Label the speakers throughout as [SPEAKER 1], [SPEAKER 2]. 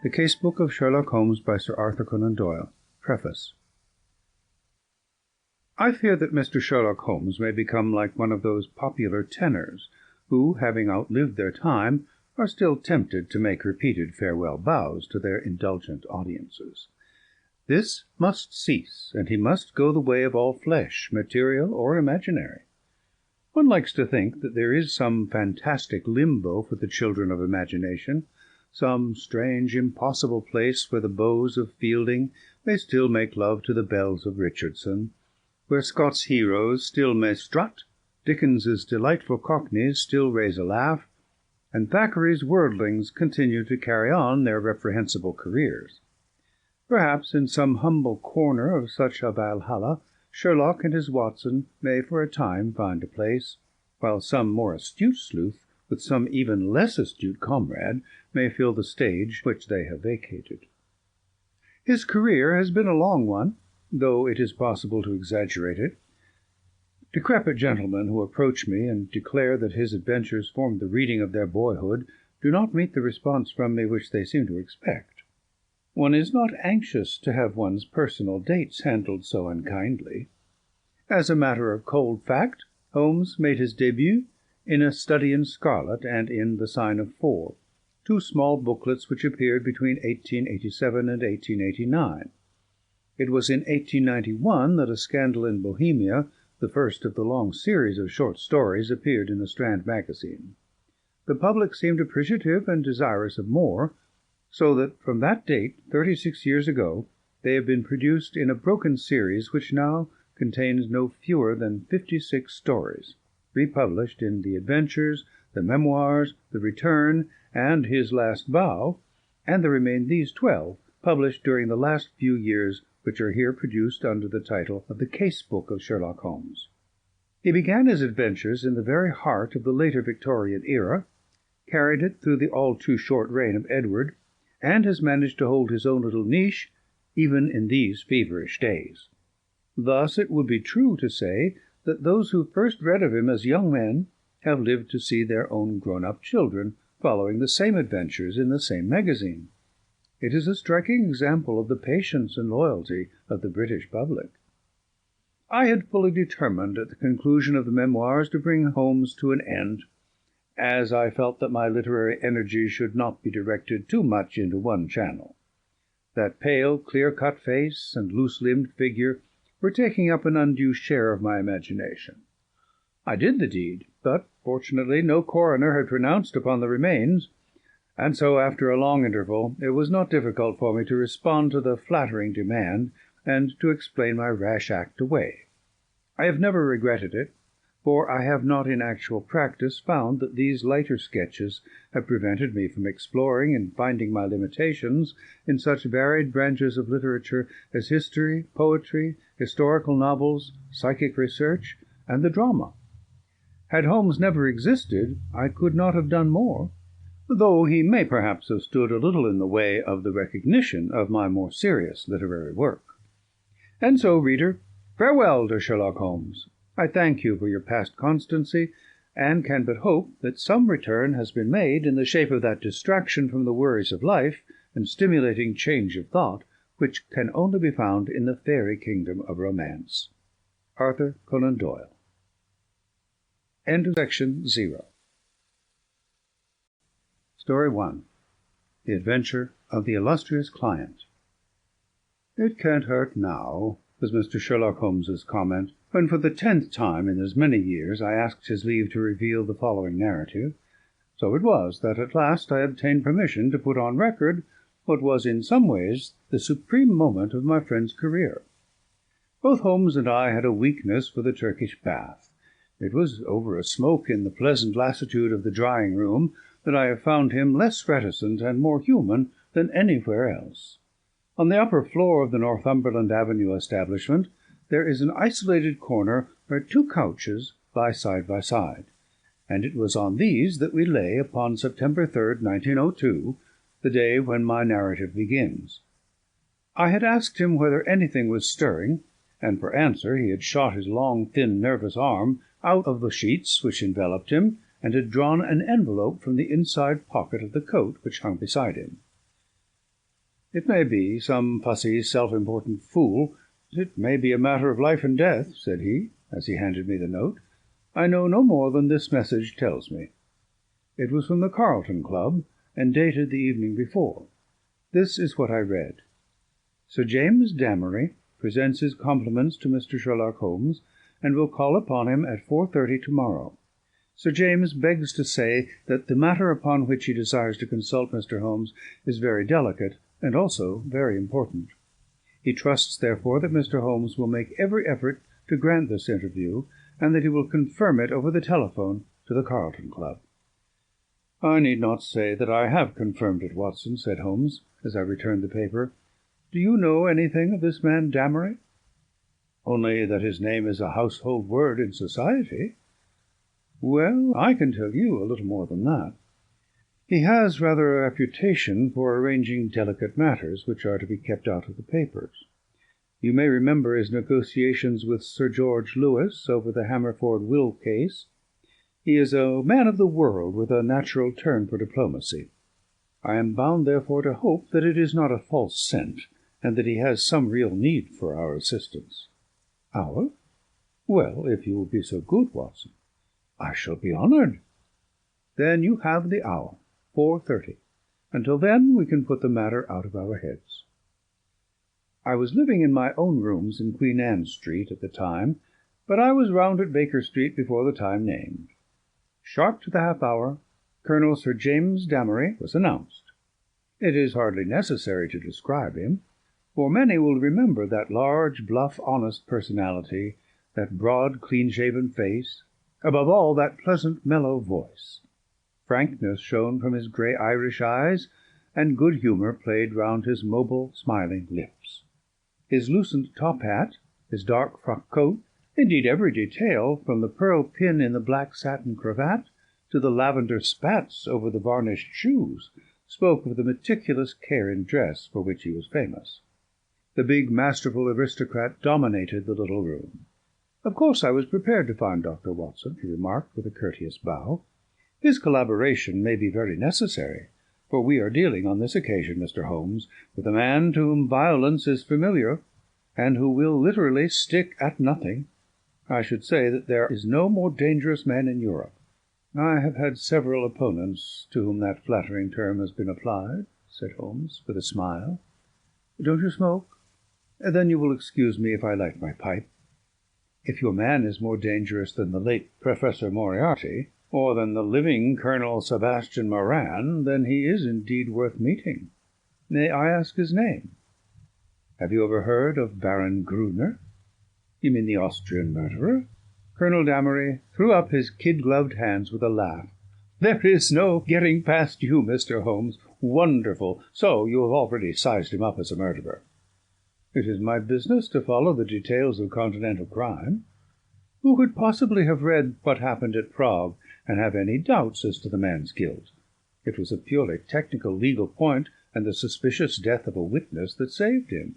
[SPEAKER 1] The Case-Book of Sherlock Holmes by Sir Arthur Conan Doyle. Preface. I fear that Mr. Sherlock Holmes may become like one of those popular tenors, who, having outlived their time, are still tempted to make repeated farewell bows to their indulgent audiences. This must cease, and he must go the way of all flesh, material or imaginary. One likes to think that there is some fantastic limbo for the children of imagination, some strange, impossible place where the bows of Fielding may still make love to the bells of Richardson, where Scott's heroes still may strut, Dickens's delightful cockneys still raise a laugh, and Thackeray's worldlings continue to carry on their reprehensible careers. Perhaps in some humble corner of such a Valhalla, Sherlock and his Watson may for a time find a place, while some more astute sleuth, with some even less astute comrade, may fill the stage which they have vacated. His career has been a long one, though it is possible to exaggerate it. Decrepit gentlemen who approach me and declare that his adventures formed the reading of their boyhood do not meet the response from me which they seem to expect. One is not anxious to have one's personal dates handled so unkindly. As a matter of cold fact, Holmes made his début in A Study in Scarlet and in The Sign of 4, two small booklets which appeared between 1887 and 1889. It was in 1891 that A Scandal in Bohemia, the first of the long series of short stories, appeared in the Strand magazine. The public seemed appreciative and desirous of more, so that from that date, 36 years ago, they have been produced in a broken series which now contains no fewer than 56 stories, republished in The Adventures, The Memoirs, The Return, and His Last Bow, and there remain these 12, published during the last few years, which are here produced under the title of The Case-Book of Sherlock Holmes. He began his adventures in the very heart of the later Victorian era, carried it through the all-too-short reign of Edward, and has managed to hold his own little niche even in these feverish days. Thus it would be true to say that those who first read of him as young men have lived to see their own grown-up children following the same adventures in the same magazine. It is a striking example of the patience and loyalty of the British public. I had fully determined at the conclusion of the memoirs to bring Holmes to an end, as I felt that my literary energies should not be directed too much into one channel. That pale, clear-cut face and loose-limbed figure were taking up an undue share of my imagination. I did the deed, but fortunately no coroner had pronounced upon the remains, and so after a long interval it was not difficult for me to respond to the flattering demand and to explain my rash act away. I have never regretted it, for I have not in actual practice found that these lighter sketches have prevented me from exploring and finding my limitations in such varied branches of literature as history, poetry, historical novels, psychic research, and the drama. Had Holmes never existed, I could not have done more, though he may perhaps have stood a little in the way of the recognition of my more serious literary work. And so, reader, farewell to Sherlock Holmes. I thank you for your past constancy, and can but hope that some return has been made in the shape of that distraction from the worries of life and stimulating change of thought which can only be found in the fairy kingdom of romance. Arthur Conan Doyle. End of section 0. Story 1. The Adventure of the Illustrious Client. "It can't hurt now," was Mr. Sherlock Holmes's comment, when for the 10th time in as many years I asked his leave to reveal the following narrative. So it was that at last I obtained permission to put on record what was in some ways the supreme moment of my friend's career. Both Holmes and I had a weakness for the Turkish bath. It was over a smoke in the pleasant lassitude of the drying-room that I have found him less reticent and more human than anywhere else. On the upper floor of the Northumberland Avenue establishment there is an isolated corner where two couches lie side by side, and it was on these that we lay upon September 3rd, 1902, the day when my narrative begins. I had asked him whether anything was stirring, and for answer he had shot his long, thin, nervous arm out of the sheets which enveloped him, and had drawn an envelope from the inside pocket of the coat which hung beside him. It may be some fussy, self-important fool. It may be a matter of life and death," said he, as he handed me the note. "I know no more than this message tells me." It was from the Carlton Club, and dated the evening before. This is what I read: "Sir James Dammery presents his compliments to Mr. Sherlock Holmes, and will call upon him at 4:30 to-morrow. Sir James begs to say that the matter upon which he desires to consult Mr. Holmes is very delicate, and also very important. He trusts, therefore, that Mr. Holmes will make every effort to grant this interview, and that he will confirm it over the telephone to the Carlton Club." "I need not say that I have confirmed it, Watson," said Holmes, as I returned the paper. "Do you know anything of this man Dammery?" "Only that his name is a household word in society." "Well, I can tell you a little more than that. He has rather a reputation for arranging delicate matters which are to be kept out of the papers. You may remember his negotiations with Sir George Lewis over the Hammerford will case. He is a man of the world, with a natural turn for diplomacy. I am bound, therefore, to hope that it is not a false scent, and that he has some real need for our assistance." "Our? Well, if you will be so good, Watson." "I shall be honoured." "Then you have the hour, 4:30. Until then we can put the matter out of our heads." I was living in my own rooms in Queen Anne Street at the time, but I was round at Baker Street before the time named. Sharp to the half-hour, Colonel Sir James Dammery was announced. It is hardly necessary to describe him, for many will remember that large, bluff, honest personality, that broad, clean-shaven face, above all, that pleasant, mellow voice. Frankness shone from his grey Irish eyes, and good humour played round his mobile, smiling lips. His lucent top-hat, his dark frock-coat, indeed every detail, from the pearl pin in the black satin cravat to the lavender spats over the varnished shoes, spoke of the meticulous care in dress for which he was famous. The big, masterful aristocrat dominated the little room. "Of course I was prepared to find Dr. Watson," he remarked with a courteous bow. "His collaboration may be very necessary, for we are dealing on this occasion, Mr. Holmes, with a man to whom violence is familiar, and who will literally stick at nothing. I should say that there is no more dangerous man in Europe." "I have had several opponents to whom that flattering term has been applied," said Holmes, with a smile. "Don't you smoke? Then you will excuse me if I light my pipe. If your man is more dangerous than the late Professor Moriarty, or than the living Colonel Sebastian Moran, then he is indeed worth meeting. May I ask his name?" "Have you ever heard of Baron Gruner?" "You mean the Austrian murderer?" Colonel Dammery threw up his kid-gloved hands with a laugh. "There is no getting past you, Mr. Holmes. Wonderful! So you have already sized him up as a murderer." "It is my business to follow the details of continental crime. Who could possibly have read what happened at Prague and have any doubts as to the man's guilt? It was a purely technical legal point, and the suspicious death of a witness, that saved him.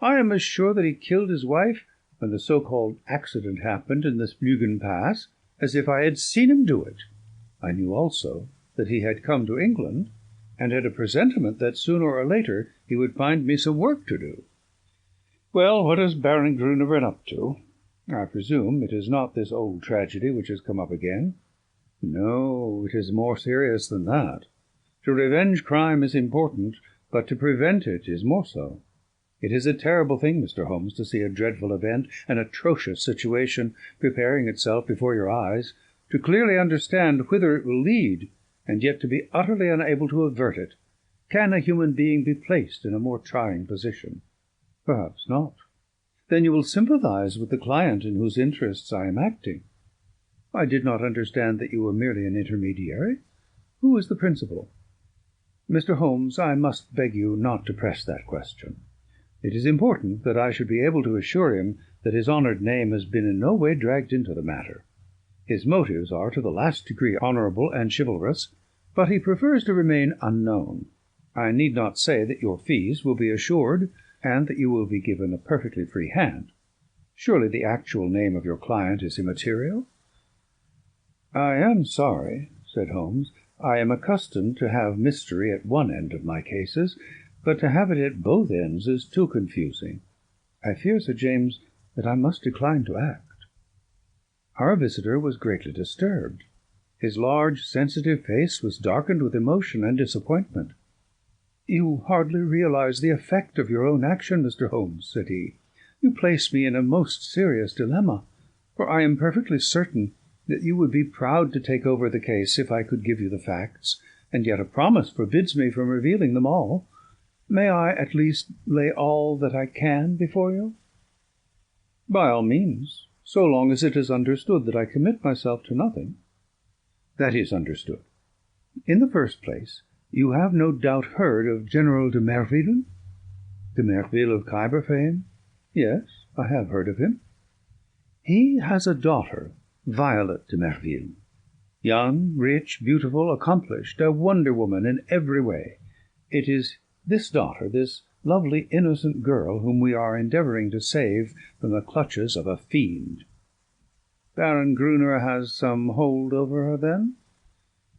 [SPEAKER 1] I am as sure that he killed his wife when the so-called accident happened in the Splügen Pass as if I had seen him do it. I knew also that he had come to England, and had a presentiment that sooner or later he would find me some work to do. Well, what has Baron Gruner been up to? I presume it is not this old tragedy which has come up again." "No, it is more serious than that. To revenge crime is important, but to prevent it is more so. It is a terrible thing, Mr. Holmes, to see a dreadful event, an atrocious situation, preparing itself before your eyes, to clearly understand whither it will lead, and yet to be utterly unable to avert it. Can a human being be placed in a more trying position? Perhaps not. Then you will sympathize with the client in whose interests I am acting. I did not understand that you were merely an intermediary. Who is the principal?" "Mr. Holmes, I must beg you not to press that question. It is important that I should be able to assure him that his honoured name has been in no way dragged into the matter. His motives are to the last degree honourable and chivalrous, but he prefers to remain unknown. I need not say that your fees will be assured, and that you will be given a perfectly free hand. Surely the actual name of your client is immaterial?" "I am sorry," said Holmes. "I am accustomed to have mystery at one end of my cases, but to have it at both ends is too confusing. I fear, Sir James, that I must decline to act." Our visitor was greatly disturbed. His large, sensitive face was darkened with emotion and disappointment. "You hardly realize the effect of your own action, Mr. Holmes," said he. "You place me in a most serious dilemma, for I am perfectly certain that you would be proud to take over the case if I could give you the facts, and yet a promise forbids me from revealing them all. May I at least lay all that I can before you?" "By all means, so long as it is understood that I commit myself to nothing." "That is understood. In the first place, you have no doubt heard of General de Merville?" "De Merville of Khyber fame? Yes, I have heard of him." "He has a daughter, Violet de Merville. Young, rich, beautiful, accomplished, a wonder woman in every way. It is this daughter, this lovely innocent girl, whom we are endeavouring to save from the clutches of a fiend." "Baron Gruner has some hold over her, then?"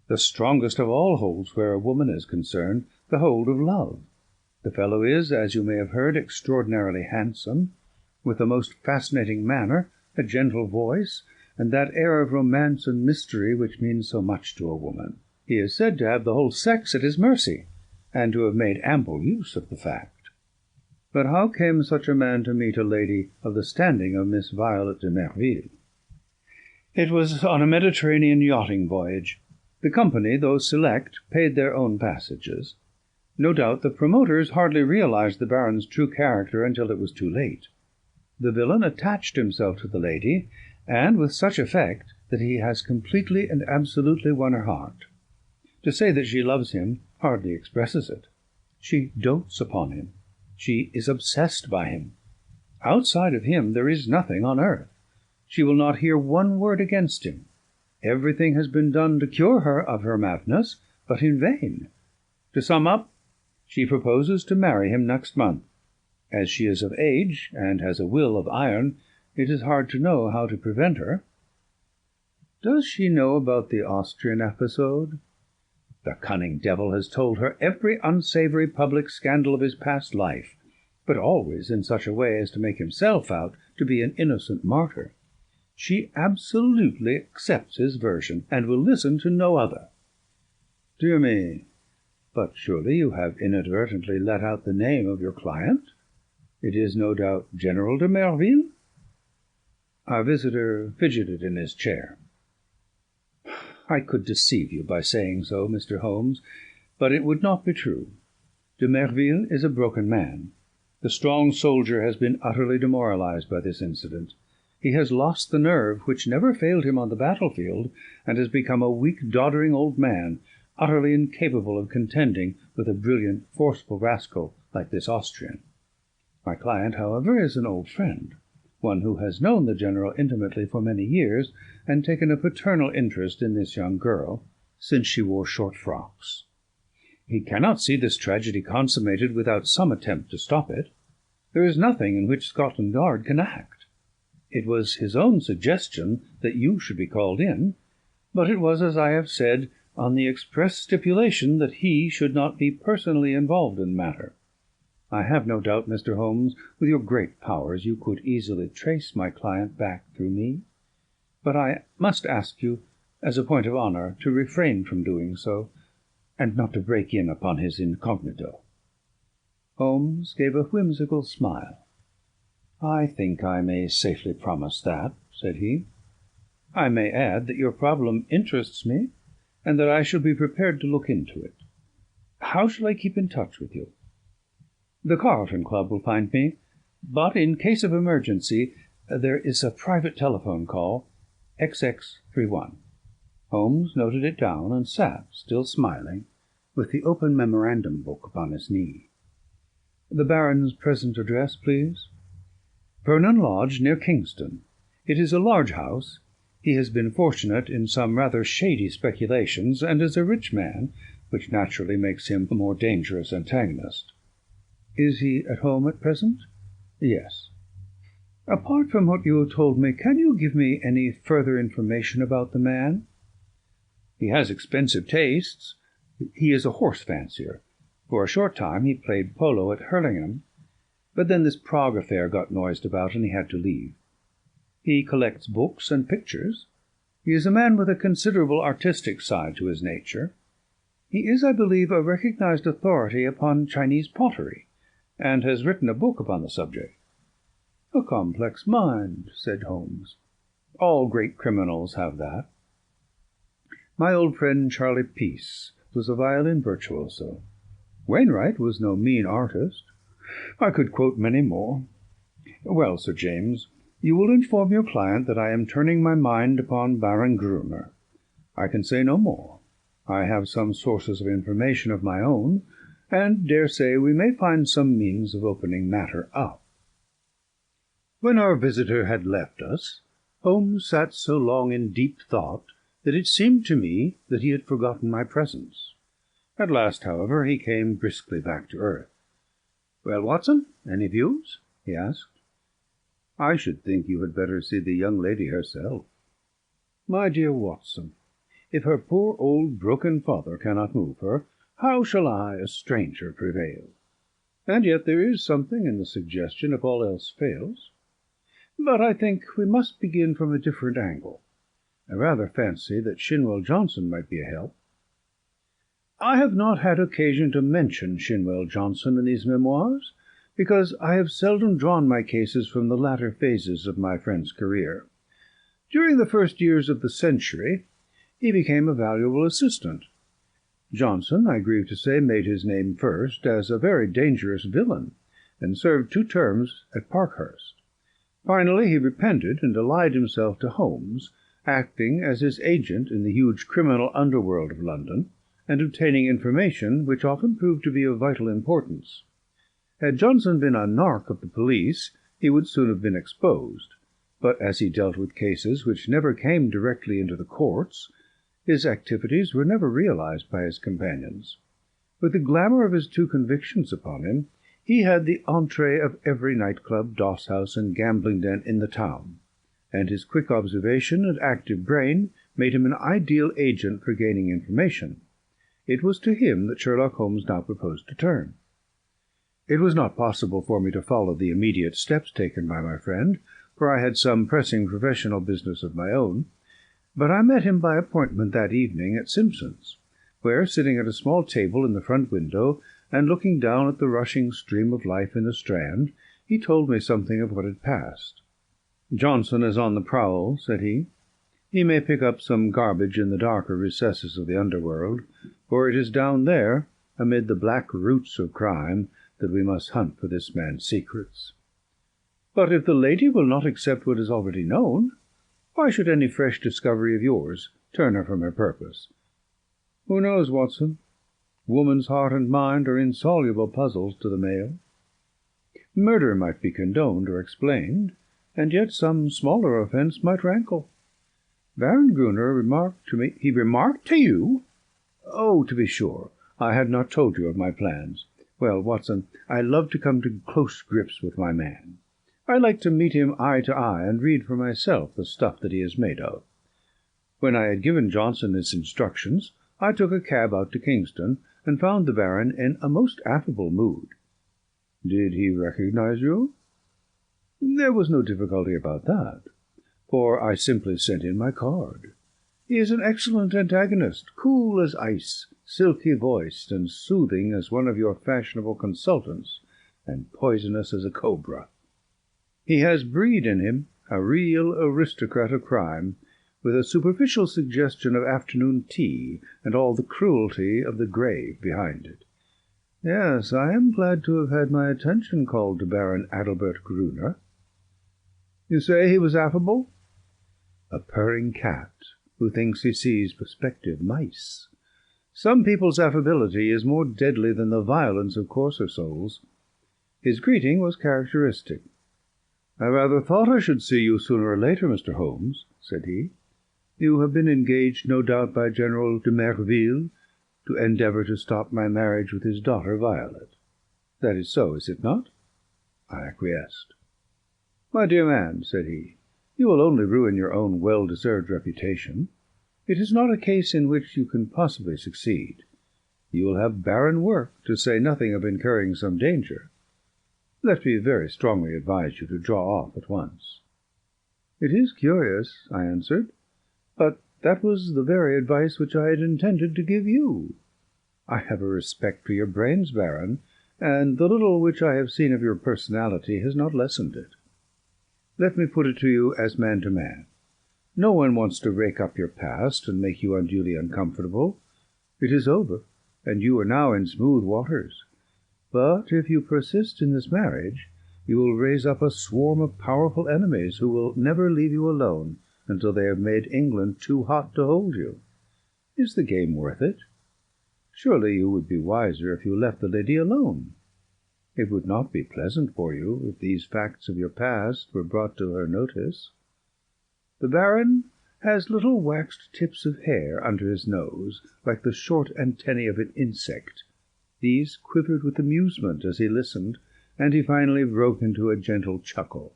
[SPEAKER 1] "The strongest of all holds where a woman is concerned, the hold of love. The fellow is, as you may have heard, extraordinarily handsome, with the most fascinating manner, a gentle voice, and that air of romance and mystery which means so much to a woman. He is said to have the whole sex at his mercy, and to have made ample use of the fact." "But how came such a man to meet a lady of the standing of Miss Violet de Merville?" "It was on a Mediterranean yachting voyage. The company, though select, paid their own passages. No doubt the promoters hardly realized the Baron's true character until it was too late. The villain attached himself to the lady, and with such effect that he has completely and absolutely won her heart. To say that she loves him hardly expresses it. She dotes upon him. She is obsessed by him. Outside of him there is nothing on earth. She will not hear one word against him. Everything has been done to cure her of her madness, but in vain. To sum up, she proposes to marry him next month. As she is of age, and has a will of iron, it is hard to know how to prevent her." "Does she know about the Austrian episode?" "The cunning devil has told her every unsavoury public scandal of his past life, but always in such a way as to make himself out to be an innocent martyr. She absolutely accepts his version, and will listen to no other." "Dear me! But surely you have inadvertently let out the name of your client? It is no doubt General de Merville?" Our visitor fidgeted in his chair. "I could deceive you by saying so, Mr. Holmes, but it would not be true. De Merville is a broken man. The strong soldier has been utterly demoralized by this incident. He has lost the nerve which never failed him on the battlefield, and has become a weak, doddering old man, utterly incapable of contending with a brilliant, forceful rascal like this Austrian. My client, however, is an old friend, one who has known the General intimately for many years, and taken a paternal interest in this young girl, since she wore short frocks. He cannot see this tragedy consummated without some attempt to stop it. There is nothing in which Scotland Yard can act. It was his own suggestion that you should be called in, but it was, as I have said, on the express stipulation that he should not be personally involved in the matter. I have no doubt, Mr. Holmes, with your great powers you could easily trace my client back through me, but I must ask you, as a point of honour, to refrain from doing so, and not to break in upon his incognito." Holmes gave a whimsical smile. "I think I may safely promise that," said he. "I may add that your problem interests me, and that I shall be prepared to look into it. How shall I keep in touch with you?" "The Carlton Club will find me, but in case of emergency there is a private telephone call, XX31. Holmes noted it down, and sat, still smiling, with the open memorandum book upon his knee. "The Baron's present address, please?" "Vernon Lodge, near Kingston. It is a large house. He has been fortunate in some rather shady speculations, and is a rich man, which naturally makes him a more dangerous antagonist." "Is he at home at present?" "Yes." "Apart from what you have told me, can you give me any further information about the man?" "He has expensive tastes. He is a horse fancier. For a short time he played polo at Hurlingham, but then this Prague affair got noised about, and he had to leave. He collects books and pictures. He is a man with a considerable artistic side to his nature. He is, I believe, a recognized authority upon Chinese pottery, and has written a book upon the subject." "A complex mind," said Holmes. "All great criminals have that. My old friend Charlie Peace was a violin virtuoso. Wainwright was no mean artist. I could quote many more. Well, Sir James, you will inform your client that I am turning my mind upon Baron Gruner. I can say no more. I have some sources of information of my own, and dare say we may find some means of opening matter up." When our visitor had left us, Holmes sat so long in deep thought that it seemed to me that he had forgotten my presence. At last, however, he came briskly back to earth. "Well, Watson, any views?" he asked. "I should think you had better see the young lady herself." "My dear Watson, if her poor old broken father cannot move her, how shall I, a stranger, prevail? And yet there is something in the suggestion, if all else fails. But I think we must begin from a different angle. I rather fancy that Shinwell Johnson might be a help." I have not had occasion to mention Shinwell Johnson in these memoirs, because I have seldom drawn my cases from the latter phases of my friend's career. During the first years of the century he became a valuable assistant. Johnson, I grieve to say, made his name first as a very dangerous villain, and served 2 terms at Parkhurst. Finally he repented and allied himself to Holmes, acting as his agent in the huge criminal underworld of London, and obtaining information which often proved to be of vital importance. Had Johnson been a nark of the police, he would soon have been exposed, but as he dealt with cases which never came directly into the courts, his activities were never realized by his companions. With the glamour of his 2 convictions upon him, he had the entrée of every night-club, doss-house, and gambling den in the town, and his quick observation and active brain made him an ideal agent for gaining information. It was to him that Sherlock Holmes now proposed to turn. It was not possible for me to follow the immediate steps taken by my friend, for I had some pressing professional business of my own, but I met him by appointment that evening at Simpson's, where, sitting at a small table in the front window, and looking down at the rushing stream of life in the Strand, he told me something of what had passed. "Johnson is on the prowl," said he. "He may pick up some garbage in the darker recesses of the underworld, for it is down there, amid the black roots of crime, that we must hunt for this man's secrets. But if the lady will not accept what is already known, why should any fresh discovery of yours turn her from her purpose? Who knows, Watson? Woman's heart and mind are insoluble puzzles to the male. Murder might be condoned or explained, and yet some smaller offence might rankle. Baron Gruner remarked to me—" "He remarked to you?" "Oh, to be sure. I had not told you of my plans. Well, Watson, I love to come to close grips with my man. I like to meet him eye to eye, and read for myself the stuff that he is made of. When I had given Johnson his instructions, I took a cab out to Kingston, and found the Baron in a most affable mood." "Did he recognize you?" "There was no difficulty about that, for I simply sent in my card. He is an excellent antagonist, cool as ice, silky-voiced, and soothing as one of your fashionable consultants, and poisonous as a cobra. He has breed in him, a real aristocrat of crime, with a superficial suggestion of afternoon tea, and all the cruelty of the grave behind it. Yes, I am glad to have had my attention called to Baron Adalbert Gruner." "You say he was affable?" "A purring cat who thinks he sees prospective mice. Some people's affability is more deadly than the violence of coarser souls. His greeting was characteristic. "I rather thought I should see you sooner or later, Mr. Holmes," said he. "You have been engaged, no doubt, by General de Merville to endeavour to stop my marriage with his daughter Violet. That is so, is it not?" I acquiesced. "My dear man," said he, "you will only ruin your own well-deserved reputation. It is not a case in which you can possibly succeed. You will have barren work, to say nothing of incurring some danger. Let me very strongly advise you to draw off at once." "It is curious," I answered, "but that was the very advice which I had intended to give you. I have a respect for your brains, Baron, and the little which I have seen of your personality has not lessened it. Let me put it to you as man to man. No one wants to rake up your past and make you unduly uncomfortable. It is over, and you are now in smooth waters. But if you persist in this marriage, you will raise up a swarm of powerful enemies who will never leave you alone until they have made England too hot to hold you. Is the game worth it? Surely you would be wiser if you left the lady alone. It would not be pleasant for you if these facts of your past were brought to her notice. The Baron has little waxed tips of hair under his nose, like the short antennae of an insect. These quivered with amusement as he listened, and he finally broke into a gentle chuckle.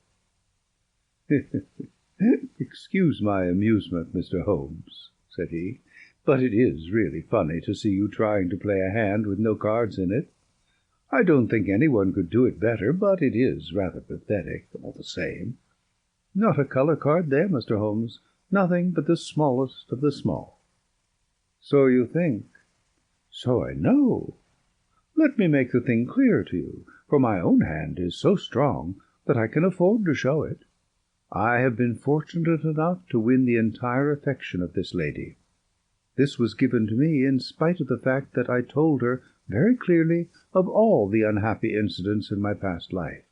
[SPEAKER 1] "Excuse my amusement, Mr. Holmes," said he, "but it is really funny to see you trying to play a hand with no cards in it. I don't think any one could do it better, but it is rather pathetic, all the same. Not a colour card there, Mr. Holmes. Nothing but the smallest of the small." "So you think." "So I know. Let me make the thing clear to you, for my own hand is so strong that I can afford to show it. I have been fortunate enough to win the entire affection of this lady. This was given to me in spite of the fact that I told her very clearly of all the unhappy incidents in my past life.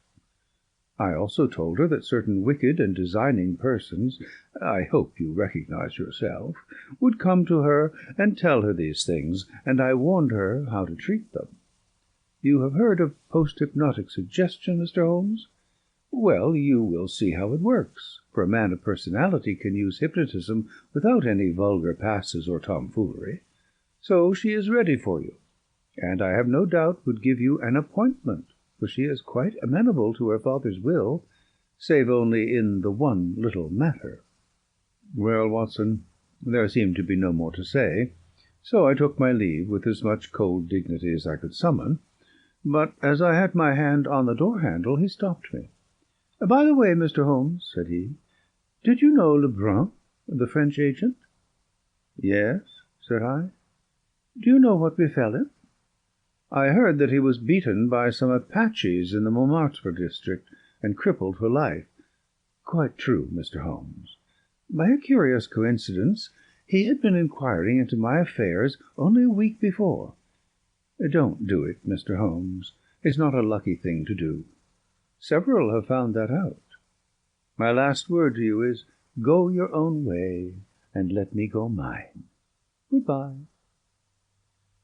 [SPEAKER 1] I also told her that certain wicked and designing persons, I hope you recognize yourself, would come to her and tell her these things, and I warned her how to treat them. You have heard of post-hypnotic suggestion, Mr. Holmes? Well, you will see how it works, for a man of personality can use hypnotism without any vulgar passes or tomfoolery. So she is ready for you, and I have no doubt would give you an appointment, for she is quite amenable to her father's will, save only in the one little matter." Well, Watson, there seemed to be no more to say, so I took my leave with as much cold dignity as I could summon. But as I had my hand on the door-handle, he stopped me. "By the way, Mr. Holmes," said he, "did you know Lebrun, the French agent?" "Yes," said I. "Do you know what befell him?" "I heard that he was beaten by some Apaches in the Montmartre district, and crippled for life." "Quite true, Mr. Holmes. By a curious coincidence, he had been inquiring into my affairs only a week before. Don't do it, Mr. Holmes. It's not a lucky thing to do. Several have found that out. My last word to you is, go your own way, and let me go mine. Good-bye."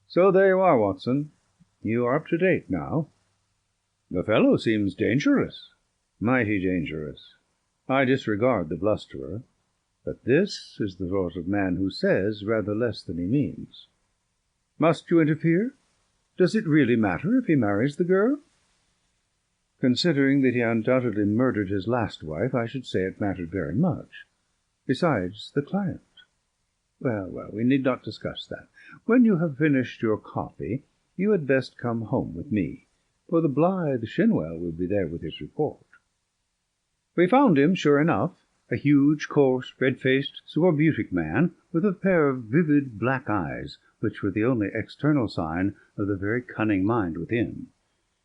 [SPEAKER 1] So there you are, Watson. You are up to date now. The fellow seems dangerous, mighty dangerous. I disregard the blusterer, but this is the sort of man who says rather less than he means. Must you interfere? Does it really matter if he marries the girl?" "Considering that he undoubtedly murdered his last wife, I should say it mattered very much. Besides, the client. Well, we need not discuss that. When you have finished your coffee, you had best come home with me, for the blithe Shinwell will be there with his report." We found him, sure enough, a huge, coarse, red-faced, scorbutic man, with a pair of vivid black eyes, which were the only external sign of the very cunning mind within.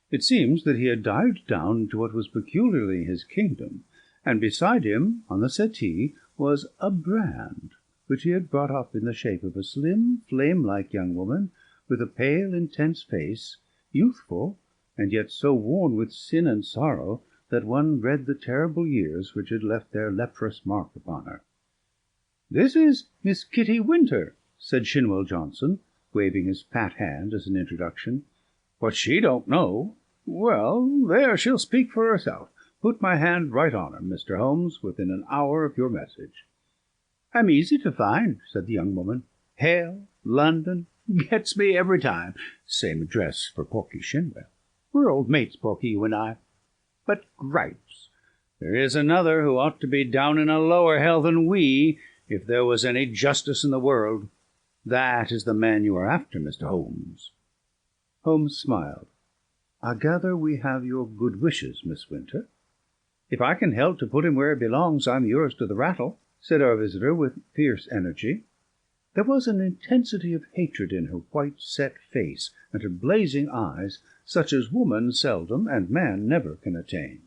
[SPEAKER 1] It seems that he had dived down into what was peculiarly his kingdom, and beside him, on the settee, was a brand, which he had brought up in the shape of a slim, flame-like young woman, with a pale, intense face, youthful, and yet so worn with sin and sorrow that one read the terrible years which had left their leprous mark upon her. "This is Miss Kitty Winter," said Shinwell Johnson, waving his fat hand as an introduction. "What she don't know, well, there, she'll speak for herself. Put my hand right on her, Mr. Holmes, within an hour of your message." "I'm easy to find," said the young woman. "Hale, London, gets me every time. Same address for Porky Shinwell. We're old mates, Porky, you and I. But gripes! There is another who ought to be down in a lower hell than we, if there was any justice in the world. That is the man you are after, Mr. Holmes." Holmes smiled. "I gather we have your good wishes, Miss Winter." "If I can help to put him where he belongs, I'm yours to the rattle," said our visitor with fierce energy. There was an intensity of hatred in her white set face and her blazing eyes, such as woman seldom and man never can attain.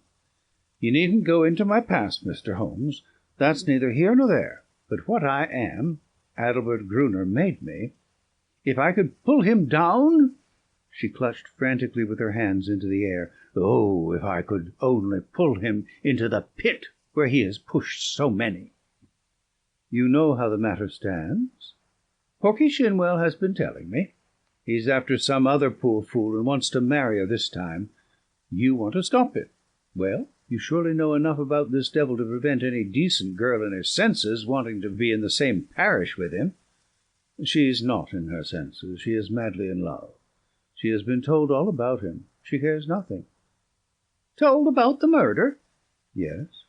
[SPEAKER 1] "You needn't go into my past, Mr. Holmes. That's neither here nor there. But what I am, Adelbert Gruner made me. If I could pull him down—" She clutched frantically with her hands into the air. "Oh, if I could only pull him into the pit where he has pushed so many." "You know how the matter stands?" "Porky Shinwell has been telling me. He's after some other poor fool and wants to marry her this time. You want to stop it. Well, you surely know enough about this devil to prevent any decent girl in her senses wanting to be in the same parish with him." "She's not in her senses. She is madly in love. She has been told all about him. She cares nothing." "Told about the murder?" "Yes."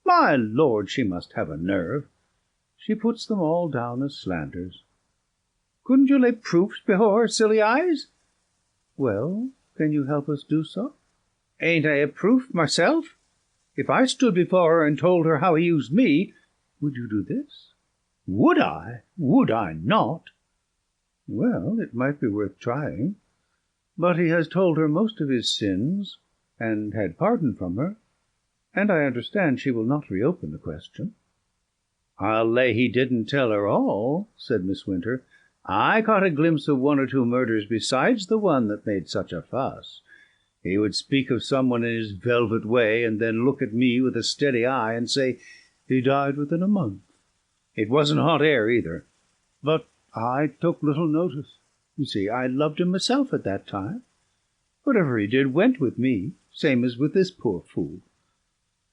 [SPEAKER 1] "My lord, she must have a nerve." "She puts them all down as slanders." "Couldn't you lay proofs before her silly eyes?" "Well, can you help us do so?" "Ain't I a proof myself? If I stood before her and told her how he used me—" "Would you do this?" "Would I? Would I not?" "Well, it might be worth trying. But he has told her most of his sins, and had pardon from her, and I understand she will not reopen the question." "I'll lay he didn't tell her all," said Miss Winter. "I caught a glimpse of one or two murders besides the one that made such a fuss. He would speak of some one in his velvet way, and then look at me with a steady eye and say, 'He died within a month.' It wasn't hot air either. But I took little notice. You see, I loved him myself at that time. Whatever he did went with me, same as with this poor fool.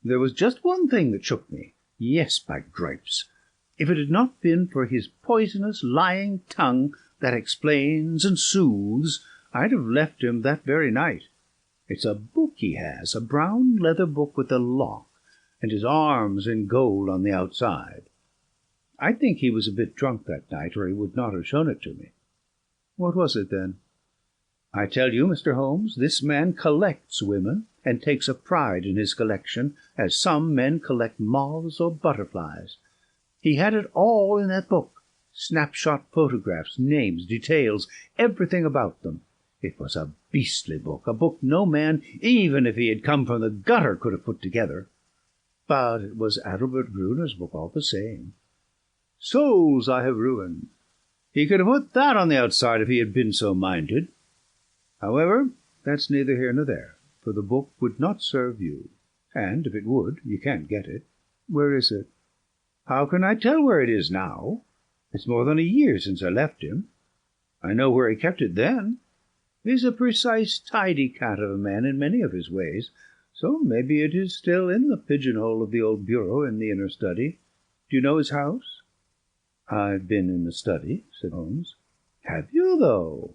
[SPEAKER 1] There was just one thing that shook me. Yes, by grapes! If it had not been for his poisonous, lying tongue that explains and soothes, I'd have left him that very night. It's a book he has, a brown leather book with a lock, and his arms in gold on the outside. I think he was a bit drunk that night, or he would not have shown it to me." "What was it, then?" "I tell you, Mr. Holmes, this man collects women, and takes a pride in his collection, as some men collect moths or butterflies. He had it all in that book, snapshot photographs, names, details, everything about them. It was a beastly book, a book no man, even if he had come from the gutter, could have put together. But it was Adelbert Gruner's book all the same. Souls I have ruined. He could have put that on the outside if he had been so minded. However, that's neither here nor there, for the book would not serve you, and if it would, you can't get it." "Where is it?" "How can I tell where it is now? It's more than a year since I left him. I know where he kept it then. He's a precise, tidy cat of a man in many of his ways, so maybe it is still in the pigeon-hole of the old bureau in the inner study. Do you know his house?" "I've been in the study," said Holmes. "Have you, though?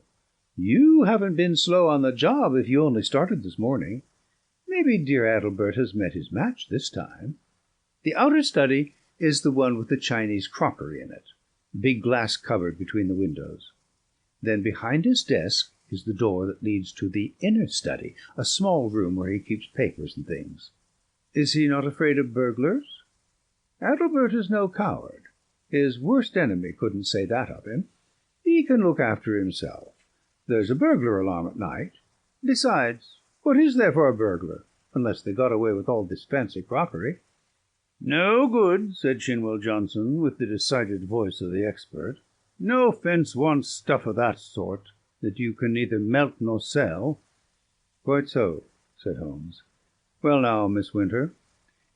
[SPEAKER 1] You haven't been slow on the job if you only started this morning. Maybe dear Adelbert has met his match this time. The outer study is the one with the Chinese crockery in it, big glass cupboard between the windows. Then behind his desk is the door that leads to the inner study, a small room where he keeps papers and things." "Is he not afraid of burglars?" "Adelbert is no coward. His worst enemy couldn't say that of him. He can look after himself. There's a burglar alarm at night. Besides, what is there for a burglar, unless they got away with all this fancy crockery?" "No good," said Shinwell Johnson, with the decided voice of the expert. "No fence wants stuff of that sort, that you can neither melt nor sell." "Quite so," said Holmes. "Well now, Miss Winter,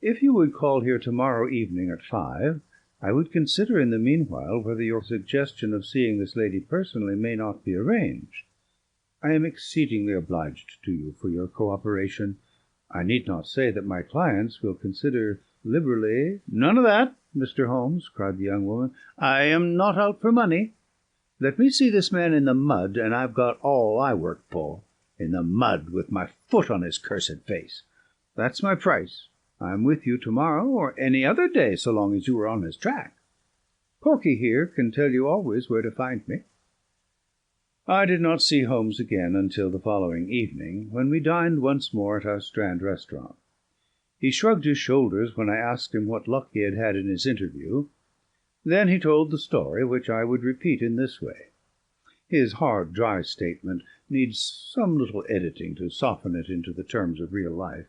[SPEAKER 1] if you would call here to-morrow evening at 5, I would consider in the meanwhile whether your suggestion of seeing this lady personally may not be arranged. I am exceedingly obliged to you for your cooperation. I need not say that my clients will consider liberally—" "None of that, Mr. Holmes," cried the young woman. "I am not out for money. Let me see this man in the mud, and I've got all I work for. In the mud, with my foot on his cursed face. That's my price. I'm with you to-morrow or any other day, so long as you are on his track." Corky here can tell you always where to find me." I did not see Holmes again until the following evening, when we dined once more at our Strand restaurant. He shrugged his shoulders when I asked him what luck he had had in his interview. Then he told the story, which I would repeat in this way. His hard, dry statement needs some little editing to soften it into the terms of real life.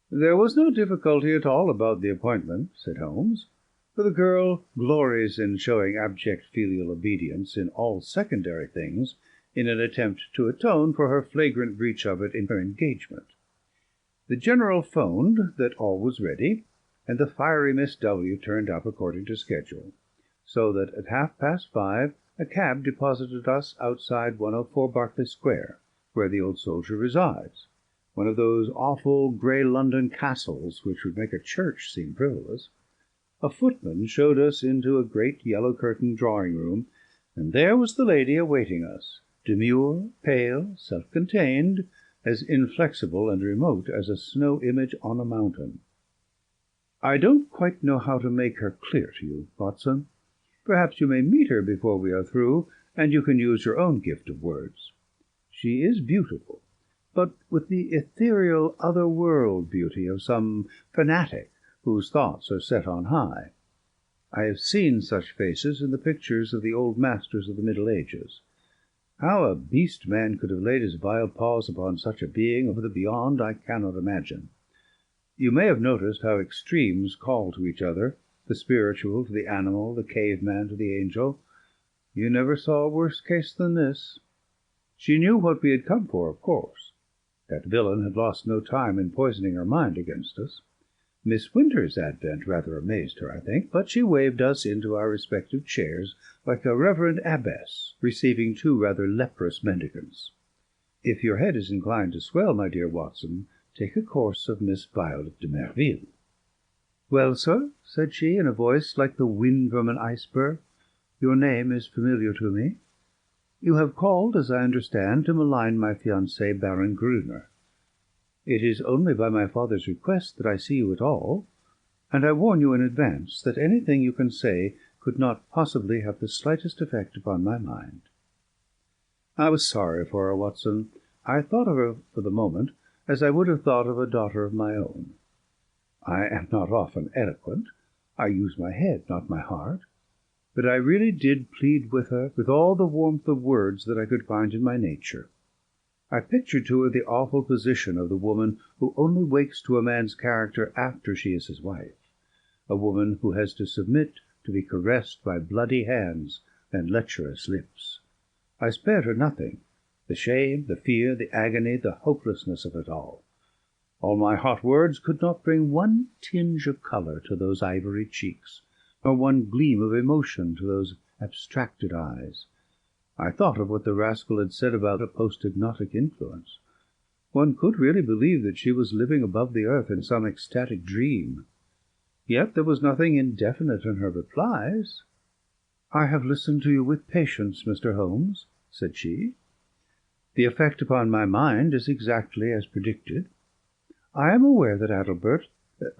[SPEAKER 1] "There was no difficulty at all about the appointment," said Holmes, "for the girl glories in showing abject filial obedience in all secondary things, in an attempt to atone for her flagrant breach of it in her engagement. The General phoned that all was ready, and the fiery Miss W. turned up according to schedule, so that at 5:30 a cab deposited us outside 104 Berkeley Square, where the old soldier resides, one of those awful grey London castles which would make a church seem frivolous. A footman showed us into a great yellow-curtained drawing-room, and there was the lady awaiting us, demure, pale, self-contained, as inflexible and remote as a snow image on a mountain. I don't quite know how to make her clear to you, Watson. Perhaps you may meet her before we are through, and you can use your own gift of words. She is beautiful, but with the ethereal other-world beauty of some fanatic whose thoughts are set on high. I have seen such faces in the pictures of the old masters of the Middle Ages. How a beast man could have laid his vile paws upon such a being of the beyond I cannot imagine. You may have noticed how extremes call to each other, the spiritual to the animal, the cave-man to the angel. You never saw a worse case than this. She knew what we had come for, of course. That villain had lost no time in poisoning her mind against us. Miss Winter's advent rather amazed her, I think, but she waved us into our respective chairs like a reverend abbess receiving two rather leprous mendicants. If your head is inclined to swell, my dear Watson, take a course of Miss Violet de Merville." "Well, sir," said she, in a voice like the wind from an iceberg, "your name is familiar to me. You have called, as I understand, to malign my fiancé, Baron Gruner. It is only by my father's request that I see you at all, and I warn you in advance that anything you can say could not possibly have the slightest effect upon my mind." I was sorry for her, Watson. I thought of her for the moment as I would have thought of a daughter of my own. I am not often eloquent. I use my head, not my heart. But I really did plead with her with all the warmth of words that I could find in my nature. I pictured to her the awful position of the woman who only wakes to a man's character after she is his wife, a woman who has to submit to be caressed by bloody hands and lecherous lips. I spared her nothing, the shame, the fear, the agony, the hopelessness of it all. All my hot words could not bring one tinge of colour to those ivory cheeks, nor one gleam of emotion to those abstracted eyes. I thought of what the rascal had said about a post-hypnotic influence. One could really believe that she was living above the earth in some ecstatic dream. Yet there was nothing indefinite in her replies. "I have listened to you with patience, Mr. Holmes," said she. "The effect upon my mind is exactly as predicted. I am aware that Adelbert,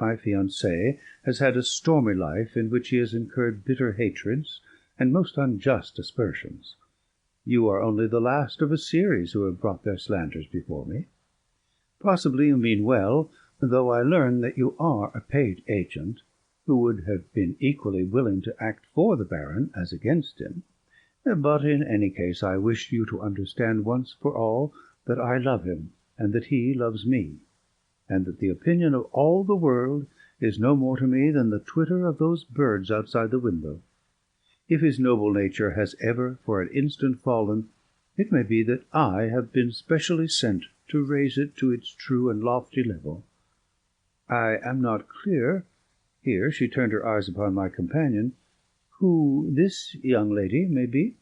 [SPEAKER 1] my fiancé, has had a stormy life in which he has incurred bitter hatreds and most unjust aspersions. You are only the last of a series who have brought their slanders before me. Possibly you mean well, though I learn that you are a paid agent, who would have been equally willing to act for the Baron as against him. But in any case I wish you to understand once for all that I love him, and that he loves me, and that the opinion of all the world is no more to me than the twitter of those birds outside the window. If his noble nature has ever for an instant fallen, it may be that I have been specially sent to raise it to its true and lofty level. I am not clear," here she turned her eyes upon my companion, "who this young lady may be."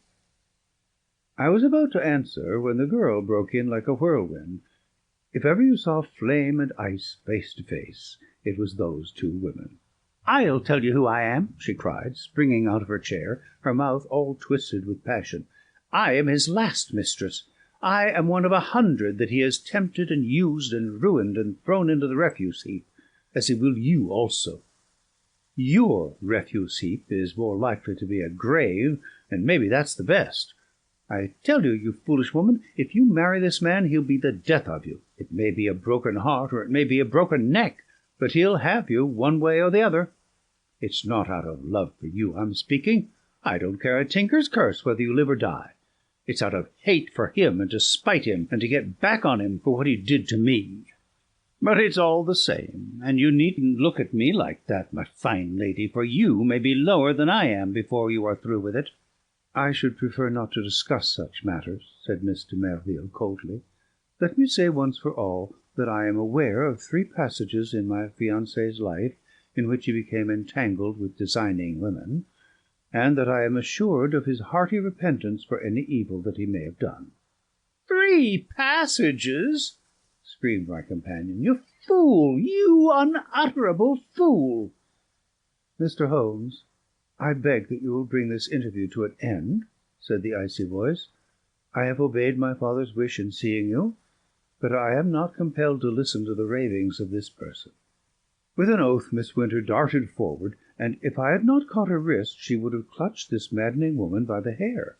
[SPEAKER 1] I was about to answer when the girl broke in like a whirlwind. If ever you saw flame and ice face to face, it was those two women. "I'll tell you who I am," she cried, springing out of her chair, her mouth all twisted with passion. "I am his last mistress. I am one of 100 that he has tempted and used and ruined and thrown into the refuse heap, as he will you also." Your refuse-heap is more likely to be a grave, and maybe that's the best. I tell you, you foolish woman, if you marry this man, he'll be the death of you. It may be a broken heart, or it may be a broken neck, but he'll have you one way or the other. It's not out of love for you I'm speaking. I don't care a tinker's curse whether you live or die. It's out of hate for him, and to spite him, and to get back on him for what he did to me. But it's all the same, and you needn't look at me like that, my fine lady, for you may be lower than I am before you are through with it." "I should prefer not to discuss such matters," said Miss de Merville coldly. "Let me say once for all that I am aware of 3 passages in my fiancé's life in which he became entangled with designing women, and that I am assured of his hearty repentance for any evil that he may have done." "3 passages!" screamed my companion. "You fool! You unutterable fool!" "Mr. Holmes, I beg that you will bring this interview to an end," said the icy voice. "I have obeyed my father's wish in seeing you, but I am not compelled to listen to the ravings of this person." With an oath Miss Winter darted forward, and if I had not caught her wrist she would have clutched this maddening woman by the hair.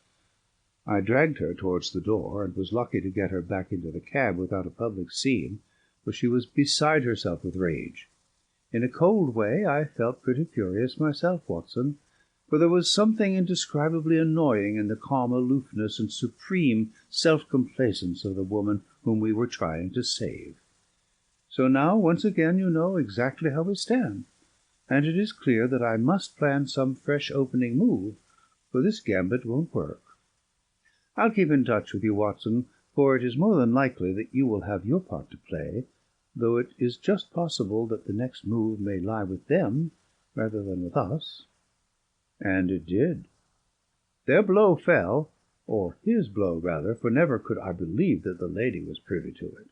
[SPEAKER 1] I dragged her towards the door, and was lucky to get her back into the cab without a public scene, for she was beside herself with rage. In a cold way I felt pretty furious myself, Watson, for there was something indescribably annoying in the calm aloofness and supreme self-complacence of the woman whom we were trying to save. So now, once again, you know exactly how we stand, and it is clear that I must plan some fresh opening move, for this gambit won't work. I'll keep in touch with you, Watson, for it is more than likely that you will have your part to play, though it is just possible that the next move may lie with them rather than with us. And it did. Their blow fell, or his blow rather, for never could I believe that the lady was privy to it.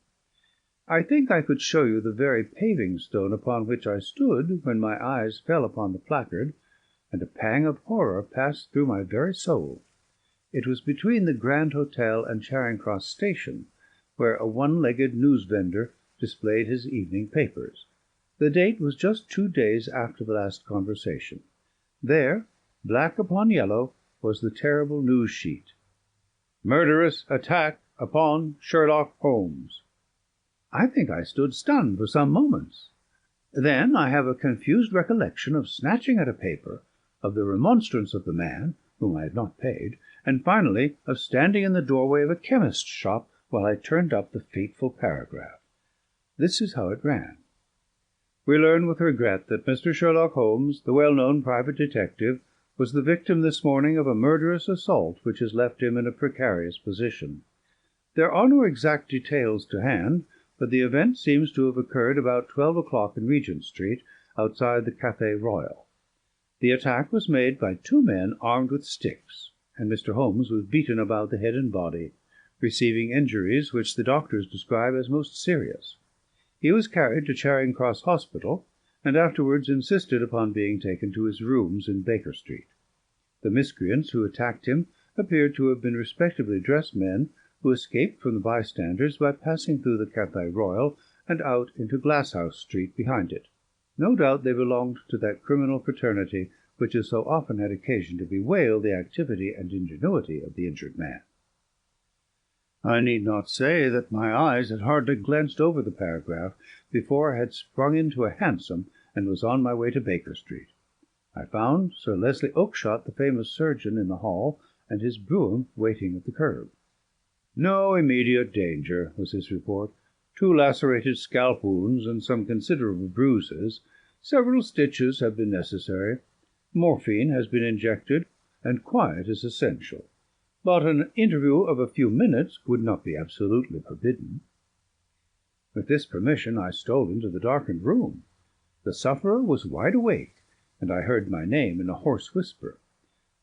[SPEAKER 1] I think I could show you the very paving-stone upon which I stood when my eyes fell upon the placard, and a pang of horror passed through my very soul. It was between the Grand Hotel and Charing Cross Station, where a one-legged news-vendor displayed his evening papers. The date was just 2 days after the last conversation. There, black upon yellow, was the terrible news-sheet: "Murderous attack upon Sherlock Holmes." I think I stood stunned for some moments. Then I have a confused recollection of snatching at a paper, of the remonstrance of the man, whom I had not paid, and finally of standing in the doorway of a chemist's shop while I turned up the fateful paragraph. This is how it ran: "We learn with regret that Mr. Sherlock Holmes, the well-known private detective, was the victim this morning of a murderous assault which has left him in a precarious position. There are no exact details to hand, but the event seems to have occurred about 12 o'clock in Regent Street, outside the Café Royal. The attack was made by 2 men armed with sticks, and Mr. Holmes was beaten about the head and body, receiving injuries which the doctors describe as most serious. He was carried to Charing Cross Hospital, and afterwards insisted upon being taken to his rooms in Baker Street. The miscreants who attacked him appeared to have been respectably dressed men who escaped from the bystanders by passing through the Café Royal and out into Glasshouse Street behind it. No doubt they belonged to that criminal fraternity which has so often had occasion to bewail the activity and ingenuity of the injured man." I need not say that my eyes had hardly glanced over the paragraph before I had sprung into a hansom and was on my way to Baker Street. I found Sir Leslie Oakshott, the famous surgeon, in the hall, and his brougham waiting at the curb. "No immediate danger," was his report. "2 lacerated scalp wounds and some considerable bruises. Several stitches have been necessary. Morphine has been injected, and quiet is essential. But an interview of a few minutes would not be absolutely forbidden." With this permission I stole into the darkened room. The sufferer was wide awake, and I heard my name in a hoarse whisper.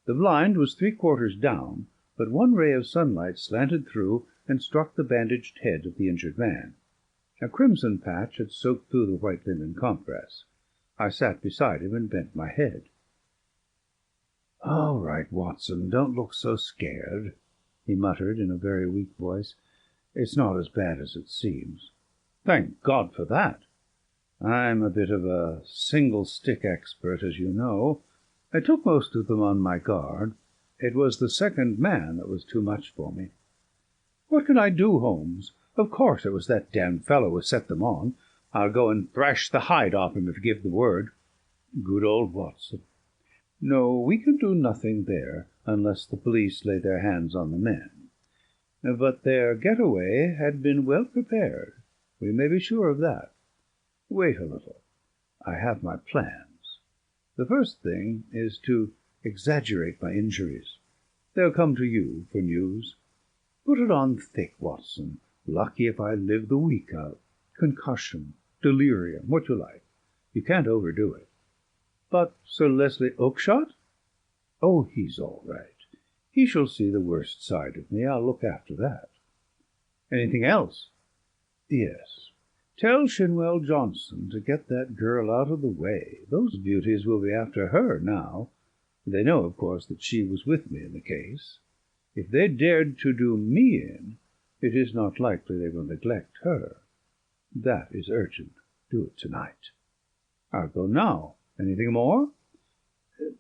[SPEAKER 1] The blind was 3/4 down, but one ray of sunlight slanted through and struck the bandaged head of the injured man. A crimson patch had soaked through the white linen compress. I sat beside him and bent my head. "All right, Watson, don't look so scared," he muttered in a very weak voice. "It's not as bad as it seems." "Thank God for that." I'm a bit of a single-stick expert, as you know. I took most of them on my guard. It was the second man that was too much for me. What can I do, Holmes? Of course it was that damned fellow who set them on. I'll go and thrash the hide off him if you give the word. Good old Watson. No, we can do nothing there, unless the police lay their hands on the men. But their getaway had been well prepared. We may be sure of that. Wait a little. I have my plans. The first thing is to exaggerate my injuries. They'll come to you for news. Put it on thick, Watson. Lucky if I live the week out. Concussion, delirium, what you like. You can't overdo it. But Sir Leslie Oakshott? Oh, he's all right. He shall see the worst side of me. I'll look after that. Anything else? Yes. Tell Shinwell Johnson to get that girl out of the way. Those beauties will be after her now. They know, of course, that she was with me in the case. If they dared to do me in, it is not likely they will neglect her. That is urgent. Do it tonight. I'll go now. Anything more?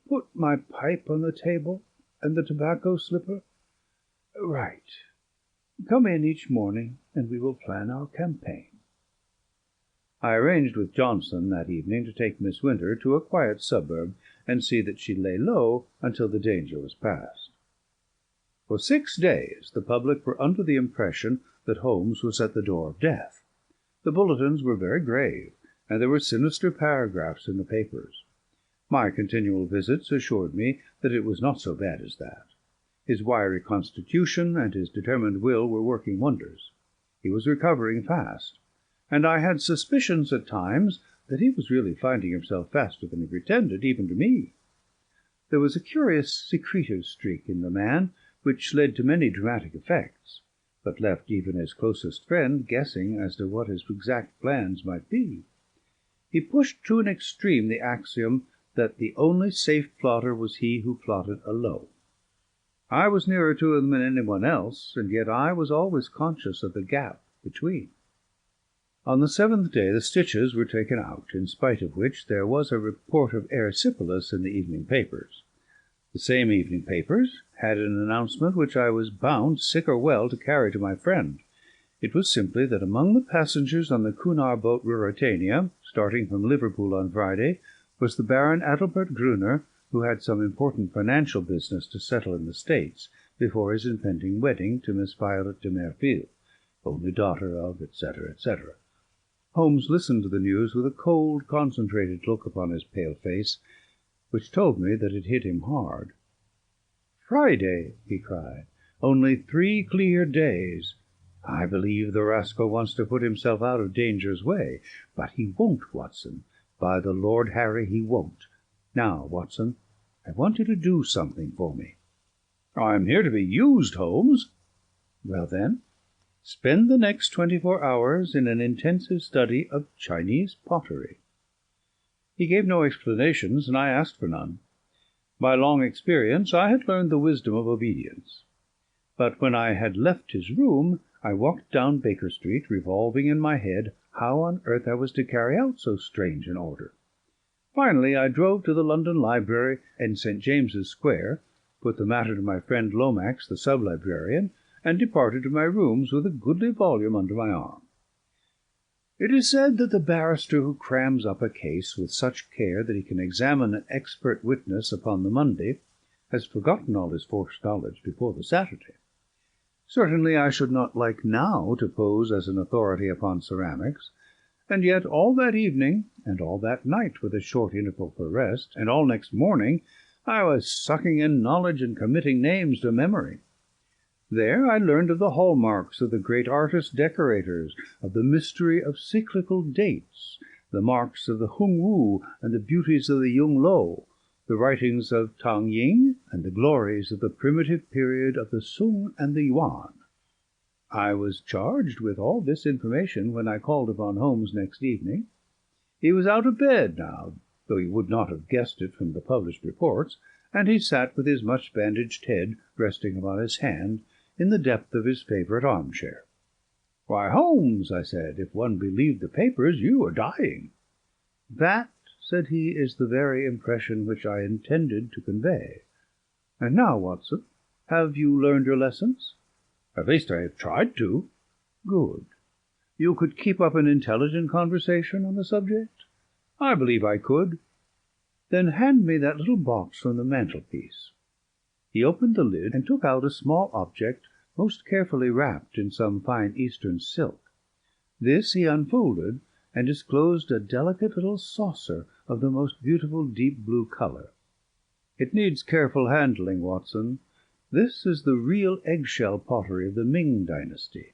[SPEAKER 1] Put my pipe on the table, and the tobacco slipper. Right. Come in each morning, and we will plan our campaign. I arranged with Johnson that evening to take Miss Winter to a quiet suburb and see that she lay low until the danger was past. For 6 days the public were under the impression that Holmes was at the door of death. The bulletins were very grave, and there were sinister paragraphs in the papers. My continual visits assured me that it was not so bad as that. His wiry constitution and his determined will were working wonders. He was recovering fast, and I had suspicions at times that he was really finding himself faster than he pretended, even to me. There was a curious secretive streak in the man, which led to many dramatic effects, but left even his closest friend guessing as to what his exact plans might be. He pushed to an extreme the axiom that the only safe plotter was he who plotted alone. I was nearer to him than anyone else, and yet I was always conscious of the gap between. On the 7th day the stitches were taken out, in spite of which there was a report of erysipelas in the evening papers. The same evening papers had an announcement which I was bound, sick or well, to carry to my friend. It was simply that among the passengers on the Cunard boat Ruritania, starting from Liverpool on Friday, was the Baron Adalbert Gruner, who had some important financial business to settle in the States before his impending wedding to Miss Violet de Merville, only daughter of, etc., etc. Holmes listened to the news with a cold, concentrated look upon his pale face, which told me that it hit him hard. "Friday!" he cried. "Only 3 clear days! I believe the rascal wants to put himself out of danger's way. But he won't, Watson. By the Lord Harry, he won't. Now, Watson, I want you to do something for me." "I'm here to be used, Holmes." "Well, then, spend the next 24 hours in an intensive study of Chinese pottery." He gave no explanations, and I asked for none. By long experience I had learned the wisdom of obedience. But when I had left his room, I walked down Baker Street, revolving in my head how on earth I was to carry out so strange an order. Finally I drove to the London Library in St. James's Square, put the matter to my friend Lomax, the sub-librarian, and departed to my rooms with a goodly volume under my arm. It is said that the barrister who crams up a case with such care that he can examine an expert witness upon the Monday has forgotten all his forced knowledge before the Saturday. Certainly I should not like now to pose as an authority upon ceramics, and yet all that evening, and all that night with a short interval for rest, and all next morning, I was sucking in knowledge and committing names to memory. There I learned of the hallmarks of the great artist-decorators, of the mystery of cyclical dates, the marks of the Hung Wu and the beauties of the Yung Lo, the writings of Tang Ying, and the glories of the primitive period of the Sung and the Yuan. I was charged with all this information when I called upon Holmes next evening. He was out of bed now, though he would not have guessed it from the published reports, and he sat with his much-bandaged head resting upon his hand in the depth of his favourite arm-chair. "Why, Holmes," I said, "if one believed the papers, you are dying." "That," said he, "is the very impression which I intended to convey. And now, Watson, have you learned your lessons?" "At least I have tried to." "Good. You could keep up an intelligent conversation on the subject?" "I believe I could." "Then hand me that little box from the mantelpiece." He opened the lid, and took out a small object most carefully wrapped in some fine Eastern silk. This he unfolded, and disclosed a delicate little saucer of the most beautiful deep blue colour. "It needs careful handling, Watson. This is the real egg-shell pottery of the Ming dynasty.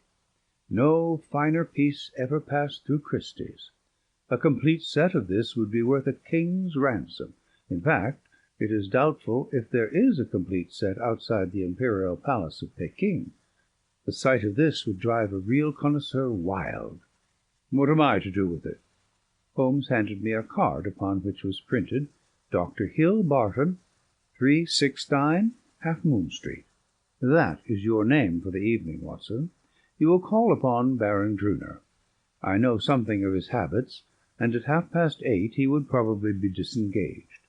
[SPEAKER 1] No finer piece ever passed through Christie's. A complete set of this would be worth a king's ransom. In fact, it is doubtful if there is a complete set outside the imperial palace of Peking. The sight of this would drive a real connoisseur wild. What am I to do with it?" Holmes handed me a card upon which was printed, "Dr. Hill Barton, 369 Half Moon Street." "That is your name for the evening, Watson. You will call upon Baron Brunner. I know something of his habits, and at 8:30 he would probably be disengaged.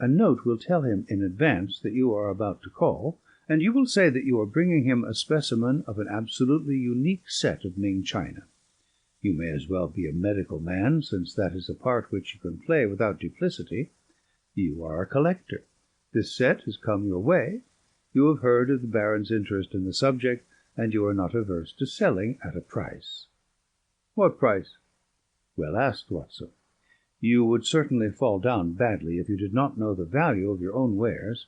[SPEAKER 1] A note will tell him in advance that you are about to call, and you will say that you are bringing him a specimen of an absolutely unique set of Ming china. You may as well be a medical man, since that is a part which you can play without duplicity. You are a collector. This set has come your way. You have heard of the Baron's interest in the subject, and you are not averse to selling at a price." "What price?" "Well asked, Watson. You would certainly fall down badly if you did not know the value of your own wares.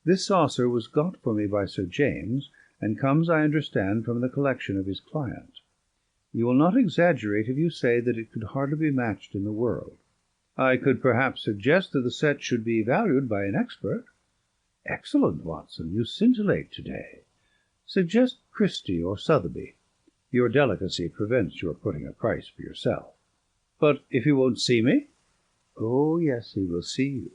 [SPEAKER 1] This saucer was got for me by Sir James, and comes, I understand, from the collection of his client. You will not exaggerate if you say that it could hardly be matched in the world. I could perhaps suggest that the set should be valued by an expert." "Excellent, Watson. You scintillate to-day. Suggest Christie or Sotheby. Your delicacy prevents your putting a price for yourself." "But if he won't see me?" "Oh, yes, he will see you.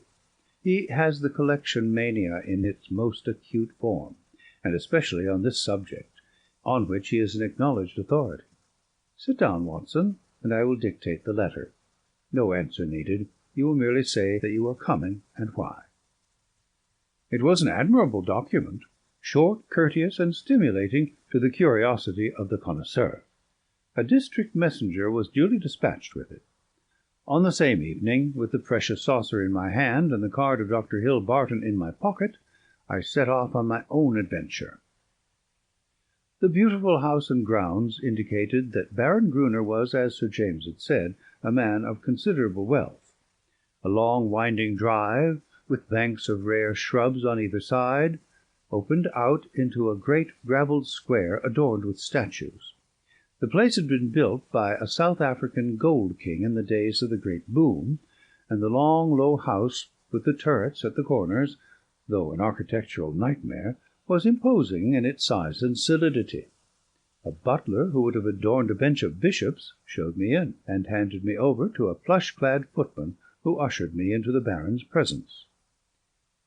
[SPEAKER 1] He has the collection mania in its most acute form, and especially on this subject, on which he is an acknowledged authority. Sit down, Watson, and I will dictate the letter. No answer needed. You will merely say that you are coming, and why." It was an admirable document, short, courteous, and stimulating to the curiosity of the connoisseur. A district messenger was duly dispatched with it. On the same evening, with the precious saucer in my hand and the card of Dr. Hill Barton in my pocket, I set off on my own adventure. The beautiful house and grounds indicated that Baron Brunner was, as Sir James had said, a man of considerable wealth. A long winding drive, with banks of rare shrubs on either side, opened out into a great gravelled square adorned with statues. The place had been built by a South African gold king in the days of the great boom, and the long, low house, with the turrets at the corners, though an architectural nightmare, was imposing in its size and solidity. A butler, who would have adorned a bench of bishops, showed me in, and handed me over to a plush-clad footman, who ushered me into the Baron's presence.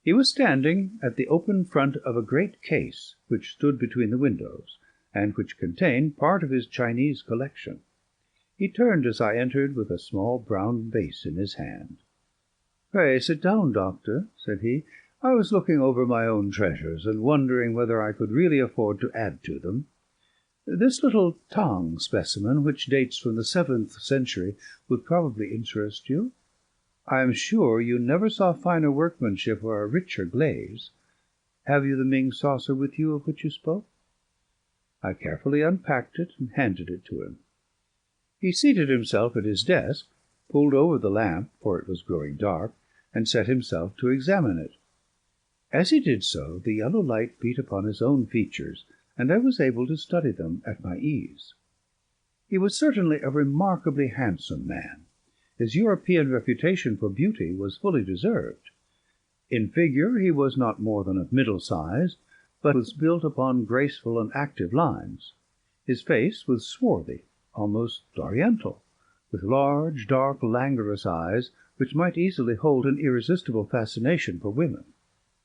[SPEAKER 1] He was standing at the open front of a great case which stood between the windows, and which contained part of his Chinese collection. He turned as I entered, with a small brown vase in his hand. "Pray sit down, doctor," said he. "I was looking over my own treasures, and wondering whether I could really afford to add to them. This little Tang specimen, which dates from the 7th century, would probably interest you. I am sure you never saw finer workmanship or a richer glaze. Have you the Ming saucer with you of which you spoke?" I carefully unpacked it and handed it to him. He seated himself at his desk, pulled over the lamp, for it was growing dark, and set himself to examine it. As he did so, the yellow light beat upon his own features, and I was able to study them at my ease. He was certainly a remarkably handsome man. His European reputation for beauty was fully deserved. In figure he was not more than of middle size, but was built upon graceful and active lines. His face was swarthy, almost oriental, with large, dark, languorous eyes, which might easily hold an irresistible fascination for women.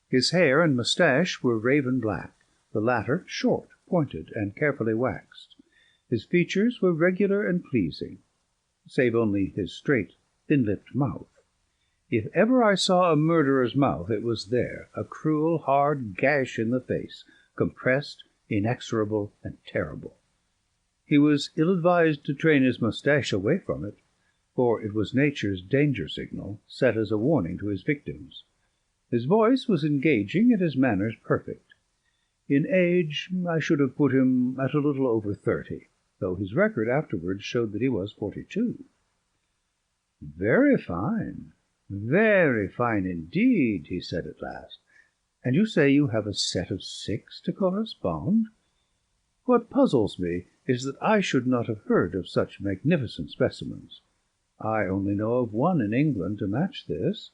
[SPEAKER 1] His hair and moustache were raven black, the latter short, pointed, and carefully waxed. His features were regular and pleasing, save only his straight, thin-lipped mouth. If ever I saw a murderer's mouth, it was there, a cruel, hard gash in the face, compressed, inexorable, and terrible. He was ill-advised to train his moustache away from it, for it was nature's danger signal, set as a warning to his victims. His voice was engaging and his manners perfect. In age I should have put him at a little over 30, though his record afterwards showed that he was 42. "Very fine, very fine indeed," he said at last. "And you say you have a set of 6 to correspond? What puzzles me is that I should not have heard of such magnificent specimens. I only know of one in England to match this,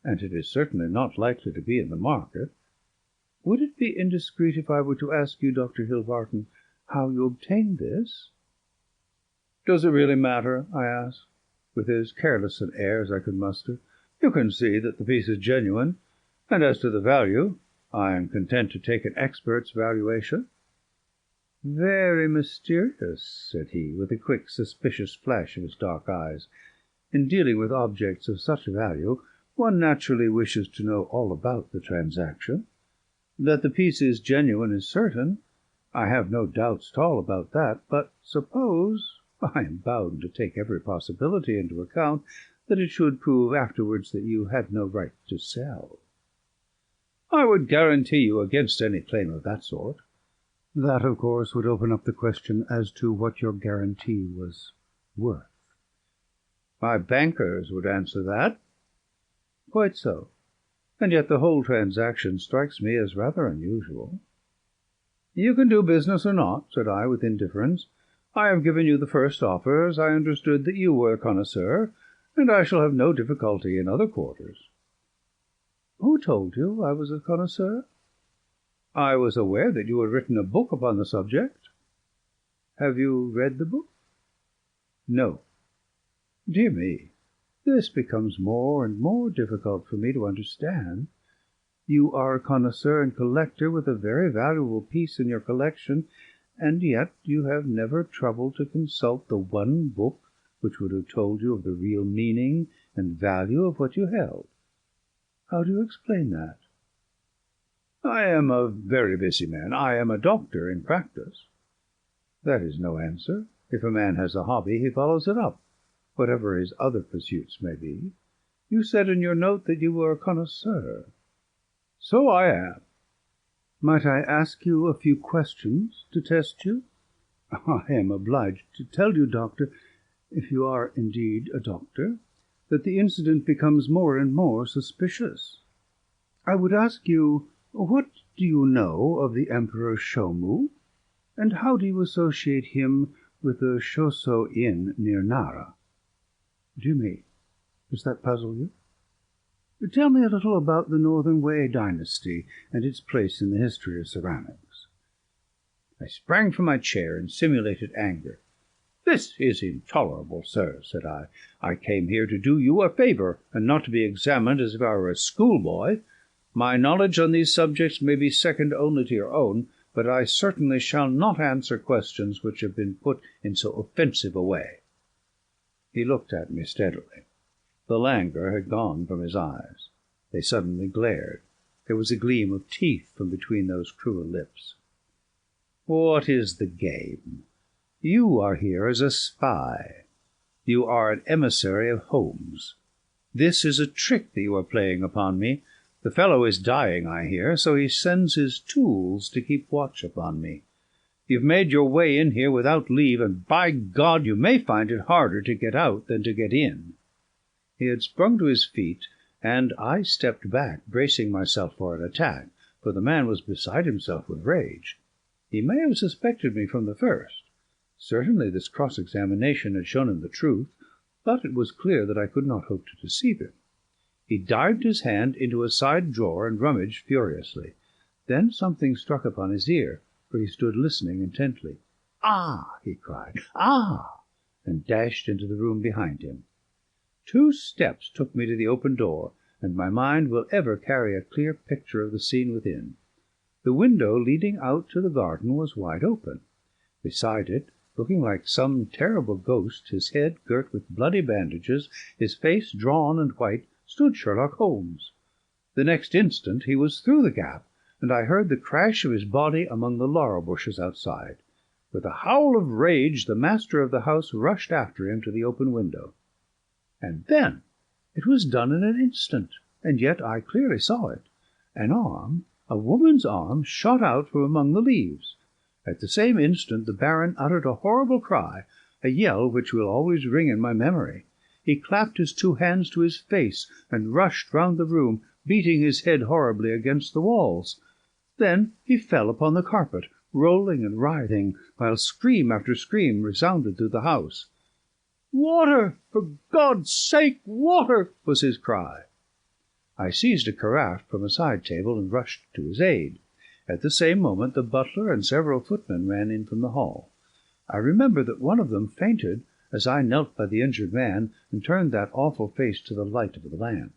[SPEAKER 1] and it is certainly not likely to be in the market. Would it be indiscreet if I were to ask you, Dr. Hilvarton, how you obtained this?" "Does it really matter?" I asked, with as careless an air as I could muster. "You can see that the piece is genuine, and as to the value, I am content to take an expert's valuation." "Very mysterious," said he, with a quick, suspicious flash of his dark eyes. "In dealing with objects of such value, one naturally wishes to know all about the transaction. That the piece is genuine is certain. I have no doubts at all about that. But suppose, I am bound to take every possibility into account, that it should prove afterwards that you had no right to sell." "I would guarantee you against any claim of that sort." "That, of course, would open up the question as to what your guarantee was worth." "My bankers would answer that." "Quite so. And yet the whole transaction strikes me as rather unusual." "You can do business or not," said I, with indifference. "I have given you the first offer, as I understood that you were a connoisseur, and I shall have no difficulty in other quarters." "Who told you I was a connoisseur?" "I was aware that you had written a book upon the subject." "Have you read the book?" "No." "Dear me, this becomes more and more difficult for me to understand. You are a connoisseur and collector with a very valuable piece in your collection, and yet you have never troubled to consult the one book which would have told you of the real meaning and value of what you held. How do you explain that?" "I am a very busy man. I am a doctor in practice." "That is no answer. If a man has a hobby, he follows it up, whatever his other pursuits may be. You said in your note that you were a connoisseur." "So I am." "Might I ask you a few questions to test you?" "I am obliged to tell you, doctor, if you are indeed a doctor, that the incident becomes more and more suspicious. I would ask you, what do you know of the Emperor Shomu, and how do you associate him with the Choso Inn near Nara?" "Dear me, does that puzzle you?" "Tell me a little about the Northern Wei dynasty and its place in the history of ceramics." I sprang from my chair in simulated anger. "This is intolerable, sir," said I. "I came here to do you a favour, and not to be examined as if I were a schoolboy. My knowledge on these subjects may be second only to your own, but I certainly shall not answer questions which have been put in so offensive a way." He looked at me steadily. The languor had gone from his eyes. They suddenly glared. There was a gleam of teeth from between those cruel lips. "What is the game? You are here as a spy. You are an emissary of Holmes. This is a trick that you are playing upon me. The fellow is dying, I hear, so he sends his tools to keep watch upon me. You've made your way in here without leave, and by God, you may find it harder to get out than to get in." He had sprung to his feet, and I stepped back, bracing myself for an attack, for the man was beside himself with rage. He may have suspected me from the first. Certainly this cross-examination had shown him the truth, but it was clear that I could not hope to deceive him. He dived his hand into a side drawer and rummaged furiously. Then something struck upon his ear, for he stood listening intently. "Ah!" he cried. "Ah!" and dashed into the room behind him. 2 steps took me to the open door, and my mind will ever carry a clear picture of the scene within. The window leading out to the garden was wide open. Beside it, looking like some terrible ghost, his head girt with bloody bandages, his face drawn and white, stood Sherlock Holmes. The next instant he was through the gap, and I heard the crash of his body among the laurel bushes outside. With a howl of rage the master of the house rushed after him to the open window. And then it was done in an instant, and yet I clearly saw it. An arm, a woman's arm, shot out from among the leaves. At the same instant the Baron uttered a horrible cry, a yell which will always ring in my memory. He clapped his two hands to his face and rushed round the room, beating his head horribly against the walls. Then he fell upon the carpet, rolling and writhing, while scream after scream resounded through the house. "Water! For God's sake, water!" was his cry. I seized a carafe from a side table and rushed to his aid. At the same moment the butler and several footmen ran in from the hall. I remember that one of them fainted as I knelt by the injured man and turned that awful face to the light of the lamp.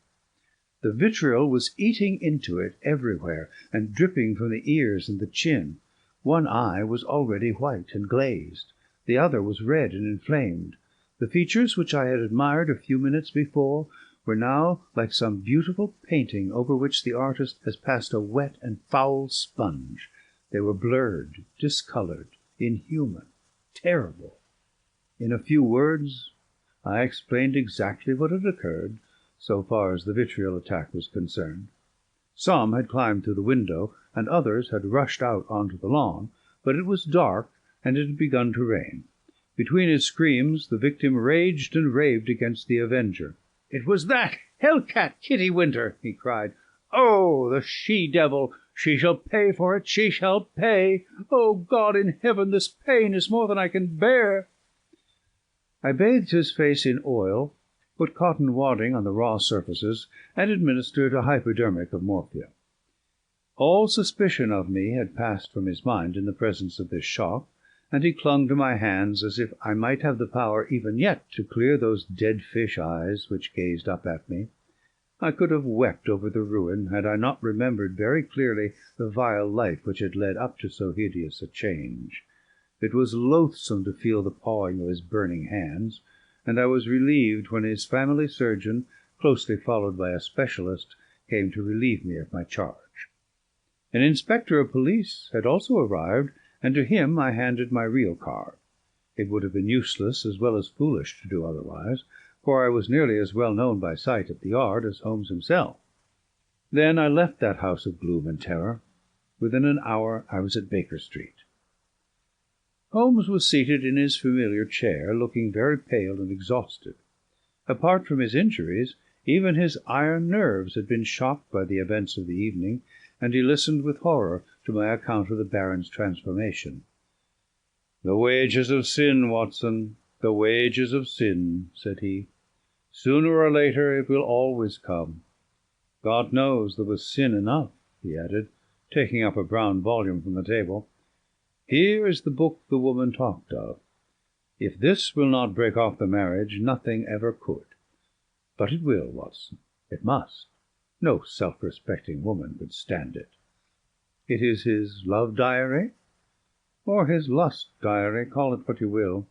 [SPEAKER 1] The vitriol was eating into it everywhere, and dripping from the ears and the chin. One eye was already white and glazed. The other was red and inflamed. The features which I had admired a few minutes before were now like some beautiful painting over which the artist has passed a wet and foul sponge. They were blurred, discoloured, inhuman, terrible. In a few words I explained exactly what had occurred, so far as the vitriol attack was concerned. Some had climbed through the window, and others had rushed out onto the lawn, but it was dark, and it had begun to rain. Between his screams the victim raged and raved against the avenger. "It was that hell-cat Kitty Winter!" he cried. "Oh, the she-devil! She shall pay for it! She shall pay! Oh, God in heaven, this pain is more than I can bear!" I bathed his face in oil, put cotton wadding on the raw surfaces, and administered a hypodermic of morphia. All suspicion of me had passed from his mind in the presence of this shock, and he clung to my hands as if I might have the power even yet to clear those dead fish eyes which gazed up at me. I could have wept over the ruin had I not remembered very clearly the vile life which had led up to so hideous a change. It was loathsome to feel the pawing of his burning hands, and I was relieved when his family surgeon, closely followed by a specialist, came to relieve me of my charge. An inspector of police had also arrived, and to him I handed my real card. It would have been useless as well as foolish to do otherwise, for I was nearly as well known by sight at the yard as Holmes himself. Then I left that house of gloom and terror. Within an hour I was at Baker Street. Holmes was seated in his familiar chair, looking very pale and exhausted. Apart from his injuries, even his iron nerves had been shocked by the events of the evening, and he listened with horror to my account of the Baron's transformation. "The wages of sin, Watson, the wages of sin," said he. "Sooner or later it will always come. God knows there was sin enough," he added, taking up a brown volume from the table. "Here is the book the woman talked of. If this will not break off the marriage, nothing ever could. But it will, Watson. It must. No self-respecting woman could stand it. It is his love diary, or his lust diary, call it what you will.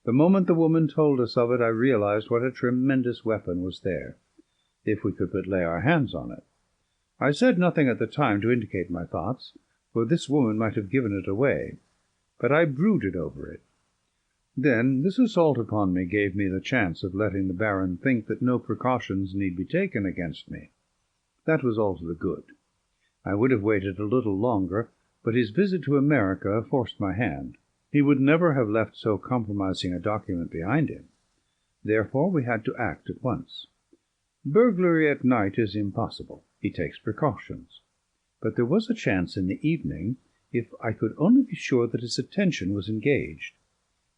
[SPEAKER 1] The moment the woman told us of it, I realized what a tremendous weapon was there, if we could but lay our hands on it. I said nothing at the time to indicate my thoughts, for this woman might have given it away, but I brooded over it. Then this assault upon me gave me the chance of letting the Baron think that no precautions need be taken against me. That was all to the good. I would have waited a little longer, but his visit to America forced my hand. He would never have left so compromising a document behind him. Therefore we had to act at once. Burglary at night is impossible. He takes precautions. But there was a chance in the evening, if I could only be sure that his attention was engaged.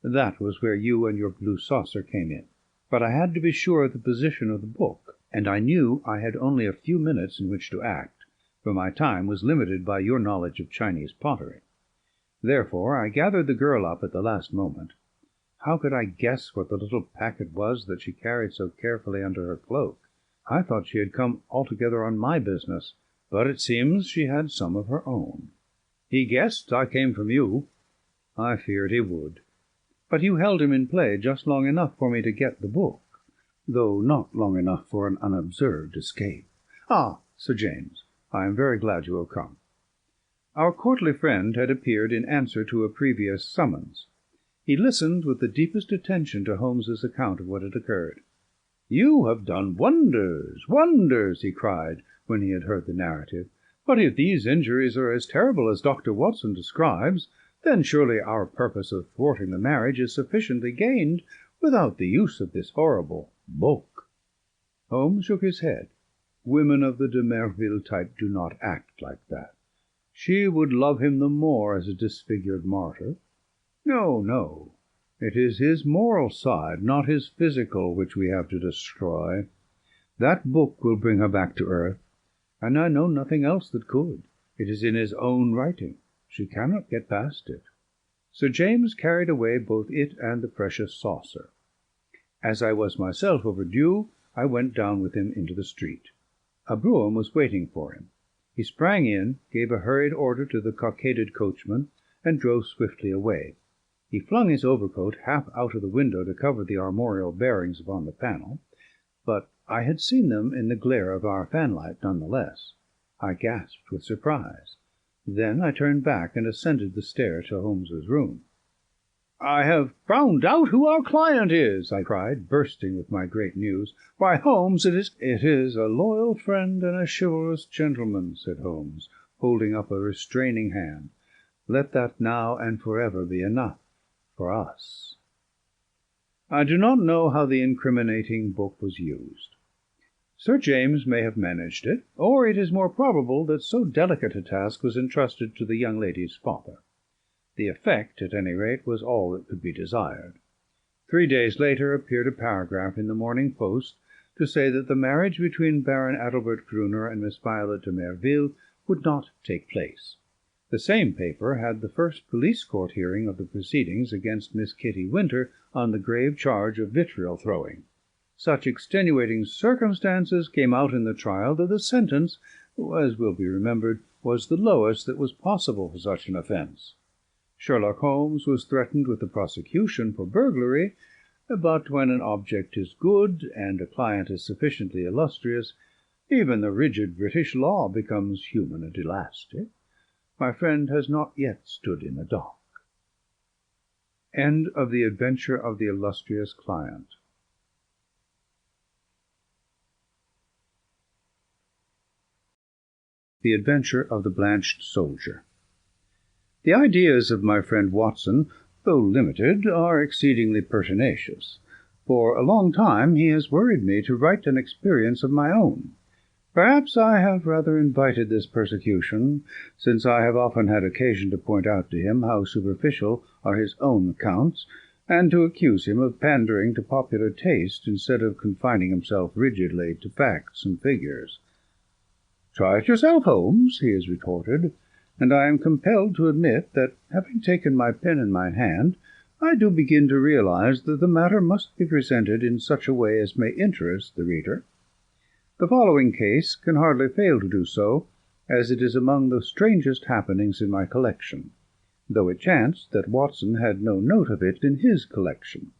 [SPEAKER 1] That was where you and your blue saucer came in. But I had to be sure of the position of the book, and I knew I had only a few minutes in which to act, for my time was limited by your knowledge of Chinese pottery. Therefore I gathered the girl up at the last moment. How could I guess what the little packet was that she carried so carefully under her cloak? I thought she had come altogether on my business, but it seems she had some of her own. He guessed I came from you. I feared he would. but you held him in play just long enough for me to get the book, though not long enough for an unobserved escape. Ah, Sir James, I am very glad you have come." Our courtly friend had appeared in answer to a previous summons. He listened with the deepest attention to Holmes's account of what had occurred. "You have done wonders, wonders!" he cried, when he had heard the narrative. "But if these injuries are as terrible as Dr. Watson describes, then surely our purpose of thwarting the marriage is sufficiently gained without the use of this horrible book." Holmes shook his head. "Women of the de Merville type do not act like that. She would love him the more as a disfigured martyr. No, no. It is his moral side, not his physical, which we have to destroy. That book will bring her back to earth, and I know nothing else that could. It is in his own writing. She cannot get past it." Sir James carried away both it and the precious saucer. As I was myself overdue, I went down with him into the street. A brougham was waiting for him. He sprang in, gave a hurried order to the cockaded coachman, and drove swiftly away. He flung his overcoat half out of the window to cover the armorial bearings upon the panel, but I had seen them in the glare of our fanlight none the less. I gasped with surprise. Then I turned back and ascended the stair to Holmes's room. "I have found out who our client is!" I cried, bursting with my great news. "Why, Holmes, it is a loyal friend and a chivalrous gentleman," said Holmes, holding up a restraining hand. "Let that now and for ever be enough for us." I do not know how the incriminating book was used. Sir James may have managed it, or it is more probable that so delicate a task was entrusted to the young lady's father. The effect, at any rate, was all that could be desired. 3 days later appeared a paragraph in the Morning Post to say that the marriage between Baron Adalbert Gruner and Miss Violet de Merville would not take place. The same paper had the first police court hearing of the proceedings against Miss Kitty Winter on the grave charge of vitriol throwing. Such extenuating circumstances came out in the trial that the sentence, as will be remembered, was the lowest that was possible for such an offence. Sherlock Holmes was threatened with the prosecution for burglary, but when an object is good and a client is sufficiently illustrious, even the rigid British law becomes human and elastic. My friend has not yet stood in the dock. End of the adventure of the illustrious client. The adventure of the Blanched soldier. The ideas of my friend Watson, though limited, are exceedingly pertinacious. For a long time he has worried me to write an experience of my own. Perhaps I have rather invited this persecution, since I have often had occasion to point out to him how superficial are his own accounts, and to accuse him of pandering to popular taste instead of confining himself rigidly to facts and figures. "Try it yourself, Holmes," he has retorted, and I am compelled to admit that, having taken my pen in my hand, I do begin to realize that the matter must be presented in such a way as may interest the reader. The following case can hardly fail to do so, as it is among the strangest happenings in my collection, though it chanced that Watson had no note of it in his collection.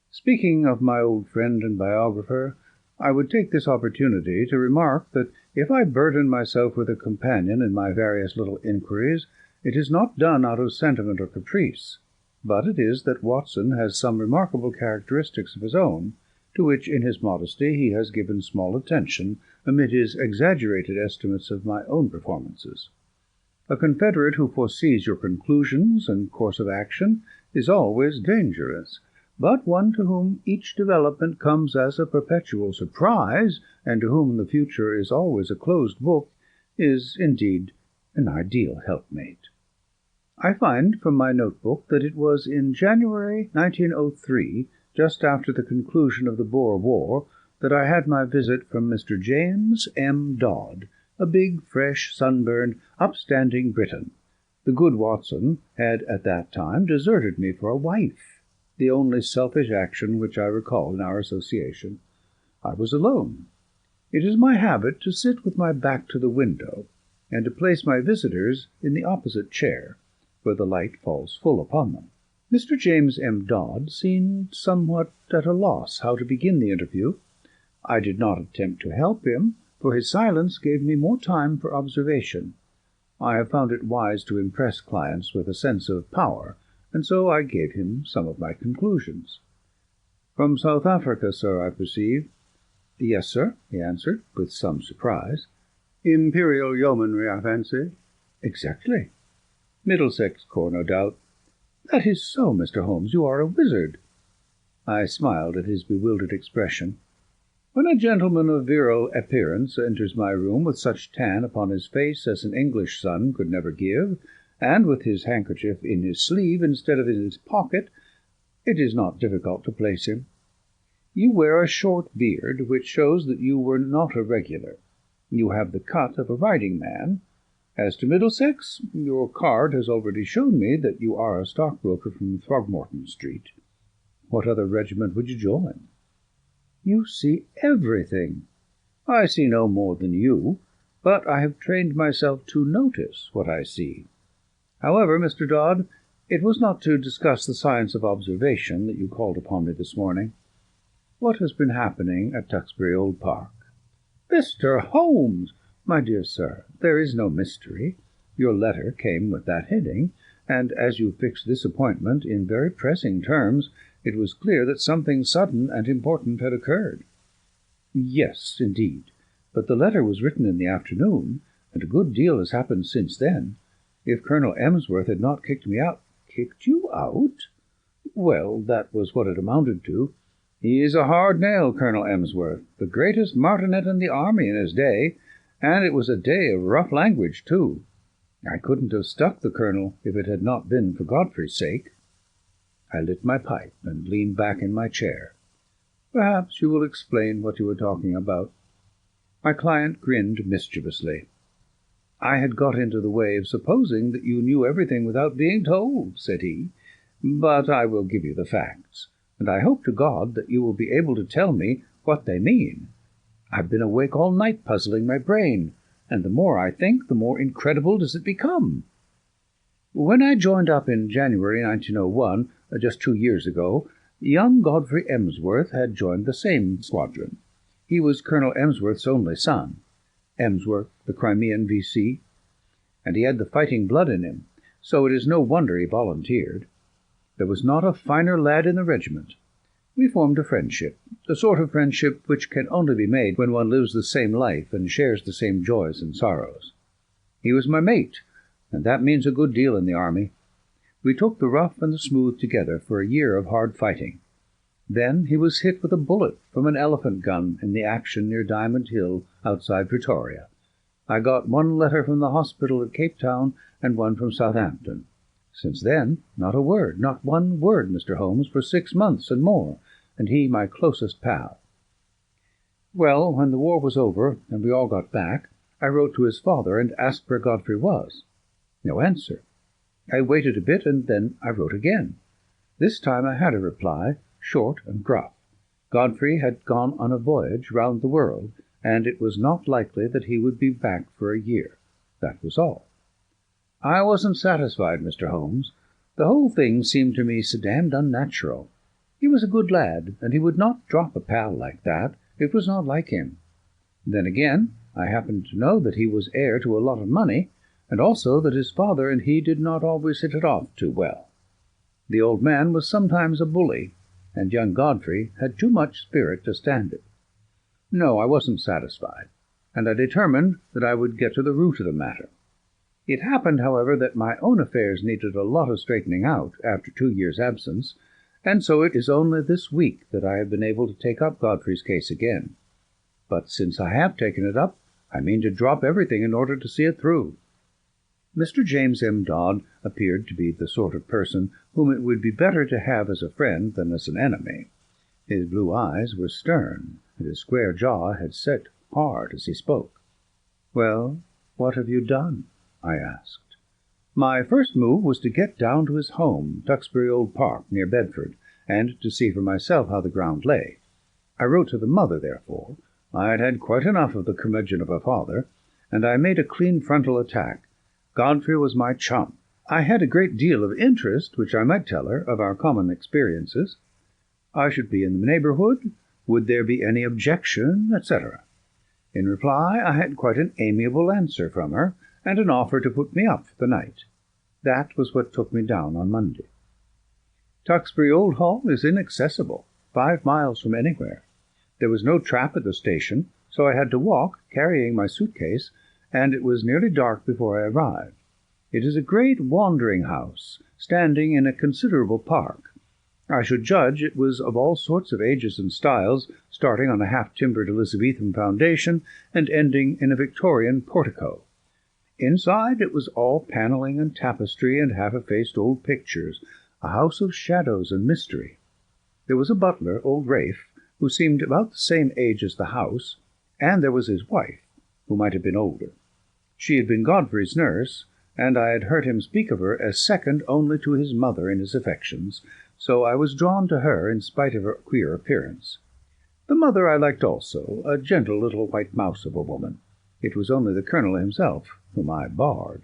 [SPEAKER 1] Speaking of my old friend and biographer, I would take this opportunity to remark that if I burden myself with a companion in my various little inquiries, it is not done out of sentiment or caprice, but it is that Watson has some remarkable characteristics of his own, to which in his modesty he has given small attention amid his exaggerated estimates of my own performances. A confederate who foresees your conclusions and course of action is always dangerous, but one to whom each development comes as a perpetual surprise, and to whom the future is always a closed book, is indeed an ideal helpmate. I find from my notebook that it was in January 1903, just after the conclusion of the Boer War, that I had my visit from Mr. James M. Dodd, a big, fresh, sunburned, upstanding Briton. The good Watson had at that time deserted me for a wife, the only selfish action which I recall in our association. I was alone. It is my habit to sit with my back to the window, and to place my visitors in the opposite chair, where the light falls full upon them. Mr. James M. Dodd seemed somewhat at a loss how to begin the interview. I did not attempt to help him, for his silence gave me more time for observation. I have found it wise to impress clients with a sense of power, and so I gave him some of my conclusions. "From South Africa, sir, I perceive." "Yes, sir," he answered, with some surprise. "Imperial yeomanry, I fancy." "Exactly." "Middlesex corps, no doubt." "That is so, Mr. Holmes. You are a wizard." I smiled at his bewildered expression. When a gentleman of virile appearance enters my room with such tan upon his face as an English sun could never give, and with his handkerchief in his sleeve instead of in his pocket, it is not difficult to place him. You wear a short beard, which shows that you were not a regular. You have the cut of a riding man. As to Middlesex, your card has already shown me that you are a stockbroker from Throgmorton Street. What other regiment would you join?" "You see everything." "I see no more than you, but I have trained myself to notice what I see. However, Mr. Dodd, it was not to discuss the science of observation that you called upon me this morning. What has been happening at Tewkesbury Old Park?" "Mr. Holmes!" "My dear sir, there is no mystery. Your letter came with that heading, and as you fixed this appointment in very pressing terms, it was clear that something sudden and important had occurred." "Yes, indeed. But the letter was written in the afternoon, and a good deal has happened since then. If Colonel Emsworth had not kicked me out—" "Kicked you out?" "Well, that was what it amounted to. He is a hard nail, Colonel Emsworth, the greatest martinet in the army in his day, and it was a day of rough language, too. I couldn't have stuck the Colonel if it had not been for Godfrey's sake." I lit my pipe and leaned back in my chair. "Perhaps you will explain what you were talking about." My client grinned mischievously. "I had got into the way of supposing that you knew everything without being told," said he. "But I will give you the facts, and I hope to God that you will be able to tell me what they mean. I've been awake all night puzzling my brain, and the more I think, the more incredible does it become. When I joined up in January 1901, just 2 years ago, young Godfrey Emsworth had joined the same squadron. He was Colonel Emsworth's only son, Emsworth, the Crimean V.C., and he had the fighting blood in him, so it is no wonder he volunteered. There was not a finer lad in the regiment. We formed a friendship, the sort of friendship which can only be made when one lives the same life and shares the same joys and sorrows. He was my mate, and that means a good deal in the army. We took the rough and the smooth together for a year of hard fighting. Then he was hit with a bullet from an elephant gun in the action near Diamond Hill outside Pretoria. I got one letter from the hospital at Cape Town and one from Southampton. Since then, not a word, not one word, Mr. Holmes, for 6 months and more, and he my closest pal. Well, when the war was over and we all got back, I wrote to his father and asked where Godfrey was. No answer. I waited a bit, and then I wrote again. This time I had a reply, short and gruff. Godfrey had gone on a voyage round the world, and it was not likely that he would be back for a year. That was all. I wasn't satisfied, Mr. Holmes. The whole thing seemed to me so damned unnatural. He was a good lad, and he would not drop a pal like that. It was not like him. Then again, I happened to know that he was heir to a lot of money, and also that his father and he did not always hit it off too well. The old man was sometimes a bully, and young Godfrey had too much spirit to stand it. No, I wasn't satisfied, and I determined that I would get to the root of the matter. It happened, however, that my own affairs needed a lot of straightening out after 2 years' absence, and so it is only this week that I have been able to take up Godfrey's case again. But since I have taken it up, I mean to drop everything in order to see it through. Mr. James M. Dodd appeared to be the sort of person whom it would be better to have as a friend than as an enemy. His blue eyes were stern, and his square jaw had set hard as he spoke. "Well, what have you done?" I asked. "My first move was to get down to his home, Tewkesbury Old Park, near Bedford, and to see for myself how the ground lay. I wrote to the mother, therefore. I had had quite enough of the curmudgeon of a father, and I made a clean frontal attack. Godfrey was my chum. I had a great deal of interest, which I might tell her, of our common experiences. I should be in the neighbourhood. Would there be any objection, etc.? In reply, I had quite an amiable answer from her, and an offer to put me up for the night. That was what took me down on Monday. Tewkesbury Old Hall is inaccessible, 5 miles from anywhere. There was no trap at the station, so I had to walk, carrying my suit-case, and it was nearly dark before I arrived. It is a great wandering house, standing in a considerable park. I should judge it was of all sorts of ages and styles, starting on a half-timbered Elizabethan foundation and ending in a Victorian portico. Inside it was all panelling and tapestry and half-effaced old pictures, a house of shadows and mystery. There was a butler, old Rafe, who seemed about the same age as the house, and there was his wife, who might have been older. She had been Godfrey's nurse, and I had heard him speak of her as second only to his mother in his affections, so I was drawn to her in spite of her queer appearance. The mother I liked also, a gentle little white mouse of a woman. It was only the Colonel himself whom I barred.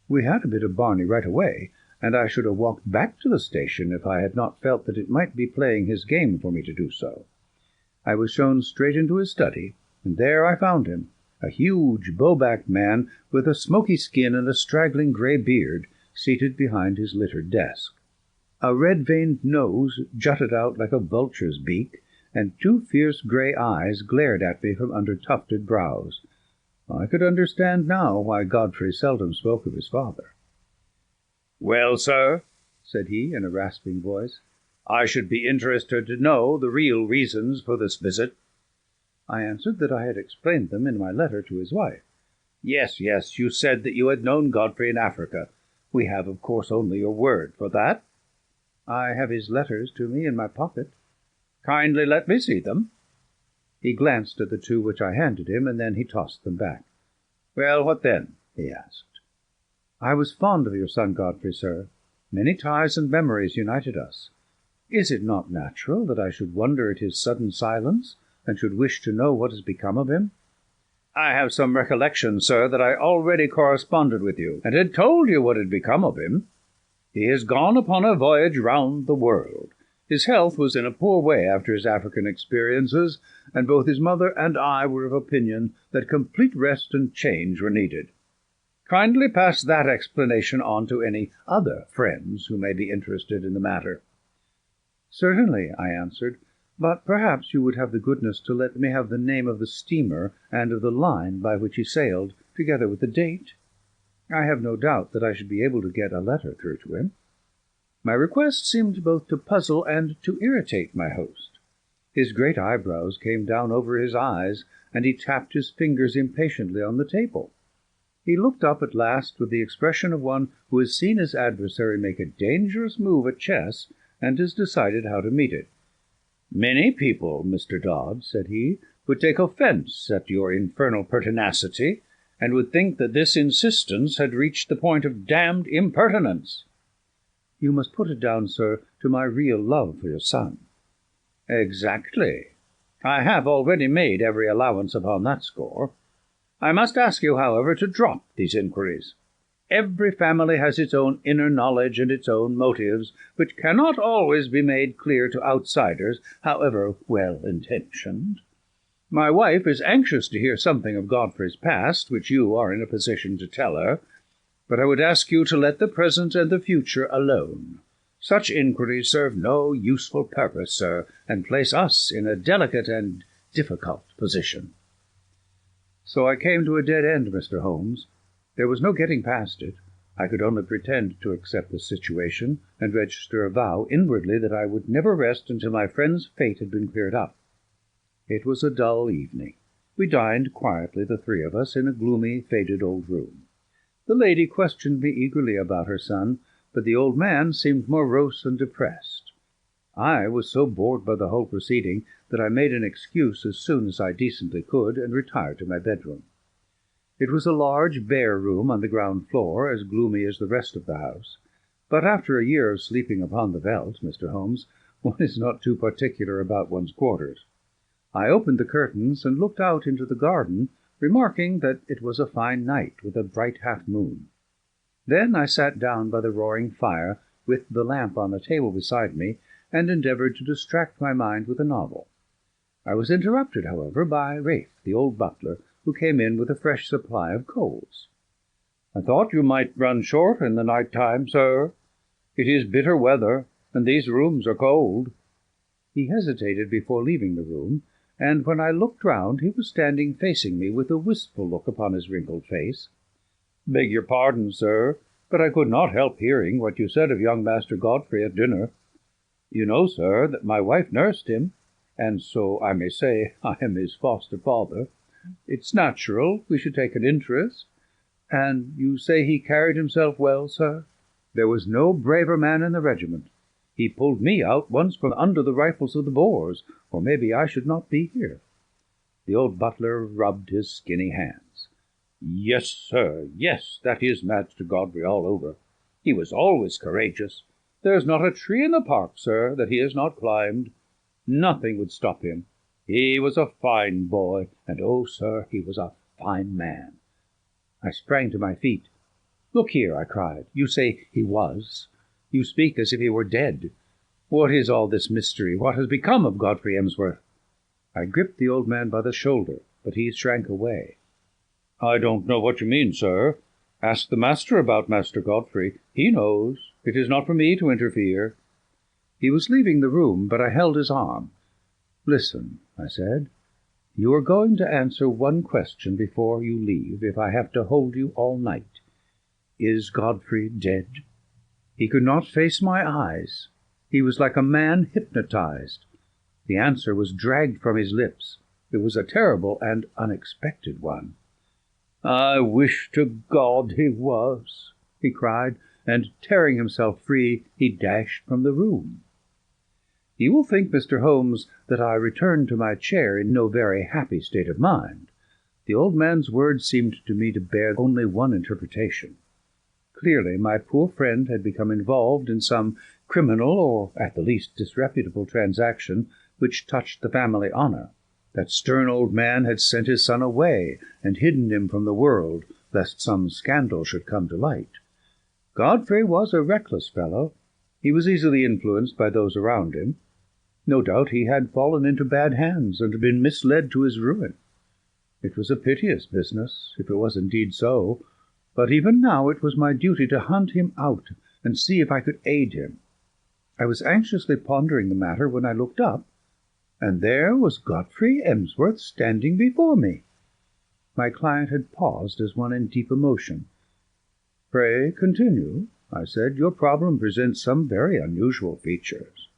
[SPEAKER 1] We had a bit of Barney right away, and I should have walked back to the station if I had not felt that it might be playing his game for me to do so. I was shown straight into his study, and there I found him, a huge bow-backed man with a smoky skin and a straggling grey beard, seated behind his littered desk. A red-veined nose jutted out like a vulture's beak, and 2 fierce grey eyes glared at me from under tufted brows. I could understand now why Godfrey seldom spoke of his father. "Well, sir," said he, in a rasping voice, "I should be interested to know the real reasons for this visit." I answered that I had explained them in my letter to his wife. "Yes, yes, you said that you had known Godfrey in Africa. We have, of course, only your word for that." "I have his letters to me in my pocket." "Kindly let me see them." He glanced at the 2 which I handed him, and then he tossed them back. "Well, what then?" he asked. "I was fond of your son Godfrey, sir. Many ties and memories united us. Is it not natural that I should wonder at his sudden silence, and should wish to know what has become of him?" "I have some recollection, sir, that I already corresponded with you, and had told you what had become of him. He has gone upon a voyage round the world. His health was in a poor way after his African experiences, and both his mother and I were of opinion that complete rest and change were needed. Kindly pass that explanation on to any other friends who may be interested in the matter." "Certainly," I answered, "but perhaps you would have the goodness to let me have the name of the steamer and of the line by which he sailed, together with the date. I have no doubt that I should be able to get a letter through to him." My request seemed both to puzzle and to irritate my host. His great eyebrows came down over his eyes, and he tapped his fingers impatiently on the table. He looked up at last with the expression of one who has seen his adversary make a dangerous move at chess, and has decided how to meet it. "Many people, Mr. Dodd," said he, "would take offence at your infernal pertinacity, and would think that this insistence had reached the point of damned impertinence." "You must put it down, sir, to my real love for your son." "Exactly. I have already made every allowance upon that score. I must ask you, however, to drop these inquiries. Every family has its own inner knowledge and its own motives, which cannot always be made clear to outsiders, however well-intentioned. My wife is anxious to hear something of Godfrey's past, which you are in a position to tell her, but I would ask you to let the present and the future alone. Such inquiries serve no useful purpose, sir, and place us in a delicate and difficult position." So I came to a dead end, Mr. Holmes. There was no getting past it. I could only pretend to accept the situation, and register a vow inwardly that I would never rest until my friend's fate had been cleared up. It was a dull evening. We dined quietly, the 3 of us, in a gloomy, faded old room. The lady questioned me eagerly about her son, but the old man seemed morose and depressed. I was so bored by the whole proceeding that I made an excuse as soon as I decently could, and retired to my bedroom. It was a large, bare room on the ground floor, as gloomy as the rest of the house. But after a year of sleeping upon the veldt, Mr. Holmes, one is not too particular about one's quarters. I opened the curtains and looked out into the garden, remarking that it was a fine night, with a bright half-moon. Then I sat down by the roaring fire, with the lamp on the table beside me, and endeavoured to distract my mind with a novel. I was interrupted, however, by Rafe, the old butler, who came in with a fresh supply of coals. "I thought you might run short in the night time, sir. It is bitter weather, and these rooms are cold." He hesitated before leaving the room, and when I looked round he was standing facing me with a wistful look upon his wrinkled face. "Beg your pardon, sir, but I could not help hearing what you said of young Master Godfrey at dinner. You know, sir, that my wife nursed him, and so I may say I am his foster father. It's natural we should take an interest. And you say he carried himself well, sir? There was no braver man in the regiment. He pulled me out once from under the rifles of the Boers, or maybe I should not be here." The old butler rubbed his skinny hands. "Yes, sir, yes, that is Master Godfrey all over. He was always courageous. There's not a tree in the park, sir, that he has not climbed. Nothing would stop him. He was a fine boy, and oh, sir, he was a fine man." I sprang to my feet. "Look here," I cried. "You say he was. You speak as if he were dead. What is all this mystery? What has become of Godfrey Emsworth?" I gripped the old man by the shoulder, but he shrank away. "I don't know what you mean, sir. Ask the master about Master Godfrey. He knows. It is not for me to interfere." He was leaving the room, but I held his arm. "Listen," I said. "You are going to answer one question before you leave, if I have to hold you all night. Is Godfrey dead?" He could not face my eyes. He was like a man hypnotized. The answer was dragged from his lips. It was a terrible and unexpected one. "I wish to God he was," he cried, and tearing himself free, he dashed from the room. You will think, Mr. Holmes, that I returned to my chair in no very happy state of mind. The old man's words seemed to me to bear only one interpretation. Clearly my poor friend had become involved in some criminal, or at the least disreputable transaction, which touched the family honour. That stern old man had sent his son away, and hidden him from the world, lest some scandal should come to light. Godfrey was a reckless fellow. He was easily influenced by those around him. No doubt he had fallen into bad hands, and been misled to his ruin. It was a piteous business, if it was indeed so, but even now it was my duty to hunt him out, and see if I could aid him. I was anxiously pondering the matter when I looked up, and there was Godfrey Emsworth standing before me. My client had paused as one in deep emotion. "Pray continue," I said. "Your problem presents some very unusual features."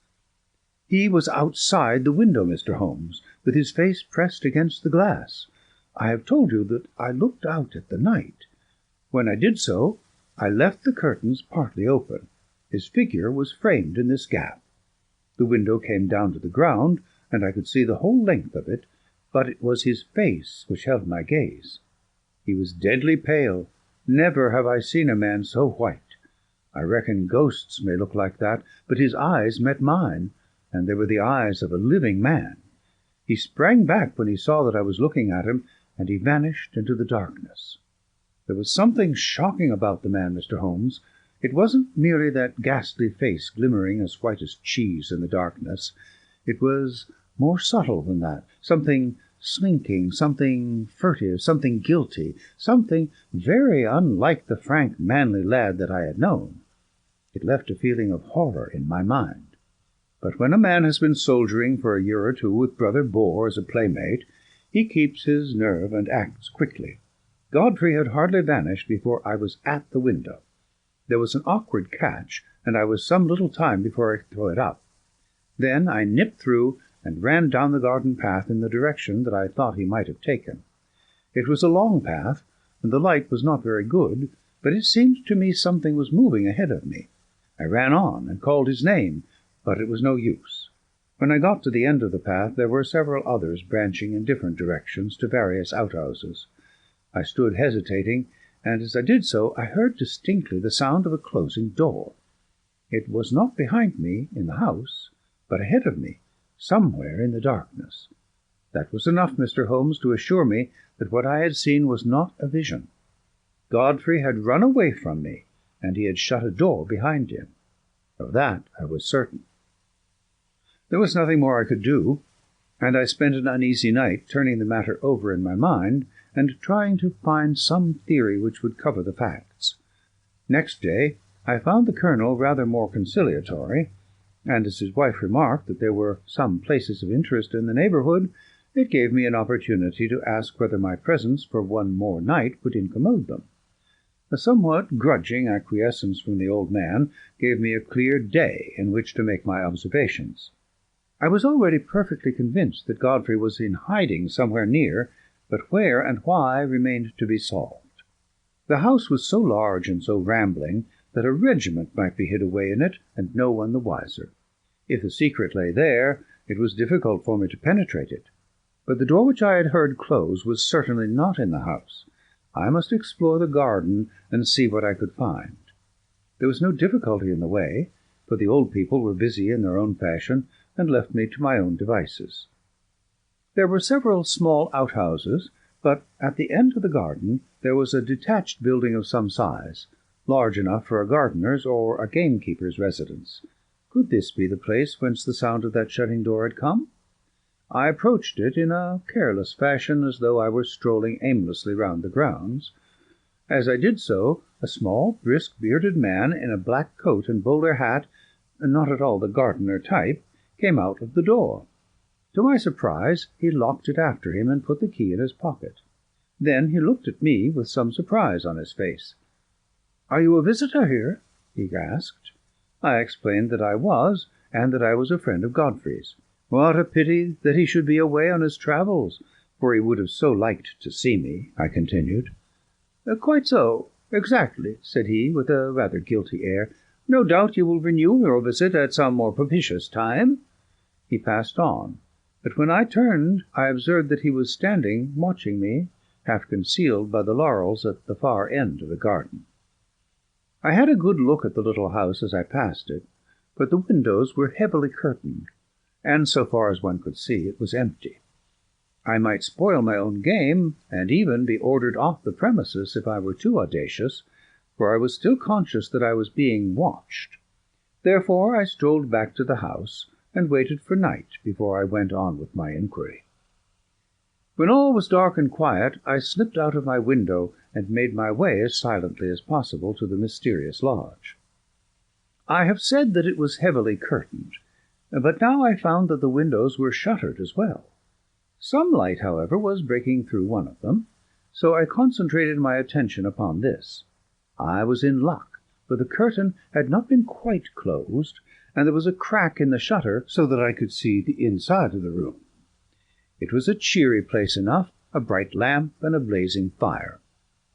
[SPEAKER 1] "He was outside the window, Mr. Holmes, with his face pressed against the glass. I have told you that I looked out at the night. When I did so, I left the curtains partly open. His figure was framed in this gap. The window came down to the ground, and I could see the whole length of it, but it was his face which held my gaze. He was deadly pale. Never have I seen a man so white. I reckon ghosts may look like that, but his eyes met mine, and they were the eyes of a living man. He sprang back when he saw that I was looking at him, and he vanished into the darkness. There was something shocking about the man, Mr. Holmes. It wasn't merely that ghastly face glimmering as white as cheese in the darkness. It was more subtle than that, something slinking, something furtive, something guilty, something very unlike the frank, manly lad that I had known. It left a feeling of horror in my mind. But when a man has been soldiering for a year or two with Brother Boar as a playmate, he keeps his nerve and acts quickly. Godfrey had hardly vanished before I was at the window. There was an awkward catch, and I was some little time before I could throw it up. Then I nipped through and ran down the garden path in the direction that I thought he might have taken. It was a long path, and the light was not very good, but it seemed to me something was moving ahead of me. I ran on and called his name, but it was no use. When I got to the end of the path, there were several others branching in different directions to various outhouses. I stood hesitating, and as I did so, I heard distinctly the sound of a closing door. It was not behind me in the house, but ahead of me, somewhere in the darkness. That was enough, Mr. Holmes, to assure me that what I had seen was not a vision. Godfrey had run away from me, and he had shut a door behind him. Of that I was certain. There was nothing more I could do, and I spent an uneasy night turning the matter over in my mind and trying to find some theory which would cover the facts. Next day I found the Colonel rather more conciliatory, and as his wife remarked that there were some places of interest in the neighbourhood, it gave me an opportunity to ask whether my presence for one more night would incommode them. A somewhat grudging acquiescence from the old man gave me a clear day in which to make my observations. I was already perfectly convinced that Godfrey was in hiding somewhere near, but where and why remained to be solved. The house was so large and so rambling that a regiment might be hid away in it, and no one the wiser. If the secret lay there, it was difficult for me to penetrate it. But the door which I had heard close was certainly not in the house. I must explore the garden and see what I could find. There was no difficulty in the way, for the old people were busy in their own fashion, and left me to my own devices. There were several small outhouses, but at the end of the garden there was a detached building of some size, large enough for a gardener's or a gamekeeper's residence. Could this be the place whence the sound of that shutting door had come? I approached it in a careless fashion, as though I were strolling aimlessly round the grounds. As I did so, a small, brisk, bearded man in a black coat and bowler hat, not at all the gardener type, came out of the door. To my surprise, he locked it after him and put the key in his pocket. Then he looked at me with some surprise on his face. "Are you a visitor here?" he asked. I explained that I was, and that I was a friend of Godfrey's. "What a pity that he should be away on his travels, for he would have so liked to see me," I continued. "Quite so, exactly," said he, with a rather guilty air. "No doubt you will renew your visit at some more propitious time." He passed on, but when I turned I observed that he was standing watching me, half concealed by the laurels at the far end of the garden. I had a good look at the little house as I passed it, but the windows were heavily curtained, and so far as one could see, it was empty. I might spoil my own game, and even be ordered off the premises if I were too audacious, for I was still conscious that I was being watched. Therefore I strolled back to the house, and waited for night before I went on with my inquiry. When all was dark and quiet, I slipped out of my window and made my way as silently as possible to the mysterious lodge. I have said that it was heavily curtained, but now I found that the windows were shuttered as well. Some light, however, was breaking through one of them, so I concentrated my attention upon this. I was in luck, for the curtain had not been quite closed, and there was a crack in the shutter so that I could see the inside of the room. It was a cheery place enough, a bright lamp and a blazing fire.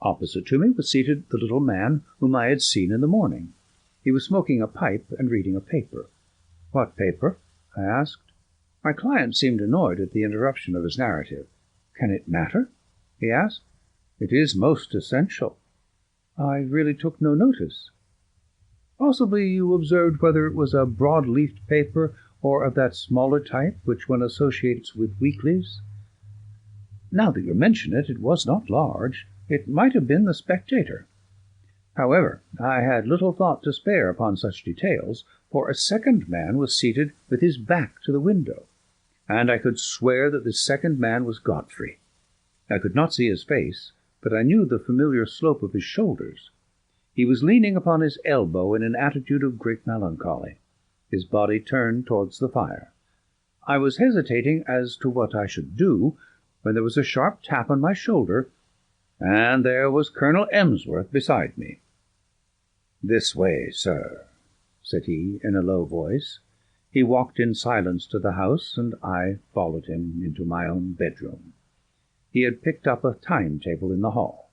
[SPEAKER 1] Opposite to me was seated the little man whom I had seen in the morning. He was smoking a pipe and reading a paper. "What paper?" I asked. My client seemed annoyed at the interruption of his narrative. "Can it matter?" he asked. "It is most essential." "I really took no notice." "Possibly you observed whether it was a broad-leafed paper or of that smaller type which one associates with weeklies?" "Now that you mention it, it was not large. It might have been the Spectator." However, I had little thought to spare upon such details, for a second man was seated with his back to the window, and I could swear that this second man was Godfrey. I could not see his face, but I knew the familiar slope of his shoulders. He was leaning upon his elbow in an attitude of great melancholy, his body turned towards the fire. I was hesitating as to what I should do, when there was a sharp tap on my shoulder, and there was Colonel Emsworth beside me. "This way, sir," said he, in a low voice. He walked in silence to the house, and I followed him into my own bedroom. He had picked up a time-table in the hall.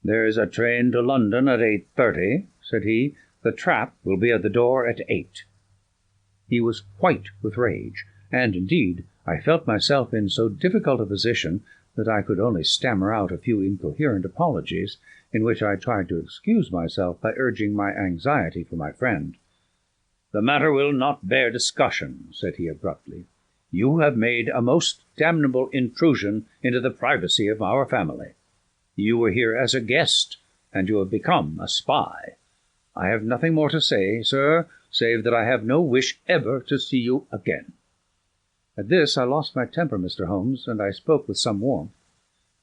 [SPEAKER 1] "There is a train to London at 8:30, said he. "The trap will be at the door at 8. He was white with rage, and, indeed, I felt myself in so difficult a position that I could only stammer out a few incoherent apologies, in which I tried to excuse myself by urging my anxiety for my friend. "The matter will not bear discussion," said he abruptly. "You have made a most damnable intrusion into the privacy of our family. You were here as a guest, and you have become a spy. I have nothing more to say, sir, save that I have no wish ever to see you again." At this I lost my temper, Mr. Holmes, and I spoke with some warmth.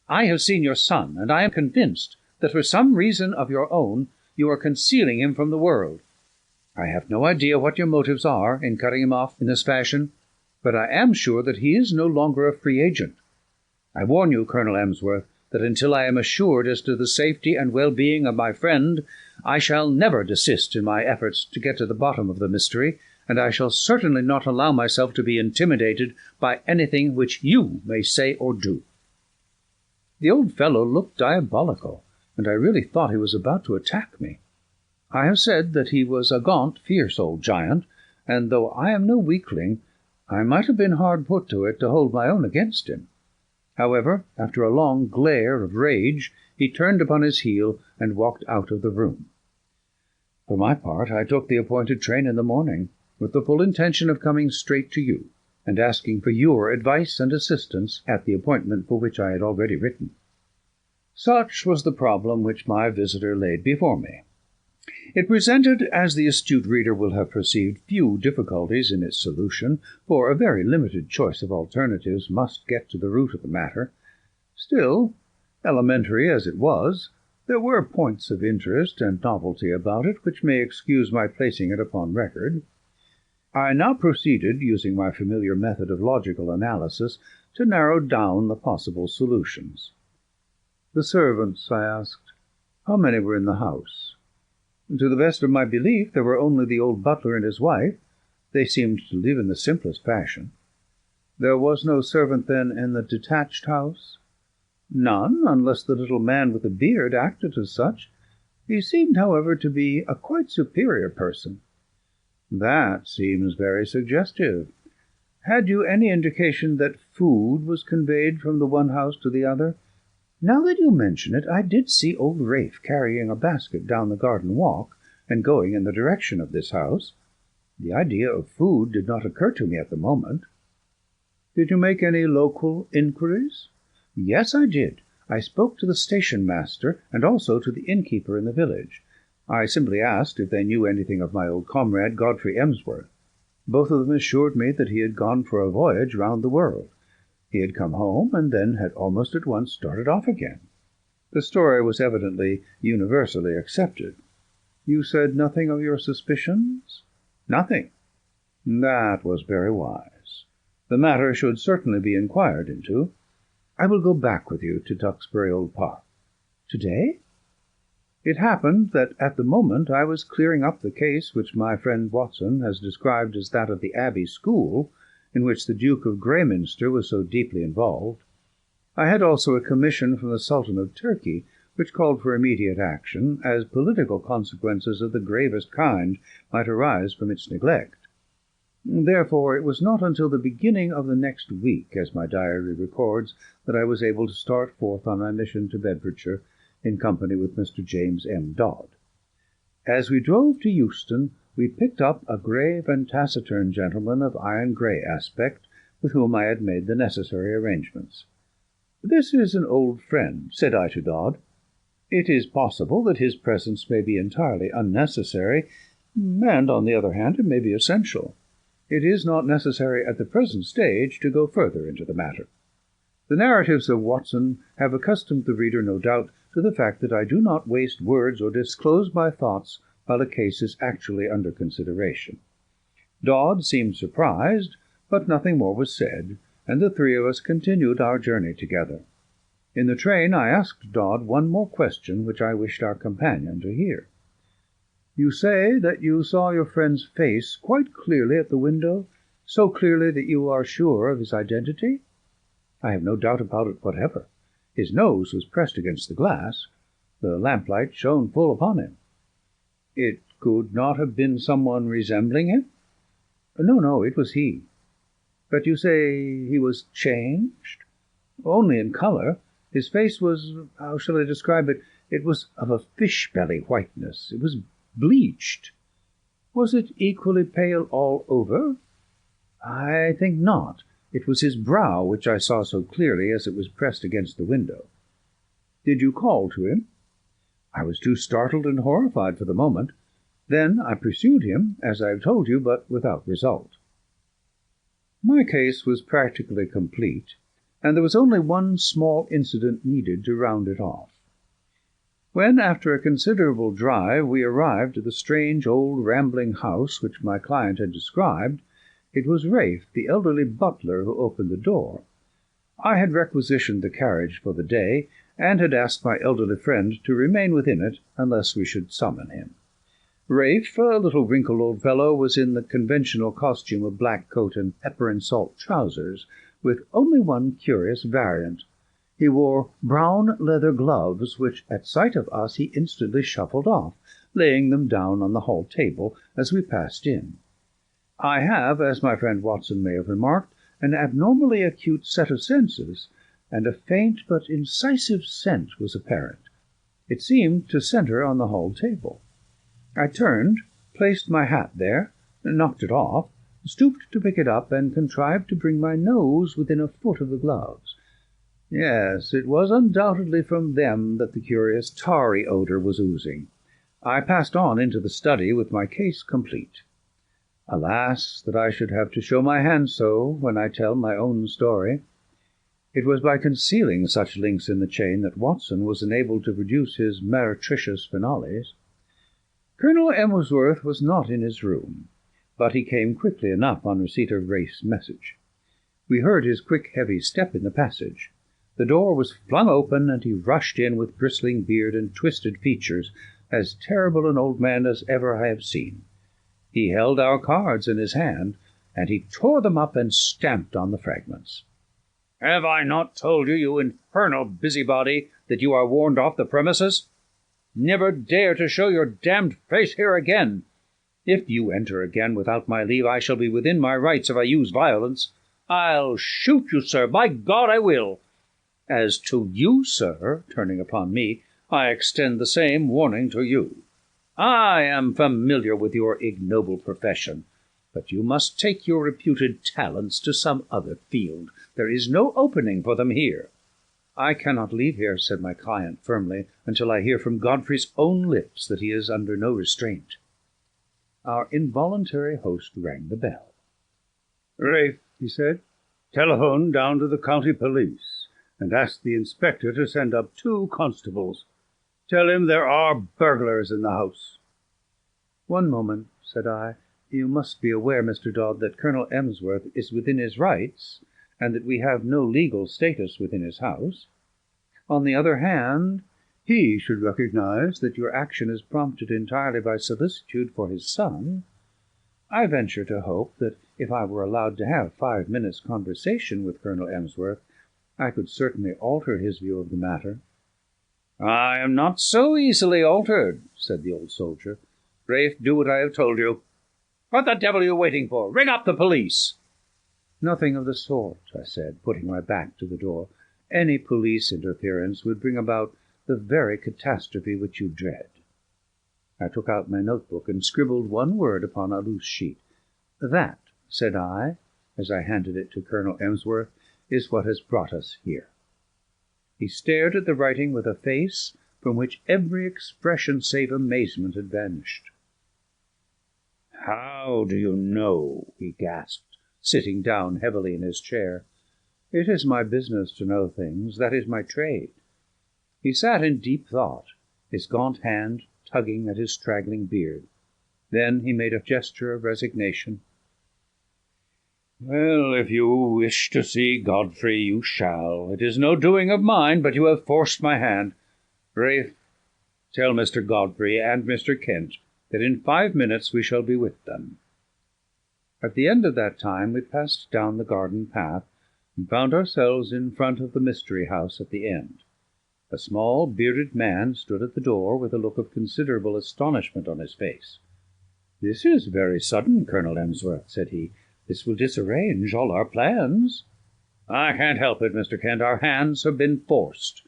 [SPEAKER 1] "I have seen your son, and I am convinced that for some reason of your own you are concealing him from the world. I have no idea what your motives are in cutting him off in this fashion, but I am sure that he is no longer a free agent. I warn you, Colonel Emsworth, that until I am assured as to the safety and well-being of my friend, I shall never desist in my efforts to get to the bottom of the mystery, and I shall certainly not allow myself to be intimidated by anything which you may say or do." The old fellow looked diabolical, and I really thought he was about to attack me. I have said that he was a gaunt, fierce old giant, and though I am no weakling, I might have been hard put to it to hold my own against him. However, after a long glare of rage, he turned upon his heel and walked out of the room. For my part, I took the appointed train in the morning, with the full intention of coming straight to you, and asking for your advice and assistance at the appointment for which I had already written. Such was the problem which my visitor laid before me. It presented, as the astute reader will have perceived, few difficulties in its solution, for a very limited choice of alternatives must get to the root of the matter. Still, elementary as it was, there were points of interest and novelty about it which may excuse my placing it upon record. I now proceeded, using my familiar method of logical analysis, to narrow down the possible solutions. "The servants," I asked. "How many were in the house?" "To the best of my belief, there were only the old butler and his wife. They seemed to live in the simplest fashion." "There was no servant, then, in the detached house?" "None, unless the little man with the beard acted as such. He seemed, however, to be a quite superior person." "That seems very suggestive. Had you any indication that food was conveyed from the one house to the other?" "Now that you mention it, I did see old Rafe carrying a basket down the garden walk, and going in the direction of this house. The idea of food did not occur to me at the moment." "Did you make any local inquiries?" "Yes, I did. I spoke to the station-master, and also to the innkeeper in the village. I simply asked if they knew anything of my old comrade Godfrey Emsworth. Both of them assured me that he had gone for a voyage round the world. He had come home, and then had almost at once started off again." The story was evidently universally accepted. "You said nothing of your suspicions?" "Nothing." "That was very wise. The matter should certainly be inquired into. I will go back with you to Duxbury Old Park." "To-day?" "It happened that at the moment I was clearing up the case which my friend Watson has described as that of the Abbey School, in which the Duke of Greyminster was so deeply involved. I had also a commission from the Sultan of Turkey, which called for immediate action, as political consequences of the gravest kind might arise from its neglect. Therefore it was not until the beginning of the next week, as my diary records, that I was able to start forth on my mission to Bedfordshire, in company with Mr. James M. Dodd. As we drove to Euston, we picked up a grave and taciturn gentleman of iron-grey aspect, with whom I had made the necessary arrangements. "This is an old friend," said I to Dodd. "It is possible that his presence may be entirely unnecessary, and, on the other hand, it may be essential. It is not necessary at the present stage to go further into the matter. The narratives of Watson have accustomed the reader, no doubt, to the fact that I do not waste words or disclose my thoughts while a case is actually under consideration. Dodd seemed surprised, but nothing more was said, and the three of us continued our journey together. In the train I asked Dodd one more question which I wished our companion to hear. "You say that you saw your friend's face quite clearly at the window, so clearly that you are sure of his identity?" "I have no doubt about it whatever. His nose was pressed against the glass. The lamplight shone full upon him." "It could not have been someone resembling him?" No, it was he." "But you say he was changed?" "Only in colour. His face was, how shall I describe it? It was of a fish-belly whiteness. It was bleached." "Was it equally pale all over?" "I think not. It was his brow which I saw so clearly as it was pressed against the window." "Did you call to him?" "I was too startled and horrified for the moment. Then I pursued him, as I have told you, but without result. My case was practically complete, and there was only one small incident needed to round it off. When, after a considerable drive, we arrived at the strange old rambling house which my client had described, it was Rafe, the elderly butler, who opened the door. I had requisitioned the carriage for the day, and had asked my elderly friend to remain within it unless we should summon him. Rafe, a little wrinkled old fellow, was in the conventional costume of black coat and pepper-and-salt trousers, with only one curious variant. He wore brown leather gloves, which at sight of us he instantly shuffled off, laying them down on the hall table as we passed in. I have, as my friend Watson may have remarked, an abnormally acute set of senses, and a faint but incisive scent was apparent. It seemed to centre on the hall table. I turned, placed my hat there, knocked it off, stooped to pick it up, and contrived to bring my nose within a foot of the gloves. Yes, it was undoubtedly from them that the curious tarry odour was oozing. I passed on into the study with my case complete. Alas, that I should have to show my hand so when I tell my own story. It was by concealing such links in the chain that Watson was enabled to produce his meretricious finales. Colonel Emsworth was not in his room, but he came quickly enough on receipt of Rafe's message. We heard his quick, heavy step in the passage. The door was flung open, and he rushed in with bristling beard and twisted features, as terrible an old man as ever I have seen. He held our cards in his hand, and he tore them up and stamped on the fragments. "Have I not told you, you infernal busybody, that you are warned off the premises? Never dare to show your damned face here again. If you enter again without my leave, I shall be within my rights if I use violence. I'll shoot you, sir, by God I will. As to you, sir," turning upon me, "I extend the same warning to you. I am familiar with your ignoble profession, but you must take your reputed talents to some other field. There is no opening for them here." "I cannot leave here," said my client firmly, "until I hear from Godfrey's own lips that he is under no restraint." Our involuntary host rang the bell. "Rafe," he said, "telephone down to the county police, and ask the inspector to send up 2 constables. Tell him there are burglars in the house." "One moment," said I. "You must be aware, Mr. Dodd, that Colonel Emsworth is within his rights, and that we have no legal status within his house. On the other hand, he should recognize that your action is prompted entirely by solicitude for his son. I venture to hope that if I were allowed to have 5 minutes' conversation with Colonel Emsworth, I could certainly alter his view of the matter." "I am not so easily altered," said the old soldier. "Rafe, do what I have told you. What the devil are you waiting for? Ring up the police." "Nothing of the sort," I said, putting my back to the door. "Any police interference would bring about the very catastrophe which you dread." I took out my notebook and scribbled one word upon a loose sheet. "That," said I, as I handed it to Colonel Emsworth, "is what has brought us here." He stared at the writing with a face from which every expression save amazement had vanished. "How do you know?" he gasped, sitting down heavily in his chair. "It is my business to know things. That is my trade." He sat in deep thought, his gaunt hand tugging at his straggling beard. Then he made a gesture of resignation. "Well, if you wish to see Godfrey, you shall. It is no doing of mine, but you have forced my hand. Rafe, tell Mr. Godfrey and Mr. Kent that in 5 minutes we shall be with them." At the end of that time we passed down the garden path, and found ourselves in front of the mystery house at the end. A small, bearded man stood at the door with a look of considerable astonishment on his face. "This is very sudden, Colonel Emsworth," said he. "This will disarrange all our plans." "I can't help it, Mr. Kent. Our hands have been forced.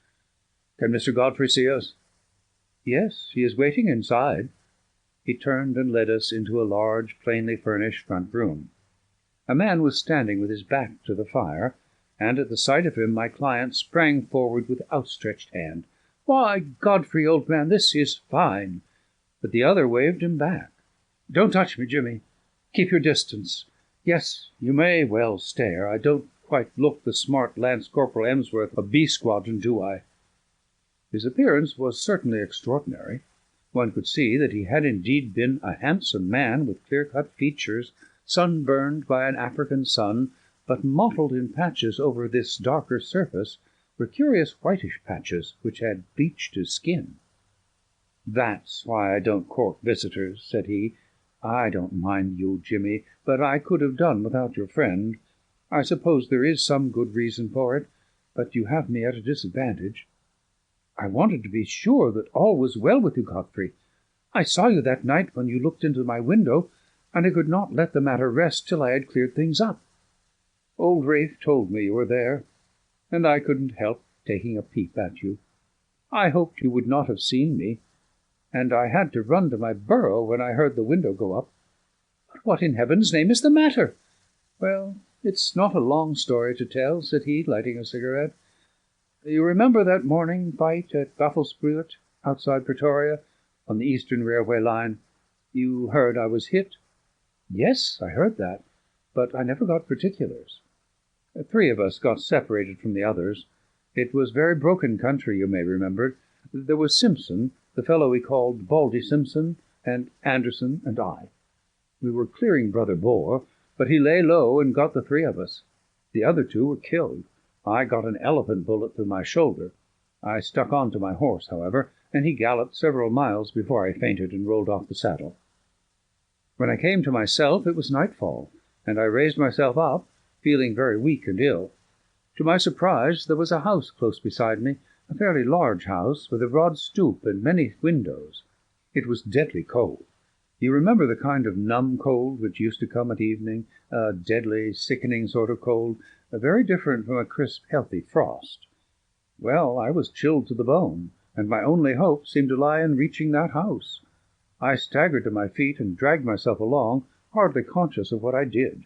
[SPEAKER 1] Can Mr. Godfrey see us?" "Yes, he is waiting inside." He turned and led us into a large, plainly furnished front room. A man was standing with his back to the fire, and at the sight of him my client sprang forward with outstretched hand. "Why, Godfrey, old man, this is fine! but the other waved him back. "Don't touch me, Jimmy. Keep your distance. Yes, you may well stare. I don't quite look the smart Lance Corporal Emsworth of B Squadron, do I?" His appearance was certainly extraordinary. One could see that he had indeed been a handsome man with clear-cut features, sunburned by an African sun, but mottled in patches over this darker surface were curious whitish patches which had bleached his skin. "That's why I don't court visitors," said he. "I don't mind you, Jimmy, but I could have done without your friend. I suppose there is some good reason for it, but you have me at a disadvantage. I wanted to be sure that all was well with you, Godfrey. I saw you that night when you looked into my window, and I could not let the matter rest till I had cleared things up. Old Rafe told me you were there, and I couldn't help taking a peep at you. I hoped you would not have seen me, and I had to run to my burrow when I heard the window go up. But what in heaven's name is the matter?" "Well, it's not a long story to tell," said he, lighting a cigarette. "You remember that morning fight at Bafflespuit, outside Pretoria, on the Eastern Railway line? You heard I was hit?" "Yes, I heard that, but I never got particulars." "3 of us got separated from the others. It was very broken country, you may remember. There was Simpson, the fellow we called Baldy Simpson, and Anderson and I. We were clearing Brother Boar, but he lay low and got the 3 of us. The other 2 were killed. I got an elephant bullet through my shoulder. I stuck on to my horse, however, and he galloped several miles before I fainted and rolled off the saddle. When I came to myself, it was nightfall, and I raised myself up, feeling very weak and ill. To my surprise, there was a house close beside me, a fairly large house, with a broad stoop and many windows. It was deadly cold. You remember the kind of numb cold which used to come at evening, a deadly, sickening sort of cold, very different from a crisp, healthy frost. Well, I was chilled to the bone, and my only hope seemed to lie in reaching that house. I staggered to my feet and dragged myself along, hardly conscious of what I did.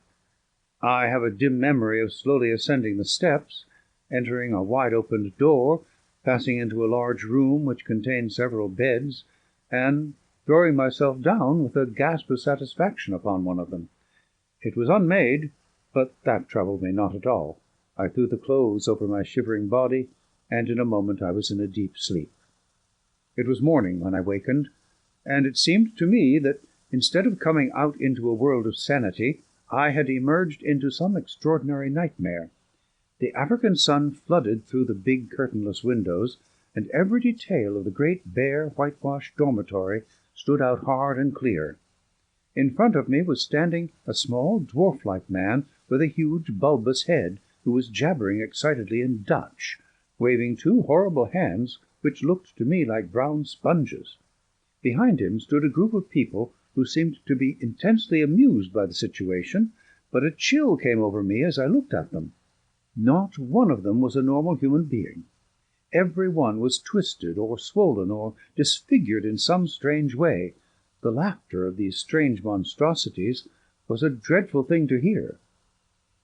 [SPEAKER 1] I have a dim memory of slowly ascending the steps, entering a wide-opened door, passing into a large room which contained several beds, and throwing myself down with a gasp of satisfaction upon one of them. It was unmade, but that troubled me not at all. I threw the clothes over my shivering body, and in a moment I was in a deep sleep. It was morning when I wakened, and it seemed to me that, instead of coming out into a world of sanity, I had emerged into some extraordinary nightmare. The African sun flooded through the big curtainless windows, and every detail of the great bare whitewashed dormitory stood out hard and clear. In front of me was standing a small dwarf-like man with a huge bulbous head, who was jabbering excitedly in Dutch, waving 2 horrible hands which looked to me like brown sponges. Behind him stood a group of people who seemed to be intensely amused by the situation, but a chill came over me as I looked at them. Not one of them was a normal human being. Every one was twisted or swollen or disfigured in some strange way. The laughter of these strange monstrosities was a dreadful thing to hear.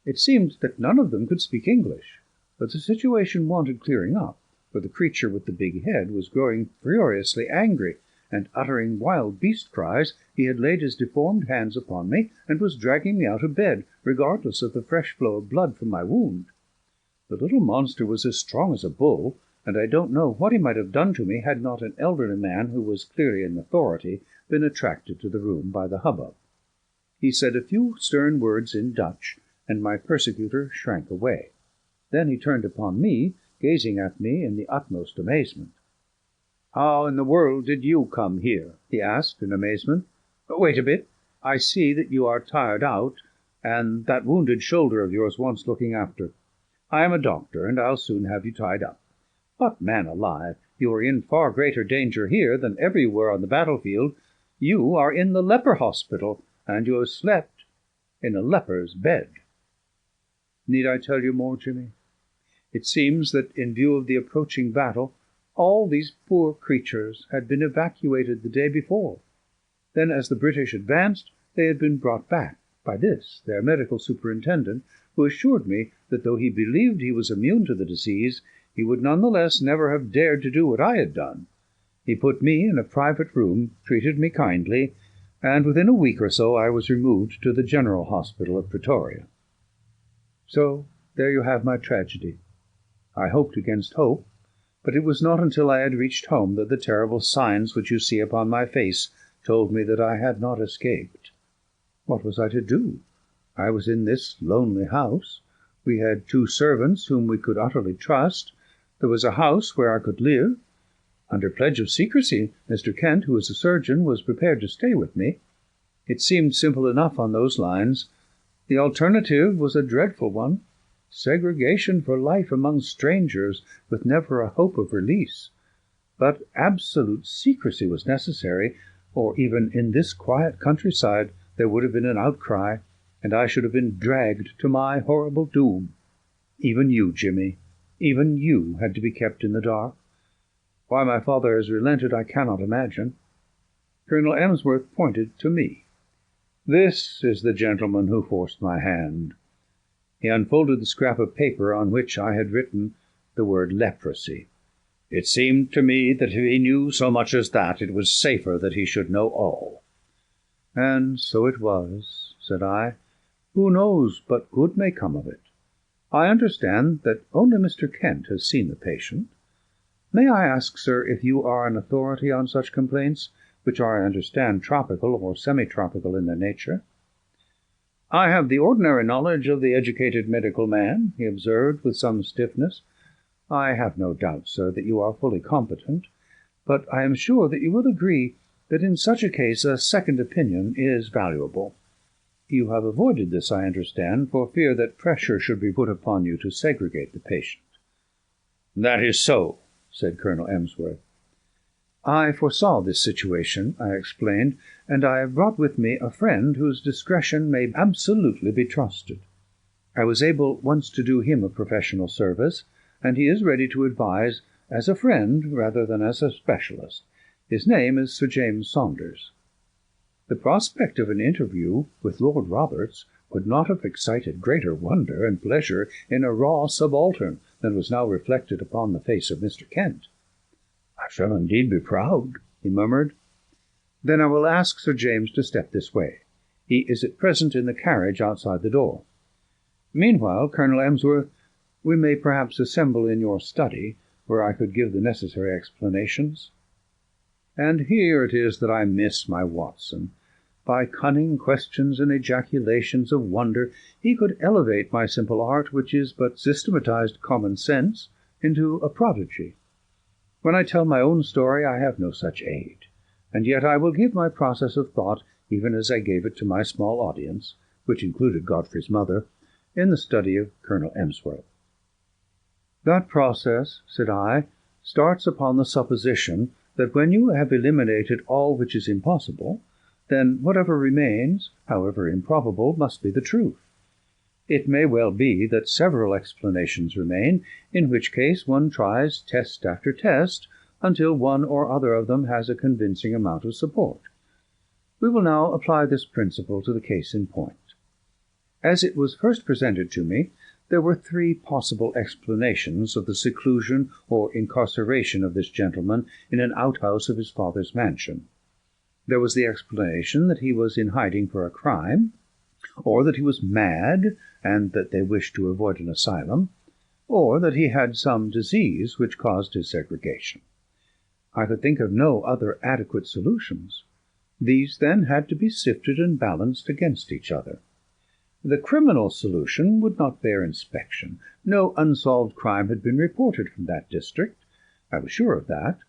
[SPEAKER 1] It seemed that none of them could speak English, but the situation wanted clearing up, for the creature with the big head was growing furiously angry, and uttering wild beast cries, he had laid his deformed hands upon me, and was dragging me out of bed, regardless of the fresh flow of blood from my wound. The little monster was as strong as a bull, and I don't know what he might have done to me had not an elderly man, who was clearly in authority, been attracted to the room by the hubbub. He said a few stern words in Dutch, and my persecutor shrank away. Then he turned upon me, gazing at me in the utmost amazement. "How in the world did you come here?" he asked in amazement. "Wait a bit. I see that you are tired out, and that wounded shoulder of yours wants looking after. I am a doctor, and I'll soon have you tied up. But, man alive, you are in far greater danger here than ever you were on the battlefield. You are in the leper hospital, and you have slept in a leper's bed." Need I tell you more, Jimmy? It seems that, in view of the approaching battle, all these poor creatures had been evacuated the day before. Then, as the British advanced, they had been brought back by this, their medical superintendent, who assured me that though he believed he was immune to the disease, he would none the less never have dared to do what I had done. He put me in a private room, treated me kindly, and within a week or so I was removed to the General Hospital of Pretoria. So there you have my tragedy. I hoped against hope, but it was not until I had reached home that the terrible signs which you see upon my face told me that I had not escaped. What was I to do? I was in this lonely house. We had 2 servants whom we could utterly trust. There was a house where I could live. Under pledge of secrecy, Mr. Kent, who was a surgeon, was prepared to stay with me. It seemed simple enough on those lines. The alternative was a dreadful one. Segregation for life among strangers, with never a hope of release. But absolute secrecy was necessary, or even in this quiet countryside there would have been an outcry, and I should have been dragged to my horrible doom. Even you, Jimmy, even you had to be kept in the dark. Why my father has relented I cannot imagine. Colonel Emsworth pointed to me. This is the gentleman who forced my hand. He unfolded the scrap of paper on which I had written the word leprosy. It seemed to me that if he knew so much as that, it was safer that he should know all. And so it was, said I. Who knows but good may come of it? I understand that only Mr. Kent has seen the patient. May I ask, sir, if you are an authority on such complaints, which are, I understand, tropical or semi-tropical in their nature? I have the ordinary knowledge of the educated medical man, he observed with some stiffness. I have no doubt, sir, that you are fully competent, but I am sure that you will agree that in such a case a second opinion is valuable. You have avoided this, I understand, for fear that pressure should be put upon you to segregate the patient. That is so, said Colonel Emsworth. I foresaw this situation, I explained, and I have brought with me a friend whose discretion may absolutely be trusted. I was able once to do him a professional service, and he is ready to advise as a friend rather than as a specialist. His name is Sir James Saunders. The prospect of an interview with Lord Roberts would not have excited greater wonder and pleasure in a raw subaltern than was now reflected upon the face of Mr. Kent. I shall indeed be proud, he murmured. Then I will ask Sir James to step this way. He is at present in the carriage outside the door. Meanwhile, Colonel Emsworth, we may perhaps assemble in your study, where I could give the necessary explanations. And here it is that I miss my Watson. By cunning questions and ejaculations of wonder he could elevate my simple art, which is but systematized common sense, into a prodigy. When I tell my own story I have no such aid, and yet I will give my process of thought even as I gave it to my small audience, which included Godfrey's mother, in the study of Colonel Emsworth. That process, said I, starts upon the supposition that when you have eliminated all which is impossible, then whatever remains, however improbable, must be the truth. It may well be that several explanations remain, in which case one tries test after test until one or other of them has a convincing amount of support. We will now apply this principle to the case in point. As it was first presented to me, there were 3 possible explanations of the seclusion or incarceration of this gentleman in an outhouse of his father's mansion. There was the explanation that he was in hiding for a crime, or that he was mad, and that they wished to avoid an asylum, or that he had some disease which caused his segregation. I could think of no other adequate solutions. These, then, had to be sifted and balanced against each other. The criminal solution would not bear inspection. No unsolved crime had been reported from that district. I was sure of that.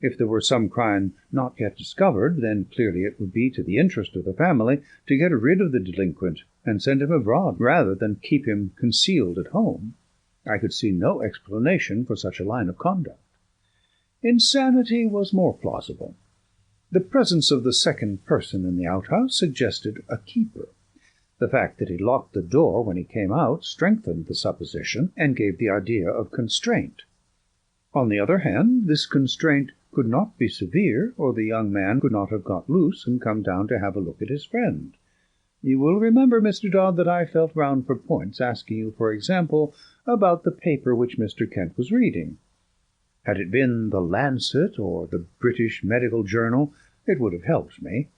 [SPEAKER 1] If there were some crime not yet discovered, then clearly it would be to the interest of the family to get rid of the delinquent and send him abroad rather than keep him concealed at home. I could see no explanation for such a line of conduct. Insanity was more plausible. The presence of the second person in the outhouse suggested a keeper. The fact that he locked the door when he came out strengthened the supposition and gave the idea of constraint. On the other hand, this constraint could not be severe, or the young man could not have got loose and come down to have a look at his friend. You will remember, Mr. Dodd, that I felt round for points, asking you, for example, about the paper which Mr. Kent was reading. Had it been the Lancet or the British Medical Journal, it would have helped me.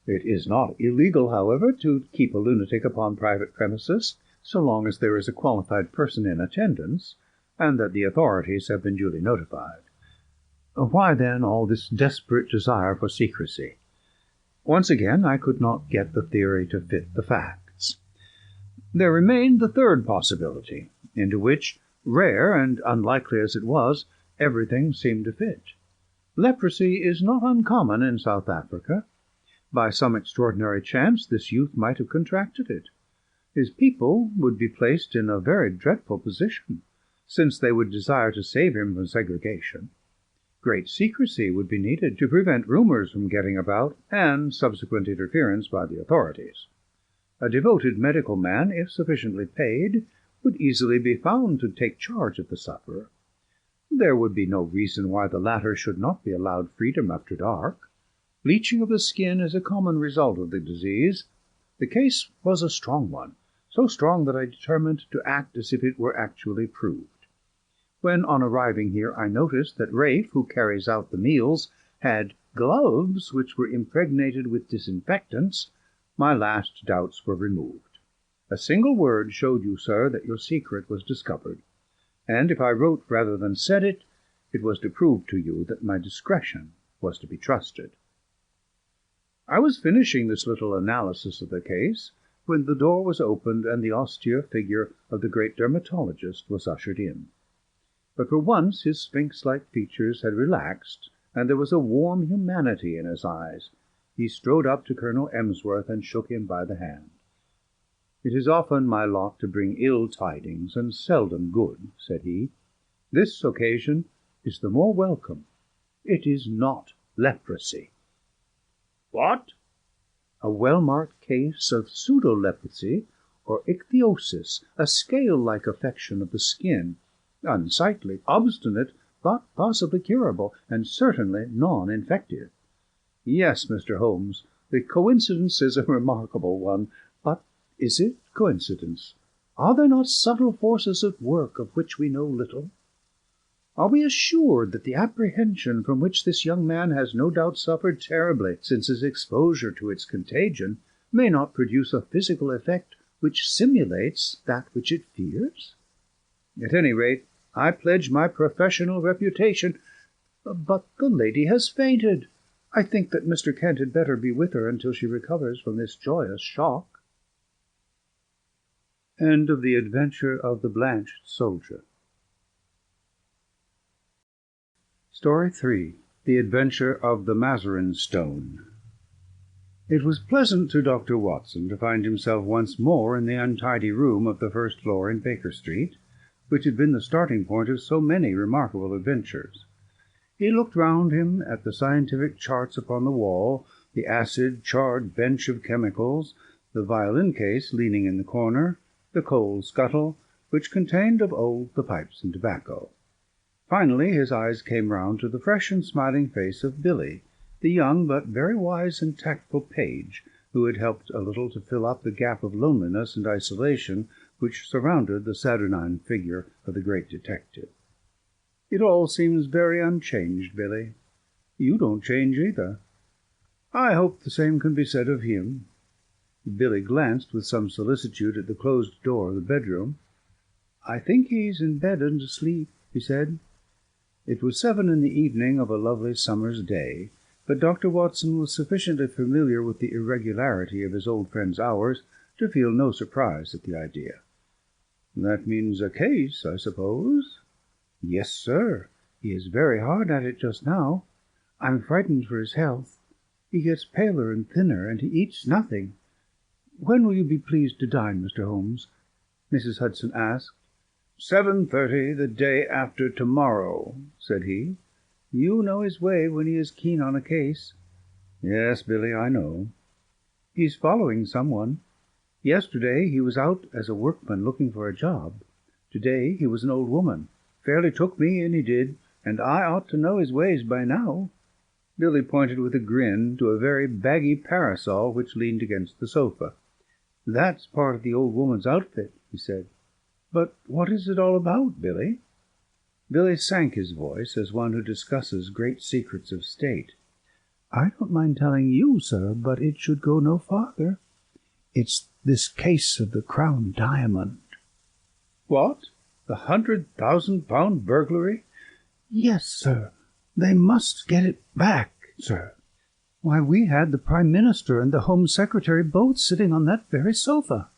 [SPEAKER 1] It is not illegal, however, to keep a lunatic upon private premises, so long as there is a qualified person in attendance, and that the authorities have been duly notified. Why, then, all this desperate desire for secrecy? Once again, I could not get the theory to fit the facts. There remained the third possibility, into which, rare and unlikely as it was, everything seemed to fit. Leprosy is not uncommon in South Africa. By some extraordinary chance, this youth might have contracted it. His people would be placed in a very dreadful position, since they would desire to save him from segregation. Great secrecy would be needed to prevent rumours from getting about, and subsequent interference by the authorities. A devoted medical man, if sufficiently paid, would easily be found to take charge of the sufferer. There would be no reason why the latter should not be allowed freedom after dark. Bleaching of the skin is a common result of the disease. The case was a strong one, so strong that I determined to act as if it were actually proved. When, on arriving here, I noticed that Rafe, who carries out the meals, had gloves which were impregnated with disinfectants, my last doubts were removed. A single word showed you, sir, that your secret was discovered, and if I wrote rather than said it, it was to prove to you that my discretion was to be trusted. I was finishing this little analysis of the case when the door was opened and the austere figure of the great dermatologist was ushered in. But for once his sphinx-like features had relaxed, and there was a warm humanity in his eyes. He strode up to Colonel Emsworth and shook him by the hand. "It is often my lot to bring ill tidings, and seldom good," said he. "This occasion is the more welcome. It is not leprosy." "What?" "A well-marked case of pseudo-leprosy, or ichthyosis, a scale-like affection of the skin, unsightly, obstinate, but possibly curable, and certainly non-infective. Yes, Mr. Holmes, the coincidence is a remarkable one, but is it coincidence? Are there not subtle forces at work of which we know little? Are we assured that the apprehension from which this young man has no doubt suffered terribly since his exposure to its contagion may not produce a physical effect which simulates that which it fears? At any rate, I pledge my professional reputation. But the lady has fainted. I think that Mr. Kent had better be with her until she recovers from this joyous shock." End of The Adventure of the Blanched Soldier. Story 3. The Adventure of the Mazarin Stone. It was pleasant to Dr. Watson to find himself once more in the untidy room of the first floor in Baker Street, which had been the starting point of so many remarkable adventures. He looked round him at the scientific charts upon the wall, the acid, charred bench of chemicals, the violin case leaning in the corner, the coal scuttle, which contained of old the pipes and tobacco. Finally his eyes came round to the fresh and smiling face of Billy, the young but very wise and tactful page, who had helped a little to fill up the gap of loneliness and isolation which surrounded the saturnine figure of the great detective. "It all seems very unchanged, Billy. You don't change either." "I hope the same can be said of him." Billy glanced with some solicitude at the closed door of the bedroom. "I think he's in bed and asleep," he said. It was 7 in the evening of a lovely summer's day, but Dr. Watson was sufficiently familiar with the irregularity of his old friend's hours to feel no surprise at the idea. "That means a case, I suppose?" "Yes, sir. He is very hard at it just now. I'm frightened for his health. He gets paler and thinner, and he eats nothing. When will you be pleased to dine, Mr. Holmes?" Mrs. Hudson asked. 7:30 the day after tomorrow," said he. "You know his way when he is keen on a case." "Yes, Billy, I know." "He's following someone. Yesterday he was out as a workman looking for a job. Today he was an old woman. Fairly took me in, he did, and I ought to know his ways by now." Billy pointed with a grin to a very baggy parasol which leaned against the sofa. "That's part of the old woman's outfit," he said. "But what is it all about, Billy?" Billy sank his voice as one who discusses great secrets of state. "I don't mind telling you, sir, but it should go no farther. It's this case of the Crown diamond." "What? The £100,000 burglary?" "Yes, sir. They must get it back, sir. Why, we had the Prime Minister and the Home Secretary both sitting on that very sofa.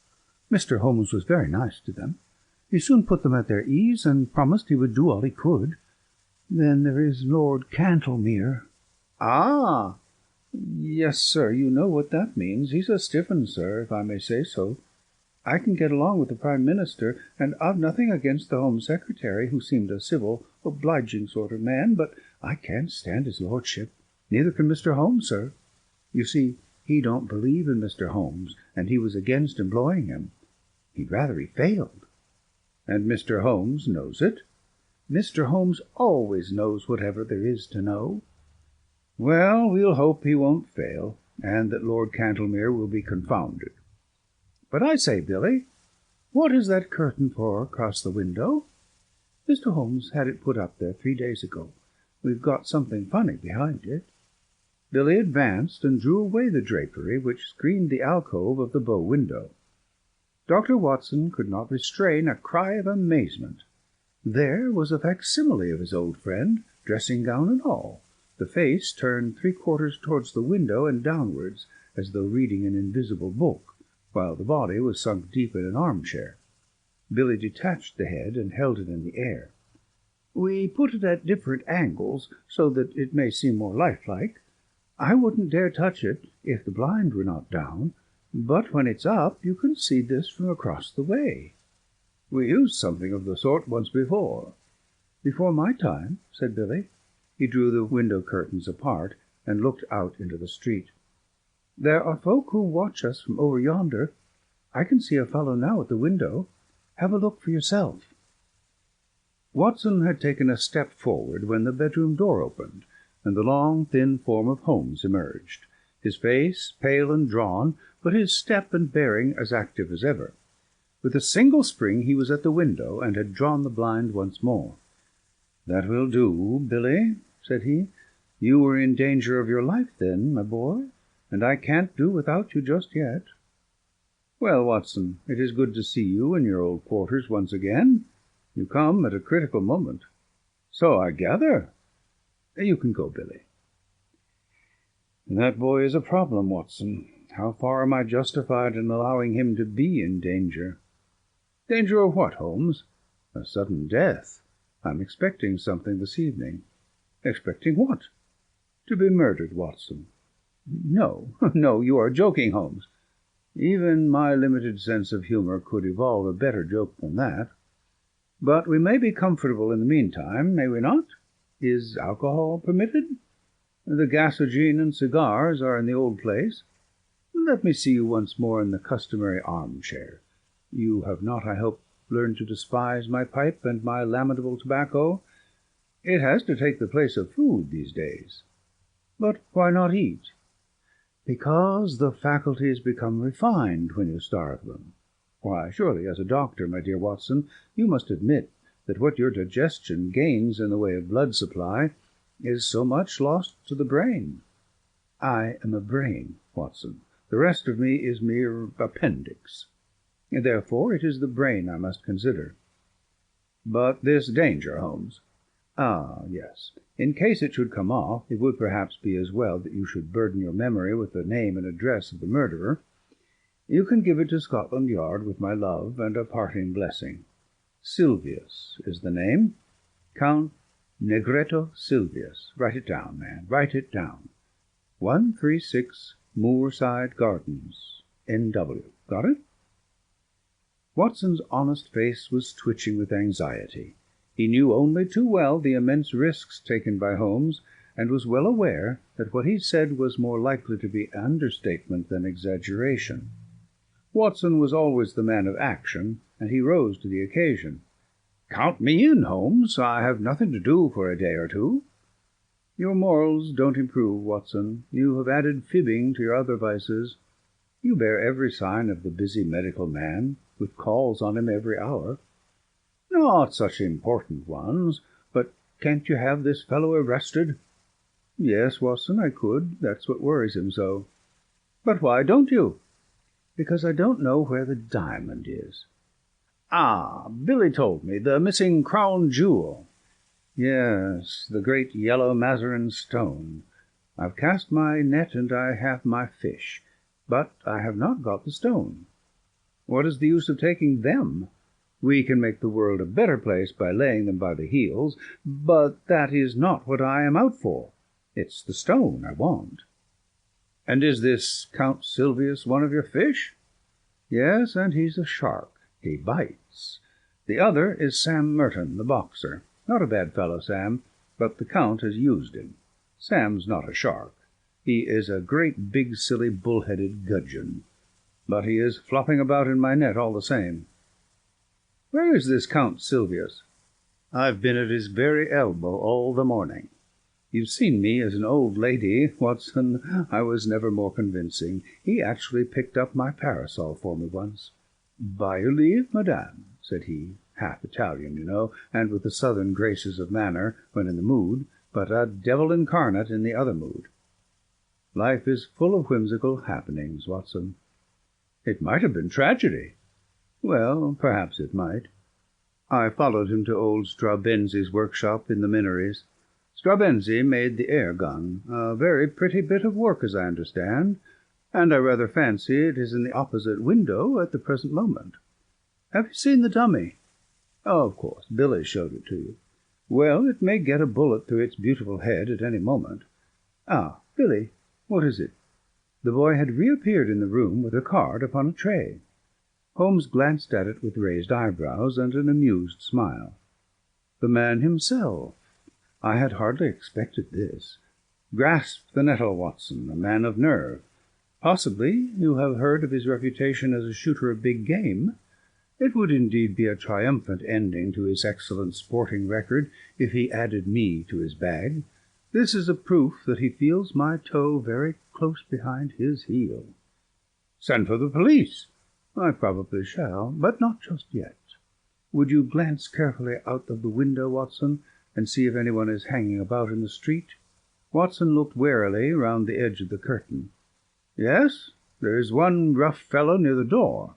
[SPEAKER 1] Mr. Holmes was very nice to them. He soon put them at their ease, and promised he would do all he could. Then there is Lord Cantlemere." "Ah! Yes, sir, you know what that means. He's a stiff 'un, sir, if I may say so. I can get along with the Prime Minister, and I've nothing against the Home Secretary, who seemed a civil, obliging sort of man, but I can't stand his lordship. Neither can Mr. Holmes, sir. You see, he don't believe in Mr. Holmes, and he was against employing him. He'd rather he failed." "And Mr. Holmes knows it?" "Mr. Holmes always knows whatever there is to know." "Well, we'll hope he won't fail, and that Lord Cantlemere will be confounded. But I say, Billy, what is that curtain for across the window?" "Mr. Holmes had it put up there 3 days ago. We've got something funny behind it." Billy advanced and drew away the drapery which screened the alcove of the bow window. Dr. Watson could not restrain a cry of amazement. There was a facsimile of his old friend, dressing-gown and all, the face turned 3/4 towards the window and downwards, as though reading an invisible book, while the body was sunk deep in an armchair. Billy detached the head and held it in the air. "We put it at different angles, so that it may seem more lifelike. I wouldn't dare touch it if the blind were not down, but when it's up you can see this from across the way." "We used something of the sort once before." "Before my time," said Billy. He drew the window curtains apart and looked out into the street. "There are folk who watch us from over yonder. I can see a fellow now at the window. Have a look for yourself." Watson had taken a step forward when the bedroom door opened, and the long, thin form of Holmes emerged, his face pale and drawn, but his step and bearing as active as ever. With a single spring he was at the window, and had drawn the blind once more. "That will do, Billy," said he. "You were in danger of your life then, my boy, and I can't do without you just yet. Well, Watson, it is good to see you in your old quarters once again. You come at a critical moment." "So I gather." "You can go, Billy." "That boy is a problem, Watson. How far am I justified in allowing him to be in danger?" "Danger of what, Holmes?" "A sudden death. I'm expecting something this evening." "Expecting what?" "To be murdered, Watson." "No, no, you are joking, Holmes." "Even my limited sense of humour could evolve a better joke than that. But we may be comfortable in the meantime, may we not? Is alcohol permitted? The gasogene and cigars are in the old place. Let me see you once more in the customary armchair. You have not, I hope, learned to despise my pipe and my lamentable tobacco? It has to take the place of food these days. But why not eat?" "Because the faculties become refined when you starve them. Why, surely, as a doctor, my dear Watson, you must admit that what your digestion gains in the way of blood supply is so much lost to the brain." "I am a brain, Watson. The rest of me is mere appendix. Therefore it is the brain I must consider." "But this danger, Holmes?" "Ah, yes. In case it should come off, it would perhaps be as well that you should burden your memory with the name and address of the murderer. You can give it to Scotland Yard with my love and a parting blessing. Silvius is the name. Count Negretto Silvius. Write it down, man, write it down. 136 Moorside Gardens, N.W. Got it?" Watson's honest face was twitching with anxiety. He knew only too well the immense risks taken by Holmes, and was well aware that what he said was more likely to be understatement than exaggeration. Watson was always the man of action, and he rose to the occasion. "Count me in, Holmes. I have nothing to do for a day or two." "Your morals don't improve, Watson. You have added fibbing to your other vices. You bear every sign of the busy medical man, with calls on him every hour." "Not such important ones. But can't you have this fellow arrested?" "Yes, Watson, I could. That's what worries him so." "But why don't you?" "Because I don't know where the diamond is." "Ah, Billy told me, the missing crown jewel." "Yes, the great yellow Mazarin stone. I've cast my net and I have my fish, but I have not got the stone. What is the use of taking them? We can make the world a better place by laying them by the heels, but that is not what I am out for. It's the stone I want." "And is this Count Silvius one of your fish?" "Yes, and he's a shark. He bites. The other is Sam Merton, the boxer. Not a bad fellow, Sam, but the Count has used him. Sam's not a shark. He is a great big silly bull-headed gudgeon. But he is flopping about in my net all the same." "Where is this Count Silvius?" "I've been at his very elbow all the morning. You've seen me as an old lady, Watson. I was never more convincing. He actually picked up my parasol for me once." "By your leave, madame," said he, half Italian, you know, and with the southern graces of manner when in the mood, but a devil incarnate in the other mood. Life is full of whimsical happenings, Watson. "It might have been tragedy." "Well, perhaps it might." I followed him to old Strabenzi's workshop in the Minories. Strabenzi made the air gun, a very pretty bit of work, as I understand, and I rather fancy it is in the opposite window at the present moment. Have you seen the dummy?" "Oh, of course. Billy showed it to you." "Well, it may get a bullet through its beautiful head at any moment. Ah, Billy, what is it?" The boy had reappeared in the room with a card upon a tray. Holmes glanced at it with raised eyebrows and an amused smile. The man himself. I had hardly expected this. Grasp the nettle, Watson, a man of nerve. Possibly you have heard of his reputation as a shooter of big game. It would indeed be a triumphant ending to his excellent sporting record if he added me to his bag. This is a proof that he feels my toe very close behind his heel." "Send for the police." "I probably shall, but not just yet. Would you glance carefully out of the window, Watson, and see if anyone is hanging about in the street?" Watson looked warily round the edge of the curtain. "Yes, there is one rough fellow near the door."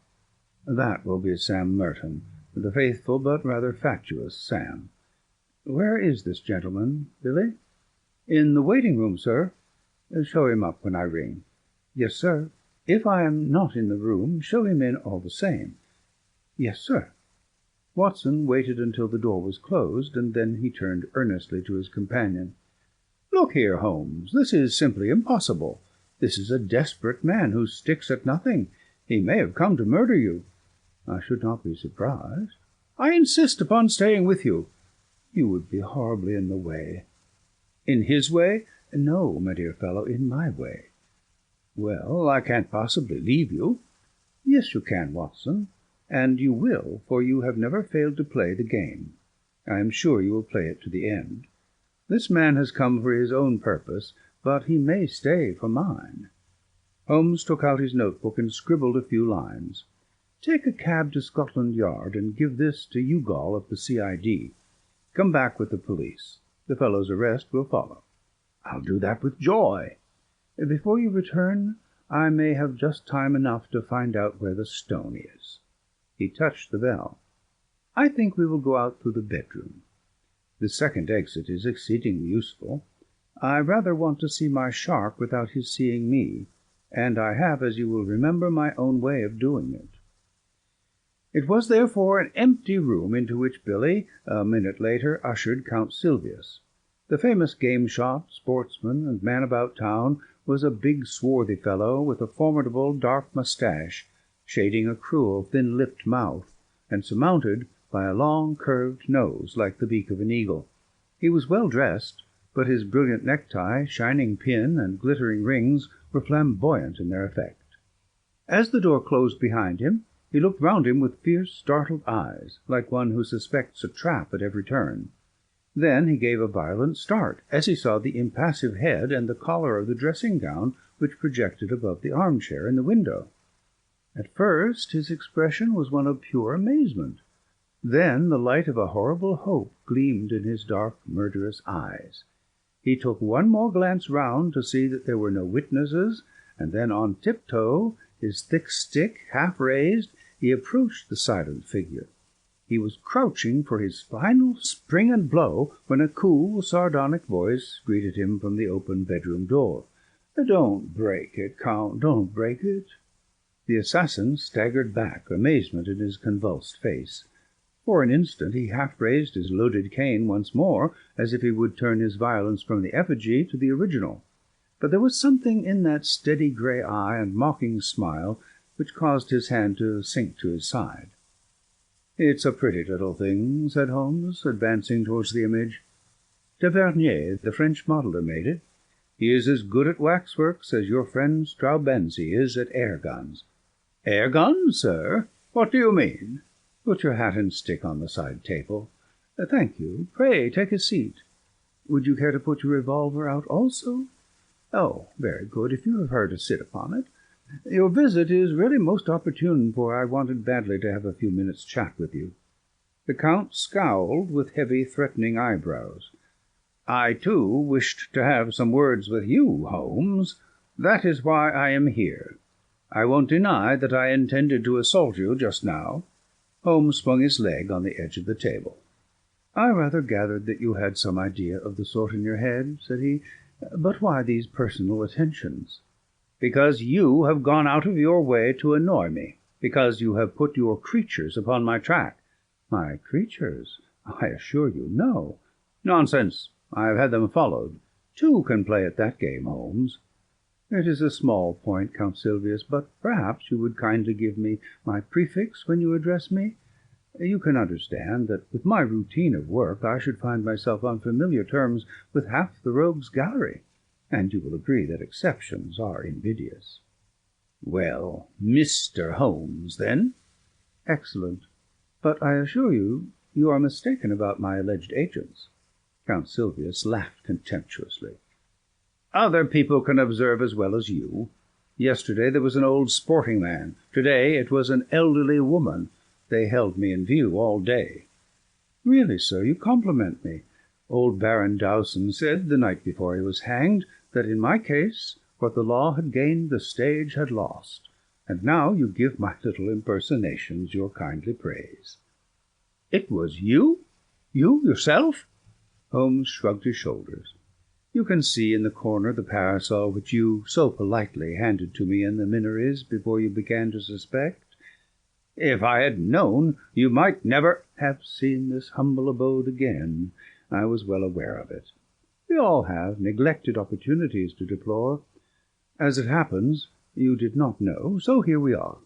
[SPEAKER 1] "That will be Sam Merton, the faithful but rather fatuous Sam. Where is this gentleman, Billy?" "In the waiting-room, sir." "Show him up when I ring." "Yes, sir. If I am not in the room, show him in all the same." "Yes, sir." Watson waited until the door was closed, and then he turned earnestly to his companion. "Look here, Holmes, this is simply impossible. This is a desperate man who sticks at nothing. He may have come to murder you." "I should not be surprised." "I insist upon staying with you." "You would be horribly in the way." "In his way?" "No, my dear fellow, in my way." "Well, I can't possibly leave you." "Yes, you can, Watson, and you will, for you have never failed to play the game. I am sure you will play it to the end. This man has come for his own purpose, but he may stay for mine." Holmes took out his notebook and scribbled a few lines. "Take a cab to Scotland Yard and give this to Youghal of the C.I.D. Come back with the police. The fellow's arrest will follow." "I'll do that with joy." "Before you return, I may have just time enough to find out where the stone is." He touched the bell. "I think we will go out through the bedroom. The second exit is exceedingly useful. I rather want to see my shark without his seeing me, and I have, as you will remember, my own way of doing it." It was therefore an empty room into which Billy, a minute later, ushered Count Silvius. The famous game-shot, sportsman, and man about town was a big swarthy fellow with a formidable dark moustache, shading a cruel thin-lipped mouth, and surmounted by a long curved nose like the beak of an eagle. He was well dressed, but his brilliant necktie, shining pin, and glittering rings were flamboyant in their effect. As the door closed behind him, he looked round him with fierce, startled eyes, like one who suspects a trap at every turn. Then he gave a violent start as he saw the impassive head and the collar of the dressing-gown which projected above the armchair in the window. At first his expression was one of pure amazement. Then the light of a horrible hope gleamed in his dark, murderous eyes. He took one more glance round to see that there were no witnesses, and then on tiptoe, his thick stick half raised, he approached the silent figure. He was crouching for his final spring and blow when a cool, sardonic voice greeted him from the open bedroom door. "Don't break it, Count, don't break it." The assassin staggered back, amazement in his convulsed face. For an instant he half raised his loaded cane once more, as if he would turn his violence from the effigy to the original. But there was something in that steady grey eye and mocking smile which caused his hand to sink to his side. "It's a pretty little thing," said Holmes, advancing towards the image. "Tavernier, the French modeller, made it. He is as good at waxworks as your friend Straubenzi is at air-guns." "Air-guns, sir? What do you mean?" "Put your hat and stick on the side table. Thank you. Pray take a seat. Would you care to put your revolver out also? Oh, very good, if you have her to sit upon it. Your visit is really most opportune, for I wanted badly to have a few minutes' chat with you." The Count scowled with heavy, threatening eyebrows. "I, too, wished to have some words with you, Holmes. That is why I am here. I won't deny that I intended to assault you just now." Holmes swung his leg on the edge of the table. "I rather gathered that you had some idea of the sort in your head," said he. "But why these personal attentions?" "Because you have gone out of your way to annoy me. Because you have put your creatures upon my track." "My creatures? I assure you, no." "Nonsense. I have had them followed. Two can play at that game, Holmes." "It is a small point, Count Silvius, but perhaps you would kindly give me my prefix when you address me. You can understand that with my routine of work I should find myself on familiar terms with half the rogues' gallery, and you will agree that exceptions are invidious." "Well, Mr. Holmes, then." "Excellent. But I assure you you are mistaken about my alleged agents." Count Silvius laughed contemptuously. "Other people can observe as well as you. Yesterday there was an old sporting man. To-day it was an elderly woman. They held me in view all day." "Really, sir, you compliment me. Old Baron Dowson said, the night before he was hanged, that in my case what the law had gained the stage had lost. And now you give my little impersonations your kindly praise." "It was you? You yourself?" Holmes shrugged his shoulders. "You can see in the corner the parasol which you so politely handed to me in the Minories before you began to suspect. If I had known, you might never have seen this humble abode again. I was well aware of it. We all have neglected opportunities to deplore. As it happens, you did not know, so here we are."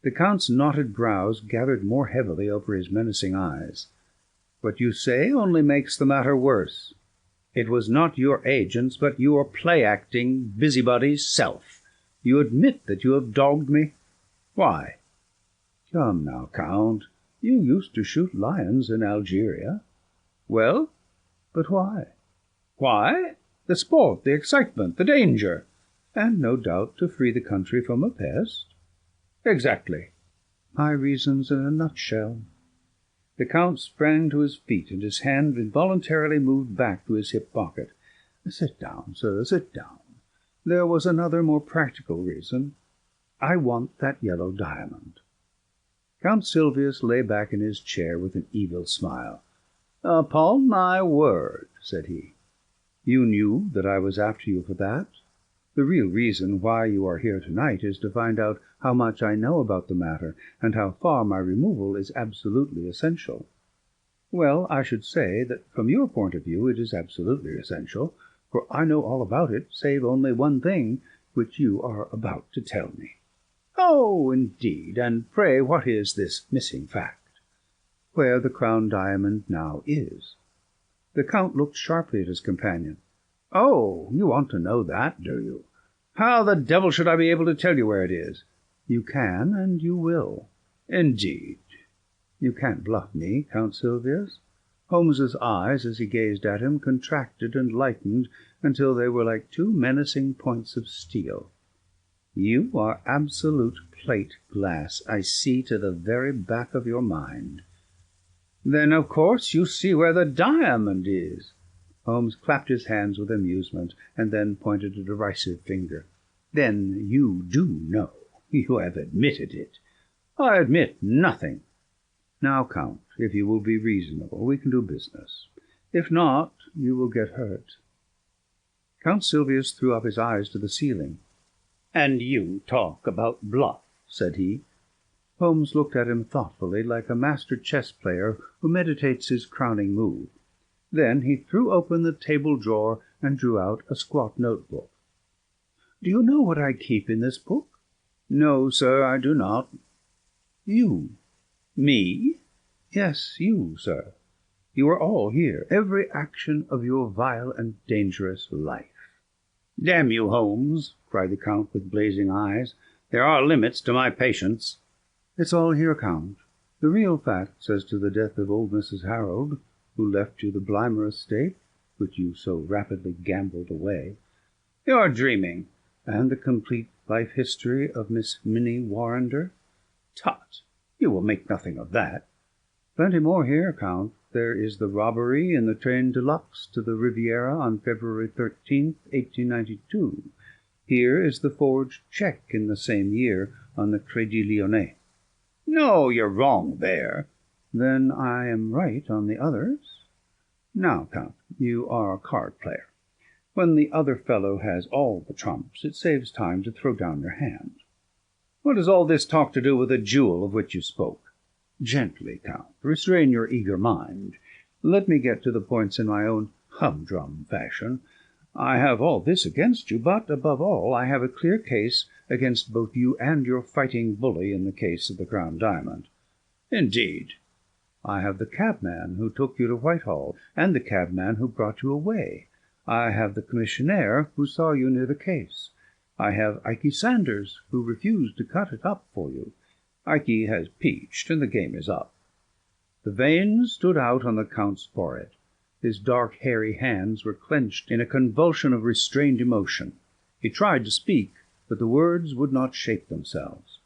[SPEAKER 1] The Count's knotted brows gathered more heavily over his menacing eyes. "What you say only makes the matter worse. It was not your agent's, but your play-acting, busybody's self. You admit that you have dogged me. Why?" "Come now, Count, you used to shoot lions in Algeria." "Well, but why?" "Why? The sport, the excitement, the danger." "And no doubt to free the country from a pest." "Exactly." "My reasons in a nutshell." The Count sprang to his feet, and his hand involuntarily moved back to his hip pocket. "Sit down, sir, sit down. There was another, more practical reason. I want that yellow diamond." Count Silvius lay back in his chair with an evil smile. "Upon my word," said he. "You knew that I was after you for that? The real reason why you are here tonight is to find out how much I know about the matter, and how far my removal is absolutely essential. Well, I should say that from your point of view it is absolutely essential, for I know all about it, save only one thing, which you are about to tell me." "Oh, indeed! And pray what is this missing fact?" "Where the crown diamond now is." The Count looked sharply at his companion. "Oh, you want to know that, do you? How the devil should I be able to tell you where it is?" "You can, and you will." "Indeed." "You can't bluff me, Count Silvius." Holmes's eyes, as he gazed at him, contracted and lightened until they were like two menacing points of steel. "You are absolute plate glass. I see to the very back of your mind. "Then, of course, you see where the diamond is." Holmes clapped his hands with amusement, and then pointed a derisive finger. "Then you do know. You have admitted it." "I admit nothing." "Now, Count, if you will be reasonable, we can do business. If not, you will get hurt." Count Sylvius threw up his eyes to the ceiling. "And you talk about bluff," said he. Holmes looked at him thoughtfully, like a master chess-player who meditates his crowning move. Then he threw open the table drawer and drew out a squat notebook. "Do you know what I keep in this book?" "No, sir, I do not." "You." "Me?" "Yes, you, sir. You are all here, every action of your vile and dangerous life." "Damn you, Holmes!" cried the Count with blazing eyes. "There are limits to my patience." "It's all here, Count. The real facts as to the death of old Mrs. Harold, who left you the Blymer estate, which you so rapidly gambled away." "You're dreaming." "And the complete life history of Miss Minnie Warrender." "Tut! You will make nothing of that." "Plenty more here, Count. There is the robbery in the train de luxe to the Riviera on February 13th, 1892. Here is the forged cheque in the same year on the Crédit Lyonnais." "No, you're wrong there." "Then I am right on the others? Now, Count, you are a card player. When the other fellow has all the trumps, it saves time to throw down your hand." "What has all this talk to do with the jewel of which you spoke?" "Gently, Count. Restrain your eager mind. Let me get to the points in my own humdrum fashion. I have all this against you, but, above all, I have a clear case against both you and your fighting bully in the case of the Crown Diamond." "Indeed?" "I have the cabman who took you to Whitehall, and the cabman who brought you away. I have the commissionaire who saw you near the case. I have Ikey Sanders, who refused to cut it up for you. Ikey has peached, and the game is up." The veins stood out on the Count's forehead. His dark, hairy hands were clenched in a convulsion of restrained emotion. He tried to speak, but the words would not shape themselves.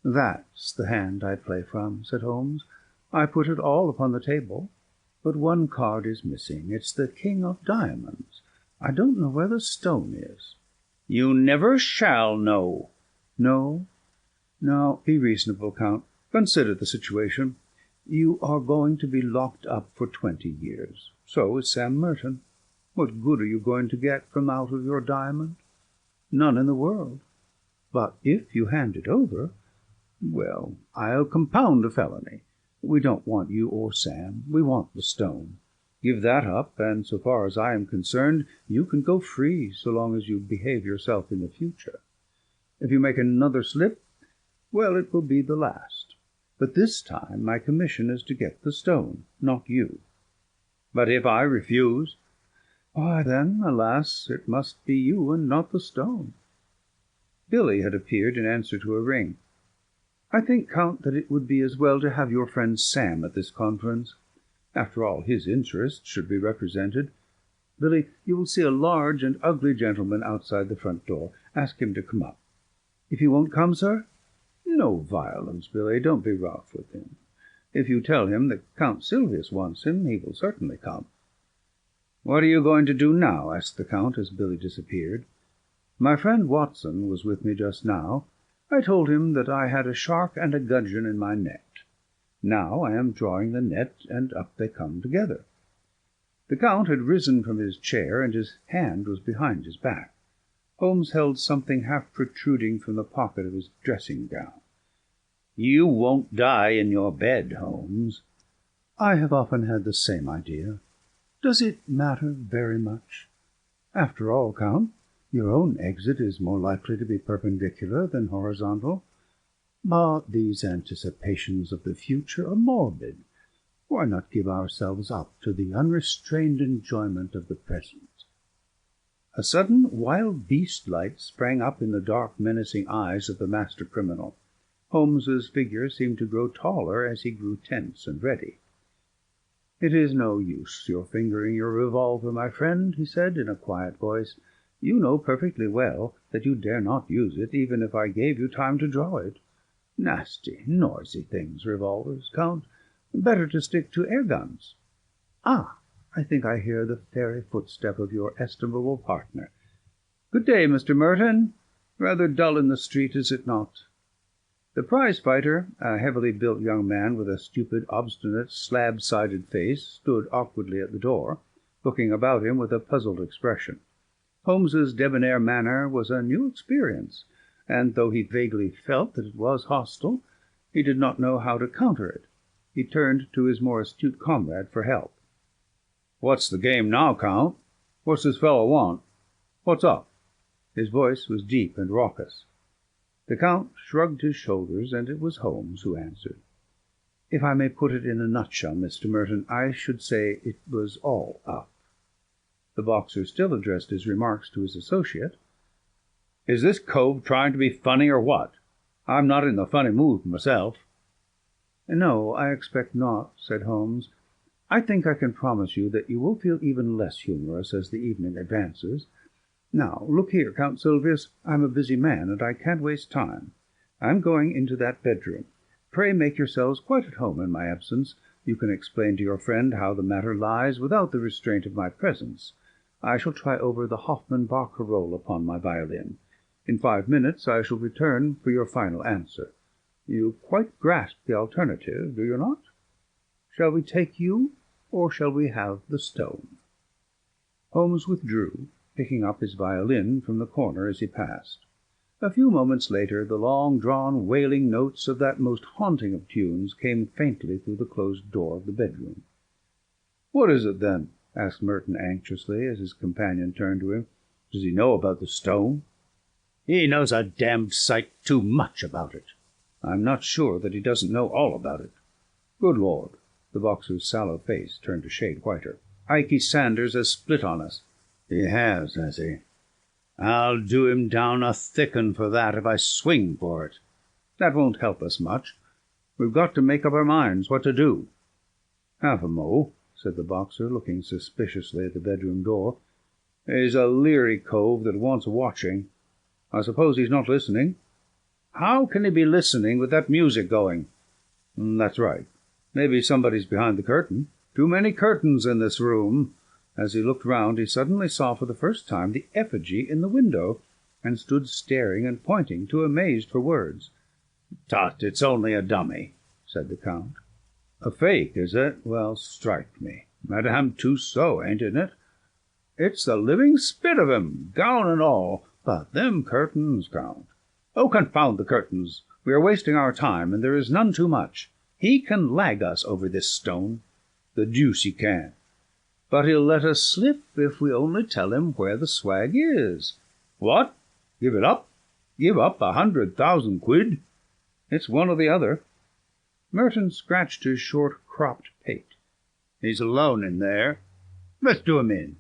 [SPEAKER 1] "That's the hand I play from," said Holmes. "I put it all upon the table. But one card is missing. It's the King of Diamonds. I don't know where the stone is." "You never shall know." "No. Now, be reasonable, Count. Consider the situation. You are going to be locked up for 20 years. So is Sam Merton. What good are you going to get from out of your diamond? None in the world. But if you hand it over, well, I'll compound a felony. We don't want you or Sam. We want the stone. Give that up, and so far as I am concerned, you can go free so long as you behave yourself in the future. If you make another slip, well, it will be the last. But this time my commission is to get the stone, not you." "But if I refuse?" "Why, then, alas, it must be you and not the stone." Billy had appeared in answer to a ring. "I think, Count, that it would be as well to have your friend Sam at this conference. After all, his interests should be represented. Billy, you will see a large and ugly gentleman outside the front door. Ask him to come up." "If he won't come, sir?" "No violence, Billy. Don't be rough with him. If you tell him that Count Sylvius wants him, he will certainly come." "What are you going to do now?" asked the Count, as Billy disappeared. "My friend Watson was with me just now. I told him that I had a shark and a gudgeon in my net. Now I am drawing the net, and up they come together." The Count had risen from his chair, and his hand was behind his back. Holmes held something half protruding from the pocket of his dressing-gown. "You won't die in your bed, Holmes." "I have often had the same idea. Does it matter very much? After all, Count, your own exit is more likely to be perpendicular than horizontal. But these anticipations of the future are morbid. Why not give ourselves up to the unrestrained enjoyment of the present?" A sudden wild beast light sprang up in the dark, menacing eyes of the master criminal. Holmes's figure seemed to grow taller as he grew tense and ready. "It is no use your fingering your revolver, my friend," he said in a quiet voice. "You know perfectly well that you dare not use it, even if I gave you time to draw it. Nasty, noisy things, revolvers, Count. Better to stick to air guns. Ah, I think I hear the fairy footstep of your estimable partner. Good day, Mr. Merton. Rather dull in the street, is it not?" The prize-fighter, a heavily built young man with a stupid, obstinate, slab-sided face, stood awkwardly at the door, looking about him with a puzzled expression. Holmes's debonair manner was a new experience, and though he vaguely felt that it was hostile, he did not know how to counter it. He turned to his more astute comrade for help. "What's the game now, Count? What's this fellow want? What's up?" His voice was deep and raucous. The Count shrugged his shoulders, and it was Holmes who answered. "If I may put it in a nutshell, Mr. Merton, I should say it was all up." The Boxer still addressed his remarks to his associate. "Is this cove trying to be funny or what? I'm not in the funny mood myself." "No, I expect not," said Holmes. "I think I can promise you that you will feel even less humorous as the evening advances. Now, look here, Count Sylvius, I'm a busy man, and I can't waste time. I'm going into that bedroom. Pray make yourselves quite at home in my absence. You can explain to your friend how the matter lies without the restraint of my presence. I shall try over the Hoffmann barcarolle upon my violin. In 5 minutes I shall return for your final answer. You quite grasp the alternative, do you not? Shall we take you, or shall we have the stone?" Holmes withdrew, picking up his violin from the corner as he passed. A few moments later the long-drawn, wailing notes of that most haunting of tunes came faintly through the closed door of the bedroom. "What is it, then?" asked Merton anxiously, as his companion turned to him. "Does he know about the stone?" "He knows a damned sight too much about it." "I'm not sure that he doesn't know all about it." "Good Lord!" The Boxer's sallow face turned a shade whiter. "Ikey Sanders has split on us." "He has he? I'll do him down a thick 'un for that, if I swing for it." "That won't help us much. We've got to make up our minds what to do." "Half a mo'," said the Boxer, looking suspiciously at the bedroom door. "He's a leery cove that wants watching. I suppose he's not listening?" "How can he be listening with that music going?" "That's right. Maybe somebody's behind the curtain. Too many curtains in this room." As he looked round, he suddenly saw for the first time the effigy in the window, and stood staring and pointing, too amazed for words. "Tut, it's only a dummy," said the Count. "A fake, is it? Well, strike me. Madame Tussaud, ain't it? It's the living spit of him, gown and all. But them curtains, Count. Oh, confound the curtains! We are wasting our time, and there is none too much. He can lag us over this stone. The deuce he can. But he'll let us slip if we only tell him where the swag is. What? Give it up? Give up 100,000 quid? It's one or the other." Merton scratched his short-cropped pate. "He's alone in there. Let's do him in.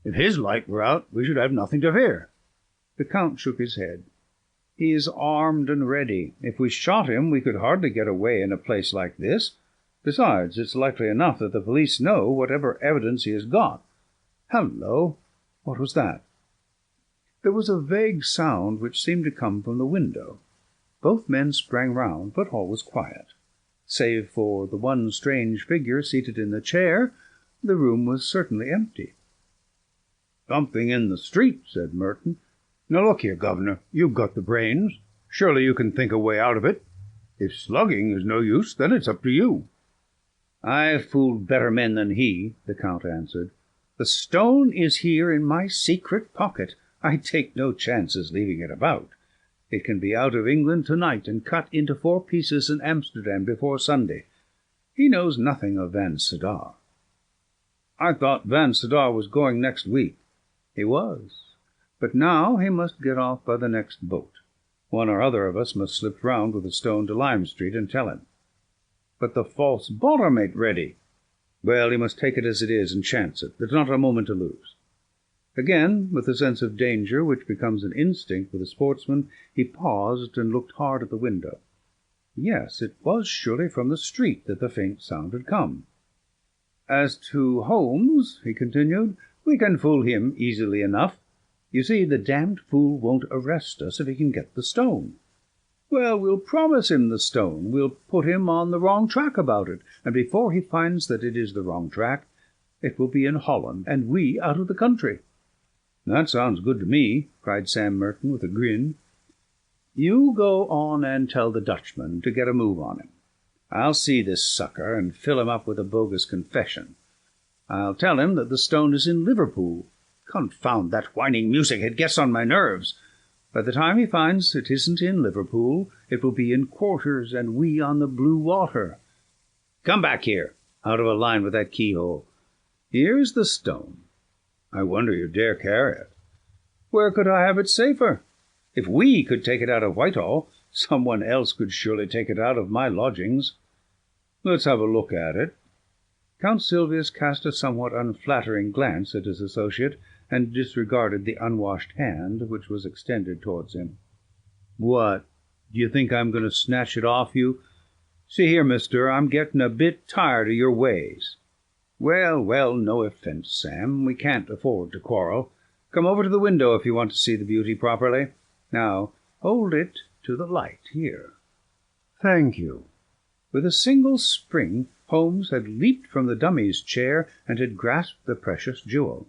[SPEAKER 1] If his light were out, we should have nothing to fear." The Count shook his head. "He is armed and ready. If we shot him, we could hardly get away in a place like this. Besides, it's likely enough that the police know whatever evidence he has got. Hallo! What was that?" There was a vague sound which seemed to come from the window. Both men sprang round, but all was quiet. Save for the one strange figure seated in the chair, the room was certainly empty. "Something in the street," said Merton. "Now look here, governor, you've got the brains. Surely you can think a way out of it. If slugging is no use, then it's up to you." "I've fooled better men than he," the Count answered. "The stone is here in my secret pocket. I take no chances leaving it about. It can be out of England to-night and cut into 4 pieces in Amsterdam before Sunday. He knows nothing of Van Sidar." "I thought Van Sidar was going next week." "He was. But now he must get off by the next boat. One or other of us must slip round with the stone to Lime Street and tell him." "But the false bottom ain't ready." "Well, he must take it as it is and chance it. There's not a moment to lose." Again, with the sense of danger which becomes an instinct with a sportsman, he paused and looked hard at the window. Yes, it was surely from the street that the faint sound had come. "As to Holmes," he continued, "we can fool him easily enough. You see, the damned fool won't arrest us if he can get the stone." Well, we'll promise him the stone. We'll put him on the wrong track about it, and before he finds that it is the wrong track, it will be in Holland, and we out of the country." "That sounds good to me," cried Sam Merton with a grin. "You go on and tell the Dutchman to get a move on him. I'll see this sucker and fill him up with a bogus confession. I'll tell him that the stone is in Liverpool. Confound that whining music, it gets on my nerves. By the time he finds it isn't in Liverpool, it will be in quarters, and we on the blue water. Come back here, out of a line with that keyhole. Here's the stone. I wonder you dare carry it. Where could I have it safer? If we could take it out of Whitehall, someone else could surely take it out of my lodgings. Let's have a look at it." Count Silvius cast a somewhat unflattering glance at his associate, and disregarded the unwashed hand which was extended towards him. "What, do you think I'm going to snatch it off you? See here, mister, I'm getting a bit tired of your ways." "Well, well, no offence, Sam. We can't afford to quarrel. Come over to the window if you want to see the beauty properly. Now, hold it to the light here." "Thank you." With a single spring, Holmes had leaped from the dummy's chair and had grasped the precious jewel.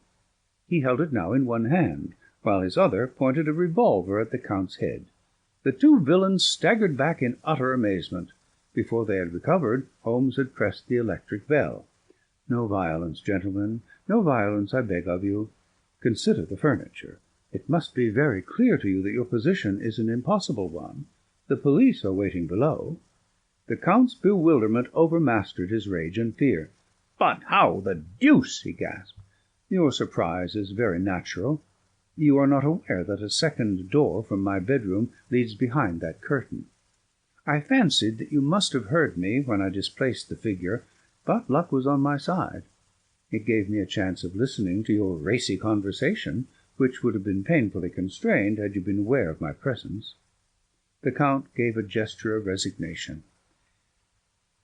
[SPEAKER 1] He held it now in one hand, while his other pointed a revolver at the Count's head. The two villains staggered back in utter amazement. Before they had recovered, Holmes had pressed the electric bell. "No violence, gentlemen, no violence, I beg of you. Consider the furniture. It must be very clear to you that your position is an impossible one. The police are waiting below." The Count's bewilderment overmastered his rage and fear. "But how the deuce?" he gasped. "Your surprise is very natural. You are not aware that a second door from my bedroom leads behind that curtain. I fancied that you must have heard me when I displaced the figure, but luck was on my side. It gave me a chance of listening to your racy conversation, which would have been painfully constrained had you been aware of my presence." The Count gave a gesture of resignation.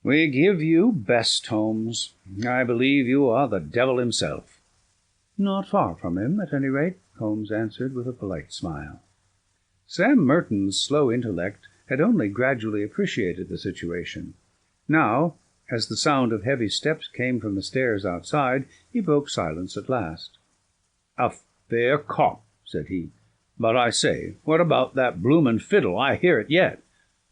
[SPEAKER 1] "We give you best, Holmes. I believe you are the devil himself." "Not far from him, at any rate," Holmes answered with a polite smile. Sam Merton's slow intellect had only gradually appreciated the situation. Now, as the sound of heavy steps came from the stairs outside, he broke silence at last. "A fair cop," said he. "But I say, what about that bloomin' fiddle? I hear it yet."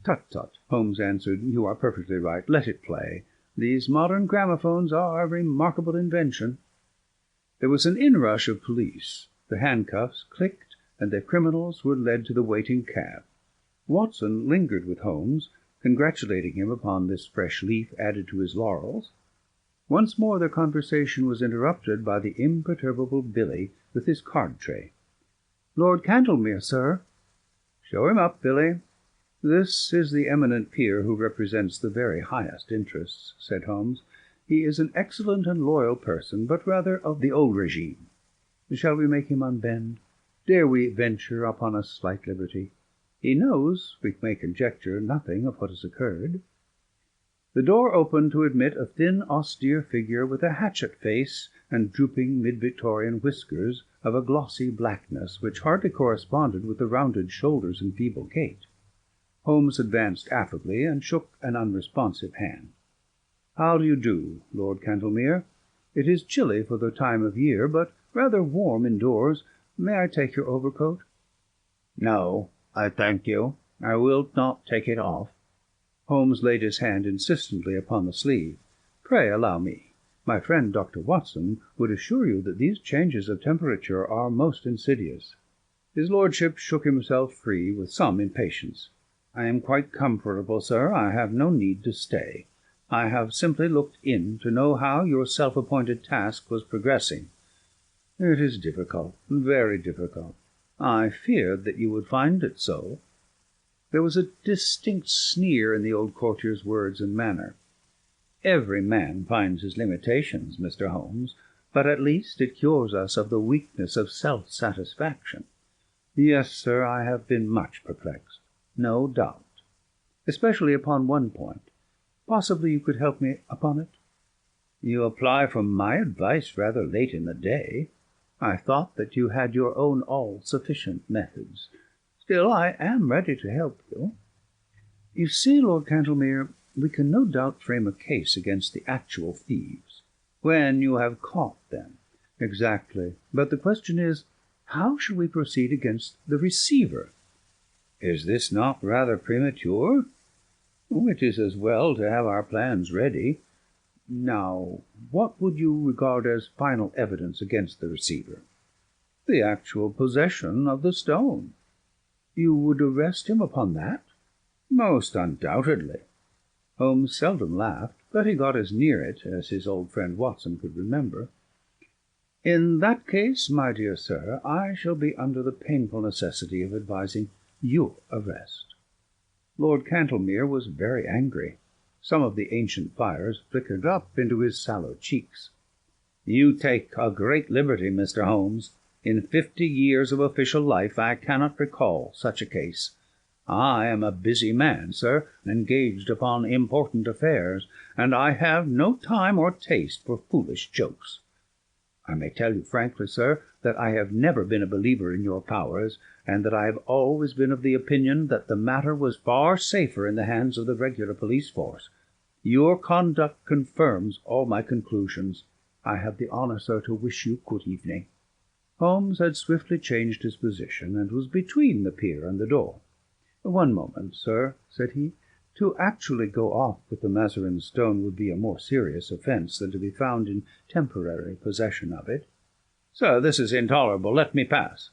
[SPEAKER 1] "Tut, tut," Holmes answered. "You are perfectly right. Let it play. These modern gramophones are a remarkable invention." There was an inrush of police. The handcuffs clicked, and the criminals were led to the waiting cab. Watson lingered with Holmes, congratulating him upon this fresh leaf added to his laurels. Once more their conversation was interrupted by the imperturbable Billy with his card-tray. "Lord Candlemere, sir." "Show him up, Billy." "This is the eminent peer who represents the very highest interests," said Holmes. "He is an excellent and loyal person, but rather of the old regime. Shall we make him unbend? Dare we venture upon a slight liberty? He knows, we may conjecture, nothing of what has occurred." The door opened to admit a thin, austere figure with a hatchet face and drooping mid-Victorian whiskers of a glossy blackness which hardly corresponded with the rounded shoulders and feeble gait. Holmes advanced affably and shook an unresponsive hand. "How do you do, Lord Candlemere? It is chilly for the time of year, but rather warm indoors. May I take your overcoat?" "No, I thank you. I will not take it off." Holmes laid his hand insistently upon the sleeve. "Pray allow me. My friend Dr. Watson would assure you that these changes of temperature are most insidious." His lordship shook himself free with some impatience. "I am quite comfortable, sir. I have no need to stay. I have simply looked in to know how your self-appointed task was progressing. It is difficult, very difficult. I feared that you would find it so." There was a distinct sneer in the old courtier's words and manner. "Every man finds his limitations, Mr. Holmes, but at least it cures us of the weakness of self-satisfaction. Yes, sir, I have been much perplexed, no doubt, especially upon one point. Possibly you could help me upon it?" "You apply for my advice rather late in the day. I thought that you had your own all-sufficient methods. Still, I am ready to help you." You see, Lord Cantlemere, we can no doubt frame a case against the actual thieves, when you have caught them. Exactly. But the question is, how shall we proceed against the receiver? Is this not rather premature? It is as well to have our plans ready. Now, what would you regard as final evidence against the receiver? The actual possession of the stone. You would arrest him upon that? Most undoubtedly. Holmes seldom laughed, but he got as near it as his old friend Watson could remember. In that case, my dear sir, I shall be under the painful necessity of advising your arrest. Lord Cantlemere was very angry. Some of the ancient fires flickered up into his sallow cheeks. You take a great liberty, Mr. Holmes. In 50 years of official life I cannot recall such a case. I am a busy man, sir, engaged upon important affairs, and I have no time or taste for foolish jokes. I may tell you frankly, sir, that I have never been a believer in your powers, and that I have always been of the opinion that the matter was far safer in the hands of the regular police force. Your conduct confirms all my conclusions. I have the honour, sir, to wish you good evening." Holmes had swiftly changed his position, and was between the peer and the door. "One moment, sir," said he. "To actually go off with the Mazarin stone would be a more serious offence than to be found in temporary possession of it." "Sir, this is intolerable. Let me pass."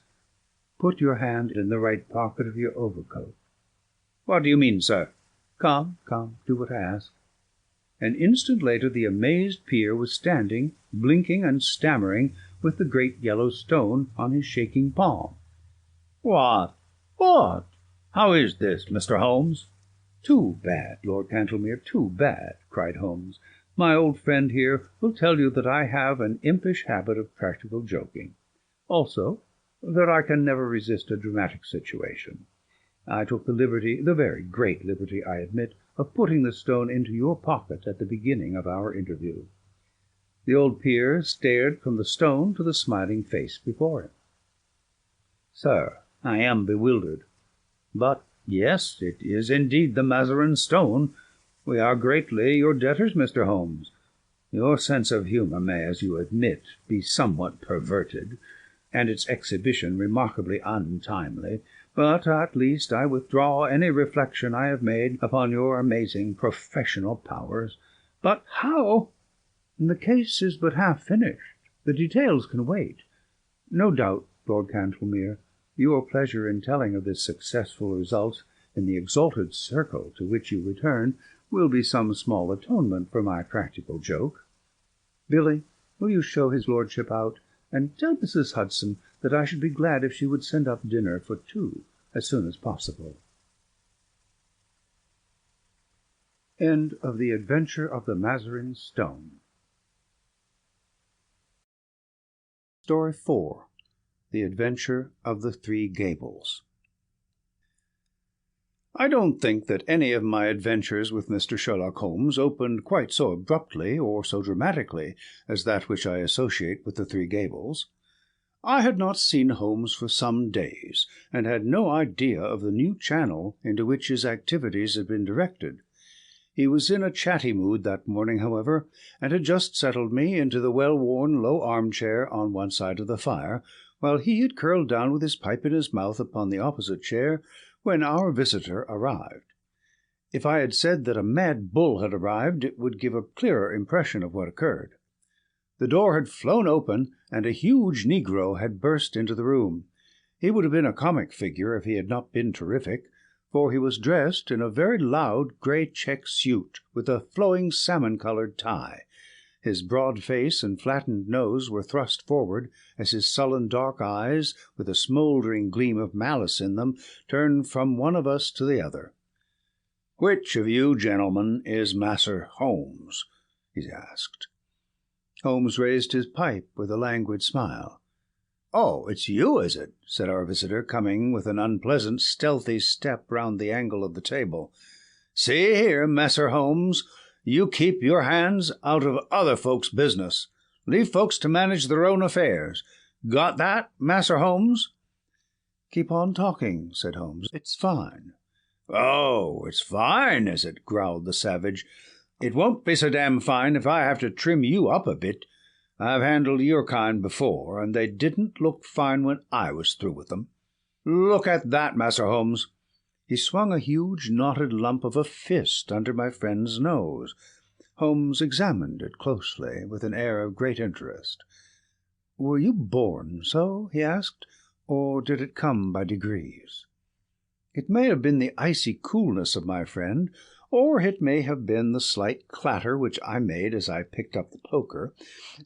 [SPEAKER 1] "Put your hand in the right pocket of your overcoat." "What do you mean, sir?" Come, do what I ask." An instant later the amazed peer was standing, blinking and stammering, with the great yellow stone on his shaking palm. What? How is this, Mr. Holmes?" "Too bad, Lord Cantlemere, too bad," cried Holmes. "My old friend here will tell you that I have an impish habit of practical joking. Also, that I can never resist a dramatic situation. I took the liberty, the very great liberty, I admit, of putting the stone into your pocket at the beginning of our interview." The old peer stared from the stone to the smiling face before him. "Sir, I am bewildered. But yes, it is indeed the Mazarin stone. We are greatly your debtors, Mr. Holmes. Your sense of humour may, as you admit, be somewhat perverted, and its exhibition remarkably untimely, but at least I withdraw any reflection I have made upon your amazing professional powers. But how? The case is but half finished. The details can wait. No doubt, Lord Cantlemere, your pleasure in telling of this successful result in the exalted circle to which you return will be some small atonement for my practical joke. Billy, will you show his lordship out, and tell Mrs. Hudson that I should be glad if she would send up dinner for 2 as soon as possible. End of The Adventure of the Mazarin Stone. Story 4. The Adventure of the Three Gables. I don't think that any of my adventures with Mr. Sherlock Holmes opened quite so abruptly or so dramatically as that which I associate with the Three Gables. I had not seen Holmes for some days, and had no idea of the new channel into which his activities had been directed. He was in a chatty mood that morning, however, and had just settled me into the well-worn low armchair on one side of the fire, while he had curled down with his pipe in his mouth upon the opposite chair, when our visitor arrived. If I had said that a mad bull had arrived, it would give a clearer impression of what occurred. The door had flown open, and a huge negro had burst into the room. He would have been a comic figure if he had not been terrific, for he was dressed in a very loud grey check suit, with a flowing salmon-coloured tie. His broad face and flattened nose were thrust forward, as his sullen dark eyes, with a smouldering gleam of malice in them, turned from one of us to the other. "Which of you gentlemen is Master Holmes?" he asked. Holmes raised his pipe with a languid smile. "Oh, it's you, is it?" said our visitor, coming with an unpleasant, stealthy step round the angle of the table. "See here, Messer Holmes, you keep your hands out of other folks' business. Leave folks to manage their own affairs. Got that, Messer Holmes?" "Keep on talking," said Holmes. "It's fine." "Oh, it's fine, is it?" growled the savage. "It won't be so damn fine if I have to trim you up a bit. I've handled your kind before, and they didn't look fine when I was through with them. Look at that, Master Holmes." He swung a huge knotted lump of a fist under my friend's nose. Holmes examined it closely, with an air of great interest. "Were you born so?" he asked, "or did it come by degrees?" It may have been the icy coolness of my friend, or it may have been the slight clatter which I made as I picked up the poker.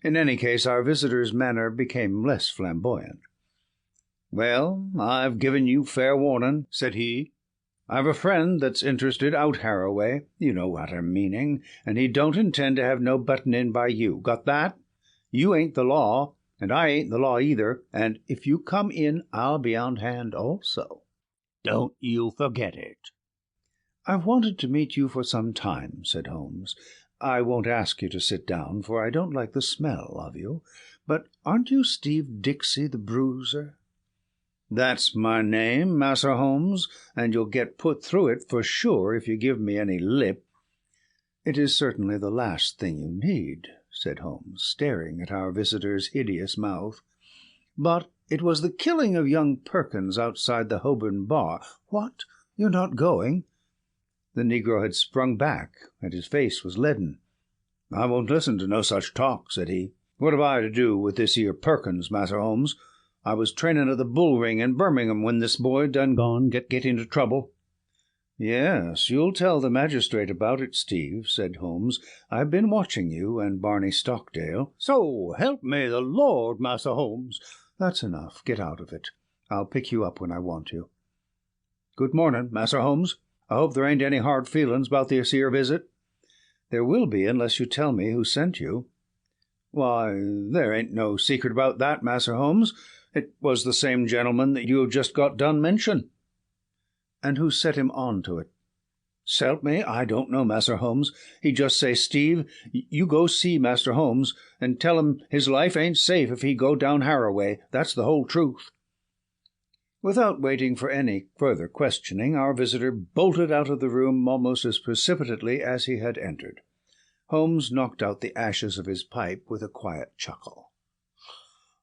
[SPEAKER 1] In any case, our visitor's manner became less flamboyant. "Well, I've given you fair warning," said he. "I've a friend that's interested out Harroway, you know what I'm meaning, and he don't intend to have no buttin' in by you. Got that? You ain't the law, and I ain't the law either, and if you come in, I'll be on hand also. Don't you forget it." "I've wanted to meet you for some time," said Holmes. "I won't ask you to sit down, for I don't like the smell of you. But aren't you Steve Dixie the bruiser?" "That's my name, Master Holmes, and you'll get put through it for sure if you give me any lip." "It is certainly the last thing you need," said Holmes, staring at our visitor's hideous mouth. "But it was the killing of young Perkins outside the Holborn bar—" "What? You're not going?" The negro had sprung back, and his face was leaden. "I won't listen to no such talk," said he. "What have I to do with this here Perkins, Master Holmes? I was trainin' at the bull ring in Birmingham when this boy done gone get into trouble." "Yes, you'll tell the magistrate about it, Steve," said Holmes. "I've been watching you and Barney Stockdale." "So help me the Lord, Master Holmes." "That's enough. Get out of it. I'll pick you up when I want you." "Good morning, Master Holmes. I hope there ain't any hard feelin's about this here visit." "There will be unless you tell me who sent you." "Why, there ain't no secret about that, Master Holmes. It was the same gentleman that you have just got done mention." "And who set him on to it?" "S'help me, I don't know, Master Holmes. He just say, 'Steve, you go see Master Holmes, and tell him his life ain't safe if he go down Harroway. That's the whole truth.'" Without waiting for any further questioning, our visitor bolted out of the room almost as precipitately as he had entered. Holmes knocked out the ashes of his pipe with a quiet chuckle.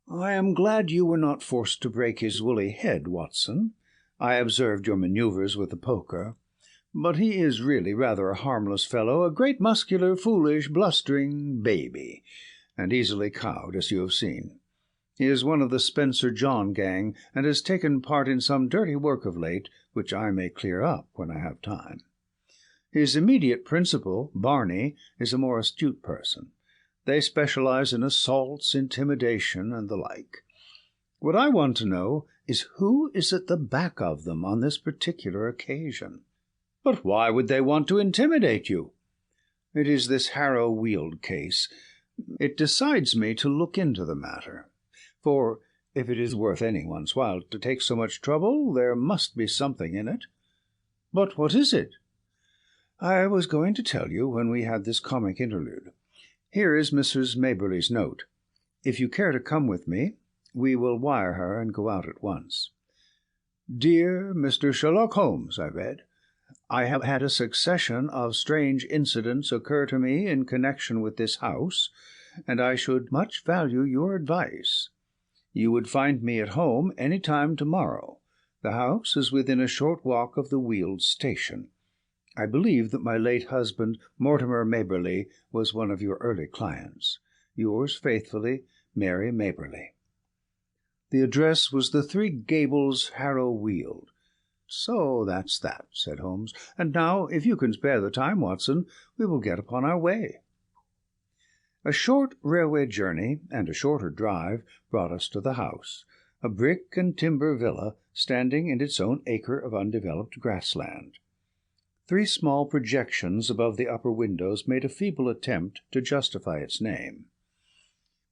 [SPEAKER 1] "I am glad you were not forced to break his woolly head, Watson. I observed your manoeuvres with the poker. But he is really rather a harmless fellow, a great muscular, foolish, blustering baby, and easily cowed, as you have seen. He is one of the Spencer John gang, and has taken part in some dirty work of late, which I may clear up when I have time. His immediate principal, Barney, is a more astute person. They specialize in assaults, intimidation, and the like. What I want to know is who is at the back of them on this particular occasion." "But why would they want to intimidate you?" "It is this Harrow Weald case. It decides me to look into the matter. For if it is worth anyone's while to take so much trouble, there must be something in it." "But what is it?" "I was going to tell you when we had this comic interlude. Here is Mrs. Maberly's note. If you care to come with me, we will wire her and go out at once." "Dear Mr. Sherlock Holmes," I read, "I have had a succession of strange incidents occur to me in connection with this house, and I should much value your advice. You would find me at home any time tomorrow. The house is within a short walk of the Weald station. I believe that my late husband, Mortimer Maberly, was one of your early clients. Yours faithfully, Mary Maberly." The address was the 3 Gables, Harrow Weald. "So that's that," said Holmes. "And now, if you can spare the time, Watson, we will get upon our way." A short railway journey and a shorter drive brought us to the house, a brick and timber villa standing in its own acre of undeveloped grassland. 3 small projections above the upper windows made a feeble attempt to justify its name.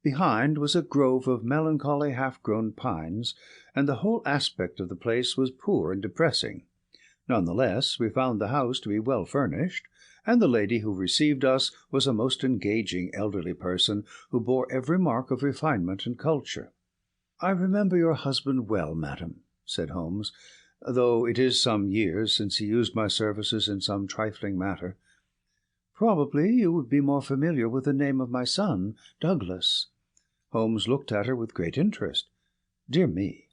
[SPEAKER 1] Behind was a grove of melancholy half-grown pines, and the whole aspect of the place was poor and depressing. None the less, we found the house to be well furnished, and the lady who received us was a most engaging elderly person who bore every mark of refinement and culture. "I remember your husband well, madam," said Holmes, though it is some years since he used my services in some trifling matter. Probably you would be more familiar with the name of my son, Douglas." Holmes looked at her with great interest. "Dear me,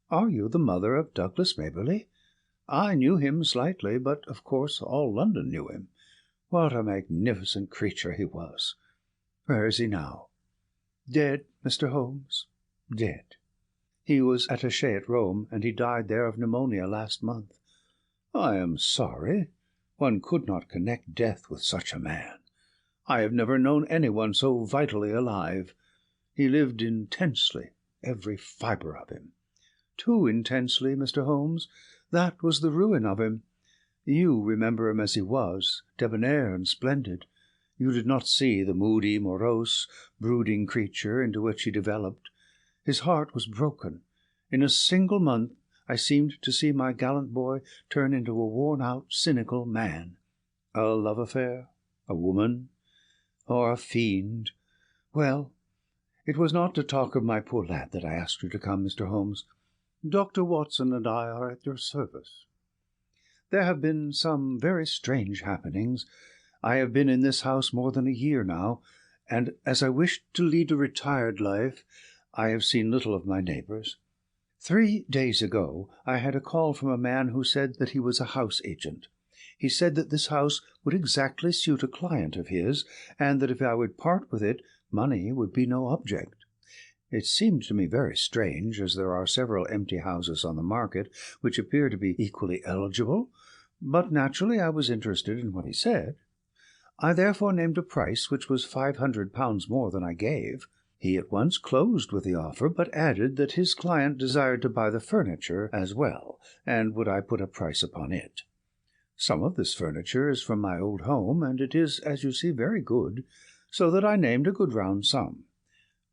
[SPEAKER 1] are you the mother of Douglas Maberly? I knew him slightly, but of course all London knew him. What a magnificent creature he was! Where is he now?" "Dead, Mr. Holmes, dead. He was attaché at Rome, and he died there of pneumonia last month." "I am sorry. One could not connect death with such a man. I have never known anyone so vitally alive. He lived intensely, every fibre of him. Too intensely, Mr. Holmes. That was the ruin of him. You remember him as he was, debonair and splendid. You did not see the moody, morose, brooding creature into which he developed. His heart was broken. In a single month I seemed to see my gallant boy turn into a worn-out, cynical man. A love affair, a woman, or a fiend. Well, it was not to talk of my poor lad that I asked you to come, Mr. Holmes. Dr. Watson and I are at your service. There have been some very strange happenings. I have been in this house more than a year now, and as I wished to lead a retired life, I have seen little of my neighbours. 3 days ago I had a call from a man who said that he was a house agent. He said that this house would exactly suit a client of his, and that if I would part with it, money would be no object. It seemed to me very strange, as there are several empty houses on the market which appear to be equally eligible, but naturally I was interested in what he said. I therefore named a price which was £500 more than I gave. He at once closed with the offer, but added that his client desired to buy the furniture as well, and would I put a price upon it. Some of this furniture is from my old home, and it is, as you see, very good, so that I named a good round sum.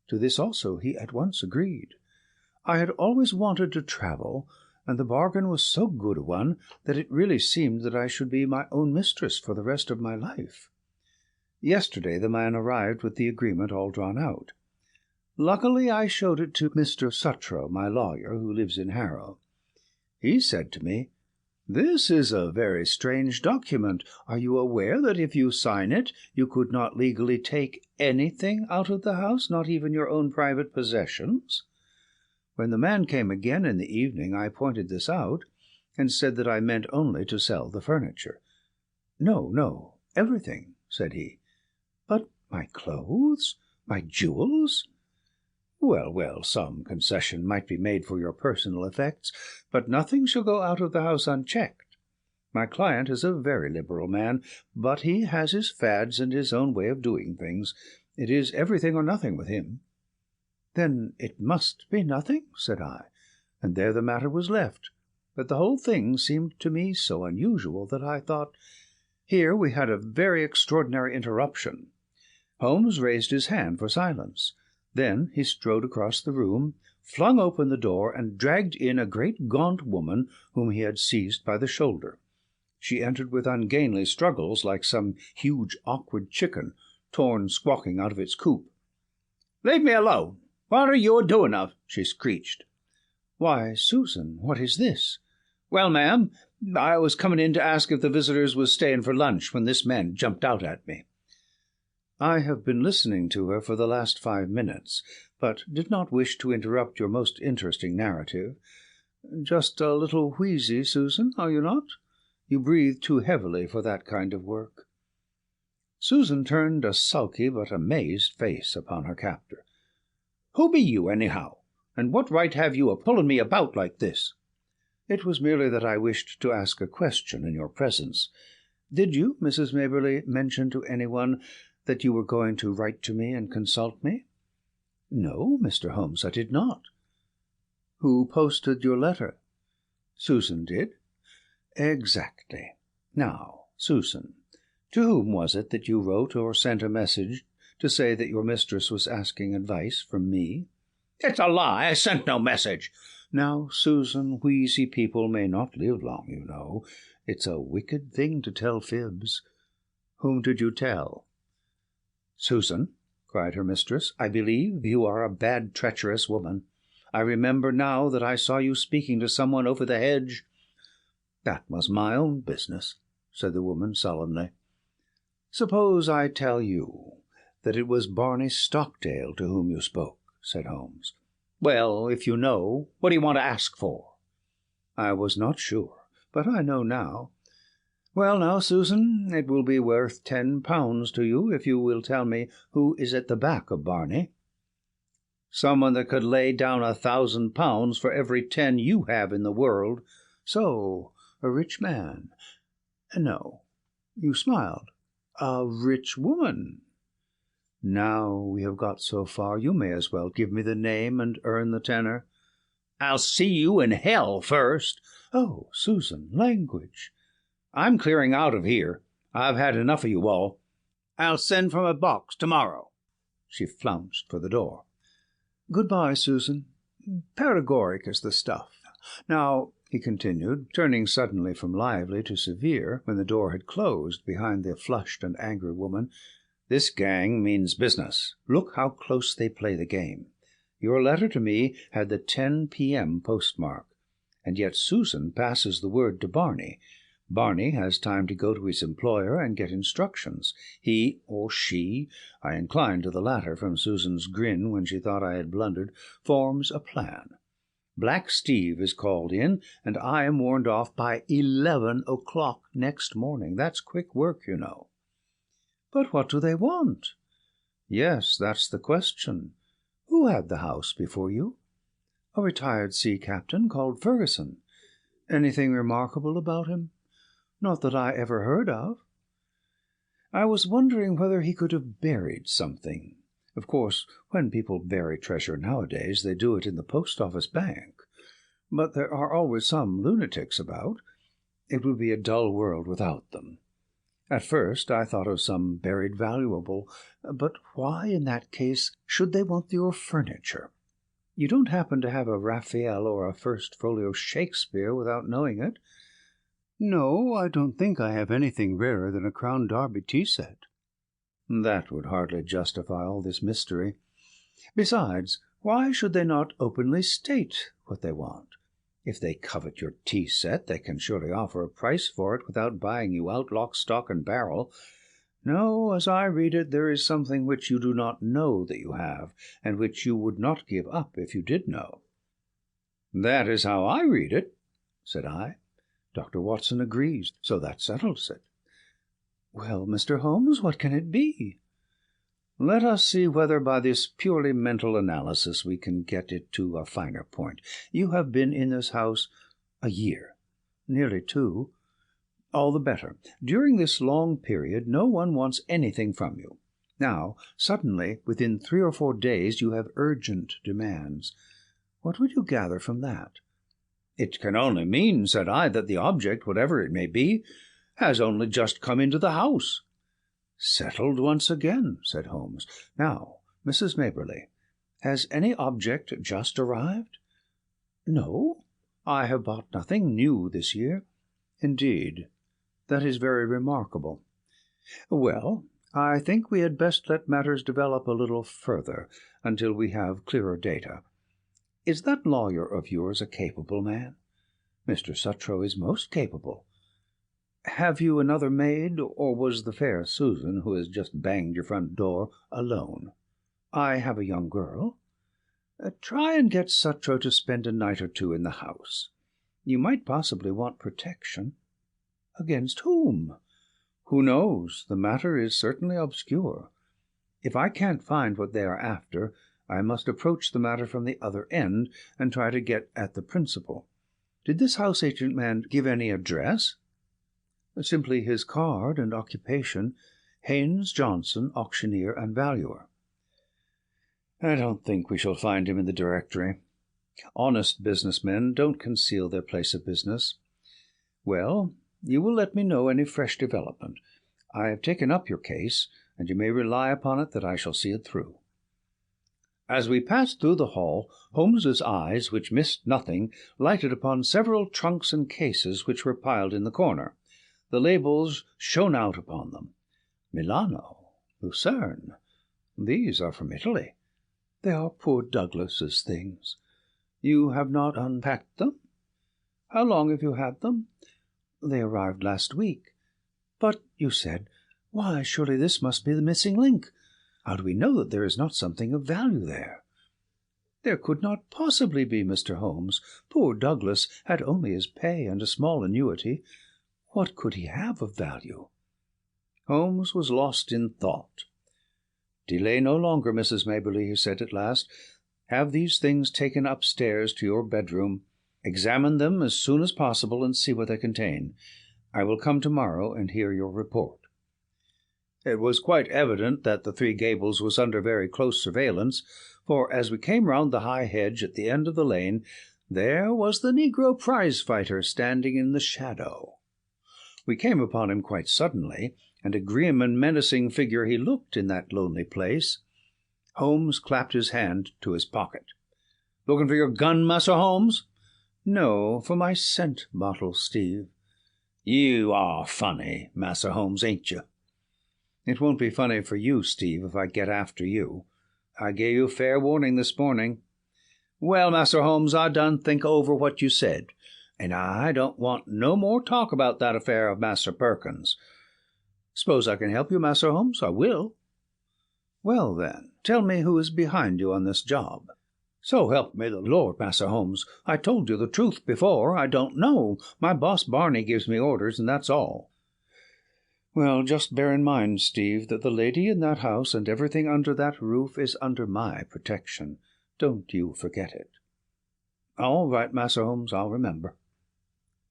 [SPEAKER 1] To this also he at once agreed. I had always wanted to travel, and the bargain was so good a one that it really seemed that I should be my own mistress for the rest of my life. Yesterday the man arrived with the agreement all drawn out. Luckily I showed it to Mr. Suttrow, my lawyer, who lives in Harrow. He said to me, "This is a very strange document. Are you aware that if you sign it, you could not legally take anything out of the house, not even your own private possessions?" When the man came again in the evening, I pointed this out, and said that I meant only to sell the furniture. No, everything," said he. "But my clothes, my jewels?" Well, some concession might be made for your personal effects, but nothing shall go out of the house unchecked. My client is a very liberal man, but he has his fads and his own way of doing things. It is everything or nothing with him." "Then it must be nothing," said I, and there the matter was left. But the whole thing seemed to me so unusual that I thought— Here we had a very extraordinary interruption. Holmes raised his hand for silence. Then he strode across the room, flung open the door, and dragged in a great gaunt woman whom he had seized by the shoulder. She entered with ungainly struggles, like some huge awkward chicken torn squawking out of its coop. "Leave me alone! What are you a-doing of?" she screeched. "Why, Susan, what is this?" "Well, ma'am, I was coming in to ask if the visitors was staying for lunch when this man jumped out at me." I have been listening to her for the last 5 minutes, but did not wish to interrupt your most interesting narrative. Just a little wheezy, Susan, are you not? You breathe too heavily for that kind of work." Susan turned a sulky but amazed face upon her captor. "Who be you, anyhow? And what right have you a-pulling me about like this?" "It was merely that I wished to ask a question in your presence. Did you, Mrs. Maberly, mention to anyone that you were going to write to me and consult me?" "No, Mr. Holmes, I did not." "Who posted your letter?" "Susan did." "Exactly. Now, Susan, to whom was it that you wrote or sent a message to say that your mistress was asking advice from me?" "It's a lie. I sent no message." "Now, Susan, wheezy people may not live long, you know. It's a wicked thing to tell fibs. Whom did you tell?" "Susan," cried her mistress, "I believe you are a bad, treacherous woman. I remember now that I saw you speaking to someone over the hedge. "That was my own business," said the woman sullenly. "Suppose I tell you that it was Barney Stockdale to whom you spoke," said Holmes. "Well, if you know, what do you want to ask for?" "I was not sure, but I know now. Well, now, Susan, it will be worth £10 to you if you will tell me who is at the back of Barney." "Someone that could lay down £1,000 for every 10 you have in the world." "So, a rich man?" "No." You smiled. "A rich woman?" "Now we have got so far, you may as well give me the name and earn the tenner." "I'll see you in hell first." "Oh, Susan, language." "I'm clearing out of here. I've had enough of you all. I'll send from a box tomorrow." She flounced for the door. "Good-bye, Susan. Paregoric is the stuff. Now," he continued, turning suddenly from lively to severe, when the door had closed behind the flushed and angry woman, "this gang means business. Look how close they play the game. Your letter to me had the 10 p.m. postmark, and yet Susan passes the word to Barney. Barney has time to go to his employer and get instructions. He or she, I incline to the latter from Susan's grin when she thought I had blundered, forms a plan. Black Steve is called in, and I am warned off by 11 o'clock next morning. That's quick work, you know." "But what do they want?" "Yes, that's the question. Who had the house before you?" "A retired sea captain called Ferguson." "Anything remarkable about him?" "Not that I ever heard of." "I was wondering whether he could have buried something. Of course, when people bury treasure nowadays, they do it in the post-office bank. But there are always some lunatics about. It would be a dull world without them. At first I thought of some buried valuable, but why, in that case, should they want your furniture? You don't happen to have a Raphael or a First Folio Shakespeare without knowing it?" "No, I don't think I have anything rarer than a Crown Derby tea set." "That would hardly justify all this mystery. Besides, why should they not openly state what they want? If they covet your tea set, they can surely offer a price for it without buying you out lock, stock, and barrel. No, as I read it, there is something which you do not know that you have, and which you would not give up if you did know." "That is how I read it," said I. "Dr. Watson agrees, so that settles it." "Well, Mr. Holmes, what can it be?" "Let us see whether by this purely mental analysis we can get it to a finer point. You have been in this house a year, nearly 2. All the better. During this long period no one wants anything from you. Now, suddenly, within 3 or 4 days, you have urgent demands. What would you gather from that?" "It can only mean," said I, "that the object, whatever it may be, has only just come into the house." "Settled once again," said Holmes. "Now, Mrs. Maberly, has any object just arrived?" "No, I have bought nothing new this year." "Indeed. That is very remarkable. Well, I think we had best let matters develop a little further until we have clearer data. Is that lawyer of yours a capable man?" "Mr. Suttrow is most capable." "Have you another maid, or was the fair Susan, who has just banged your front door, alone?" "I have a young girl." Try and get Suttrow to spend a night or 2 in the house. You might possibly want protection." "Against whom?" "Who knows? The matter is certainly obscure. If I can't find what they are after, I must approach the matter from the other end, and try to get at the principal. Did this house-agent man give any address?" "Simply his card and occupation, Haynes Johnson, auctioneer and valuer." "I don't think we shall find him in the directory. Honest business men don't conceal their place of business. Well, you will let me know any fresh development. I have taken up your case, and you may rely upon it that I shall see it through." As we passed through the hall, Holmes's eyes, which missed nothing, lighted upon several trunks and cases which were piled in the corner. The labels shone out upon them. Milano, Lucerne. These are from Italy. They are poor Douglas's things. You have not unpacked them? How long have you had them?
[SPEAKER 2] "They arrived last week." "But," you said, "why, surely this must be the missing link. How do we know that there is not something of value there?" "There could not possibly be, Mr. Holmes. Poor Douglas had only his pay and a small annuity. What could he have of value?" Holmes was lost in thought. "Delay no longer, Mrs. Maberly," he said at last. "Have these things taken upstairs to your bedroom. Examine them as soon as possible, and see what they contain. I will come to-morrow and hear your report." It was quite evident that the Three Gables was under very close surveillance, for as we came round the high hedge at the end of the lane, there was the negro prize-fighter standing in the shadow. We came upon him quite suddenly, and a grim and menacing figure he looked in that lonely place. Holmes clapped his hand to his pocket. "Looking for your gun, Massa Holmes?" "No, for my scent bottle, Steve." "You are funny, Massa Holmes, ain't you?" "It won't be funny for you, Steve, if I get after you. I gave you fair warning this morning." "Well, Massa Holmes, I done think over what you said, and I don't want no more talk about that affair of Master Perkins. Suppose I can help you, Master Holmes, I will." "Well, then, tell me who is behind you on this job." "So help me the Lord, Master Holmes, I told you the truth before. I don't know. My boss Barney gives me orders, and that's all." "Well, just bear in mind, Steve, that the lady in that house and everything under that roof is under my protection. Don't you forget it." "All right, Master Holmes, I'll remember."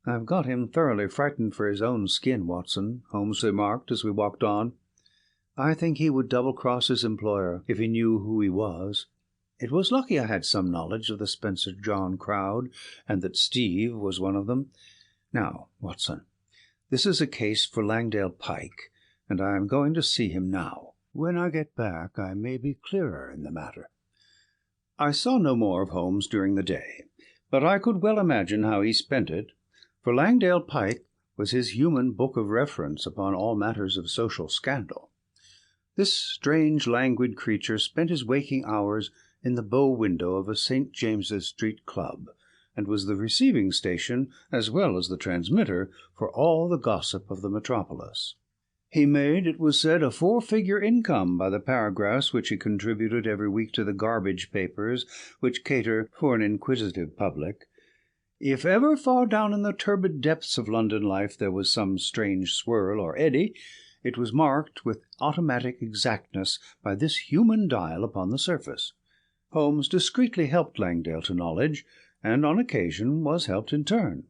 [SPEAKER 2] "I've got him thoroughly frightened for his own skin, Watson," Holmes remarked as we walked on. "I think he would double-cross his employer if he knew who he was. It was lucky I had some knowledge of the Spencer John crowd, and that Steve was one of them. Now, Watson, this is a case for Langdale Pike, and I am going to see him now. When I get back I may be clearer in the matter." I saw no more of Holmes during the day, but I could well imagine how he spent it, for Langdale Pike was his human book of reference upon all matters of social scandal. This strange, languid creature spent his waking hours in the bow window of a St. James's Street club, and was the receiving station as well as the transmitter for all the gossip of the metropolis. He made, it was said, a 4-figure income by the paragraphs which he contributed every week to the garbage papers which cater for an inquisitive public. If ever far down in the turbid depths of London life there was some strange swirl or eddy, it was marked with automatic exactness by this human dial upon the surface. Holmes discreetly helped Langdale to knowledge, and on occasion was helped in turn.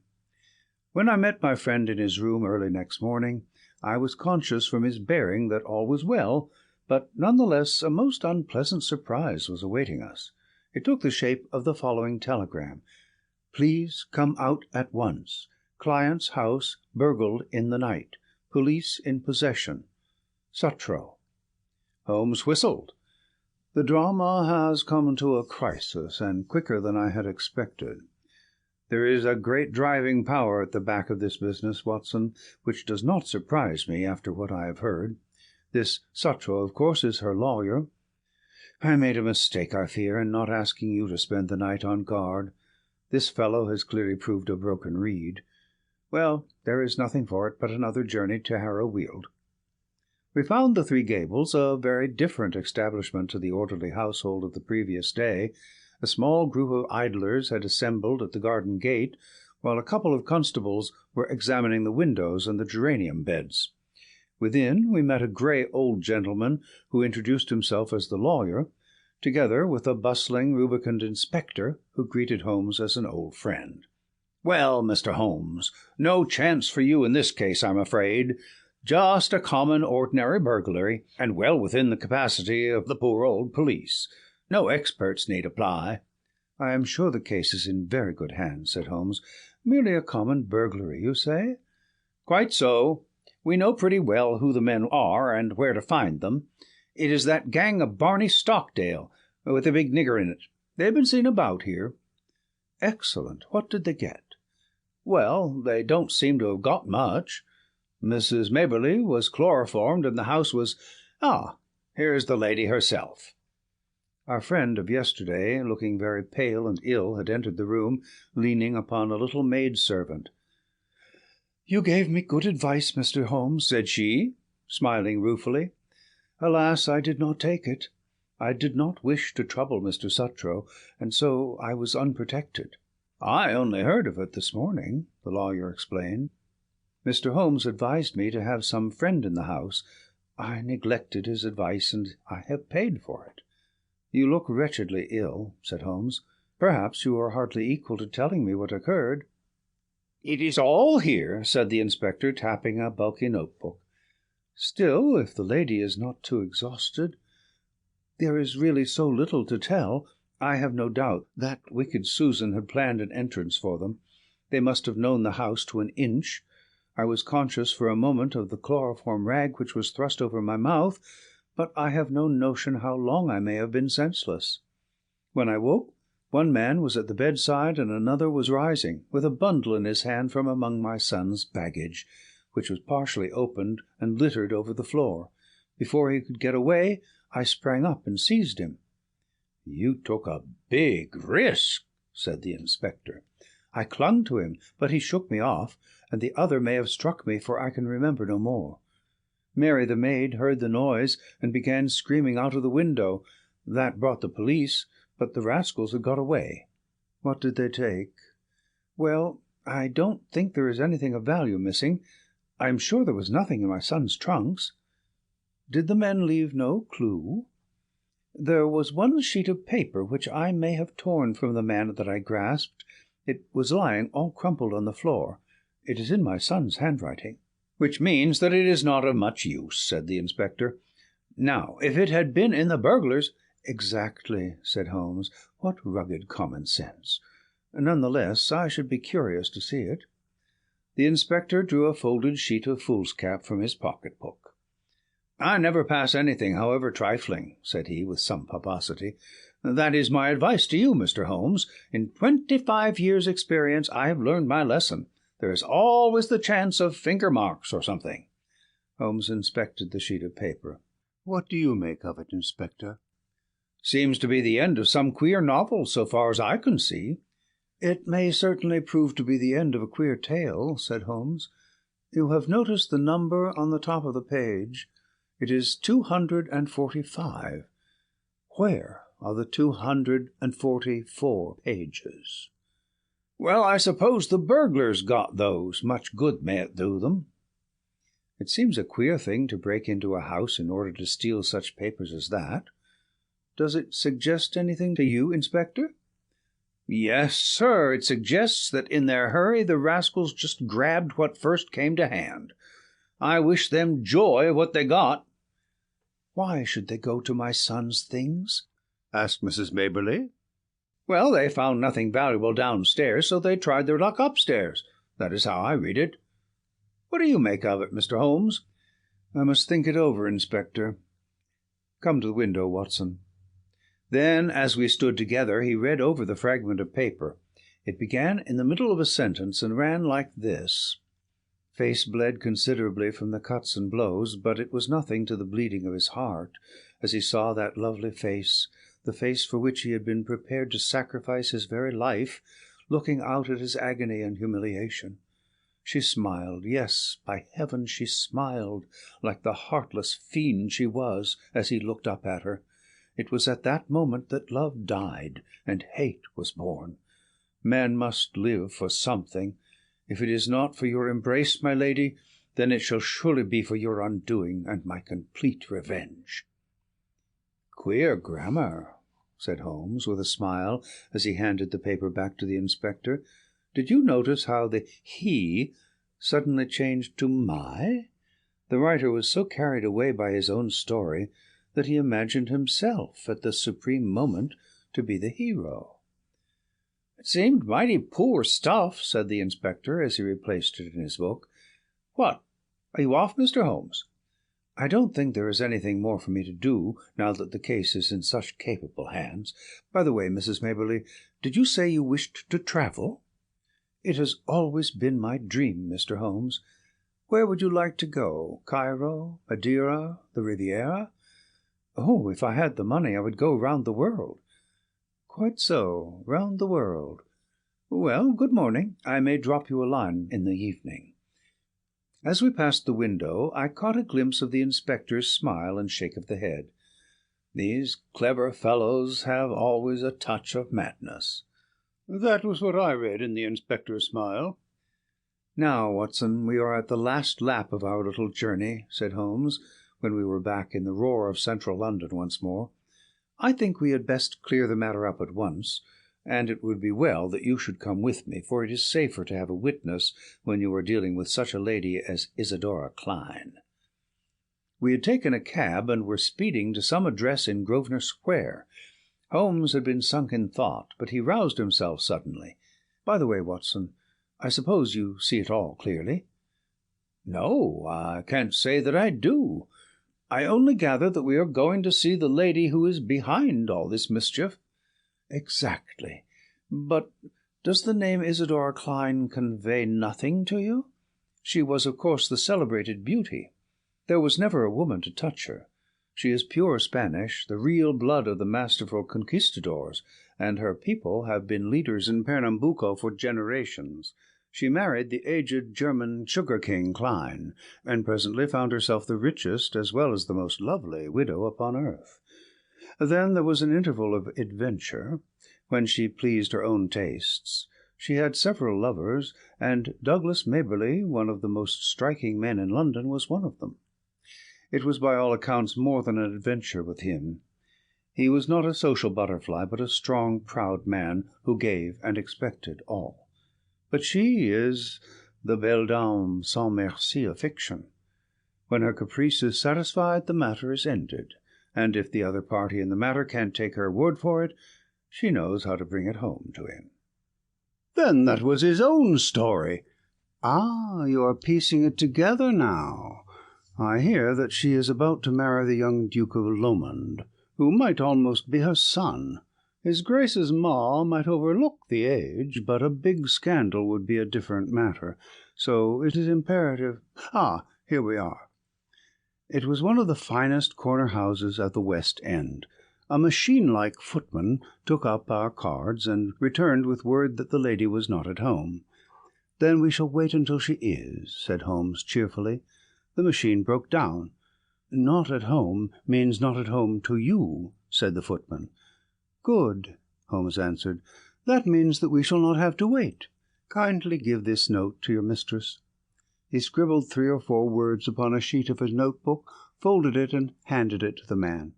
[SPEAKER 2] When I met my friend in his room early next morning, I was conscious from his bearing that all was well, but none the less a most unpleasant surprise was awaiting us. It took the shape of the following telegram: "Please come out at once. Client's house burgled in the night. Police in possession. Sutro." Holmes whistled. "The drama has come to a crisis, and quicker than I had expected. There is a great driving power at the back of this business, Watson, which does not surprise me after what I have heard. This Sutro, of course, is her lawyer. I made a mistake, I fear, in not asking you to spend the night on guard. This fellow has clearly proved a broken reed. Well, there is nothing for it but another journey to Harrow-Weald." We found the Three Gables a very different establishment to the orderly household of the previous day. A small group of idlers had assembled at the garden gate, while a couple of constables were examining the windows and the geranium beds. Within we met a grey old gentleman, who introduced himself as the lawyer, together with a bustling, rubicund inspector, who greeted Holmes as an old friend. "Well, Mr. Holmes, no chance for you in this case, I'm afraid. Just a common, ordinary burglary, and well within the capacity of the poor old police. No experts need apply." "I am sure the case is in very good hands," said Holmes. "Merely a common burglary, you say?" "Quite so. We know pretty well who the men are, and where to find them. It is that gang of Barney Stockdale, with a big nigger in it. They've been seen about here." "Excellent. What did they get?" "Well, they don't seem to have got much. Mrs. Maberly was chloroformed, and the house was— here's the lady herself." Our friend of yesterday, looking very pale and ill, had entered the room, leaning upon a little maid-servant. "You gave me good advice, Mr. Holmes," said she, smiling ruefully. "Alas, I did not take it. I did not wish to trouble Mr. Suttrow, and so I was unprotected." "I only heard of it this morning," the lawyer explained. "Mr. Holmes advised me to have some friend in the house. I neglected his advice, and I have paid for it." "You look wretchedly ill," said Holmes. "Perhaps you are hardly equal to telling me what occurred." "It is all here," said the inspector, tapping a bulky notebook. "Still, if the lady is not too exhausted, there is really so little to tell. I have no doubt that wicked Susan had planned an entrance for them. They must have known the house to an inch. I was conscious for a moment of the chloroform rag which was thrust over my mouth, but I have no notion how long I may have been senseless. When I woke, one man was at the bedside, and another was rising, with a bundle in his hand from among my son's baggage, which was partially opened and littered over the floor. Before he could get away, I sprang up and seized him." "You took a big risk," said the inspector. "I clung to him, but he shook me off, and the other may have struck me, for I can remember no more. Mary, the maid, heard the noise, and began screaming out of the window. That brought the police, but the rascals had got away." "What did they take?" "Well, I don't think there is anything of value missing. I am sure there was nothing in my son's trunks." "Did the men leave no clue?" "There was one sheet of paper which I may have torn from the man that I grasped. It was lying all crumpled on the floor. It is in my son's handwriting." "Which means that it is not of much use," said the inspector. "Now, if it had been in the burglar's—" "Exactly," said Holmes. "What rugged common sense! None the less, I should be curious to see it." The inspector drew a folded sheet of foolscap from his pocket-book. "I never pass anything, however trifling," said he, with some pomposity. "That is my advice to you, Mr. Holmes. In 25 years' experience I have learned my lesson. There is always the chance of finger marks or something." Holmes inspected the sheet of paper. "What do you make of it, Inspector?" "Seems to be the end of some queer novel, so far as I can see." "It may certainly prove to be the end of a queer tale," said Holmes. "You have noticed the number on the top of the page. It is 245. Where are the 244 pages?" "Well, I suppose the burglars got those. Much good may it do them." "It seems a queer thing to break into a house in order to steal such papers as that. Does it suggest anything to you, Inspector?" "Yes, sir. It suggests that in their hurry the rascals just grabbed what first came to hand. I wish them joy of what they got." "Why should they go to my son's things?" asked Mrs. Maberly. "Well, they found nothing valuable downstairs, so they tried their luck upstairs. That is how I read it. What do you make of it, Mr. Holmes?" "I must think it over, Inspector. Come to the window, Watson." Then, as we stood together, he read over the fragment of paper. It began in the middle of a sentence, and ran like this: "Face bled considerably from the cuts and blows, but it was nothing to the bleeding of his heart, as he saw that lovely face, the face for which he had been prepared to sacrifice his very life, looking out at his agony and humiliation. She smiled, yes, by heaven, she smiled, like the heartless fiend she was, as he looked up at her. It was at that moment that love died and hate was born. Man must live for something. If it is not for your embrace, my lady, then it shall surely be for your undoing and my complete revenge." "Queer grammar," said Holmes, with a smile, as he handed the paper back to the inspector. "Did you notice how the he suddenly changed to my? The writer was so carried away by his own story that he imagined himself, at the supreme moment, to be the hero." "It seemed mighty poor stuff," said the inspector, as he replaced it in his book. "What, are you off, Mr. Holmes?" "I don't think there is anything more for me to do, now that the case is in such capable hands. By the way, Mrs. Maberly, did you say you wished to travel?" "It has always been my dream, Mr. Holmes. Where would you like to go? Cairo, Madeira, the Riviera?" "Oh, if I had the money, I would go round the world." "Quite so, round the world. Well, good morning. I may drop you a line in the evening." As we passed the window, I caught a glimpse of the inspector's smile and shake of the head. These clever fellows have always a touch of madness.
[SPEAKER 1] That was what I read in the inspector's smile.
[SPEAKER 2] Now, Watson, we are at the last lap of our little journey, said Holmes, when we were back in the roar of central London once more. I think we had best clear the matter up at once, and it would be well that you should come with me, for it is safer to have a witness when you are dealing with such a lady as Isadora Klein. We had taken a cab and were speeding to some address in Grosvenor Square. Holmes had been sunk in thought, but he roused himself suddenly. By the way, Watson, I suppose you see it all clearly?
[SPEAKER 1] No, I can't say that I do. I only gather that we are going to see the lady who is behind all this mischief.
[SPEAKER 2] Exactly. But does the name Isadora Klein convey nothing to you? She was, of course, the celebrated beauty. There was never a woman to touch her. She is pure Spanish, the real blood of the masterful conquistadors, and her people have been leaders in Pernambuco for generations. She married the aged German sugar king Klein, and presently found herself the richest as well as the most lovely widow upon earth. Then there was an interval of adventure, when she pleased her own tastes. She had several lovers, and Douglas Maberly, one of the most striking men in London, was one of them. It was by all accounts more than an adventure with him. He was not a social butterfly, but a strong, proud man who gave and expected all. But she is the belle dame sans merci of fiction. When her caprice is satisfied, the matter is ended, and if the other party in the matter can't take her word for it, she knows how to bring it home to him.
[SPEAKER 1] Then that was his own story. Ah, you are piecing it together now. I hear that she is about to marry the young Duke of Lomond, who might almost be her son. His Grace's ma might overlook the age, but a big scandal would be a different matter, so it is imperative. Ah, here we are. It was one of the finest corner houses at the West End. A machine-like footman took up our cards and returned with word that the lady was not at home. Then we shall wait until she is, said Holmes cheerfully. The machine broke down. Not at home means not at home to you, said the footman. Good, Holmes answered. That means that we shall not have to wait. Kindly give this note to your mistress. He scribbled 3 or 4 words upon a sheet of his notebook, folded it, and handed it to the man.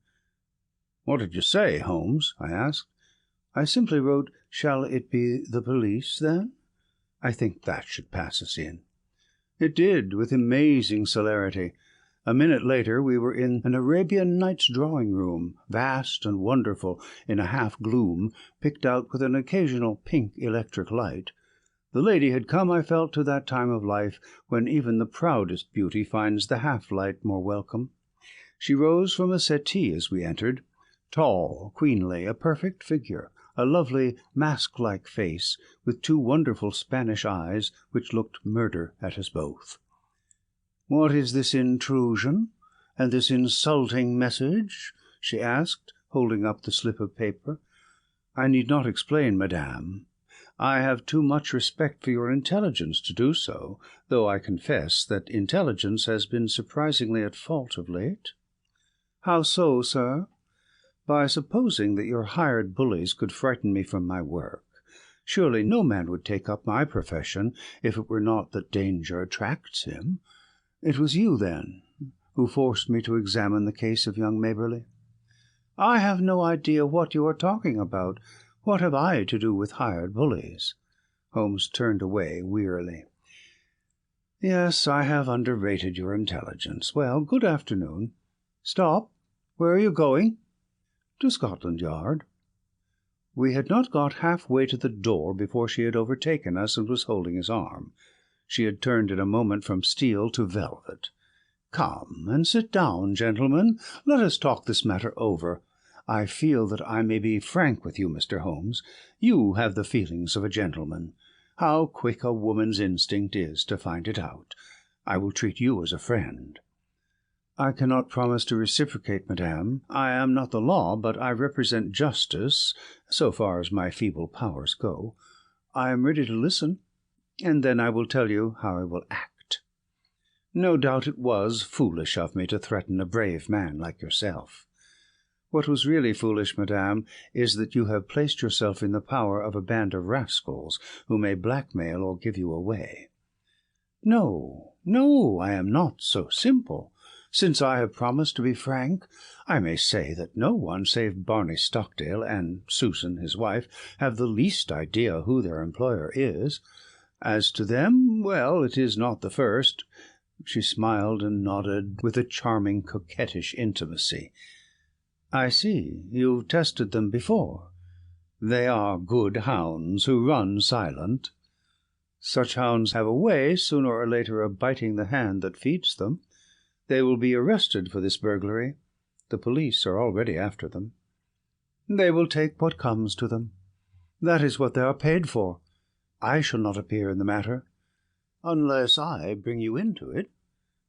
[SPEAKER 1] What did you say, Holmes? I asked. I simply wrote, Shall it be the police, then? I think that should pass us in. It did, with amazing celerity. A minute later we were in an Arabian Nights drawing-room, vast and wonderful, in a half-gloom, picked out with an occasional pink electric light. The lady had come, I felt, to that time of life when even the proudest beauty finds the half-light more welcome. She rose from a settee as we entered, tall, queenly, a perfect figure, a lovely mask-like face, with 2 wonderful Spanish eyes which looked murder at us both. "What is this intrusion, and this insulting message?" she asked, holding up the slip of paper. "I need not explain, madame. I have too much respect for your intelligence to do so, though I confess that intelligence has been surprisingly at fault of late." "How so, sir?" "By supposing that your hired bullies could frighten me from my work. Surely no man would take up my profession if it were not that danger attracts him. It was you, then, who forced me to examine the case of young Maberly?" "I have no idea what you are talking about. What have I to do with hired bullies?" Holmes turned away wearily. "Yes, I have underrated your intelligence. Well, good afternoon. Stop. Where are you going?" "To Scotland Yard." We had not got half-way to the door before she had overtaken us and was holding his arm. She had turned in a moment from steel to velvet. "Come and sit down, gentlemen. Let us talk this matter over. I feel that I may be frank with you, Mr. Holmes. You have the feelings of a gentleman. How quick a woman's instinct is to find it out. I will treat you as a friend." "I cannot promise to reciprocate, madame. I am not the law, but I represent justice, so far as my feeble powers go. I am ready to listen, and then I will tell you how I will act."
[SPEAKER 2] No doubt it was foolish of me to threaten a brave man like yourself. What was really foolish, madame, is that you have placed yourself in the power of a band of rascals who may blackmail or give you away. No, no, I am not so simple. Since I have promised to be frank, I may say that no one save Barney Stockdale and Susan, his wife, have the least idea who their employer is. As to them, well, it is not the first." She smiled and nodded with a charming coquettish intimacy. "I see. You've tested them before. They are good hounds who run silent. Such hounds have a way, sooner or later, of biting the hand that feeds them. They will be arrested for this burglary. The police are already after them. They will take what comes to them. That is what they are paid for. I shall not appear in the matter, unless I bring you into it.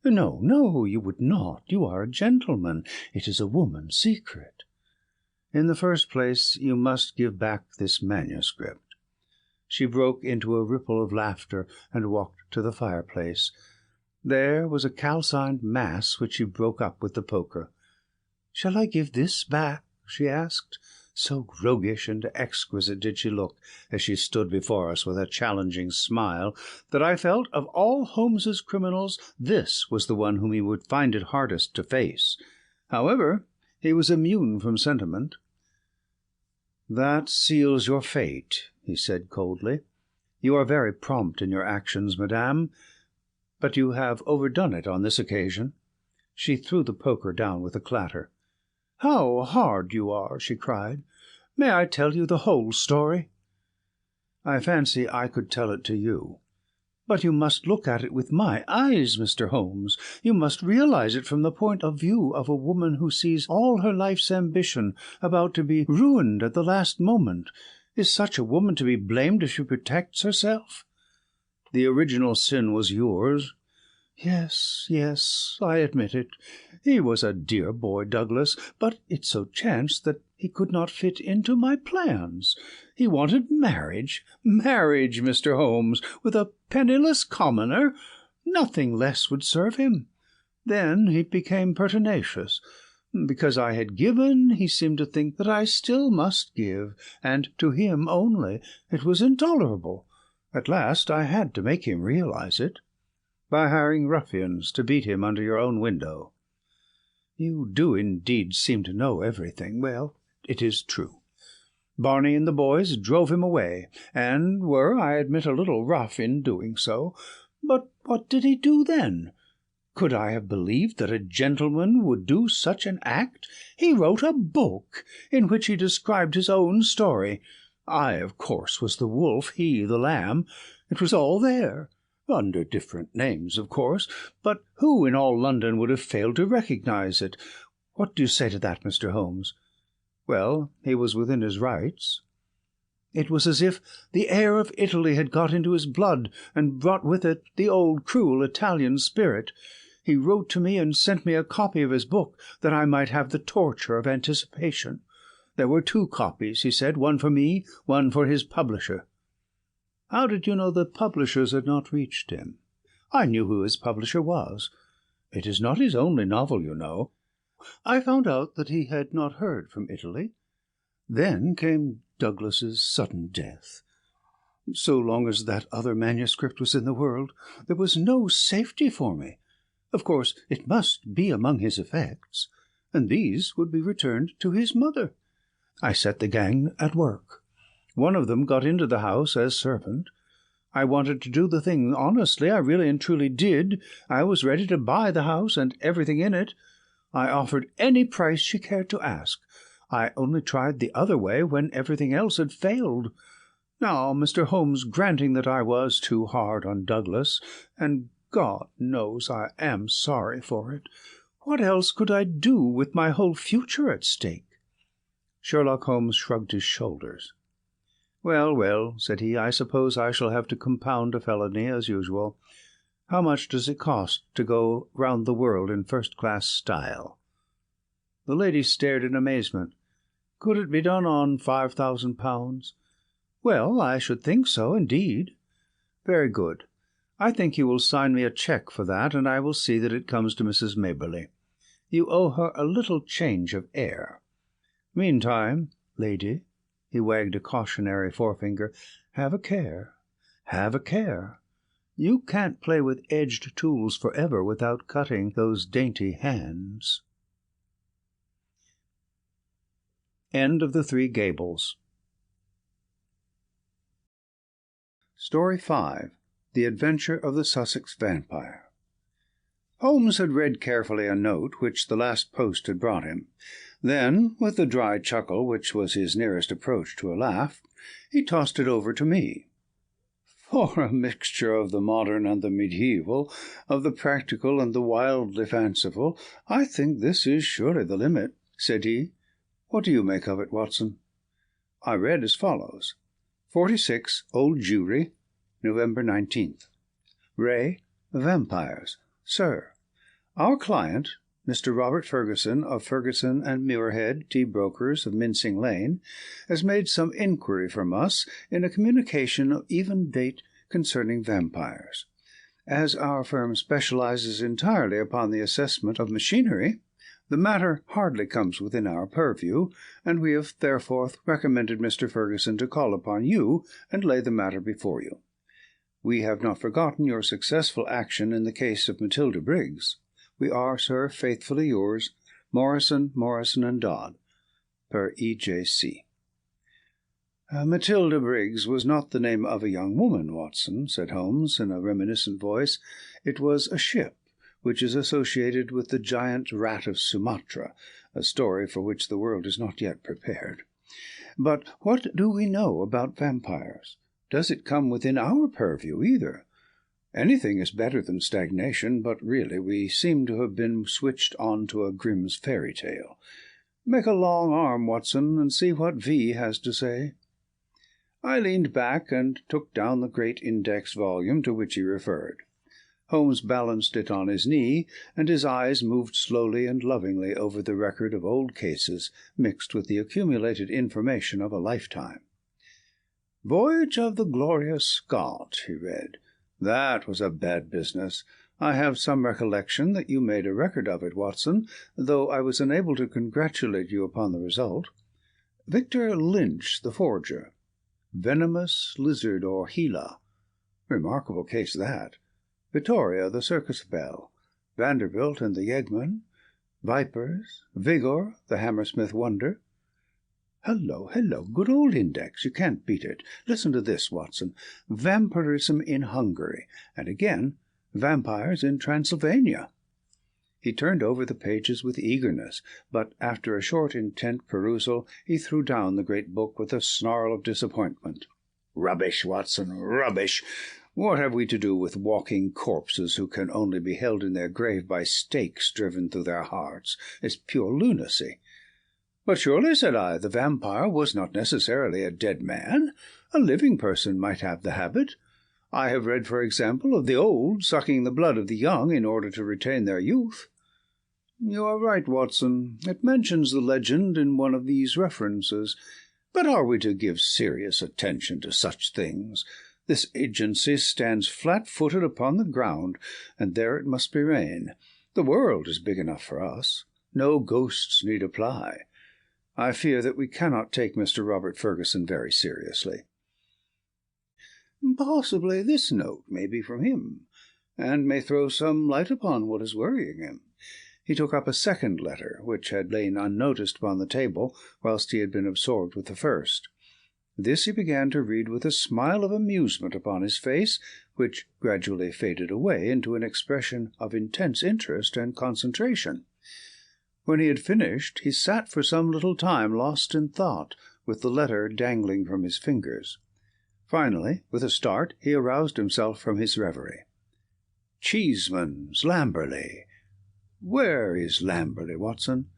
[SPEAKER 2] No, no, you would not. You are a gentleman. It is a woman's secret. In the first place, you must give back this manuscript." She broke into a ripple of laughter and walked to the fireplace. There was a calcined mass which she broke up with the poker. "Shall I give this back?" she asked. So roguish and exquisite did she look, as she stood before us with a challenging smile, that I felt of all Holmes's criminals this was the one whom he would find it hardest to face. However, he was immune from sentiment. "That seals your fate," he said coldly. "You are very prompt in your actions, madame, but you have overdone it on this occasion." She threw the poker down with a clatter. "How hard you are!" she cried. "May I tell you the whole story?" "I fancy I could tell it to you. But you must look at it with my eyes, Mr. Holmes. You must realize it from the point of view of a woman who sees all her life's ambition about to be ruined at the last moment. Is such a woman to be blamed if she protects herself? The original sin was yours. Yes, yes, I admit it. He was a dear boy, Douglas, but it so chanced that he could not fit into my plans. He wanted marriage, Mr. Holmes, with a penniless commoner. Nothing less would serve him. Then he became pertinacious. Because I had given, he seemed to think that I still must give, and to him only. It was intolerable. At last I had to make him realize it, by hiring ruffians to beat him under your own window. You do indeed seem to know everything. Well, it is true. Barney and the boys drove him away, and were, I admit, a little rough in doing so. But what did he do then? Could I have believed that a gentleman would do such an act? He wrote a book in which he described his own story. I, of course, was the wolf, he the lamb. It was all there. Under different names, of course, but who in all London would have failed to recognize it? What do you say to that, Mr. Holmes? Well, he was within his rights. It was as if the air of Italy had got into his blood and brought with it the old cruel Italian spirit. He wrote to me and sent me a copy of his book, that I might have the torture of anticipation. There were 2 copies, he said, one for me, one for his publisher. How did you know the publishers had not reached him? I knew who his publisher was. It is not his only novel, you know. I found out that he had not heard from Italy. Then came Douglas's sudden death. So long as that other manuscript was in the world, there was no safety for me. Of course, it must be among his effects, and these would be returned to his mother. I set the gang at work. One of them got into the house as servant. I wanted to do the thing honestly. I really and truly did. I was ready to buy the house and everything in it. I offered any price she cared to ask. I only tried the other way when everything else had failed. Now, Mr. Holmes, granting that I was too hard on Douglas, and God knows I am sorry for it, what else could I do with my whole future at stake?" Sherlock Holmes shrugged his shoulders. "Well, well," said he, "I suppose I shall have to compound a felony, as usual. How much does it cost to go round the world in first-class style?" The lady stared in amazement. "Could it be done on £5,000? Well, I should think so, indeed." "Very good. I think you will sign me a cheque for that, and I will see that it comes to Mrs. Maberly. You owe her a little change of air. Meantime, lady," he wagged a cautionary forefinger, "have a care, have a care. You can't play with edged tools for ever without cutting those dainty hands." End of The Three Gables. Story 5. The Adventure of the Sussex Vampire. Holmes had read carefully a note which the last post had brought him. Then, with the dry chuckle which was his nearest approach to a laugh, he tossed it over to me. "For a mixture of the modern and the medieval, of the practical and the wildly fanciful, I think this is surely the limit," said he. "What do you make of it, Watson?" I read as follows: 46 Old Jewry, November 19th. Ray, Vampires. Sir, our client, Mr. Robert Fergusson, of Fergusson and Muirhead, tea brokers of Mincing Lane, has made some inquiry from us in a communication of even date concerning vampires. As our firm specializes entirely upon the assessment of machinery, the matter hardly comes within our purview, and we have therefore recommended Mr. Fergusson to call upon you and lay the matter before you. We have not forgotten your successful action in the case of Matilda Briggs. We are, sir, faithfully yours, Morrison, and Dodd, per E.J.C. "Matilda Briggs was not the name of a young woman, Watson," said Holmes, in a reminiscent voice. "It was a ship, which is associated with the giant rat of Sumatra, a story for which the world is not yet prepared. But what do we know about vampires? Does it come within our purview either? Anything is better than stagnation, but really we seem to have been switched on to a Grimm's fairy tale. Make a long arm, Watson, and see what V has to say." I leaned back and took down the great index volume to which he referred. Holmes balanced it on his knee, and his eyes moved slowly and lovingly over the record of old cases, mixed with the accumulated information of a lifetime. "Voyage of the Glorious Scot," he read. "That was a bad business. I have some recollection that you made a record of it, Watson, though I was unable to congratulate you upon the result. Victor Lynch, the forger. Venomous Lizard or Gila. Remarkable case that. Vittoria, the circus belle. Vanderbilt and the yeggman. Vipers. Vigor, the Hammersmith wonder. Hello, good old index. You can't beat it. Listen to this, Watson. Vampirism in Hungary, and again, vampires in Transylvania." He turned over the pages with eagerness, but after a short intent perusal he threw down the great book with a snarl of disappointment. "Rubbish, Watson, rubbish! What have we to do with walking corpses who can only be held in their grave by stakes driven through their hearts? It's pure lunacy." "But surely," said I, "the vampire was not necessarily a dead man. A living person might have the habit. I have read, for example, of the old sucking the blood of the young in order to retain their youth." "You are right, Watson. It mentions the legend in one of these references. But are we to give serious attention to such things? This agency stands flat-footed upon the ground, and there it must remain. The world is big enough for us. No ghosts need apply. I fear that we cannot take Mr. Robert Fergusson very seriously." "Possibly this note may be from him, and may throw some light upon what is worrying him." He took up a second letter, which had lain unnoticed upon the table whilst he had been absorbed with the first. This he began to read with a smile of amusement upon his face, which gradually faded away into an expression of intense interest and concentration. When he had finished, he sat for some little time lost in thought, with the letter dangling from his fingers. Finally, with a start, he aroused himself from his reverie. "Cheeseman's, Lamberley. Where is Lamberley, Watson?"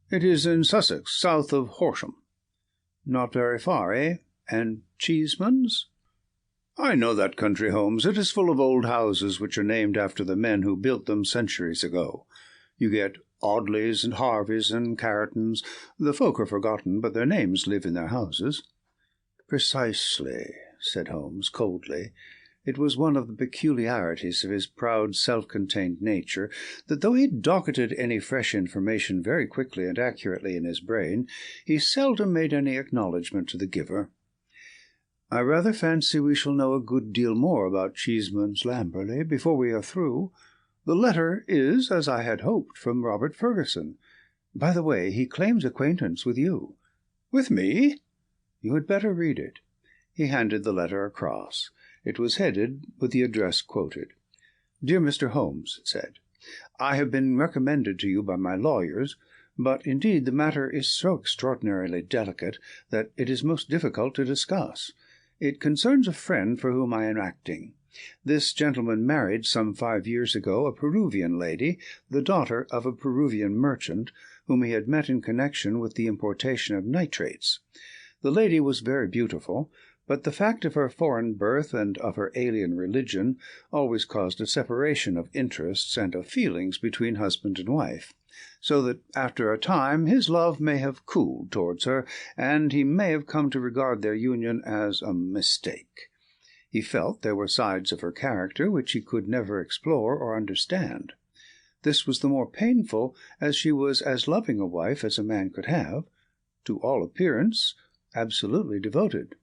[SPEAKER 2] "It is in Sussex, south of Horsham." "Not very far, eh? And Cheeseman's?" "I know that country, Holmes. It is full of old houses which are named after the men who built them centuries ago. You get Audleys and Harveys and Carretons. The folk are forgotten, but their names live in their houses." "Precisely," said Holmes, coldly. It was one of the peculiarities of his proud, self-contained nature that though he docketed any fresh information very quickly and accurately in his brain, he seldom made any acknowledgment to the giver. "I rather fancy we shall know a good deal more about Cheeseman's Lamberley before we are through. The letter is, as I had hoped, from Robert Fergusson. By the way, he claims acquaintance with you." "With me?" "You had better read it." He handed the letter across. It was headed with the address quoted. "Dear Mr. Holmes," it said, "I have been recommended to you by my lawyers, but indeed the matter is so extraordinarily delicate that it is most difficult to discuss. It concerns a friend for whom I am acting. This gentleman married some 5 years ago a Peruvian lady, the daughter of a Peruvian merchant, whom he had met in connection with the importation of nitrates. The lady was very beautiful, but the fact of her foreign birth and of her alien religion always caused a separation of interests and of feelings between husband and wife, so that after a time his love may have cooled towards her, and he may have come to regard their union as a mistake. He felt there were sides of her character which he could never explore or understand. This was the more painful as she was as loving a wife as a man could have, to all appearance absolutely devoted.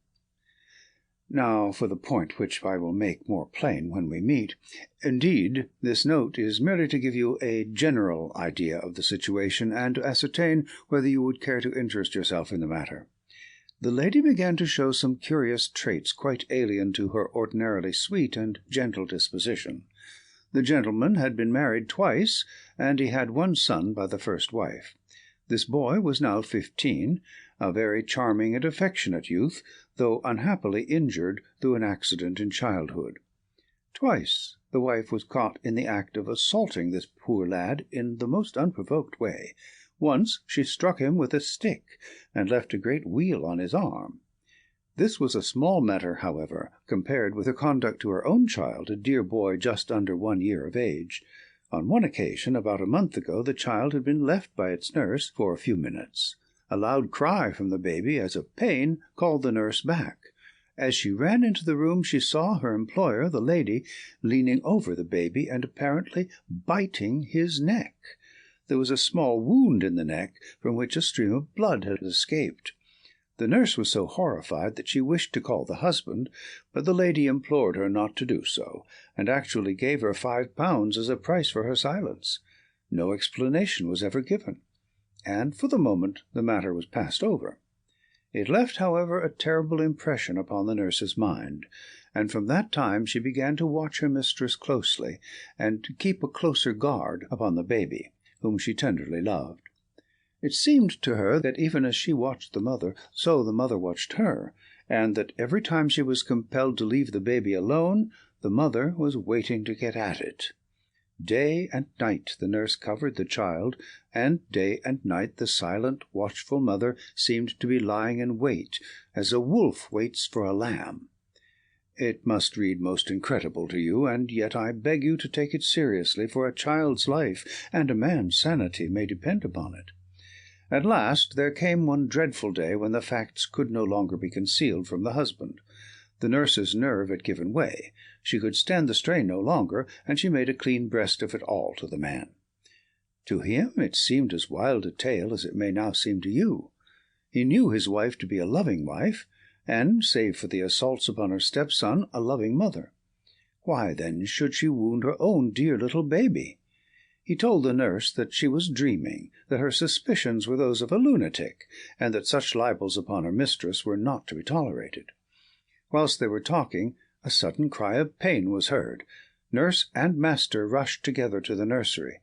[SPEAKER 2] Now for the point which I will make more plain when we meet. Indeed, this note is merely to give you a general idea of the situation, and to ascertain whether you would care to interest yourself in the matter. The lady began to show some curious traits quite alien to her ordinarily sweet and gentle disposition. The gentleman had been married twice, and he had one son by the first wife. This boy was now 15, a very charming and affectionate youth, though unhappily injured through an accident in childhood. Twice the wife was caught in the act of assaulting this poor lad in the most unprovoked way. Once she struck him with a stick, and left a great weal on his arm. This was a small matter, however, compared with her conduct to her own child, a dear boy just under 1 year of age. On one occasion, about a month ago, the child had been left by its nurse for a few minutes. A loud cry from the baby, as of pain, called the nurse back. As she ran into the room, she saw her employer, the lady, leaning over the baby and apparently biting his neck. There was a small wound in the neck, from which a stream of blood had escaped. The nurse was so horrified that she wished to call the husband, but the lady implored her not to do so, and actually gave her £5 as a price for her silence. No explanation was ever given, and for the moment the matter was passed over. It left, however, a terrible impression upon the nurse's mind, and from that time she began to watch her mistress closely, and to keep a closer guard upon the baby, whom she tenderly loved. It seemed to her that even as she watched the mother, so the mother watched her, and that every time she was compelled to leave the baby alone, the mother was waiting to get at it. Day and night the nurse covered the child, and day and night the silent, watchful mother seemed to be lying in wait, as a wolf waits for a lamb. It must read most incredible to you, and yet I beg you to take it seriously, for a child's life and a man's sanity may depend upon it. At last there came one dreadful day when the facts could no longer be concealed from the husband. The nurse's nerve had given way. She could stand the strain no longer, and she made a clean breast of it all to the man. To him it seemed as wild a tale as it may now seem to you. He knew his wife to be a loving wife, and, save for the assaults upon her stepson, a loving mother. Why, then, should she wound her own dear little baby? He told the nurse that she was dreaming, that her suspicions were those of a lunatic, and that such libels upon her mistress were not to be tolerated. Whilst they were talking, a sudden cry of pain was heard. Nurse and master rushed together to the nursery.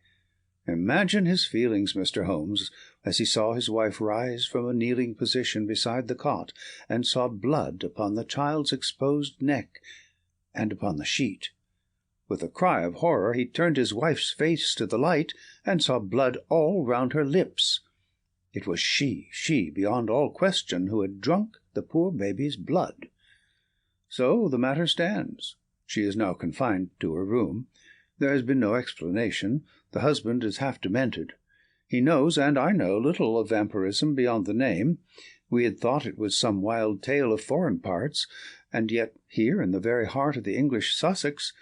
[SPEAKER 2] Imagine his feelings, Mr. Holmes, as he saw his wife rise from a kneeling position beside the cot, and saw blood upon the child's exposed neck and upon the sheet. With a cry of horror he turned his wife's face to the light, and saw blood all round her lips. It was she, beyond all question, who had drunk the poor baby's blood. So the matter stands. She is now confined to her room. There has been no explanation. The husband is half demented. He knows, and I know, little of vampirism beyond the name. We had thought it was some wild tale of foreign parts, and yet here in the very heart of the English Sussex.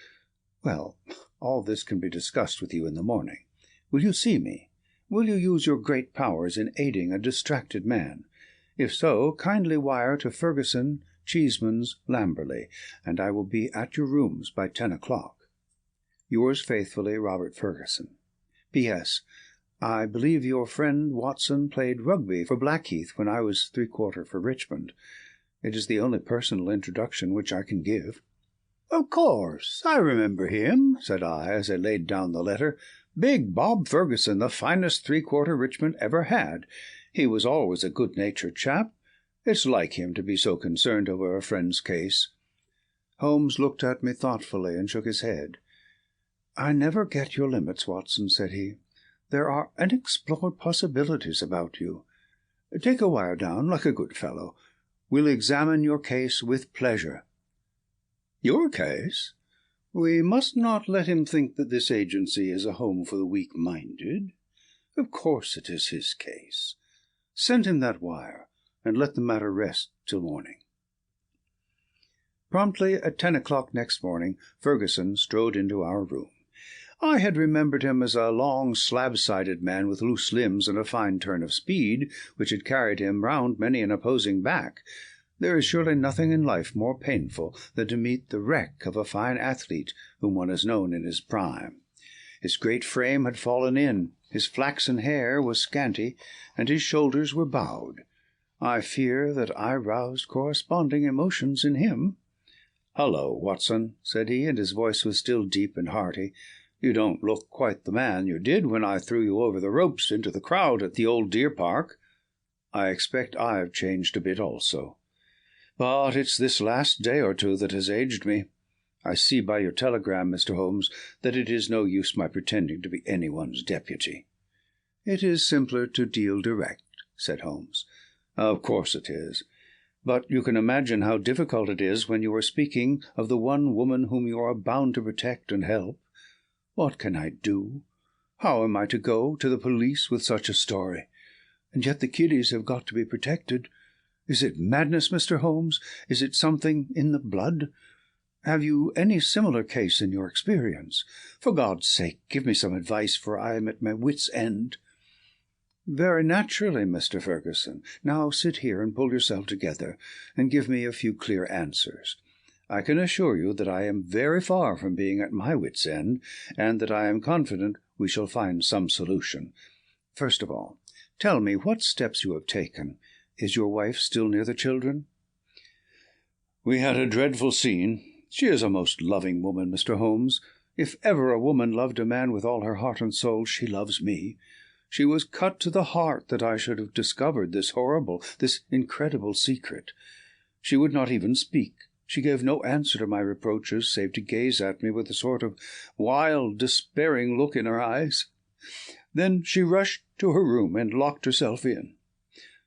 [SPEAKER 2] Well, all this can be discussed with you in the morning. Will you see me? Will you use your great powers in aiding a distracted man? If so, kindly wire to Fergusson, Cheeseman's, Lamberley, and I will be at your rooms by 10 o'clock. Yours faithfully, Robert Fergusson. P.S. I believe your friend Watson played rugby for Blackheath when I was 3/4 for Richmond. It is the only personal introduction which I can give. Of course, I remember him, said I, as I laid down the letter. Big Bob Fergusson, the finest 3/4 Richmond ever had. He was always a good-natured chap. It's like him to be so concerned over a friend's case. Holmes looked at me thoughtfully and shook his head. I never get your limits, Watson, said he. There are unexplored possibilities about you. Take a wire down, like a good fellow. We'll examine your case with pleasure. Your case? We must not let him think that this agency is a home for the weak-minded. Of course it is his case. Send him that wire, and let the matter rest till morning. Promptly at 10 o'clock next morning, Fergusson strode into our room. I had remembered him as a long, slab-sided man with loose limbs and a fine turn of speed, which had carried him round many an opposing back. There is surely nothing in life more painful than to meet the wreck of a fine athlete whom one has known in his prime. His great frame had fallen in, his flaxen hair was scanty, and his shoulders were bowed. I fear that I roused corresponding emotions in him. "Hullo, Watson," said he, and his voice was still deep and hearty. "You don't look quite the man you did when I threw you over the ropes into the crowd at the old deer park. I expect I've changed a bit also. But it's this last day or two that has aged me. I see by your telegram, Mr. Holmes, that it is no use my pretending to be anyone's deputy." "It is simpler to deal direct," said Holmes. "Of course it is. But you can imagine how difficult it is when you are speaking of the one woman whom you are bound to protect and help. What can I do? How am I to go to the police with such a story? And yet the kiddies have got to be protected. Is it madness, Mr. Holmes? Is it something in the blood? Have you any similar case in your experience? For God's sake, give me some advice, for I am at my wit's end." "Very naturally, Mr. Fergusson. Now sit here and pull yourself together, and give me a few clear answers. I can assure you that I am very far from being at my wit's end, and that I am confident we shall find some solution. First of all, tell me what steps you have taken. Is your wife still near the children?" "We had a dreadful scene. She is a most loving woman, Mr. Holmes. If ever a woman loved a man with all her heart and soul, she loves me. She was cut to the heart that I should have discovered this horrible, this incredible secret. She would not even speak. She gave no answer to my reproaches, save to gaze at me with a sort of wild, despairing look in her eyes. Then she rushed to her room and locked herself in.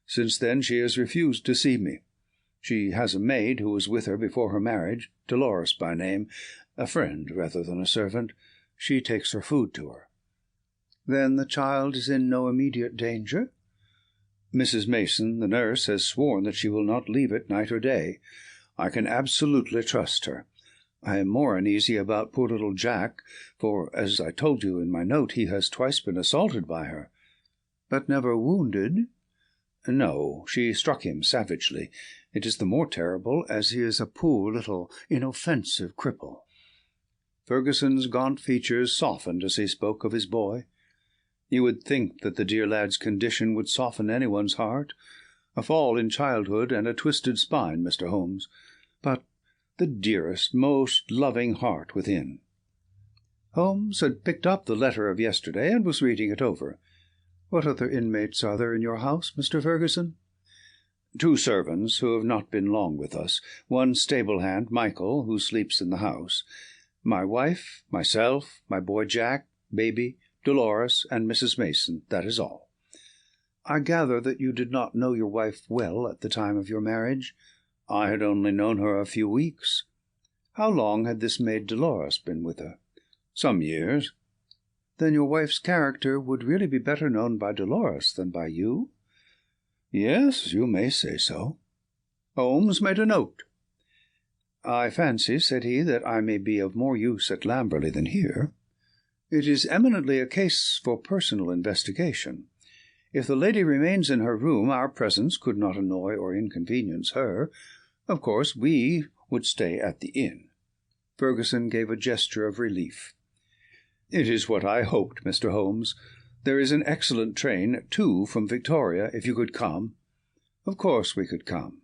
[SPEAKER 2] Since then she has refused to see me. She has a maid who was with her before her marriage, Dolores by name, a friend rather than a servant. She takes her food to her." "Then the child is in no immediate danger?" "Mrs. Mason, the nurse, has sworn that she will not leave it night or day. I can absolutely trust her. I am more uneasy about poor little Jack, for, as I told you in my note, he has twice been assaulted by her." "But never wounded?" "No, she struck him savagely. It is the more terrible, as he is a poor little inoffensive cripple." Fergusson's gaunt features softened as he spoke of his boy. You would think that the dear lad's condition would soften anyone's heart. A fall in childhood and a twisted spine, Mr. Holmes, but the dearest, most loving heart within. Holmes had picked up the letter of yesterday and was reading it over. "What other inmates are there in your house, Mr. Fergusson?" "Two servants who have not been long with us, one stable-hand, Michael, who sleeps in the house, my wife, myself, my boy Jack, baby, Dolores, and Mrs. Mason. That is all." "I gather that you did not know your wife well at the time of your marriage?" "I had only known her a few weeks." "How long had this maid Dolores been with her?" "Some years." "Then your wife's character would really be better known by Dolores than by you?" "Yes, you may say so." Holmes made a note. "I fancy," said he, "that I may be of more use at Lamberley than here. It is eminently a case for personal investigation. If the lady remains in her room, our presence could not annoy or inconvenience her. Of course, we would stay at the inn." Fergusson gave a gesture of relief. "It is what I hoped, Mr. Holmes. There is an excellent train at 2 from Victoria, if you could come." "Of course we could come.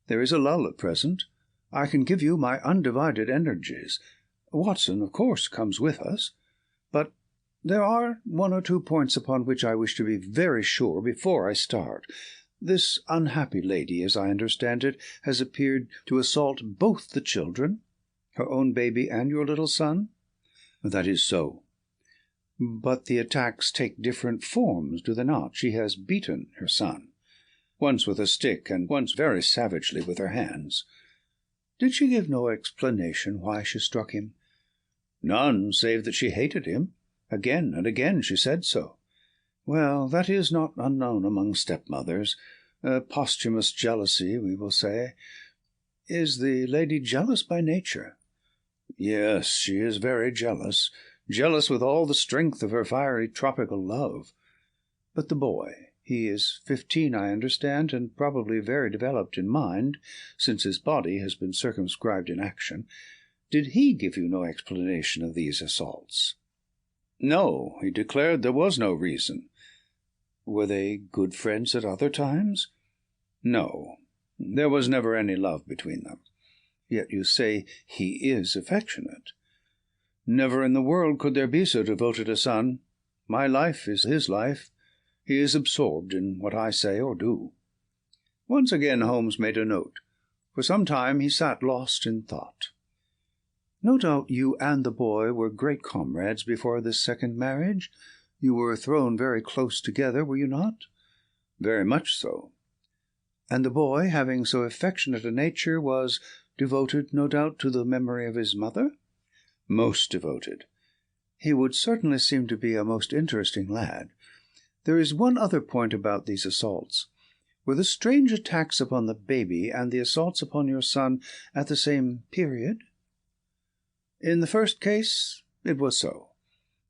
[SPEAKER 2] There is a lull at present. I can give you my undivided energies. Watson, of course, comes with us. But there are 1 or 2 points upon which I wish to be very sure before I start. This unhappy lady, as I understand it, has appeared to assault both the children, her own baby and your little son?" "That is so." "But the attacks take different forms, do they not? She has beaten her son, once with a stick, and once very savagely with her hands." "Did she give no explanation why she struck him?" "None, save that she hated him. Again and again she said so." "Well, that is not unknown among stepmothers. Posthumous jealousy, we will say. Is the lady jealous by nature?" "Yes, she is very jealous. Jealous with all the strength of her fiery tropical love." "But the boy, he is 15, I understand, and probably very developed in mind, since his body has been circumscribed in action. Did he give you no explanation of these assaults?" "No, he declared there was no reason." "Were they good friends at other times?" "No, there was never any love between them." "Yet you say he is affectionate." "Never in the world could there be so devoted a son. My life is his life. He is absorbed in what I say or do." Once again Holmes made a note. For some time he sat lost in thought. "No doubt you and the boy were great comrades before this second marriage. You were thrown very close together, were you not?" "Very much so." "And the boy, having so affectionate a nature, was devoted, no doubt, to the memory of his mother?" "Most devoted." "He would certainly seem to be a most interesting lad. There is one other point about these assaults. Were the strange attacks upon the baby and the assaults upon your son at the same period?" "In the first case it was so.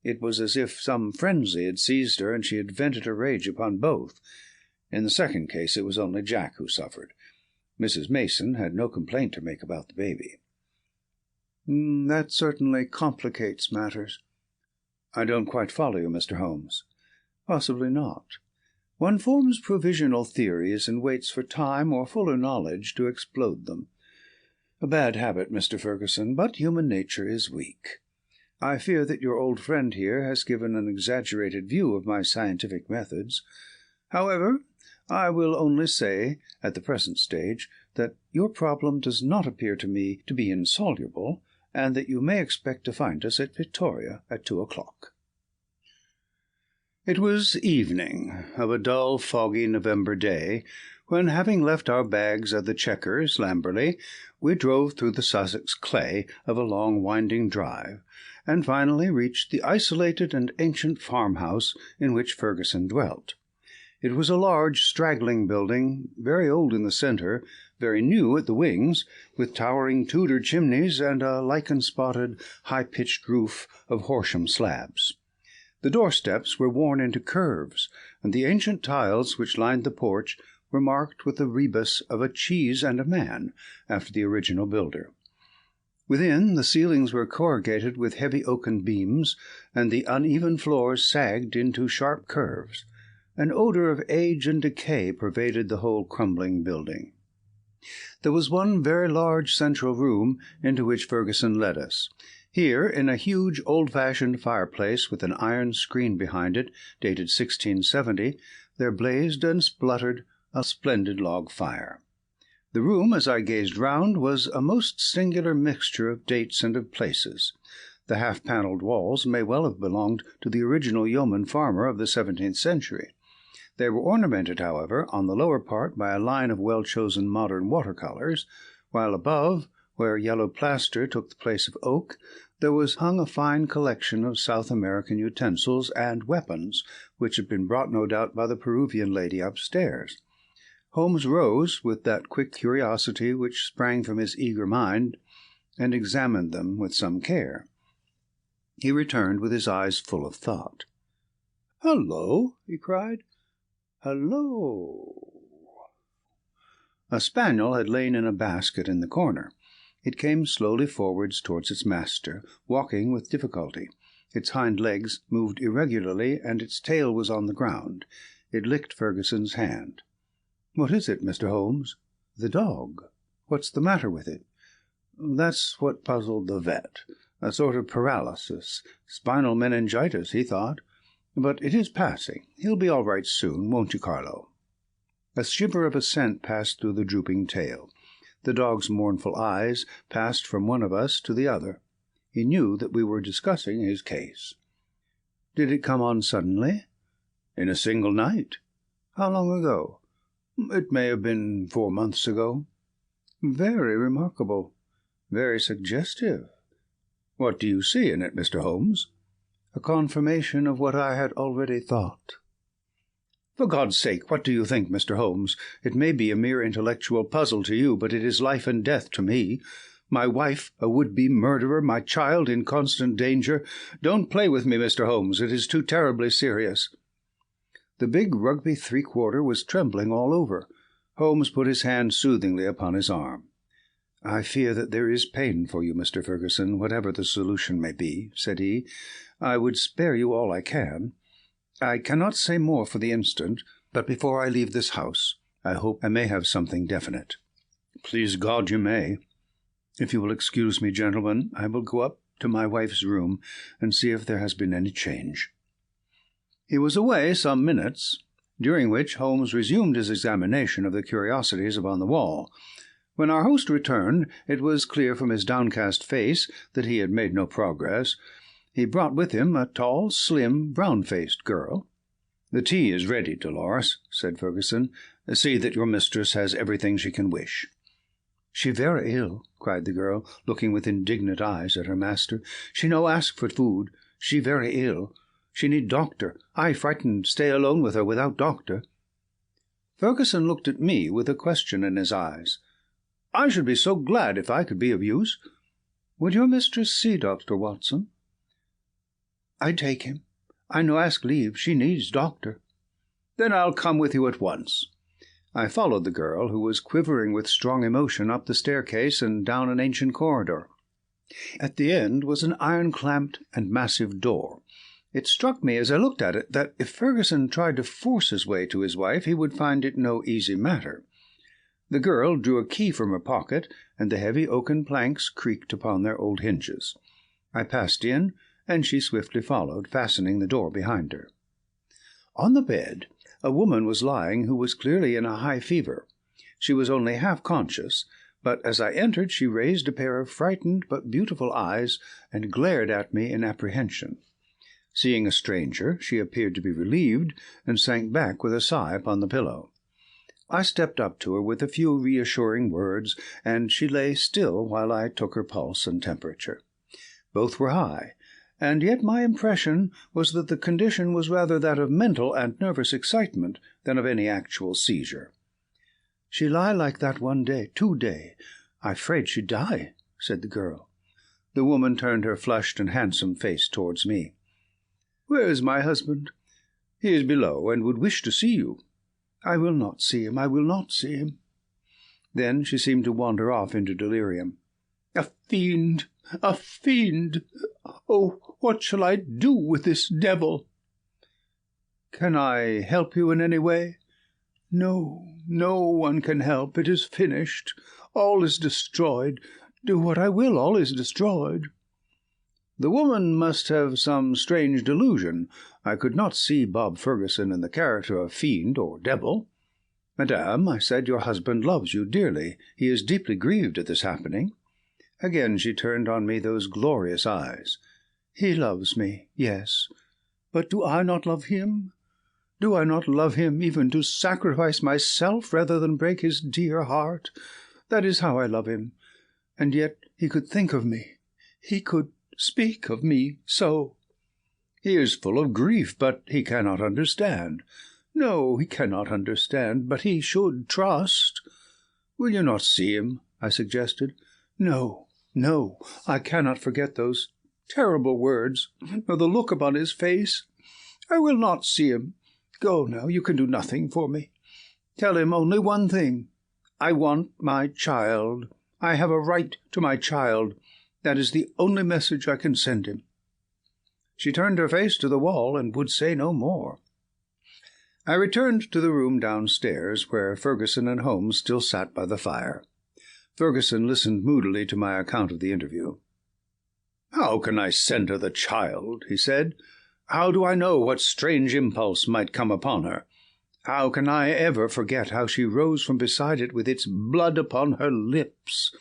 [SPEAKER 2] It was as if some frenzy had seized her, and she had vented her rage upon both. In the second case it was only Jack who suffered. Mrs. Mason had no complaint to make about the baby." "That certainly complicates matters." "I don't quite follow you, Mr. Holmes." "Possibly not. One forms provisional theories and waits for time or fuller knowledge to explode them. A bad habit, Mr. Fergusson, but human nature is weak. I fear that your old friend here has given an exaggerated view of my scientific methods. However, I will only say, at the present stage, that your problem does not appear to me to be insoluble, and that you may expect to find us at Victoria at 2 o'clock. It was evening of a dull, foggy November day, when, having left our bags at the Chequers, Lamberley, we drove through the Sussex clay of a long winding drive, and finally reached the isolated and ancient farmhouse in which Fergusson dwelt. It was a large, straggling building, very old in the centre, very new at the wings, with towering Tudor chimneys and a lichen-spotted, high-pitched roof of Horsham slabs. The doorsteps were worn into curves, and the ancient tiles which lined the porch were marked with the rebus of a cheese and a man, after the original builder. Within, the ceilings were corrugated with heavy oaken beams, and the uneven floors sagged into sharp curves. An odour of age and decay pervaded the whole crumbling building. There was one very large central room into which Fergusson led us. Here, in a huge old-fashioned fireplace with an iron screen behind it, dated 1670, there blazed and spluttered a splendid log fire. The room, as I gazed round, was a most singular mixture of dates and of places. The half-panelled walls may well have belonged to the original yeoman farmer of the 17th century. They were ornamented, however, on the lower part by a line of well-chosen modern watercolours, while above, where yellow plaster took the place of oak, there was hung a fine collection of South American utensils and weapons, which had been brought, no doubt, by the Peruvian lady upstairs. Holmes rose with that quick curiosity which sprang from his eager mind, and examined them with some care. He returned with his eyes full of thought. "Hullo!" he cried. "Hullo!" A spaniel had lain in a basket in the corner. It came slowly forwards towards its master, walking with difficulty. Its hind legs moved irregularly, and its tail was on the ground. It licked Ferguson's hand. "What is it, Mr. Holmes?" "The dog. What's the matter with it?" "That's what puzzled the vet. A sort of paralysis. Spinal meningitis, he thought. But it is passing. He'll be all right soon, won't you, Carlo?" A shiver of assent passed through the drooping tail. The dog's mournful eyes passed from one of us to the other. He knew that we were discussing his case. "Did it come on suddenly?" "In a single night." "How long ago?" "It may have been 4 months ago." "Very remarkable. Very suggestive. What do you see in it, Mr. Holmes?" "A confirmation of what I had already thought." "For God's sake, what do you think, Mr. Holmes? It may be a mere intellectual puzzle to you, but it is life and death to me. My wife a would-be murderer, my child in constant danger. Don't play with me, Mr. Holmes. It is too terribly serious." The big Rugby 3/4 was trembling all over. Holmes put his hand soothingly upon his arm. "I fear that there is pain for you, Mr. Ferguson, whatever the solution may be," said he. "I would spare you all I can. I cannot say more for the instant, but before I leave this house, I hope I may have something definite." "Please God you may. If you will excuse me, gentlemen, I will go up to my wife's room and see if there has been any change." He was away some minutes, during which Holmes resumed his examination of the curiosities upon the wall. When our host returned, it was clear from his downcast face that he had made no progress. He brought with him a tall, slim, brown-faced girl. "The tea is ready, Dolores," said Ferguson. "See that your mistress has everything she can wish." "She very ill," cried the girl, looking with indignant eyes at her master. "She no ask for food. She very ill. She need doctor. I frightened stay alone with her without doctor." Ferguson looked at me with a question in his eyes. "I should be so glad if I could be of use. Would your mistress see Dr. Watson?" "I take him. I no ask leave. She needs doctor." "Then I'll come with you at once." I followed the girl, who was quivering with strong emotion, up the staircase and down an ancient corridor. At the end was an iron-clamped and massive door. It struck me as I looked at it that if Ferguson tried to force his way to his wife, he would find it no easy matter. The girl drew a key from her pocket, and the heavy oaken planks creaked upon their old hinges. I passed in, and she swiftly followed, fastening the door behind her. On the bed a woman was lying who was clearly in a high fever. She was only half conscious, but as I entered she raised a pair of frightened but beautiful eyes and glared at me in apprehension. Seeing a stranger, she appeared to be relieved, and sank back with a sigh upon the pillow. I stepped up to her with a few reassuring words, and she lay still while I took her pulse and temperature. Both were high, and yet my impression was that the condition was rather that of mental and nervous excitement than of any actual seizure. "She lie like that 1 day, 2 day. I 'fraid she die," said the girl. The woman turned her flushed and handsome face towards me. "Where is my husband?" "He is below, and would wish to see you." "I will not see him. I will not see him." Then she seemed to wander off into delirium. "A fiend! A fiend! Oh, what shall I do with this devil?" "Can I help you in any way?" "No, no one can help. It is finished. All is destroyed. Do what I will, all is destroyed." The woman must have some strange delusion. I could not see Bob Ferguson in the character of fiend or devil. "Madame," I said, "your husband loves you dearly. He is deeply grieved at this happening." Again she turned on me those glorious eyes. "He loves me, yes. But do I not love him? Do I not love him even to sacrifice myself rather than break his dear heart? That is how I love him. And yet he could think of me. He could speak of me so." "He is full of grief, but he cannot understand. No, he cannot understand, but he should trust. Will you not see him? I suggested. No, no, I cannot forget those terrible words, nor the look upon his face. I will not see him. Go now, you can do nothing for me. Tell him only one thing. I want my child. I have a right to my child. That is the only message I can send him. She turned her face to the wall and would say no more. I returned to the room downstairs, where Fergusson and Holmes still sat by the fire. Fergusson listened moodily to my account of the interview. "How can I send her the child?" he said. "How do I know what strange impulse might come upon her? How can I ever forget how she rose from beside it with its blood upon her lips?"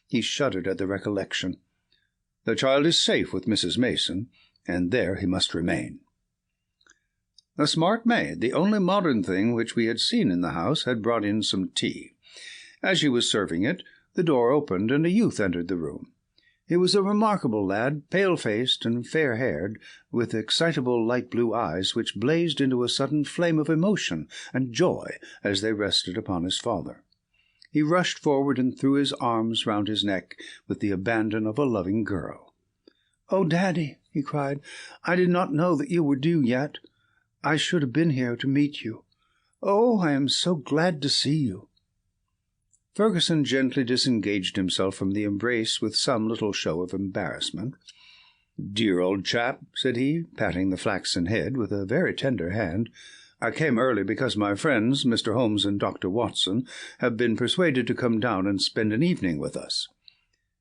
[SPEAKER 2] He shuddered at the recollection. "The child is safe with Mrs. Mason, and there he must remain." A smart maid, the only modern thing which we had seen in the house, had brought in some tea. As she was serving it, the door opened, and a youth entered the room. He was a remarkable lad, pale-faced and fair-haired, with excitable light-blue eyes which blazed into a sudden flame of emotion and joy as they rested upon his father. He rushed forward and threw his arms round his neck with the abandon of a loving girl. "Oh, Daddy," he cried, "I did not know that you were due yet. I should have been here to meet you. Oh, I am so glad to see you." Fergusson gently disengaged himself from the embrace with some little show of embarrassment. "Dear old chap," said he, patting the flaxen head with a very tender hand, "I came early because my friends, Mr. Holmes and Dr. Watson, have been persuaded to come down and spend an evening with us."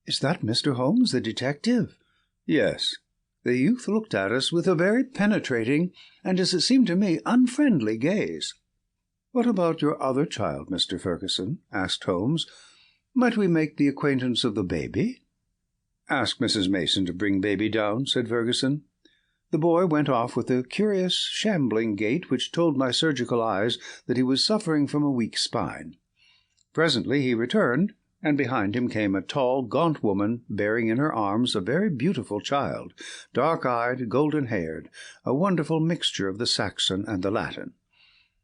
[SPEAKER 2] "Is that Mr. Holmes, the detective?" "Yes." The youth looked at us with a very penetrating, and, as it seemed to me, unfriendly gaze. "What about your other child, Mr. Fergusson?" asked Holmes. "Might we make the acquaintance of the baby?" "Ask Mrs. Mason to bring baby down," said Fergusson. The boy went off with a curious shambling gait which told my surgical eyes that he was suffering from a weak spine. Presently he returned, and behind him came a tall, gaunt woman bearing in her arms a very beautiful child, dark-eyed, golden-haired, a wonderful mixture of the Saxon and the Latin.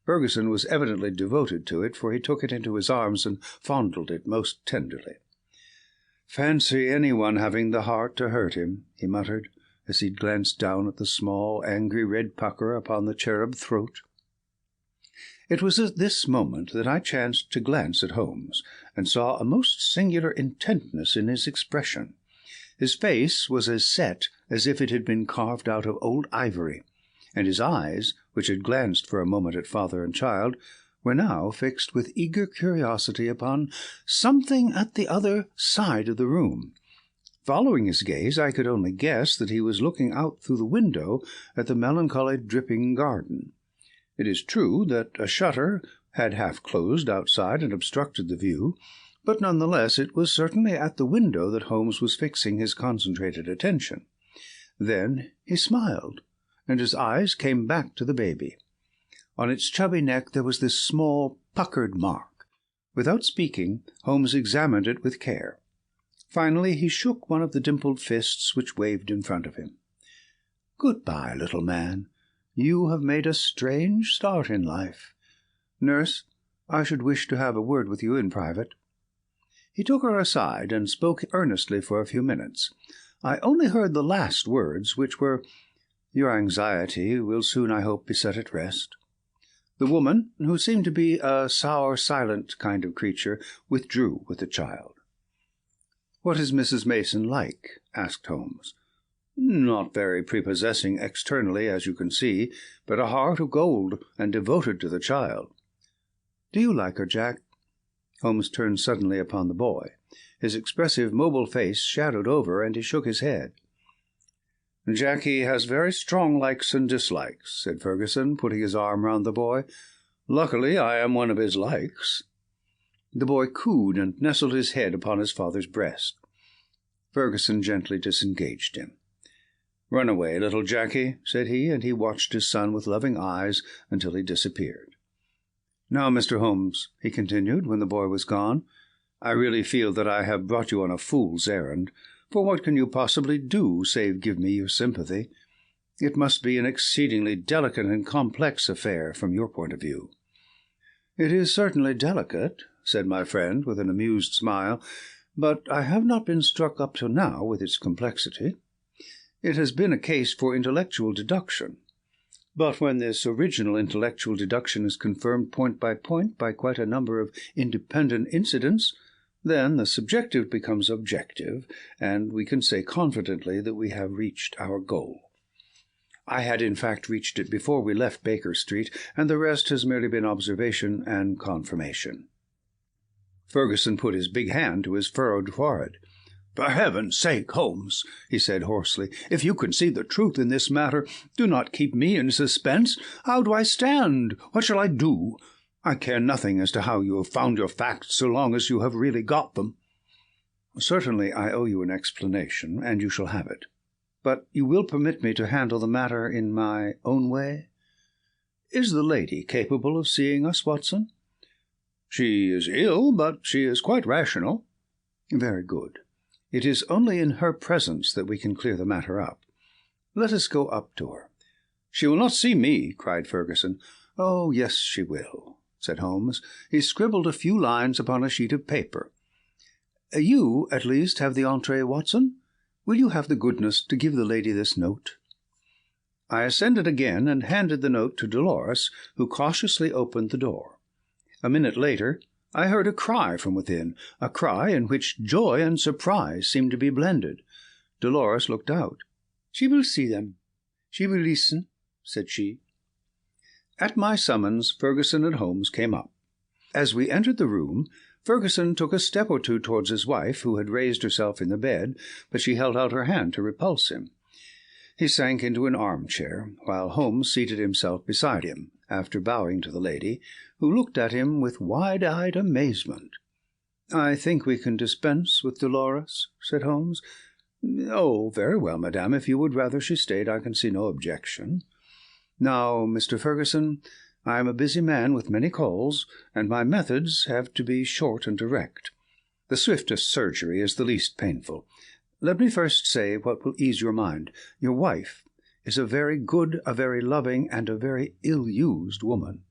[SPEAKER 2] Fergusson was evidently devoted to it, for he took it into his arms and fondled it most tenderly. "Fancy anyone having the heart to hurt him," he muttered, as he glanced down at the small, angry red pucker upon the cherub throat. It was at this moment that I chanced to glance at Holmes, and saw a most singular intentness in his expression. His face was as set as if it had been carved out of old ivory, and his eyes, which had glanced for a moment at father and child, were now fixed with eager curiosity upon something at the other side of the room. Following his gaze, I could only guess that he was looking out through the window at the melancholy dripping garden. It is true that a shutter had half closed outside and obstructed the view, but none the less it was certainly at the window that Holmes was fixing his concentrated attention. Then he smiled, and his eyes came back to the baby. On its chubby neck there was this small puckered mark. Without speaking, Holmes examined it with care. Finally he shook one of the dimpled fists which waved in front of him. "Good-bye, little man. You have made a strange start in life. Nurse, I should wish to have a word with you in private." He took her aside and spoke earnestly for a few minutes. I only heard the last words, which were, "Your anxiety will soon, I hope, be set at rest." The woman, who seemed to be a sour, silent kind of creature, withdrew with the child. "What is Mrs. Mason like?" asked Holmes. "Not very prepossessing externally, as you can see, but a heart of gold, and devoted to the child." "Do you like her, Jack?" Holmes turned suddenly upon the boy. His expressive, mobile face shadowed over, and he shook his head. "Jackie has very strong likes and dislikes," said Fergusson, putting his arm round the boy. "Luckily I am one of his likes." The boy cooed and nestled his head upon his father's breast. Fergusson gently disengaged him. "Run away, little Jackie," said he, and he watched his son with loving eyes until he disappeared. "Now, Mr. Holmes," he continued, when the boy was gone, "I really feel that I have brought you on a fool's errand, for what can you possibly do save give me your sympathy? It must be an exceedingly delicate and complex affair from your point of view." "It is certainly delicate," said my friend, with an amused smile, "but I have not been struck up till now with its complexity. It has been a case for intellectual deduction. But when this original intellectual deduction is confirmed point by quite a number of independent incidents, then the subjective becomes objective, and we can say confidently that we have reached our goal. I had in fact reached it before we left Baker Street, and the rest has merely been observation and confirmation." Fergusson put his big hand to his furrowed forehead. "For heaven's sake, Holmes," he said hoarsely, "if you can see the truth in this matter, do not keep me in suspense. How do I stand? What shall I do? I care nothing as to how you have found your facts, so long as you have really got them." "Certainly I owe you an explanation, and you shall have it. But you will permit me to handle the matter in my own way? Is the lady capable of seeing us, Watson?" "She is ill, but she is quite rational." "Very good. It is only in her presence that we can clear the matter up. Let us go up to her." "She will not see me," cried Fergusson. "Oh, yes, she will," said Holmes. He scribbled a few lines upon a sheet of paper. "You, at least, have the entrée, Watson. Will you have the goodness to give the lady this note?" I ascended again and handed the note to Dolores, who cautiously opened the door. A minute later I heard a cry from within, a cry in which joy and surprise seemed to be blended. Dolores looked out. "She will see them. She will listen," said she. At my summons, Fergusson and Holmes came up. As we entered the room, Fergusson took a step or two towards his wife, who had raised herself in the bed, but she held out her hand to repulse him. He sank into an armchair, while Holmes seated himself beside him, after bowing to the lady, who looked at him with wide-eyed amazement. "I think we can dispense with Dolores," said Holmes. "Oh, very well, madame. If you would rather she stayed, I can see no objection. Now, Mr. Fergusson, I am a busy man with many calls, and my methods have to be short and direct. The swiftest surgery is the least painful. Let me first say what will ease your mind. Your wife is a very good, a very loving, and a very ill-used woman."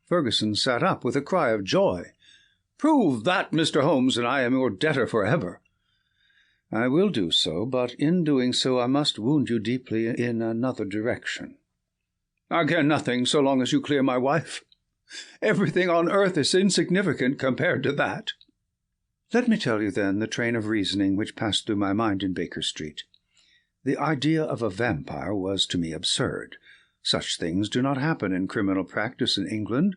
[SPEAKER 2] Fergusson sat up with a cry of joy. "Prove that, Mr. Holmes, and I am your debtor for ever." "I will do so, but in doing so I must wound you deeply in another direction." "I care nothing so long as you clear my wife. Everything on earth is insignificant compared to that." "Let me tell you, then, the train of reasoning which passed through my mind in Baker Street. The idea of a vampire was to me absurd. Such things do not happen in criminal practice in England,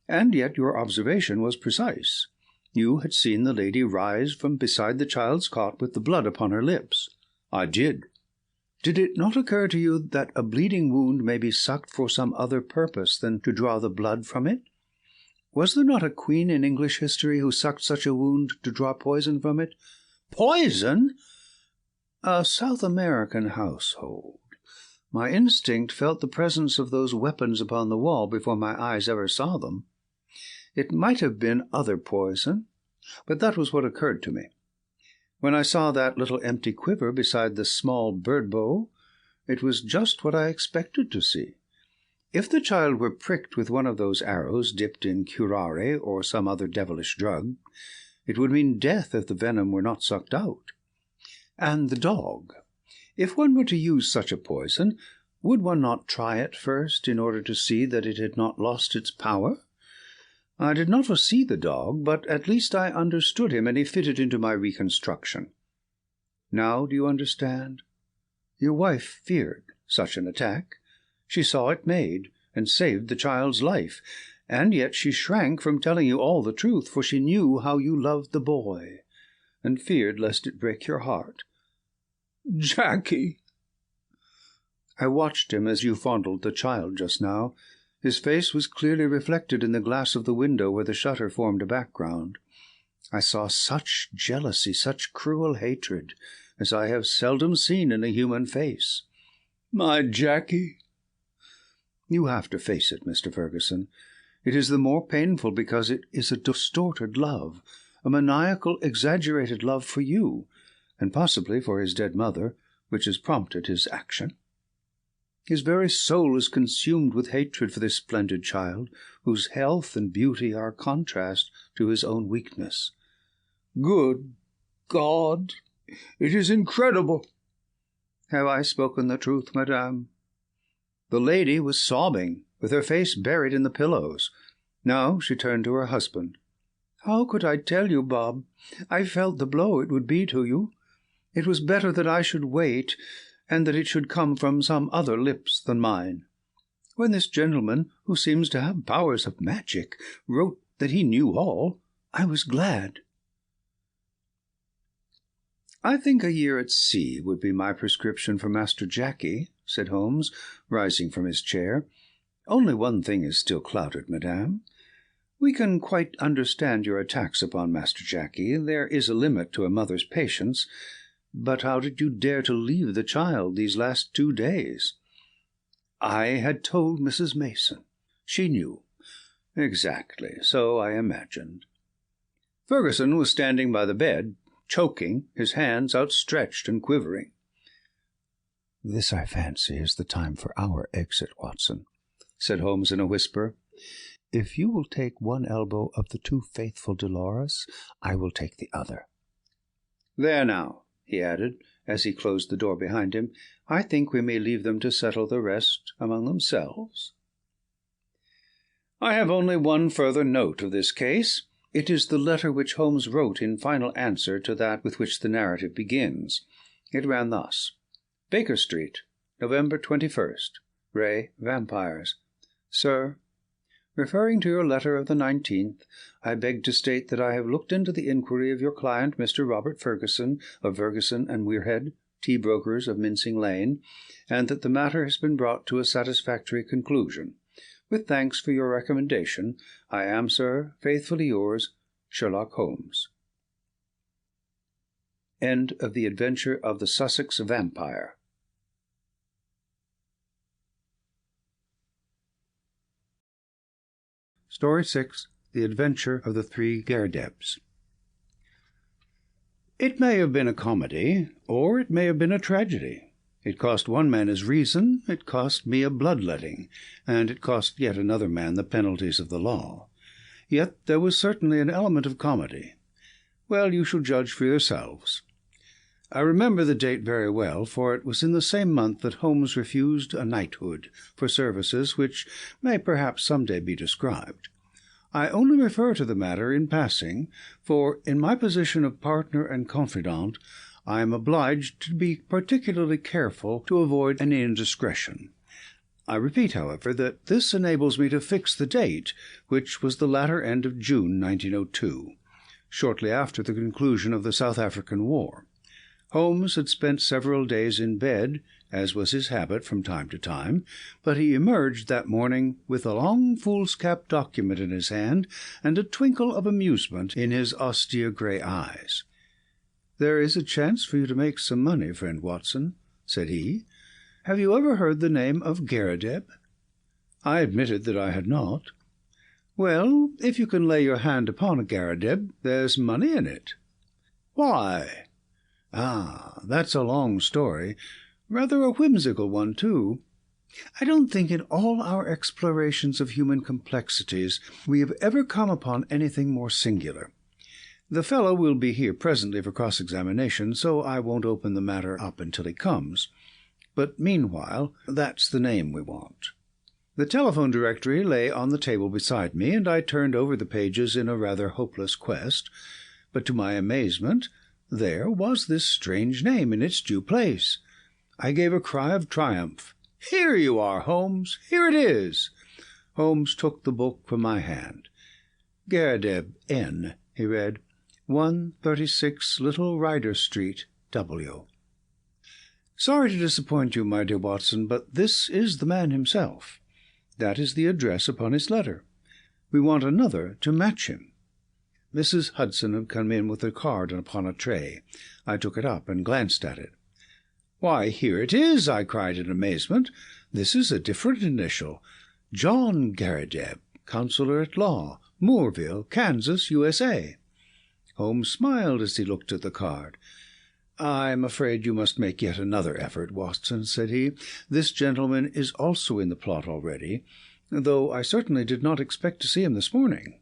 [SPEAKER 2] and yet your observation was precise. You had seen the lady rise from beside the child's cot with the blood upon her lips." "I did." "Did it not occur to you that a bleeding wound may be sucked for some other purpose than to draw the blood from it? Was there not a queen in English history who sucked such a wound to draw poison from it?" "Poison?" "A South American household. My instinct felt the presence of those weapons upon the wall before my eyes ever saw them. It might have been other poison, but that was what occurred to me. When I saw that little empty quiver beside the small bird bow, it was just what I expected to see. If the child were pricked with one of those arrows dipped in curare or some other devilish drug, it would mean death if the venom were not sucked out. And the dog. If one were to use such a poison, would one not try it first in order to see that it had not lost its power? I did not foresee the dog, but at least I understood him, and he fitted into my reconstruction. Now do you understand? Your wife feared such an attack. She saw it made, and saved the child's life, and yet she shrank from telling you all the truth, for she knew how you loved the boy, and feared lest it break your heart. Jackie!" I watched him as you fondled the child just now. His face was clearly reflected in the glass of the window where the shutter formed a background. I saw such jealousy, such cruel hatred, as I have seldom seen in a human face. "My Jackie!" You have to face it, Mr. Fergusson. It is the more painful because it is a distorted love, a maniacal, exaggerated love for you, and possibly for his dead mother, which has prompted his action. His very soul is consumed with hatred for this splendid child, whose health and beauty are a contrast to his own weakness.
[SPEAKER 3] Good God! It is incredible!
[SPEAKER 2] Have I spoken the truth, madame? The lady was sobbing, with her face buried in the pillows. Now she turned to her husband. How could I tell you, Bob? I felt the blow it would be to you. It was better that I should wait, and that it should come from some other lips than mine. When this gentleman, who seems to have powers of magic, wrote that he knew all, I was glad. I think a year at sea would be my prescription for Master Jacky, said Holmes, rising from his chair. Only one thing is still clouded, madame. We can quite understand your attacks upon Master Jacky. There is a limit to a mother's patience. But how did you dare to leave the child these last 2 days? I had told Mrs. Mason. She knew. Exactly, so I imagined. Ferguson was standing by the bed, choking, his hands outstretched and quivering. This, I fancy, is the time for our exit, Watson, said Holmes in a whisper. If you will take one elbow of the too faithful Dolores, I will take the other. There now, he added, as he closed the door behind him, I think we may leave them to settle the rest among themselves. I have only one further note of this case. It is the letter which Holmes wrote in final answer to that with which the narrative begins. It ran thus: Baker Street, November 21st. Ray Vampires. Sir, referring to your letter of the 19th, I beg to state that I have looked into the inquiry of your client, Mr. Robert Ferguson, of Ferguson and Weirhead, tea brokers of Mincing Lane, and that the matter has been brought to a satisfactory conclusion. With thanks for your recommendation, I am, sir, faithfully yours, Sherlock Holmes. End of The Adventure of the Sussex Vampire. Story 6. The Adventure of the Three Garridebs. It may have been a comedy, or it may have been a tragedy. It cost one man his reason, it cost me a bloodletting, and it cost yet another man the penalties of the law. Yet there was certainly an element of comedy. Well, you shall judge for yourselves. I remember the date very well, for it was in the same month that Holmes refused a knighthood for services which may perhaps some day be described. I only refer to the matter in passing, for in my position of partner and confidant, I am obliged to be particularly careful to avoid any indiscretion. I repeat, however, that this enables me to fix the date, which was the latter end of June 1902, shortly after the conclusion of the South African War. Holmes had spent several days in bed, as was his habit from time to time, but he emerged that morning with a long foolscap document in his hand and a twinkle of amusement in his austere grey eyes. "There is a chance for you to make some money, friend Watson," said he. "Have you ever heard the name of Garrideb?" I admitted that I had not. "Well, if you can lay your hand upon a Garrideb, there's money in it." "Why?" "Ah, that's a long story. Rather a whimsical one, too. I don't think in all our explorations of human complexities we have ever come upon anything more singular. The fellow will be here presently for cross-examination, so I won't open the matter up until he comes. But meanwhile, that's the name we want." The telephone directory lay on the table beside me, and I turned over the pages in a rather hopeless quest. But to my amazement, there was this strange name in its due place. I gave a cry of triumph. "Here you are, Holmes! Here it is!" Holmes took the book from my hand. "Garrideb, N," he read. 136 Little Rider Street, W. "Sorry to disappoint you, my dear Watson, but this is the man himself. That is the address upon his letter. We want another to match him." Mrs. Hudson had come in with a card upon a tray. I took it up and glanced at it. "Why, here it is!" I cried in amazement. "This is a different initial. John Garrideb, Counselor at Law, Moorville, Kansas, USA." Holmes smiled as he looked at the card. "I'm afraid you must make yet another effort, Watson," said he. "This gentleman is also in the plot already, though I certainly did not expect to see him this morning.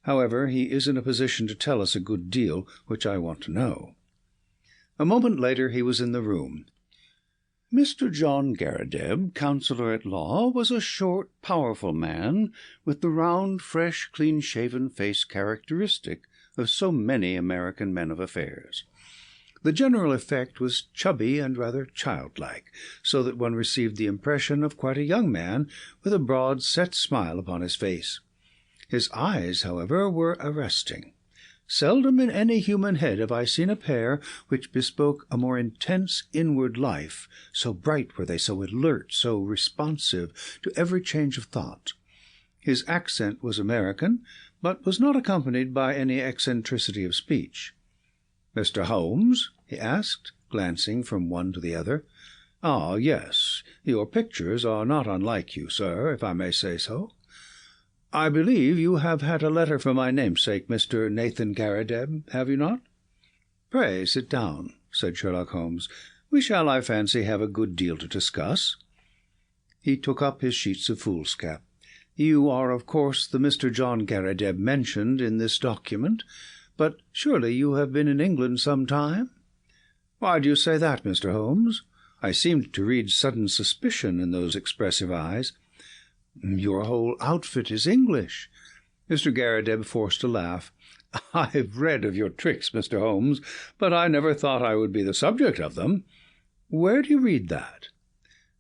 [SPEAKER 2] However, he is in a position to tell us a good deal which I want to know." A moment later he was in the room. Mr. John Garrideb, counsellor at law, was a short, powerful man, with the round, fresh, clean-shaven face characteristic of so many American men of affairs. The general effect was chubby and rather childlike, so that one received the impression of quite a young man with a broad, set smile upon his face. His eyes, however, were arresting. Seldom in any human head have I seen a pair which bespoke a more intense inward life, so bright were they, so alert, so responsive to every change of thought. His accent was American, but was not accompanied by any eccentricity of speech. "Mr. Holmes?" he asked, glancing from one to the other. "Ah, yes. Your pictures are not unlike you, sir, if I may say so. I believe you have had a letter from my namesake, Mr. Nathan Garrideb, have you not?" "Pray sit down," said Sherlock Holmes. "We shall, I fancy, have a good deal to discuss." He took up his sheets of foolscap. "You are, of course, the Mr. John Garrideb mentioned in this document, but surely you have been in England some time?" "Why do you say that, Mr. Holmes?" I seemed to read sudden suspicion in those expressive eyes. "Your whole outfit is English." Mr. Garrideb forced a laugh. "I've read of your tricks, Mr. Holmes, but I never thought I would be the subject of them. Where do you read that?"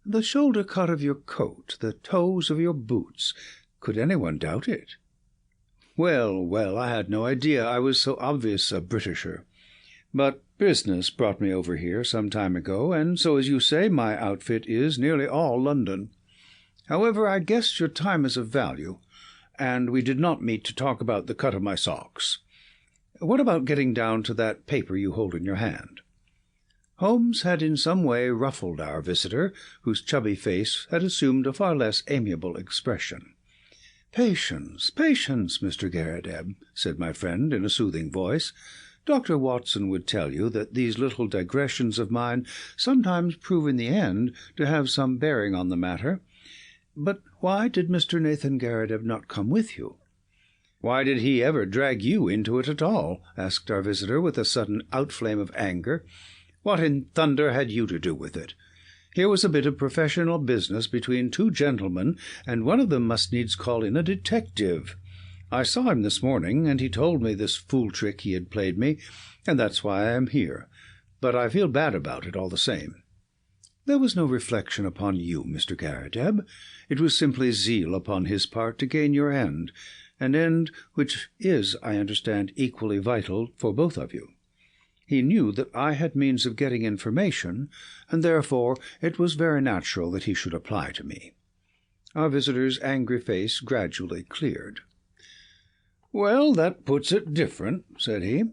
[SPEAKER 2] "The shoulder cut of your coat, the toes of your boots. Could anyone doubt it?" Well, I had no idea I was so obvious a Britisher. But business brought me over here some time ago, and so, as you say, my outfit is nearly all London. However, I guess your time is of value, and we did not meet to talk about the cut of my socks. What about getting down to that paper you hold in your hand?" Holmes had in some way ruffled our visitor, whose chubby face had assumed a far less amiable expression. "Patience, Mr. Garrideb," said my friend in a soothing voice. "Dr. Watson would tell you that these little digressions of mine sometimes prove in the end to have some bearing on the matter. But why did Mr. Nathan Garrideb not come with you?" "Why did he ever drag you into it at all?" asked our visitor with a sudden outflame of anger. "What in thunder had you to do with it? Here was a bit of professional business between two gentlemen, and one of them must needs call in a detective. I saw him this morning, and he told me this fool trick he had played me, and that's why I am here. But I feel bad about it all the same." "There was no reflection upon you, Mr. Garrideb. It was simply zeal upon his part to gain your end, an end which is, I understand, equally vital for both of you. He knew that I had means of getting information, and therefore it was very natural that he should apply to me." Our visitor's angry face gradually cleared. "Well, that puts it different," said he.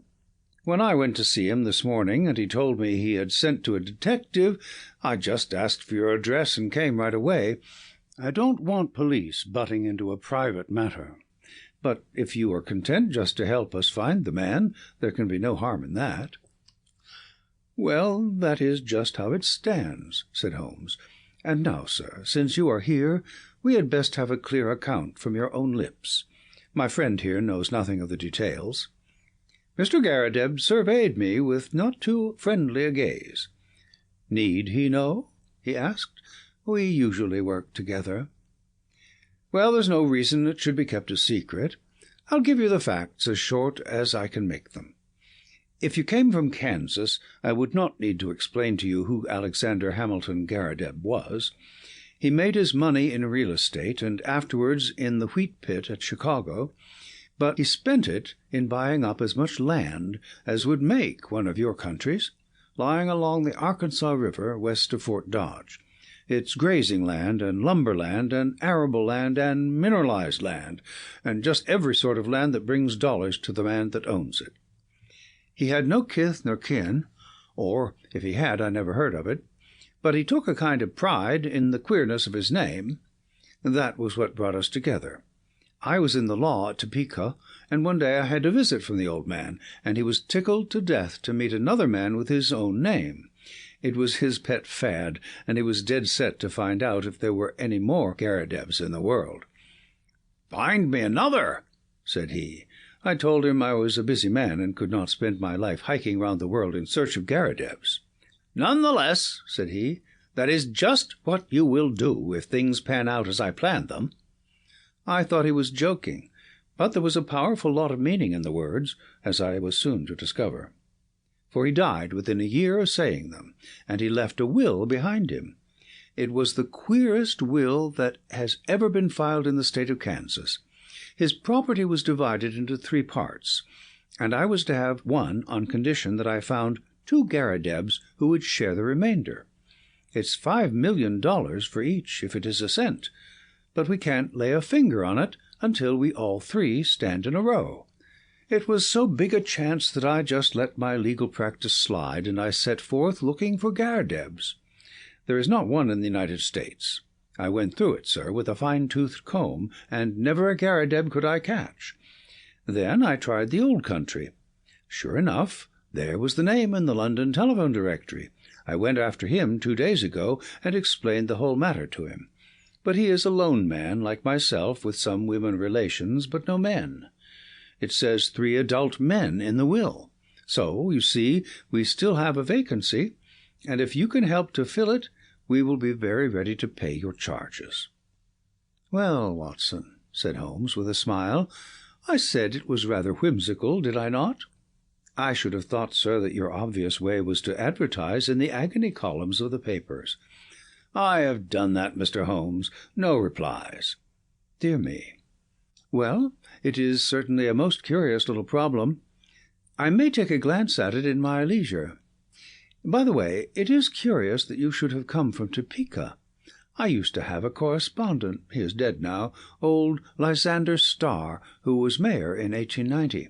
[SPEAKER 2] "When I went to see him this morning, and he told me he had sent to a detective, I just asked for your address and came right away. I don't want police butting into a private matter. But if you are content just to help us find the man, there can be no harm in that." "Well, that is just how it stands," said Holmes. "And now, sir, since you are here, we had best have a clear account from your own lips. My friend here knows nothing of the details." Mr. Garrideb surveyed me with not too friendly a gaze. "Need he know?" he asked. "We usually work together." "Well, there's no reason it should be kept a secret. I'll give you the facts as short as I can make them. If you came from Kansas, I would not need to explain to you who Alexander Hamilton Garrideb was. He made his money in real estate, and afterwards in the wheat pit at Chicago, but he spent it in buying up as much land as would make one of your countries, lying along the Arkansas River west of Fort Dodge. It's grazing land and lumber land and arable land and mineralized land, and just every sort of land that brings dollars to the man that owns it. He had no kith nor kin, or, if he had, I never heard of it, but he took a kind of pride in the queerness of his name. That was what brought us together. I was in the law at Topeka, and one day I had a visit from the old man, and he was tickled to death to meet another man with his own name. It was his pet fad, and he was dead set to find out if there were any more Garridebs in the world. "Find me another," said he. I told him I was a busy man and could not spend my life hiking round the world in search of Garridebs. "None the less," said he, "that is just what you will do if things pan out as I planned them." I thought he was joking, but there was a powerful lot of meaning in the words, as I was soon to discover. For he died within a year of saying them, and he left a will behind him. It was the queerest will that has ever been filed in the state of Kansas. His property was divided into 3 parts, and I was to have one on condition that I found 2 Garridebs who would share the remainder. It's $5 million for each, if it is a cent, but we can't lay a finger on it until we all 3 stand in a row. It was so big a chance that I just let my legal practice slide, and I set forth looking for Garridebs. There is not one in the United States. I went through it, sir, with a fine-toothed comb, and never a Garrideb could I catch. Then I tried the old country. Sure enough, there was the name in the London telephone directory. I went after him 2 days ago and explained the whole matter to him. But he is a lone man, like myself, with some women relations, but no men. It says 3 adult men in the will. So, you see, we still have a vacancy, and if you can help to fill it, we will be very ready to pay your charges." "Well, Watson," said Holmes, with a smile, "I said it was rather whimsical, did I not? I should have thought, sir, that your obvious way was to advertise in the agony columns of the papers." "I have done that, Mr. Holmes. No replies." "Dear me. Well, it is certainly a most curious little problem. I may take a glance at it in my leisure. By the way, it is curious that you should have come from Topeka. I used to have a correspondent, he is dead now, old Lysander Starr, who was mayor in 1890.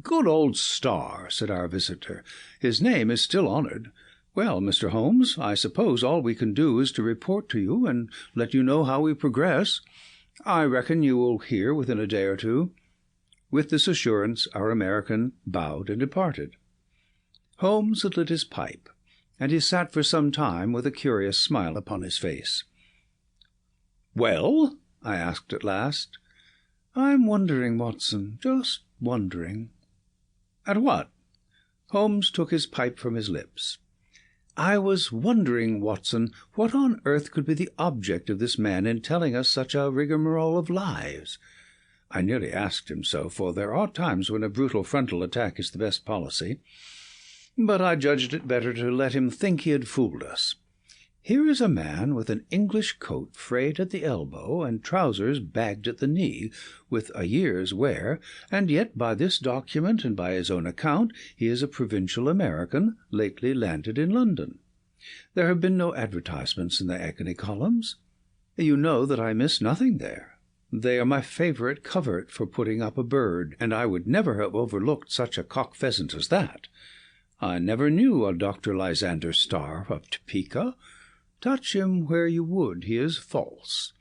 [SPEAKER 2] "Good old Starr," said our visitor. "His name is still honored. Well, Mr. Holmes, I suppose all we can do is to report to you and let you know how we progress. I reckon you will hear within a day or 2. With this assurance our American bowed and departed. Holmes had lit his pipe, and he sat for some time with a curious smile upon his face. "Well?" I asked at last. "I'm wondering, Watson, just wondering." "At what?" Holmes took his pipe from his lips. "I was wondering, Watson, what on earth could be the object of this man in telling us such a rigmarole of lies? I nearly asked him so, for there are times when a brutal frontal attack is the best policy. But I judged it better to let him think he had fooled us. Here is a man with an English coat frayed at the elbow and trousers bagged at the knee, with a year's wear, and yet by this document and by his own account he is a provincial American, lately landed in London. There have been no advertisements in the agony columns. You know that I miss nothing there. They are my favourite covert for putting up a bird, and I would never have overlooked such a cock-pheasant as that. I never knew a Dr. Lysander Starr of Topeka. Touch him where you would, he is false.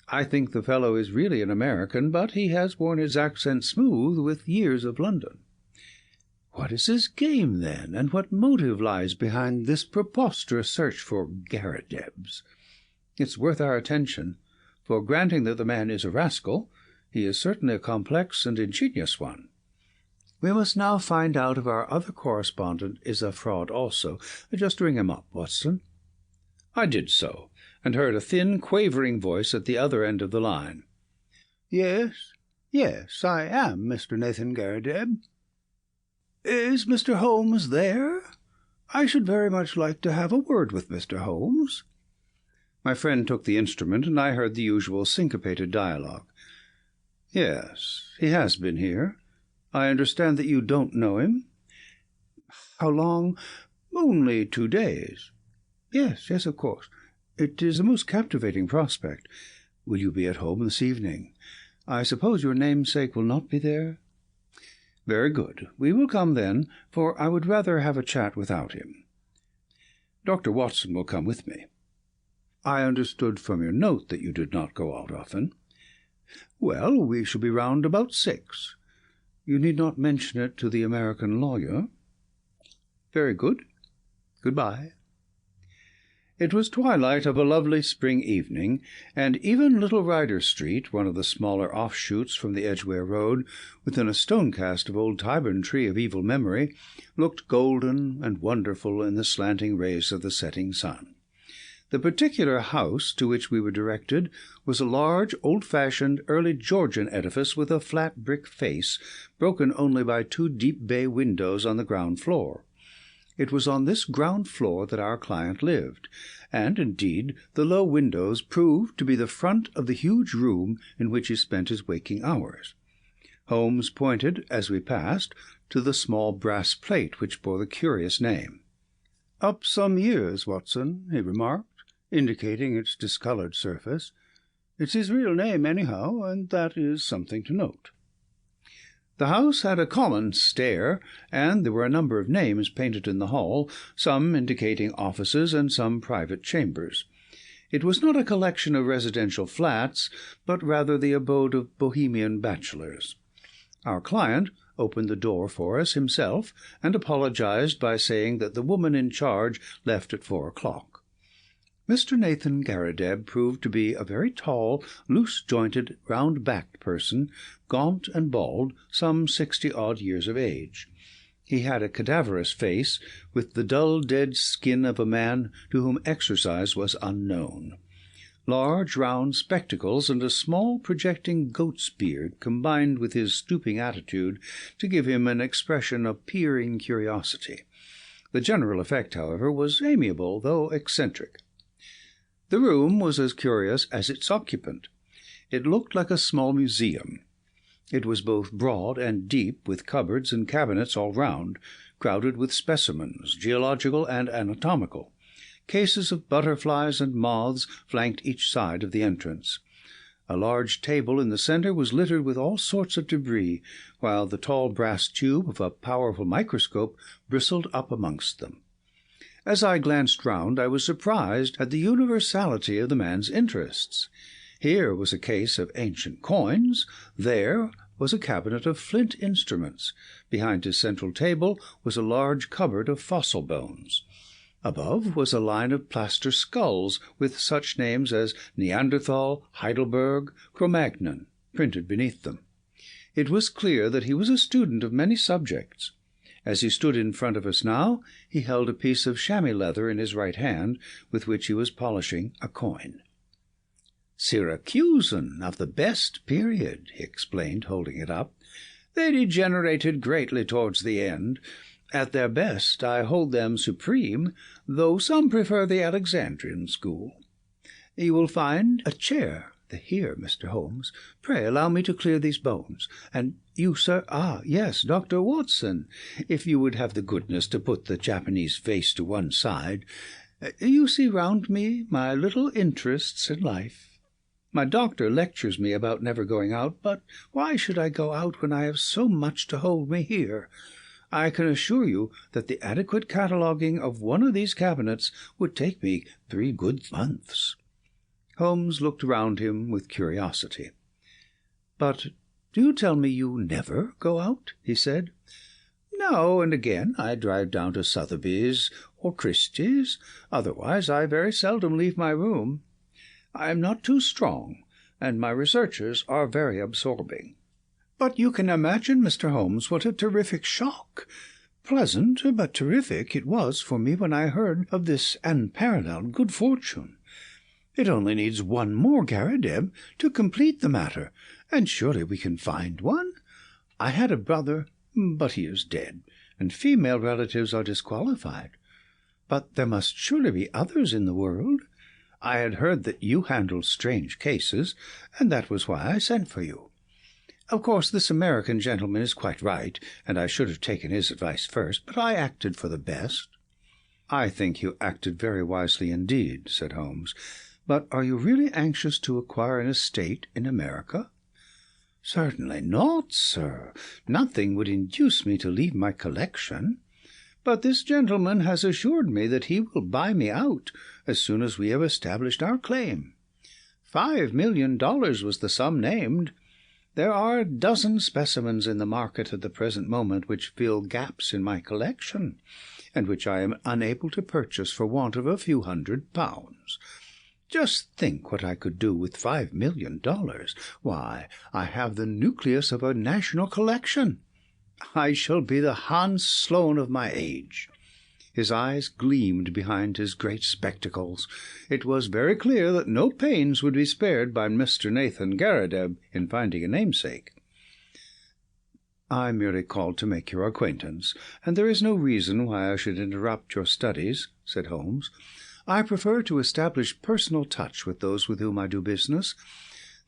[SPEAKER 2] I think the fellow is really an American, but he has worn his accent smooth with years of London. What is his game, then, and what motive lies behind this preposterous search for Garridebs? It's worth our attention, for granting that the man is a rascal, he is certainly a complex and ingenious one. We must now find out if our other correspondent is a fraud also. Just ring him up, Watson." I did so, and heard a thin, quavering voice at the other end of the line.
[SPEAKER 3] Yes, I am Mr. Nathan Garrideb. Is Mr. Holmes there? I should very much like to have a word with Mr. Holmes."
[SPEAKER 2] My friend took the instrument, and I heard the usual syncopated dialogue. "Yes, he has been here. I understand that you don't know him?"
[SPEAKER 3] "How long?"
[SPEAKER 2] "Only 2 days."
[SPEAKER 3] Yes, of course.
[SPEAKER 2] "It is a most captivating prospect. Will you be at home this evening? I suppose your namesake will not be there?" "Very good. We will come then, for I would rather have a chat without him. Dr. Watson will come with me. I understood from your note that you did not go out often."
[SPEAKER 3] Well, we shall be round about 6.
[SPEAKER 2] You need not mention it to the American lawyer.
[SPEAKER 3] Very good. Good-bye.
[SPEAKER 2] It was twilight of a lovely spring evening, and even Little Ryder Street, one of the smaller offshoots from the Edgware Road, within a stone-cast of old Tyburn Tree of evil memory, looked golden and wonderful in the slanting rays of the setting sun. The particular house to which we were directed was a large, old-fashioned, early Georgian edifice with a flat brick face, broken only by 2 deep bay windows on the ground floor. It was on this ground floor that our client lived, and, indeed, the low windows proved to be the front of the huge room in which he spent his waking hours. Holmes pointed, as we passed, to the small brass plate which bore the curious name.
[SPEAKER 3] "Up some years, Watson," he remarked, indicating its discoloured surface. "It's his real name, anyhow, and that is something to note."
[SPEAKER 2] The house had a common stair, and there were a number of names painted in the hall, some indicating offices and some private chambers. It was not a collection of residential flats, but rather the abode of Bohemian bachelors. Our client opened the door for us himself, and apologized by saying that the woman in charge left at 4 o'clock. Mr. Nathan Garrideb proved to be a very tall, loose-jointed, round-backed person, gaunt and bald, some 60-odd years of age. He had a cadaverous face, with the dull, dead skin of a man to whom exercise was unknown. Large, round spectacles and a small, projecting goat's beard combined with his stooping attitude to give him an expression of peering curiosity. The general effect, however, was amiable, though eccentric. The room was as curious as its occupant. It looked like a small museum. It was both broad and deep, with cupboards and cabinets all round, crowded with specimens, geological and anatomical. Cases of butterflies and moths flanked each side of the entrance. A large table in the centre was littered with all sorts of debris, while the tall brass tube of a powerful microscope bristled up amongst them. As I glanced round, I was surprised at the universality of the man's interests. Here was a case of ancient coins, there was a cabinet of flint instruments, behind his central table was a large cupboard of fossil bones. Above was a line of plaster skulls, with such names as Neanderthal, Heidelberg, Cro-Magnon, printed beneath them. It was clear that he was a student of many subjects. As he stood in front of us now, he held a piece of chamois leather in his right hand, with which he was polishing a coin. "Syracusan, of the best period," he explained, holding it up. "They degenerated greatly towards the end. At their best I hold them supreme, though some prefer the Alexandrian school. You will find a chair here, Mr. Holmes. Pray allow me to clear these bones. And you, sir? Ah, yes, Dr. Watson, if you would have the goodness to put the Japanese face to one side. You see round me my little interests in life. My doctor lectures me about never going out, but why should I go out when I have so much to hold me here? I can assure you that the adequate cataloguing of one of these cabinets would take me 3 good months." Holmes looked round him with curiosity. "But do you tell me you never go out?" he said. "Now and again I drive down to Sotheby's or Christie's. Otherwise I very seldom leave my room. I am not too strong, and my researches are very absorbing." "But you can imagine, Mr. Holmes, what a terrific shock. Pleasant, but terrific it was for me when I heard of this unparalleled good fortune. It only needs one more Garrideb to complete the matter, and surely we can find one. I had a brother, but he is dead, and female relatives are disqualified. But there must surely be others in the world. I had heard that you handled strange cases, and that was why I sent for you. Of course, this American gentleman is quite right, and I should have taken his advice first, but I acted for the best." "I think you acted very wisely indeed," said Holmes. "But are you really anxious to acquire an estate in America?" "Certainly not, sir. Nothing would induce me to leave my collection. But this gentleman has assured me that he will buy me out as soon as we have established our claim. $5 million was the sum named. There are a dozen specimens in the market at the present moment which fill gaps in my collection, and which I am unable to purchase for want of a few £100. Just think what I could do with $5 million. Why, I have the nucleus of a national collection. I shall be the Hans Sloane of my age." His eyes gleamed behind his great spectacles. It was very clear that no pains would be spared by Mr. Nathan Garrideb in finding a namesake. "I merely called to make your acquaintance, and there is no reason why I should interrupt your studies," said Holmes. "I prefer to establish personal touch with those with whom I do business.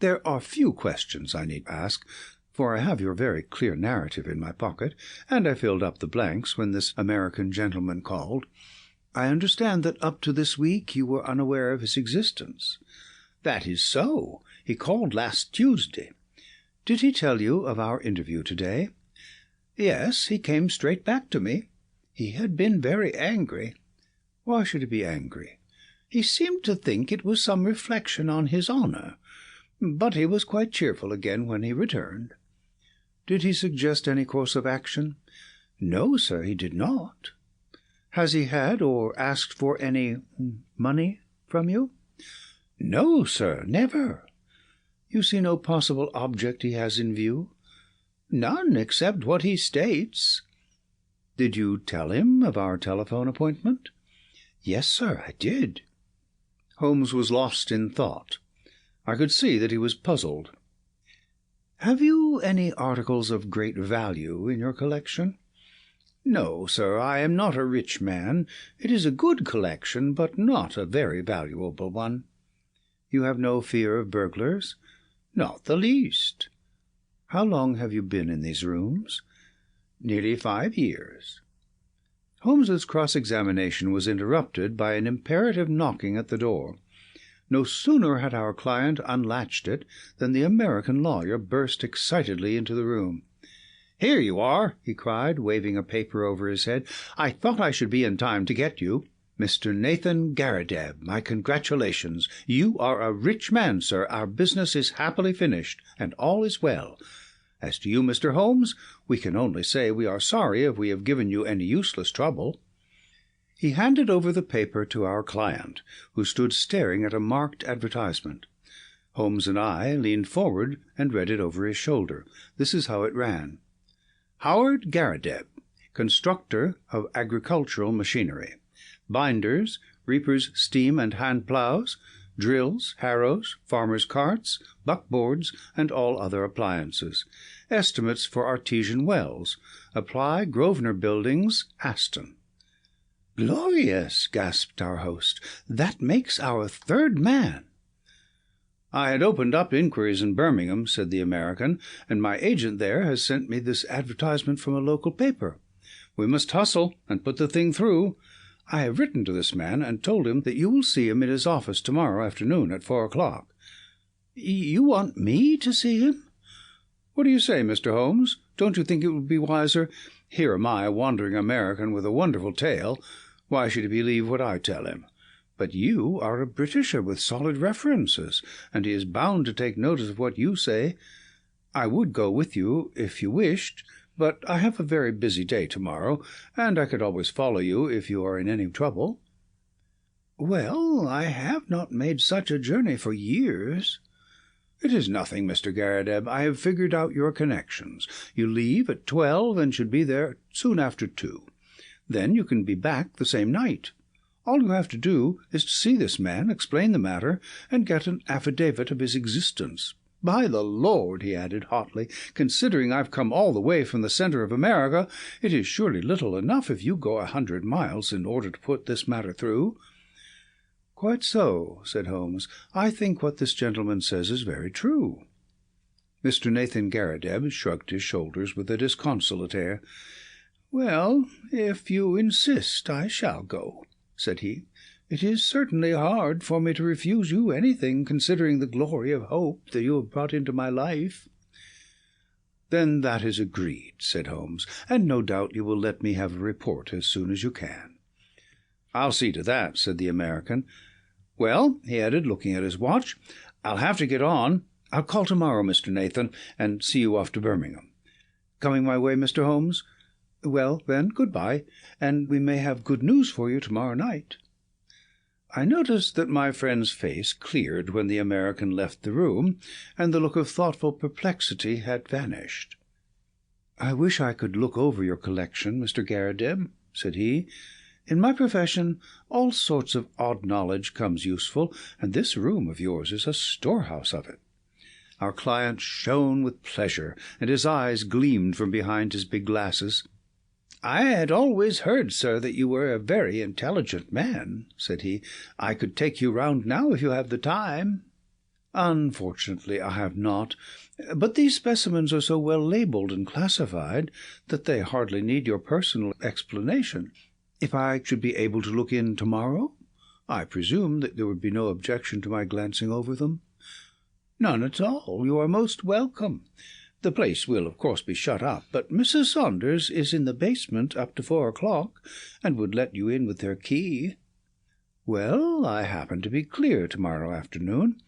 [SPEAKER 2] There are few questions I need ask, for I have your very clear narrative in my pocket, and I filled up the blanks when this American gentleman called. I understand that up to this week you were unaware of his existence." "That is so. He called last Tuesday." "Did he tell you of our interview today?" "Yes, he came straight back to me. He had been very angry." "Why should he be angry?" "He seemed to think it was some reflection on his honour, but he was quite cheerful again when he returned." "Did he suggest any course of action?" "No, sir, he did not." "Has he had or asked for any money from you?" "No, sir, never." "You see no possible object he has in view?" "None, except what he states." "Did you tell him of our telephone appointment?" "Yes, sir, I did." Holmes was lost in thought. I could see that he was puzzled. "Have you any articles of great value in your collection?" "No, sir, I am not a rich man. It is a good collection, but not a very valuable one." "You have no fear of burglars?" "Not the least." "How long have you been in these rooms?" "Nearly 5 years." Holmes's cross-examination was interrupted by an imperative knocking at the door. No sooner had our client unlatched it than the American lawyer burst excitedly into the room. "Here you are," he cried, waving a paper over his head. "I thought I should be in time to get you. Mr. Nathan Garrideb, my congratulations. You are a rich man, sir. Our business is happily finished, and all is well. As to you, Mr. Holmes, we can only say we are sorry if we have given you any useless trouble." He handed over the paper to our client, who stood staring at a marked advertisement. Holmes and I leaned forward and read it over his shoulder. This is how it ran: "Howard Garrideb, constructor of agricultural machinery. Binders, reapers' steam and hand ploughs, drills, harrows, farmers' carts, buckboards, and all other appliances. Estimates for artesian wells. Apply Grosvenor Buildings, Aston." "Glorious!" gasped our host. "That makes our third man." "I had opened up inquiries in Birmingham," said the American, "and my agent there has sent me this advertisement from a local paper. We must hustle and put the thing through. I have written to this man and told him that you will see him in his office tomorrow afternoon at 4 o'clock. "You want me to see him?" "What do you say, Mr. Holmes? Don't you think it would be wiser? Here am I, a wandering American with a wonderful tale. Why should he believe what I tell him? But you are a Britisher with solid references, and he is bound to take notice of what you say. I would go with you if you wished, but I have a very busy day tomorrow, and I could always follow you if you are in any trouble." "Well, I have not made such a journey for years." "It is nothing, Mr. Garrideb. I have figured out your connections. You leave at 12 and should be there soon after 2. Then you can be back the same night. All you have to do is to see this man, explain the matter, and get an affidavit of his existence. By the Lord," he added hotly, "considering I've come all the way from the centre of America, it is surely little enough if you go 100 miles in order to put this matter through." "Quite so," said Holmes. "I think what this gentleman says is very true." Mr. Nathan Garrideb shrugged his shoulders with a disconsolate air. "Well, if you insist, I shall go," said he. "It is certainly hard for me to refuse you anything, considering the glory of hope that you have brought into my life." "Then that is agreed," said Holmes, "and no doubt you will let me have a report as soon as you can." "I'll see to that," said the American. "Well," he added, looking at his watch, I'll have to get on. I'll call tomorrow, Mr. Nathan, and see you off to Birmingham. Coming my way, Mr. Holmes? Well, then, good-bye, and we may have good news for you tomorrow night." I noticed that my friend's face cleared when the American left the room, and the look of thoughtful perplexity had vanished. "I wish I could look over your collection, Mr. Garrideb," said he. "In my profession all sorts of odd knowledge comes useful, and this room of yours is a storehouse of it." Our client shone with pleasure, and his eyes gleamed from behind his big glasses. "I had always heard, sir, that you were a very intelligent man," said he. "I could take you round now if you have the time." "Unfortunately, I have not, but these specimens are so well labelled and classified that they hardly need your personal explanation. If I should be able to look in tomorrow, I presume that there would be no objection to my glancing over them." "None at all. You are most welcome. The place will, of course, be shut up, but Mrs. Saunders is in the basement up to 4 o'clock, and would let you in with her key." "Well, I happen to be clear tomorrow afternoon.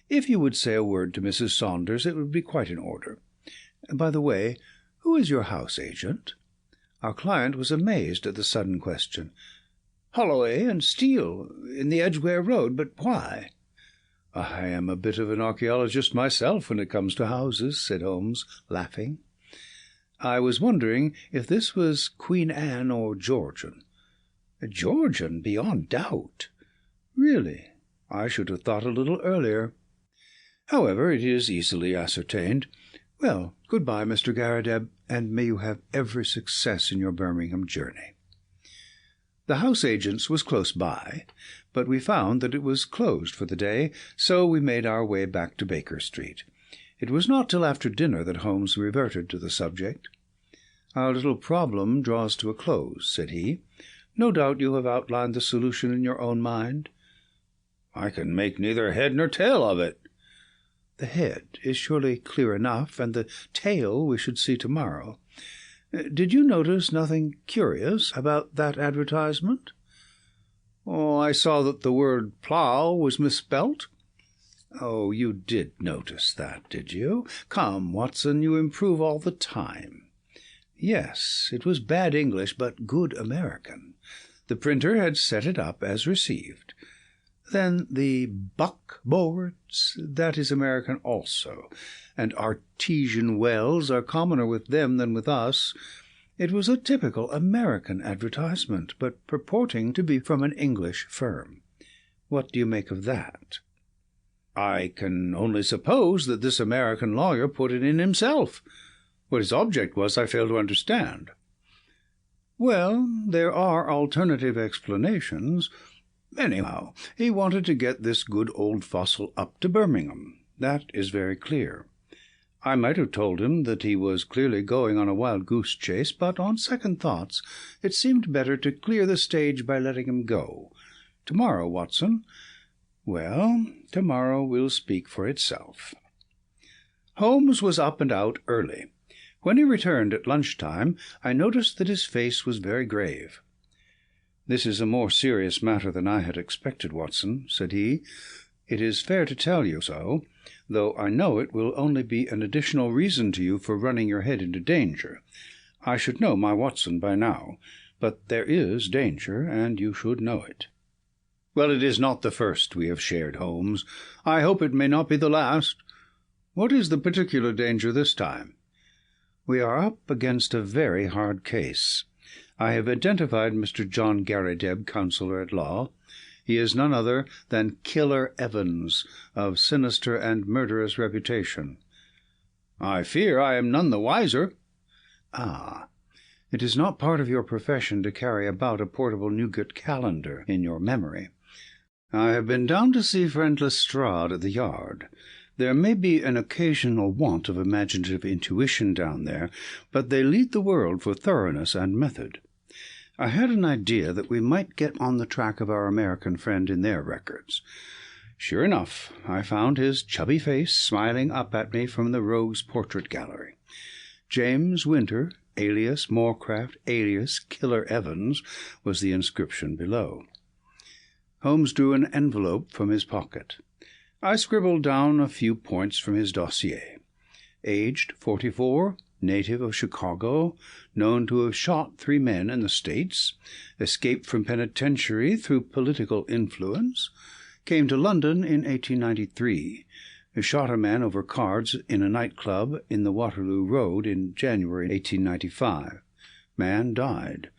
[SPEAKER 2] If you would say a word to Mrs. Saunders, it would be quite in order. By the way, who is your house agent?" Our client was amazed at the sudden question. "Holloway and Steele, in the Edgware Road, but why?" "I am a bit of an archaeologist myself when it comes to houses," said Holmes, laughing. "I was wondering if this was Queen Anne or Georgian." "Georgian, beyond doubt." "Really? I should have thought a little earlier. However, it is easily ascertained. Well, good-bye, Mr. Garrideb, and may you have every success in your Birmingham journey." The house-agent's was close by, but we found that it was closed for the day, so we made our way back to Baker Street. It was not till after dinner that Holmes reverted to the subject. "Our little problem draws to a close," said he. "No doubt you have outlined the solution in your own mind." "I can make neither head nor tail of it." "The head is surely clear enough, and the tail we should see tomorrow. Did you notice nothing curious about that advertisement?" "Oh, I saw that the word plough was misspelt." "Oh, you did notice that, did you? Come, Watson, you improve all the time." "Yes, it was bad English, but good American. The printer had set it up as received. Then the buckboards, that is American also, and artesian wells are commoner with them than with us. It was a typical American advertisement, but purporting to be from an English firm. What do you make of that?" "I can only suppose that this American lawyer put it in himself. What his object was, I fail to understand." "Well, there are alternative explanations. Anyhow, he wanted to get this good old fossil up to Birmingham. That is very clear. I might have told him that he was clearly going on a wild-goose chase, but on second thoughts it seemed better to clear the stage by letting him go. Tomorrow, Watson. Well, tomorrow will speak for itself." Holmes was up and out early. When he returned at lunch-time, I noticed that his face was very grave. "This is a more serious matter than I had expected, Watson," said he. "It is fair to tell you so, though I know it will only be an additional reason to you for running your head into danger. I should know my Watson by now, but there is danger, and you should know it." "Well, it is not the first we have shared, Holmes. I hope it may not be the last. What is the particular danger this time?" "We are up against a very hard case. I have identified Mr. John Garrideb, counsellor at law. He is none other than Killer Evans, of sinister and murderous reputation." "I fear I am none the wiser." "Ah, it is not part of your profession to carry about a portable Newgate calendar in your memory. I have been down to see friend Lestrade at the Yard. There may be an occasional want of imaginative intuition down there, but they lead the world for thoroughness and method. I had an idea that we might get on the track of our American friend in their records. Sure enough, I found his chubby face smiling up at me from the Rogues' Portrait Gallery. James Winter, alias Moorcraft, alias Killer Evans, was the inscription below. Holmes drew an envelope from his pocket. I scribbled down a few points from his dossier. Aged 44, native of Chicago, known to have shot 3 men in the States, escaped from penitentiary through political influence, came to London in 1893, shot a man over cards in a nightclub in the Waterloo Road in January 1895. Man died,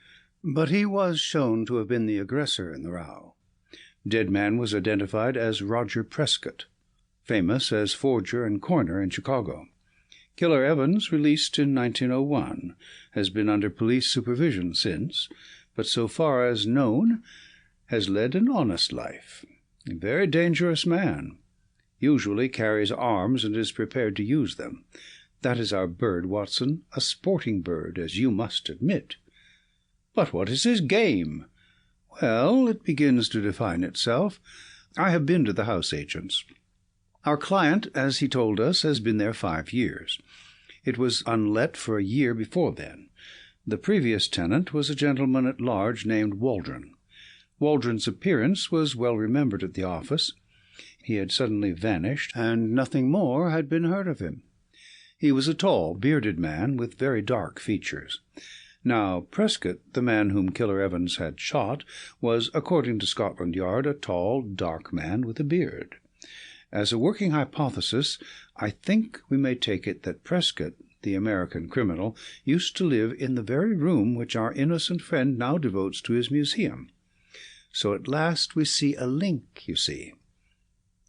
[SPEAKER 2] but he was shown to have been the aggressor in the row. Dead man was identified as Roger Prescott, famous as forger and coiner in Chicago. Killer Evans, released in 1901, has been under police supervision since, but so far as known, has led an honest life. A very dangerous man. Usually carries arms and is prepared to use them. That is our bird, Watson, a sporting bird, as you must admit. But what is his game? Well, it begins to define itself. I have been to the house agents. Our client, as he told us, has been there 5 years. It was unlet for a year before then. The previous tenant was a gentleman at large named Waldron. Waldron's appearance was well remembered at the office. He had suddenly vanished, and nothing more had been heard of him. He was a tall, bearded man with very dark features. Now, Prescott, the man whom Killer Evans had shot, was, according to Scotland Yard, a tall, dark man with a beard. As a working hypothesis, I think we may take it that Prescott, the American criminal, used to live in the very room which our innocent friend now devotes to his museum. So at last we see a link, you see.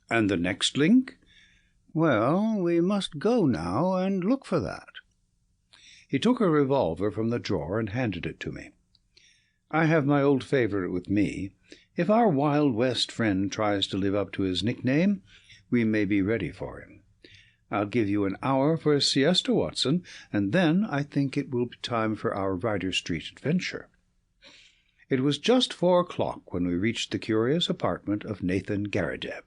[SPEAKER 2] And the next link?
[SPEAKER 3] Well, we must go now and look for that.
[SPEAKER 2] He took a revolver from the drawer and handed it to me. I have my old favourite with me. If our Wild West friend tries to live up to his nickname, we may be ready for him. I'll give you an hour for a siesta, Watson, and then I think it will be time for our Ryder Street adventure. It was just 4 o'clock when we reached the curious apartment of Nathan Garrideb.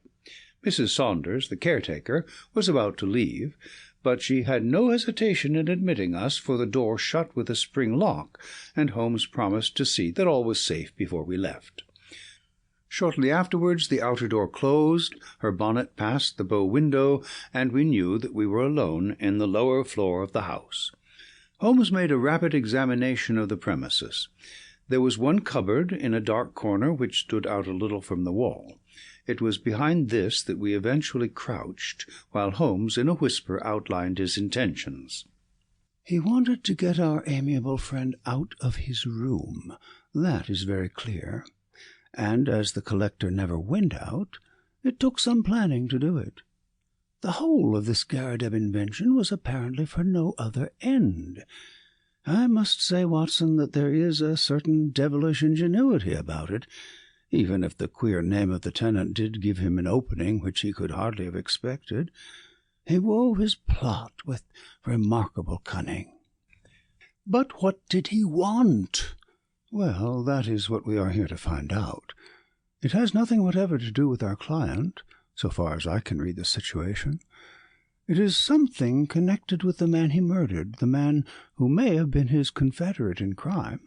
[SPEAKER 2] Mrs. Saunders, the caretaker, was about to leave, but she had no hesitation in admitting us, for the door shut with a spring lock, and Holmes promised to see that all was safe before we left. Shortly afterwards the outer door closed, her bonnet passed the bow window, and we knew that we were alone in the lower floor of the house. Holmes made a rapid examination of the premises. There was one cupboard in a dark corner which stood out a little from the wall. It was behind this that we eventually crouched, while Holmes in a whisper outlined his intentions.
[SPEAKER 3] He wanted to get our amiable friend out of his room. That is very clear. And as the collector never went out, it took some planning to do it. The whole of this Garrideb invention was apparently for no other end. I must say, Watson, that there is a certain devilish ingenuity about it, even if the queer name of the tenant did give him an opening which he could hardly have expected. He wove his plot with remarkable cunning. But what did he want? Well, that is what we are here to find out. It has nothing whatever to do with our client, so far as I can read the situation. It is something connected with the man he murdered, the man who may have been his confederate in crime.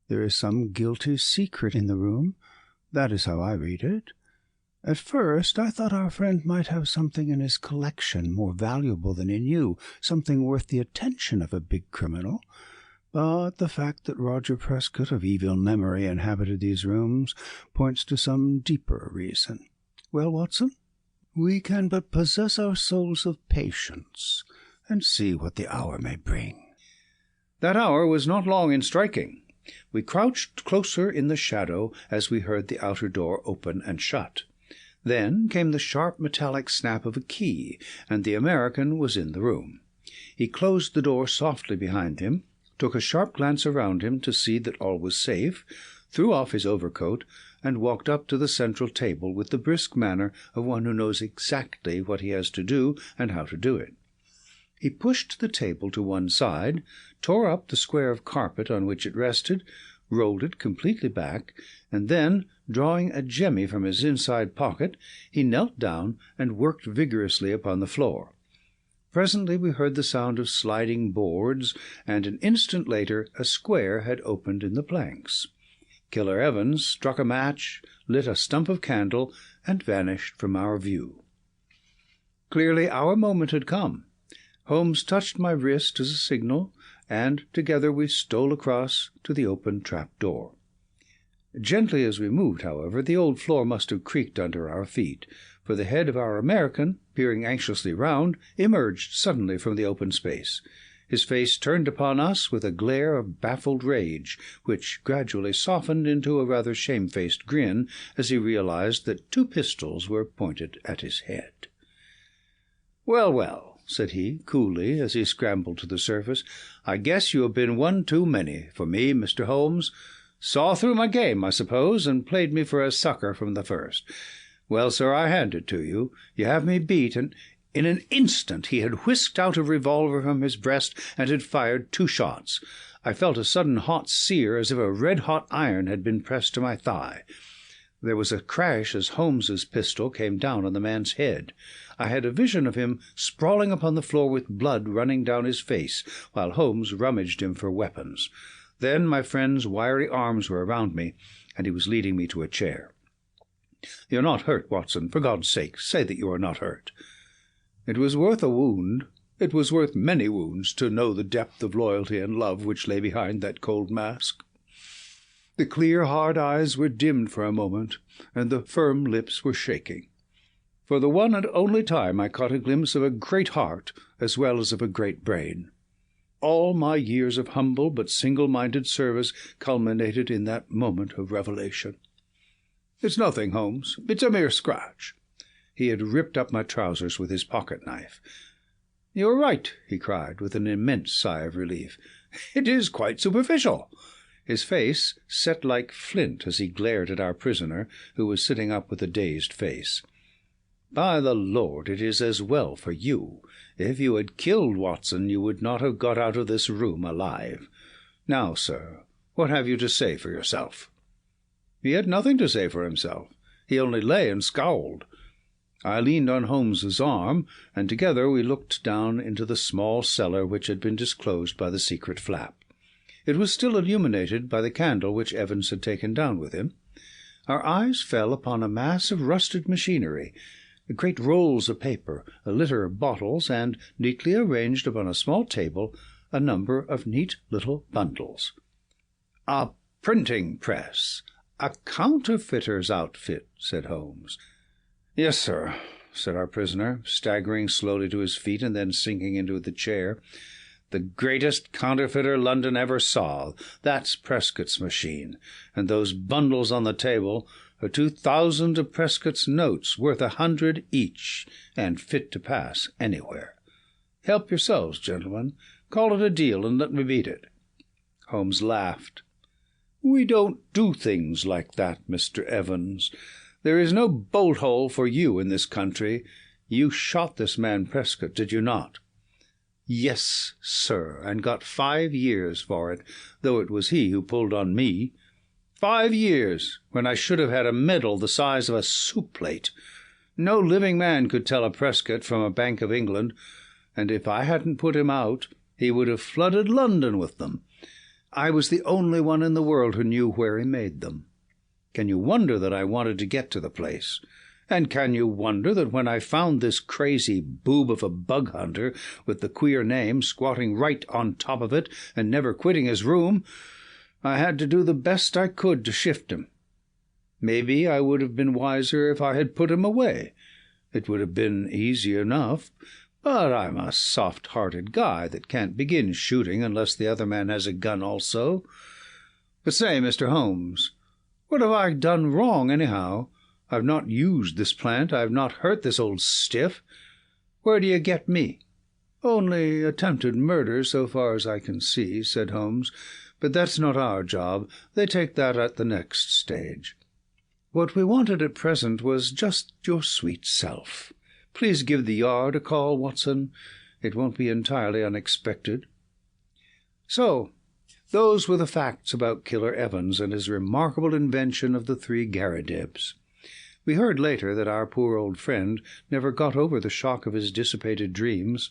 [SPEAKER 3] There is some guilty secret in the room. That is how I read it. At first I thought our friend might have something in his collection more valuable than he knew, something worth the attention of a big criminal. But the fact that Roger Prescott of evil memory inhabited these rooms points to some deeper reason. Well, Watson, we can but possess our souls of patience and see what the hour may bring.
[SPEAKER 2] That hour was not long in striking. We crouched closer in the shadow as we heard the outer door open and shut. Then came the sharp metallic snap of a key, and the American was in the room. He closed the door softly behind him, took a sharp glance around him to see that all was safe, threw off his overcoat, and walked up to the central table with the brisk manner of one who knows exactly what he has to do and how to do it. He pushed the table to one side, tore up the square of carpet on which it rested, rolled it completely back, and then, drawing a jemmy from his inside pocket, he knelt down and worked vigorously upon the floor. Presently we heard the sound of sliding boards, and an instant later a square had opened in the planks. Killer Evans struck a match, lit a stump of candle, and vanished from our view. Clearly our moment had come. Holmes touched my wrist as a signal, and together we stole across to the open trap-door. Gently as we moved, however, the old floor must have creaked under our feet, for the head of our American, peering anxiously round, emerged suddenly from the open space. His face turned upon us with a glare of baffled rage, which gradually softened into a rather shamefaced grin as he realized that 2 pistols were pointed at his head. "Well, well," said he, coolly, as he scrambled to the surface, "I guess you have been one too many for me, Mr. Holmes. Saw through my game, I suppose, and played me for a sucker from the first. Well, sir, I hand it to you. You have me beat, and—" In an instant he had whisked out a revolver from his breast and had fired 2 shots. I felt a sudden hot sear, as if a red-hot iron had been pressed to my thigh. There was a crash as Holmes's pistol came down on the man's head. I had a vision of him sprawling upon the floor with blood running down his face, while Holmes rummaged him for weapons. Then my friend's wiry arms were around me, and he was leading me to a chair. "You're not hurt, Watson. For God's sake, say that you are not hurt." It was worth a wound. It was worth many wounds to know the depth of loyalty and love which lay behind that cold mask. The clear, hard eyes were dimmed for a moment, and the firm lips were shaking. For the one and only time I caught a glimpse of a great heart as well as of a great brain. All my years of humble but single-minded service culminated in that moment of revelation. "It's nothing, Holmes. It's a mere scratch." He had ripped up my trousers with his pocket-knife. "You are right," he cried, with an immense sigh of relief. "It is quite superficial." His face set like flint as he glared at our prisoner, who was sitting up with a dazed face. "By the Lord, it is as well for you. If you had killed Watson, you would not have got out of this room alive. Now, sir, what have you to say for yourself?" He had nothing to say for himself. He only lay and scowled. I leaned on Holmes's arm, and together we looked down into the small cellar which had been disclosed by the secret flap. It was still illuminated by the candle which Evans had taken down with him. Our eyes fell upon a mass of rusted machinery, great rolls of paper, a litter of bottles, and, neatly arranged upon a small table, a number of neat little bundles. "A printing press, a counterfeiter's outfit," said Holmes. "Yes, sir," said our prisoner, staggering slowly to his feet and then sinking into the chair. "The greatest counterfeiter London ever saw. That's Prescott's machine. And those bundles on the table are 2,000 of Prescott's notes, worth 100 each, and fit to pass anywhere. Help yourselves, gentlemen. Call it a deal and let me beat it." Holmes laughed. "We don't do things like that, Mr. Evans. There is no bolt-hole for you in this country. You shot this man Prescott, did you not?" "Yes, sir, and got 5 years for it, though it was he who pulled on me. 5 years, when I should have had a medal the size of a soup plate. No living man could tell a Prescott from a Bank of England, and if I hadn't put him out, he would have flooded London with them. I was the only one in the world who knew where he made them. Can you wonder that I wanted to get to the place? And can you wonder that when I found this crazy boob of a bug hunter with the queer name squatting right on top of it and never quitting his room, I had to do the best I could to shift him? Maybe I would have been wiser if I had put him away. It would have been easy enough, but I'm a soft-hearted guy that can't begin shooting unless the other man has a gun also. But say, Mr. Holmes, what have I done wrong, anyhow? I've not used this plant. I've not hurt this old stiff. Where do you get me?" "Only attempted murder, so far as I can see," said Holmes. "But that's not our job. They take that at the next stage. What we wanted at present was just your sweet self. Please give the Yard a call, Watson. It won't be entirely unexpected." So, those were the facts about Killer Evans and his remarkable invention of the 3 Garridebs. We heard later that our poor old friend never got over the shock of his dissipated dreams.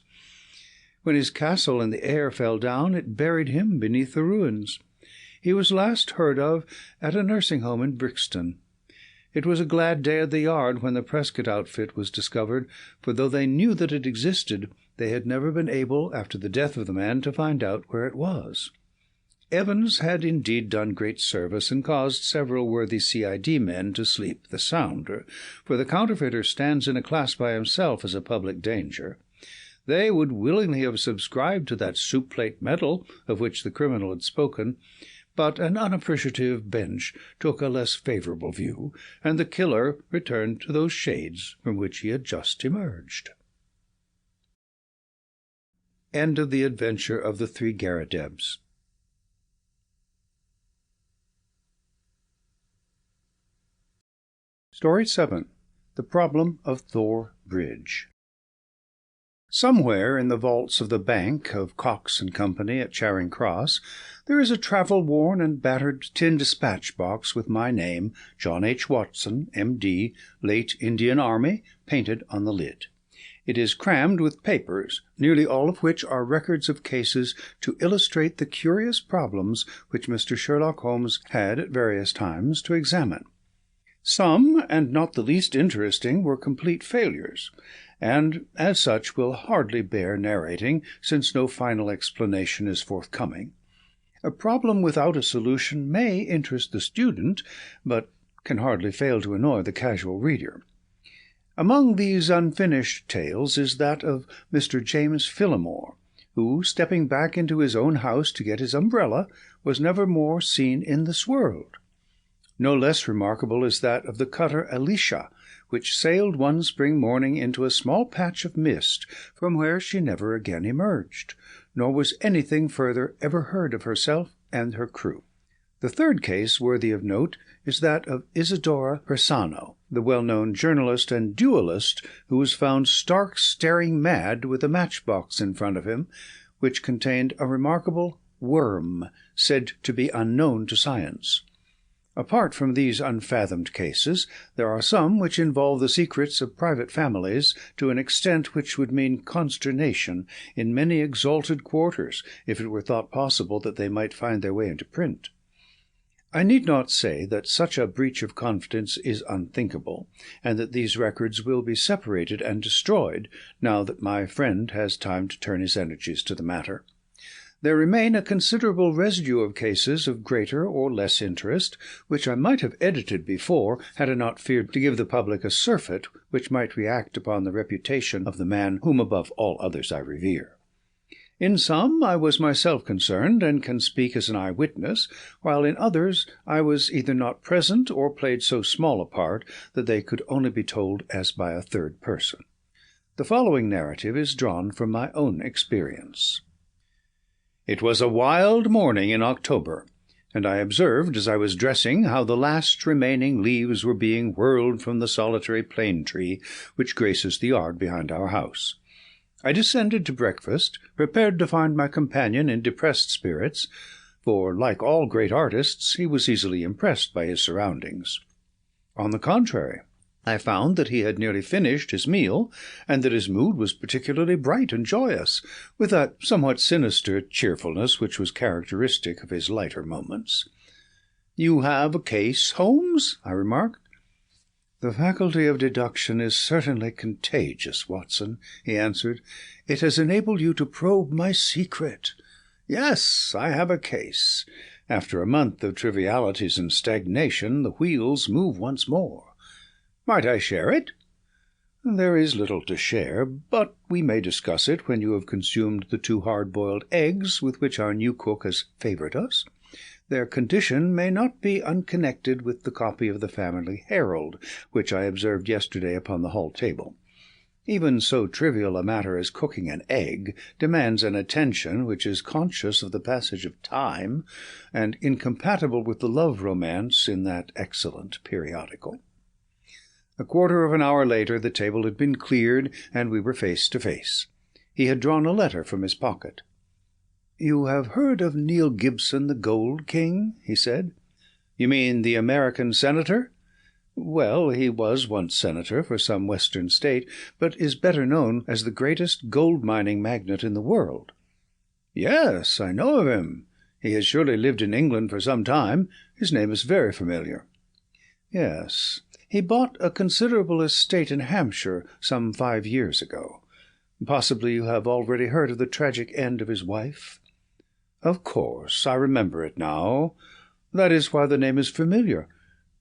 [SPEAKER 2] When his castle in the air fell down, it buried him beneath the ruins. He was last heard of at a nursing home in Brixton. It was a glad day at the yard when the Prescott outfit was discovered, for though they knew that it existed, they had never been able, after the death of the man, to find out where it was. Evans had indeed done great service and caused several worthy C.I.D. men to sleep the sounder, for the counterfeiter stands in a class by himself as a public danger. They would willingly have subscribed to that soup-plate medal of which the criminal had spoken, but an unappreciative bench took a less favourable view, and the killer returned to those shades from which he had just emerged. End of the adventure of the three Garridebs. Story 7. The Problem of Thor Bridge. Somewhere in the vaults of the bank of Cox and Company at Charing Cross there is a travel-worn and battered tin dispatch box with my name, John H. Watson, M.D., late Indian Army, painted on the lid. It is crammed with papers, nearly all of which are records of cases to illustrate the curious problems which Mr. Sherlock Holmes had at various times to examine. Some, and not the least interesting, were complete failures, and as such will hardly bear narrating, since no final explanation is forthcoming. A problem without a solution may interest the student, but can hardly fail to annoy the casual reader. Among these unfinished tales is that of Mr. James Phillimore, who, stepping back into his own house to get his umbrella, was never more seen in this world. No less remarkable is that of the cutter Alicia, which sailed one spring morning into a small patch of mist, from where she never again emerged, nor was anything further ever heard of herself and her crew. The third case worthy of note is that of Isidora Persano, the well-known journalist and duellist who was found stark staring mad with a matchbox in front of him, which contained a remarkable worm, said to be unknown to science. Apart from these unfathomed cases, there are some which involve the secrets of private families to an extent which would mean consternation in many exalted quarters, if it were thought possible that they might find their way into print. I need not say that such a breach of confidence is unthinkable, and that these records will be separated and destroyed, now that my friend has time to turn his energies to the matter. There remain a considerable residue of cases of greater or less interest, which I might have edited before, had I not feared to give the public a surfeit which might react upon the reputation of the man whom above all others I revere. In some I was myself concerned, and can speak as an eye-witness, while in others I was either not present or played so small a part that they could only be told as by a third person. The following narrative is drawn from my own experience. It was a wild morning in October, and I observed as I was dressing how the last remaining leaves were being whirled from the solitary plane tree which graces the yard behind our house. I descended to breakfast, prepared to find my companion in depressed spirits, for, like all great artists, he was easily impressed by his surroundings. On the contrary, I found that he had nearly finished his meal, and that his mood was particularly bright and joyous, with that somewhat sinister cheerfulness which was characteristic of his lighter moments. "You have a case, Holmes?" I remarked. "The faculty of deduction is certainly contagious, Watson," he answered. "It has enabled you to probe my secret. Yes, I have a case. After a month of trivialities and stagnation, the wheels move once more. Might I share it?" "There is little to share, but we may discuss it when you have consumed the 2 hard-boiled eggs with which our new cook has favoured us. Their condition may not be unconnected with the copy of the Family Herald, which I observed yesterday upon the hall table. Even so trivial a matter as cooking an egg demands an attention which is conscious of the passage of time, and incompatible with the love romance in that excellent periodical." A quarter of an hour later the table had been cleared, and we were face to face. He had drawn a letter from his pocket. "You have heard of Neil Gibson, the Gold King?" he said. "You mean the American senator?" "Well, he was once senator for some western state, but is better known as the greatest gold-mining magnate in the world." "Yes, I know of him. He has surely lived in England for some time. His name is very familiar." "Yes. He bought a considerable estate in Hampshire some 5 years ago. Possibly you have already heard of the tragic end of his wife?" "Of course, I remember it now. That is why the name is familiar,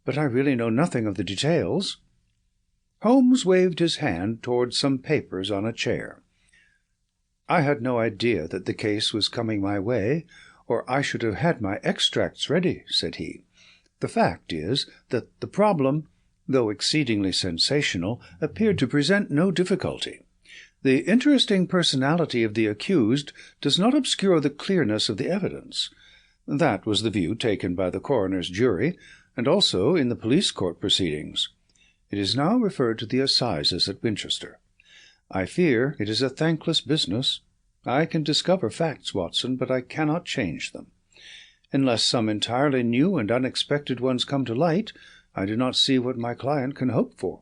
[SPEAKER 2] but I really know nothing of the details." Holmes waved his hand towards some papers on a chair. "I had no idea that the case was coming my way, or I should have had my extracts ready," said he. "The fact is that the problem, though exceedingly sensational, appeared to present no difficulty. The interesting personality of the accused does not obscure the clearness of the evidence. That was the view taken by the coroner's jury, and also in the police court proceedings. It is now referred to the assizes at Winchester. I fear it is a thankless business. I can discover facts, Watson, but I cannot change them. Unless some entirely new and unexpected ones come to light, I do not see what my client can hope for."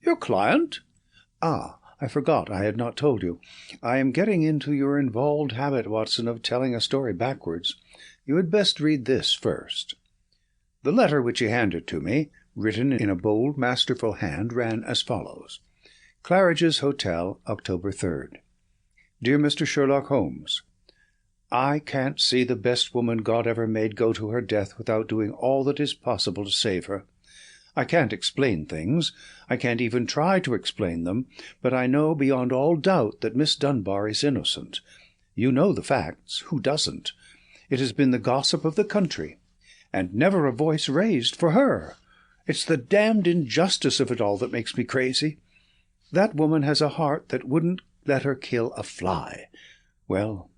[SPEAKER 2] "Your client?" "Ah, I forgot I had not told you. I am getting into your involved habit, Watson, of telling a story backwards. You had best read this first." The letter which he handed to me, written in a bold, masterful hand, ran as follows: "Claridge's Hotel, October 3rd. Dear Mr. Sherlock Holmes, I can't see the best woman God ever made go to her death without doing all that is possible to save her. I can't explain things. I can't even try to explain them, but I know beyond all doubt that Miss Dunbar is innocent. You know the facts. Who doesn't? It has been the gossip of the country, and never a voice raised for her. It's the damned injustice of it all that makes me crazy. That woman has a heart that wouldn't let her kill a fly. Well,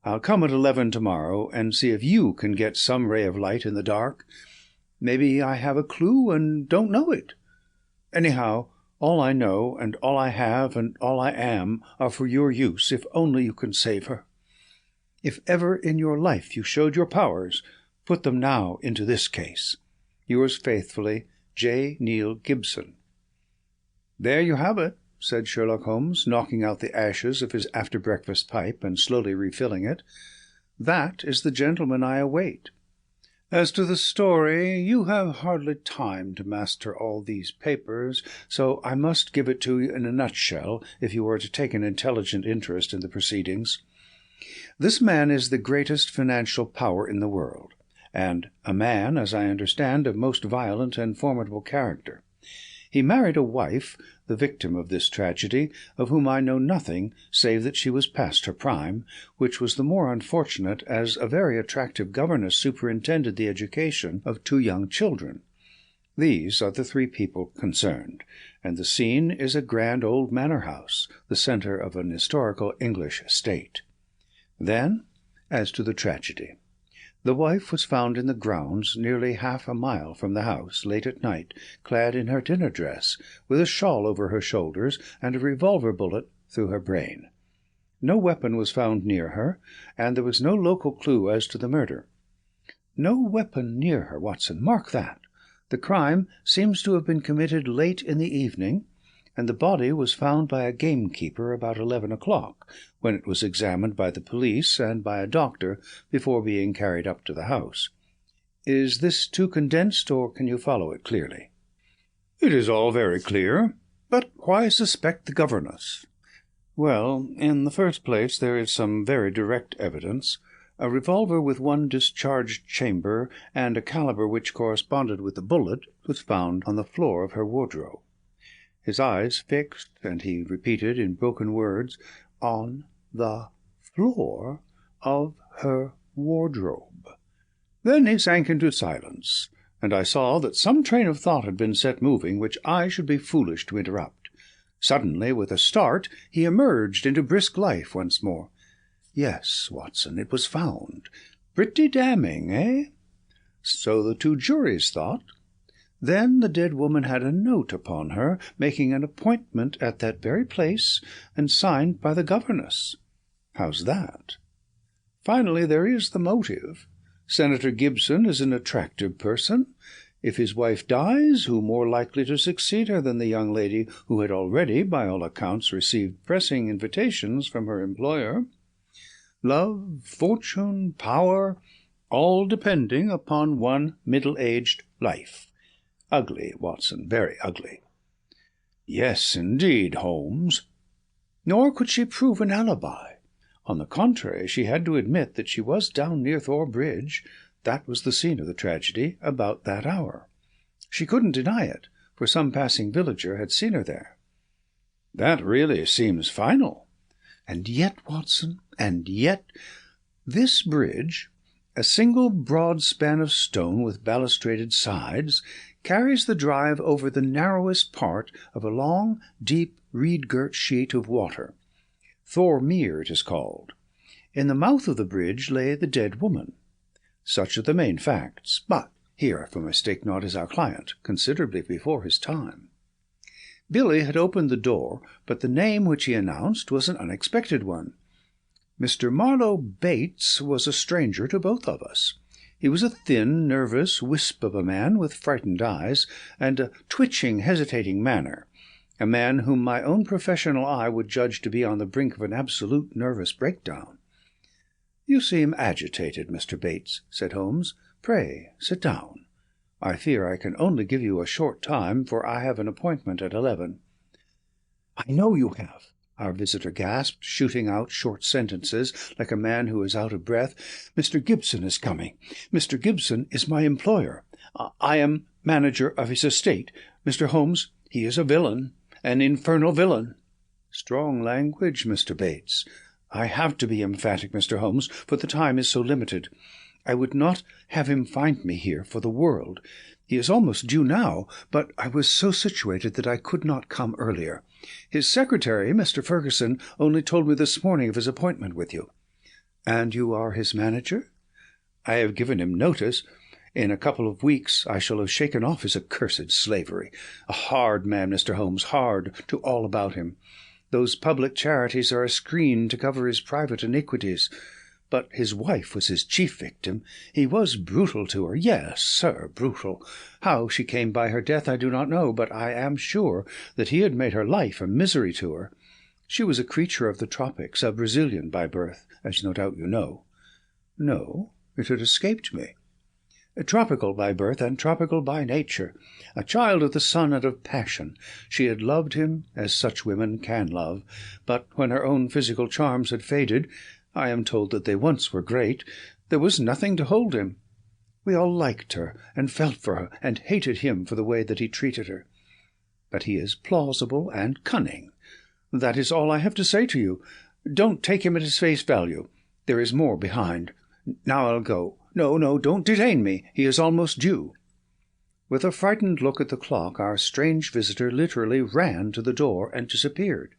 [SPEAKER 2] I'll come at 11 tomorrow and see if you can get some ray of light in the dark. Maybe I have a clue and don't know it. Anyhow, all I know and all I have and all I am are for your use, if only you can save her. If ever in your life you showed your powers, put them now into this case. Yours faithfully, J. Neil Gibson." "There you have it," said Sherlock Holmes, knocking out the ashes of his after-breakfast pipe and slowly refilling it. "That is the gentleman I await. As to the story, you have hardly time to master all these papers, so I must give it to you in a nutshell if you are to take an intelligent interest in the proceedings. This man is the greatest financial power in the world, and a man, as I understand, of most violent and formidable character. He married a wife, the victim of this tragedy, of whom I know nothing save that she was past her prime, which was the more unfortunate as a very attractive governess superintended the education of 2 young children. These are the 3 people concerned, and the scene is a grand old manor-house, the centre of an historical English estate. Then, as to the tragedy. The wife was found in the grounds nearly half a mile from the house, late at night, clad in her dinner dress, with a shawl over her shoulders and a revolver bullet through her brain. No weapon was found near her, and there was no local clue as to the murder. No weapon near her, Watson, mark that. The crime seems to have been committed late in the evening, and the body was found by a gamekeeper about 11 o'clock, when it was examined by the police and by a doctor before being carried up to the house. Is this too condensed, or can you follow it clearly?" "It is all very clear. But why suspect the governess?" "Well, in the first place, there is some very direct evidence. A revolver with 1 discharged chamber and a caliber which corresponded with the bullet was found on the floor of her wardrobe." His eyes fixed, and he repeated in broken words, "On the floor of her wardrobe." Then he sank into silence, and I saw that some train of thought had been set moving which I should be foolish to interrupt. Suddenly, with a start, he emerged into brisk life once more. "Yes, Watson, it was found. Pretty damning, eh?" "So the 2 juries thought. Then the dead woman had a note upon her, making an appointment at that very place, and signed by the governess. How's that? Finally, there is the motive. Senator Gibson is an attractive person. If his wife dies, who more likely to succeed her than the young lady who had already, by all accounts, received pressing invitations from her employer? Love, fortune, power, all depending upon one middle-aged life. Ugly, Watson, very ugly." "Yes, indeed, Holmes." Nor could she prove an alibi. On the contrary, she had to admit that she was down near Thor Bridge, that was the scene of the tragedy, about that hour. She couldn't deny it, for some passing villager had seen her there. "That really seems final." "And yet, Watson, and yet, this bridge, a single broad span of stone with balustraded sides, carries the drive over the narrowest part of a long, deep, reed-girt sheet of water. Thor Mere it is called. In the mouth of the bridge lay the dead woman. Such are the main facts, but here, if I mistake not, is our client, considerably before his time." Billy had opened the door, but the name which he announced was an unexpected one. Mr. Marlowe Bates was a stranger to both of us. He was a thin, nervous wisp of a man with frightened eyes and a twitching, hesitating manner, a man whom my own professional eye would judge to be on the brink of an absolute nervous breakdown. "You seem agitated, Mr. Bates," said Holmes. "Pray sit down. I fear I can only give you a short time, for I have an appointment at 11. "I know you have," our visitor gasped, shooting out short sentences like a man who is out of breath. "Mr. Gibson is coming. Mr. Gibson is my employer. I am manager of his estate. Mr. Holmes, he is a villain, an infernal villain." "Strong language, Mr. Bates. I have to be emphatic, Mr. Holmes, for the time is so limited. I would not have him find me here for the world. He is almost due now, but I was so situated that I could not come earlier. His secretary, Mr. Ferguson, only told me this morning of his appointment with you." "And you are his manager?" "I have given him notice. In a couple of weeks I shall have shaken off his accursed slavery. A hard man, Mr. Holmes, hard to all about him. Those public charities are a screen to cover his private iniquities. But his wife was his chief victim. He was brutal to her. Yes, sir, brutal. How she came by her death I do not know, but I am sure that he had made her life a misery to her. She was a creature of the tropics, a Brazilian by birth, as no doubt you know." "No, it had escaped me." "Tropical by birth and tropical by nature, a child of the sun and of passion. She had loved him, as such women can love, but when her own physical charms had faded, I am told that they once were great, there was nothing to hold him. We all liked her, and felt for her, and hated him for the way that he treated her. But he is plausible and cunning. That is all I have to say to you. Don't take him at his face value. There is more behind. Now I'll go. No, don't detain me. He is almost due." With a frightened look at the clock, our strange visitor literally ran to the door and disappeared.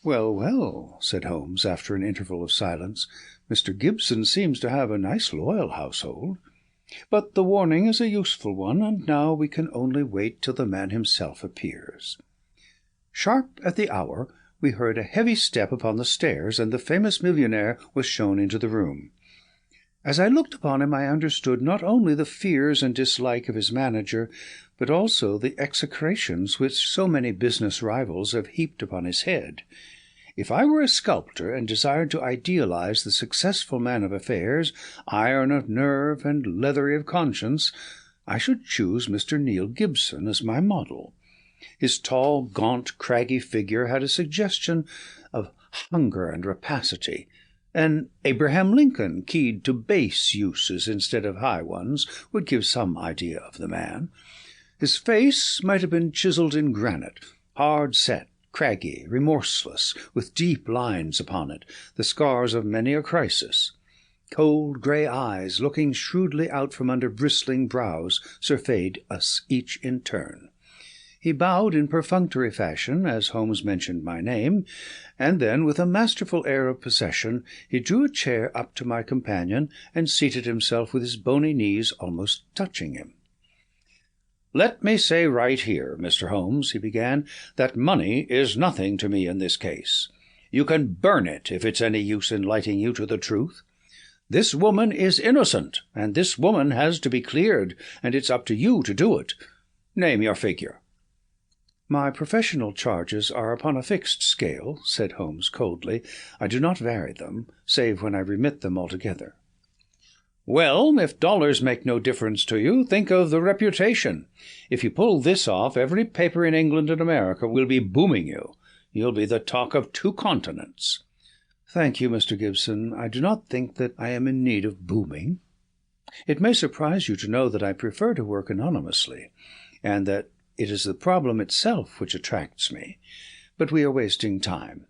[SPEAKER 2] "Well, well," said Holmes, after an interval of silence, "Mr. Gibson seems to have a nice loyal household. But the warning is a useful one, and now we can only wait till the man himself appears." Sharp at the hour, we heard a heavy step upon the stairs, and the famous millionaire was shown into the room. As I looked upon him, I understood not only the fears and dislike of his manager, but also the execrations which so many business rivals have heaped upon his head. If I were a sculptor and desired to idealize the successful man of affairs, iron of nerve and leathery of conscience, I should choose Mr. Neil Gibson as my model. His tall, gaunt, craggy figure had a suggestion of hunger and rapacity. An Abraham Lincoln, keyed to base uses instead of high ones, would give some idea of the man. His face might have been chiselled in granite, hard-set, craggy, remorseless, with deep lines upon it, the scars of many a crisis. Cold grey eyes, looking shrewdly out from under bristling brows, surveyed us each in turn. He bowed in perfunctory fashion as Holmes mentioned my name, and then, with a masterful air of possession, he drew a chair up to my companion and seated himself with his bony knees almost touching him. "Let me say right here, Mr. Holmes," he began, "that money is nothing to me in this case. You can burn it if it's any use in lighting you to the truth. This woman is innocent, and this woman has to be cleared, and it's up to you to do it. Name your figure." "My professional charges are upon a fixed scale," said Holmes coldly. "I do not vary them, save when I remit them altogether." Well, if dollars make no difference to you, think of the reputation. If you pull this off, every paper in England and America will be booming you. You'll be the talk of 2 continents. Thank you, Mr. Gibson. I do not think that I am in need of booming. It may surprise you to know that I prefer to work anonymously, and that it is the problem itself which attracts me. But we are wasting time.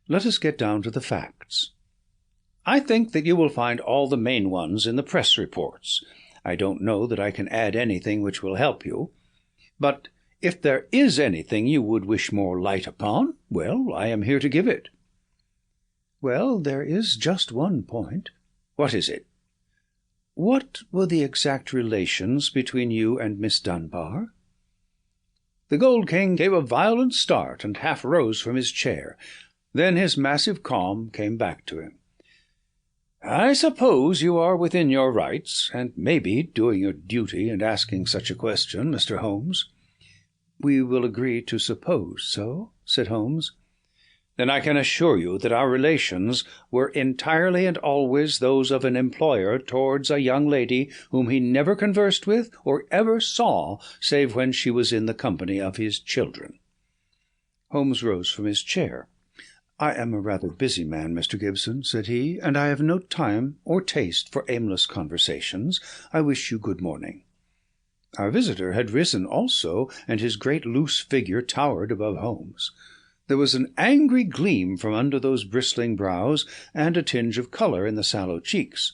[SPEAKER 2] Let us get down to the facts. I think that you will find all the main ones in the press reports. I don't know that I can add anything which will help you. But if there is anything you would wish more light upon, well, I am here to give it. Well, there is just one point. What is it? What were the exact relations between you and Miss Dunbar? The Gold King gave a violent start and half rose from his chair. Then his massive calm came back to him. I suppose you are within your rights, and maybe doing your duty in asking such a question, Mr. Holmes. We will agree to suppose so, said Holmes. Then I can assure you that our relations were entirely and always those of an employer towards a young lady whom he never conversed with or ever saw save when she was in the company of his children. Holmes rose from his chair. I am a rather busy man, Mr. Gibson, said he, and I have no time or taste for aimless conversations. I wish you good morning. Our visitor had risen also, and his great loose figure towered above Holmes. There was an angry gleam from under those bristling brows, and a tinge of colour in the sallow cheeks.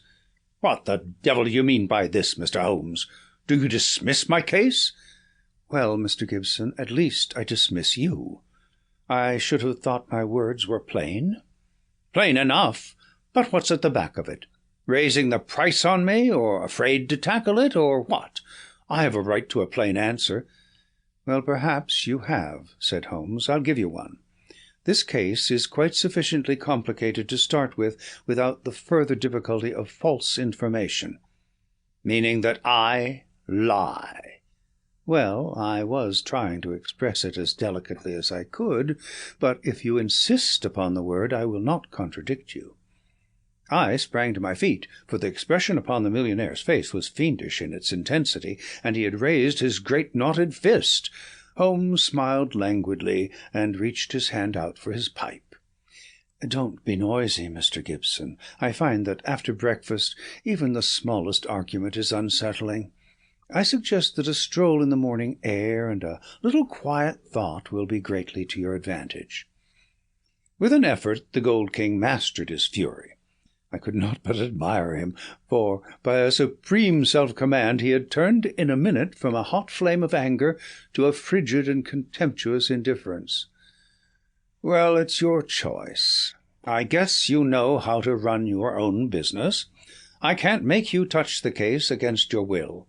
[SPEAKER 2] What the devil do you mean by this, Mr. Holmes? Do you dismiss my case? Well, Mr. Gibson, at least I dismiss you. I should have thought my words were plain. Plain enough, but what's at the back of it? Raising the price on me, or afraid to tackle it, or what? I have a right to a plain answer. Well, perhaps you have, said Holmes. I'll give you one. This case is quite sufficiently complicated to start with, without the further difficulty of false information. Meaning that I lie. Well, I was trying to express it as delicately as I could, but if you insist upon the word, I will not contradict you. I sprang to my feet, for the expression upon the millionaire's face was fiendish in its intensity, and he had raised his great knotted fist. Holmes smiled languidly, and reached his hand out for his pipe. Don't be noisy, Mr. Gibson. I find that after breakfast even the smallest argument is unsettling. I suggest that a stroll in the morning air and a little quiet thought will be greatly to your advantage. With an effort the Gold King mastered his fury. I could not but admire him, for by a supreme self-command he had turned in a minute from a hot flame of anger to a frigid and contemptuous indifference. Well, it's your choice. I guess you know how to run your own business. I can't make you touch the case against your will.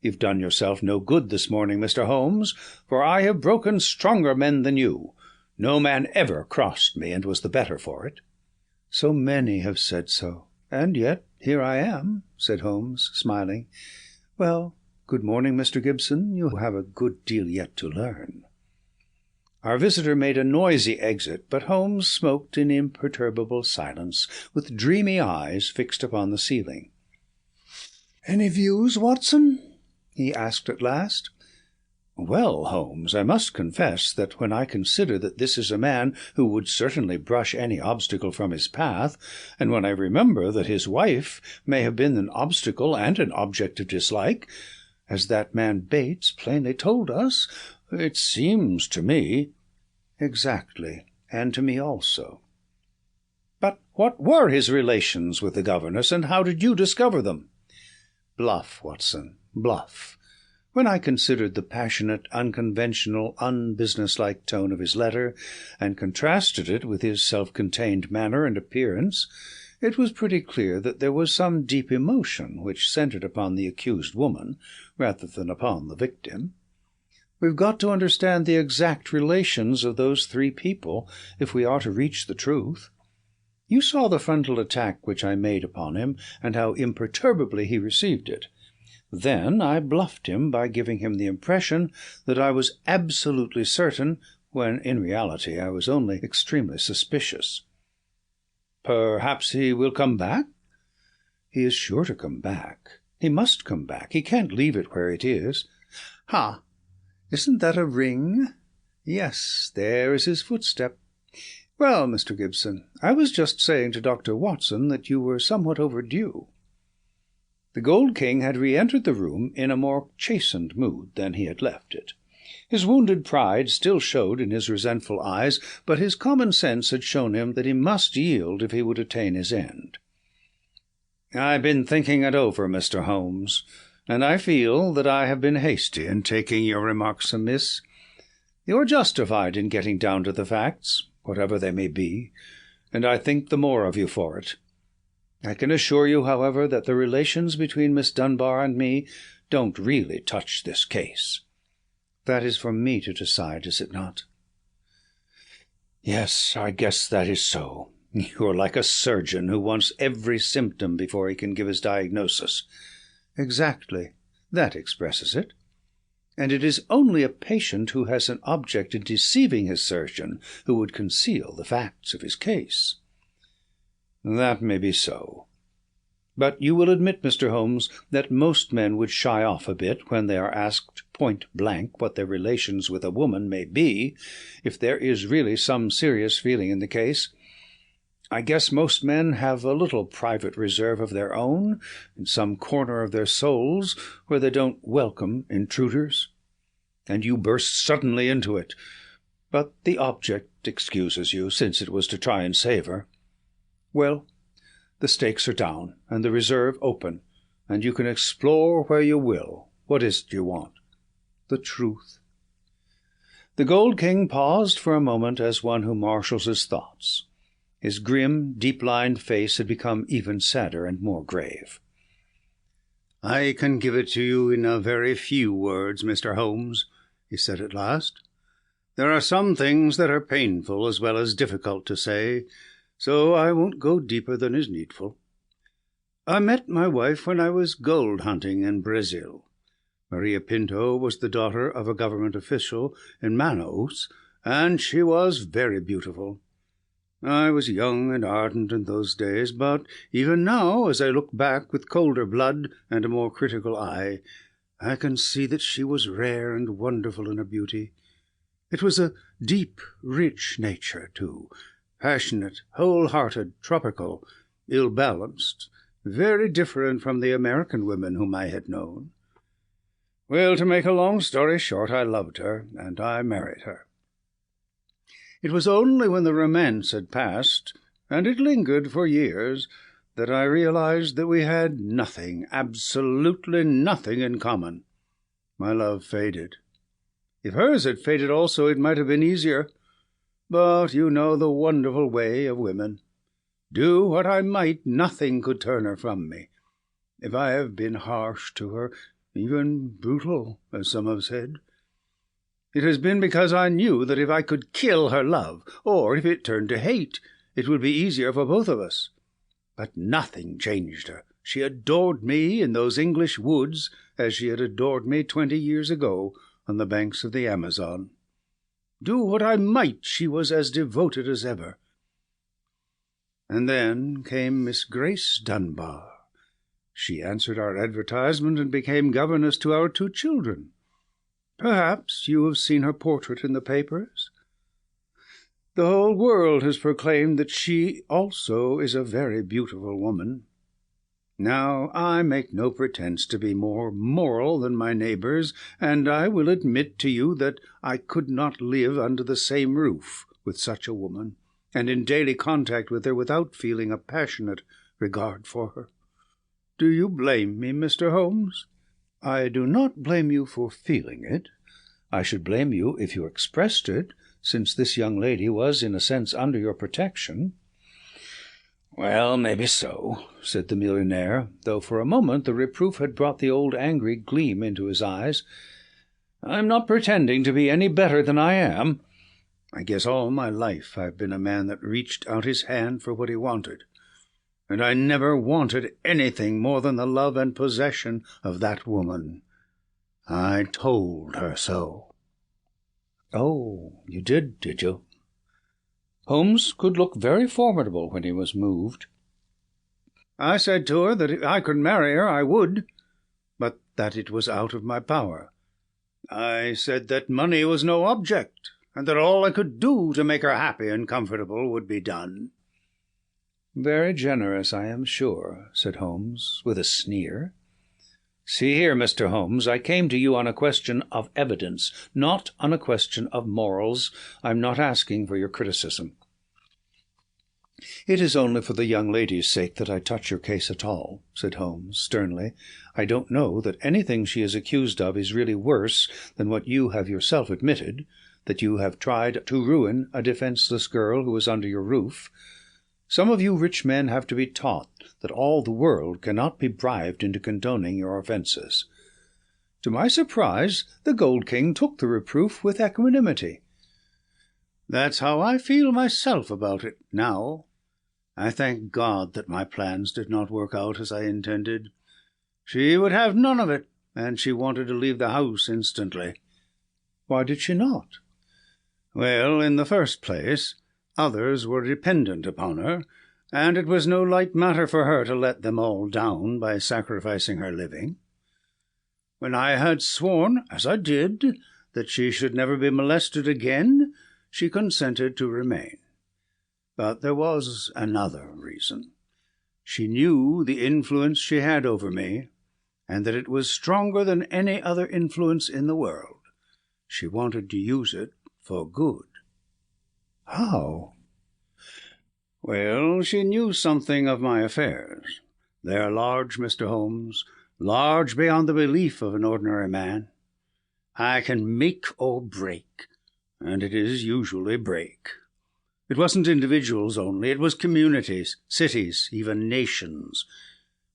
[SPEAKER 2] You've done yourself no good this morning, Mr. Holmes, for I have broken stronger men than you. No man ever crossed me and was the better for it. So many have said so, and yet here I am, said Holmes, smiling. Well, good morning, Mr. Gibson. You have a good deal yet to learn. Our visitor made a noisy exit, but Holmes smoked in imperturbable silence, with dreamy eyes fixed upon the ceiling. Any views, Watson? He asked at last. Well, Holmes, I must confess that when I consider that this is a man who would certainly brush any obstacle from his path, and when I remember that his wife may have been an obstacle and an object of dislike, as that man Bates plainly told us, it seems to me— Exactly, and to me also. But what were his relations with the governess, and how did you discover them? Bluff, Watson, bluff. When I considered the passionate, unconventional, unbusinesslike tone of his letter, and contrasted it with his self-contained manner and appearance, it was pretty clear that there was some deep emotion which centred upon the accused woman, rather than upon the victim. We've got to understand the exact relations of those 3 people, if we are to reach the truth. You saw the frontal attack which I made upon him, and how imperturbably he received it. Then I bluffed him by giving him the impression that I was absolutely certain, when in reality I was only extremely suspicious. Perhaps he will come back? He is sure to come back. He must come back. He can't leave it where it is. Ha! Isn't that a ring? Yes, there is his footstep. Well, Mr. Gibson, I was just saying to Dr. Watson that you were somewhat overdue." The Gold King had re-entered the room in a more chastened mood than he had left it. His wounded pride still showed in his resentful eyes, but his common sense had shown him that he must yield if he would attain his end. "I've been thinking it over, Mr. Holmes, and I feel that I have been hasty in taking your remarks amiss. You are justified in getting down to the facts, whatever they may be, and I think the more of you for it. I can assure you, however, that the relations between Miss Dunbar and me don't really touch this case. That is for me to decide, is it not?" "Yes, I guess that is so. You are like a surgeon who wants every symptom before he can give his diagnosis." "Exactly. That expresses it. And it is only a patient who has an object in deceiving his surgeon who would conceal the facts of his case." "That may be so. But you will admit, Mr. Holmes, that most men would shy off a bit when they are asked point-blank what their relations with a woman may be, if there is really some serious feeling in the case. I guess most men have a little private reserve of their own, in some corner of their souls, where they don't welcome intruders. And you burst suddenly into it. But the object excuses you, since it was to try and save her. Well, the stakes are down, and the reserve open, and you can explore where you will. What is it you want?" "The truth." The Gold King paused for a moment as one who marshals his thoughts. His grim, deep-lined face had become even sadder and more grave. "I can give it to you in a very few words, Mr. Holmes," he said at last. "There are some things that are painful as well as difficult to say, so I won't go deeper than is needful. I met my wife when I was gold hunting in Brazil. Maria Pinto was the daughter of a government official in Manaus, and she was very beautiful. I was young and ardent in those days, but even now, as I look back with colder blood and a more critical eye, I can see that she was rare and wonderful in her beauty. It was a deep, rich nature, too, passionate, whole-hearted, tropical, ill-balanced, very different from the American women whom I had known. Well, to make a long story short, I loved her, and I married her. It was only when the romance had passed, and it lingered for years, that I realized that we had nothing, absolutely nothing in common. My love faded. If hers had faded also, it might have been easier. But you know the wonderful way of women. Do what I might, nothing could turn her from me. If I have been harsh to her, even brutal, as some have said, it has been because I knew that if I could kill her love, or if it turned to hate, it would be easier for both of us. But nothing changed her. She adored me in those English woods as she had adored me 20 years ago on the banks of the Amazon. Do what I might, she was as devoted as ever. And then came Miss Grace Dunbar. She answered our advertisement and became governess to our 2 children. Perhaps you have seen her portrait in the papers. The whole world has proclaimed that she also is a very beautiful woman. Now, I make no pretence to be more moral than my neighbours, and I will admit to you that I could not live under the same roof with such a woman, and in daily contact with her without feeling a passionate regard for her. Do you blame me, Mr. Holmes? I do not blame you for feeling it. I should blame you if you expressed it, since this young lady was, in a sense, under your protection. Well, maybe so, said the millionaire, though for a moment the reproof had brought the old angry gleam into his eyes. I'm not pretending to be any better than I am. I guess all my life I've been a man that reached out his hand for what he wanted, and I never wanted anything more than the love and possession of that woman. I told her so. Oh, you did you? Holmes could look very formidable when he was moved.
[SPEAKER 3] I said to her that if I could marry her, I would, but that it was out of my power. I said that money was no object, and that all I could do to make her happy and comfortable would be done."
[SPEAKER 2] "Very generous, I am sure," said Holmes, with a sneer. "See here, Mr. Holmes, I came to you on a question of evidence, not on a question of morals. I'm not asking for your criticism. "It is only for the young lady's sake that I touch your case at all," said Holmes, sternly. "I don't know that anything she is accused of is really worse than what you have yourself admitted, that you have tried to ruin a defenceless girl who is under your roof. Some of you rich men have to be taught that all the world cannot be bribed into condoning your offences." To my surprise, the Gold King took the reproof with equanimity.
[SPEAKER 3] "That's how I feel myself about it now. I thank God that my plans did not work out as I intended. She would have none of it, and she wanted to leave the house instantly."
[SPEAKER 2] "Why did she not?"
[SPEAKER 3] "Well, in the first place, others were dependent upon her, and it was no light matter for her to let them all down by sacrificing her living. When I had sworn, as I did, that she should never be molested again, she consented to remain. But there was another reason. She knew the influence she had over me, and that it was stronger than any other influence in the world. She wanted to use it for good."
[SPEAKER 2] "How?"
[SPEAKER 3] "Well, she knew something of my affairs. They are large, Mr. Holmes, large beyond the belief of an ordinary man. I can make or break, and it is usually break. It wasn't individuals only, it was communities, cities, even nations.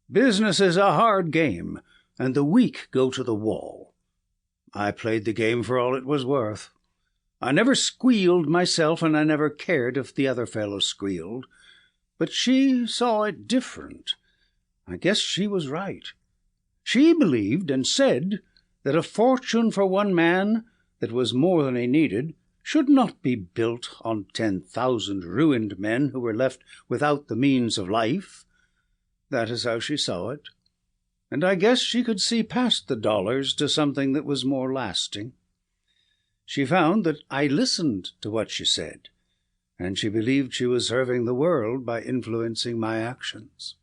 [SPEAKER 3] Business is a hard game, and the weak go to the wall. I played the game for all it was worth. I never squealed myself, and I never cared if the other fellow squealed. But she saw it different. I guess she was right. She believed and said that a fortune for one man that was more than he needed should not be built on 10,000 ruined men who were left without the means of life. That is how she saw it. And I guess she could see past the dollars to something that was more lasting. She found that I listened to what she said, and she believed she was serving the world by influencing my actions.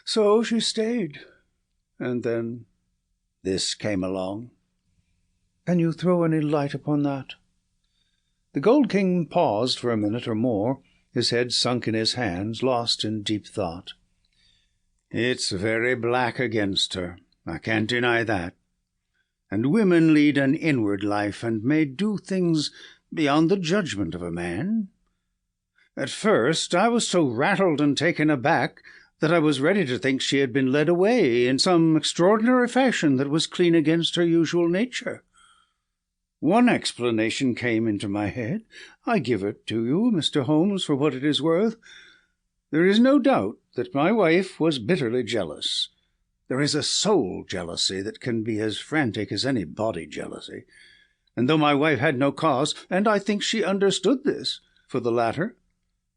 [SPEAKER 3] So she stayed, and then this came along."
[SPEAKER 2] "Can you throw any light upon that?" The Gold King paused for a minute or more, his head sunk in his hands, lost in deep thought.
[SPEAKER 3] "It's very black against her, I can't deny that. And women lead an inward life, and may do things beyond the judgment of a man. At first I was so rattled and taken aback that I was ready to think she had been led away in some extraordinary fashion that was clean against her usual nature. One explanation came into my head. I give it to you, Mr. Holmes, for what it is worth. There is no doubt that my wife was bitterly jealous. There is a soul jealousy that can be as frantic as any body jealousy. And though my wife had no cause, and I think she understood this, for the latter,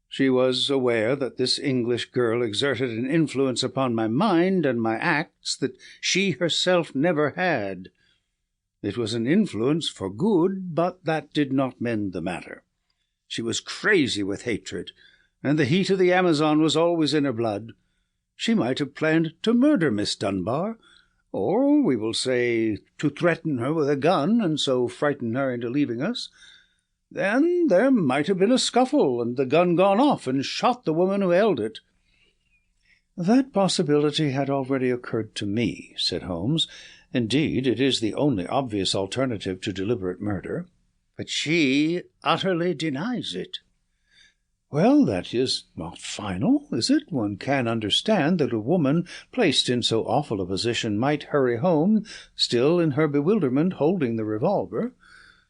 [SPEAKER 3] she was aware that this English girl exerted an influence upon my mind and my acts that she herself never had. It was an influence for good, but that did not mend the matter. She was crazy with hatred, and the heat of the Amazon was always in her blood. She might have planned to murder Miss Dunbar, or, we will say, to threaten her with a gun, and so frighten her into leaving us. Then there might have been a scuffle, and the gun gone off and shot the woman who held it."
[SPEAKER 2] "That possibility had already occurred to me," said Holmes. "Indeed, it is the only obvious alternative to deliberate murder."
[SPEAKER 3] "But she utterly denies it."
[SPEAKER 2] "Well, that is not final, is it? One can understand that a woman placed in so awful a position might hurry home, still in her bewilderment holding the revolver.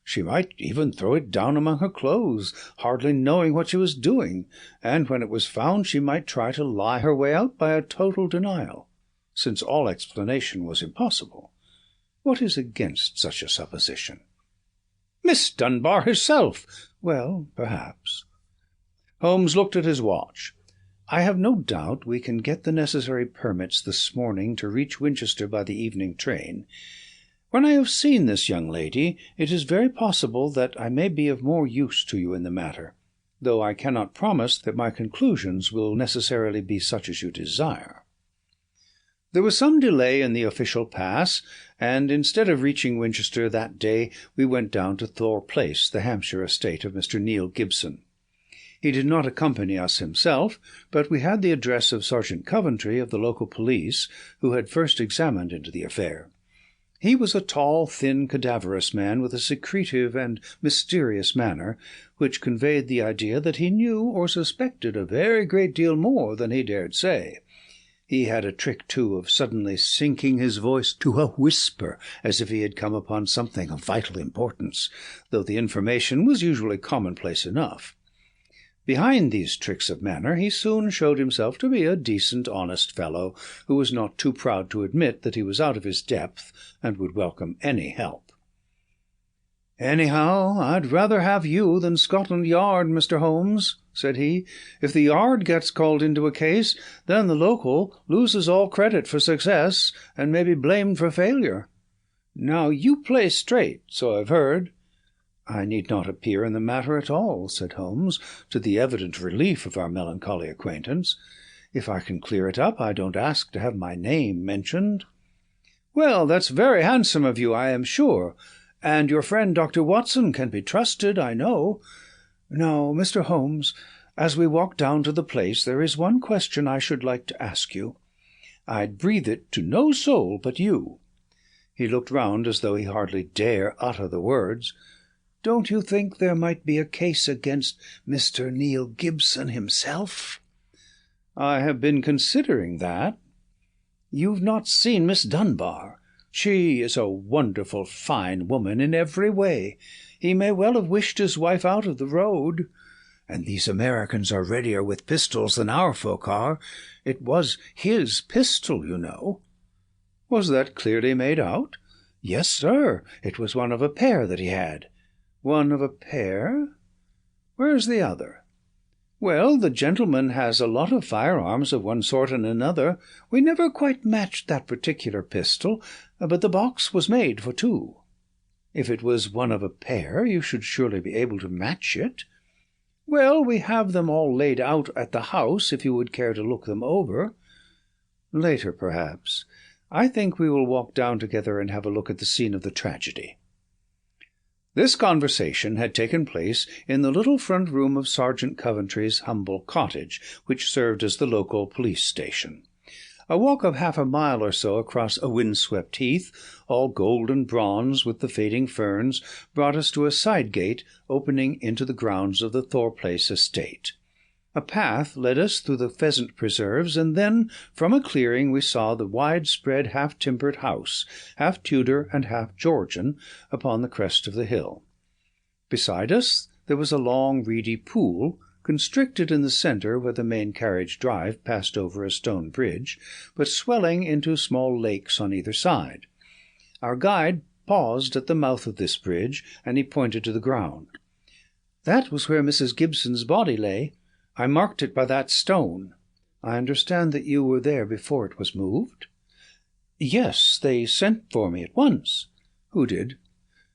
[SPEAKER 2] She might even throw it down among her clothes, hardly knowing what she was doing, and when it was found she might try to lie her way out by a total denial, since all explanation was impossible. What is against such a supposition?"
[SPEAKER 3] "Miss Dunbar herself."
[SPEAKER 2] "Well, perhaps." Holmes looked at his watch. I have no doubt we can get the necessary permits this morning to reach Winchester by the evening train. When I have seen this young lady, it is very possible that I may be of more use to you in the matter, though I cannot promise that my conclusions will necessarily be such as you desire." There was some delay in the official pass, and instead of reaching Winchester that day, we went down to Thor Place, the Hampshire estate of Mr. Neil Gibson. He did not accompany us himself, but we had the address of Sergeant Coventry of the local police, who had first examined into the affair. He was a tall, thin, cadaverous man with a secretive and mysterious manner, which conveyed the idea that he knew or suspected a very great deal more than he dared say. He had a trick, too, of suddenly sinking his voice to a whisper, as if he had come upon something of vital importance, though the information was usually commonplace enough. Behind these tricks of manner he soon showed himself to be a decent, honest fellow, who was not too proud to admit that he was out of his depth, and would welcome any help. "Anyhow, I'd rather have you than Scotland Yard, Mr. Holmes," said he. "If the Yard gets called into a case, then the local loses all credit for success, and may be blamed for failure. Now you play straight, so I've heard." "I need not appear in the matter at all," said Holmes, to the evident relief of our melancholy acquaintance. "If I can clear it up, I don't ask to have my name mentioned." "Well, that's very handsome of you, I am sure. And your friend Dr. Watson can be trusted, I know. Now, Mr. Holmes, as we walk down to the place, there is one question I should like to ask you. I'd breathe it to no soul but you." He looked round as though he hardly dare utter the words. "Don't you think there might be a case against Mr. Neil Gibson himself?" "I have been considering that." "You've not seen Miss Dunbar. She is a wonderful fine woman in every way. He may well have wished his wife out of the road. And these Americans are readier with pistols than our folk are. It was his pistol, you know." "Was that clearly made out?" "Yes, sir. It was one of a pair that he had." "One of a pair? Where's the other?" "Well, the gentleman has a lot of firearms of one sort and another. We never quite matched that particular pistol, but the box was made for two." "If it was one of a pair, you should surely be able to match it." "Well, we have them all laid out at the house, if you would care to look them over." "Later, perhaps. I think we will walk down together and have a look at the scene of the tragedy." This conversation had taken place in the little front room of Sergeant Coventry's humble cottage, which served as the local police station. A walk of half a mile or so across a wind-swept heath, all gold and bronze with the fading ferns, brought us to a side gate opening into the grounds of the Thor Place estate. A path led us through the pheasant preserves, and then from a clearing we saw the wide-spread half-timbered house, half Tudor and half Georgian, upon the crest of the hill. Beside us there was a long reedy pool, constricted in the centre where the main carriage drive passed over a stone bridge, but swelling into small lakes on either side. Our guide paused at the mouth of this bridge, and he pointed to the ground. "That was where Mrs. Gibson's body lay. I marked it by that stone. I understand that you were there before it was moved?" "Yes, they sent for me at once." "Who did?"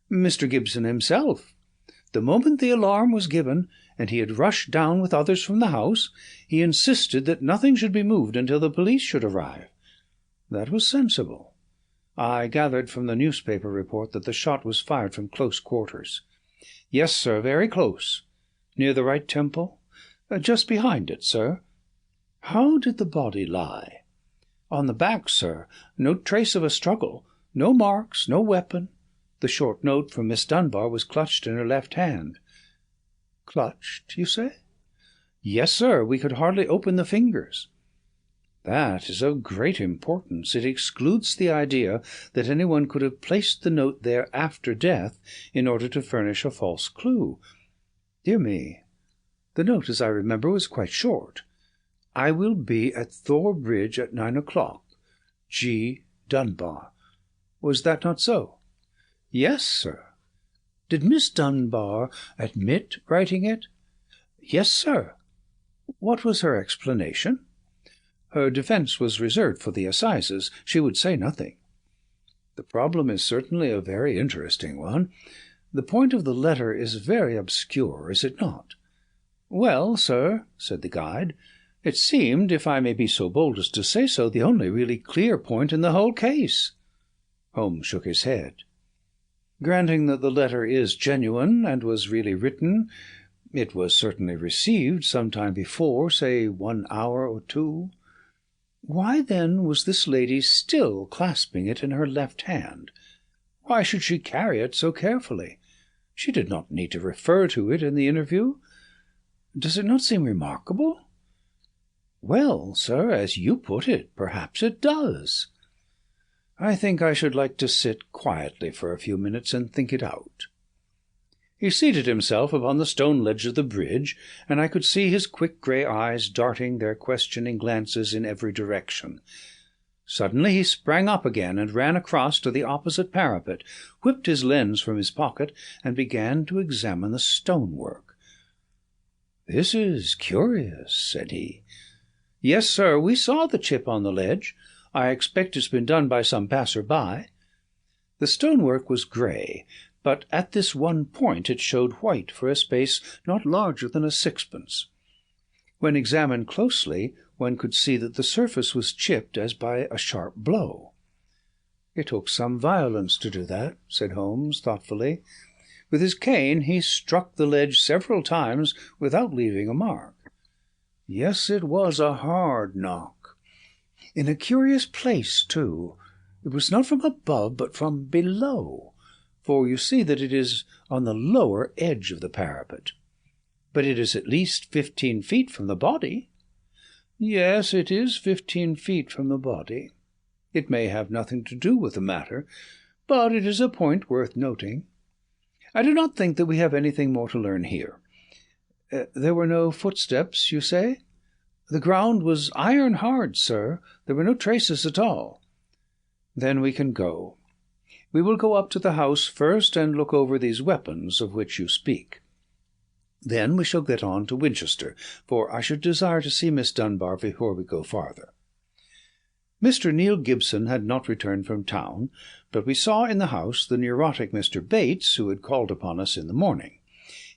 [SPEAKER 2] "Mr. Gibson himself. The moment the alarm was given, and he had rushed down with others from the house, he insisted that nothing should be moved until the police should arrive." "That was sensible. I gathered from the newspaper report that the shot was fired from close quarters." "Yes, sir, very close." "Near the right temple?" "Just behind it, sir." "How did the body lie?" "On the back, sir. No trace of a struggle. No marks, no weapon. The short note from Miss Dunbar was clutched in her left hand." "Clutched, you say?" "Yes, sir. We could hardly open the fingers." "That is of great importance. It excludes the idea that anyone could have placed the note there after death in order to furnish a false clue. Dear me, the note, as I remember, was quite short. 'I will be at Thor Bridge at 9 o'clock. G. Dunbar.' Was that not so?" "Yes, sir." "Did Miss Dunbar admit writing it?" "Yes, sir." What was her explanation? Her defence was reserved for the assizes. She would say nothing. The problem is certainly a very interesting one. The point of the letter is very obscure, is it not? Well, sir, said the guide, it seemed, if I may be so bold as to say so, the only really clear point in the whole case. Holmes shook his head. Granting that the letter is genuine and was really written, it was certainly received some time before, say 1 hour or 2. Why, then, was this lady still clasping it in her left hand? Why should she carry it so carefully? She did not need to refer to it in the interview. Does it not seem remarkable? Well, sir, as you put it, perhaps it does. I think I should like to sit quietly for a few minutes and think it out. He seated himself upon the stone ledge of the bridge, and I could see his quick grey eyes darting their questioning glances in every direction. Suddenly he sprang up again and ran across to the opposite parapet, whipped his lens from his pocket, and began to examine the stonework. "This is curious," said he. "Yes, sir, we saw the chip on the ledge. I expect it's been done by some passer-by." The stonework was grey, but at this one point it showed white for a space not larger than a sixpence. When examined closely, one could see that the surface was chipped as by a sharp blow. "It took some violence to do that," said Holmes thoughtfully. With his cane he struck the ledge several times without leaving a mark. Yes, it was a hard knock. In a curious place, too. It was not from above, but from below, for you see that it is on the lower edge of the parapet. But it is at least 15 feet from the body. Yes, it is 15 feet from the body. It may have nothing to do with the matter, but it is a point worth noting. I do not think that we have anything more to learn here. There were no footsteps, you say? The ground was iron hard, sir. There were no traces at all. Then we can go. We will go up to the house first and look over these weapons of which you speak. Then we shall get on to Winchester, for I should desire to see Miss Dunbar before we go farther. Mr. Neil Gibson had not returned from town, but we saw in the house the neurotic Mr. Bates, who had called upon us in the morning.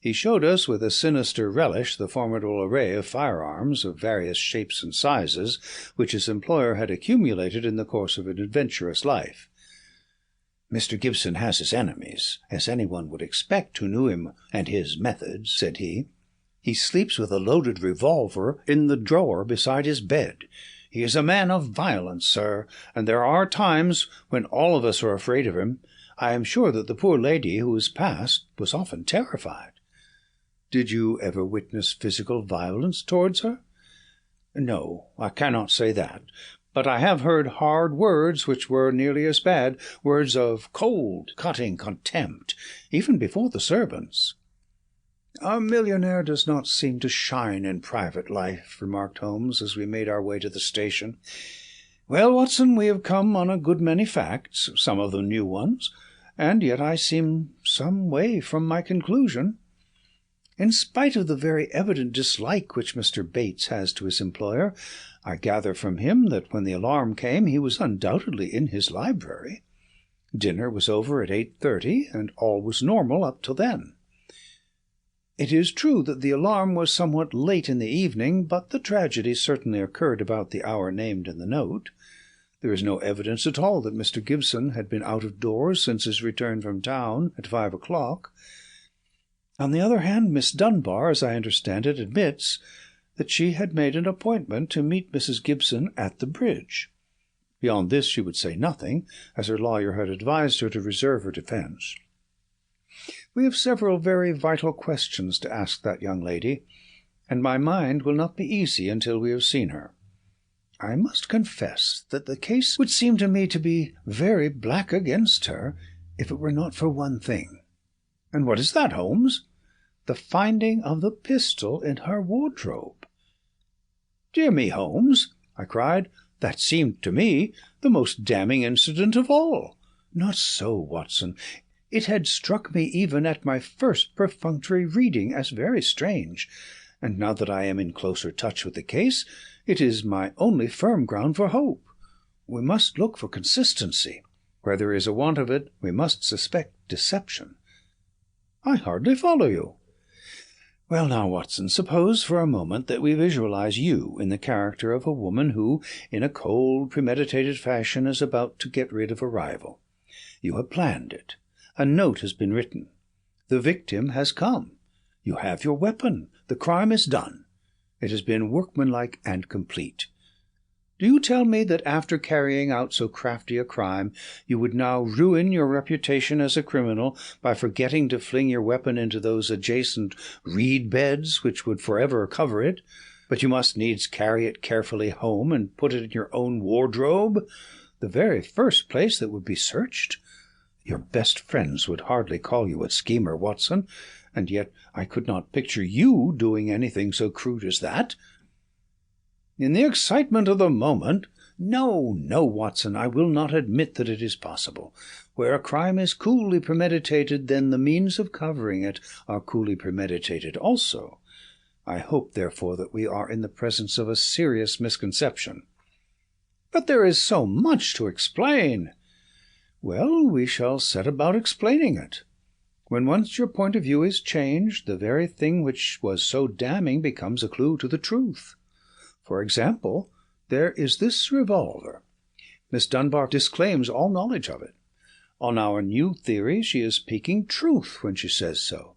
[SPEAKER 2] He showed us with a sinister relish the formidable array of firearms of various shapes and sizes which his employer had accumulated in the course of an adventurous life. "Mr. Gibson has his enemies, as anyone would expect who knew him and his methods," said he. "He sleeps with a loaded revolver in the drawer beside his bed. He is a man of violence, sir, and there are times when all of us are afraid of him. I am sure that the poor lady who has passed was often terrified." "Did you ever witness physical violence towards her?" "No, I cannot say that. But I have heard hard words which were nearly as bad, words of cold, cutting contempt, even before the servants." "A millionaire does not seem to shine in private life," remarked Holmes, as we made our way to the station. "Well, Watson, we have come on a good many facts, some of them new ones, and yet I seem some way from my conclusion. In spite of the very evident dislike which Mr. Bates has to his employer, I gather from him that when the alarm came he was undoubtedly in his library. Dinner was over at 8:30, and all was normal up till then. It is true that the alarm was somewhat late in the evening, but the tragedy certainly occurred about the hour named in the note. There is no evidence at all that Mr. Gibson had been out of doors since his return from town at 5 o'clock. On the other hand, Miss Dunbar, as I understand it, admits that she had made an appointment to meet Mrs. Gibson at the bridge. Beyond this she would say nothing, as her lawyer had advised her to reserve her defence. We have several very vital questions to ask that young lady, and my mind will not be easy until we have seen her. I must confess that the case would seem to me to be very black against her, if it were not for one thing." "And what is that, Holmes?" "The finding of the pistol in her wardrobe." "Dear me, Holmes," I cried, "that seemed to me the most damning incident of all." "Not so, Watson. It had struck me even at my first perfunctory reading as very strange, and now that I am in closer touch with the case, it is my only firm ground for hope. We must look for consistency. Where there is a want of it, we must suspect deception." "I hardly follow you." "Well now, Watson, suppose for a moment that we visualize you in the character of a woman who, in a cold, premeditated fashion, is about to get rid of a rival. You have planned it. A note has been written. The victim has come. You have your weapon. The crime is done. It has been workmanlike and complete. Do you tell me that after carrying out so crafty a crime, you would now ruin your reputation as a criminal by forgetting to fling your weapon into those adjacent reed beds which would forever cover it, but you must needs carry it carefully home and put it in your own wardrobe, the very first place that would be searched? Your best friends would hardly call you a schemer, Watson, and yet I could not picture you doing anything so crude as that." "In the excitement of the moment—" No, Watson, I will not admit that it is possible. Where a crime is coolly premeditated, then the means of covering it are coolly premeditated also. I hope, therefore, that we are in the presence of a serious misconception." "But there is so much to explain." "Well, we shall set about explaining it. When once your point of view is changed, the very thing which was so damning becomes a clue to the truth. For example, there is this revolver. Miss Dunbar disclaims all knowledge of it. On our new theory, she is speaking truth when she says so.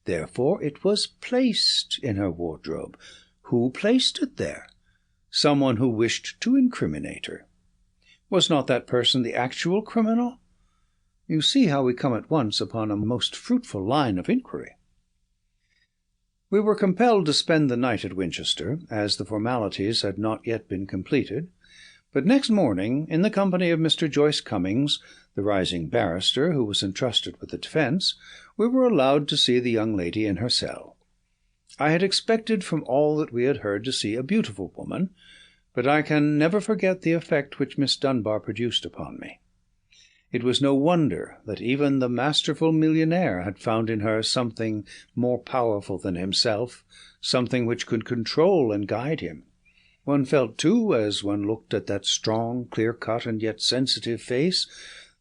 [SPEAKER 2] Therefore it was placed in her wardrobe. Who placed it there? Someone who wished to incriminate her. Was not that person the actual criminal? You see how we come at once upon a most fruitful line of inquiry." We were compelled to spend the night at Winchester, as the formalities had not yet been completed, but next morning, in the company of Mr. Joyce Cummings, the rising barrister who was entrusted with the defence, we were allowed to see the young lady in her cell. I had expected from all that we had heard to see a beautiful woman, but I can never forget the effect which Miss Dunbar produced upon me. It was no wonder that even the masterful millionaire had found in her something more powerful than himself, something which could control and guide him. One felt, too, as one looked at that strong, clear-cut, and yet sensitive face,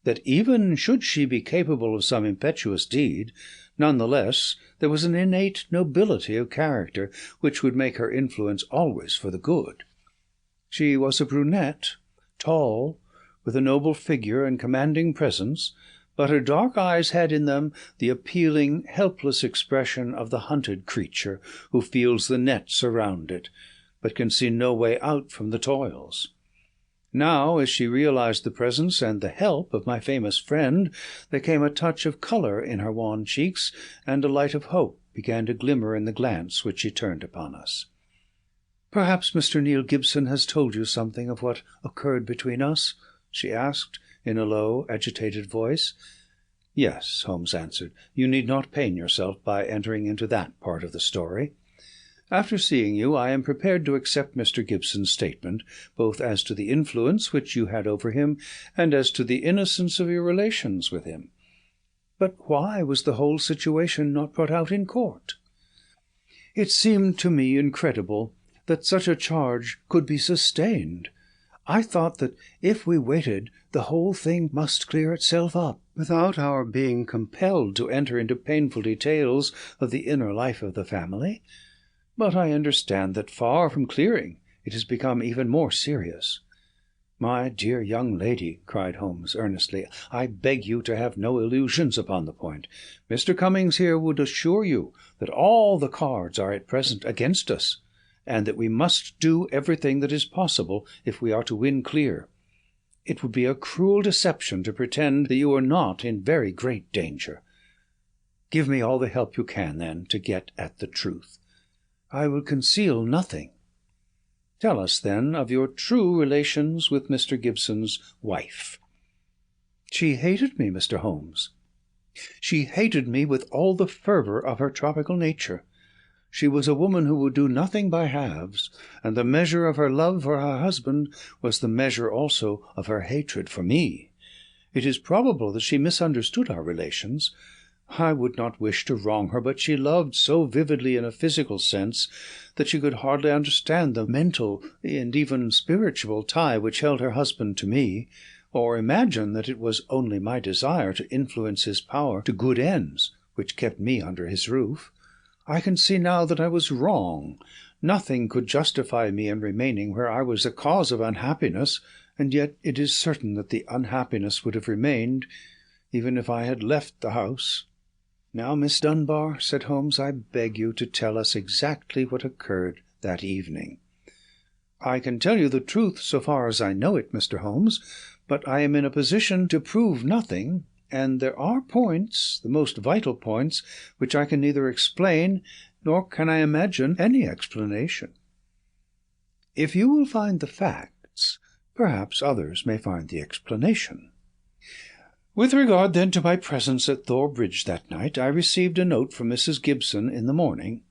[SPEAKER 2] that even should she be capable of some impetuous deed, none the less there was an innate nobility of character which would make her influence always for the good. She was a brunette, tall, with a noble figure and commanding presence, but her dark eyes had in them the appealing, helpless expression of the hunted creature who feels the nets around it, but can see no way out from the toils. Now, as she realized the presence and the help of my famous friend, there came a touch of colour in her wan cheeks, and a light of hope began to glimmer in the glance which she turned upon us. "Perhaps Mr. Neil Gibson has told you something of what occurred between us?" she asked, in a low, agitated voice. "Yes," Holmes answered. "You need not pain yourself by entering into that part of the story. After seeing you, I am prepared to accept Mr. Gibson's statement, both as to the influence which you had over him, and as to the innocence of your relations with him. But why was the whole situation not brought out in court? It seemed to me incredible that such a charge could be sustained. I thought that if we waited, the whole thing must clear itself up, without our being compelled to enter into painful details of the inner life of the family. But I understand that far from clearing, it has become even more serious." "My dear young lady," cried Holmes earnestly, "I beg you to have no illusions upon the point. Mr. Cummings here would assure you that all the cards are at present against us, and that we must do everything that is possible if we are to win clear. It would be a cruel deception to pretend that you are not in very great danger. Give me all the help you can, then, to get at the truth. I will conceal nothing. Tell us, then, of your true relations with Mr. Gibson's wife." "She hated me, Mr. Holmes. She hated me with all the fervour of her tropical nature. She was a woman who would do nothing by halves, and the measure of her love for her husband was the measure also of her hatred for me. It is probable that she misunderstood our relations. I would not wish to wrong her, but she loved so vividly in a physical sense that she could hardly understand the mental and even spiritual tie which held her husband to me, or imagine that it was only my desire to influence his power to good ends which kept me under his roof. I can see now that I was wrong. Nothing could justify me in remaining where I was the cause of unhappiness, and yet it is certain that the unhappiness would have remained even if I had left the house. Now, Miss Dunbar, said Holmes, I beg you to tell us exactly what occurred that evening. I can tell you the truth so far as I know it, Mr. Holmes, but I am in a position to prove nothing, and there are points, the most vital points, which I can neither explain nor can I imagine any explanation. If you will find the facts, perhaps others may find the explanation. With regard, then, to my presence at Thor Bridge that night, I received a note from Mrs. Gibson in the morning.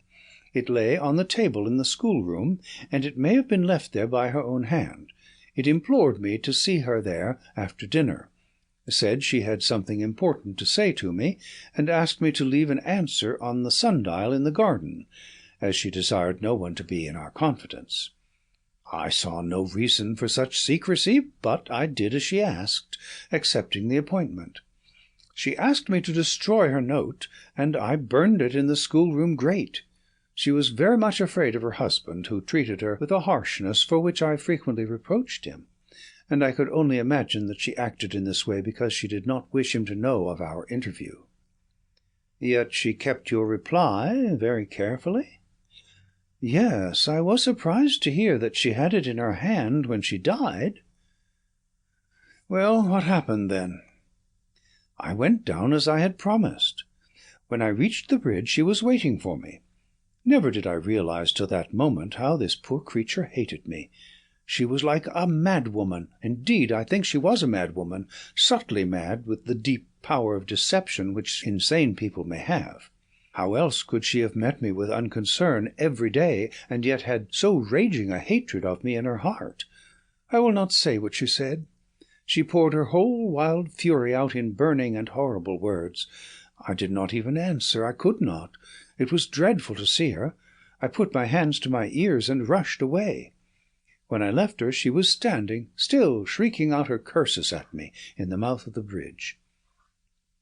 [SPEAKER 2] It lay on the table in the schoolroom, and it may have been left there by her own hand. It implored me to see her there after dinner, said she had something important to say to me, and asked me to leave an answer on the sundial in the garden, as she desired no one to be in our confidence. I saw no reason for such secrecy, but I did as she asked, accepting the appointment. She asked me to destroy her note, and I burned it in the schoolroom grate. She was very much afraid of her husband, who treated her with a harshness for which I frequently reproached him, and I could only imagine that she acted in this way because she did not wish him to know of our interview. Yet she kept your reply very carefully? Yes, I was surprised to hear that she had it in her hand when she died. Well, what happened then? I went down as I had promised. When I reached the bridge, she was waiting for me. Never did I realize till that moment how this poor creature hated me. She was like a madwoman. Indeed, I think she was a madwoman, subtly mad with the deep power of deception which insane people may have. How else could she have met me with unconcern every day, and yet had so raging a hatred of me in her heart? I will not say what she said. She poured her whole wild fury out in burning and horrible words. I did not even answer. I could not. It was dreadful to see her. I put my hands to my ears and rushed away. When I left her, she was standing, still shrieking out her curses at me, in the mouth of the bridge.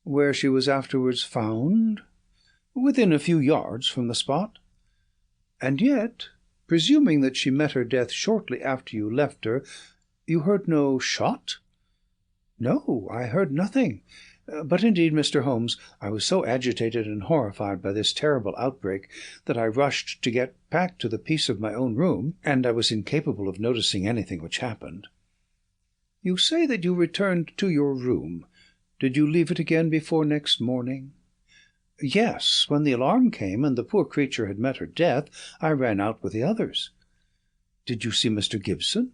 [SPEAKER 2] Where she was afterwards found? Within a few yards from the spot. And yet, presuming that she met her death shortly after you left her, you heard no shot? No, I heard nothing. But indeed, Mr. Holmes, I was so agitated and horrified by this terrible outbreak that I rushed to get back to the peace of my own room, and I was incapable of noticing anything which happened. You say that you returned to your room. Did you leave it again before next morning? Yes, when the alarm came and the poor creature had met her death, I ran out with the others. Did you see Mr. Gibson?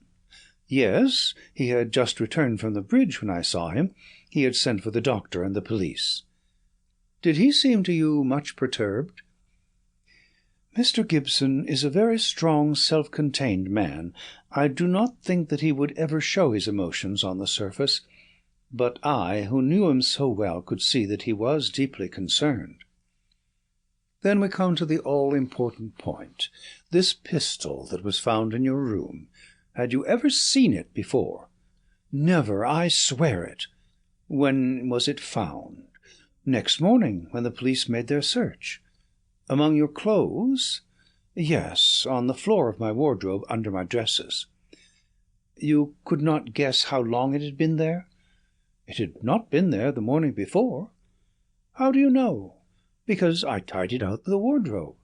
[SPEAKER 2] Yes, he had just returned from the bridge when I saw him. He had sent for the doctor and the police. Did he seem to you much perturbed? Mr. Gibson is a very strong, self-contained man. I do not think that he would ever show his emotions on the surface, but I, who knew him so well, could see that he was deeply concerned. Then we come to the all-important point, this pistol that was found in your room. Had you ever seen it before? Never, I swear it. When was it found? Next morning, when the police made their search. Among your clothes? Yes, on the floor of my wardrobe under my dresses. You could not guess how long it had been there? It had not been there the morning before. How do you know? Because I tidied out the wardrobe.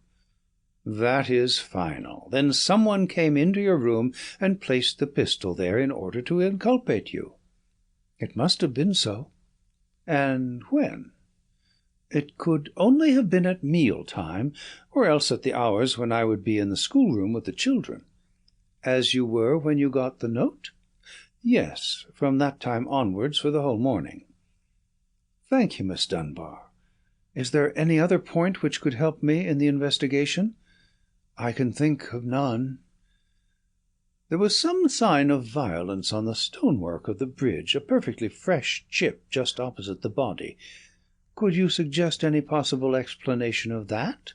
[SPEAKER 2] That is final. Then someone came into your room and placed the pistol there in order to inculpate you. It must have been so. And when? It could only have been at meal-time, or else at the hours when I would be in the schoolroom with the children. As you were when you got the note? Yes, from that time onwards for the whole morning. Thank you, Miss Dunbar. Is there any other point which could help me in the investigation? I can think of none. There was some sign of violence on the stonework of the bridge, a perfectly fresh chip just opposite the body. Could you suggest any possible explanation of that?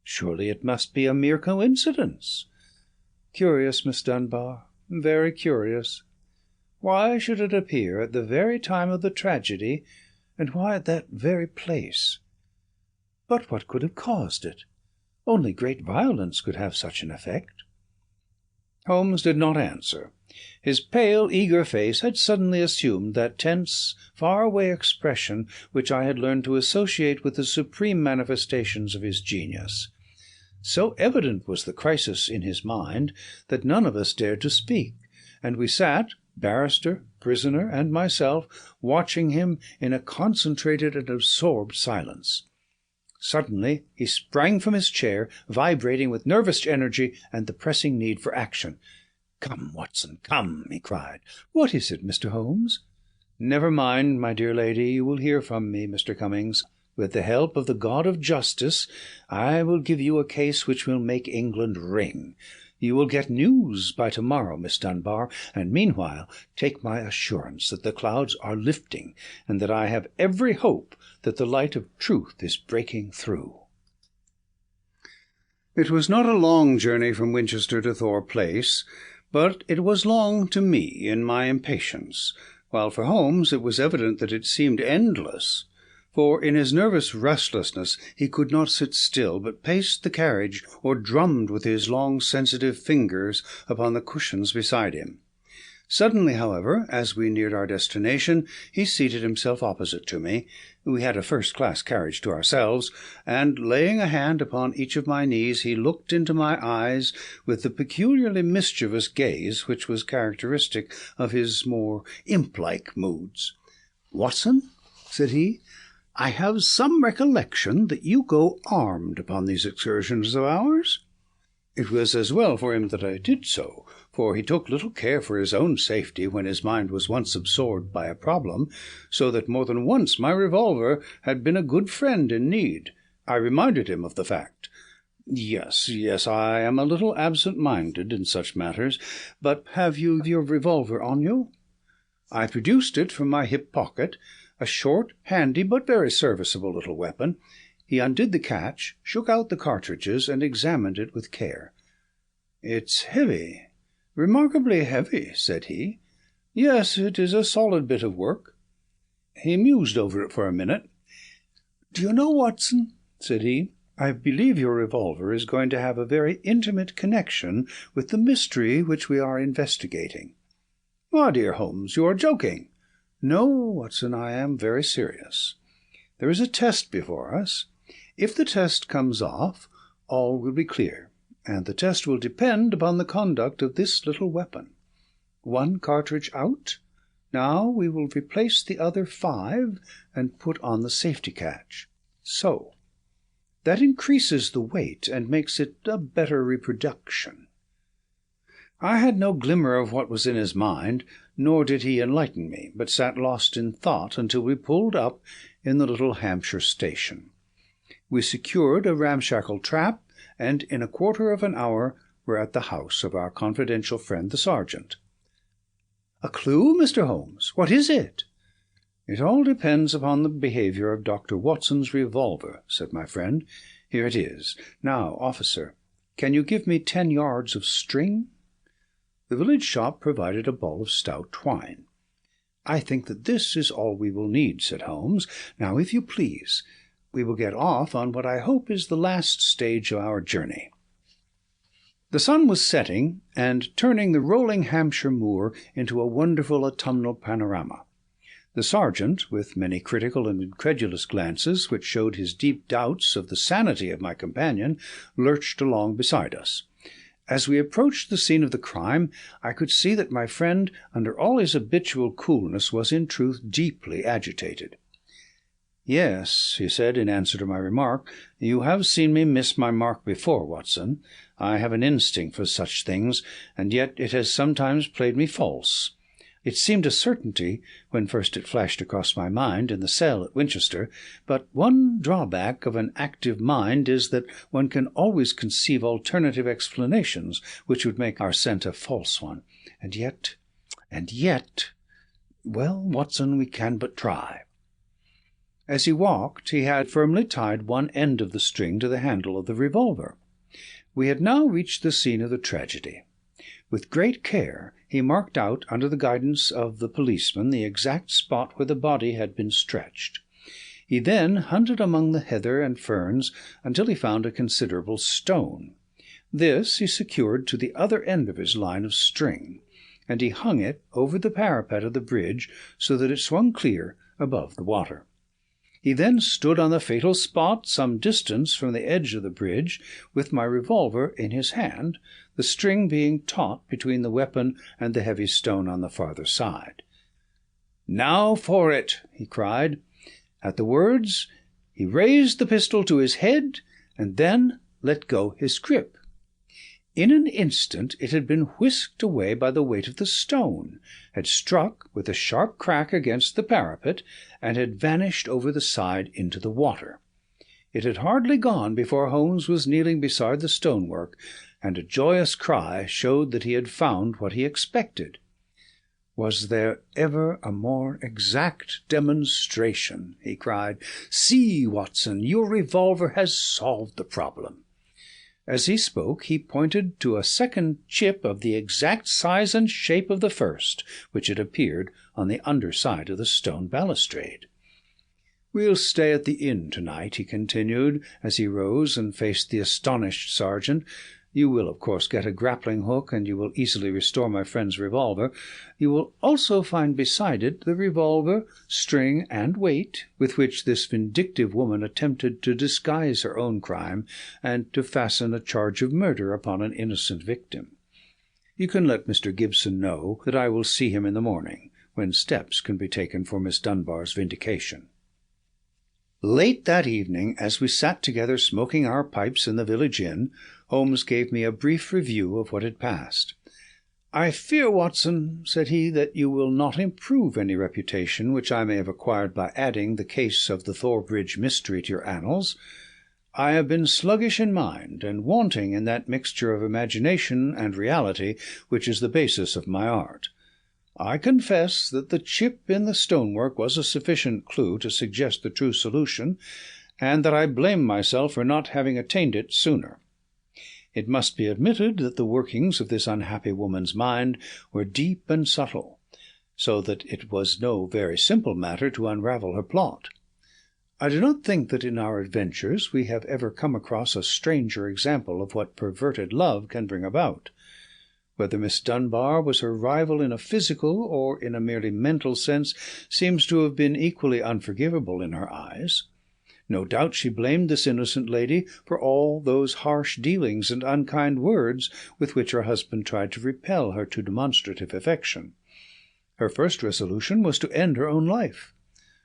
[SPEAKER 2] Surely it must be a mere coincidence. Curious, Miss Dunbar, very curious. Why should it appear at the very time of the tragedy, and why at that very place? But what could have caused it? Only great violence could have such an effect. Holmes did not answer. His pale, eager face had suddenly assumed that tense, far-away expression which I had learned to associate with the supreme manifestations of his genius. So evident was the crisis in his mind that none of us dared to speak, and we sat, barrister, prisoner, and myself, watching him in a concentrated and absorbed silence. Suddenly he sprang from his chair, vibrating with nervous energy and the pressing need for action. "Come, Watson, come," he cried. "What is it, Mr. Holmes?" "Never mind, my dear lady. You will hear from me, Mr. Cummings. With the help of the God of Justice, I will give you a case which will make England ring. You will get news by tomorrow, Miss Dunbar, and meanwhile take my assurance that the clouds are lifting, and that I have every hope that the light of truth is breaking through." It was not a long journey from Winchester to Thor Place, but it was long to me in my impatience, while for Holmes it was evident that it seemed endless. For in his nervous restlessness he could not sit still, but paced the carriage, or drummed with his long sensitive fingers upon the cushions beside him. Suddenly, however, as we neared our destination, he seated himself opposite to me. We had a first-class carriage to ourselves, and, laying a hand upon each of my knees, he looked into my eyes with the peculiarly mischievous gaze which was characteristic of his more imp-like moods. "Watson," said he, "I have some recollection that you go armed upon these excursions of ours." It was as well for him that I did so, for he took little care for his own safety when his mind was once absorbed by a problem, so that more than once my revolver had been a good friend in need. I reminded him of the fact. Yes, I am a little absent-minded in such matters, but have you your revolver on you?" I produced it from my hip pocket, a short, handy, but very serviceable little weapon. He undid the catch, shook out the cartridges, and examined it with care. "It's heavy, remarkably heavy," said he. "Yes, it is a solid bit of work." He mused over it for a minute. "Do you know, Watson," said he, "I believe your revolver is going to have a very intimate connection with the mystery which we are investigating." "My dear Holmes, you are joking." "No, Watson, I am very serious. There is a test before us. If the test comes off, all will be clear, and the test will depend upon the conduct of this little weapon. One cartridge out. Now we will replace the other 5 and put on the safety catch. So. That increases the weight and makes it a better reproduction." I had no glimmer of what was in his mind, nor did he enlighten me, but sat lost in thought until we pulled up in the little Hampshire station. We secured a ramshackle trap, and in a quarter of an hour were at the house of our confidential friend the sergeant. "A clue, Mr. Holmes? What is it?" "It all depends upon the behaviour of Dr. Watson's revolver," said my friend. "Here it is. Now, officer, can you give me 10 yards of string?" The village shop provided a ball of stout twine. "I think that this is all we will need," said Holmes. "Now, if you please, we will get off on what I hope is the last stage of our journey." The sun was setting and turning the rolling Hampshire moor into a wonderful autumnal panorama. The sergeant, with many critical and incredulous glances which showed his deep doubts of the sanity of my companion, lurched along beside us. As we approached the scene of the crime, I could see that my friend, under all his habitual coolness, was in truth deeply agitated. "Yes," he said, in answer to my remark, "you have seen me miss my mark before, Watson. I have an instinct for such things, and yet it has sometimes played me false. It seemed a certainty when first it flashed across my mind in the cell at Winchester, but one drawback of an active mind is that one can always conceive alternative explanations which would make our scent a false one. And yet, well, Watson, we can but try." As he walked, he had firmly tied one end of the string to the handle of the revolver. We had now reached the scene of the tragedy. With great care he marked out, under the guidance of the policeman, the exact spot where the body had been stretched. He then hunted among the heather and ferns until he found a considerable stone. This he secured to the other end of his line of string, and he hung it over the parapet of the bridge so that it swung clear above the water. He then stood on the fatal spot, some distance from the edge of the bridge, with my revolver in his hand, the string being taut between the weapon and the heavy stone on the farther side. "Now for it!" he cried. At the words, he raised the pistol to his head, and then let go his grip. In an instant it had been whisked away by the weight of the stone, had struck with a sharp crack against the parapet, and had vanished over the side into the water. It had hardly gone before Holmes was kneeling beside the stonework, and a joyous cry showed that he had found what he expected. "Was there ever a more exact demonstration?" he cried. "See, Watson, your revolver has solved the problem." As he spoke, he pointed to a second chip of the exact size and shape of the first, which had appeared on the under side of the stone balustrade. "We'll stay at the inn to-night," he continued, as he rose and faced the astonished sergeant. "You will, of course, get a grappling hook, and you will easily restore my friend's revolver. You will also find beside it the revolver, string, and weight with which this vindictive woman attempted to disguise her own crime and to fasten a charge of murder upon an innocent victim. You can let Mr. Gibson know that I will see him in the morning, when steps can be taken for Miss Dunbar's vindication." Late that evening, as we sat together smoking our pipes in the village inn, Holmes gave me a brief review of what had passed. "I fear, Watson," said he, "that you will not improve any reputation which I may have acquired by adding the case of the Thor Bridge mystery to your annals. I have been sluggish in mind, and wanting in that mixture of imagination and reality which is the basis of my art. I confess that the chip in the stonework was a sufficient clue to suggest the true solution, and that I blame myself for not having attained it sooner. It must be admitted that the workings of this unhappy woman's mind were deep and subtle, so that it was no very simple matter to unravel her plot. I do not think that in our adventures we have ever come across a stranger example of what perverted love can bring about. Whether Miss Dunbar was her rival in a physical or in a merely mental sense seems to have been equally unforgivable in her eyes. No doubt she blamed this innocent lady for all those harsh dealings and unkind words with which her husband tried to repel her too demonstrative affection. Her first resolution was to end her own life.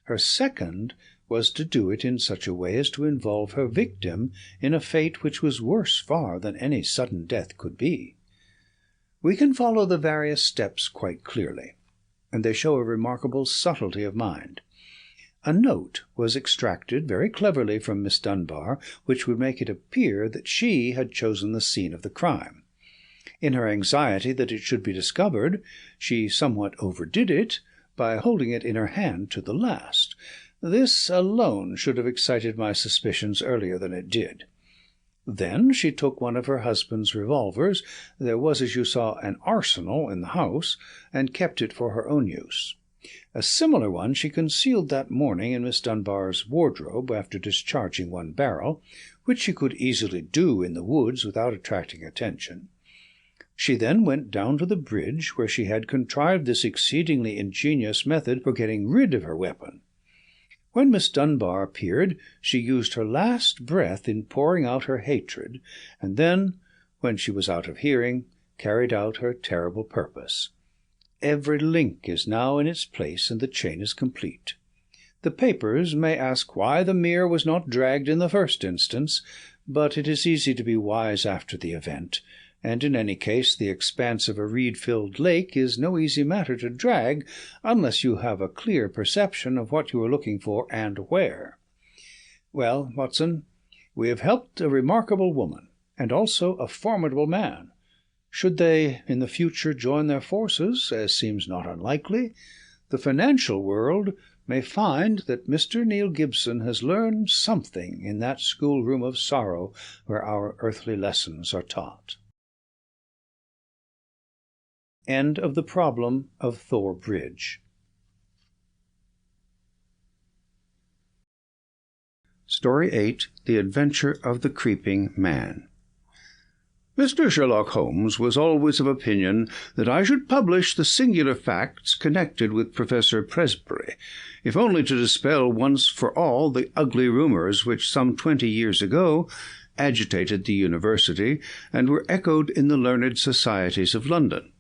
[SPEAKER 2] Her second was to do it in such a way as to involve her victim in a fate which was worse far than any sudden death could be. We can follow the various steps quite clearly, and they show a remarkable subtlety of mind. A note was extracted very cleverly from Miss Dunbar, which would make it appear that she had chosen the scene of the crime. In her anxiety that it should be discovered, she somewhat overdid it by holding it in her hand to the last. This alone should have excited my suspicions earlier than it did. Then she took one of her husband's revolvers — there was, as you saw, an arsenal in the house — and kept it for her own use. A similar one she concealed that morning in Miss Dunbar's wardrobe after discharging one barrel, which she could easily do in the woods without attracting attention. She then went down to the bridge, where she had contrived this exceedingly ingenious method for getting rid of her weapon. When Miss Dunbar appeared, she used her last breath in pouring out her hatred, and then, when she was out of hearing, carried out her terrible purpose. Every link is now in its place, and the chain is complete. The papers may ask why the mere was not dragged in the first instance, but it is easy to be wise after the event, and in any case the expanse of a reed-filled lake is no easy matter to drag unless you have a clear perception of what you are looking for and where. Well, Watson, we have helped a remarkable woman, and also a formidable man. Should they in the future join their forces, as seems not unlikely, the financial world may find that Mr. Neil Gibson has learned something in that schoolroom of sorrow where our earthly lessons are taught. End of the problem of Thor Bridge. Story 8. The Adventure of the Creeping Man. Mr. Sherlock Holmes was always of opinion that I should publish the singular facts connected with Professor Presbury, if only to dispel once for all the ugly rumours which some 20 years ago agitated the university and were echoed in the learned societies of London.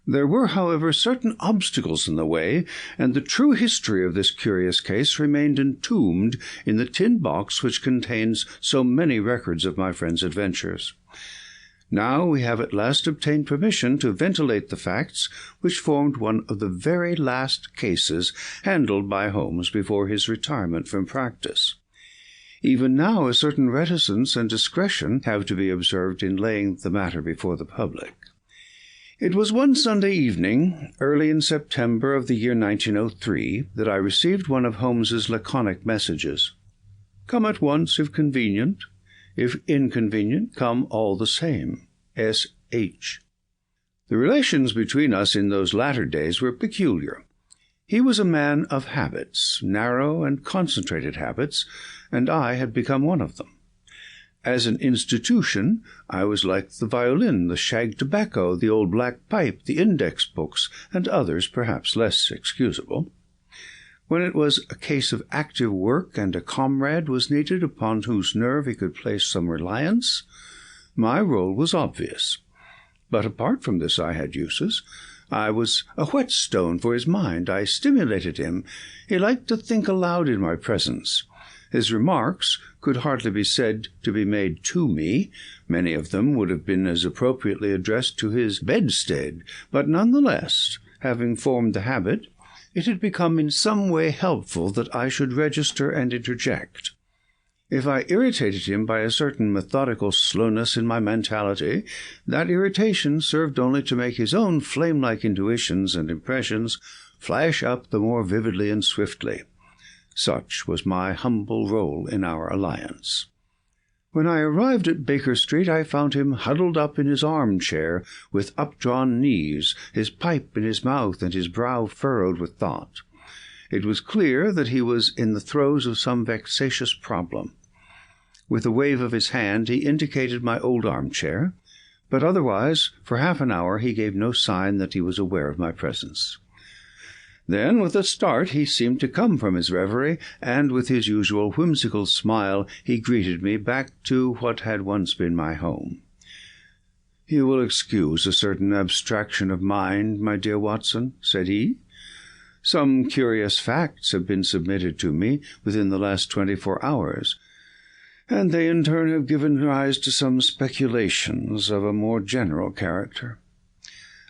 [SPEAKER 2] There were, however, certain obstacles in the way, and the true history of this curious case remained entombed in the tin box which contains so many records of my friend's adventures. Now we have at last obtained permission to ventilate the facts which formed one of the very last cases handled by Holmes before his retirement from practice. Even now a certain reticence and discretion have to be observed in laying the matter before the public. It was one Sunday evening, early in September of the year 1903, that I received one of Holmes's laconic messages. "Come at once, if convenient. If inconvenient, come all the same. S.H." The relations between us in those latter days were peculiar. He was a man of habits, narrow and concentrated habits, and I had become one of them. As an institution, I was like the violin, the shag tobacco, the old black pipe, the index books, and others perhaps less excusable. When it was a case of active work and a comrade was needed upon whose nerve he could place some reliance, my role was obvious. But apart from this I had uses. I was a whetstone for his mind. I stimulated him. He liked to think aloud in my presence. His remarks could hardly be said to be made to me. Many of them would have been as appropriately addressed to his bedstead, but none the less, having formed the habit, it had become in some way helpful that I should register and interject. If I irritated him by a certain methodical slowness in my mentality, that irritation served only to make his own flame-like intuitions and impressions flash up the more vividly and swiftly. Such was my humble role in our alliance. When I arrived at Baker Street, I found him huddled up in his armchair, with updrawn knees, his pipe in his mouth, and his brow furrowed with thought. It was clear that he was in the throes of some vexatious problem. With a wave of his hand he indicated my old armchair, but otherwise for half an hour he gave no sign that he was aware of my presence. Then, with a start, he seemed to come from his reverie, and with his usual whimsical smile he greeted me back to what had once been my home. "You will excuse a certain abstraction of mind, my dear Watson," said he. "Some curious facts have been submitted to me within the last 24 hours, and they in turn have given rise to some speculations of a more general character.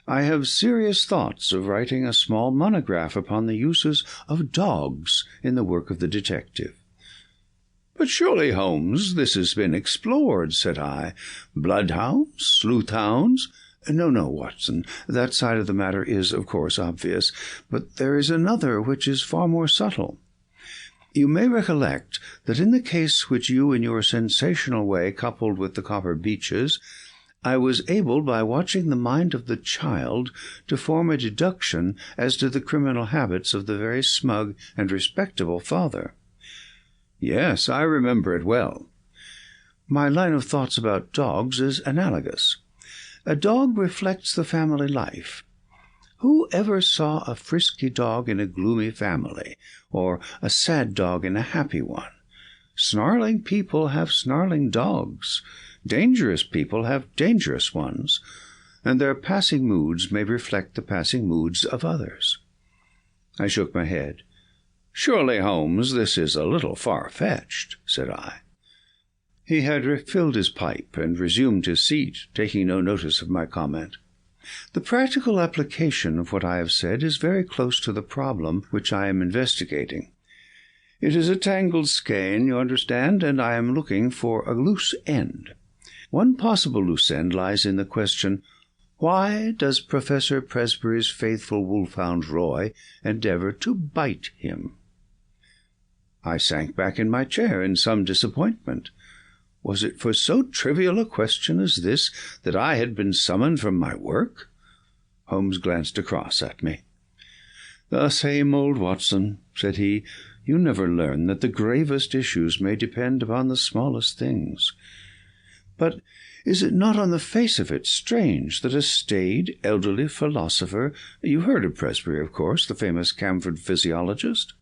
[SPEAKER 2] I have serious thoughts of writing a small monograph upon the uses of dogs in the work of the detective." "But surely, Holmes, this has been explored," said I. "Bloodhounds, sleuth-hounds—" No, Watson, that side of the matter is, of course, obvious, but there is another which is far more subtle. You may recollect that in the case which you in your sensational way coupled with the copper beeches, I was able, by watching the mind of the child, to form a deduction as to the criminal habits of the very smug and respectable father. Yes, I remember it well. My line of thoughts about dogs is analogous. A dog reflects the family life. Who ever saw a frisky dog in a gloomy family, or a sad dog in a happy one? Snarling people have snarling dogs. Dangerous people have dangerous ones, and their passing moods may reflect the passing moods of others. I shook my head. "Surely, Holmes, this is a little far-fetched," said I. He had refilled his pipe and resumed his seat, taking no notice of my comment. "The practical application of what I have said is very close to the problem which I am investigating. It is a tangled skein, you understand, and I am looking for a loose end. One possible loose end lies in the question, Why does Professor Presbury's faithful wolfhound Roy endeavour to bite him?" I sank back in my chair in some disappointment. Was it for so trivial a question as this that I had been summoned from my work? Holmes glanced across at me. "The same old Watson," said he. "You never learn that the gravest issues may depend upon the smallest things. But is it not on the face of it strange that a staid, elderly philosopher— you heard of Presbury, of course, the famous Camford physiologist—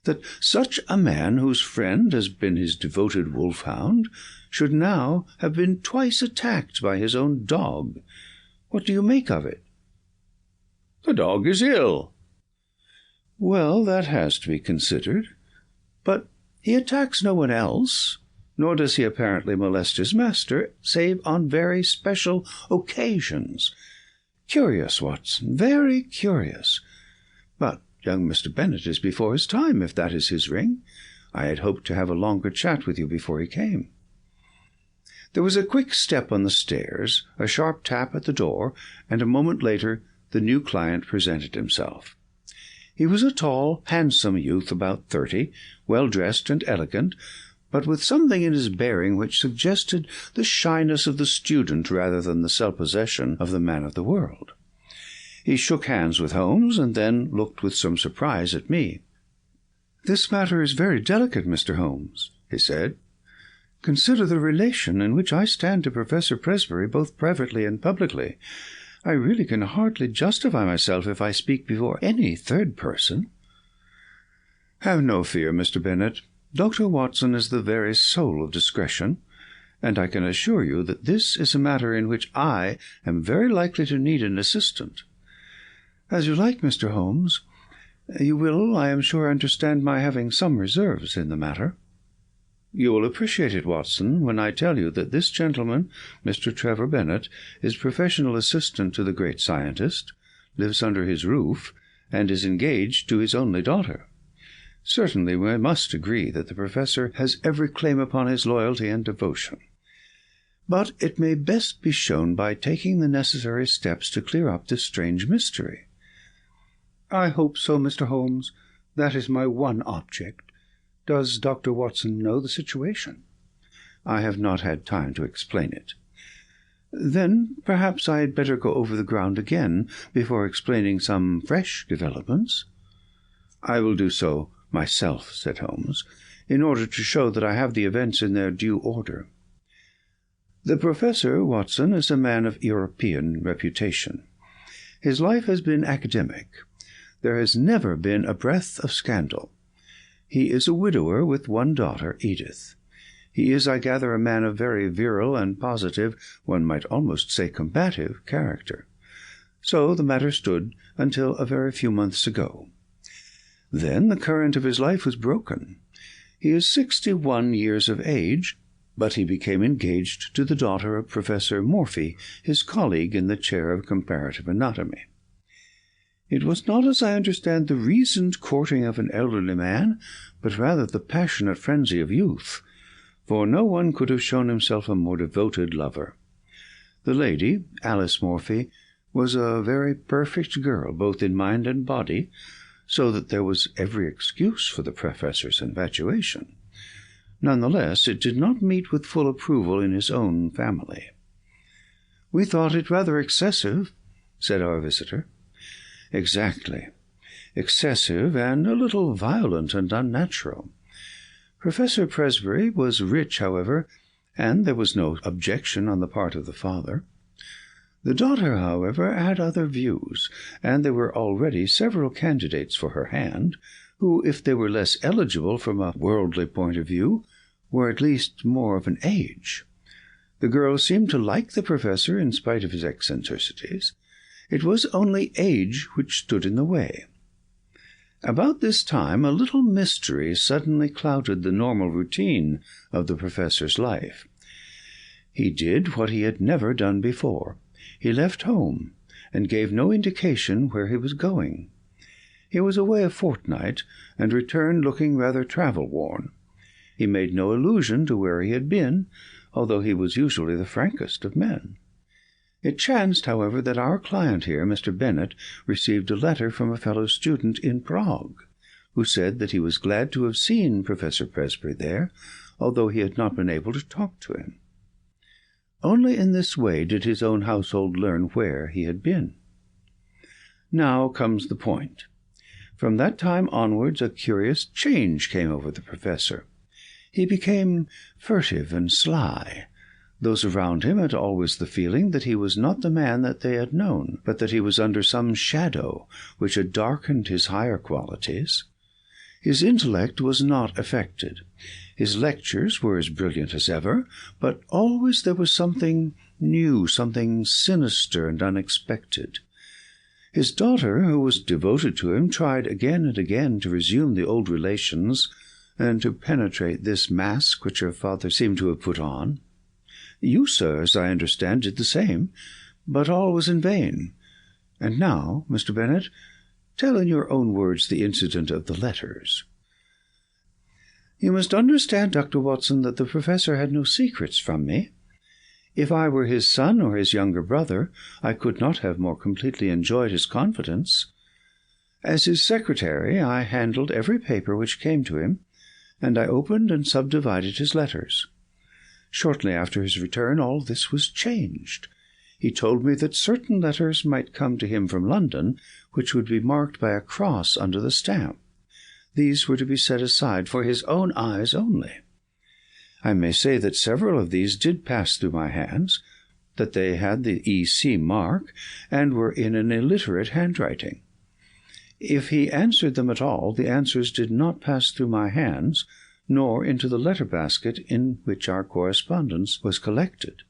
[SPEAKER 2] that such a man, whose friend has been his devoted wolfhound, should now have been twice attacked by his own dog? What do you make of it?" "The dog is ill." "Well, that has to be considered. But he attacks no one else, nor does he apparently molest his master, save on very special occasions. Curious, Watson, very curious. But young Mr. Bennet is before his time, if that is his ring. I had hoped to have a longer chat with you before he came." There was a quick step on the stairs, a sharp tap at the door, and a moment later the new client presented himself. He was a tall, handsome youth about 30, well-dressed and elegant, but with something in his bearing which suggested the shyness of the student rather than the self-possession of the man of the world. He shook hands with Holmes, and then looked with some surprise at me. "This matter is very delicate, Mr. Holmes," he said. "Consider the relation in which I stand to Professor Presbury, both privately and publicly. I really can hardly justify myself if I speak before any third person." "Have no fear, Mr. Bennet. Dr. Watson is the very soul of discretion, and I can assure you that this is a matter in which I am very likely to need an assistant." "As you like, Mr. Holmes. You will, I am sure, understand my having some reserves in the matter." "You will appreciate it, Watson, when I tell you that this gentleman, Mr. Trevor Bennet, is professional assistant to the great scientist, lives under his roof, and is engaged to his only daughter. Certainly we must agree that the professor has every claim upon his loyalty and devotion. But it may best be shown by taking the necessary steps to clear up this strange mystery." "I hope so, Mr. Holmes. That is my one object. Does Dr. Watson know the situation?" "I have not had time to explain it." "Then perhaps I had better go over the ground again before explaining some fresh developments." "I will do so myself," said Holmes, "in order to show that I have the events in their due order. The Professor, Watson, is a man of European reputation. His life has been academic. There has never been a breath of scandal. He is a widower with one daughter, Edith. He is, I gather, a man of very virile and positive, one might almost say combative, character. So the matter stood until a very few months ago. Then the current of his life was broken. He is 61 years of age, but he became engaged to the daughter of Professor Morphy, his colleague in the chair of comparative anatomy. It was not, as I understand, the reasoned courting of an elderly man, but rather the passionate frenzy of youth, for no one could have shown himself a more devoted lover. The lady, Alice Morphy, was a very perfect girl, both in mind and body, so that there was every excuse for the professor's infatuation. None the less, it did not meet with full approval in his own family. "We thought it rather excessive," said our visitor. "Exactly. Excessive and a little violent and unnatural. Professor Presbury was rich, however, and there was no objection on the part of the father. The daughter, however, had other views, and there were already several candidates for her hand, who, if they were less eligible from a worldly point of view, were at least more of an age. The girl seemed to like the professor in spite of his eccentricities. It was only age which stood in the way. About this time a little mystery suddenly clouded the normal routine of the professor's life. He did what he had never done before. He left home, and gave no indication where he was going. He was away a fortnight, and returned looking rather travel-worn. He made no allusion to where he had been, although he was usually the frankest of men. It chanced, however, that our client here, Mr. Bennet, received a letter from a fellow student in Prague, who said that he was glad to have seen Professor Presbury there, although he had not been able to talk to him. Only in this way did his own household learn where he had been. Now comes the point. From that time onwards a curious change came over the professor. He became furtive and sly. Those around him had always the feeling that he was not the man that they had known, but that he was under some shadow which had darkened his higher qualities. His intellect was not affected. His lectures were as brilliant as ever, but always there was something new, something sinister and unexpected. His daughter, who was devoted to him, tried again and again to resume the old relations and to penetrate this mask which her father seemed to have put on. You, sir, as I understand, did the same, but all was in vain. And now, Mr. Bennet, tell in your own words the incident of the letters. You must understand, Dr. Watson, that the professor had no secrets from me. If I were his son or his younger brother, I could not have more completely enjoyed his confidence. As his secretary, I handled every paper which came to him, and I opened and subdivided his letters. Shortly after his return, all this was changed. He told me that certain letters might come to him from London, which would be marked by a cross under the stamp. These were to be set aside for his own eyes only. I may say that several of these did pass through my hands, that they had the E.C. mark, and were in an illiterate handwriting. If he answered them at all, the answers did not pass through my hands, nor into the letter-basket in which our correspondence was collected.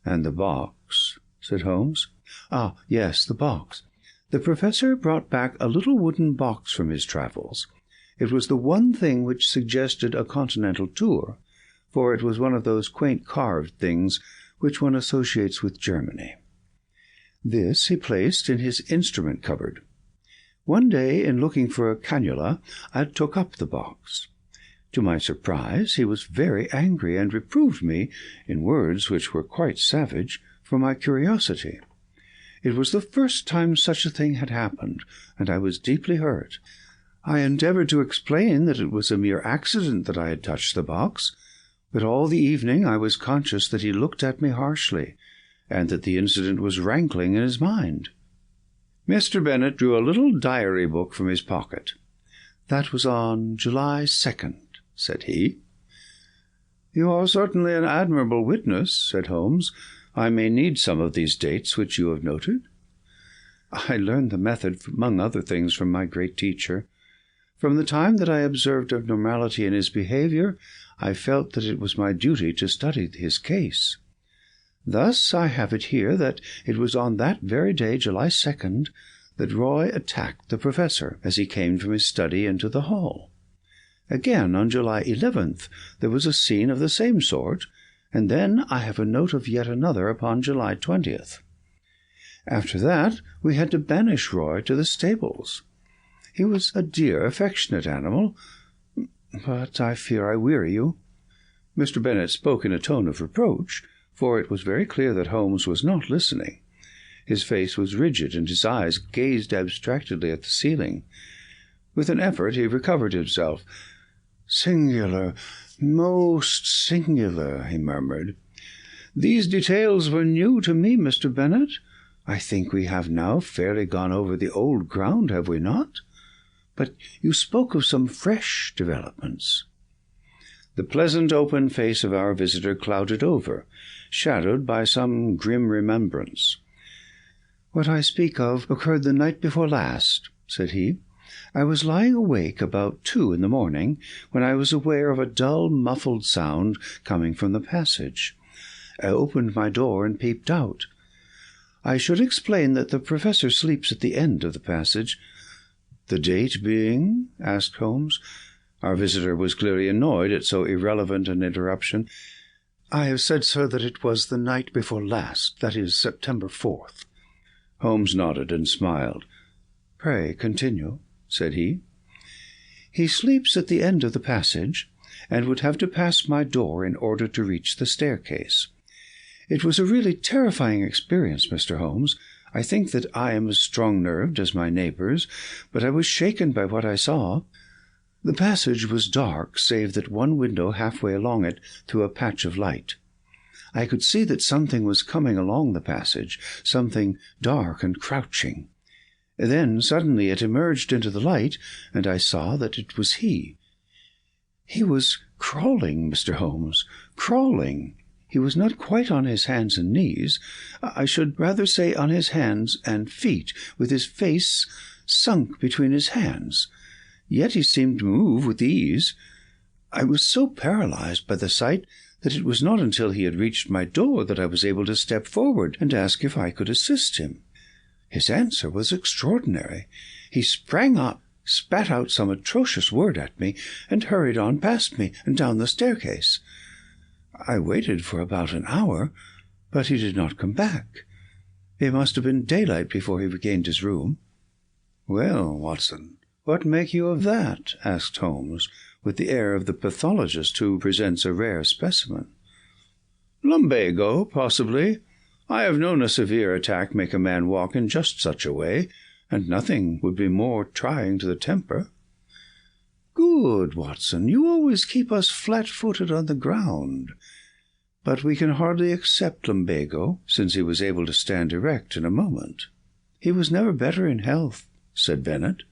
[SPEAKER 2] "And the box?" said Holmes. "Ah, yes, the box. The professor brought back a little wooden box from his travels. It was the one thing which suggested a continental tour, for it was one of those quaint carved things which one associates with Germany. This he placed in his instrument cupboard. One day, in looking for a cannula, I took up the box. To my surprise, he was very angry, and reproved me, in words which were quite savage, for my curiosity. It was the first time such a thing had happened, and I was deeply hurt. I endeavoured to explain that it was a mere accident that I had touched the box, but all the evening I was conscious that he looked at me harshly, and that the incident was rankling in his mind." Mr. Bennet drew a little diary book from his pocket. "That was on July 2nd, said he. "You are certainly an admirable witness," said Holmes. "I may need some of these dates which you have noted." "I learned the method, among other things, from my great teacher. From the time that I observed abnormality in his behaviour, I felt that it was my duty to study his case. Thus I have it here that it was on that very day, July 2nd, that Roy attacked the professor as he came from his study into the hall. Again, on July 11th, there was a scene of the same sort, and then I have a note of yet another upon July 20th. After that, we had to banish Roy to the stables. He was a dear, affectionate animal, but I fear I weary you." Mr. Bennet spoke in a tone of reproach, for it was very clear that Holmes was not listening. His face was rigid, and his eyes gazed abstractedly at the ceiling. With an effort he recovered himself. "Singular, most singular," he murmured. "These details were new to me, Mr. Bennet. I think we have now fairly gone over the old ground, have we not? But you spoke of some fresh developments." The pleasant open face of our visitor clouded over, shadowed by some grim remembrance. "What I speak of occurred the night before last," said he. "I was lying awake about 2 in the morning, when I was aware of a dull, muffled sound coming from the passage. I opened my door and peeped out. I should explain that the professor sleeps at the end of the passage." "The date being?" asked Holmes. Our visitor was clearly annoyed at so irrelevant an interruption. "I have said, sir, that it was the night before last, that is, September 4th. Holmes nodded and smiled. "Pray continue," said he. "He sleeps at the end of the passage, and would have to pass my door in order to reach the staircase. It was a really terrifying experience, Mr. Holmes. I think that I am as strong-nerved as my neighbours, but I was shaken by what I saw. The passage was dark, save that one window halfway along it threw a patch of light. I could see that something was coming along the passage, something dark and crouching. Then suddenly it emerged into the light, and I saw that it was he. He was crawling, Mr. Holmes, crawling. He was not quite on his hands and knees. I should rather say on his hands and feet, with his face sunk between his hands. Yet he seemed to move with ease. I was so paralyzed by the sight that it was not until he had reached my door that I was able to step forward and ask if I could assist him. His answer was extraordinary. He sprang up, spat out some atrocious word at me, and hurried on past me and down the staircase. I waited for about an hour, but he did not come back. It must have been daylight before he regained his room. "Well, Watson, what make you of that?" asked Holmes, with the air of the pathologist who presents a rare specimen. "Lumbago, possibly. I have known a severe attack make a man walk in just such a way, and nothing would be more trying to the temper." "Good, Watson. You always keep us flat-footed on the ground. But we can hardly accept lumbago, since he was able to stand erect in a moment." "He was never better in health," said Bennet.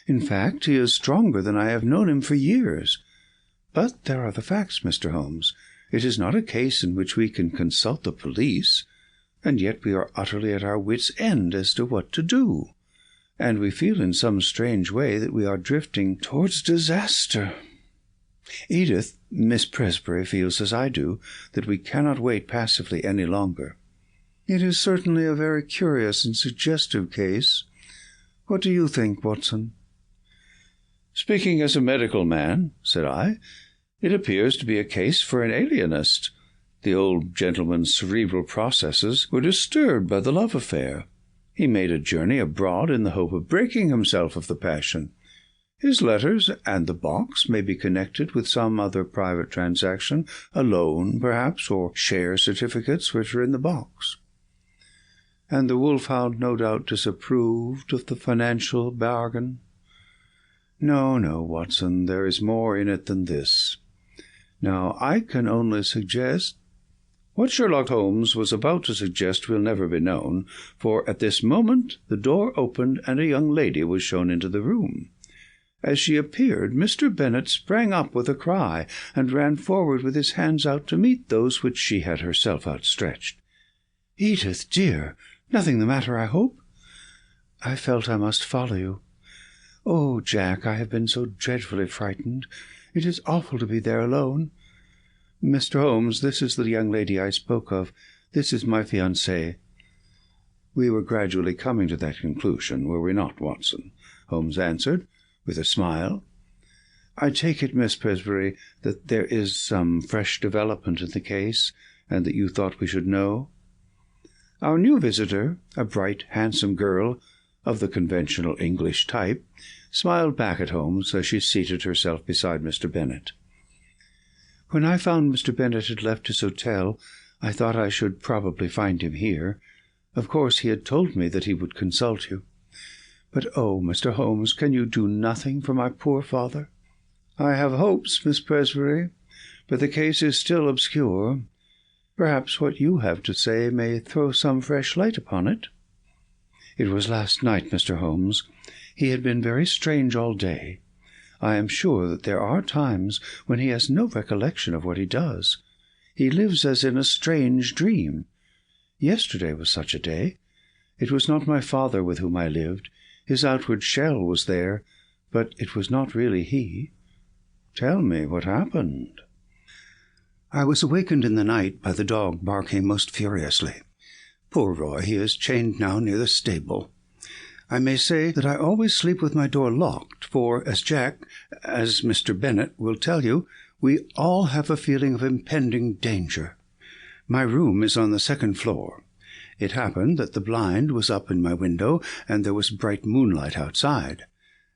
[SPEAKER 2] "In fact, he is stronger than I have known him for years. But there are the facts, Mr. Holmes. It is not a case in which we can consult the police, and yet we are utterly at our wits' end as to what to do. And we feel in some strange way that we are drifting towards disaster. Edith, Miss Presbury, feels as I do, that we cannot wait passively any longer. It is certainly a very curious and suggestive case. What do you think, Watson?" "Speaking as a medical man," said I, "it appears to be a case for an alienist. The old gentleman's cerebral processes were disturbed by the love affair. He made a journey abroad in the hope of breaking himself of the passion. His letters and the box may be connected with some other private transaction, a loan, perhaps, or share certificates which are in the box." "And the wolfhound no doubt disapproved of the financial bargain?" No, Watson, there is more in it than this. Now, I can only suggest—" "What Sherlock Holmes was about to suggest will never be known, for at this moment the door opened and a young lady was shown into the room. As she appeared, Mr. Bennet sprang up with a cry, and ran forward with his hands out to meet those which she had herself outstretched. "Edith, dear, nothing the matter, I hope?" "I felt I must follow you. Oh, Jack, I have been so dreadfully frightened. It is awful to be there alone. Mr. Holmes, this is the young lady I spoke of. This is my fiancée." "We were gradually coming to that conclusion, were we not, Watson?" Holmes answered, with a smile. "I take it, Miss Presbury, that there is some fresh development in the case, and that you thought we should know?" Our new visitor, a bright, handsome girl, of the conventional English type, smiled back at Holmes as she seated herself beside Mr. Bennet. "When I found Mr. Bennet had left his hotel, I thought I should probably find him here. Of course he had told me that he would consult you. But, oh, Mr. Holmes, can you do nothing for my poor father?" "I have hopes, Miss Presbury, but the case is still obscure. Perhaps what you have to say may throw some fresh light upon it." "It was last night, Mr. Holmes. He had been very strange all day. I am sure that there are times when he has no recollection of what he does. He lives as in a strange dream. Yesterday was such a day. It was not my father with whom I lived. His outward shell was there, but it was not really he." "Tell me what happened." "I was awakened in the night by the dog barking most furiously. Poor Roy, he is chained now near the stable. I may say that I always sleep with my door locked, for, as Mr. Bennet will tell you, we all have a feeling of impending danger. My room is on the second floor. It happened that the blind was up in my window, and there was bright moonlight outside.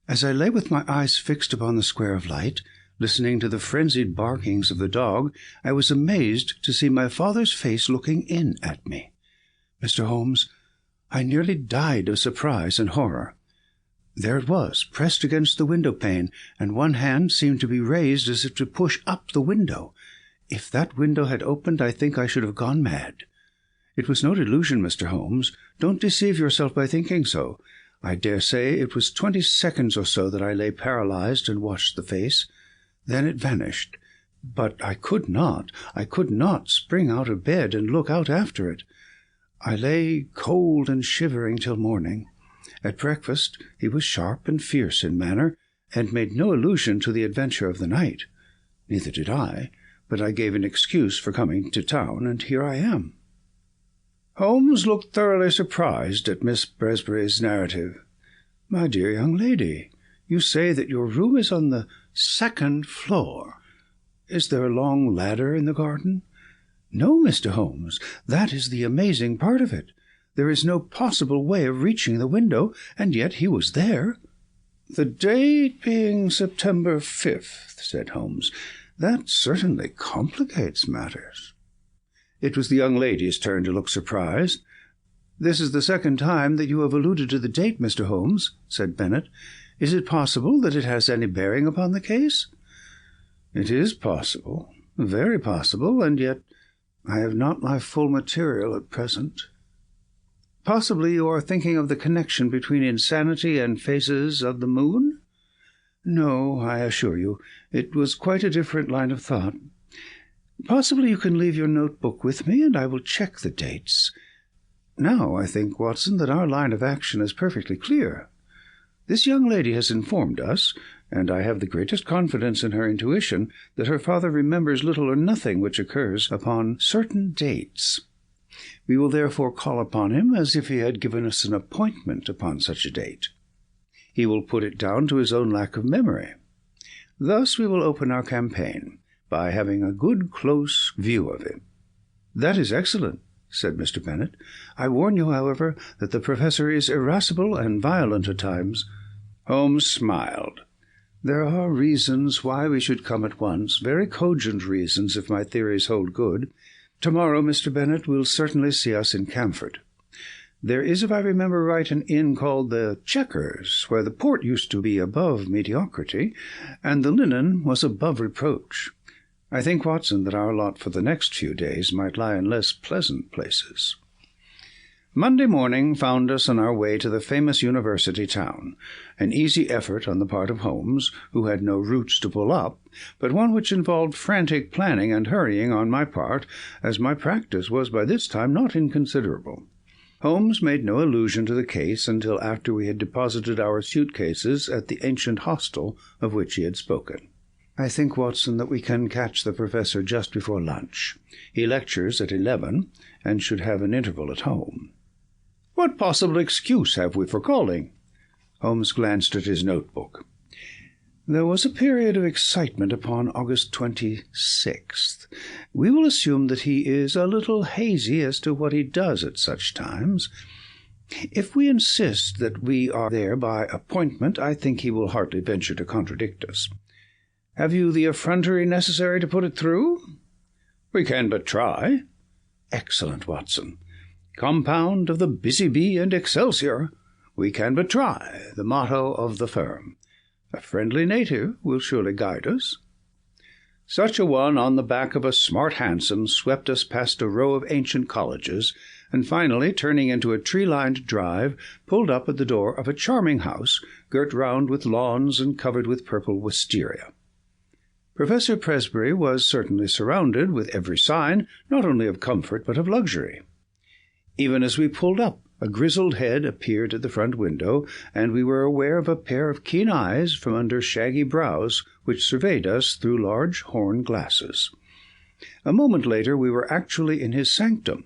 [SPEAKER 2] As I lay with my eyes fixed upon the square of light, Listening to the frenzied barkings of the dog, I was amazed to see my father's face looking in at me. Mr. Holmes, I nearly died of surprise and horror. There it was, pressed against the window-pane, and one hand seemed to be raised as if to push up the window. If that window had opened, I think I should have gone mad. It was no delusion, Mr. Holmes. Don't deceive yourself by thinking so. I dare say it was 20 seconds or so that I lay paralyzed and watched the face. Then it vanished. But I could not spring out of bed and look out after it. I lay cold and shivering till morning. At breakfast he was sharp and fierce in manner, and made no allusion to the adventure of the night. Neither did I, but I gave an excuse for coming to town, and here I am." Holmes looked thoroughly surprised at Miss Presbury's narrative. "My dear young lady, you say that your room is on the 2nd floor. Is there a long ladder in the garden?" "No, Mr. Holmes, that is the amazing part of it. There is no possible way of reaching the window, and yet he was there." "The date being September 5th, said Holmes. "That certainly complicates matters." It was the young lady's turn to look surprised. "This is the second time that you have alluded to the date, Mr. Holmes," said Bennet. "Is it possible that it has any bearing upon the case?" "It is possible, very possible, and yet I have not my full material at present." "Possibly you are thinking of the connection between insanity and phases of the moon?" "No, I assure you, it was quite a different line of thought. Possibly you can leave your notebook with me, and I will check the dates. Now I think, Watson, that our line of action is perfectly clear. This young lady has informed us, and I have the greatest confidence in her intuition, that her father remembers little or nothing which occurs upon certain dates. We will therefore call upon him as if he had given us an appointment upon such a date. He will put it down to his own lack of memory. Thus we will open our campaign, by having a good close view of him." "That is excellent," said Mr. Bennet. "I warn you, however, that the professor is irascible and violent at times." Holmes smiled. "There are reasons why we should come at once, very cogent reasons, if my theories hold good. Tomorrow, Mr. Bennet will certainly see us in Camford. There is, if I remember right, an inn called the Chequers, where the port used to be above mediocrity, and the linen was above reproach. I think, Watson, that our lot for the next few days might lie in less pleasant places." Monday morning found us on our way to the famous university town, an easy effort on the part of Holmes, who had no roots to pull up, but one which involved frantic planning and hurrying on my part, as my practice was by this time not inconsiderable. Holmes made no allusion to the case until after we had deposited our suitcases at the ancient hostel of which he had spoken. "I think, Watson, that we can catch the professor just before lunch. He lectures at 11, and should have an interval at home." "What possible excuse have we for calling?" Holmes glanced at his notebook. "There was a period of excitement upon August 26th. We will assume that he is a little hazy as to what he does at such times. If we insist that we are there by appointment, I think he will hardly venture to contradict us. Have you the effrontery necessary to put it through?" "We can but try." "Excellent, Watson. Compound of the busy bee and excelsior. We can but try, the motto of the firm. A friendly native will surely guide us." Such a one on the back of a smart hansom swept us past a row of ancient colleges, and finally, turning into a tree-lined drive, pulled up at the door of a charming house, girt round with lawns and covered with purple wisteria. Professor Presbury was certainly surrounded with every sign, not only of comfort, but of luxury. Even as we pulled up, a grizzled head appeared at the front window, and we were aware of a pair of keen eyes from under shaggy brows which surveyed us through large horn glasses. A moment later we were actually in his sanctum,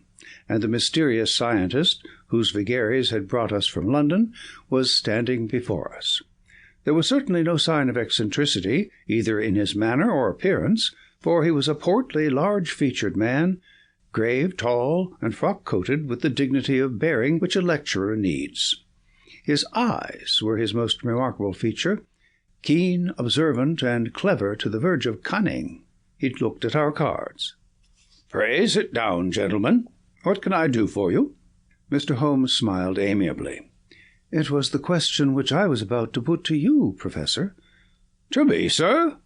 [SPEAKER 2] and the mysterious scientist, whose vagaries had brought us from London, was standing before us. There was certainly no sign of eccentricity, either in his manner or appearance, for he was a portly, large-featured man, grave, tall, and frock-coated with the dignity of bearing which a lecturer needs. His eyes were his most remarkable feature, keen, observant, and clever to the verge of cunning. He looked at our cards. "Pray sit down, gentlemen. What can I do for you?" Mr. Holmes smiled amiably. "It was the question which I was about to put to you, Professor." "To me, sir?"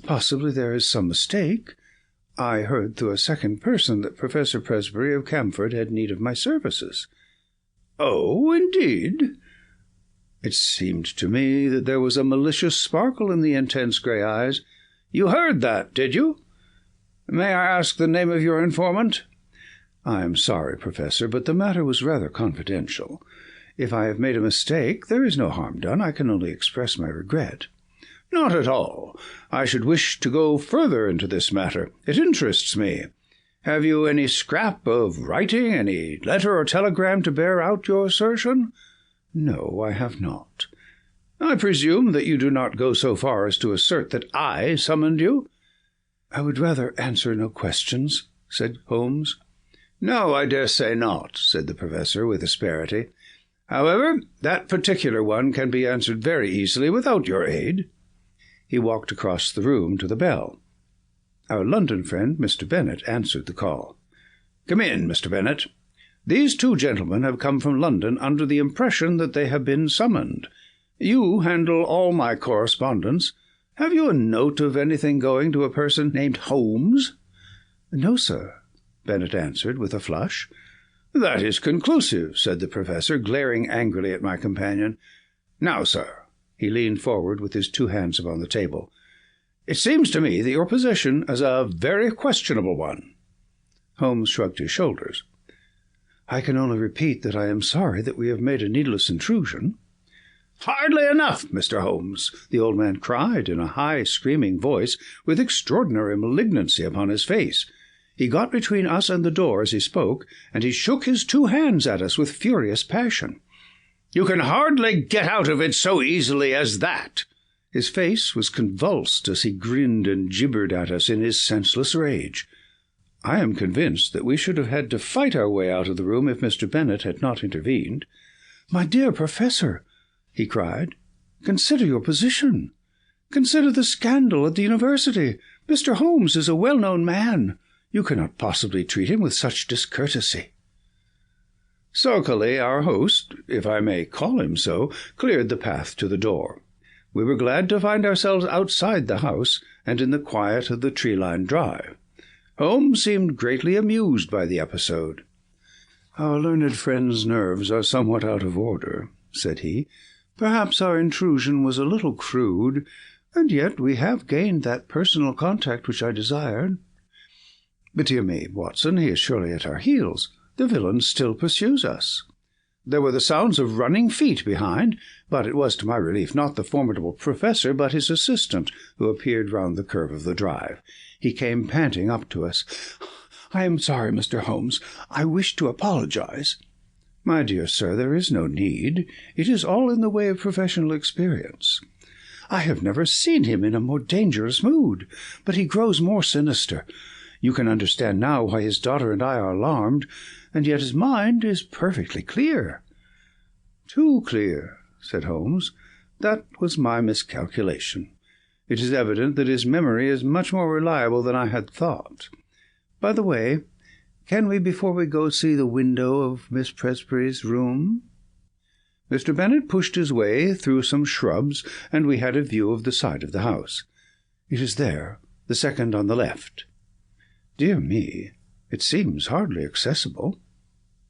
[SPEAKER 2] "Possibly there is some mistake. I heard through a second person that Professor Presbury of Camford had need of my services." "Oh, indeed?" It seemed to me that there was a malicious sparkle in the intense grey eyes. "You heard that, did you? May I ask the name of your informant?" "I am sorry, Professor, but the matter was rather confidential. If I have made a mistake, there is no harm done. I can only express my regret." "Not at all. I should wish to go further into this matter. It interests me. Have you any scrap of writing, any letter or telegram to bear out your assertion?" "No, I have not." "I presume that you do not go so far as to assert that I summoned you?" "I would rather answer no questions," said Holmes. "No, I dare say not," said the Professor with asperity. "However, that particular one can be answered very easily without your aid." He walked across the room to the bell. Our London friend, Mr. Bennet, answered the call. "Come in, Mr. Bennet. These two gentlemen have come from London under the impression that they have been summoned. You handle all my correspondence. Have you a note of anything going to a person named Holmes?" "No, sir," Bennet answered with a flush. "That is conclusive," said the Professor, glaring angrily at my companion. "Now, sir," he leaned forward with his two hands upon the table, "it seems to me that your position is a very questionable one." Holmes shrugged his shoulders. "I can only repeat that I am sorry that we have made a needless intrusion." "Hardly enough, Mr. Holmes," the old man cried in a high, screaming voice, with extraordinary malignancy upon his face. He got between us and the door as he spoke, and he shook his two hands at us with furious passion. "You can hardly get out of it so easily as that." His face was convulsed as he grinned and gibbered at us in his senseless rage. I am convinced that we should have had to fight our way out of the room if Mr. Bennet had not intervened. "My dear Professor," he cried, "consider your position. Consider the scandal at the university. Mr. Holmes is a well-known man. You cannot possibly treat him with such discourtesy." Sulkily, our host, if I may call him so, cleared the path to the door. We were glad to find ourselves outside the house and in the quiet of the tree-lined drive. Holmes seemed greatly amused by the episode. "Our learned friend's nerves are somewhat out of order," said he. "Perhaps our intrusion was a little crude, and yet we have gained that personal contact which I desired. But dear me, Watson, he is surely at our heels. The villain still pursues us." There were the sounds of running feet behind, but it was to my relief not the formidable Professor, but his assistant, who appeared round the curve of the drive. He came panting up to us. "I am sorry, Mr. Holmes. I wish to apologize." "My dear sir, there is no need. It is all in the way of professional experience." "I have never seen him in a more dangerous mood, but he grows more sinister. You can understand now why his daughter and I are alarmed, and yet his mind is perfectly clear." "Too clear," said Holmes. "That was my miscalculation. It is evident that his memory is much more reliable than I had thought. By the way, can we before we go see the window of Miss Presbury's room?" Mr. Bennet pushed his way through some shrubs, and we had a view of the side of the house. "It is there, the second on the left." "Dear me, it seems hardly accessible.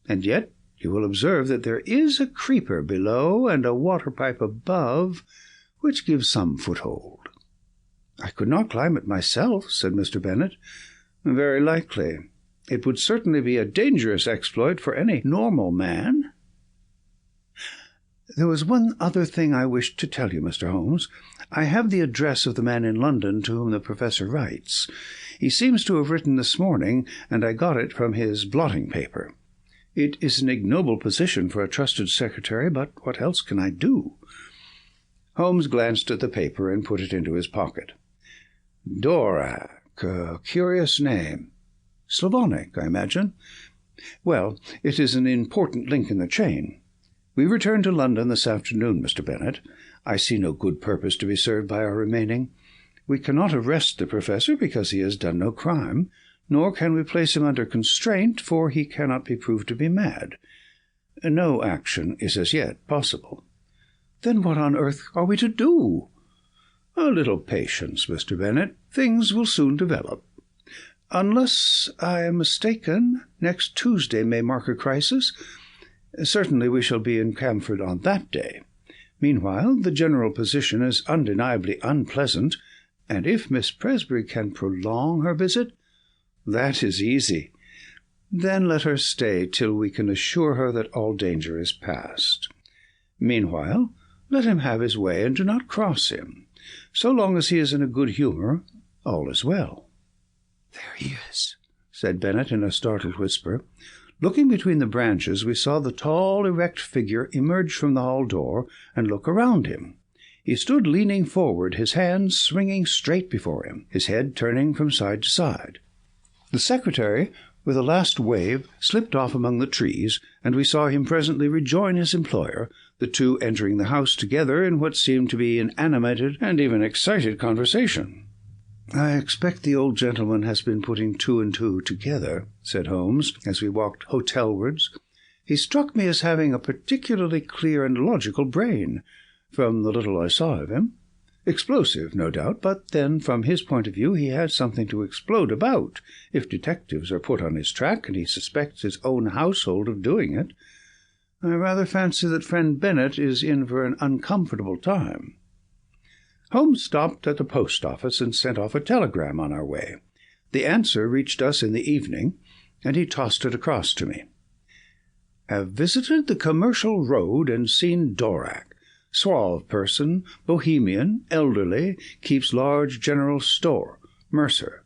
[SPEAKER 2] And yet you will observe that there is a creeper below and a water-pipe above, which gives some foothold." "I could not climb it myself," said Mr. Bennet. "Very likely. It would certainly be a dangerous exploit for any normal man." "There was one other thing I wished to tell you, Mr. Holmes. I have the address of the man in London to whom the Professor writes. He seems to have written this morning, and I got it from his blotting paper. It is an ignoble position for a trusted secretary, but what else can I do?" Holmes glanced at the paper and put it into his pocket. "Dorak, a curious name. Slavonic, I imagine. Well, it is an important link in the chain. We return to London this afternoon, Mr. Bennet. I see no good purpose to be served by our remaining. We cannot arrest the professor because he has done no crime, nor can we place him under constraint, for he cannot be proved to be mad. No action is as yet possible. Then what on earth are we to do? A little patience, Mr. Bennet. Things will soon develop. Unless I am mistaken, next Tuesday may mark a crisis. Certainly we shall be in Camford on that day. Meanwhile, the general position is undeniably unpleasant, and if Miss Presbury can prolong her visit, that is easy. Then let her stay till we can assure her that all danger is past. Meanwhile, let him have his way, and do not cross him. So long as he is in a good humour, all is well."
[SPEAKER 3] "There he is,"
[SPEAKER 2] said Bennet in a startled whisper. Looking between the branches, we saw the tall, erect figure emerge from the hall door and look around him. He stood leaning forward, his hands swinging straight before him, his head turning from side to side. The secretary, with a last wave, slipped off among the trees, and we saw him presently rejoin his employer, the two entering the house together in what seemed to be an animated and even excited conversation. "I expect the old gentleman has been putting two and two together," said Holmes, as we walked hotelwards. "He struck me as having a particularly clear and logical brain, from the little I saw of him. Explosive, no doubt, but then, from his point of view, he has something to explode about, if detectives are put on his track, and he suspects his own household of doing it. I rather fancy that friend Bennet is in for an uncomfortable time." Holmes stopped at the post-office and sent off a telegram on our way. The answer reached us in the evening, and he tossed it across to me. "Have visited the Commercial Road and seen Dorak. Suave person, bohemian, elderly, keeps large general store. Mercer."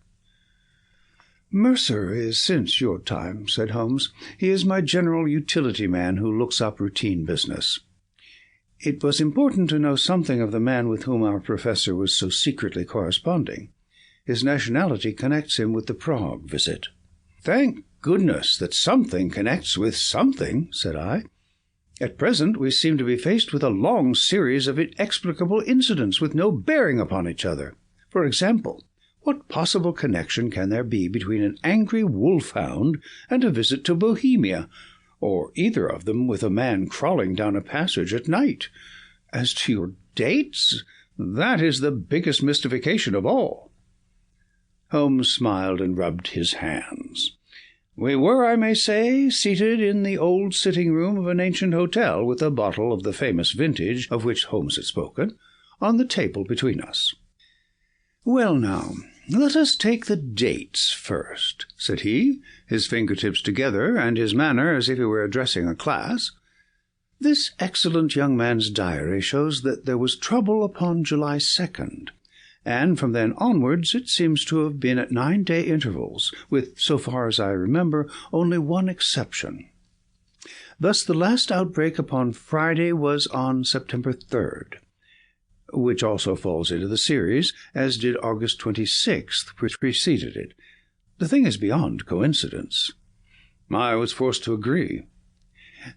[SPEAKER 2] "Mercer is since your time," said Holmes. "He is my general utility man who looks up routine business." It was important to know something of the man with whom our professor was so secretly corresponding. His nationality connects him with the Prague visit. "Thank goodness that something connects with something," said I. "At present we seem to be faced with a long series of inexplicable incidents with no bearing upon each other. For example, what possible connection can there be between an angry wolf-hound and a visit to Bohemia, or either of them with a man crawling down a passage at night? As to your dates, that is the biggest mystification of all." Holmes smiled and rubbed his hands. "We were, I may say, seated in the old sitting-room of an ancient hotel, with a bottle of the famous vintage of which Holmes had spoken, on the table between us. Well, now, let us take the dates first," said he, his fingertips together, and his manner as if he were addressing a class. "This excellent young man's diary shows that there was trouble upon July 2nd, and from then onwards it seems to have been at 9-day intervals, with, so far as I remember, only one exception. Thus the last outbreak upon Friday was on September 3rd, which also falls into the series, as did August 26th, which preceded it. The thing is beyond coincidence." I was forced to agree.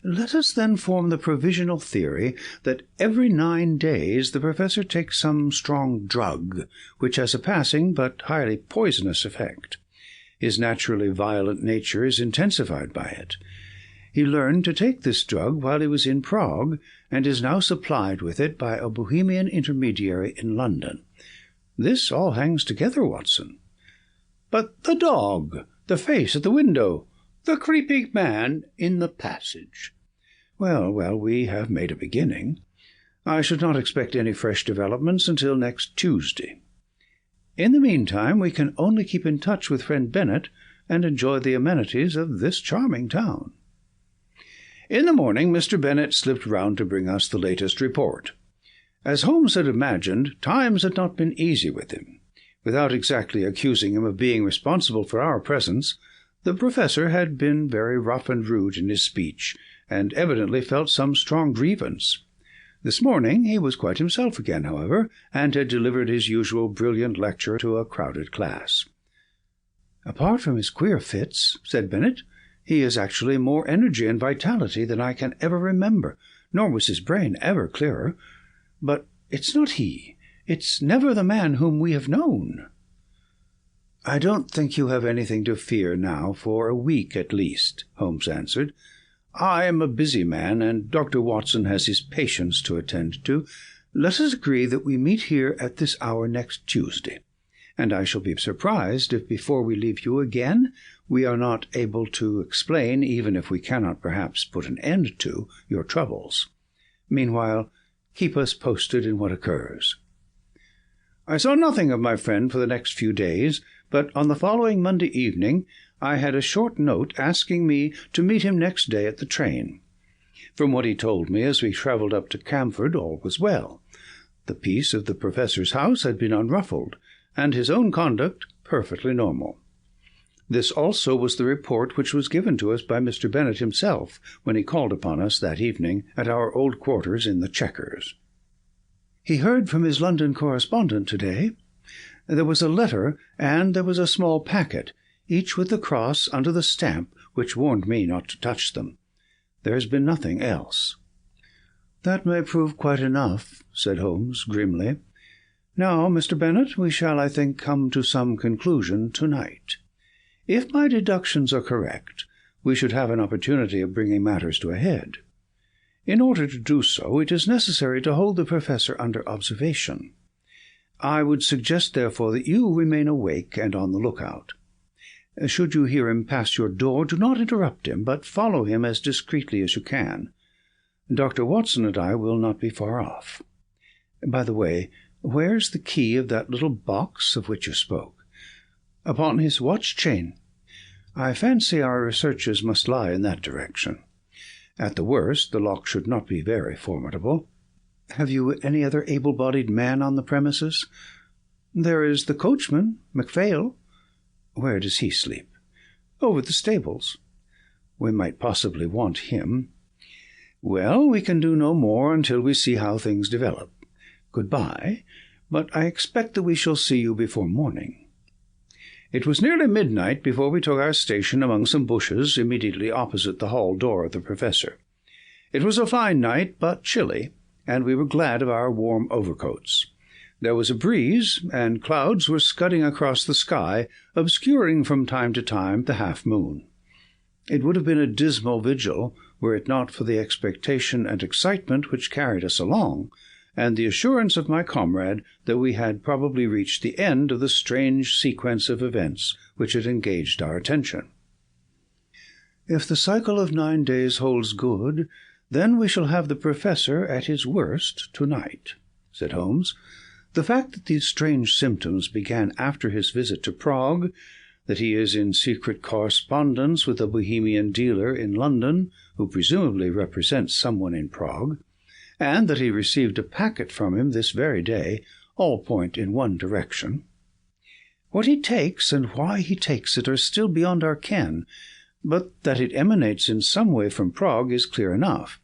[SPEAKER 2] "Let us then form the provisional theory that every 9 days the professor takes some strong drug, which has a passing but highly poisonous effect. His naturally violent nature is intensified by it. He learned to take this drug while he was in Prague, and is now supplied with it by a Bohemian intermediary in London. This all hangs together, Watson." "But the dog, the face at the window, the creeping man in the passage." Well, we have made a beginning. I should not expect any fresh developments until next Tuesday. In the meantime, we can only keep in touch with friend Bennet and enjoy the amenities of this charming town. In the morning, Mr. Bennet slipped round to bring us the latest report. As Holmes had imagined, times had not been easy with him. Without exactly accusing him of being responsible for our presence, the professor had been very rough and rude in his speech, and evidently felt some strong grievance. This morning he was quite himself again, however, and had delivered his usual brilliant lecture to a crowded class. "Apart from his queer fits," said Bennet, "he has actually more energy and vitality than I can ever remember, nor was his brain ever clearer. But It's not he. It's never the man whom we have known." "I don't think you have anything to fear now, for a week at least," Holmes answered. "I am a busy man, and Dr. Watson has his patients to attend to. Let us agree that we meet here at this hour next Tuesday, and I shall be surprised if before we leave you again we are not able to explain, even if we cannot perhaps put an end to, your troubles. Meanwhile, keep us posted in what occurs." I saw nothing of my friend for the next few days, but on the following Monday evening I had a short note asking me to meet him next day at the train. From what he told me as we travelled up to Camford, all was well. The peace of the Professor's house had been unruffled, and his own conduct perfectly normal. This also was the report which was given to us by Mr. Bennet himself when he called upon us that evening at our old quarters in the Chequers. He heard from his London correspondent to-day. There was a letter, and there was a small packet, each with the cross under the stamp which warned me not to touch them. There has been nothing else." "That may prove quite enough," said Holmes grimly. "Now, Mr. Bennet, we shall, I think, come to some conclusion to-night. If my deductions are correct, we should have an opportunity of bringing matters to a head. In order to do so, it is necessary to hold the Professor under observation. I would suggest, therefore, that you remain awake and on the lookout. Should you hear him pass your door, do not interrupt him, but follow him as discreetly as you can. Dr. Watson and I will not be far off. By the way, where's the key of that little box of which you spoke?" "Upon his watch-chain. I fancy our researches must lie in that direction. At the worst, the lock should not be very formidable. Have you any other able-bodied man on the premises?" "There is the coachman, MacPhail." "Where does he sleep?" "Over the stables." "We might possibly want him. Well, we can do no more until we see how things develop. Good-bye, but I expect that we shall see you before morning." It was nearly midnight before we took our station among some bushes immediately opposite the hall door of the Professor. It was a fine night, but chilly, and we were glad of our warm overcoats. There was a breeze, and clouds were scudding across the sky, obscuring from time to time the half-moon. It would have been a dismal vigil were it not for the expectation and excitement which carried us along, and the assurance of my comrade that we had probably reached the end of the strange sequence of events which had engaged our attention. "If the cycle of 9 days holds good, then we shall have the Professor at his worst to-night," said Holmes. "The fact that these strange symptoms began after his visit to Prague, that he is in secret correspondence with a Bohemian dealer in London, who presumably represents someone in Prague, and that he received a packet from him this very day, all point in one direction. What he takes and why he takes it are still beyond our ken, but that it emanates in some way from Prague is clear enough.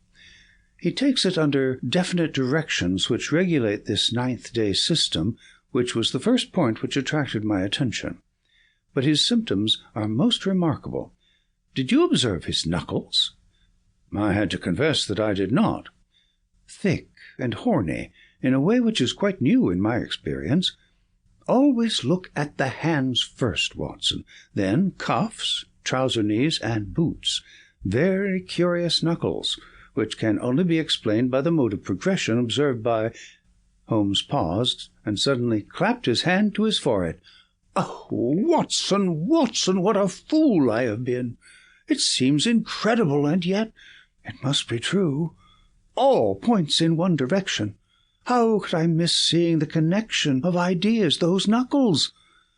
[SPEAKER 2] He takes it under definite directions which regulate this 9th-day system, which was the first point which attracted my attention. But his symptoms are most remarkable. Did you observe his knuckles?" "I had to confess that I did not." "Thick and horny, in a way which is quite new in my experience. Always look at the hands first, Watson, then cuffs, trouser knees, and boots. Very curious knuckles, which can only be explained by the mode of progression observed by—" Holmes paused, and suddenly clapped his hand to his forehead. "Oh, Watson, Watson, what a fool I have been! It seems incredible, and yet it must be true. All points in one direction. How could I miss seeing the connection of ideas, those knuckles?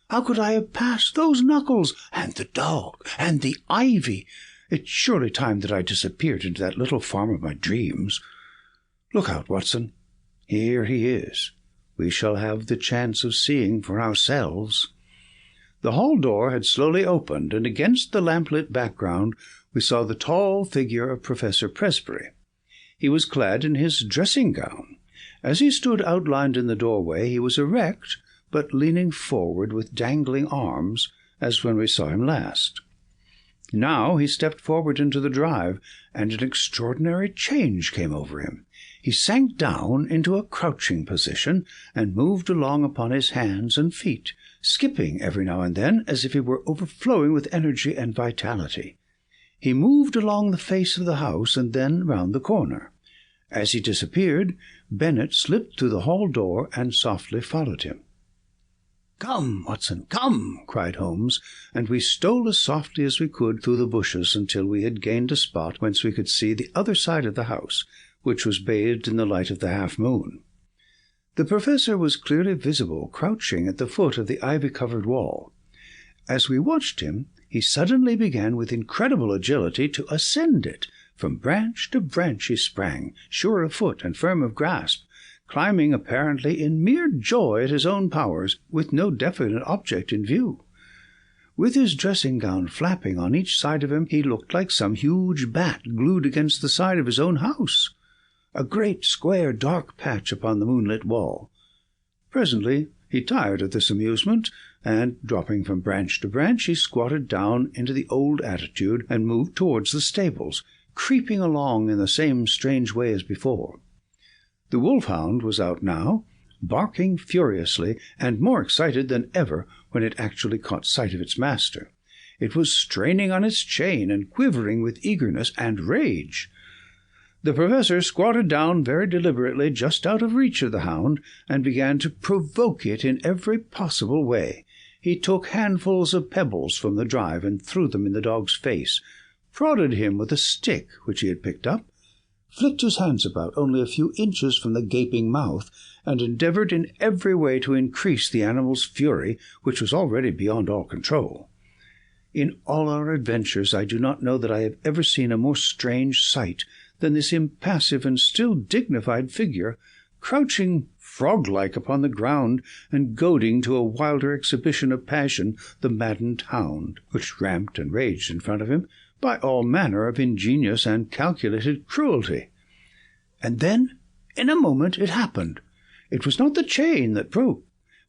[SPEAKER 2] How could I have passed those knuckles, and the dog, and the ivy? It's surely time that I disappeared into that little farm of my dreams. Look out, Watson. Here he is. We shall have the chance of seeing for ourselves." The hall door had slowly opened, and against the lamplit background we saw the tall figure of Professor Presbury. He was clad in his dressing-gown. As he stood outlined in the doorway, he was erect, but leaning forward with dangling arms, as when we saw him last. Now he stepped forward into the drive, and an extraordinary change came over him. He sank down into a crouching position and moved along upon his hands and feet, skipping every now and then as if he were overflowing with energy and vitality. He moved along the face of the house and then round the corner. As he disappeared, Bennet slipped through the hall door and softly followed him. "Come, Watson, come!" cried Holmes, and we stole as softly as we could through the bushes until we had gained a spot whence we could see the other side of the house, which was bathed in the light of the half-moon. The Professor was clearly visible, crouching at the foot of the ivy-covered wall. As we watched him, he suddenly began with incredible agility to ascend it. From branch to branch he sprang, sure of foot and firm of grasp, climbing apparently in mere joy at his own powers, with no definite object in view. With his dressing-gown flapping on each side of him, he looked like some huge bat glued against the side of his own house, a great square dark patch upon the moonlit wall. Presently he tired of this amusement, and, dropping from branch to branch, he squatted down into the old attitude and moved towards the stables, creeping along in the same strange way as before. The wolfhound was out now, barking furiously, and more excited than ever when it actually caught sight of its master. It was straining on its chain and quivering with eagerness and rage. The Professor squatted down very deliberately just out of reach of the hound, and began to provoke it in every possible way. He took handfuls of pebbles from the drive and threw them in the dog's face, prodded him with a stick which he had picked up, flicked his hands about only a few inches from the gaping mouth, and endeavoured in every way to increase the animal's fury, which was already beyond all control. In all our adventures I do not know that I have ever seen a more strange sight than this impassive and still dignified figure, crouching frog-like upon the ground, and goading to a wilder exhibition of passion the maddened hound, which ramped and raged in front of him, by all manner of ingenious and calculated cruelty. And then, in a moment, it happened. It was not the chain that broke,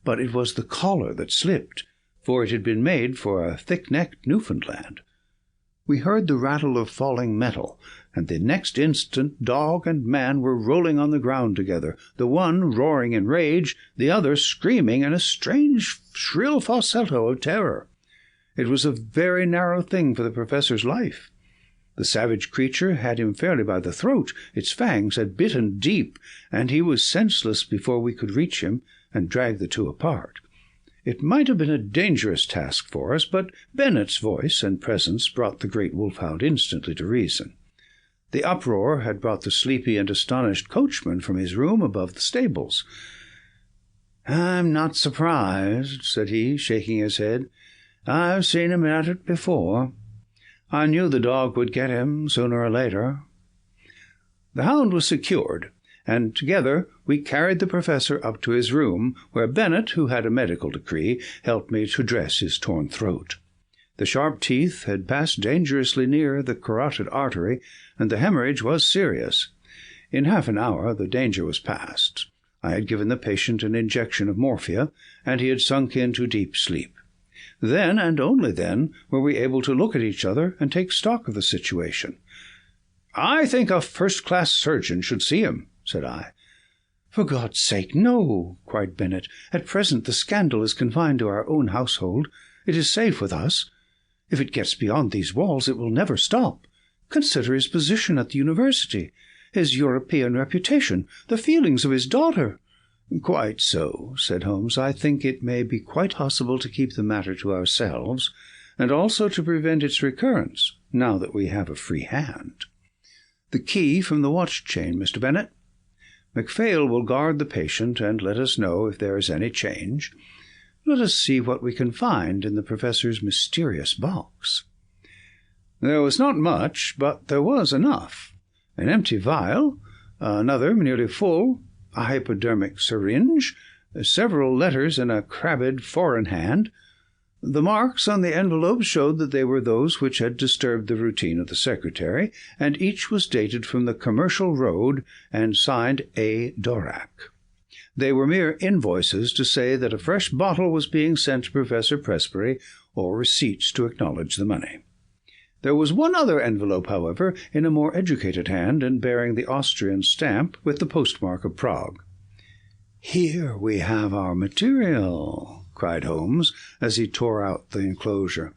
[SPEAKER 2] but it was the collar that slipped, for it had been made for a thick-necked Newfoundland. We heard the rattle of falling metal, and the next instant dog and man were rolling on the ground together, the one roaring in rage, the other screaming in a strange, shrill falsetto of terror. It was a very narrow thing for the Professor's life. The savage creature had him fairly by the throat, its fangs had bitten deep, and he was senseless before we could reach him and drag the two apart. It might have been a dangerous task for us, but Bennet's voice and presence brought the great wolfhound instantly to reason. The uproar had brought the sleepy and astonished coachman from his room above the stables. "I'm not surprised," said he, shaking his head. "I've seen him at it before. I knew the dog would get him sooner or later." The hound was secured, and together we carried the Professor up to his room, where Bennet, who had a medical decree, helped me to dress his torn throat. The sharp teeth had passed dangerously near the carotid artery, and the hemorrhage was serious. In half an hour the danger was past. I had given the patient an injection of morphia, and he had sunk into deep sleep. Then, and only then, were we able to look at each other and take stock of the situation. "I think a first-class surgeon should see him," said I. "For God's sake, no!" cried Bennet. "At present the scandal is confined to our own household. It is safe with us. If it gets beyond these walls, it will never stop. Consider his position at the university, his European reputation, the feelings of his daughter." "Quite so," said Holmes. "I think it may be quite possible to keep the matter to ourselves, and also to prevent its recurrence, now that we have a free hand. The key from the watch-chain, Mr. Bennet. MacPhail will guard the patient, and let us know if there is any change. Let us see what we can find in the Professor's mysterious box." There was not much, but there was enough. An empty vial, another nearly full, a hypodermic syringe, several letters in a crabbed foreign hand. The marks on the envelopes showed that they were those which had disturbed the routine of the secretary, and each was dated from the Commercial Road and signed A. Dorak. They were mere invoices to say that a fresh bottle was being sent to Professor Presbury, or receipts to acknowledge the money. There was one other envelope, however, in a more educated hand, and bearing the Austrian stamp with the postmark of Prague. "Here we have our material," cried Holmes, as he tore out the enclosure.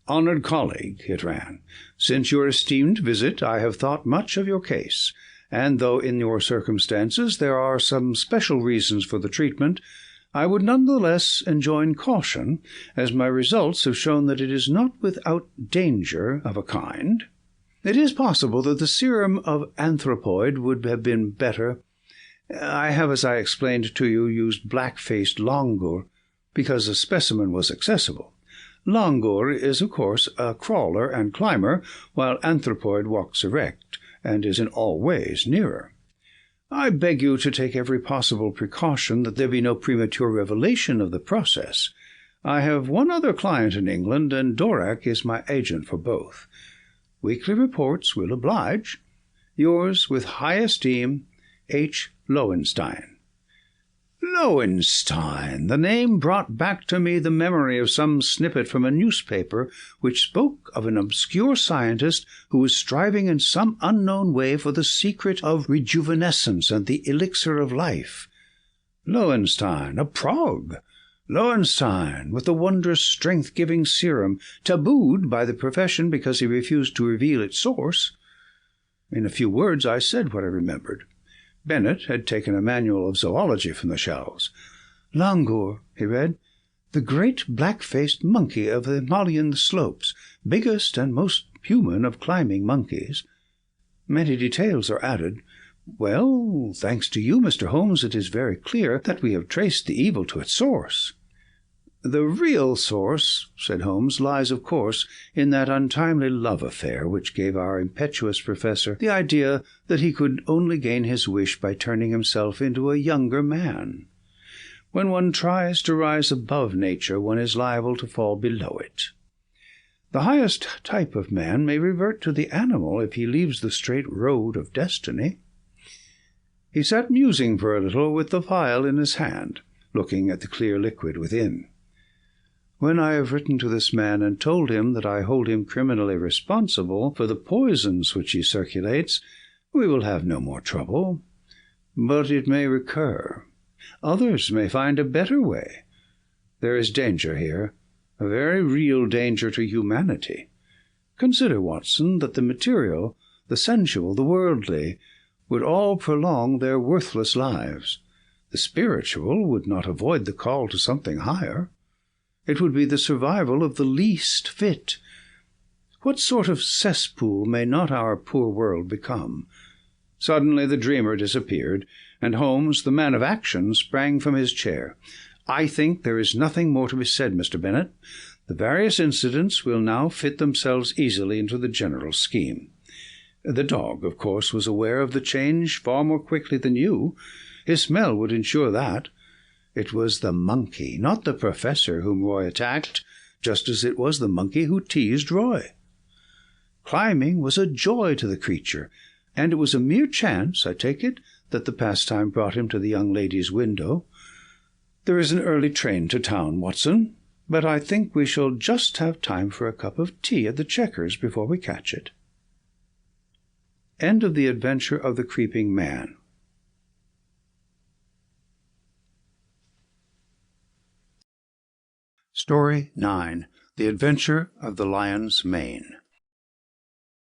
[SPEAKER 2] "Honoured colleague," it ran, "since your esteemed visit I have thought much of your case, and though in your circumstances there are some special reasons for the treatment, I would none the less enjoin caution, as my results have shown that it is not without danger of a kind. It is possible that the serum of anthropoid would have been better. I have, as I explained to you, used black-faced langur, because a specimen was accessible. Langur is, of course, a crawler and climber, while anthropoid walks erect, and is in all ways nearer. I beg you to take every possible precaution that there be no premature revelation of the process. I have one other client in England, and Dvorak is my agent for both. Weekly reports will oblige. Yours with high esteem, H. Lowenstein." Lowenstein! The name brought back to me the memory of some snippet from a newspaper which spoke of an obscure scientist who was striving in some unknown way for the secret of rejuvenescence and the elixir of life. Lowenstein, of Prague! Lowenstein, with the wondrous strength-giving serum, tabooed by the profession because he refused to reveal its source. In a few words I said what I remembered. Bennett had taken a manual of zoology from the shelves. "Langur," he read, "the great black-faced monkey of the Himalayan slopes, biggest and most human of climbing monkeys." Many details are added. Well, thanks to you, Mr. Holmes, it is very clear that we have traced the evil to its source. "The real source," said Holmes, "lies, of course, in that untimely love affair which gave our impetuous professor the idea that he could only gain his wish by turning himself into a younger man. When one tries to rise above nature, one is liable to fall below it. The highest type of man may revert to the animal if he leaves the straight road of destiny." He sat musing for a little with the phial in his hand, looking at the clear liquid within. "When I have written to this man and told him that I hold him criminally responsible for the poisons which he circulates, we will have no more trouble. But it may recur. Others may find a better way. There is danger here, a very real danger to humanity. Consider, Watson, that the material, the sensual, the worldly, would all prolong their worthless lives. The spiritual would not avoid the call to something higher. It would be the survival of the least fit. What sort of cesspool may not our poor world become?" Suddenly the dreamer disappeared, and Holmes, the man of action, sprang from his chair. "I think there is nothing more to be said, Mr. Bennet. The various incidents will now fit themselves easily into the general scheme. The dog, of course, was aware of the change far more quickly than you. His smell would ensure that. It was the monkey, not the professor, whom Roy attacked, just as it was the monkey who teased Roy. Climbing was a joy to the creature, and it was a mere chance, I take it, that the pastime brought him to the young lady's window. There is an early train to town, Watson, but I think we shall just have time for a cup of tea at the Chequers before we catch it." End of The Adventure of the Creeping Man. Story 9. The Adventure of the Lion's Mane.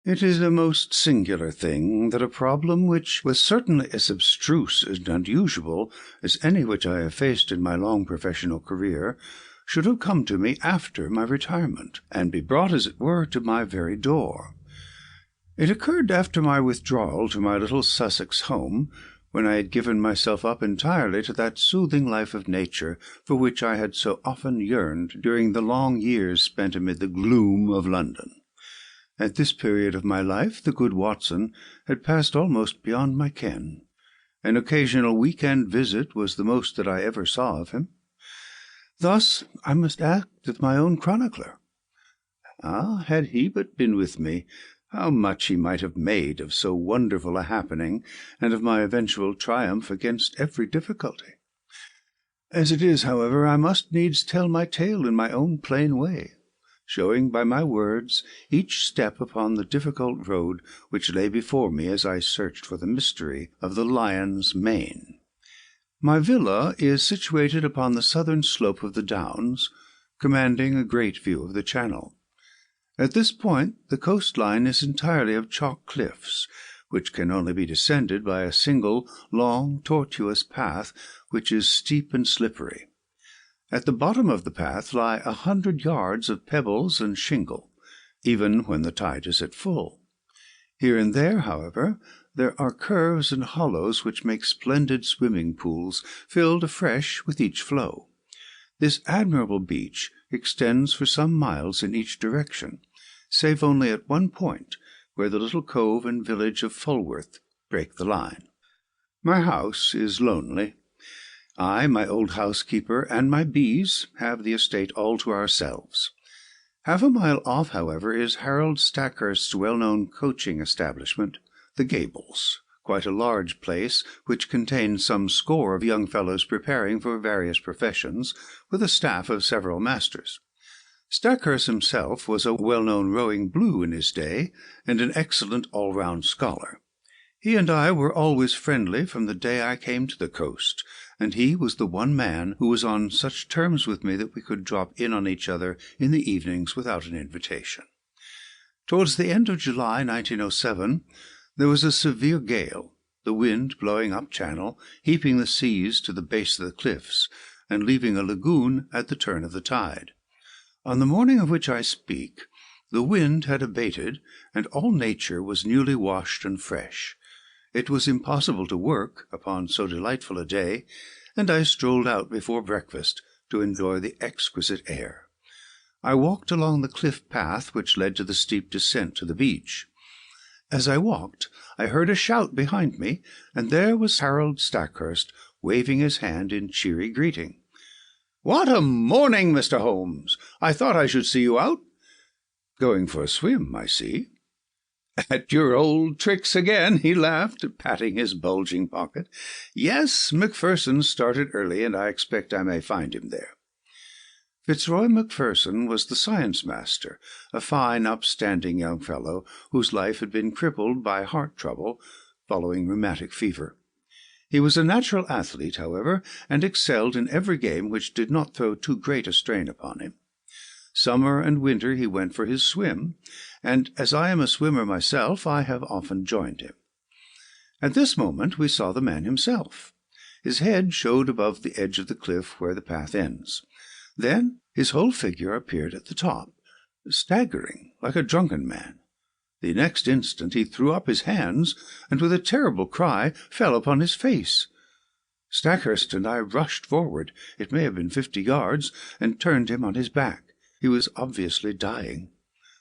[SPEAKER 2] It is a most singular thing that a problem which was certainly as abstruse and unusual as any which I have faced in my long professional career should have come to me after my retirement, and be brought, as it were, to my very door. It occurred after my withdrawal to my little Sussex home, when I had given myself up entirely to that soothing life of nature for which I had so often yearned during the long years spent amid the gloom of London. At this period of my life the good Watson had passed almost beyond my ken. An occasional week-end visit was the most that I ever saw of him. Thus I must act as my own chronicler. Had he but been with me, how much he might have made of so wonderful a happening, and of my eventual triumph against every difficulty. As it is, however, I must needs tell my tale in my own plain way.
[SPEAKER 3] showing by my words each step upon the difficult road which lay before me as I searched for the mystery of the lion's mane. My villa is situated upon the southern slope of the Downs, commanding a great view of the Channel. At this point the coastline is entirely of chalk cliffs, which can only be descended by a single, long, tortuous path, which is steep and slippery. At the bottom of the path lie 100 yards of pebbles and shingle, even when the tide is at full. Here and there, however, there are curves and hollows which make splendid swimming pools, filled afresh with each flow. This admirable beach extends for some miles in each direction, save only at one point, where the little cove and village of Fulworth break the line. My house is lonely. I, my old housekeeper, and my bees have the estate all to ourselves. Half a mile off, however, is Harold Stackhurst's well-known coaching establishment, the Gables, quite a large place, which contains some score of young fellows preparing for various professions, with a staff of several masters. Stackhurst himself was a well-known rowing blue in his day, and an excellent all-round scholar. He and I were always friendly from the day I came to the coast, and he was the one man who was on such terms with me that we could drop in on each other in the evenings without an invitation. Towards the end of July 1907, there was a severe gale, the wind blowing up channel, heaping the seas to the base of the cliffs, and leaving a lagoon at the turn of the tide. On the morning of which I speak, the wind had abated, and all nature was newly washed and fresh. It was impossible to work upon so delightful a day, and I strolled out before breakfast to enjoy the exquisite air. I walked along the cliff path which led to the steep descent to the beach. As I walked, I heard a shout behind me, and there was Harold Stackhurst waving his hand in cheery greeting. "What a morning, Mr. Holmes! I thought I should see you out." "Going for a swim, I see." "At your old tricks again," he laughed, patting his bulging pocket. "Yes, Macpherson started early, and I expect I may find him there." Fitzroy Macpherson was the science-master, a fine, upstanding young fellow whose life had been crippled by heart trouble following rheumatic fever. He was a natural athlete, however, and excelled in every game which did not throw too great a strain upon him. Summer and winter he went for his swim, and as I am a swimmer myself, I have often joined him. At this moment we saw the man himself. His head showed above the edge of the cliff where the path ends. Then his whole figure appeared at the top, staggering like a drunken man. The next instant he threw up his hands, and with a terrible cry fell upon his face. Stackhurst and I rushed forward, it may have been 50 yards, and turned him on his back. He was obviously dying.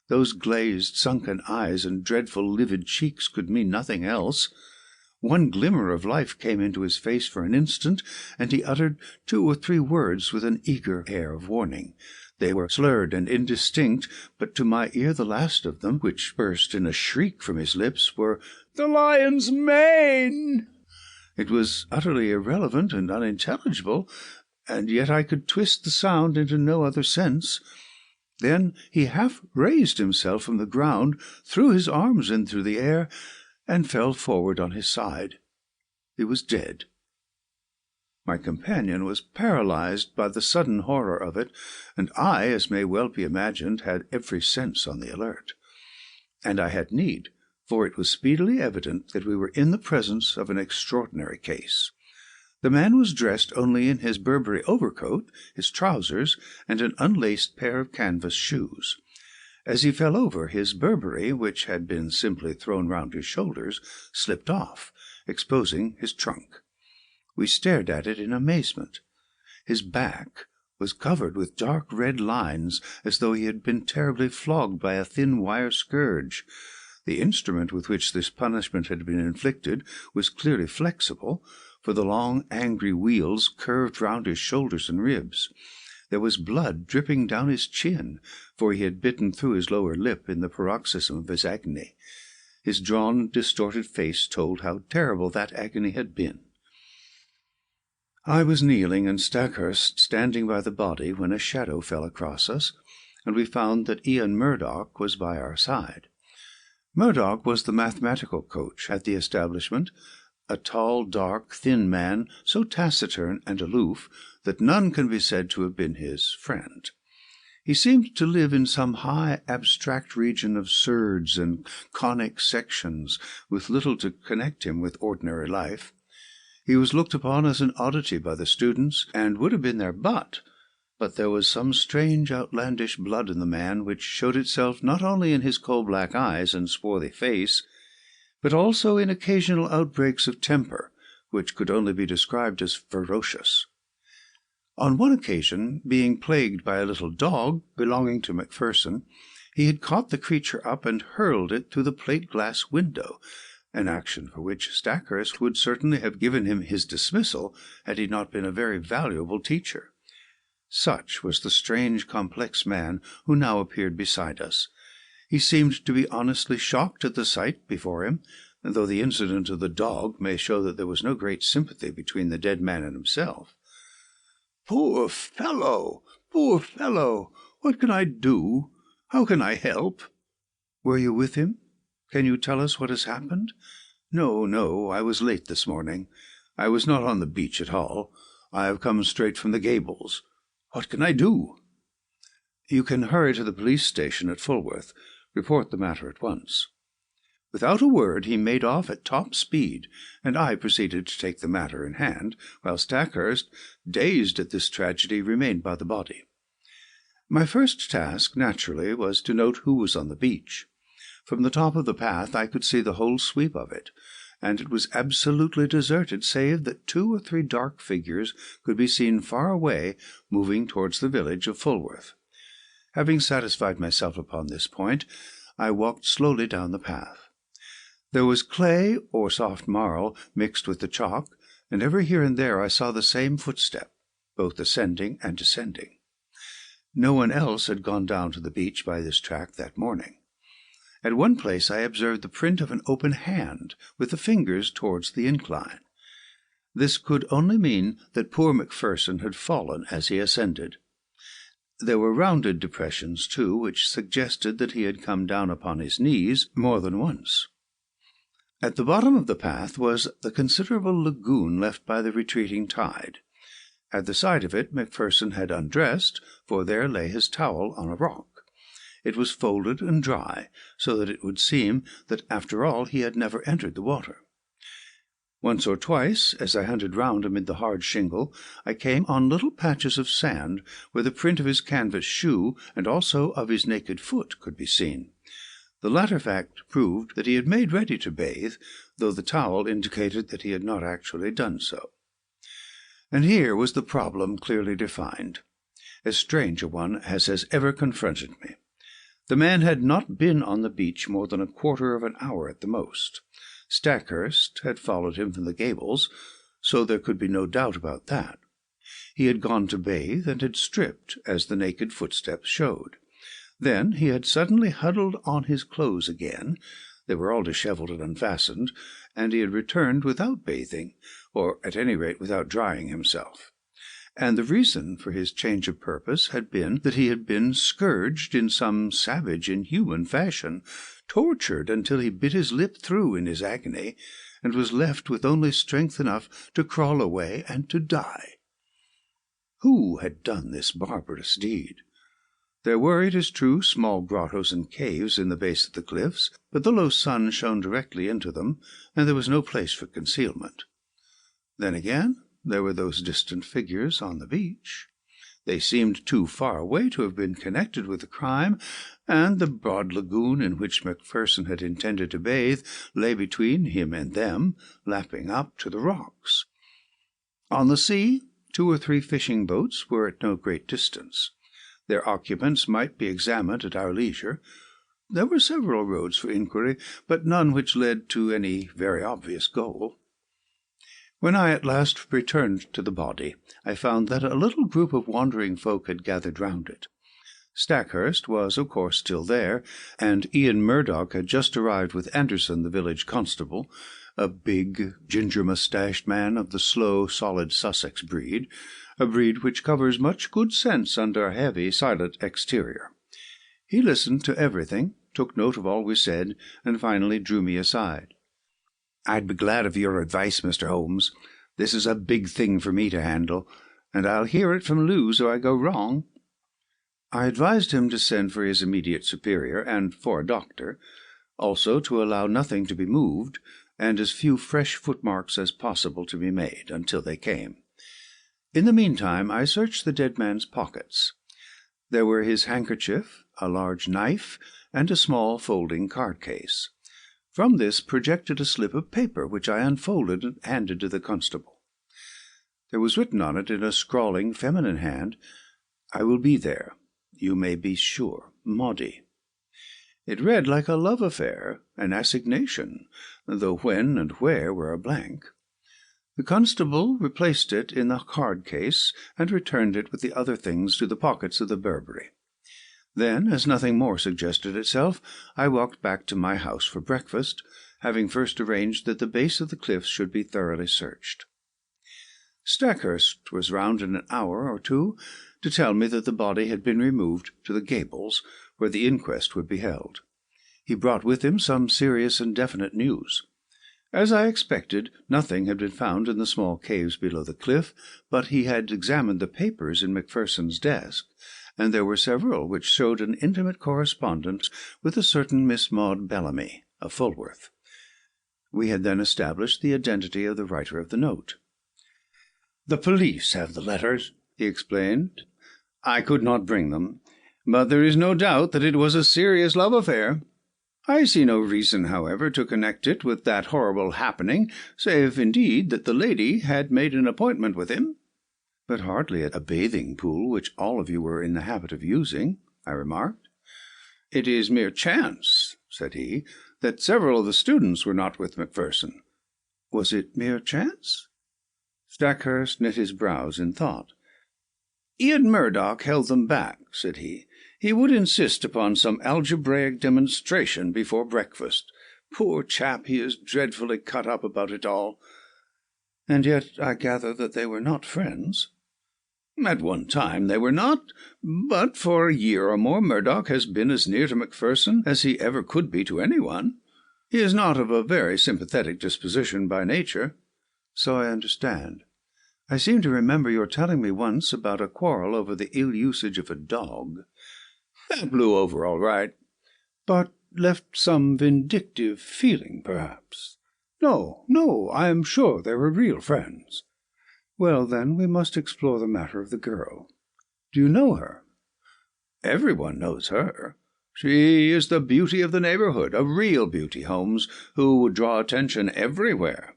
[SPEAKER 3] Those glazed, sunken eyes and dreadful livid cheeks could mean nothing else. One glimmer of life came into his face for an instant, and he uttered 2 or 3 words with an eager air of warning. They were slurred and indistinct, but to my ear the last of them, which burst in a shriek from his lips, were, "The lion's mane!" It was utterly irrelevant and unintelligible, and yet I could twist the sound into no other sense. Then he half raised himself from the ground, threw his arms in through the air, and fell forward on his side. He was dead. My companion was paralyzed by the sudden horror of it, and I, as may well be imagined, had every sense on the alert. And I had need, for it was speedily evident that we were in the presence of an extraordinary case. The man was dressed only in his Burberry overcoat, his trousers, and an unlaced pair of canvas shoes. As he fell over, his Burberry, which had been simply thrown round his shoulders, slipped off, exposing his trunk. We stared at it in amazement. His back was covered with dark red lines, as though he had been terribly flogged by a thin wire scourge. The instrument with which this punishment had been inflicted was clearly flexible, for the long, angry wheels curved round his shoulders and ribs. There was blood dripping down his chin, for he had bitten through his lower lip in the paroxysm of his agony. His drawn, distorted face told how terrible that agony had been. I was kneeling and Stackhurst standing by the body when a shadow fell across us.
[SPEAKER 2] and we found that Ian Murdoch was by our side. Murdoch was the mathematical coach at the establishment, a tall, dark, thin man, so taciturn and aloof that none can be said to have been his friend. He seemed to live in some high abstract region of surds and conic sections, with little to connect him with ordinary life. He was looked upon as an oddity by the students, and would have been their butt, but there was some strange outlandish blood in the man, which showed itself not only in his coal-black eyes and swarthy face, but also in occasional outbreaks of temper, which could only be described as ferocious. On one occasion, being plagued by a little dog belonging to Macpherson, he had caught the creature up and hurled it through the plate-glass window, an action for which Stackhurst would certainly have given him his dismissal had he not been a very valuable teacher. Such was the strange, complex man who now appeared beside us. He seemed to be honestly shocked at the sight before him, though the incident of the dog may show that there was no great sympathy between the dead man and himself. "Poor fellow! Poor fellow! What can I do? How can I help?" "Were you with him? Can you tell us what has happened?" No, I was late this morning. I was not on the beach at all. I have come straight from the Gables. What can I do?" "You can hurry to the police station at Fulworth. Report the matter at once." Without a word he made off at top speed, and I proceeded to take the matter in hand, while Stackhurst, dazed at this tragedy, remained by the body. My first task, naturally, was to note who was on the beach. From the top of the path I could see the whole sweep of it, and it was absolutely deserted, save that 2 or 3 dark figures could be seen far away, moving towards the village of Fulworth. Having satisfied myself upon this point, I walked slowly down the path. There was clay or soft marl mixed with the chalk, and every here and there I saw the same footstep, both ascending and descending. No one else had gone down to the beach by this track that morning. At one place I observed the print of an open hand, with the fingers towards the incline. This could only mean that poor Macpherson had fallen as he ascended. There were rounded depressions, too, which suggested that he had come down upon his knees more than once. At the bottom of the path was the considerable lagoon left by the retreating tide. At the side of it Macpherson had undressed, for there lay his towel on a rock. It was folded and dry, so that it would seem that after all he had never entered the water. Once or twice, as I hunted round amid the hard shingle, I came on little patches of sand where the print of his canvas shoe and also of his naked foot could be seen. The latter fact proved that he had made ready to bathe, though the towel indicated that he had not actually done so. And here was the problem clearly defined, as strange a one as has ever confronted me. The man had not been on the beach more than a quarter of an hour at the most. Stackhurst had followed him from the Gables, so there could be no doubt about that. He had gone to bathe and had stripped, as the naked footsteps showed. Then he had suddenly huddled on his clothes again. They were all dishevelled and unfastened, and he had returned without bathing, or at any rate without drying himself. And the reason for his change of purpose had been that he had been scourged in some savage, inhuman fashion, tortured until he bit his lip through in his agony, and was left with only strength enough to crawl away and to die. Who had done this barbarous deed? There were, it is true, small grottos and caves in the base of the cliffs, but the low sun shone directly into them, and there was no place for concealment. Then again, there were those distant figures on the beach. They seemed too far away to have been connected with the crime, and the broad lagoon in which Macpherson had intended to bathe lay between him and them, lapping up to the rocks. On the sea, 2 or 3 fishing boats were at no great distance. Their occupants might be examined at our leisure. There were several roads for inquiry, but none which led to any very obvious goal. When I at last returned to the body, I found that a little group of wandering folk had gathered round it. Stackhurst was, of course, still there, and Ian Murdoch had just arrived with Anderson, the village constable, a big, ginger-moustached man of the slow, solid Sussex breed, a breed which covers much good sense under a heavy, silent exterior. He listened to everything, took note of all we said, and finally drew me aside. "I'd be glad of your advice, Mr. Holmes. This is a big thing for me to handle, and I'll hear it from Luz or I go wrong." I advised him to send for his immediate superior and for a doctor, also to allow nothing to be moved, and as few fresh footmarks as possible to be made until they came. In the meantime I searched the dead man's pockets. There were his handkerchief, a large knife, and a small folding card-case. From this projected a slip of paper, which I unfolded and handed to the constable. There was written on it in a scrawling feminine hand, "I will be there. You may be sure. Maudie." It read like a love affair, an assignation, though when and where were a blank. The constable replaced it in the card-case and returned it with the other things to the pockets of the Burberry. Then, as nothing more suggested itself, I walked back to my house for breakfast, having first arranged that the base of the cliffs should be thoroughly searched. Stackhurst was round in an hour or two to tell me that the body had been removed to the Gables, where the inquest would be held. He brought with him some serious and definite news. As I expected, nothing had been found in the small caves below the cliff, but he had examined the papers in Macpherson's desk, and there were several which showed an intimate correspondence with a certain Miss Maud Bellamy, of Fulworth. We had then established the identity of the writer of the note. "The police have the letters," he explained. "I could not bring them, but there is no doubt that it was a serious love affair. I see no reason, however, to connect it with that horrible happening, save, indeed, that the lady had made an appointment with him." "But hardly at a bathing pool which all of you were in the habit of using," I remarked. "It is mere chance," said he, "that several of the students were not with Macpherson." "Was it mere chance?" Stackhurst knit his brows in thought. "Ian Murdoch held them back," said he. "He would insist upon some algebraic demonstration before breakfast. Poor chap, he is dreadfully cut up about it all." "And yet I gather that they were not friends." "At one time they were not, but for a year or more Murdoch has been as near to Macpherson as he ever could be to anyone. He is not of a very sympathetic disposition by nature." "So I understand. I seem to remember your telling me once about a quarrel over the ill usage of a dog." "That blew over all right." "But left some vindictive feeling, perhaps?" No, I am sure they were real friends." "Well, then, we must explore the matter of the girl. Do you know her?" "Everyone knows her. She is the beauty of the neighborhood, a real beauty, Holmes, who would draw attention everywhere.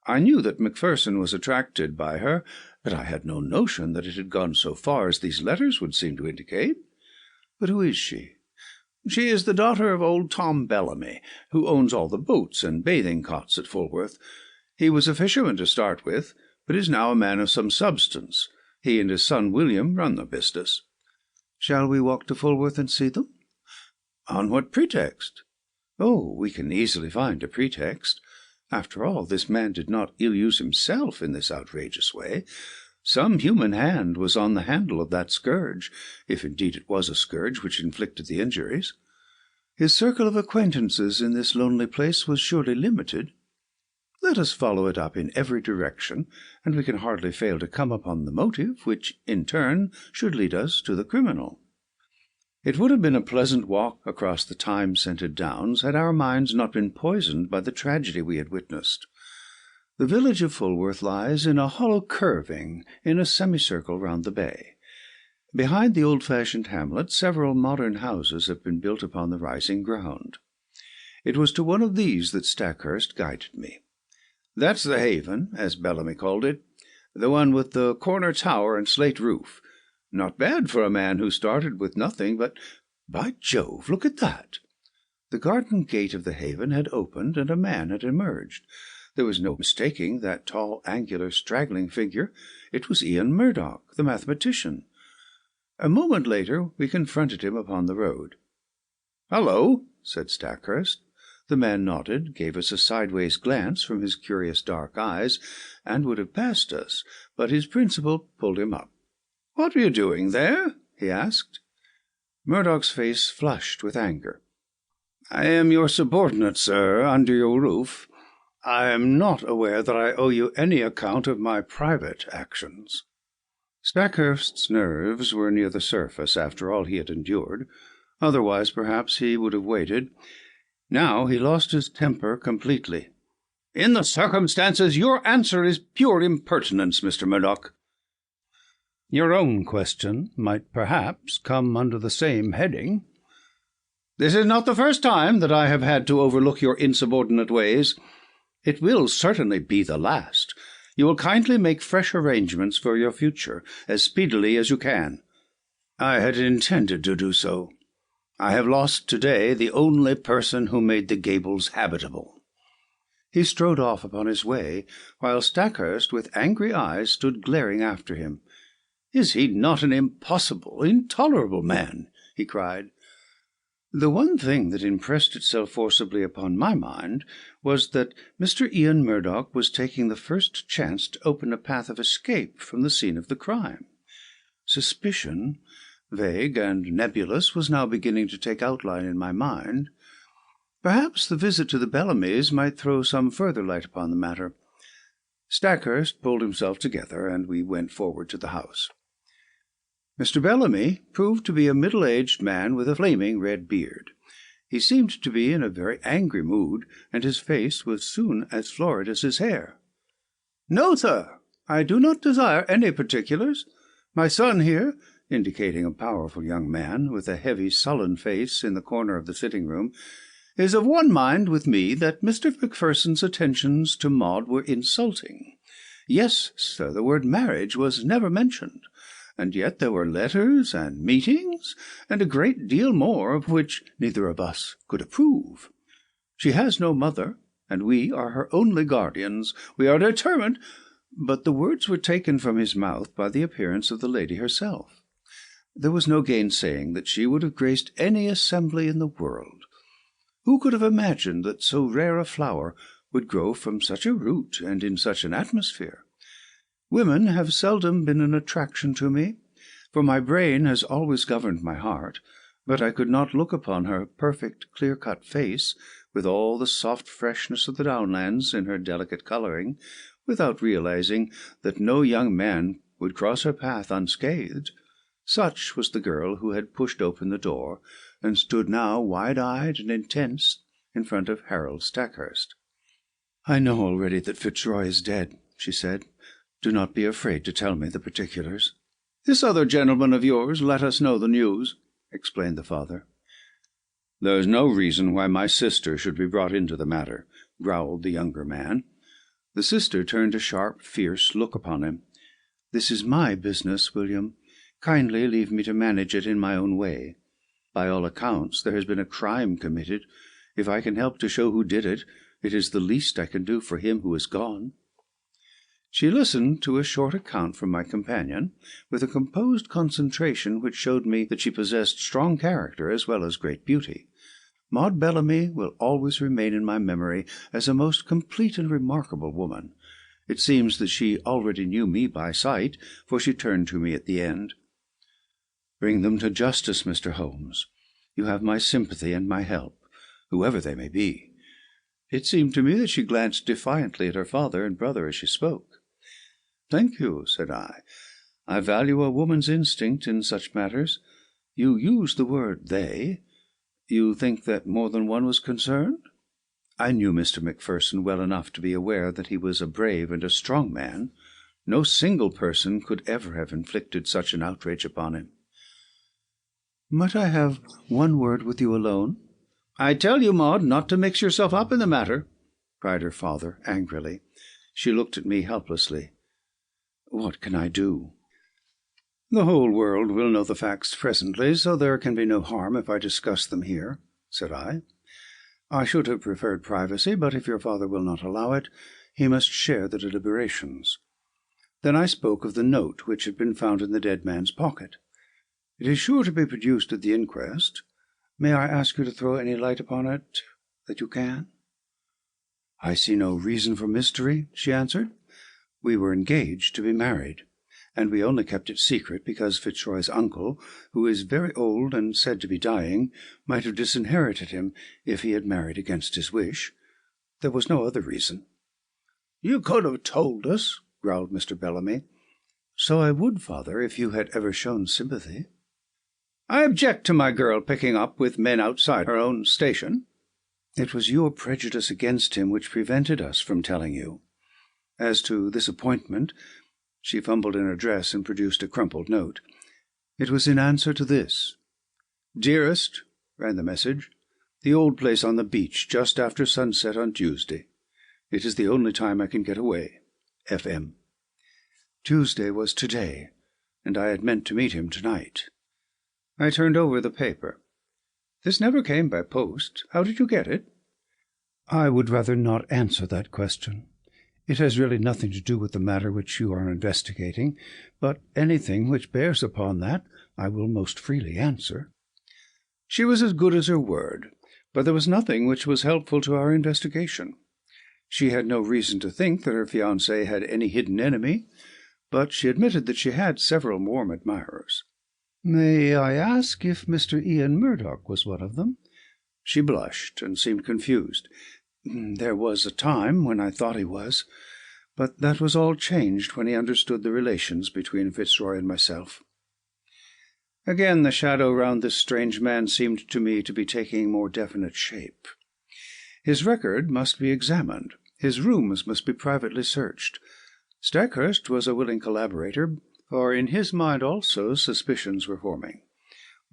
[SPEAKER 2] I knew that Macpherson was attracted by her, but I had no notion that it had gone so far as these letters would seem to indicate." "But who is she?" "She is the daughter of old Tom Bellamy, who owns all the boats and bathing cots at Fulworth. He was a fisherman to start with, but is now a man of some substance. He and his son William run the business." "Shall we walk to Fulworth and see them?" "On what pretext?" "Oh, we can easily find a pretext. After all, this man did not ill-use himself in this outrageous way. Some human hand was on the handle of that scourge, if indeed it was a scourge which inflicted the injuries. His circle of acquaintances in this lonely place was surely limited. Let us follow it up in every direction, and we can hardly fail to come upon the motive, which, in turn, should lead us to the criminal." It would have been a pleasant walk across the thyme-scented downs had our minds not been poisoned by the tragedy we had witnessed. The village of Fulworth lies in a hollow curving in a semicircle round the bay. Behind the old-fashioned hamlet several modern houses have been built upon the rising ground. It was to one of these that Stackhurst guided me. "That's the Haven, as Bellamy called it, the one with the corner tower and slate roof. Not bad for a man who started with nothing, but, by Jove, look at that!" The garden gate of the Haven had opened, and a man had emerged. There was no mistaking that tall, angular, straggling figure. It was Ian Murdoch, the mathematician. A moment later we confronted him upon the road. "Hullo," said Stackhurst. The man nodded, gave us a sideways glance from his curious dark eyes, and would have passed us, but his principal pulled him up. "What are you doing there?" he asked. Murdoch's face flushed with anger. "I am your subordinate, sir, under your roof. I am not aware that I owe you any account of my private actions." Stackhurst's nerves were near the surface after all he had endured. Otherwise, perhaps, he would have waited. Now he lost his temper completely. "In the circumstances, your answer is pure impertinence, Mr. Murdoch." "Your own question might perhaps come under the same heading." "This is not the first time that I have had to overlook your insubordinate ways. It will certainly be the last. You will kindly make fresh arrangements for your future, as speedily as you can." "I had intended to do so. I have lost today the only person who made the Gables habitable." He strode off upon his way, while Stackhurst, with angry eyes, stood glaring after him. "Is he not an impossible, intolerable man?" he cried. The one thing that impressed itself forcibly upon my mind was that Mr. Ian Murdoch was taking the first chance to open a path of escape from the scene of the crime. Suspicion, vague and nebulous, was now beginning to take outline in my mind. Perhaps the visit to the Bellamys might throw some further light upon the matter. Stackhurst pulled himself together, and we went forward to the house. Mr. Bellamy proved to be a middle-aged man with a flaming red beard. He seemed to be in a very angry mood, and his face was soon as florid as his hair. "No, sir, I do not desire any particulars. My son here," indicating a powerful young man with a heavy, sullen face in the corner of the sitting-room, "is of one mind with me that Mr. Macpherson's attentions to Maud were insulting. Yes, sir, the word marriage was never mentioned. And yet there were letters and meetings, and a great deal more of which neither of us could approve. She has no mother, and we are her only guardians. We are determined—" But the words were taken from his mouth by the appearance of the lady herself. There was no gainsaying that she would have graced any assembly in the world. Who could have imagined that so rare a flower would grow from such a root and in such an atmosphere? Women have seldom been an attraction to me, for my brain has always governed my heart, but I could not look upon her perfect, clear-cut face, with all the soft freshness of the downlands in her delicate colouring, without realizing that no young man would cross her path unscathed. Such was the girl who had pushed open the door, and stood now wide-eyed and intense in front of Harold Stackhurst. "I know already that Fitzroy is dead," she said. "Do not be afraid to tell me the particulars." "This other gentleman of yours let us know the news," explained the father. "There is no reason why my sister should be brought into the matter," growled the younger man. The sister turned a sharp, fierce look upon him. "This is my business, William. Kindly leave me to manage it in my own way. By all accounts, there has been a crime committed. If I can help to show who did it, it is the least I can do for him who is gone." She listened to a short account from my companion, with a composed concentration which showed me that she possessed strong character as well as great beauty. Maud Bellamy will always remain in my memory as a most complete and remarkable woman. It seems that she already knew me by sight, for she turned to me at the end. "Bring them to justice, Mr. Holmes. You have my sympathy and my help, whoever they may be." It seemed to me that she glanced defiantly at her father and brother as she spoke. "Thank you," said I. "I value a woman's instinct in such matters. You use the word 'they.' You think that more than one was concerned?" I knew Mr. Macpherson well enough to be aware that he was a brave and a strong man. No single person could ever have inflicted such an outrage upon him. "Might I have one word with you alone?" "I tell you, Maud, not to mix yourself up in the matter," cried her father angrily. She looked at me helplessly. "What can I do?" "The whole world will know the facts presently, so there can be no harm if I discuss them here," said I. "I should have preferred privacy, but if your father will not allow it, he must share the deliberations." Then I spoke of the note which had been found in the dead man's pocket. "It is sure to be produced at the inquest. May I ask you to throw any light upon it that you can?" "I see no reason for mystery," she answered. "We were engaged to be married, and we only kept it secret because Fitzroy's uncle, who is very old and said to be dying, might have disinherited him if he had married against his wish. There was no other reason."
[SPEAKER 3] "You could have told us," growled Mr. Bellamy.
[SPEAKER 2] "So I would, father, if you had ever shown sympathy." "I object to my girl picking up with men outside her own station." "It was your prejudice against him which prevented us from telling you. As to this appointment," she fumbled in her dress and produced a crumpled note, "it was in answer to this. 'Dearest,'" ran the message, "the old place on the beach just after sunset on Tuesday. It is the only time I can get away. F.M." Tuesday was today, and I had meant to meet him tonight. I turned over the paper. "This never came by post. How did you get it?" "I would rather not answer that question. It has really nothing to do with the matter which you are investigating, but anything which bears upon that I will most freely answer." She was as good as her word, but there was nothing which was helpful to our investigation. She had no reason to think that her fiancé had any hidden enemy, but she admitted that she had several warm admirers. "May I ask if Mr. Ian Murdoch was one of them?" She blushed and seemed confused. "There was a time when I thought he was, but that was all changed when he understood the relations between Fitzroy and myself." Again the shadow round this strange man seemed to me to be taking more definite shape. His record must be examined. His rooms must be privately searched. Stackhurst was a willing collaborator, for in his mind also suspicions were forming.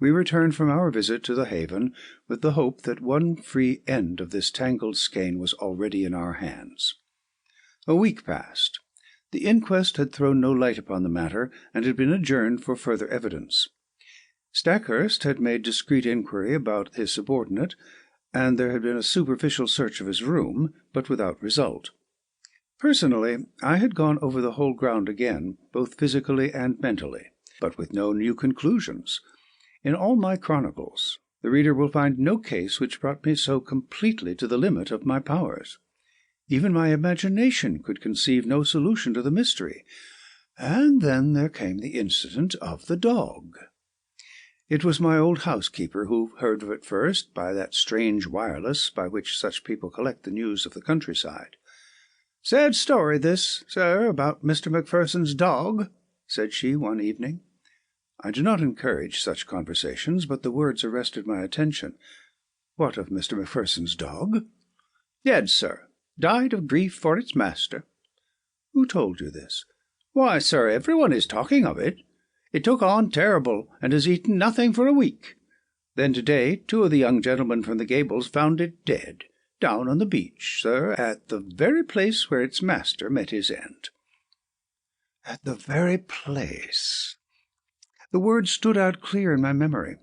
[SPEAKER 2] We returned from our visit to the haven with the hope that one free end of this tangled skein was already in our hands. A week passed. The inquest had thrown no light upon the matter, and had been adjourned for further evidence. Stackhurst had made discreet inquiry about his subordinate, and there had been a superficial search of his room, but without result. Personally, I had gone over the whole ground again, both physically and mentally, but with no new conclusions. In all my chronicles, the reader will find no case which brought me so completely to the limit of my powers. Even my imagination could conceive no solution to the mystery. And then there came the incident of the dog. It was my old housekeeper who heard of it first by that strange wireless by which such people collect the news of the countryside. "Sad story this, sir, about Mr. Macpherson's dog," said she one evening. I do not encourage such conversations, but the words arrested my attention. "What of Mr. Macpherson's dog?" "Dead, sir. Died of grief for its master." "Who told you this?" "Why, sir, everyone is talking of it. It took on terrible, and has eaten nothing for a week. Then today 2 of the young gentlemen from the Gables found it dead, down on the beach, sir, at the very place where its master met his end." At the very place. The words stood out clear in my memory.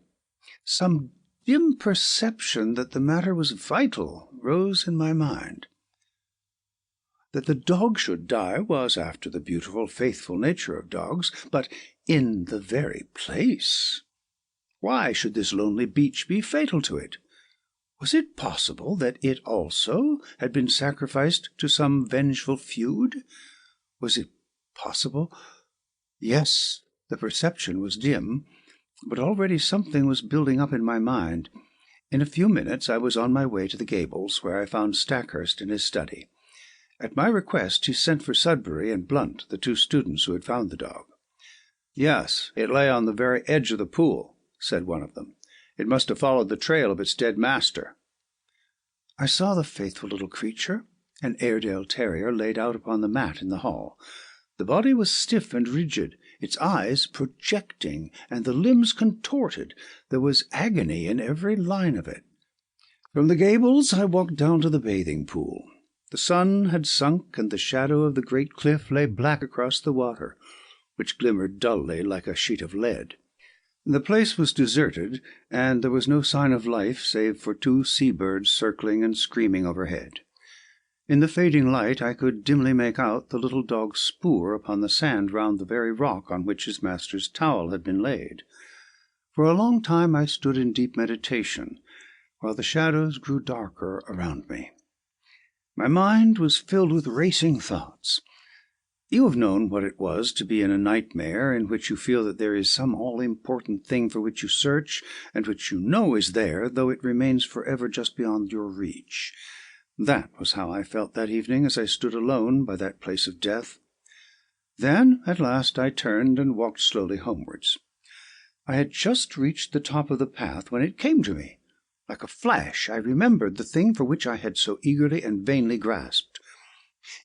[SPEAKER 2] Some dim perception that the matter was vital rose in my mind. That the dog should die was after the beautiful, faithful nature of dogs, but in the very place. Why should this lonely beach be fatal to it? Was it possible that it also had been sacrificed to some vengeful feud? Was it possible? Yes, the perception was dim, but already something was building up in my mind. In a few minutes I was on my way to the Gables, where I found Stackhurst in his study. At my request, he sent for Sudbury and Blunt, the 2 students who had found the dog. "Yes, it lay on the very edge of the pool," said one of them. "It must have followed the trail of its dead master." I saw the faithful little creature, an Airedale terrier, laid out upon the mat in the hall. The body was stiff and rigid, its eyes projecting, and the limbs contorted. There was agony in every line of it. From the Gables I walked down to the bathing pool. The sun had sunk, and the shadow of the great cliff lay black across the water, which glimmered dully like a sheet of lead. The place was deserted, and there was no sign of life save for 2 sea-birds circling and screaming overhead. In the fading light I could dimly make out the little dog's spoor upon the sand round the very rock on which his master's towel had been laid. For a long time I stood in deep meditation, while the shadows grew darker around me. My mind was filled with racing thoughts. You have known what it was to be in a nightmare in which you feel that there is some all-important thing for which you search, and which you know is there, though it remains forever just beyond your reach. That was how I felt that evening as I stood alone by that place of death. Then, at last, I turned and walked slowly homewards. I had just reached the top of the path when it came to me. Like a flash, I remembered the thing for which I had so eagerly and vainly grasped.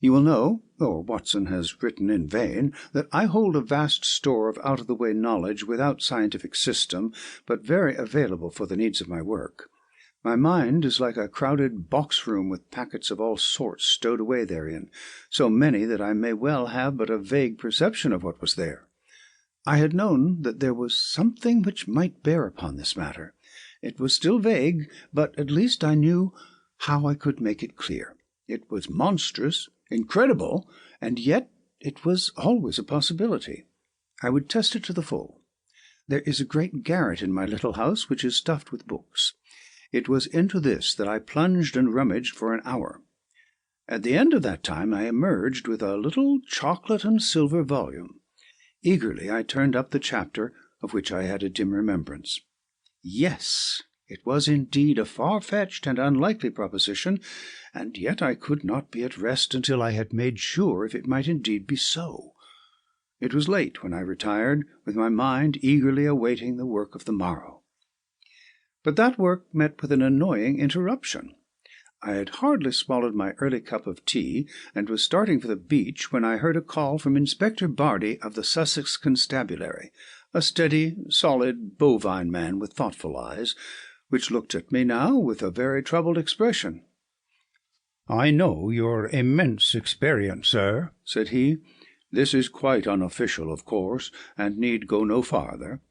[SPEAKER 2] You will know, or Watson has written in vain, that I hold a vast store of out-of-the-way knowledge without scientific system, but very available for the needs of my work. My mind is like a crowded box-room with packets of all sorts stowed away therein, so many that I may well have but a vague perception of what was there. I had known that there was something which might bear upon this matter. It was still vague, but at least I knew how I could make it clear. It was monstrous, incredible, and yet it was always a possibility. I would test it to the full. There is a great garret in my little house which is stuffed with books. It was into this that I plunged and rummaged for an hour. At the end of that time I emerged with a little chocolate and silver volume. Eagerly I turned up the chapter of which I had a dim remembrance. Yes, it was indeed a far-fetched and unlikely proposition, and yet I could not be at rest until I had made sure if it might indeed be so. It was late when I retired, with my mind eagerly awaiting the work of the morrow. But that work met with an annoying interruption. I had hardly swallowed my early cup of tea, and was starting for the beach, when I heard a call from Inspector Bardi of the Sussex Constabulary, a steady, solid, bovine man with thoughtful eyes, which looked at me now with a very troubled expression.
[SPEAKER 3] "I know your immense experience, sir," said he.
[SPEAKER 2] "This is quite unofficial, of course, and need go no farther.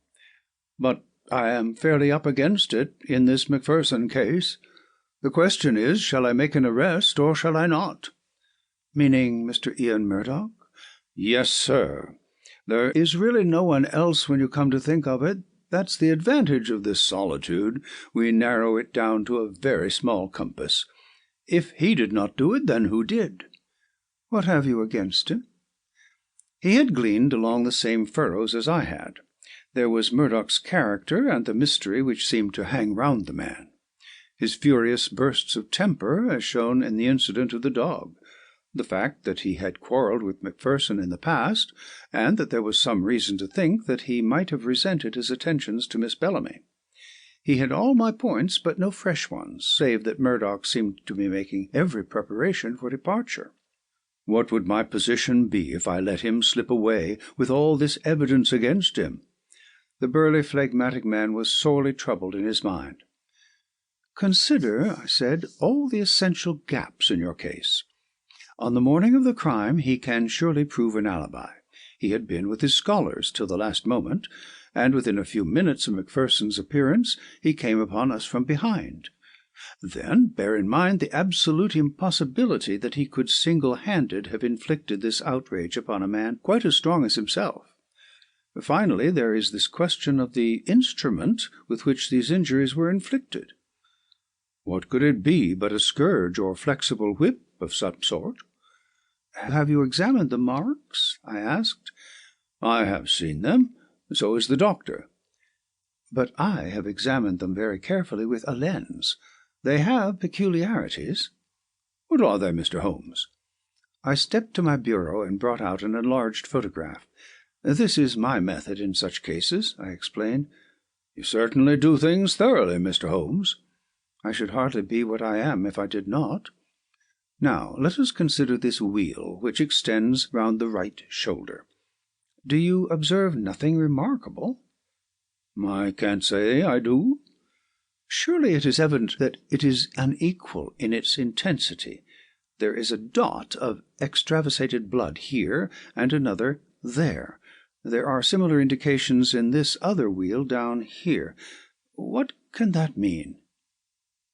[SPEAKER 2] But I am fairly up against it in this Macpherson case. The question is, shall I make an arrest or shall I not?"
[SPEAKER 3] "Meaning Mr. Ian Murdoch?"
[SPEAKER 2] "Yes, sir. There is really no one else when you come to think of it. That's the advantage of this solitude. We narrow it down to a very small compass. If he did not do it, then who did?"
[SPEAKER 3] "What have you against him?"
[SPEAKER 2] He had gleaned along the same furrows as I had. There was Murdoch's character and the mystery which seemed to hang round the man. His furious bursts of temper, as shown in the incident of the dog. The fact that he had quarrelled with Macpherson in the past, and that there was some reason to think that he might have resented his attentions to Miss Bellamy. He had all my points, but no fresh ones, save that Murdoch seemed to be making every preparation for departure. What would my position be if I let him slip away with all this evidence against him? The burly, phlegmatic man was sorely troubled in his mind. "Consider," I said, "all the essential gaps in your case. On the morning of the crime he can surely prove an alibi. He had been with his scholars till the last moment, and within a few minutes of Macpherson's appearance he came upon us from behind. Then bear in mind the absolute impossibility that he could single-handed have inflicted this outrage upon a man quite as strong as himself. Finally, there is this question of the instrument with which these injuries were inflicted. What could it be but a scourge or flexible whip of some sort?" "Have you examined the marks?" I asked. "I have seen them. So has the doctor." "But I have examined them very carefully with a lens. They have peculiarities." "What are they, Mr. Holmes?" I stepped to my bureau and brought out an enlarged photograph. "This is my method in such cases," I explained. "You certainly do things thoroughly, Mr. Holmes." "I should hardly be what I am if I did not. Now let us consider this wheal, which extends round the right shoulder. Do you observe nothing remarkable?" "I can't say I do." "Surely it is evident that it is unequal in its intensity. There is a dot of extravasated blood here, and another there. There are similar indications in this other wheal down here. What can that mean?"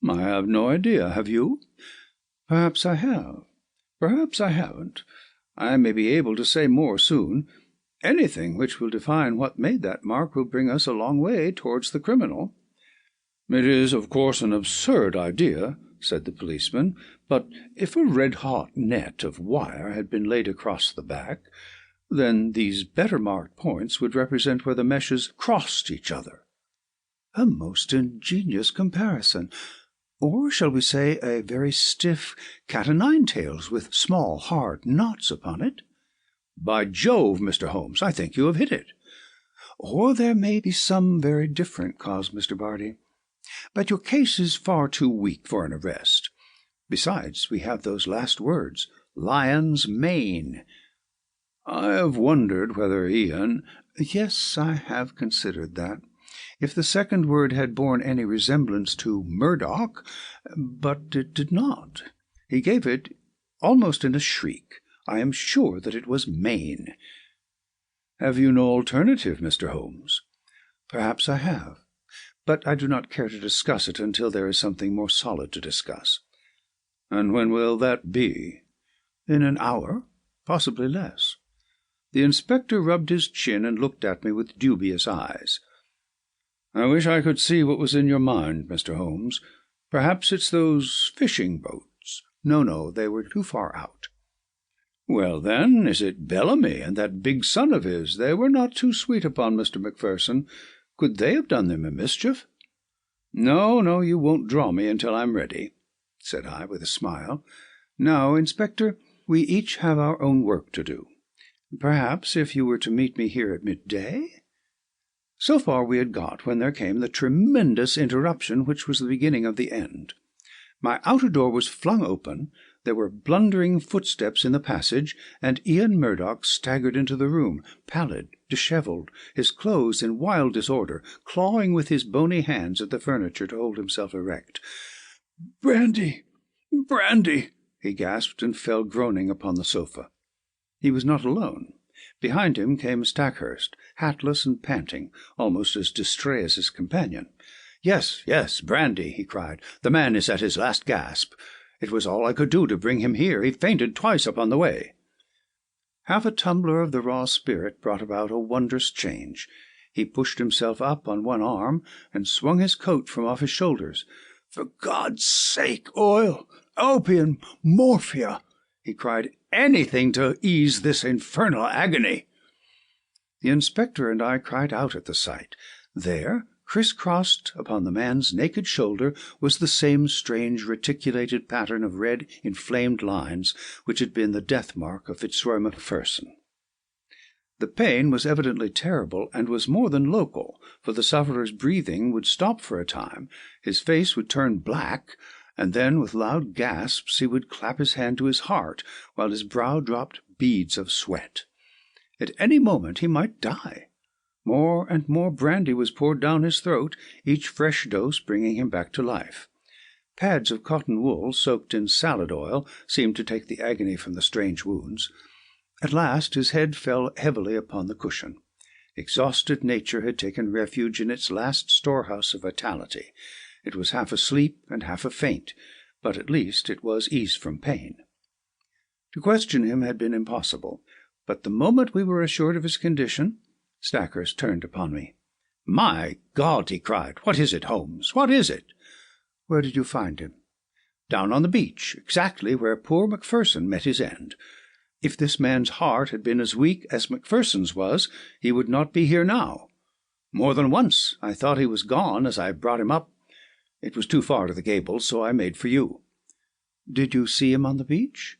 [SPEAKER 2] "I have no idea. Have you?" "Perhaps I have. Perhaps I haven't. I may be able to say more soon. Anything which will define what made that mark will bring us a long way towards the criminal." "It is, of course, an absurd idea," said the policeman, but if a red-hot net of wire had been laid across the back, then these better-marked points would represent where the meshes crossed each other. A most ingenious comparison. Or shall we say a very stiff cat-o'-nine-tails with small, hard knots upon it? By Jove, Mr. Holmes, I think you have hit it. Or there may be some very different cause, Mr. Barty. But your case is far too weak for an arrest. Besides, we have those last words, lion's mane. I have wondered whether Ian— Yes, I have considered that. If the second word had borne any resemblance to Murdoch, but it did not. He gave it almost in a shriek. I am sure that it was Maine. Have you no alternative, Mr. Holmes? Perhaps I have, but I do not care to discuss it until there is something more solid to discuss. And when will that be? In an hour, possibly less. The inspector rubbed his chin and looked at me with dubious eyes. I wish I could see what was in your mind, Mr. Holmes. Perhaps it's those fishing boats. No, they were too far out. Well, then, is it Bellamy and that big son of his? They were not too sweet upon Mr. Macpherson. Could they have done them a mischief? No, you won't draw me until I'm ready, said I with a smile. Now, Inspector, we each have our own work to do. Perhaps if you were to meet me here at midday? So far we had got when there came the tremendous interruption which was the beginning of the end. My outer door was flung open, there were blundering footsteps in the passage, and Ian Murdoch staggered into the room, pallid, dishevelled, his clothes in wild disorder, clawing with his bony hands at the furniture to hold himself erect. "Brandy! Brandy!" he gasped, and fell groaning upon the sofa. He was not alone. Behind him came Stackhurst, hatless and panting, almost as distrait as his companion. Yes, brandy," he cried. "The man is at his last gasp. It was all I could do to bring him here. He fainted twice upon the way." Half a tumbler of the raw spirit brought about a wondrous change. He pushed himself up on one arm and swung his coat from off his shoulders. "For God's sake, oil, opium, morphia!" he cried. "Anything to ease this infernal agony!" The inspector and I cried out at the sight. There, criss-crossed upon the man's naked shoulder, was the same strange reticulated pattern of red inflamed lines which had been the death-mark of Fitzroy Macpherson. The pain was evidently terrible, and was more than local, for the sufferer's breathing would stop for a time, his face would turn black, and then, with loud gasps, he would clap his hand to his heart, while his brow dropped beads of sweat. At any moment he might die. More and more brandy was poured down his throat, each fresh dose bringing him back to life. Pads of cotton wool, soaked in salad oil, seemed to take the agony from the strange wounds. At last his head fell heavily upon the cushion. Exhausted nature had taken refuge in its last storehouse of vitality. It was half asleep and half a faint, but at least it was eased from pain. To question him had been impossible, but the moment we were assured of his condition, Stackhurst turned upon me. "My God!" he cried. "What is it, Holmes? What is it?" "Where did you find him?" "Down on the beach, exactly where poor Macpherson met his end. If this man's heart had been as weak as Macpherson's was, he would not be here now. More than once I thought he was gone as I brought him up. It was too far to the Gables, so I made for you." "Did you see him on the beach?"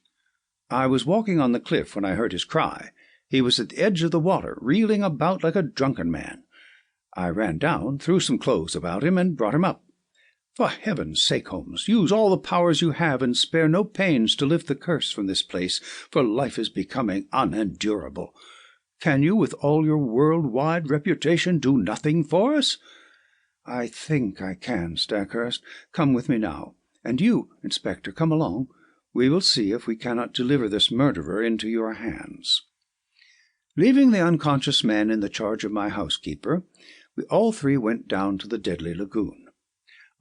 [SPEAKER 2] "I was walking on the cliff when I heard his cry. He was at the edge of the water, reeling about like a drunken man. I ran down, threw some clothes about him, and brought him up. For heaven's sake, Holmes, use all the powers you have, and spare no pains to lift the curse from this place, for life is becoming unendurable. Can you, with all your world-wide reputation, do nothing for us?" "I think I can, Stackhurst. Come with me now. And you, Inspector, come along. We will see if we cannot deliver this murderer into your hands." Leaving the unconscious man in the charge of my housekeeper, we all three went down to the deadly lagoon.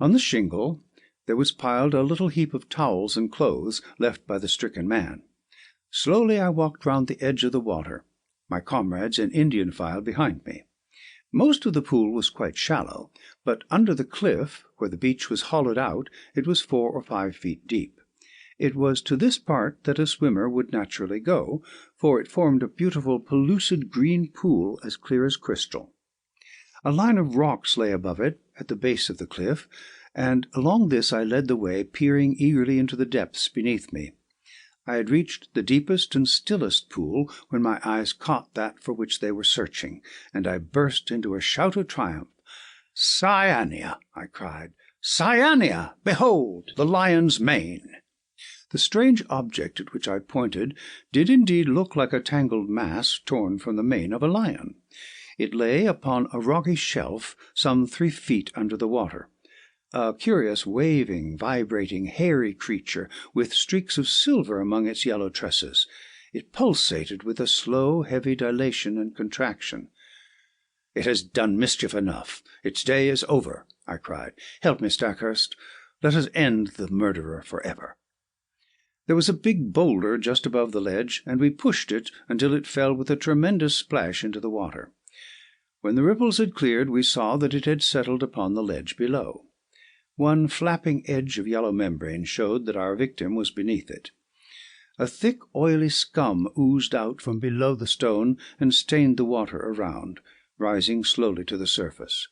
[SPEAKER 2] On the shingle there was piled a little heap of towels and clothes left by the stricken man. Slowly I walked round the edge of the water, my comrades in Indian file behind me. Most of the pool was quite shallow, but under the cliff, where the beach was hollowed out, it was 4 or 5 feet deep. It was to this part that a swimmer would naturally go, for it formed a beautiful pellucid green pool as clear as crystal. A line of rocks lay above it, at the base of the cliff, and along this I led the way, peering eagerly into the depths beneath me. I had reached the deepest and stillest pool when my eyes caught that for which they were searching, and I burst into a shout of triumph. "Cyania!" I cried. "Cyania! Behold, the lion's mane!" The strange object at which I pointed did indeed look like a tangled mass torn from the mane of a lion. It lay upon a rocky shelf some 3 feet under the water. A curious, waving, vibrating, hairy creature, with streaks of silver among its yellow tresses. It pulsated with a slow, heavy dilation and contraction. "It has done mischief enough. Its day is over," I cried. "Help me, Stackhurst. Let us end the murderer for ever." There was a big boulder just above the ledge, and we pushed it until it fell with a tremendous splash into the water. When the ripples had cleared, we saw that it had settled upon the ledge below. One flapping edge of yellow membrane showed that our victim was beneath it. A thick, oily scum oozed out from below the stone and stained the water around, rising slowly to the surface.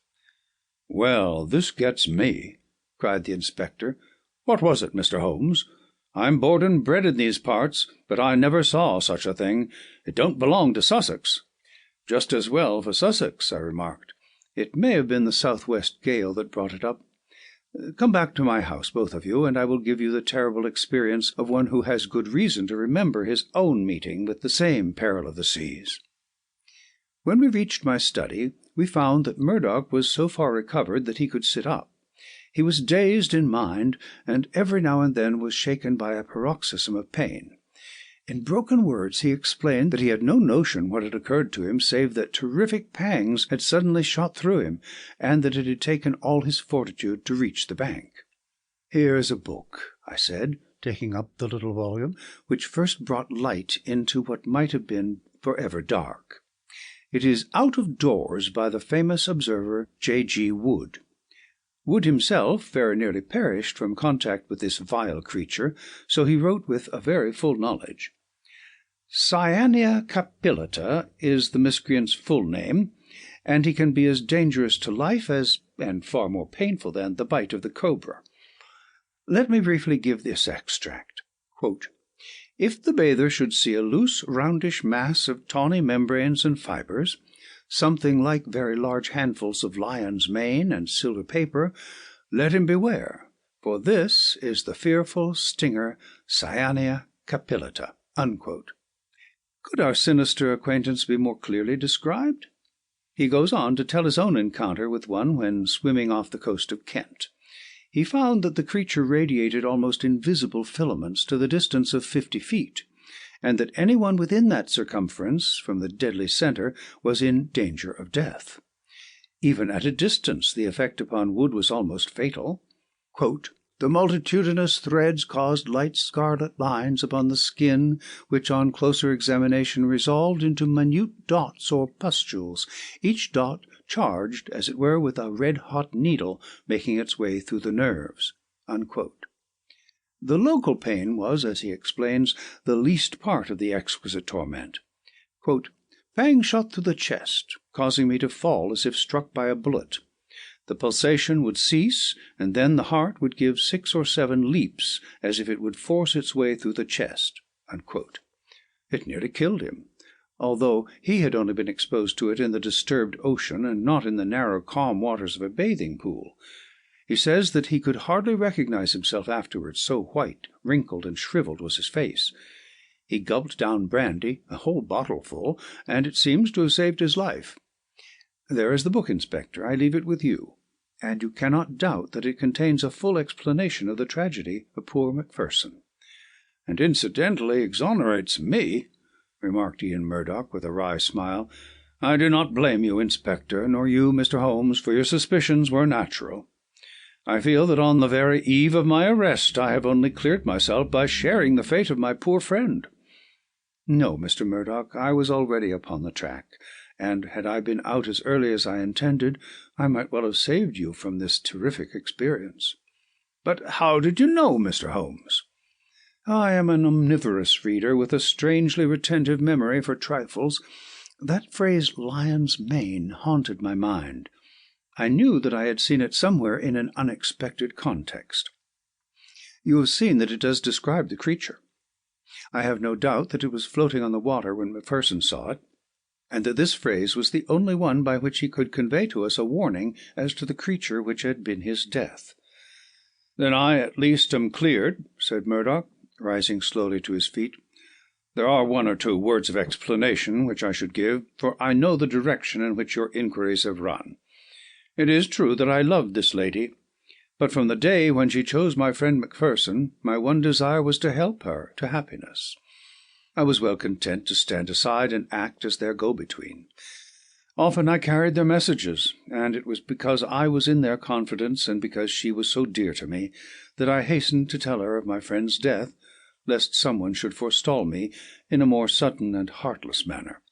[SPEAKER 2] "Well, this gets me," cried the inspector. "What was it, Mr. Holmes? I'm born and bred in these parts, but I never saw such a thing. It don't belong to Sussex." "Just as well for Sussex," I remarked. "It may have been the southwest gale that brought it up. Come back to my house, both of you, and I will give you the terrible experience of one who has good reason to remember his own meeting with the same peril of the seas." When we reached my study, we found that Murdoch was so far recovered that he could sit up. He was dazed in mind, and every now and then was shaken by a paroxysm of pain. In broken words he explained that he had no notion what had occurred to him, save that terrific pangs had suddenly shot through him, and that it had taken all his fortitude to reach the bank. "Here is a book," I said, taking up the little volume, which first brought light into what might have been forever dark. "It is Out of Doors, by the famous observer J.G. Wood. Wood himself very nearly perished from contact with this vile creature, so he wrote with a very full knowledge. Cyania capillata is the miscreant's full name, and he can be as dangerous to life as, and far more painful than, the bite of the cobra. Let me briefly give this extract. Quote, if the bather should see a loose, roundish mass of tawny membranes and fibres, something like very large handfuls of lion's mane and silver paper, let him beware, for this is the fearful stinger Cyania capillata. Unquote. Could our sinister acquaintance be more clearly described? He goes on to tell his own encounter with one when swimming off the coast of Kent. He found that the creature radiated almost invisible filaments to the distance of 50 feet, and that anyone within that circumference from the deadly centre was in danger of death. Even at a distance, the effect upon Wood was almost fatal. Quote, the multitudinous threads caused light scarlet lines upon the skin, which on closer examination resolved into minute dots or pustules, each dot charged, as it were, with a red-hot needle making its way through the nerves. Unquote. The local pain was, as he explains, the least part of the exquisite torment. Quote, Fang shot through the chest, causing me to fall as if struck by a bullet. The pulsation would cease, and then the heart would give 6 or 7 leaps, as if it would force its way through the chest. Unquote. It nearly killed him, although he had only been exposed to it in the disturbed ocean, and not in the narrow, calm waters of a bathing pool. He says that he could hardly recognize himself afterwards, so white, wrinkled, and shriveled was his face. He gulped down brandy, a whole bottle full, and it seems to have saved his life. There is the book, Inspector. I leave it with you, and you cannot doubt that it contains a full explanation of the tragedy of poor Macpherson. And incidentally exonerates me, remarked Ian Murdoch with a wry smile. I do not blame you, Inspector, nor you, Mr. Holmes, for your suspicions were natural. I feel that on the very eve of my arrest I have only cleared myself by sharing the fate of my poor friend. No, Mr. Murdoch, I was already upon the track, and had I been out as early as I intended, I might well have saved you from this terrific experience."
[SPEAKER 3] "But how did you know, Mr. Holmes?"
[SPEAKER 2] "I am an omnivorous reader, with a strangely retentive memory for trifles. That phrase 'lion's mane' haunted my mind. I knew that I had seen it somewhere in an unexpected context. You have seen that it does describe the creature. I have no doubt that it was floating on the water when Macpherson saw it, and that this phrase was the only one by which he could convey to us a warning as to the creature which had been his death."
[SPEAKER 1] "Then I at least am cleared," said Murdoch, rising slowly to his feet. "There are one or two words of explanation which I should give, for I know the direction in which your inquiries have run. It is true that I loved this lady, but from the day when she chose my friend Macpherson, my one desire was to help her to happiness. I was well content to stand aside and act as their go-between. Often I carried their messages, and it was because I was in their confidence, and because she was so dear to me, that I hastened to tell her of my friend's death, lest someone should forestall me in a more sudden and heartless manner.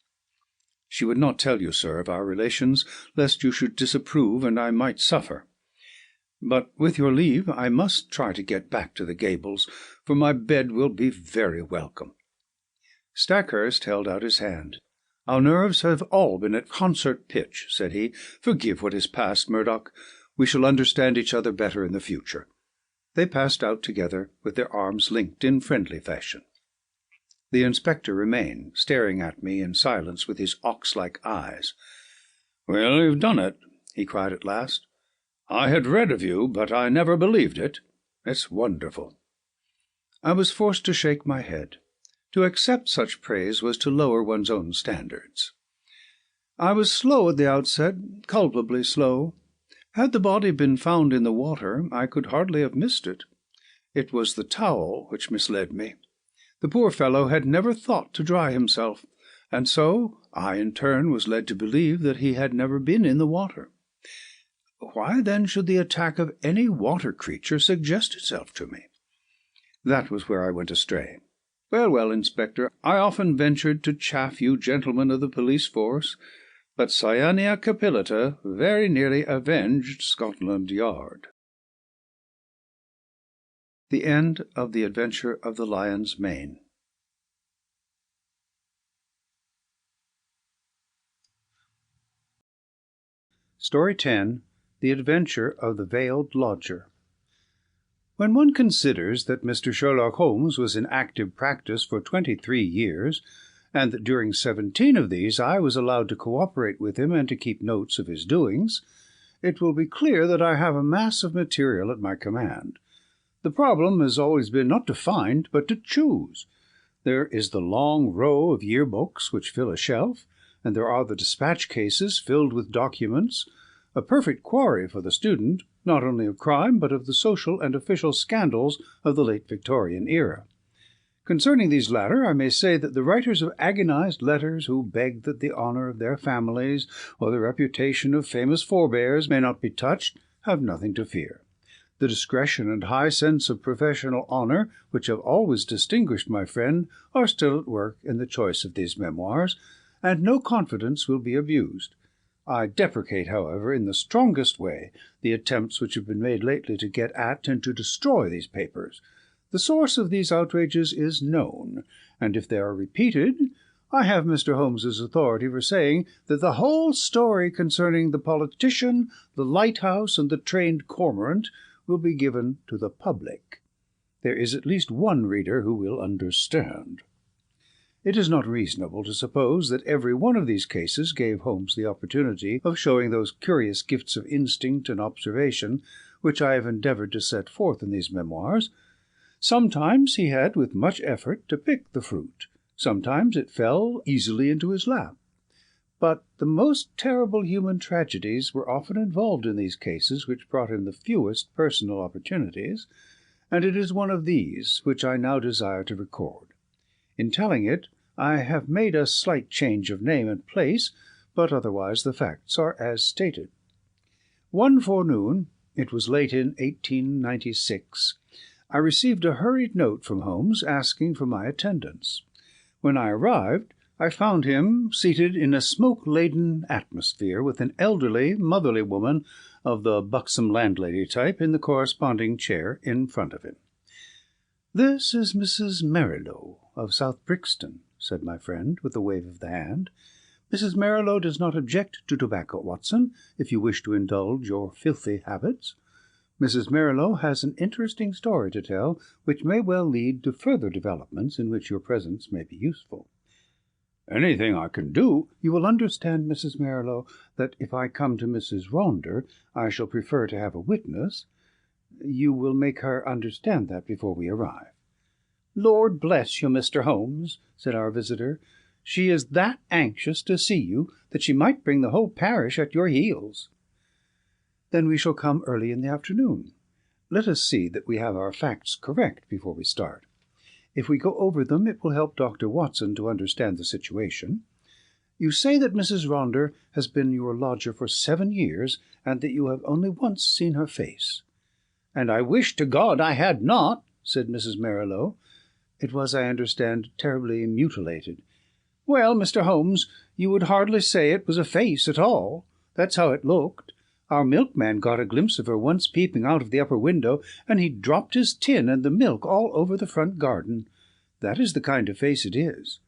[SPEAKER 1] She would not tell you, sir, of our relations, lest you should disapprove and I might suffer. But with your leave I must try to get back to the Gables, for my bed will be very welcome." Stackhurst held out his hand. "Our nerves have all been at concert pitch," said he. "Forgive what is past, Murdoch. We shall understand each other better in the future." They passed out together, with their arms linked in friendly fashion. The inspector remained, staring at me in silence with his ox-like eyes. "Well, you've done it," he cried at last. "I had read of you, but I never believed it. It's wonderful." I was forced to shake my head. To accept such praise was to lower one's own standards. "I was slow at the outset, culpably slow. Had the body been found in the water, I could hardly have missed it. It was the towel which misled me. The poor fellow had never thought to dry himself, and so I in turn was led to believe that he had never been in the water. Why then should the attack of any water creature suggest itself to me? That was where I went astray. Well, well, Inspector, I often ventured to chaff you gentlemen of the police force, but Cyania Capillata very nearly avenged Scotland Yard." The end of The Adventure of the Lion's Mane. Story 10. The Adventure of the Veiled Lodger. When one considers that Mr. Sherlock Holmes was in active practice for 23 years, and that during 17 of these I was allowed to cooperate with him and to keep notes of his doings, it will be clear that I have a mass of material at my command. The problem has always been not to find, but to choose. There is the long row of year-books which fill a shelf, and there are the dispatch cases filled with documents, a perfect quarry for the student, not only of crime, but of the social and official scandals of the late Victorian era. Concerning these latter, I may say that the writers of agonized letters who beg that the honour of their families or the reputation of famous forebears may not be touched have nothing to fear. The discretion and high sense of professional honour, which have always distinguished my friend, are still at work in the choice of these memoirs, and no confidence will be abused. I deprecate, however, in the strongest way, the attempts which have been made lately to get at and to destroy these papers. The source of these outrages is known, and if they are repeated, I have Mr. Holmes's authority for saying that the whole story concerning the politician, the lighthouse, and the trained cormorant will be given to the public. There is at least one reader who will understand. It is not reasonable to suppose that every one of these cases gave Holmes the opportunity of showing those curious gifts of instinct and observation which I have endeavoured to set forth in these memoirs. Sometimes he had with much effort to pick the fruit, sometimes it fell easily into his lap. But the most terrible human tragedies were often involved in these cases which brought him the fewest personal opportunities, and it is one of these which I now desire to record. In telling it, I have made a slight change of name and place, but otherwise the facts are as stated. One forenoon, it was late in 1896, I received a hurried note from Holmes asking for my attendance. When I arrived,
[SPEAKER 2] I found him seated in a smoke-laden atmosphere with an elderly, motherly woman of the buxom landlady type in the corresponding chair in front of him. "This is Mrs. Marilow of South Brixton," said my friend, with a wave of the hand. "Mrs. Marilow does not object to tobacco, Watson, if you wish to indulge your filthy habits. Mrs. Marilow has an interesting story to tell, which may well lead to further developments in which your presence may be useful." "Anything I can do—" "You will understand, Mrs. Marilow, that if I come to Mrs. Ronder, I shall prefer to have a witness. You will make her understand that before we arrive." "Lord bless you, Mr. Holmes," said our visitor, "she is that anxious to see you that she might bring the whole parish at your heels." "Then we shall come early in the afternoon. Let us see that we have our facts correct before we start. If we go over them, it will help Dr. Watson to understand the situation. You say that Mrs. Ronder has been your lodger for 7 years, and that you have only once seen her face." "And I wish to God I had not," said Mrs. Marilow. "It was, I understand, terribly mutilated." "Well, Mr. Holmes, you would hardly say it was a face at all. That's how it looked. Our milkman got a glimpse of her once peeping out of the upper window, and he dropped his tin and the milk all over the front garden. That is the kind of face it is.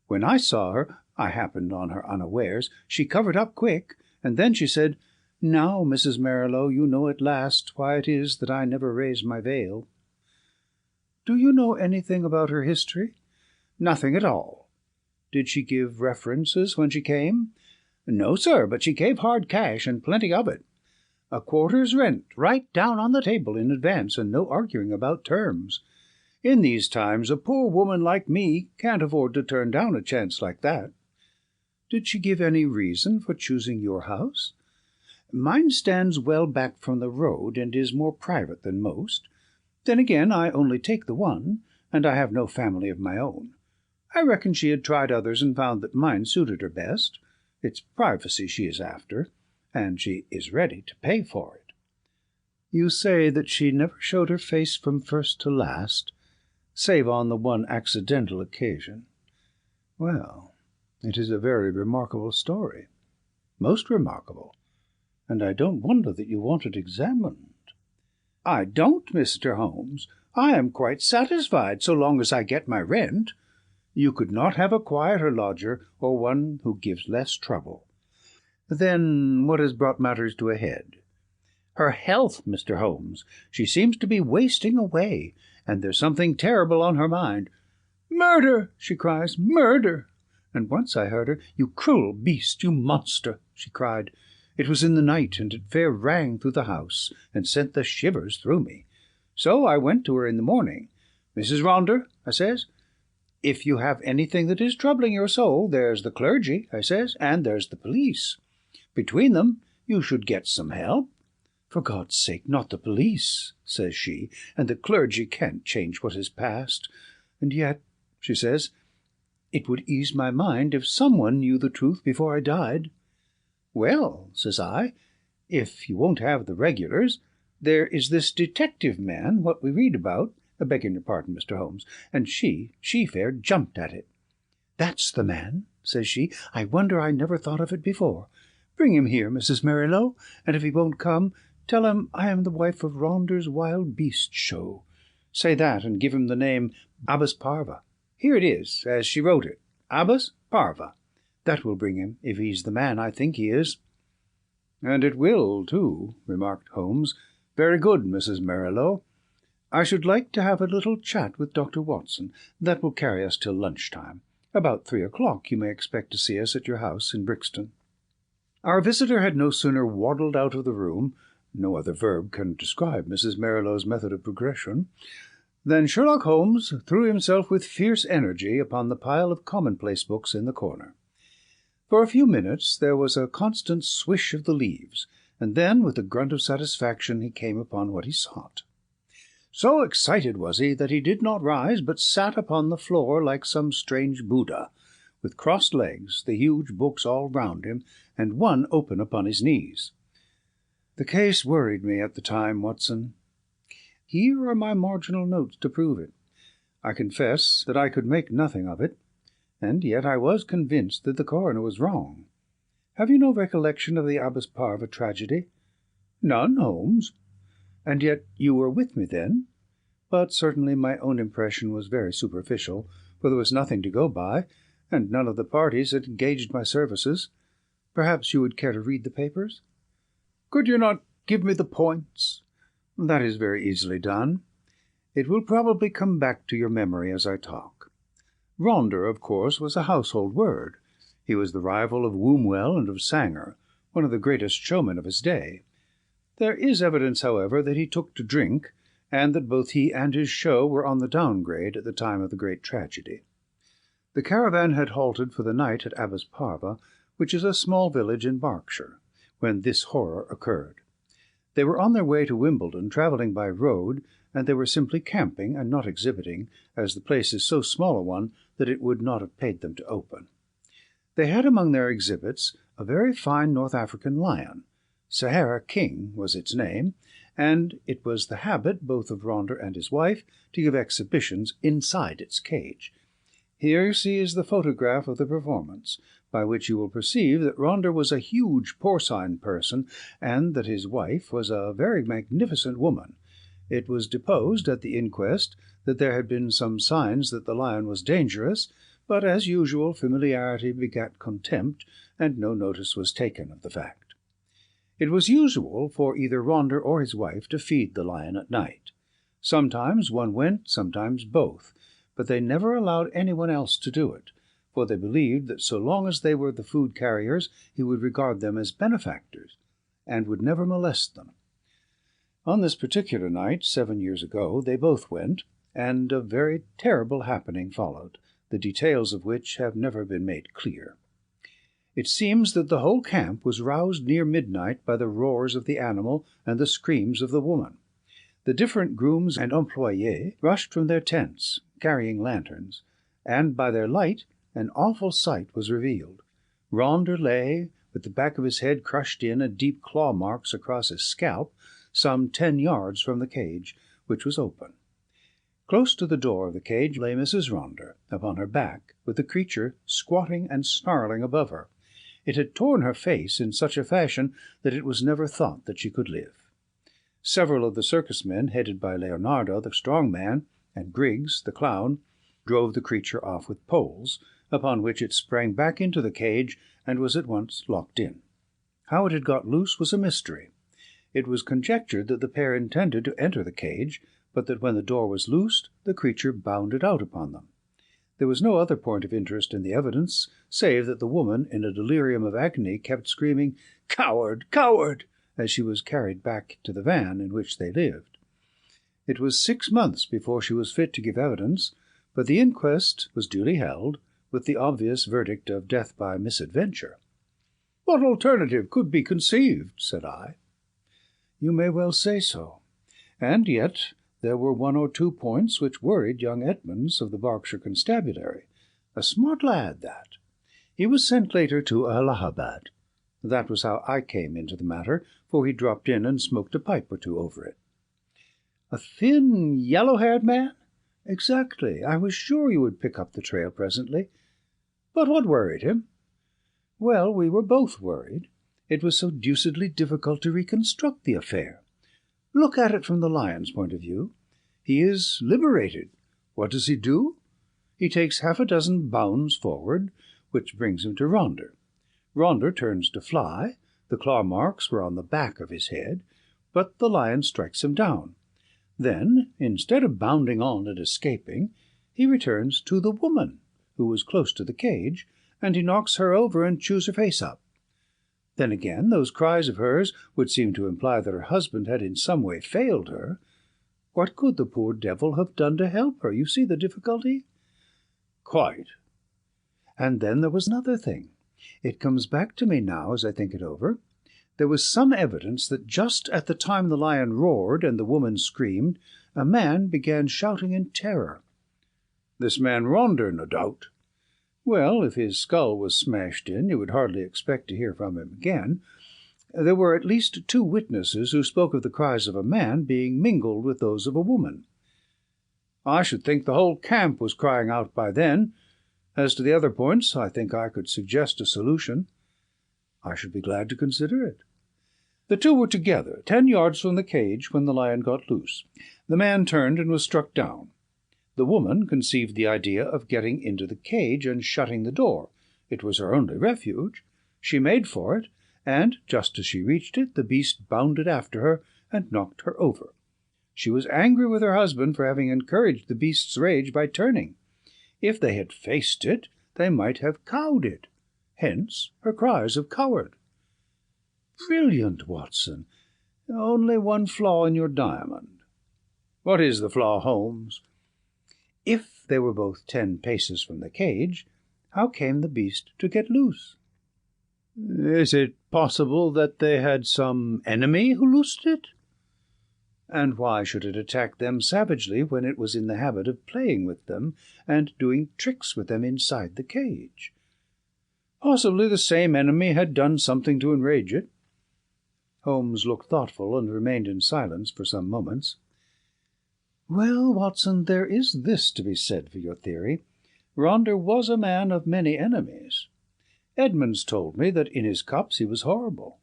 [SPEAKER 2] When I saw her, I happened on her unawares, she covered up quick, and then she said, 'Now, Mrs. Marilow, you know at last why it is that I never raise my veil.'" "Do you know anything about her history?" "Nothing at all." "Did she give references when she came?" "No, sir, but she gave hard cash, and plenty of it. A quarter's rent right down on the table in advance, and no arguing about terms. In these times a poor woman like me can't afford to turn down a chance like that." "Did she give any reason for choosing your house?" "Mine stands well back from the road, and is more private than most. Then again, I only take the one, and I have no family of my own. I reckon she had tried others, and found that mine suited her best. It's privacy she is after, and she is ready to pay for it." "You say that she never showed her face from first to last, save on the one accidental occasion. Well, it is a very remarkable story, most remarkable, and I don't wonder that you want it examined." "I don't, Mr. Holmes. I am quite satisfied so long as I get my rent. You could not have a quieter lodger, or one who gives less trouble." "Then what has brought matters to a head?" "Her health, Mr. Holmes. She seems to be wasting away, and there's something terrible on her mind. 'Murder!' she cries, 'murder!' And once I heard her, 'You cruel beast, you monster!' she cried. It was in the night, and it fair rang through the house, and sent the shivers through me. So I went to her in the morning. 'Mrs. Ronder,' I says, 'if you have anything that is troubling your soul, there's the clergy,' I says, 'and there's the police. Between them you should get some help.' 'For God's sake, not the police,' says she, 'and the clergy can't change what is past. And yet,' she says, 'it would ease my mind if someone knew the truth before I died.' 'Well,' says I, 'if you won't have the regulars, there is this detective man what we read about, begging your pardon, Mr. Holmes,' and she fair jumped at it. 'That's the man,' says she. 'I wonder I never thought of it before. Bring him here, Mrs. Marilow, and if he won't come, tell him I am the wife of Ronder's Wild Beast Show. Say that, and give him the name Abbas Parva. Here it is, as she wrote it, Abbas Parva. That will bring him, if he's the man I think he is." "And it will, too," remarked Holmes. "Very good, Mrs. Marilow. I should like to have a little chat with Dr. Watson. That will carry us till lunch-time. About 3 o'clock you may expect to see us at your house in Brixton." Our visitor had no sooner waddled out of the room — no other verb can describe Mrs. Marilow's method of progression — than Sherlock Holmes threw himself with fierce energy upon the pile of commonplace books in the corner. For a few minutes there was a constant swish of the leaves, and then, with a grunt of satisfaction, he came upon what he sought. So excited was he that he did not rise, but sat upon the floor like some strange Buddha, with crossed legs, the huge books all round him, and one open upon his knees. The case worried me at the time, Watson. Here are my marginal notes to prove it. I confess that I could make nothing of it, and yet I was convinced that the coroner was wrong. Have you no recollection of the Abbess Parva tragedy?" "None, Holmes." "And yet you were with me then? But certainly my own impression was very superficial, for there was nothing to go by, and none of the parties had engaged my services. Perhaps you would care to read the papers?"
[SPEAKER 3] "Could you not give me the points?"
[SPEAKER 2] "That is very easily done. It will probably come back to your memory as I talk. Ronder, of course, was a household word. He was the rival of Wombwell and of Sanger, one of the greatest showmen of his day. There is evidence, however, that he took to drink, and that both he and his show were on the downgrade at the time of the great tragedy. The caravan had halted for the night at Abbess Parva, which is a small village in Berkshire, when this horror occurred. They were on their way to Wimbledon, travelling by road, and they were simply camping and not exhibiting, as the place is so small a one that it would not have paid them to open. They had among their exhibits a very fine North African lion. Sahara King was its name, and it was the habit both of Ronder and his wife to give exhibitions inside its cage. Here, you see, is the photograph of the performance, by which you will perceive that Ronder was a huge porcine person, and that his wife was a very magnificent woman. It was deposed at the inquest that there had been some signs that the lion was dangerous, but, as usual, familiarity begat contempt, and no notice was taken of the fact. It was usual for either Ronder or his wife to feed the lion at night. Sometimes one went, sometimes both, but they never allowed any one else to do it, for they believed that so long as they were the food carriers he would regard them as benefactors, and would never molest them. On this particular night, 7 years ago, they both went, and a very terrible happening followed, the details of which have never been made clear. It seems that the whole camp was roused near midnight by the roars of the animal and the screams of the woman. The different grooms and employés rushed from their tents, carrying lanterns, and by their light an awful sight was revealed. Ronder lay, with the back of his head crushed in and deep claw marks across his scalp, some 10 yards from the cage, which was open. Close to the door of the cage lay Mrs. Ronder, upon her back, with the creature squatting and snarling above her. It had torn her face in such a fashion that it was never thought that she could live. Several of the circus men, headed by Leonardo, the strong man, and Griggs, the clown, drove the creature off with poles, upon which it sprang back into the cage and was at once locked in. How it had got loose was a mystery. It was conjectured that the pair intended to enter the cage, but that when the door was loosed, the creature bounded out upon them. There was no other point of interest in the evidence, save that the woman, in a delirium of agony, kept screaming, "Coward! Coward!" as she was carried back to the van in which they lived. It was 6 months before she was fit to give evidence, but the inquest was duly held, with the obvious verdict of death by misadventure. "What alternative could be conceived?" said I. "You may well say so. And yet there were 1 or 2 points which worried young Edmonds of the Berkshire Constabulary. A smart lad, that. He was sent later to Allahabad. That was how I came into the matter, for he dropped in and smoked a pipe or two over it." "A thin, yellow-haired man?" "Exactly. I was sure you would pick up the trail presently." "But what worried him?" "Well, we were both worried. It was so deucedly difficult to reconstruct the affair. Look at it from the lion's point of view. He is liberated. What does he do? He takes 6 bounds forward, which brings him to Ronder. Ronder turns to fly. The claw marks were on the back of his head, but the lion strikes him down. Then, instead of bounding on and escaping, he returns to the woman, who was close to the cage, and he knocks her over and chews her face up. Then again, those cries of hers would seem to imply that her husband had in some way failed her. What could the poor devil have done to help her? You see the difficulty?" "Quite." "And then there was another thing. It comes back to me now as I think it over. There was some evidence that just at the time the lion roared and the woman screamed, a man began shouting in terror." "This man Ronder, no doubt." "Well, if his skull was smashed in, you would hardly expect to hear from him again. There were at least 2 witnesses who spoke of the cries of a man being mingled with those of a woman." "I should think the whole camp was crying out by then. As to the other points, I think I could suggest a solution." "I should be glad to consider it." "The two were together 10 yards from the cage when the lion got loose. The man turned and was struck down. The woman conceived the idea of getting into the cage and shutting the door. It was her only refuge. She made for it, and just as she reached it, the beast bounded after her and knocked her over. She was angry with her husband for having encouraged the beast's rage by turning. If they had faced it, they might have cowed it. Hence her cries of coward." "Brilliant, Watson. Only one flaw in your diamond." "What is the flaw, Holmes?" "If they were both 10 paces from the cage, how came the beast to get loose?"
[SPEAKER 1] "Is it possible that they had some enemy who loosed it?"
[SPEAKER 2] "And why should it attack them savagely when it was in the habit of playing with them and doing tricks with them inside the cage?" "Possibly the same enemy had done something to enrage it." Holmes looked thoughtful, and remained in silence for some moments. "Well, Watson, there is this to be said for your theory. Ronder was a man of many enemies. Edmonds told me that in his cups he was horrible.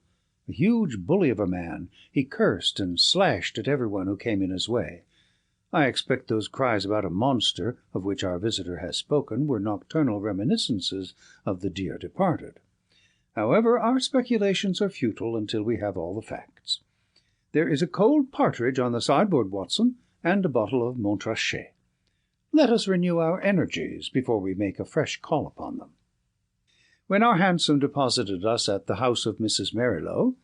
[SPEAKER 2] A huge bully of a man, he cursed and slashed at every one who came in his way. I expect those cries about a monster, of which our visitor has spoken, were nocturnal reminiscences of the dear departed. However, our speculations are futile until we have all the facts. There is a cold partridge on the sideboard, Watson, and a bottle of Montrachet. Let us renew our energies before we make a fresh call upon them." When our hansom deposited us at the house of Mrs. Marilow,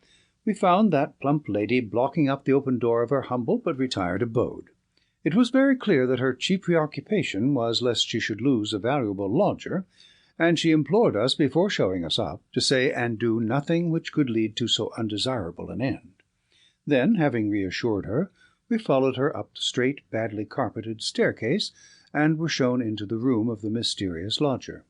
[SPEAKER 2] we found that plump lady blocking up the open door of her humble but retired abode. It was very clear that her chief preoccupation was lest she should lose a valuable lodger, and she implored us, before showing us up, to say and do nothing which could lead to so undesirable an end. Then, having reassured her, we followed her up the straight, badly carpeted staircase, and were shown into the room of the mysterious lodger.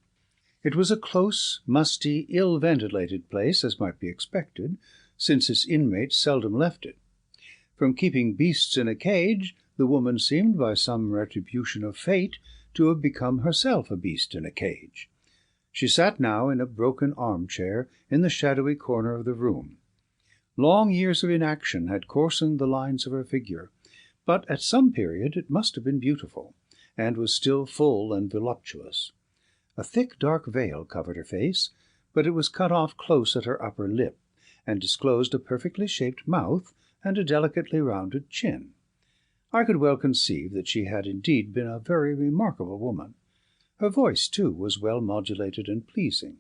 [SPEAKER 2] It was a close, musty, ill-ventilated place, as might be expected, since its inmates seldom left it. From keeping beasts in a cage, the woman seemed, by some retribution of fate, to have become herself a beast in a cage. She sat now in a broken arm-chair in the shadowy corner of the room. Long years of inaction had coarsened the lines of her figure, but at some period it must have been beautiful, and was still full and voluptuous. A thick dark veil covered her face, but it was cut off close at her upper lip, and disclosed a perfectly shaped mouth and a delicately rounded chin. I could well conceive that she had indeed been a very remarkable woman. Her voice, too, was well modulated and pleasing.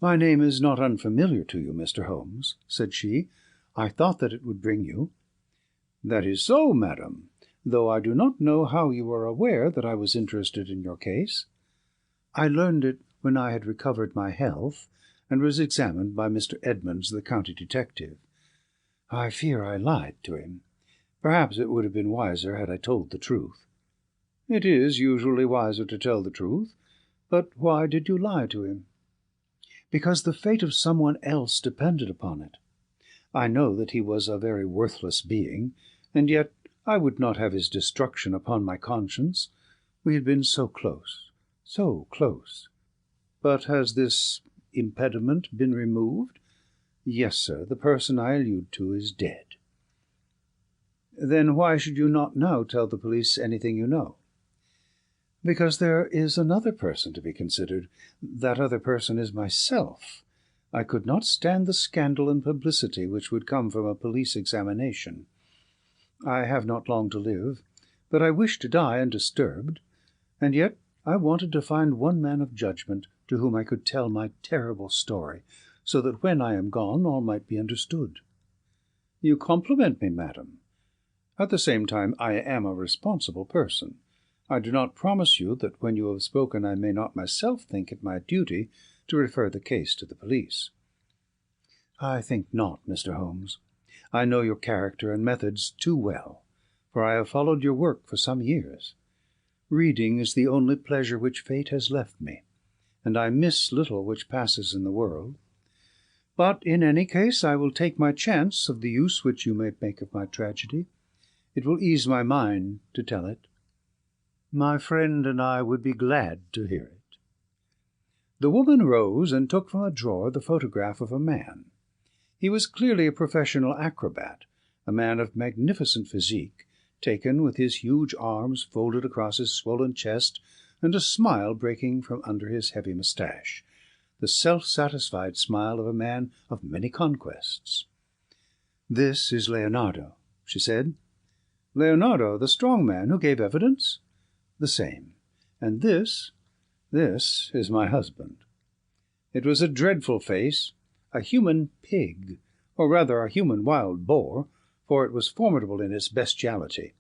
[SPEAKER 2] "My name is not unfamiliar to you, Mr. Holmes," said she. "I thought that it would bring you." "That is so, madam, though I do not know how you are aware that I was interested in your case." "I learned it when I had recovered my health, and was examined by Mr. Edmonds, the county detective. I fear I lied to him. Perhaps it would have been wiser had I told the truth." "It is usually wiser to tell the truth. But why did you lie to him?" "Because the fate of some one else depended upon it. I know that he was a very worthless being, and yet I would not have his destruction upon my conscience. We had been so close, so close." "But has this impediment been removed?" "Yes, sir. The person I allude to is dead." "Then why should you not now tell the police anything you know?" "Because there is another person to be considered. That other person is myself. I could not stand the scandal and publicity which would come from a police examination. I have not long to live, but I wish to die undisturbed, and yet I wanted to find one man of judgment to whom I could tell my terrible story, so that when I am gone all might be understood." "You compliment me, madam. At the same time, I am a responsible person. I do not promise you that when you have spoken I may not myself think it my duty to refer the case to the police." "I think not, Mr. Holmes. I know your character and methods too well, for I have followed your work for some years. Reading is the only pleasure which fate has left me, and I miss little which passes in the world. But in any case I will take my chance of the use which you may make of my tragedy. It will ease my mind to tell it." My friend and I would be glad to hear it." The woman rose and took from a drawer the photograph of a man. He was clearly a professional acrobat, a man of magnificent physique, taken with his huge arms folded across his swollen chest, and a smile breaking from under his heavy moustache, the self-satisfied smile of a man of many conquests. "This is Leonardo," she said. "Leonardo, the strong man who gave evidence?" "The same. And this is my husband." It was a dreadful face, a human pig, or rather a human wild boar, for it was formidable in its bestiality.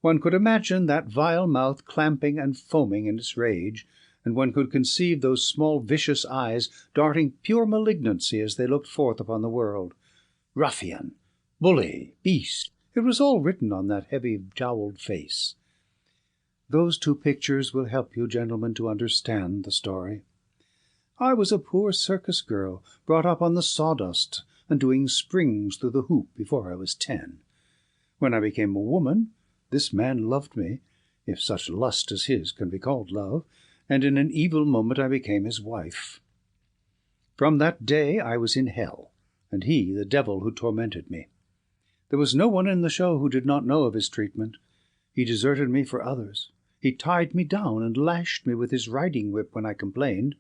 [SPEAKER 2] One could imagine that vile mouth clamping and foaming in its rage, and one could conceive those small vicious eyes darting pure malignancy as they looked forth upon the world. Ruffian, bully, beast, it was all written on that heavy jowled face. Those two pictures will help you, gentlemen, to understand the story. I was a poor circus girl, brought up on the sawdust and doing springs through the hoop before I was 10. When I became a woman, this man loved me, if such lust as his can be called love, and in an evil moment I became his wife. From that day I was in hell, and he the devil who tormented me. There was no one in the show who did not know of his treatment. He deserted me for others. He tied me down and lashed me with his riding whip when I complained.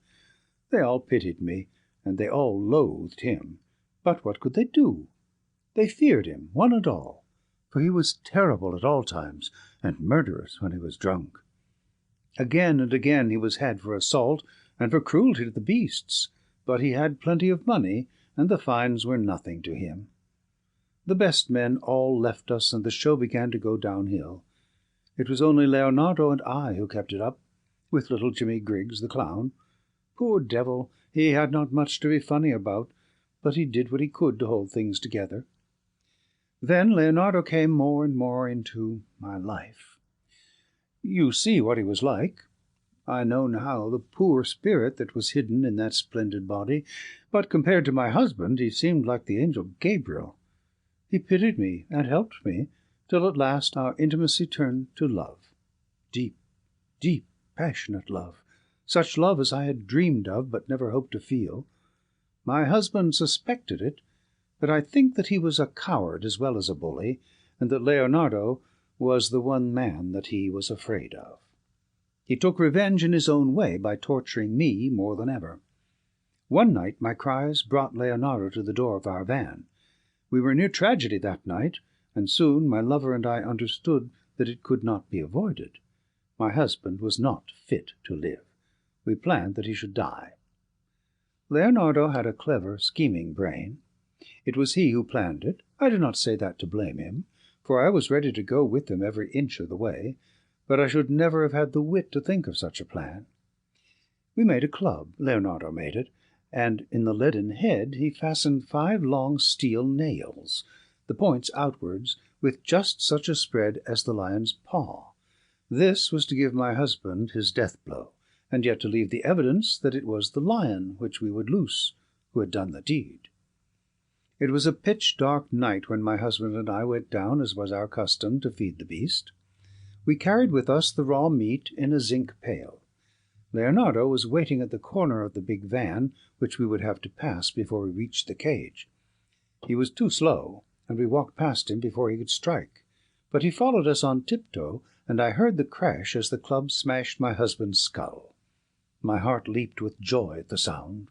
[SPEAKER 2] They all pitied me, and they all loathed him. But what could they do? They feared him, one and all, for he was terrible at all times, and murderous when he was drunk. Again and again he was had for assault, and for cruelty to the beasts, but he had plenty of money, and the fines were nothing to him. The best men all left us, and the show began to go downhill. It was only Leonardo and I who kept it up, with little Jimmy Griggs the clown. Poor devil, he had not much to be funny about, but he did what he could to hold things together. Then Leonardo came more and more into my life. You see what he was like. I know now the poor spirit that was hidden in that splendid body, but compared to my husband he seemed like the angel Gabriel. He pitied me and helped me, till at last our intimacy turned to love. Deep, deep, passionate love, such love as I had dreamed of but never hoped to feel. My husband suspected it, but I think that he was a coward as well as a bully, and that Leonardo was the one man that he was afraid of. He took revenge in his own way by torturing me more than ever. One night my cries brought Leonardo to the door of our van. We were near tragedy that night, and soon my lover and I understood that it could not be avoided. My husband was not fit to live. We planned that he should die. Leonardo had a clever, scheming brain. It was he who planned it. I do not say that to blame him, for I was ready to go with him every inch of the way, but I should never have had the wit to think of such a plan. We made a club, Leonardo made it, and in the leaden head he fastened 5 long steel nails, the points outwards, with just such a spread as the lion's paw. This was to give my husband his death-blow, and yet to leave the evidence that it was the lion which we would loose who had done the deed. It was a pitch-dark night when my husband and I went down, as was our custom, to feed the beast. We carried with us the raw meat in a zinc pail. Leonardo was waiting at the corner of the big van, which we would have to pass before we reached the cage. He was too slow, and we walked past him before he could strike. But he followed us on tiptoe, and I heard the crash as the club smashed my husband's skull. My heart leaped with joy at the sound.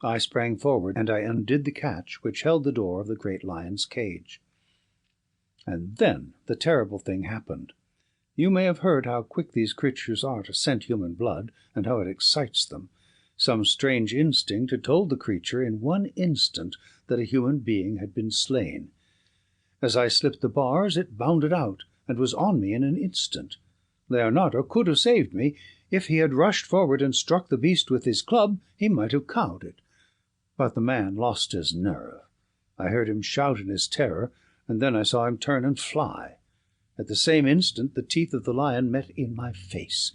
[SPEAKER 2] I sprang forward, and I undid the catch which held the door of the great lion's cage. And then the terrible thing happened. You may have heard how quick these creatures are to scent human blood, and how it excites them. Some strange instinct had told the creature in one instant that a human being had been slain. As I slipped the bars, it bounded out, and was on me in an instant. Leonardo could have saved me. If he had rushed forward and struck the beast with his club, he might have cowed it. But the man lost his nerve. I heard him shout in his terror, and then I saw him turn and fly. At the same instant the teeth of the lion met in my face.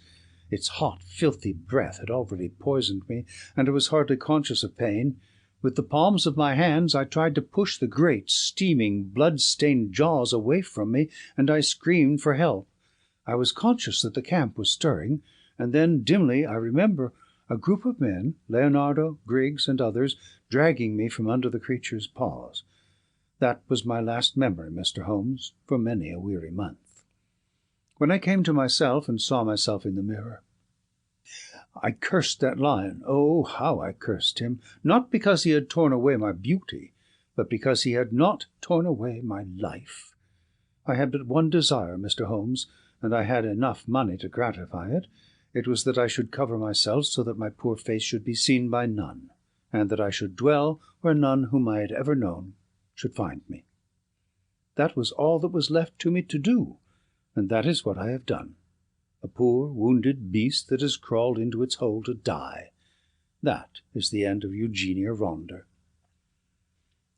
[SPEAKER 2] Its hot, filthy breath had already poisoned me, and I was hardly conscious of pain. With the palms of my hands I tried to push the great, steaming, blood-stained jaws away from me, and I screamed for help. I was conscious that the camp was stirring, and then dimly I remember a group of men, Leonardo, Griggs, and others, dragging me from under the creature's paws. That was my last memory, Mr. Holmes, for many a weary month. When I came to myself and saw myself in the mirror, I cursed that lion. Oh, how I cursed him! Not because he had torn away my beauty, but because he had not torn away my life. I had but one desire, Mr. Holmes, and I had enough money to gratify it. It was that I should cover myself so that my poor face should be seen by none, and that I should dwell where none whom I had ever known should find me. That was all that was left to me to do, and that is what I have done. A poor wounded beast that has crawled into its hole to die. That is the end of Eugenia Ronder.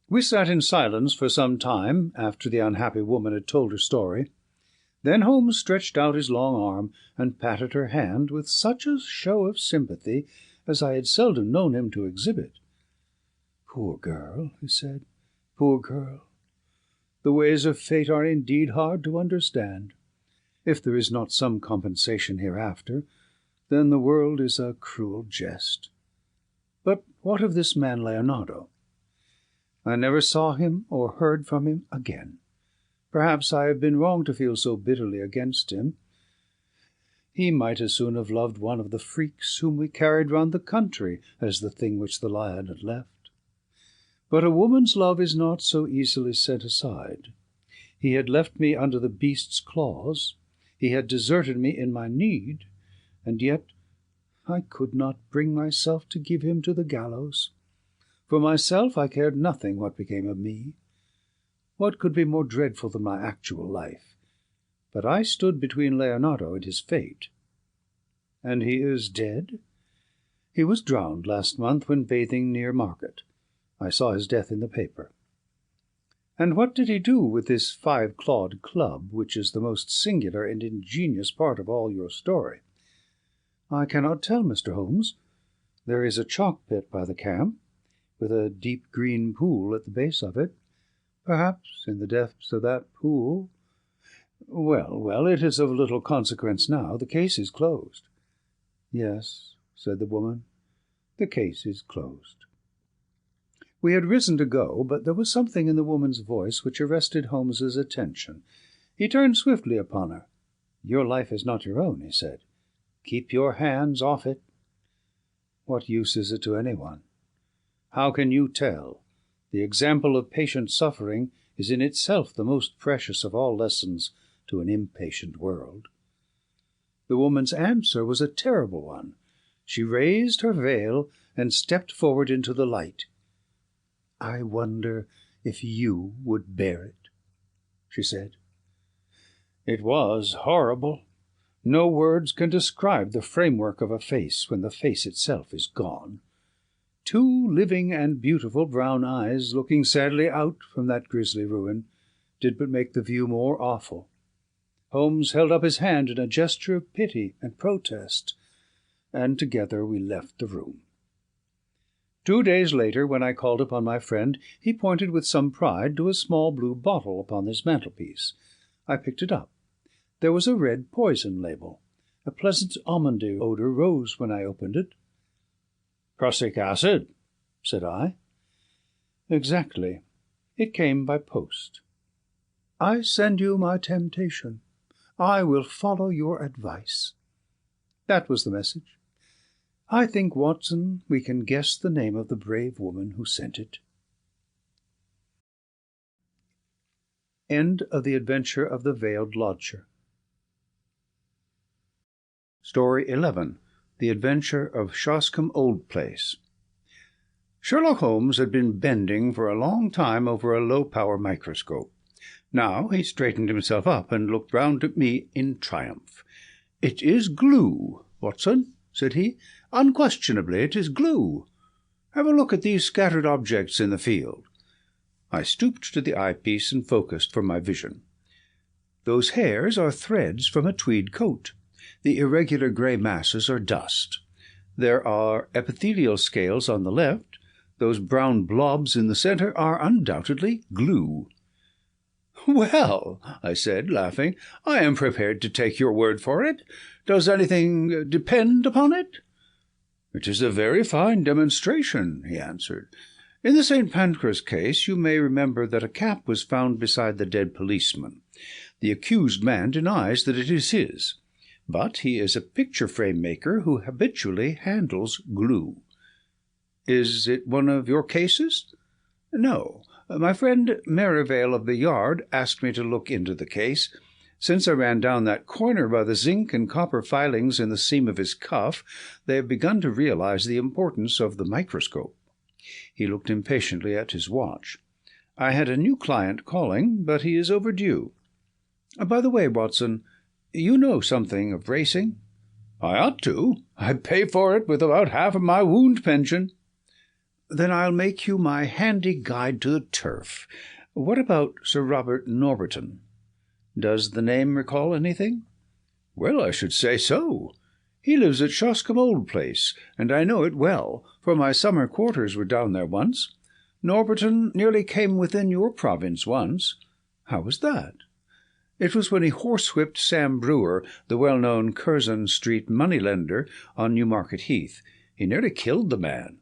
[SPEAKER 2] We sat in silence for some time after the unhappy woman had told her story. Then Holmes stretched out his long arm and patted her hand with such a show of sympathy as I had seldom known him to exhibit. "Poor girl," he said, "poor girl. The ways of fate are indeed hard to understand. If there is not some compensation hereafter, then the world is a cruel jest. But what of this man Leonardo? I never saw him or heard from him again. Perhaps I have been wrong to feel so bitterly against him. He might as soon have loved one of the freaks whom we carried round the country as the thing which the lion had left. But a woman's love is not so easily set aside. He had left me under the beast's claws. He had deserted me in my need, and yet I could not bring myself to give him to the gallows. For myself I cared nothing what became of me. What could be more dreadful than my actual life? But I stood between Leonardo and his fate. And he is dead? He was drowned last month when bathing near Market. I saw his death in the paper. And what did he do with this 5-clawed club, which is the most singular and ingenious part of all your story? I cannot tell, Mr. Holmes. There is a chalk pit by the camp, with a deep green pool at the base of it. Perhaps in the depths of that pool— Well, it is of little consequence now. The case is closed. Yes, said the woman, the case is closed. We had risen to go, but there was something in the woman's voice which arrested Holmes's attention. He turned swiftly upon her. "Your life is not your own," he said. "Keep your hands off it." "What use is it to anyone? How can you tell? The example of patient suffering is in itself the most precious of all lessons to an impatient world." The woman's answer was a terrible one. She raised her veil and stepped forward into the light. "I wonder if you would bear it," she said. It was horrible. No words can describe the framework of a face when the face itself is gone. Two living and beautiful brown eyes, looking sadly out from that grisly ruin, did but make the view more awful. Holmes held up his hand in a gesture of pity and protest, and together we left the room. 2 days later, when I called upon my friend, he pointed with some pride to a small blue bottle upon his mantelpiece. I picked it up. There was a red poison label. A pleasant almondy odour rose when I opened it. "Prussic acid," said I. "Exactly. It came by post." "I send you my temptation. I will follow your advice." That was the message. I think, Watson, we can guess the name of the brave woman who sent it. End of The Adventure of the Veiled Lodger. Story 11. The Adventure of Shoscombe Old Place. Sherlock Holmes had been bending for a long time over a low-power microscope. Now he straightened himself up and looked round at me in triumph. "It is glue, Watson," said he. "Unquestionably it is glue. Have a look at these scattered objects in the field." I stooped to the eyepiece and focused for my vision. "Those hairs are threads from a tweed coat. The irregular grey masses are dust. There are epithelial scales on the left. Those brown blobs in the centre are undoubtedly glue."
[SPEAKER 3] "Well," I said, laughing, "I am prepared to take your word for it. Does anything depend upon it?" "It is a very fine demonstration," he answered. "In the St. Pancras case you may remember that a cap was found beside the dead policeman. The accused man denies that it is his, but he is a picture-frame maker who habitually handles glue." "Is it one of your cases?" "No. My friend Merivale of the Yard asked me to look into the case. Since I ran down that corner by the zinc and copper filings in the seam of his cuff, they have begun to realize the importance of the microscope." He looked impatiently at his watch. "I had a new client calling, but he is overdue. By the way, Watson, you know something of racing?" "I ought to. I pay for it with about half of my wound pension." "Then I'll make you my handy guide to the turf. What about Sir Robert Norberton? Does the name recall anything?" "Well, I should say so. He lives at Shoscombe Old Place, and I know it well, for my summer quarters were down there once. Norberton nearly came within your province once." "How was that?" "It was when he horsewhipped Sam Brewer, the well-known Curzon Street moneylender, on Newmarket Heath. He nearly killed the man."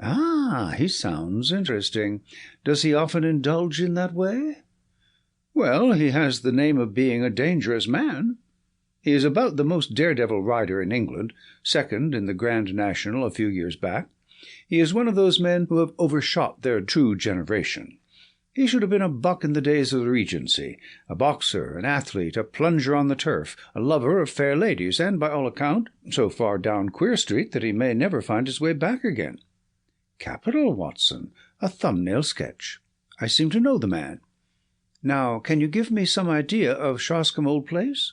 [SPEAKER 3] "Ah, he sounds interesting. Does he often indulge in that way?" "Well, he has the name of being a dangerous man. He is about the most daredevil rider in England, second in the Grand National a few years back. He is one of those men who have overshot their true generation. He should have been a buck in the days of the Regency, a boxer, an athlete, a plunger on the turf, a lover of fair ladies, and, by all account, so far down Queer Street that he may never find his way back again." "Capital, Watson. A thumbnail sketch. I seem to know the man. Now, can you give me some idea of Shoscombe Old Place?"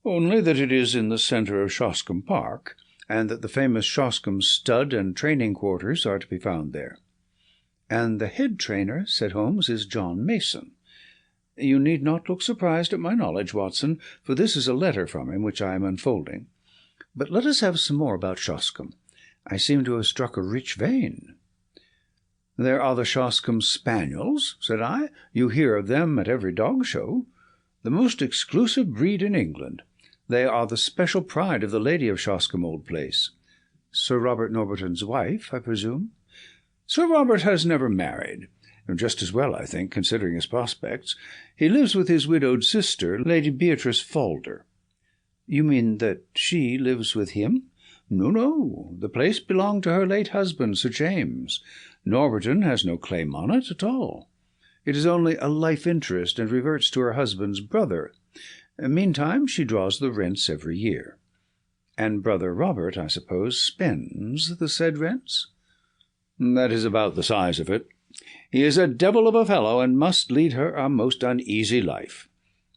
[SPEAKER 3] "Only that it is in the centre of Shoscombe Park, and that the famous Shoscombe stud and training quarters are to be found there." "And the head trainer," said Holmes, "is John Mason. You need not look surprised at my knowledge, Watson, for this is a letter from him which I am unfolding. But let us have some more about Shoscombe. I seem to have struck a rich vein." "There are the Shoscombe Spaniels," said I. "You hear of them at every dog show. The most exclusive breed in England. They are the special pride of the lady of Shoscombe Old Place." "Sir Robert Norberton's wife, I presume?" "Sir Robert has never married. Just as well, I think, considering his prospects. He lives with his widowed sister, Lady Beatrice Falder." "You mean that she lives with him?" No. The place belonged to her late husband, Sir James. Norberton has no claim on it at all. It is only a life interest, and reverts to her husband's brother. Meantime, she draws the rents every year." "And brother Robert, I suppose, spends the said rents?" "That is about the size of it. He is a devil of a fellow, and must lead her a most uneasy life.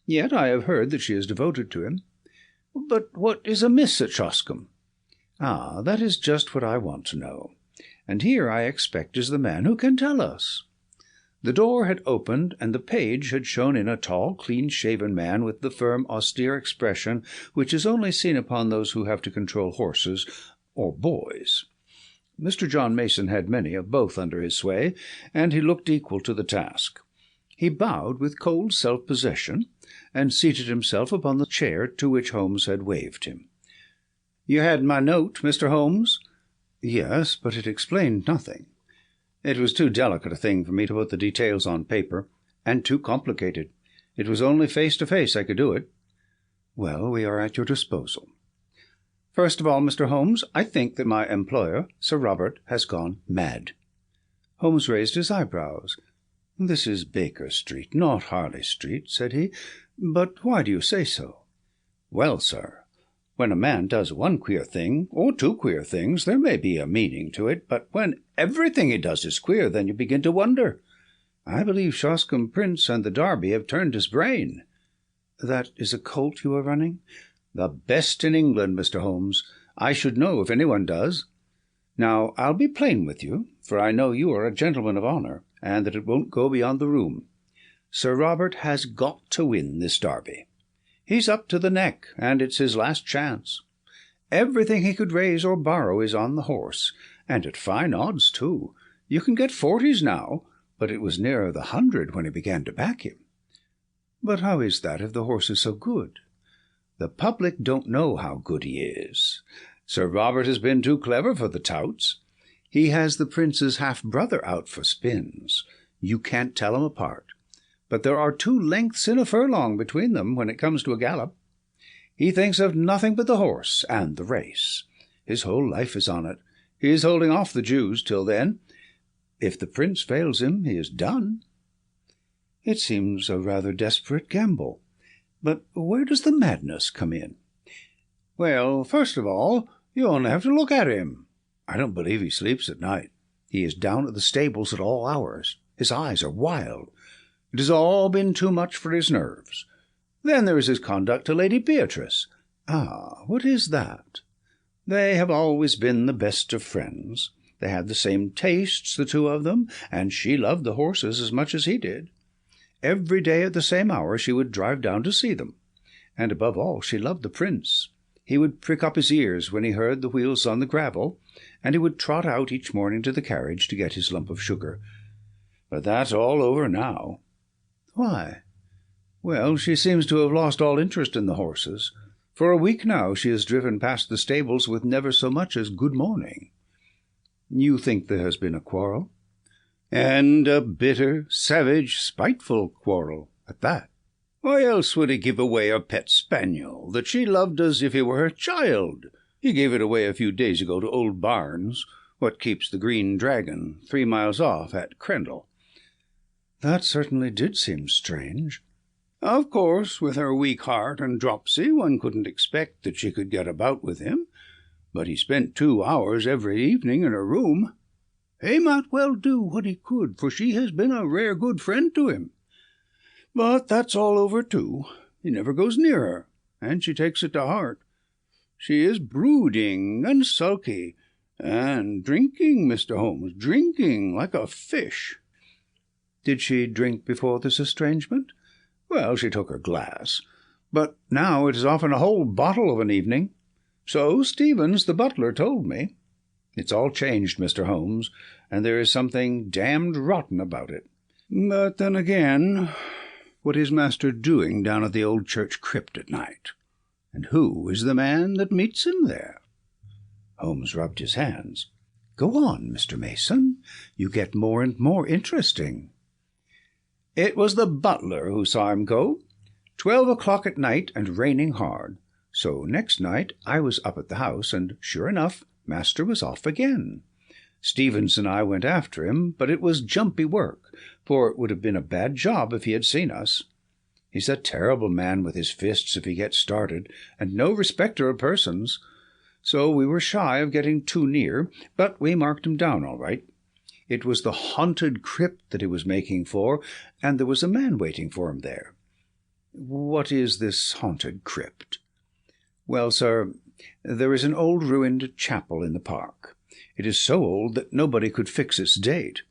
[SPEAKER 3] Yet I have heard that she is devoted to him." "But what is amiss at Shoscombe?" "Ah, that is just what I want to know. And here, I expect, is the man who can tell us." The door had opened, and the page had shown in a tall, clean-shaven man with the firm, austere expression which is only seen upon those who have to control horses or boys. Mr. John Mason had many of both under his sway, and he looked equal to the task. He bowed with cold self-possession, and seated himself upon the chair to which Holmes had waved him. "You had my note, Mr. Holmes?" "Yes, but it explained nothing." "It was too delicate a thing for me to put the details on paper, and too complicated. It was only face-to-face I could do it." "Well, we are at your disposal." "First of all, Mr. Holmes, I think that my employer, Sir Robert, has gone mad." Holmes raised his eyebrows. "This is Baker Street, not Harley Street," said he. "But why do you say so?" "Well, sir, when a man does one queer thing, or two queer things, there may be a meaning to it, but when everything he does is queer, then you begin to wonder. I believe Shoscombe Prince and the Derby have turned his brain." "That is a colt you are running?" "The best in England, Mr. Holmes. I should know if anyone does. Now, I'll be plain with you, for I know you are a gentleman of honour, and that it won't go beyond the room. Sir Robert has got to win this Derby. He's up to the neck, and it's his last chance. Everything he could raise or borrow is on the horse, and at fine odds, too. You can get 40s now, but it was nearer the 100 when he began to back him."
[SPEAKER 2] But how is that if the horse is so good? The public don't know how good he is. Sir Robert has been too clever for the touts. He has the prince's half-brother out for spins. You can't tell 'em apart. But there are 2 lengths in a furlong between them when it comes to a gallop. He thinks of nothing but the horse and the race. His whole life is on it. He is holding off the Jews till then. If the prince fails him, he is done. It seems a rather desperate gamble. But where does the madness come in?
[SPEAKER 3] Well, first of all, you only have to look at him. I don't believe he sleeps at night.
[SPEAKER 2] He is down at the stables at all hours. His eyes are wild. It has all been too much for his nerves. Then there is his conduct to Lady Beatrice. Ah, what is that? They have always been the best of friends. They had the same tastes, the 2 of them, and she loved the horses as much as he did. Every day at the same hour she would drive down to see them. And above all she loved the prince. He would prick up his ears when he heard the wheels on the gravel, and he would trot out each morning to the carriage to get his lump of sugar. But that's all over now.
[SPEAKER 3] Why?
[SPEAKER 2] Well, she seems to have lost all interest in the horses. For a week now she has driven past the stables with never so much as good morning. You think there has been a quarrel?
[SPEAKER 3] And a bitter, savage, spiteful quarrel at that. Why else would he give away a pet spaniel that she loved as if he were her child? He gave it away a few days ago to old Barnes, what keeps the Green Dragon, 3 miles off at Crendell.
[SPEAKER 2] That certainly did seem strange.
[SPEAKER 3] Of course, with her weak heart and dropsy, one couldn't expect that she could get about with him. But he spent 2 hours every evening in her room. He might well do what he could, for she has been a rare good friend to him. But that's all over too. He never goes near her, and she takes it to heart. She is brooding and sulky, and drinking, Mr. Holmes, drinking like a fish.
[SPEAKER 2] Did she drink before this estrangement?
[SPEAKER 3] Well, she took her glass, but now it is often a whole bottle of an evening. So Stevens, the butler, told me.
[SPEAKER 2] It's all changed, Mr. Holmes, and there is something damned rotten about it.
[SPEAKER 3] But then again, what is master doing down at the old church crypt at night? And who is the man that meets him there?
[SPEAKER 2] Holmes rubbed his hands. Go on, Mr. Mason. You get more and more interesting.
[SPEAKER 3] It was the butler who saw him go. 12 o'clock at night and raining hard. So next night I was up at the house, and sure enough, master was off again. Stevens and I went after him, but it was jumpy work, for it would have been a bad job if he had seen us. He's a terrible man with his fists if he gets started, and no respecter of persons. So we were shy of getting too near, but we marked him down all right. It was the haunted crypt that he was making for, and there was a man waiting for him there.
[SPEAKER 2] What is this haunted crypt?
[SPEAKER 3] Well, sir, there is an old ruined chapel in the park. It is so old that nobody could fix its date,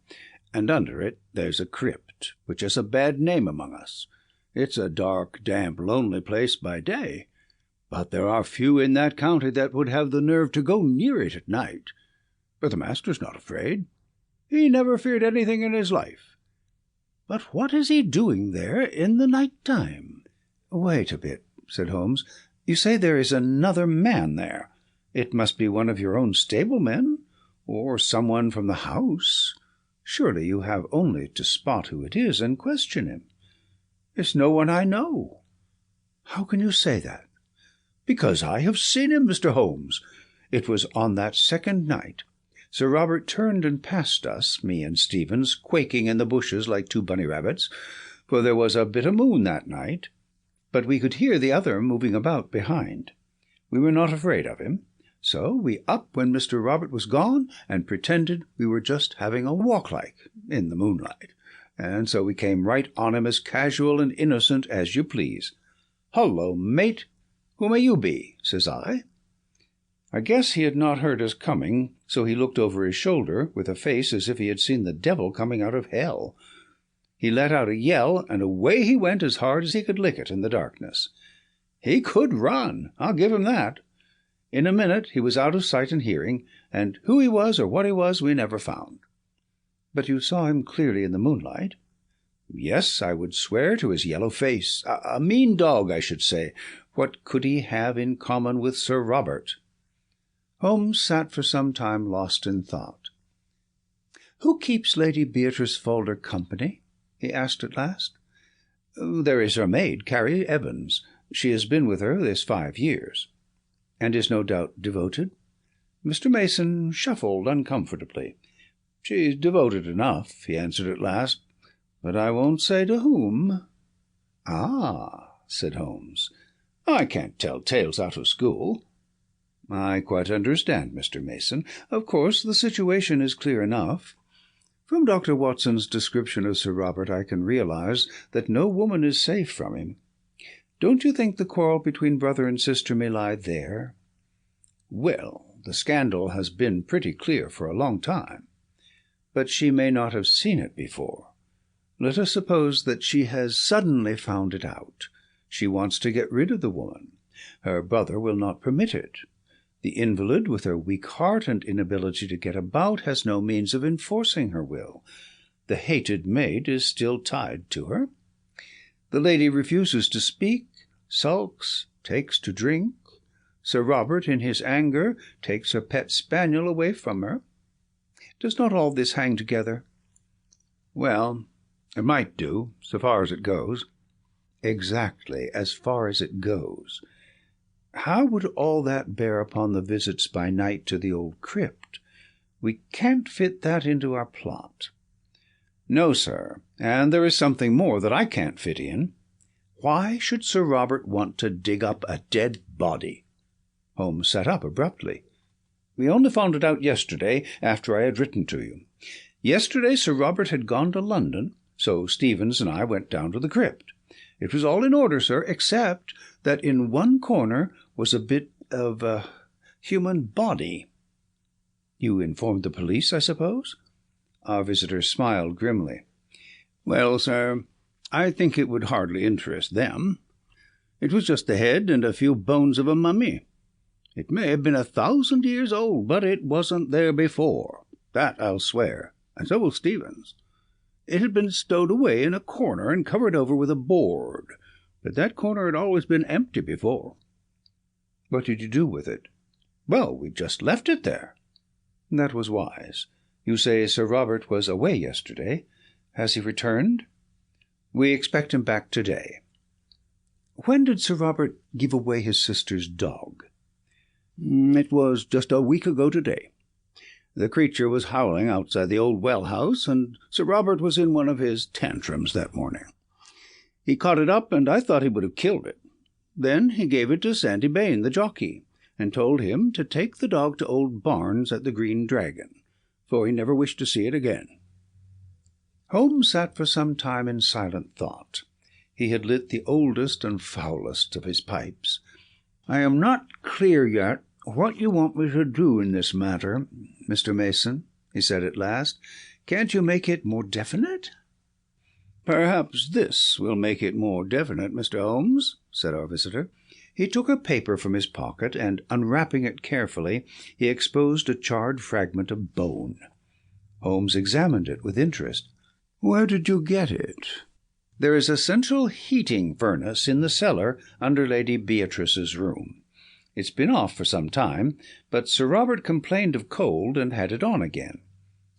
[SPEAKER 3] and under it there's a crypt, which has a bad name among us. It's a dark, damp, lonely place by day, but there are few in that county that would have the nerve to go near it at night. But the master's not afraid. He never feared anything in his life.
[SPEAKER 2] But what is he doing there in the night-time?
[SPEAKER 3] Wait a bit, said Holmes. You say there is another man there. It must be one of your own stablemen, or someone from the house. Surely you have only to spot who it is and question him. It's no one I know.
[SPEAKER 2] How can you say that?
[SPEAKER 3] Because I have seen him, Mr. Holmes. It was on that second night. Sir Robert turned and passed us, me and Stevens, quaking in the bushes like 2 bunny rabbits, for there was a bit of moon that night, but we could hear the other moving about behind. We were not afraid of him, so we up when Mr. Robert was gone and pretended we were just having a walk like in the moonlight, and so we came right on him as casual and innocent as you please. "Hullo, mate, who may you be?" says I. I guess he had not heard us coming, so he looked over his shoulder with a face as if he had seen the devil coming out of hell. He let out a yell, and away he went as hard as he could lick it in the darkness. He could run, I'll give him that. In a minute he was out of sight and hearing, and who he was or what he was we never found.
[SPEAKER 2] But you saw him clearly in the moonlight? Yes, I would swear to his yellow face. A mean dog, I should say. What could he have in common with Sir Robert?" Holmes sat for some time lost in thought. "Who keeps Lady Beatrice Falder company?" he asked at last. "There is her maid, Carrie Evans. She has been with her this 5 years." "And is no doubt devoted?" Mr. Mason shuffled uncomfortably. "She's devoted enough," he answered at last, "but I won't say to whom." "Ah," said Holmes, "I can't tell tales out of school." "I quite understand, Mr. Mason. Of course the situation is clear enough. From Dr. Watson's description of Sir Robert I can realize that no woman is safe from him. Don't you think the quarrel between brother and sister may lie there?" "Well, the scandal has been pretty clear for a long time." "But she may not have seen it before. Let us suppose that she has suddenly found it out. She wants to get rid of the woman. Her brother will not permit it. The invalid, with her weak heart and inability to get about, has no means of enforcing her will. The hated maid is still tied to her. The lady refuses to speak, sulks, takes to drink. Sir Robert, in his anger, takes her pet spaniel away from her. Does not all this hang together?" "Well, it might do, so far as it goes." "Exactly, as far as it goes. How would all that bear upon the visits by night to the old crypt? We can't fit that into our plot." "No, sir, and there is something more that I can't fit in. Why should Sir Robert want to dig up a dead body?" Holmes sat up abruptly. "We only found it out yesterday, after I had written to you. Yesterday Sir Robert had gone to London, so Stevens and I went down to the crypt. It was all in order, sir, except that in one corner was a bit of a human body." "You informed the police, I suppose?" Our visitor smiled grimly. "Well, sir, I think it would hardly interest them. It was just the head and a few bones of a mummy. It may have been 1,000 years old, but it wasn't there before. That I'll swear, and so will Stevens. It had been stowed away in a corner and covered over with a board, but that corner had always been empty before." "What did you do with it?" "Well, we just left it there." "That was wise. You say Sir Robert was away yesterday. Has he returned?" "We expect him back today." "When did Sir Robert give away his sister's dog?" "It was just a week ago today. The creature was howling outside the old well-house, and Sir Robert was in one of his tantrums that morning. He caught it up, and I thought he would have killed it. Then he gave it to Sandy Bain, the jockey, and told him to take the dog to old Barnes at the Green Dragon, for he never wished to see it again." Holmes sat for some time in silent thought. He had lit the oldest and foulest of his pipes. "I am not clear yet what you want me to do in this matter, Mr. Mason," he said at last. "Can't you make it more definite?" "Perhaps this will make it more definite, Mr. Holmes," said our visitor. He took a paper from his pocket, and, unwrapping it carefully, he exposed a charred fragment of bone. Holmes examined it with interest. "Where did you get it?" "There is a central heating furnace in the cellar under Lady Beatrice's room. It's been off for some time, but Sir Robert complained of cold and had it on again.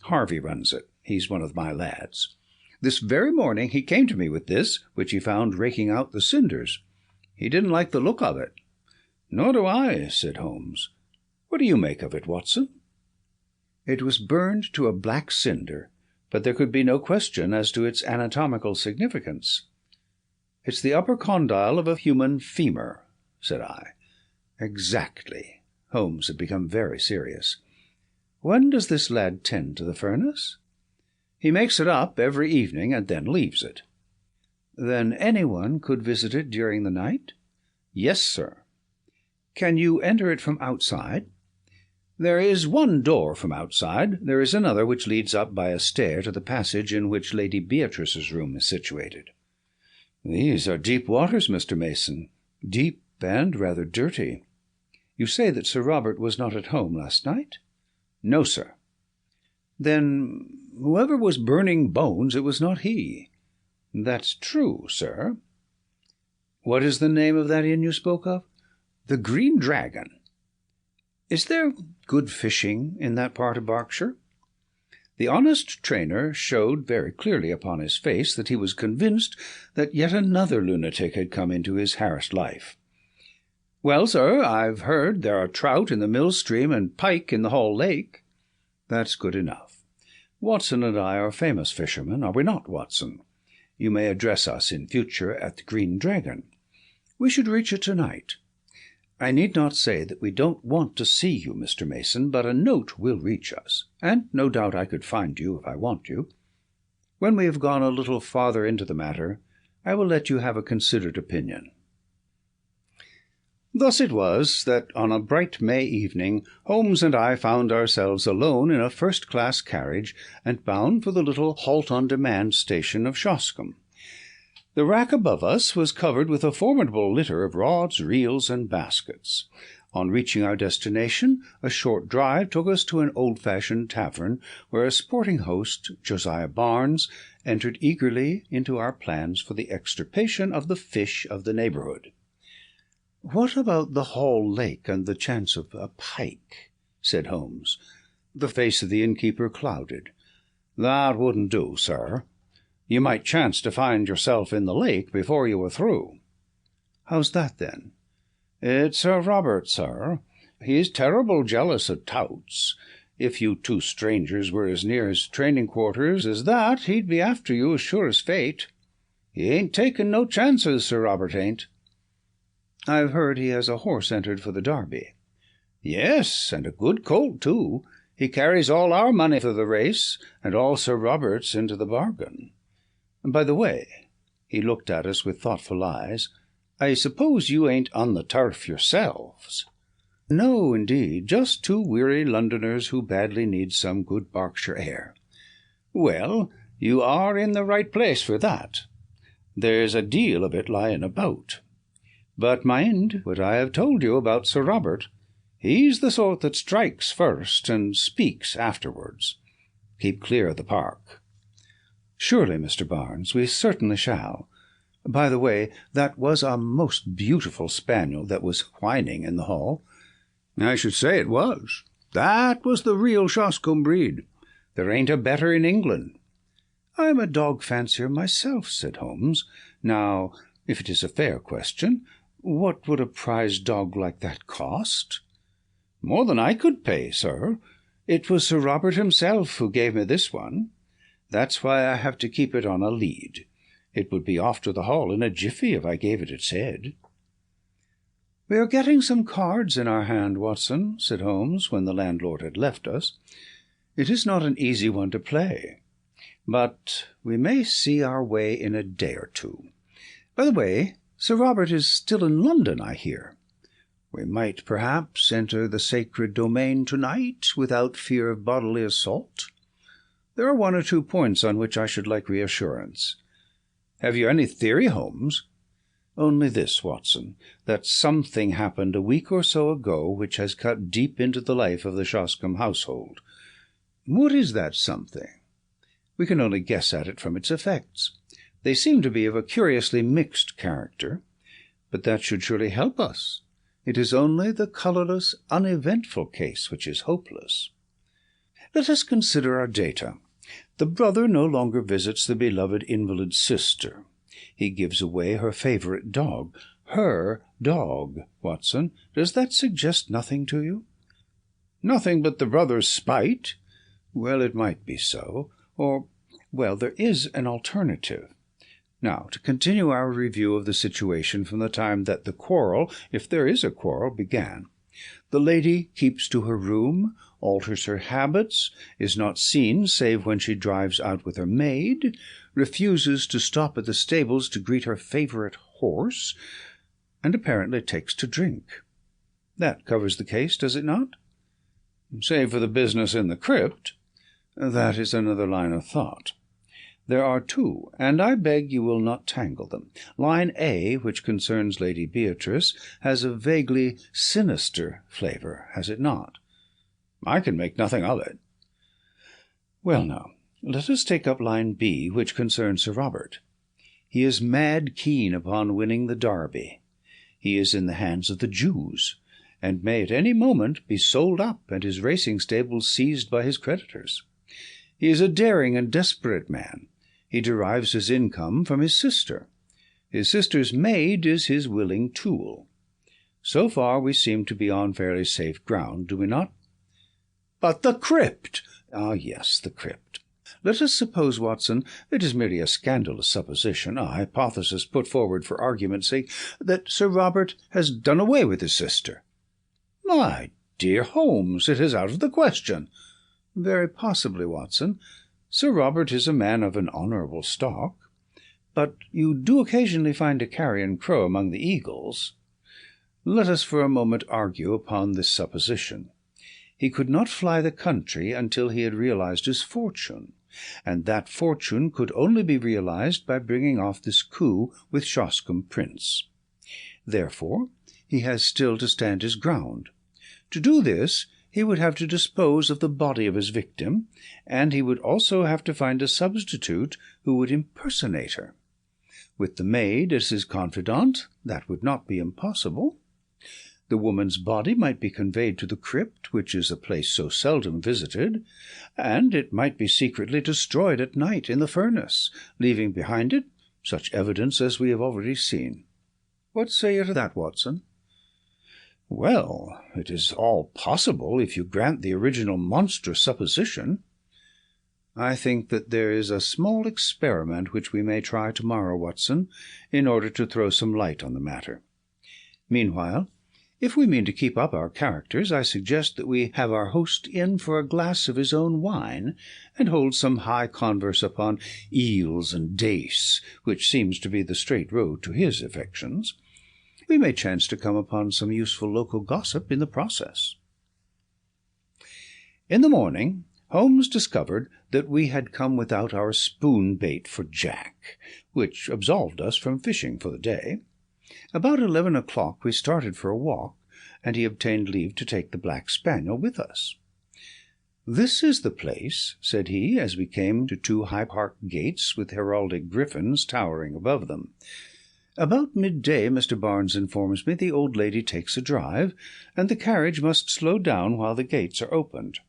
[SPEAKER 2] Harvey runs it. He's one of my lads. This very morning he came to me with this, which he found raking out the cinders. He didn't like the look of it." "Nor do I," said Holmes. "What do you make of it, Watson?" "It was burned to a black cinder, but there could be no question as to its anatomical significance." "It's the upper condyle of a human femur," said I. "Exactly." Holmes had become very serious. "When does this lad tend to the furnace?" "He makes it up every evening and then leaves it." "Then anyone could visit it during the night?" "Yes, sir." "Can you enter it from outside?" "There is one door from outside. There is another which leads up by a stair to the passage in which Lady Beatrice's room is situated." "These are deep waters, Mr. Mason." "Deep and rather dirty. You say that Sir Robert was not at home last night?" "No, sir." "Then whoever was burning bones, it was not he." "That's true, sir. What is the name of that inn you spoke of?"
[SPEAKER 3] "The Green Dragon."
[SPEAKER 2] "Is there good fishing in that part of Berkshire?" The honest trainer showed very clearly upon his face that he was convinced that yet another lunatic had come into his harassed life. "Well, sir, I've heard there are trout in the mill stream and pike in the Hall Lake." "That's good enough. Watson and I are famous fishermen, are we not, Watson? You may address us in future at the Green Dragon. We should reach it tonight. I need not say that we don't want to see you, Mr. Mason, but a note will reach us, and no doubt I could find you if I want you. When we have gone a little farther into the matter, I will let you have a considered opinion." Thus it was that on a bright May evening Holmes and I found ourselves alone in a first-class carriage and bound for the little halt-on-demand station of Shoscombe. The rack above us was covered with a formidable litter of rods, reels, and baskets. On reaching our destination, a short drive took us to an old-fashioned tavern, where a sporting host, Josiah Barnes, entered eagerly into our plans for the extirpation of the fish of the neighbourhood. "What about the Hall Lake and the chance of a pike?" said Holmes. The face of the innkeeper clouded. "That wouldn't do, sir. You might chance to find yourself in the lake before you were through." "How's that, then?" "It's Sir Robert, sir. He's terrible jealous of touts. If you two strangers were as near his training quarters as that, he'd be after you as sure as fate. He ain't taking no chances, Sir Robert ain't." "I've heard he has a horse entered for the Derby." "Yes, and a good colt, too. He carries all our money for the race, and all Sir Robert's into the bargain. By the way," he looked at us with thoughtful eyes, "I suppose you ain't on the turf yourselves?" "No, indeed, just two weary Londoners who badly need some good Berkshire air." "Well, you are in the right place for that. There's a deal of it lying about. But mind what I have told you about Sir Robert. He's the sort that strikes first and speaks afterwards. Keep clear of the park." "Surely, Mr. Barnes, we certainly shall. By the way, that was a most beautiful spaniel that was whining in the hall."
[SPEAKER 3] "I should say it was. That was the real Shoscombe breed. There ain't a better in England."
[SPEAKER 2] "I'm a dog fancier myself," said Holmes. "Now, if it is a fair question, what would a prize dog like that cost?"
[SPEAKER 3] "More than I could pay, sir.
[SPEAKER 2] It was Sir Robert himself who gave me this one. That's why I have to keep it on a lead. It would be off to the Hall in a jiffy if I gave it its head." "We are getting some cards in our hand, Watson," said Holmes, when the landlord had left us. "It is not an easy one to play, but we may see our way in a day or two. By the way, Sir Robert is still in London, I hear. We might perhaps enter the sacred domain tonight without fear of bodily assault. There are one or two points on which I should like reassurance."
[SPEAKER 3] "Have you any theory, Holmes?"
[SPEAKER 2] "Only this, Watson, that something happened a week or so ago which has cut deep into the life of the Shoscombe household."
[SPEAKER 3] "What is that something?"
[SPEAKER 2] "We can only guess at it from its effects. They seem to be of a curiously mixed character, but that should surely help us. It is only the colourless, uneventful case which is hopeless. Let us consider our data. The brother no longer visits the beloved invalid sister. He gives away her favourite dog. Her dog, Watson. Does that suggest nothing to you?"
[SPEAKER 3] "Nothing but the brother's spite."
[SPEAKER 2] "Well, it might be so. Or, well, there is an alternative. Now, to continue our review of the situation from the time that the quarrel, if there is a quarrel, began. The lady keeps to her room, alters her habits, is not seen save when she drives out with her maid, refuses to stop at the stables to greet her favourite horse, and apparently takes to drink. That covers the case, does it not?"
[SPEAKER 3] "Save for the business in the crypt."
[SPEAKER 2] "That is another line of thought. There are two, and I beg you will not tangle them. Line A, which concerns Lady Beatrice, has a vaguely sinister flavour, has it not?"
[SPEAKER 3] "I can make nothing of it."
[SPEAKER 2] "Well, now, let us take up line B, which concerns Sir Robert. He is mad keen upon winning the Derby. He is in the hands of the Jews, and may at any moment be sold up and his racing stables seized by his creditors. He is a daring and desperate man. He derives his income from his sister. His sister's maid is his willing tool. So far we seem to be on fairly safe ground, do we not? But the crypt! Ah, yes, the crypt. Let us suppose, Watson, it is merely a scandalous supposition, a hypothesis put forward for argument's sake, that Sir Robert has done away with his sister. My dear Holmes, it is out of the question. Very possibly, Watson. Sir Robert is a man of an honourable stock. But you do occasionally find a carrion crow among the eagles. Let us for a moment argue upon this supposition. He could not fly the country until he had realized his fortune, and that fortune could only be realized by bringing off this coup with Shoscombe Prince. Therefore, he has still to stand his ground. To do this, he would have to dispose of the body of his victim, and he would also have to find a substitute who would impersonate her. With the maid as his confidant, that would not be impossible. The woman's body might be conveyed to the crypt, which is a place so seldom visited, and it might be secretly destroyed at night in the furnace, leaving behind it such evidence as we have already seen. What say you to that, Watson? Well, it is all possible if you grant the original monstrous supposition. I think that there is a small experiment which we may try tomorrow, Watson, in order to throw some light on the matter. Meanwhile, if we mean to keep up our characters, I suggest that we have our host in for a glass of his own wine, and hold some high converse upon eels and dace, which seems to be the straight road to his affections. We may chance to come upon some useful local gossip in the process. In the morning, Holmes discovered that we had come without our spoon bait for Jack, which absolved us from fishing for the day. About 11 o'clock we started for a walk, and he obtained leave to take the black spaniel with us. "This is the place," said he, as we came to 2 high park gates with heraldic griffins towering above them. "About midday, Mr. Barnes informs me, the old lady takes a drive, and the carriage must slow down while the gates are opened.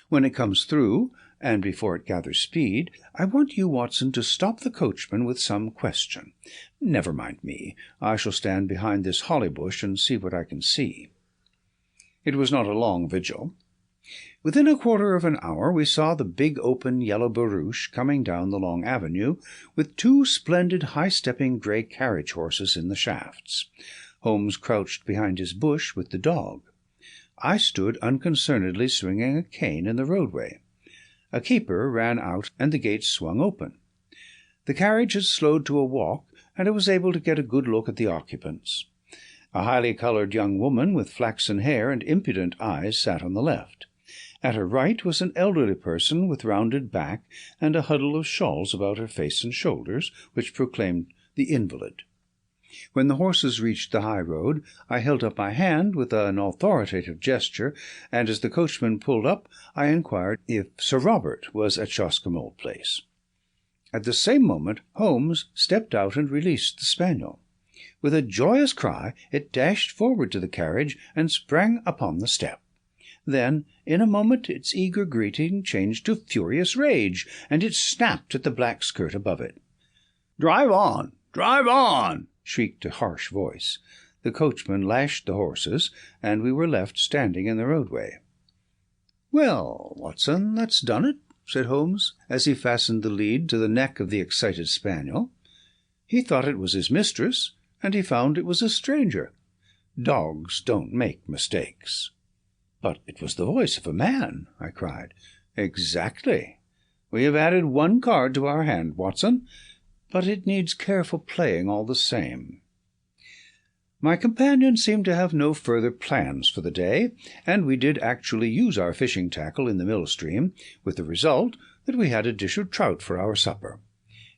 [SPEAKER 2] When it comes through, and before it gathers speed, I want you, Watson, to stop the coachman with some question. Never mind me. I shall stand behind this holly bush and see what I can see." It was not a long vigil. Within a quarter of an hour we saw the big open yellow barouche coming down the long avenue, with 2 splendid high-stepping grey carriage-horses in the shafts. Holmes crouched behind his bush with the dog. I stood unconcernedly swinging a cane in the roadway. A keeper ran out, and the gates swung open. The carriage had slowed to a walk, and I was able to get a good look at the occupants. A highly coloured young woman with flaxen hair and impudent eyes sat on the left. At her right was an elderly person with rounded back and a huddle of shawls about her face and shoulders, which proclaimed the invalid. When the horses reached the high road, I held up my hand with an authoritative gesture, and as the coachman pulled up, I inquired if Sir Robert was at Shoscombe Old Place. At the same moment Holmes stepped out and released the spaniel. With a joyous cry it dashed forward to the carriage and sprang upon the step. Then, in a moment, its eager greeting changed to furious rage, and it snapped at the black skirt above it. "Drive on! Drive on!" shrieked a harsh voice. The coachman lashed the horses, and we were left standing in the roadway. "Well, Watson, that's done it," said Holmes, as he fastened the lead to the neck of the excited spaniel. He thought it was his mistress, and he found it was a stranger. Dogs don't make mistakes. "But it was the voice of a man," I cried. "Exactly. We have added 1 card to our hand, Watson, but it needs careful playing all the same." My companion seemed to have no further plans for the day, and we did actually use our fishing tackle in the mill stream, with the result that we had a dish of trout for our supper.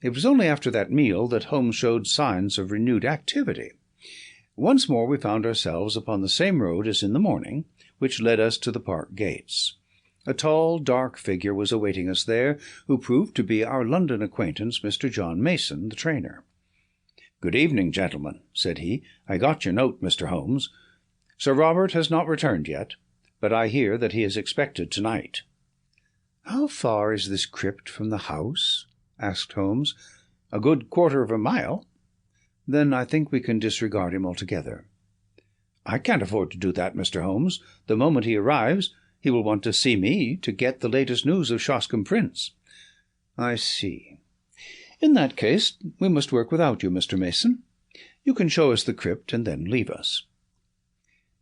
[SPEAKER 2] It was only after that meal that Holmes showed signs of renewed activity. Once more we found ourselves upon the same road as in the morning, which led us to the park gates. A tall, dark figure was awaiting us there, who proved to be our London acquaintance, Mr. John Mason, the trainer. "Good evening, gentlemen," said he. "I got your note, Mr. Holmes. Sir Robert has not returned yet, but I hear that he is expected tonight." "How far is this crypt from the house?" asked Holmes. "A good quarter of a mile." "Then I think we can disregard him altogether." "I can't afford to do that, Mr. Holmes. The moment he arrives, he will want to see me to get the latest news of Shoscombe Prince." "I see. In that case, we must work without you, Mr. Mason. You can show us the crypt and then leave us."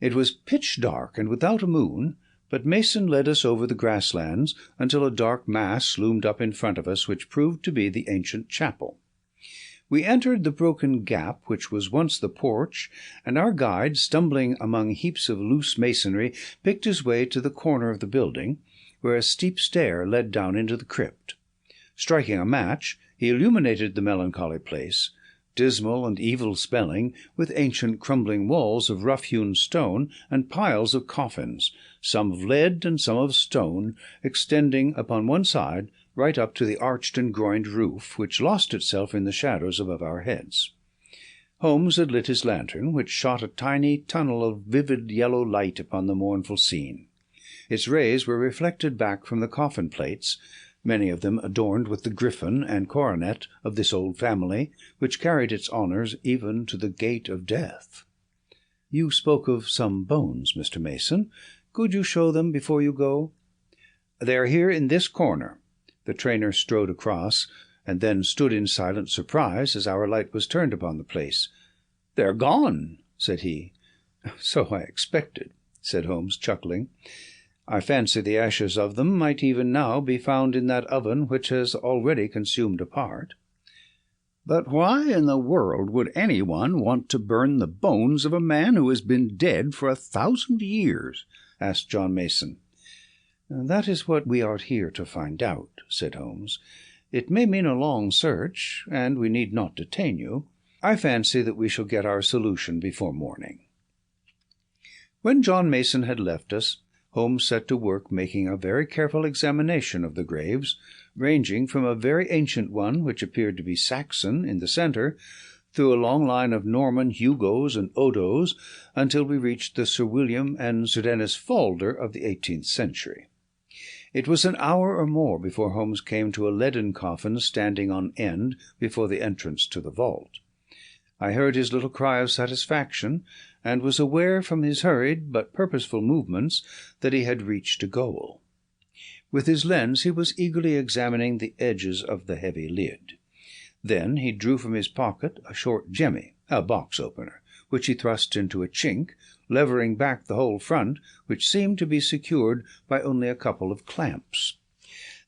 [SPEAKER 2] It was pitch dark and without a moon, but Mason led us over the grasslands until a dark mass loomed up in front of us, which proved to be the ancient chapel. We entered the broken gap which was once the porch, and our guide, stumbling among heaps of loose masonry, picked his way to the corner of the building, where a steep stair led down into the crypt. Striking a match, he illuminated the melancholy place, dismal and evil-smelling, with ancient crumbling walls of rough-hewn stone and piles of coffins, some of lead and some of stone, extending upon one side right up to the arched and groined roof, which lost itself in the shadows above our heads. Holmes had lit his lantern, which shot a tiny tunnel of vivid yellow light upon the mournful scene. Its rays were reflected back from the coffin plates, many of them adorned with the griffin and coronet of this old family, which carried its honours even to the gate of death. "You spoke of some bones, Mr. Mason. Could you show them before you go?" "They are here in this corner." The trainer strode across, and then stood in silent surprise as our light was turned upon the place. "They're gone," said he. "So I expected," said Holmes, chuckling. "I fancy the ashes of them might even now be found in that oven which has already consumed a part." "But why in the world would anyone want to burn the bones of a man who has been dead for 1,000 years?" asked John Mason. "That is what we are here to find out," said Holmes. "It may mean a long search, and we need not detain you. I fancy that we shall get our solution before morning." When John Mason had left us, Holmes set to work making a very careful examination of the graves, ranging from a very ancient one, which appeared to be Saxon, in the centre, through a long line of Norman Hugos and Odos, until we reached the Sir William and Sir Dennis Falder of the 18th century. It was an hour or more before Holmes came to a leaden coffin standing on end before the entrance to the vault. I heard his little cry of satisfaction, and was aware from his hurried but purposeful movements that he had reached a goal. With his lens he was eagerly examining the edges of the heavy lid. Then he drew from his pocket a short jemmy, a box-opener, which he thrust into a chink, levering back the whole front, which seemed to be secured by only a couple of clamps.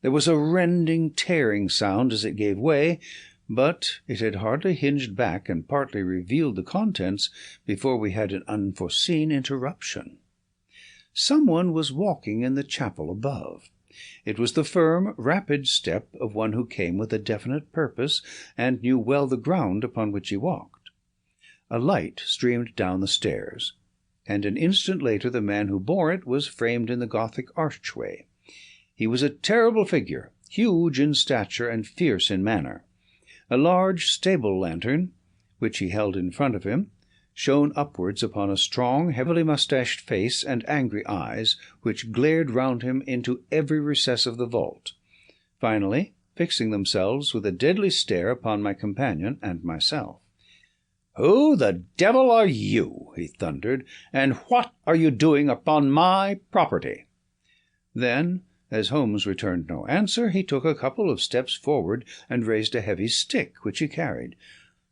[SPEAKER 2] There was a rending, tearing sound as it gave way, but it had hardly hinged back and partly revealed the contents before we had an unforeseen interruption. Someone was walking in the chapel above. It was the firm, rapid step of one who came with a definite purpose and knew well the ground upon which he walked. A light streamed down the stairs, and an instant later the man who bore it was framed in the Gothic archway. He was a terrible figure, huge in stature and fierce in manner. A large stable lantern, which he held in front of him, shone upwards upon a strong, heavily moustached face and angry eyes, which glared round him into every recess of the vault, finally fixing themselves with a deadly stare upon my companion and myself. "Who the devil are you?" he thundered, "and what are you doing upon my property?" Then, as Holmes returned no answer, he took a couple of steps forward and raised a heavy stick which he carried.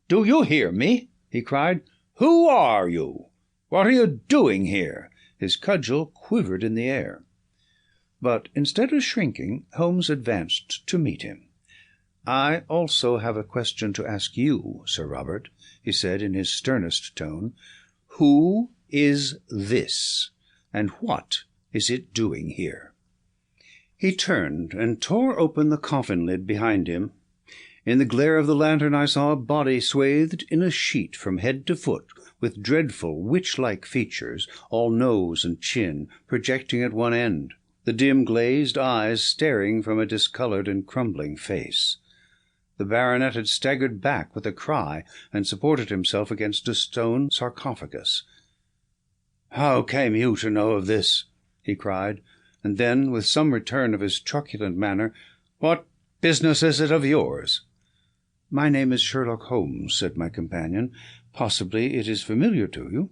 [SPEAKER 2] "Do you hear me?" he cried. "Who are you? What are you doing here?" His cudgel quivered in the air. But instead of shrinking, Holmes advanced to meet him. "I also have a question to ask you, Sir Robert," he said in his sternest tone. "Who is this, and what is it doing here?" He turned and tore open the coffin lid behind him. In the glare of the lantern I saw a body swathed in a sheet from head to foot, with dreadful witch-like features, all nose and chin, projecting at one end. the dim glazed eyes staring from a discoloured and crumbling face. The baronet had staggered back with a cry, and supported himself against a stone sarcophagus. "How came you to know of this?" he cried, and then, with some return of his truculent manner, "What business is it of yours?" "My name is Sherlock Holmes," said my companion. "Possibly it is familiar to you.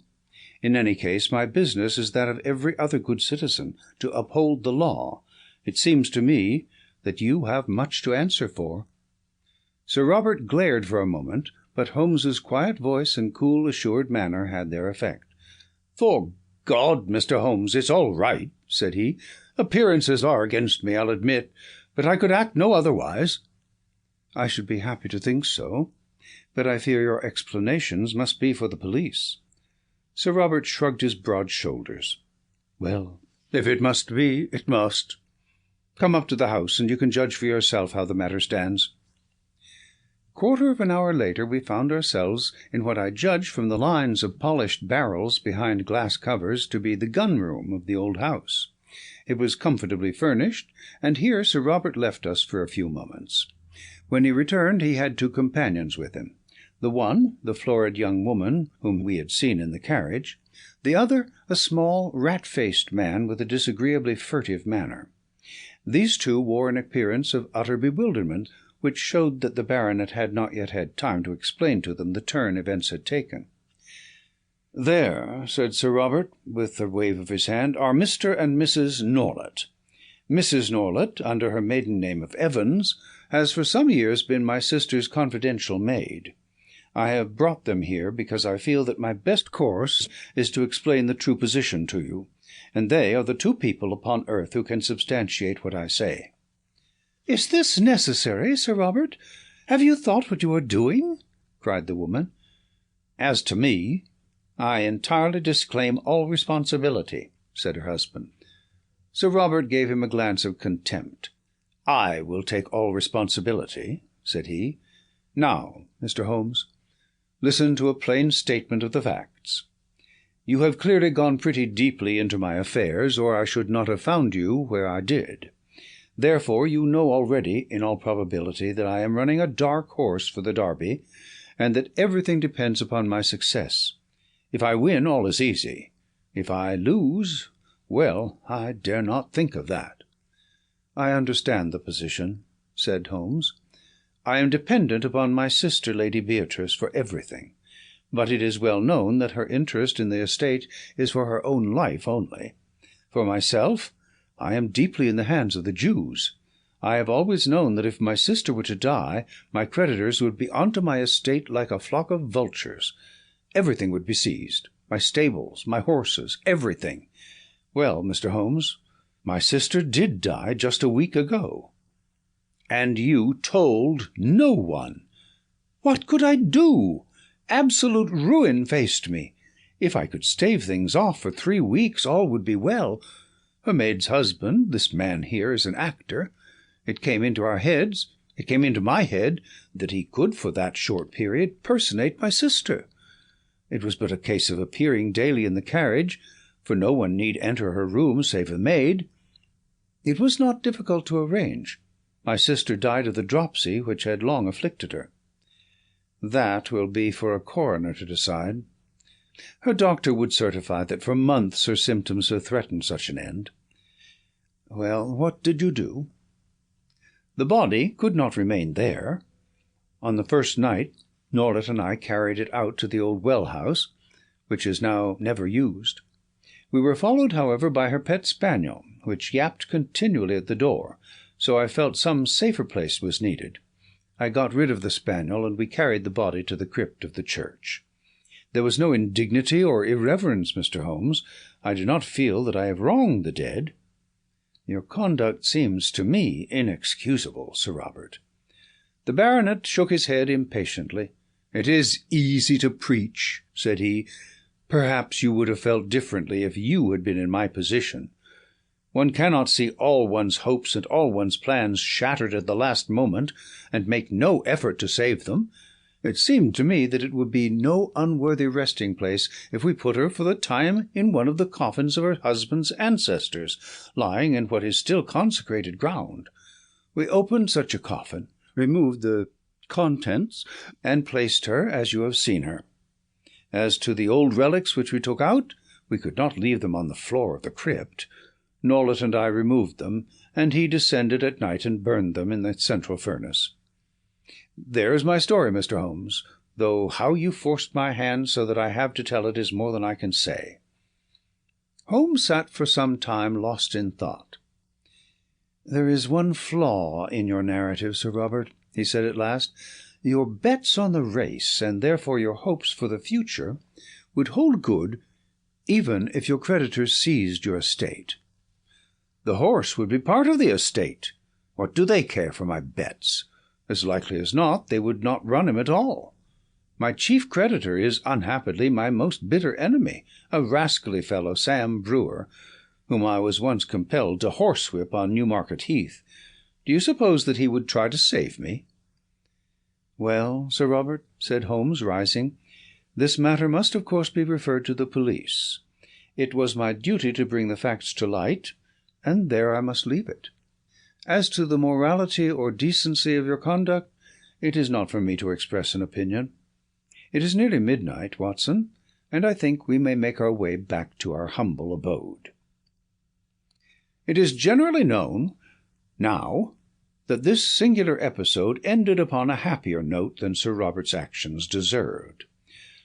[SPEAKER 2] In any case, my business is that of every other good citizen, to uphold the law. It seems to me that you have much to answer for." Sir Robert glared for a moment, but Holmes's quiet voice and cool, assured manner had their effect. "'Fore God, Mr. Holmes, it's all right," said he. "Appearances are against me, I'll admit, but I could act no otherwise." "I should be happy to think so, but I fear your explanations must be for the police." Sir Robert shrugged his broad shoulders. "Well, if it must be, it must. Come up to the house, and you can judge for yourself how the matter stands." Quarter of an hour later we found ourselves in what I judged from the lines of polished barrels behind glass covers to be the gun-room of the old house. It was comfortably furnished, and here Sir Robert left us for a few moments. When he returned he had two companions with him. The one, the florid young woman whom we had seen in the carriage; the other, a small, rat-faced man with a disagreeably furtive manner. These two wore an appearance of utter bewilderment, which showed that the baronet had not yet had time to explain to them the turn events had taken. "There," said Sir Robert, with a wave of his hand, "are Mr. and Mrs. Norlett. Mrs. Norlett, under her maiden name of Evans, has for some years been my sister's confidential maid. I have brought them here because I feel that my best course is to explain the true position to you, and they are the two people upon earth who can substantiate what I say." "Is this necessary, Sir Robert? Have you thought what you are doing?" cried the woman. "As to me, I entirely disclaim all responsibility," said her husband. Sir Robert gave him a glance of contempt. "I will take all responsibility," said he. "Now, Mr. Holmes, listen to a plain statement of the facts. You have clearly gone pretty deeply into my affairs, or I should not have found you where I did. Therefore you know already, in all probability, that I am running a dark horse for the Derby, and that everything depends upon my success. If I win, all is easy. If I lose, well, I dare not think of that." "I understand the position," said Holmes. "I am dependent upon my sister, Lady Beatrice, for everything, but it is well known that her interest in the estate is for her own life only. For myself, I am deeply in the hands of the Jews. I have always known that if my sister were to die, my creditors would be onto my estate like a flock of vultures. Everything would be seized, my stables, my horses, everything. Well, Mr. Holmes, my sister did die just a week ago." "And you told no one?" "What could I do? Absolute ruin faced me. If I could stave things off for 3 weeks, all would be well. Her maid's husband, this man here, is an actor. It came into my head, that he could for that short period personate my sister. It was but a case of appearing daily in the carriage, for no one need enter her room save the maid. It was not difficult to arrange. My sister died of the dropsy which had long afflicted her." "That will be for a coroner to decide. Her doctor would certify that for months her symptoms have threatened such an end." "Well, what did you do?" "The body could not remain there. On the first night Norlett and I carried it out to the old well-house, which is now never used. We were followed, however, by her pet spaniel, which yapped continually at the door, so I felt some safer place was needed. I got rid of the spaniel, and we carried the body to the crypt of the church. There was no indignity or irreverence, Mr. Holmes. I do not feel that I have wronged the dead." "Your conduct seems to me inexcusable, Sir Robert." The baronet shook his head impatiently. "It is easy to preach," said he. "Perhaps you would have felt differently if you had been in my position. One cannot see all one's hopes and all one's plans shattered at the last moment, and make no effort to save them. It seemed to me that it would be no unworthy resting-place if we put her for the time in one of the coffins of her husband's ancestors, lying in what is still consecrated ground. We opened such a coffin, removed the contents, and placed her as you have seen her. As to the old relics which we took out, we could not leave them on the floor of the crypt. Nollet and I removed them, and he descended at night and burned them in the central furnace. There is my story, Mr. Holmes, though how you forced my hand so that I have to tell it is more than I can say." Holmes sat for some time lost in thought. "There is one flaw in your narrative, Sir Robert," he said at last. "Your bets on the race, and therefore your hopes for the future, would hold good even if your creditors seized your estate. The horse would be part of the estate. What do they care for my bets? As likely as not, they would not run him at all. My chief creditor is unhappily my most bitter enemy, a rascally fellow, Sam Brewer, whom I was once compelled to horsewhip on Newmarket Heath. Do you suppose that he would try to save me?" "Well, Sir Robert," said Holmes, rising, "this matter must of course be referred to the police. It was my duty to bring the facts to light, and there I must leave it. As to the morality or decency of your conduct, it is not for me to express an opinion. It is nearly midnight, Watson, and I think we may make our way back to our humble abode. It is generally known now that this singular episode ended upon a happier note than Sir Robert's actions deserved.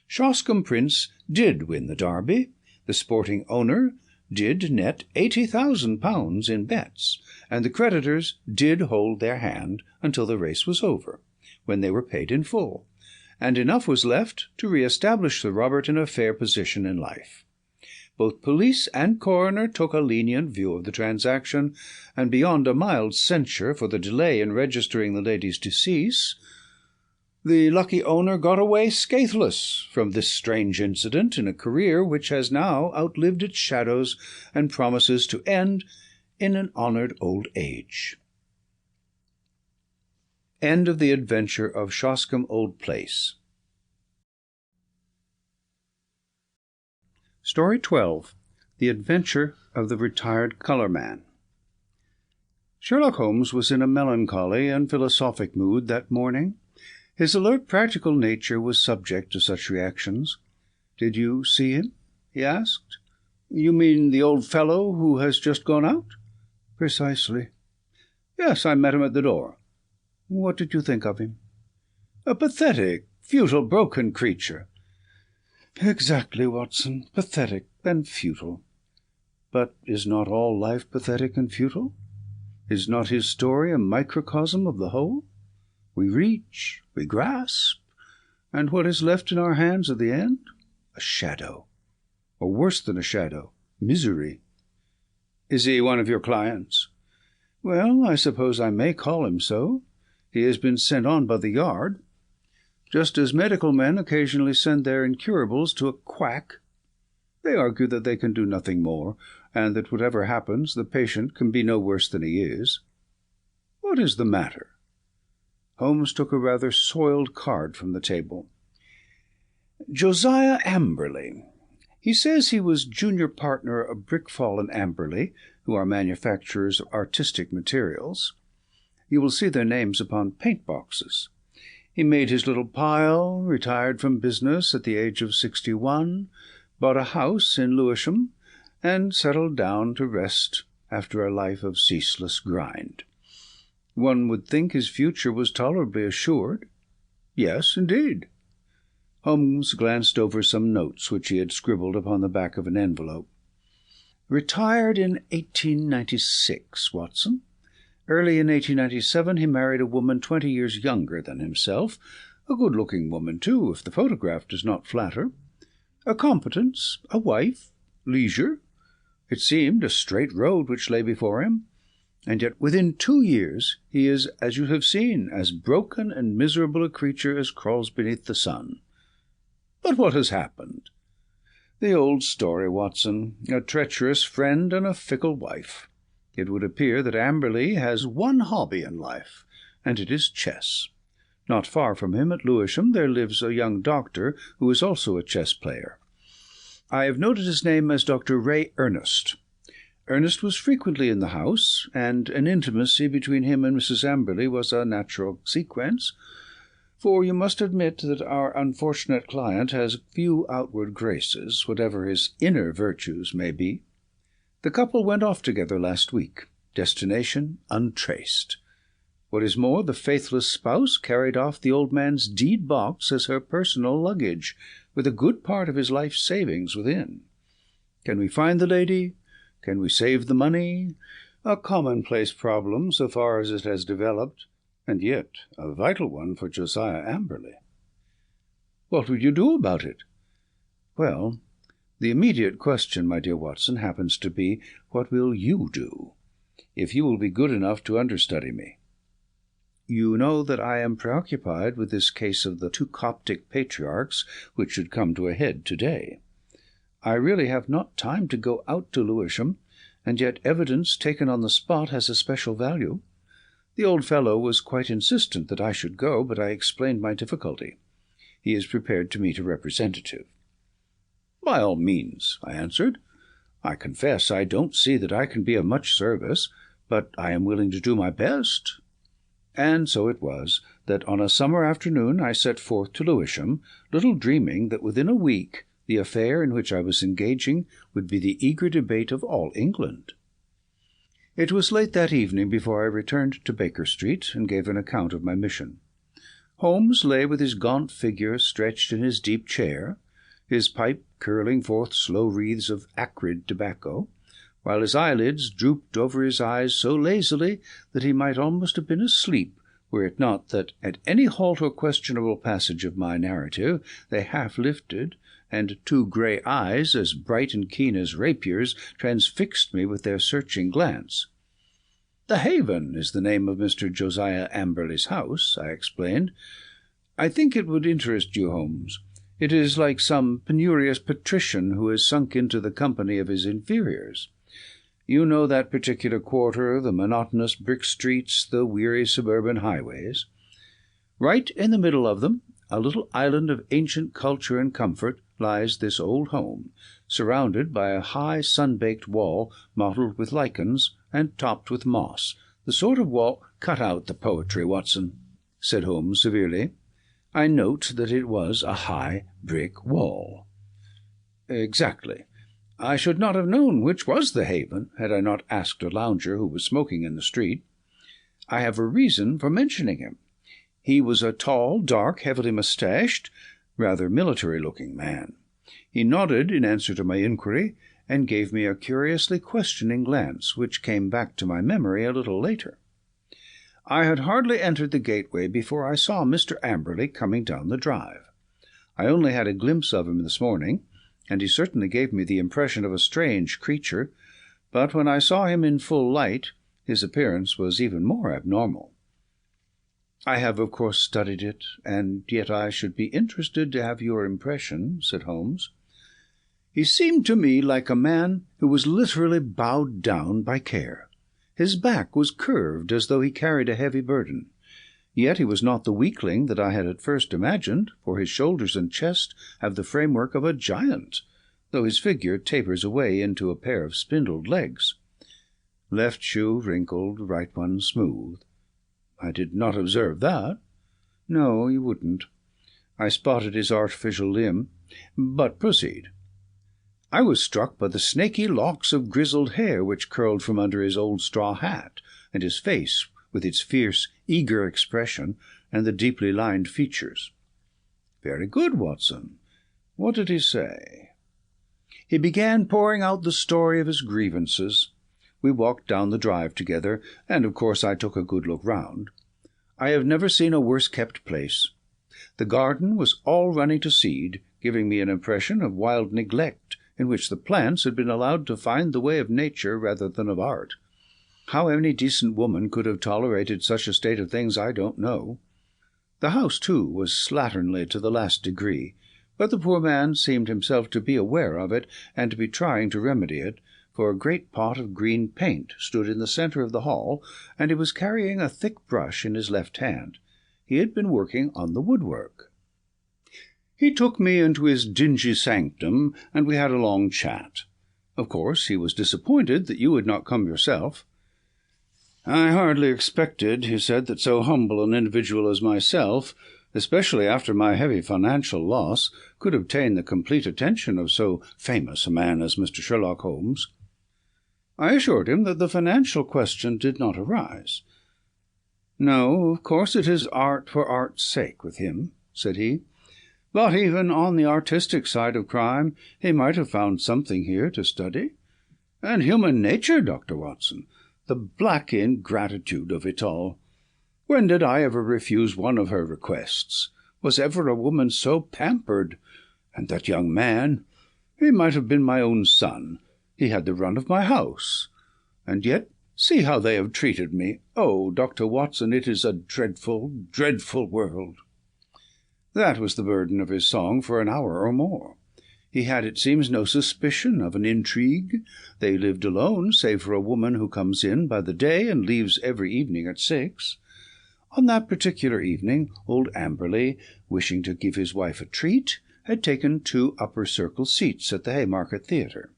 [SPEAKER 2] Shoscombe Prince did win the Derby. The sporting owner did net £80,000 in bets, and the creditors did hold their hand until the race was over, when they were paid in full, and enough was left to re-establish Sir Robert in a fair position in life. Both police and coroner took a lenient view of the transaction, and beyond a mild censure for the delay in registering the lady's decease, the lucky owner got away scatheless from this strange incident in a career which has now outlived its shadows and promises to end in an honoured old age. End of the Adventure of Shoscombe Old Place. Story 12. The Adventure of the Retired Colourman. Sherlock Holmes was in a melancholy and philosophic mood that morning. His alert, practical nature was subject to such reactions. "Did you see him?" he asked. "You mean the old fellow who has just gone out?" "Precisely." "Yes, I met him at the door." "What did you think of him?" "A pathetic, futile, broken creature." "Exactly, Watson. Pathetic and futile. But is not all life pathetic and futile? Is not his story a microcosm of the whole? We reach, we grasp, and what is left in our hands at the end? A shadow. Or worse than a shadow, misery." "Is he one of your clients?" "Well, I suppose I may call him so. He has been sent on by the Yard, just as medical men occasionally send their incurables to a quack. They argue that they can do nothing more, and that whatever happens, the patient can be no worse than he is. What is the matter?" Holmes took a rather soiled card from the table. "Josiah Amberley. He says he was junior partner of Brickfall and Amberley, who are manufacturers of artistic materials. You will see their names upon paint-boxes. He made his little pile, retired from business at the age of 61, bought a house in Lewisham, and settled down to rest after a life of ceaseless grind. One would think his future was tolerably assured. Yes, indeed." Holmes glanced over some notes which he had scribbled upon the back of an envelope. "Retired in 1896, Watson. Early in 1897 he married a woman 20 years younger than himself, a good-looking woman, too, if the photograph does not flatter. A competence, a wife, leisure. It seemed a straight road which lay before him, and yet within 2 years he is, as you have seen, as broken and miserable a creature as crawls beneath the sun. But what has happened? The old story, Watson, a treacherous friend and a fickle wife. It would appear that Amberley has one hobby in life, and it is chess. Not far from him at Lewisham there lives a young doctor who is also a chess-player. I have noted his name as Dr. Ray Ernest. Ernest was frequently in the house, and an intimacy between him and Mrs. Amberley was a natural sequence, for you must admit that our unfortunate client has few outward graces, whatever his inner virtues may be. The couple went off together last week, destination untraced. What is more, the faithless spouse carried off the old man's deed-box as her personal luggage, with a good part of his life's savings within. Can we find the lady? Can we save the money? A commonplace problem so far as it has developed, and yet a vital one for Josiah Amberley. What would you do about it? Well, the immediate question, my dear Watson, happens to be, what will you do, if you will be good enough to understudy me? You know that I am preoccupied with this case of the 2 Coptic patriarchs, which should come to a head to-day. I really have not time to go out to Lewisham, and yet evidence taken on the spot has a special value. The old fellow was quite insistent that I should go, but I explained my difficulty. He is prepared to meet a representative. "By all means," I answered. "I confess I don't see that I can be of much service, but I am willing to do my best." And so it was that on a summer afternoon I set forth to Lewisham, little dreaming that within a week the affair in which I was engaging would be the eager debate of all England. It was late that evening before I returned to Baker Street and gave an account of my mission. Holmes lay with his gaunt figure stretched in his deep chair, his pipe curling forth slow wreaths of acrid tobacco, while his eyelids drooped over his eyes so lazily that he might almost have been asleep, were it not that at any halt or questionable passage of my narrative they half lifted, and 2 grey eyes, as bright and keen as rapiers, transfixed me with their searching glance. "The Haven is the name of Mr. Josiah Amberley's house," I explained. "I think it would interest you, Holmes. It is like some penurious patrician who has sunk into the company of his inferiors. You know that particular quarter, the monotonous brick streets, the weary suburban highways. Right in the middle of them, a little island of ancient culture and comfort, lies this old home, surrounded by a high sun-baked wall mottled with lichens and topped with moss. The sort of wall—" "Cut out the poetry, Watson," said Holmes severely. "I note that it was a high brick wall." "Exactly. I should not have known which was the Haven had I not asked a lounger who was smoking in the street. I have a reason for mentioning him. He was a tall, dark, heavily moustached, rather military-looking man. He nodded in answer to my inquiry, and gave me a curiously questioning glance, which came back to my memory a little later. I had hardly entered the gateway before I saw Mr. Amberley coming down the drive. I only had a glimpse of him this morning, and he certainly gave me the impression of a strange creature, but when I saw him in full light, his appearance was even more abnormal. "I have, of course, studied it, and yet I should be interested to have your impression," said Holmes. "He seemed to me like a man who was literally bowed down by care. His back was curved as though he carried a heavy burden. Yet he was not the weakling that I had at first imagined, for his shoulders and chest have the framework of a giant, though his figure tapers away into a pair of spindled legs. Left shoe wrinkled, right one smooth. I did not observe that. No, you wouldn't. I spotted his artificial limb. But proceed." "I was struck by the snaky locks of grizzled hair which curled from under his old straw hat, and his face, with its fierce, eager expression, and the deeply lined features." "Very good, Watson. What did he say?" "He began pouring out the story of his grievances. We walked down the drive together, and of course I took a good look round. I have never seen a worse-kept place. The garden was all running to seed, giving me an impression of wild neglect, in which the plants had been allowed to find the way of nature rather than of art. How any decent woman could have tolerated such a state of things I don't know. The house, too, was slatternly to the last degree, but the poor man seemed himself to be aware of it, and to be trying to remedy it, for a great pot of green paint stood in the centre of the hall, and he was carrying a thick brush in his left hand. he had been working on the woodwork. He took me into his dingy sanctum, and we had a long chat. Of course, he was disappointed that you had not come yourself. I hardly expected, he said, that so humble an individual as myself, especially after my heavy financial loss, could obtain the complete attention of so famous a man as Mr. Sherlock Holmes. I assured him that the financial question did not arise. No, of course it is art for art's sake with him, said he. But even on the artistic side of crime, he might have found something here to study. And human nature, Dr. Watson, the black ingratitude of it all. When did I ever refuse one of her requests? Was ever a woman so pampered? And that young man, he might have been my own son. He had the run of my house. And yet, see how they have treated me. Oh, Dr. Watson, it is a dreadful, dreadful world. That was the burden of his song for an hour or more. He had, it seems, no suspicion of an intrigue. They lived alone, save for a woman who comes in by the day and leaves every evening at 6. On that particular evening, old Amberley, wishing to give his wife a treat, had taken 2 upper circle seats at the Haymarket Theatre.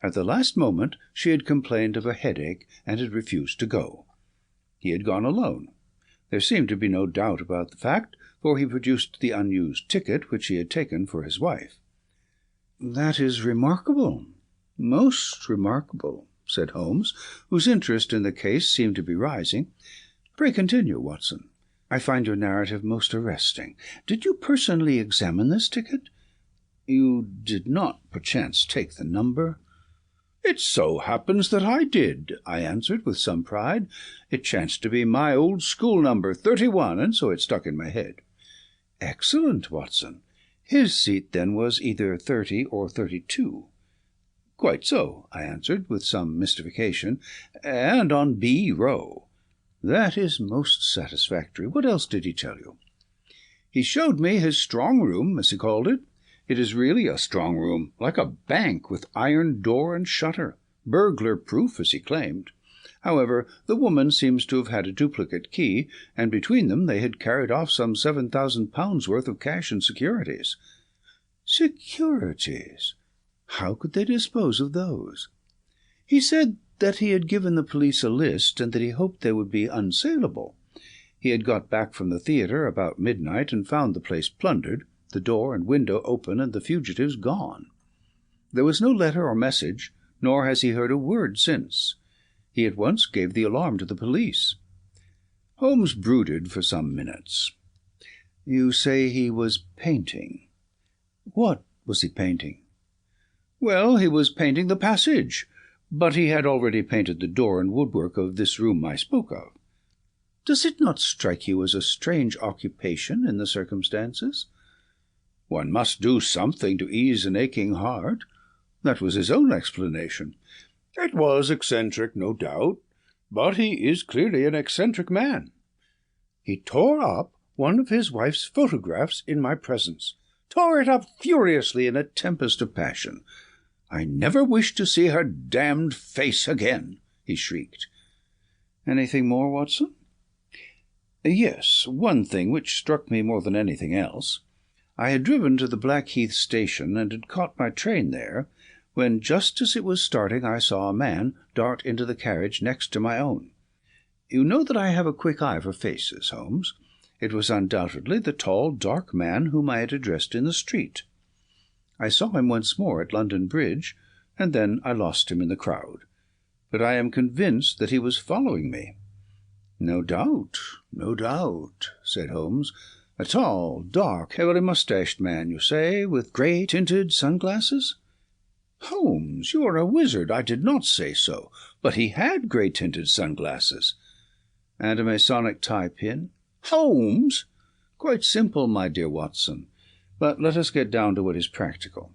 [SPEAKER 2] At the last moment she had complained of a headache and had refused to go. He had gone alone. There seemed to be no doubt about the fact, for he produced the unused ticket which he had taken for his wife. "That is remarkable, most remarkable," said Holmes, whose interest in the case seemed to be rising. "Pray continue, Watson. I find your narrative most arresting. Did you personally examine this ticket? You did not, perchance, take the number?" "It so happens that I did," I answered with some pride. "It chanced to be my old school number, 31, and so it stuck in my head." "Excellent, Watson. His seat, then, was either 30 or 32. "Quite so," I answered, with some mystification, "and on B row." "That is most satisfactory. What else did he tell you?" "He showed me his strong room, as he called it. It is really a strong room, like a bank, with iron door and shutter, burglar-proof, as he claimed. However, the woman seems to have had a duplicate key, and between them they had carried off some £7,000 worth of cash and securities." "Securities? How could they dispose of those?" "He said that he had given the police a list, and that he hoped they would be unsaleable. He had got back from the theatre about midnight and found the place plundered, the door and window open, and the fugitives gone. There was no letter or message, nor has he heard a word since. He at once gave the alarm to the police." Holmes brooded for some minutes. "You say he was painting. What was he painting?" "Well, he was painting the passage, but he had already painted the door and woodwork of this room I spoke of." "Does it not strike you as a strange occupation in the circumstances?" "One must do something to ease an aching heart. That was his own explanation. It was eccentric, no doubt, but he is clearly an eccentric man. He tore up one of his wife's photographs in my presence, tore it up furiously in a tempest of passion. 'I never wish to see her damned face again,' he shrieked." "Anything more, Watson?" "Yes, one thing which struck me more than anything else. I had driven to the Blackheath station and had caught my train there, when just as it was starting I saw a man dart into the carriage next to my own. You know that I have a quick eye for faces, Holmes. It was undoubtedly the tall, dark man whom I had addressed in the street. I saw him once more at London Bridge, and then I lost him in the crowd. But I am convinced that he was following me." No doubt, said Holmes. "A tall, dark, heavily moustached man, you say, with grey-tinted sunglasses?" "Holmes, you are a wizard. I did not say so. But he had grey-tinted sunglasses." "And a Masonic tie-pin?" "Holmes!" "Quite simple, my dear Watson. But let us get down to what is practical.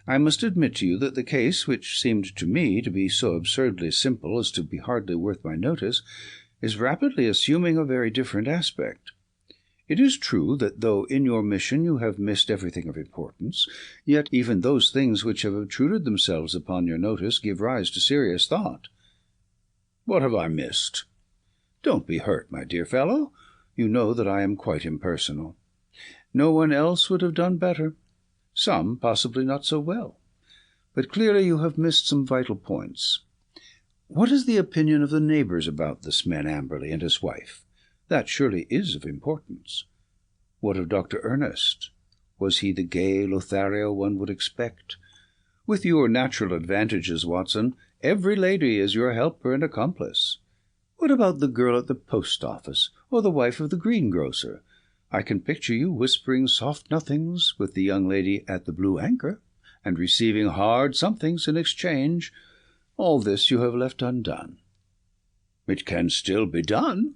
[SPEAKER 2] I must admit to you that the case, which seemed to me to be so absurdly simple as to be hardly worth my notice, is rapidly assuming a very different aspect. It is true that though in your mission you have missed everything of importance, yet even those things which have obtruded themselves upon your notice give rise to serious thought." "What have I missed?" "Don't be hurt, my dear fellow. You know that I am quite impersonal. No one else would have done better. Some possibly not so well. But clearly you have missed some vital points. What is the opinion of the neighbours about this man Amberley and his wife? That surely is of importance. What of Dr. Ernest? Was he the gay Lothario one would expect? With your natural advantages, Watson, every lady is your helper and accomplice. What about the girl at the post office, or the wife of the greengrocer? I can picture you whispering soft nothings with the young lady at the Blue Anchor, and receiving hard somethings in exchange. All this you have left undone. It can still be done.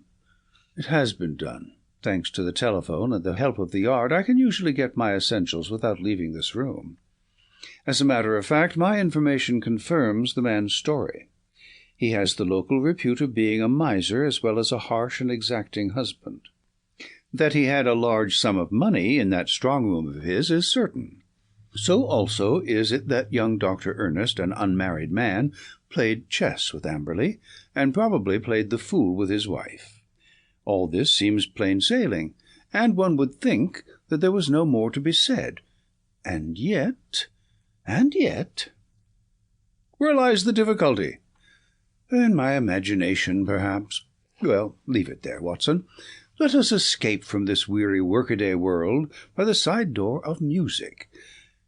[SPEAKER 2] It has been done. Thanks to the telephone and the help of the yard, I can usually get my essentials without leaving this room. As a matter of fact, my information confirms the man's story. He has the local repute of being a miser as well as a harsh and exacting husband. That he had a large sum of money in that strong-room of his is certain. So also is it that young Dr. Ernest, an unmarried man, played chess with Amberley, and probably played the fool with his wife. All this seems plain sailing, and one would think that there was no more to be said. And yet... Where lies the difficulty? In my imagination, perhaps. Well, leave it there, Watson. Let us escape from this weary workaday world by the side door of music.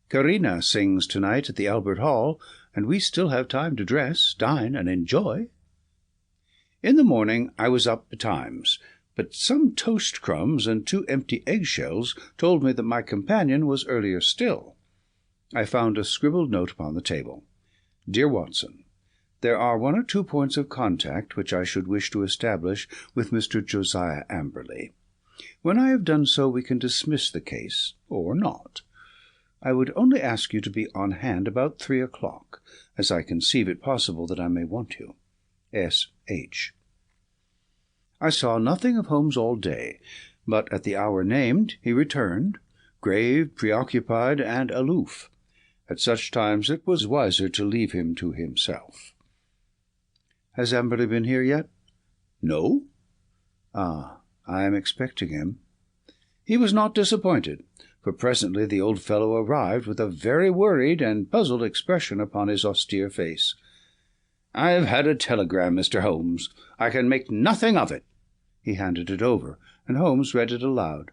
[SPEAKER 2] Carina sings tonight at the Albert Hall, and we still have time to dress, dine, and enjoy. In the morning I was up betimes, but some toast crumbs and 2 empty eggshells told me that my companion was earlier still. I found a scribbled note upon the table. Dear Watson, there are 1 or 2 points of contact which I should wish to establish with Mr. Josiah Amberley. When I have done so, we can dismiss the case, or not. I would only ask you to be on hand about 3 o'clock, as I conceive it possible that I may want you. S. H. I saw nothing of Holmes all day, but at the hour named he returned, grave, preoccupied, and aloof. At such times it was wiser to leave him to himself. Has Amberley been here yet? No. Ah, I am expecting him. He was not disappointed, for presently the old fellow arrived with a very worried and puzzled expression upon his austere face. "I have had a telegram, Mr. Holmes. I can make nothing of it." He handed it over, and Holmes read it aloud.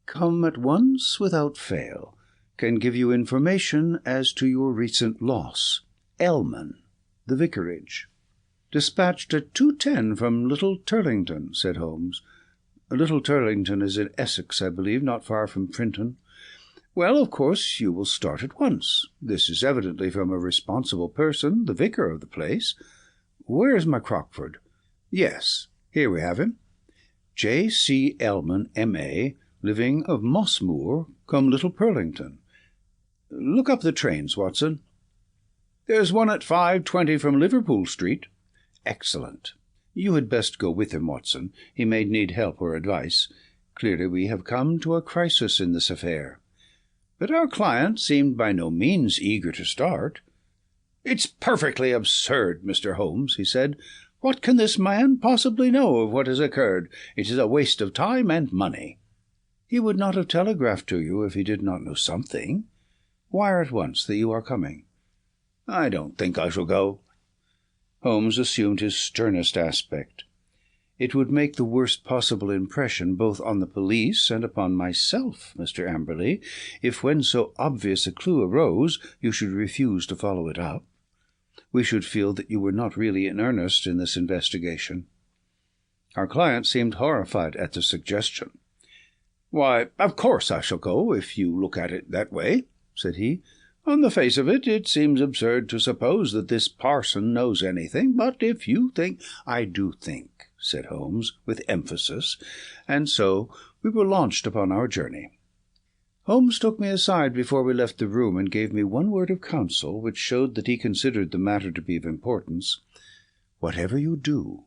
[SPEAKER 2] "Come at once without fail. Can give you information as to your recent loss. Elman, the vicarage." "Dispatched at 2:10 from Little Turlington," said Holmes. "Little Turlington is in Essex, I believe, not far from Frinton. Well, of course, you will start at once. This is evidently from a responsible person, the vicar of the place. Where is my Crockford? Yes, here we have him. J. C. Elman, M.A., living of Mossmoor, come Little Purlington. Look up the trains, Watson." "There's one at 5:20 from Liverpool Street." "Excellent. You had best go with him, Watson. He may need help or advice. Clearly we have come to a crisis in this affair." But our client seemed by no means eager to start. "It's perfectly absurd, Mr. Holmes," he said. "What can this man possibly know of what has occurred? It is a waste of time and money." "He would not have telegraphed to you if he did not know something. Wire at once that you are coming." "I don't think I shall go." Holmes assumed his sternest aspect. "It would make the worst possible impression both on the police and upon myself, Mr. Amberley, if when so obvious a clue arose you should refuse to follow it up. We should feel that you were not really in earnest in this investigation." Our client seemed horrified at the suggestion. "Why, of course I shall go, if you look at it that way," said he. "On the face of it, it seems absurd to suppose that this parson knows anything, but if you think—" "I do think," said Holmes, with emphasis, and so we were launched upon our journey. Holmes took me aside before we left the room and gave me one word of counsel which showed that he considered the matter to be of importance. "Whatever you do,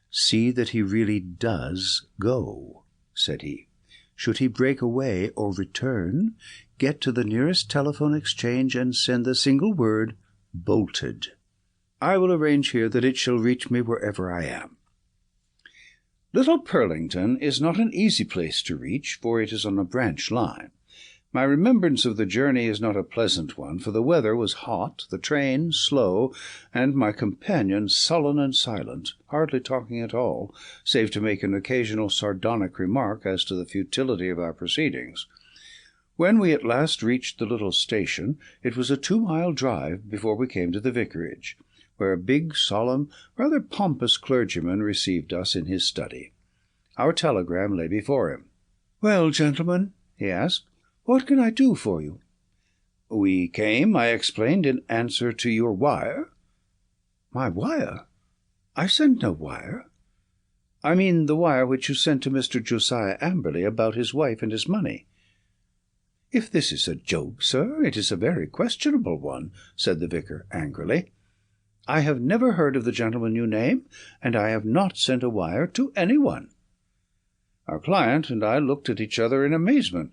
[SPEAKER 2] see that he really does go," said he. "Should he break away or return, get to the nearest telephone exchange and send the single word, 'bolted.' I will arrange here that it shall reach me wherever I am." Little Purlington is not an easy place to reach, for it is on a branch line. My remembrance of the journey is not a pleasant one, for the weather was hot, the train slow, and my companion sullen and silent, hardly talking at all, save to make an occasional sardonic remark as to the futility of our proceedings. When we at last reached the little station, it was a 2-mile drive before we came to the vicarage, where a big, solemn, rather pompous clergyman received us in his study. Our telegram lay before him. "Well, gentlemen," he asked, "what can I do for you?" "We came," I explained, "in answer to your wire." "My wire? I sent no wire." "I mean the wire which you sent to Mr. Josiah Amberley about his wife and his money." "If this is a joke, sir, it is a very questionable one," said the vicar angrily. "I have never heard of the gentleman you name, and I have not sent a wire to any one." Our client and I looked at each other in amazement.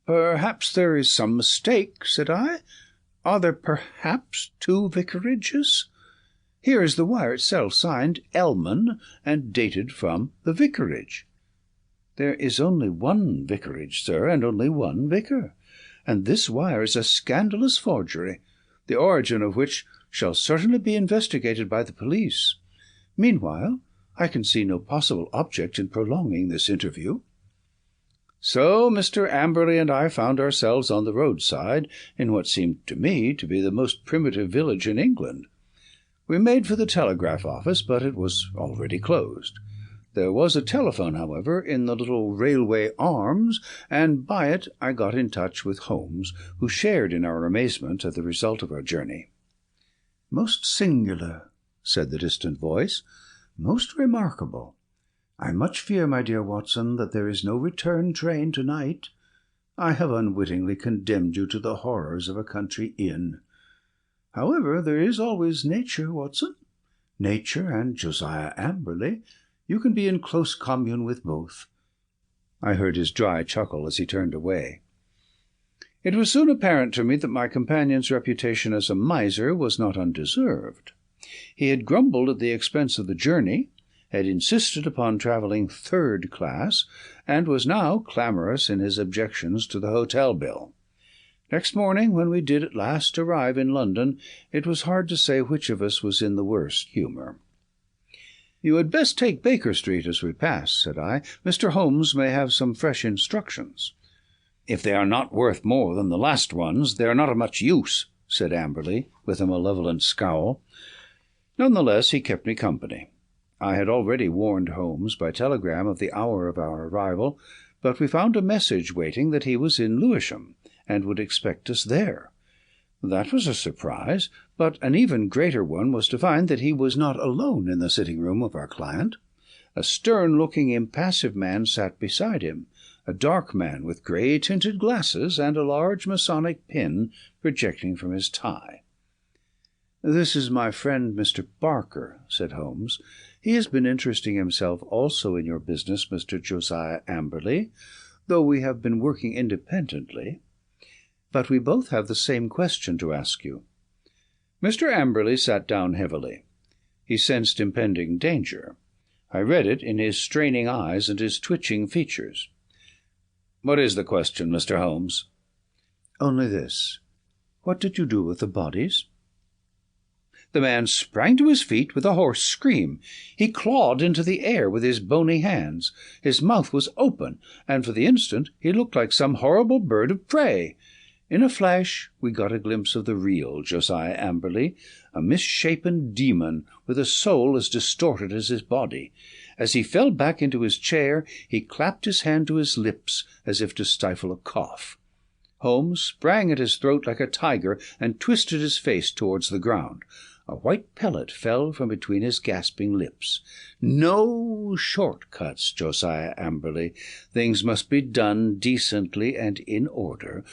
[SPEAKER 2] "Perhaps there is some mistake," said I. "Are there perhaps 2 vicarages? Here is the wire itself, signed Elman, and dated from the vicarage." "There is only one vicarage, sir, and only one vicar, and this wire is a scandalous forgery, the origin of which shall certainly be investigated by the police. Meanwhile, I can see no possible object in prolonging this interview." So Mr. Amberley and I found ourselves on the roadside, in what seemed to me to be the most primitive village in England. We made for the telegraph office, but it was already closed. There was a telephone, however, in the little railway arms, and by it I got in touch with Holmes, who shared in our amazement at the result of our journey. "Most singular," said the distant voice. "Most remarkable. I much fear, my dear Watson, that there is no return train to-night. I have unwittingly condemned you to the horrors of a country inn. However, there is always nature, Watson. Nature and Josiah Amberley. You can be in close commune with both." I heard his dry chuckle as he turned away. It was soon apparent to me that my companion's reputation as a miser was not undeserved. He had grumbled at the expense of the journey, had insisted upon travelling 3rd class, and was now clamorous in his objections to the hotel bill. Next morning, when we did at last arrive in London, it was hard to say which of us was in the worst humour. "You had best take Baker Street as we pass," said I. "Mr. Holmes may have some fresh instructions." "If they are not worth more than the last ones, they are not of much use," said Amberley, with a malevolent scowl. None the less he kept me company. I had already warned Holmes by telegram of the hour of our arrival, but we found a message waiting that he was in Lewisham, and would expect us there. That was a surprise, but an even greater one was to find that he was not alone in the sitting-room of our client. A stern-looking, impassive man sat beside him, a dark man with grey-tinted glasses and a large Masonic pin projecting from his tie. "This is my friend Mr. Barker," said Holmes. "He has been interesting himself also in your business, Mr. Josiah Amberley, though we have been working independently. But we both have the same question to ask you." Mr. Amberley sat down heavily. He sensed impending danger. I read it in his straining eyes and his twitching features. "What is the question, Mr. Holmes?" "Only this. What did you do with the bodies?" The man sprang to his feet with a hoarse scream. He clawed into the air with his bony hands. His mouth was open, and for the instant he looked like some horrible bird of prey. In a flash we got a glimpse of the real Josiah Amberley, a misshapen demon with a soul as distorted as his body. As he fell back into his chair, he clapped his hand to his lips as if to stifle a cough. Holmes sprang at his throat like a tiger and twisted his face towards the ground. A white pellet fell from between his gasping lips. "No short-cuts, Josiah Amberley. Things must be done decently and in order.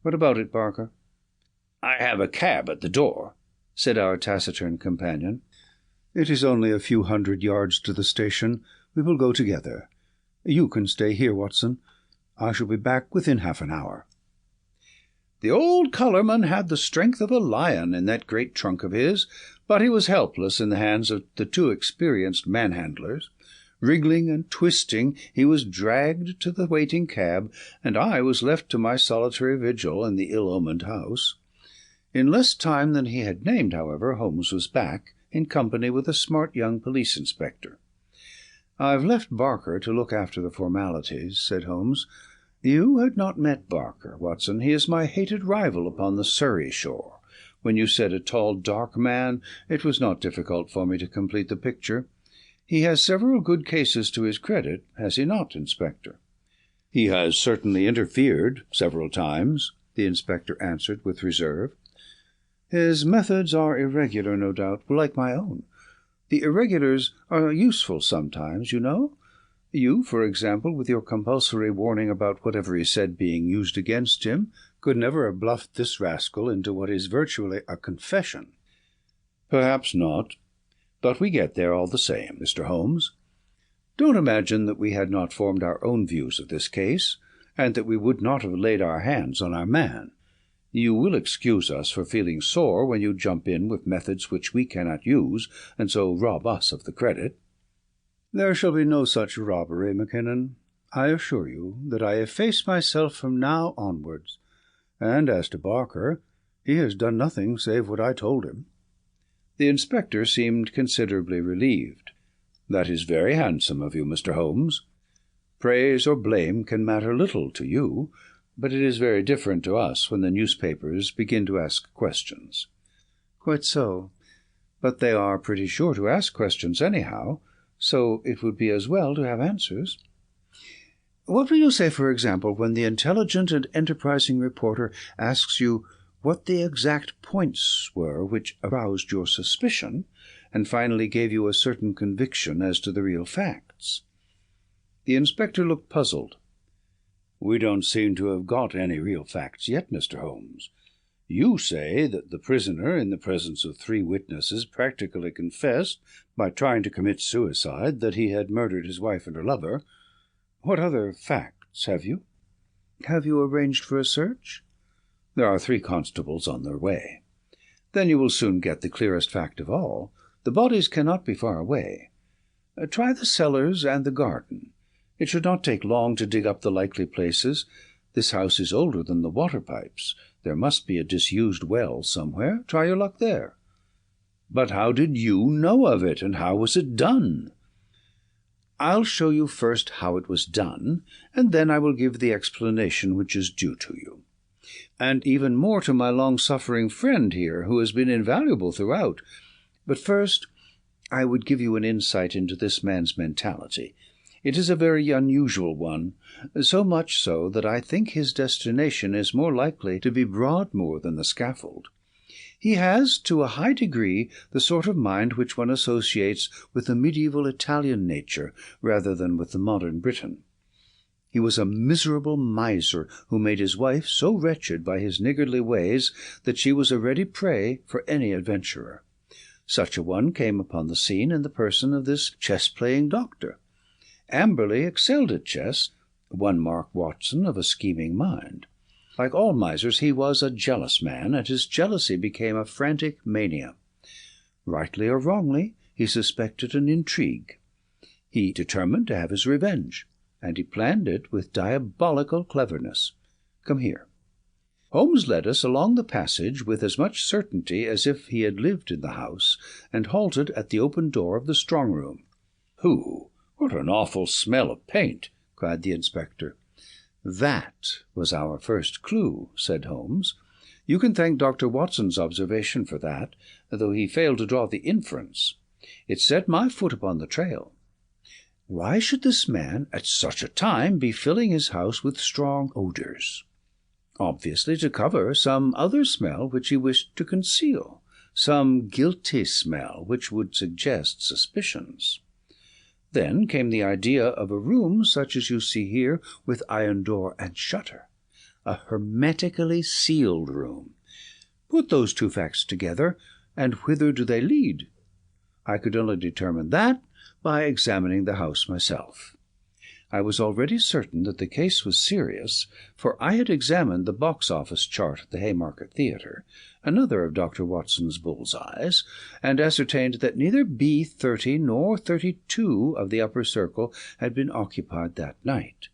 [SPEAKER 2] What about it, Barker?" "I have a cab at the door," said our taciturn companion. "It is only a few 100 yards to the station. We will go together. You can stay here, Watson. I shall be back within half an hour." The old Colourman had the strength of a lion in that great trunk of his, but he was helpless in the hands of the 2 experienced manhandlers. Wriggling and twisting, he was dragged to the waiting cab, and I was left to my solitary vigil in the ill-omened house. In less time than he had named, however, Holmes was back, in company with a smart young police inspector. "I've left Barker to look after the formalities," said Holmes. "You had not met Barker, Watson. He is my hated rival upon the Surrey shore. When you said a tall, dark man, it was not difficult for me to complete the picture. He has several good cases to his credit, has he not, Inspector?" "He has certainly interfered several times," the inspector answered with reserve. "His methods are irregular, no doubt, like my own. The irregulars are useful sometimes, you know. You, for example, with your compulsory warning about whatever he said being used against him, could never have bluffed this rascal into what is virtually a confession." "Perhaps not. But we get there all the same, Mr. Holmes. Don't imagine that we had not formed our own views of this case, and that we would not have laid our hands on our man. You will excuse us for feeling sore when you jump in with methods which we cannot use, and so rob us of the credit." "There shall be no such robbery, Mackinnon. I assure you that I efface myself from now onwards. And as to Barker, he has done nothing save what I told him." The inspector seemed considerably relieved. "That is very handsome of you, Mr. Holmes. Praise or blame can matter little to you, but it is very different to us when the newspapers begin to ask questions." "Quite so. But they are pretty sure to ask questions anyhow, so it would be as well to have answers. What will you say, for example, when the intelligent and enterprising reporter asks you what the exact points were which aroused your suspicion, and finally gave you a certain conviction as to the real facts?" The inspector looked puzzled. "We don't seem to have got any real facts yet, Mr. Holmes. You say that the prisoner, in the presence of 3 witnesses, practically confessed, by trying to commit suicide, that he had murdered his wife and her lover. What other facts have you?" "Have you arranged for a search?" "There are 3 constables on their way." "Then you will soon get the clearest fact of all. The bodies cannot be far away. Try the cellars and the garden. It should not take long to dig up the likely places. This house is older than the water pipes. There must be a disused well somewhere. Try your luck there." "But how did you know of it, and how was it done?" "I'll show you first how it was done, and then I will give the explanation which is due to you. And even more to my long-suffering friend here, who has been invaluable throughout. But first I would give you an insight into this man's mentality. It is a very unusual one, so much so that I think his destination is more likely to be Broadmoor than the scaffold. He has, to a high degree, the sort of mind which one associates with the medieval Italian nature rather than with the modern Briton. He was a miserable miser who made his wife so wretched by his niggardly ways that she was a ready prey for any adventurer. Such a one came upon the scene in the person of this chess-playing doctor. Amberley excelled at chess, one Mark Watson of a scheming mind. Like all misers, he was a jealous man, and his jealousy became a frantic mania. Rightly or wrongly, he suspected an intrigue. He determined to have his revenge, and he planned it with diabolical cleverness. Come here." Holmes led us along the passage with as much certainty as if he had lived in the house, and halted at the open door of the strong-room. "Who? What an awful smell of paint!" cried the inspector. "That was our first clue," said Holmes. "You can thank Dr. Watson's observation for that, though he failed to draw the inference. It set my foot upon the trail. Why should this man, at such a time, be filling his house with strong odours? Obviously to cover some other smell which he wished to conceal, some guilty smell which would suggest suspicions. Then came the idea of a room such as you see here, with iron door and shutter, a hermetically sealed room. Put those 2 facts together, and whither do they lead? I could only determine that by examining the house myself. I was already certain that the case was serious, for I had examined the box-office chart at the Haymarket Theatre, another of Dr. Watson's bull's-eyes, and ascertained that neither B30 nor 32 of the upper circle had been occupied that night.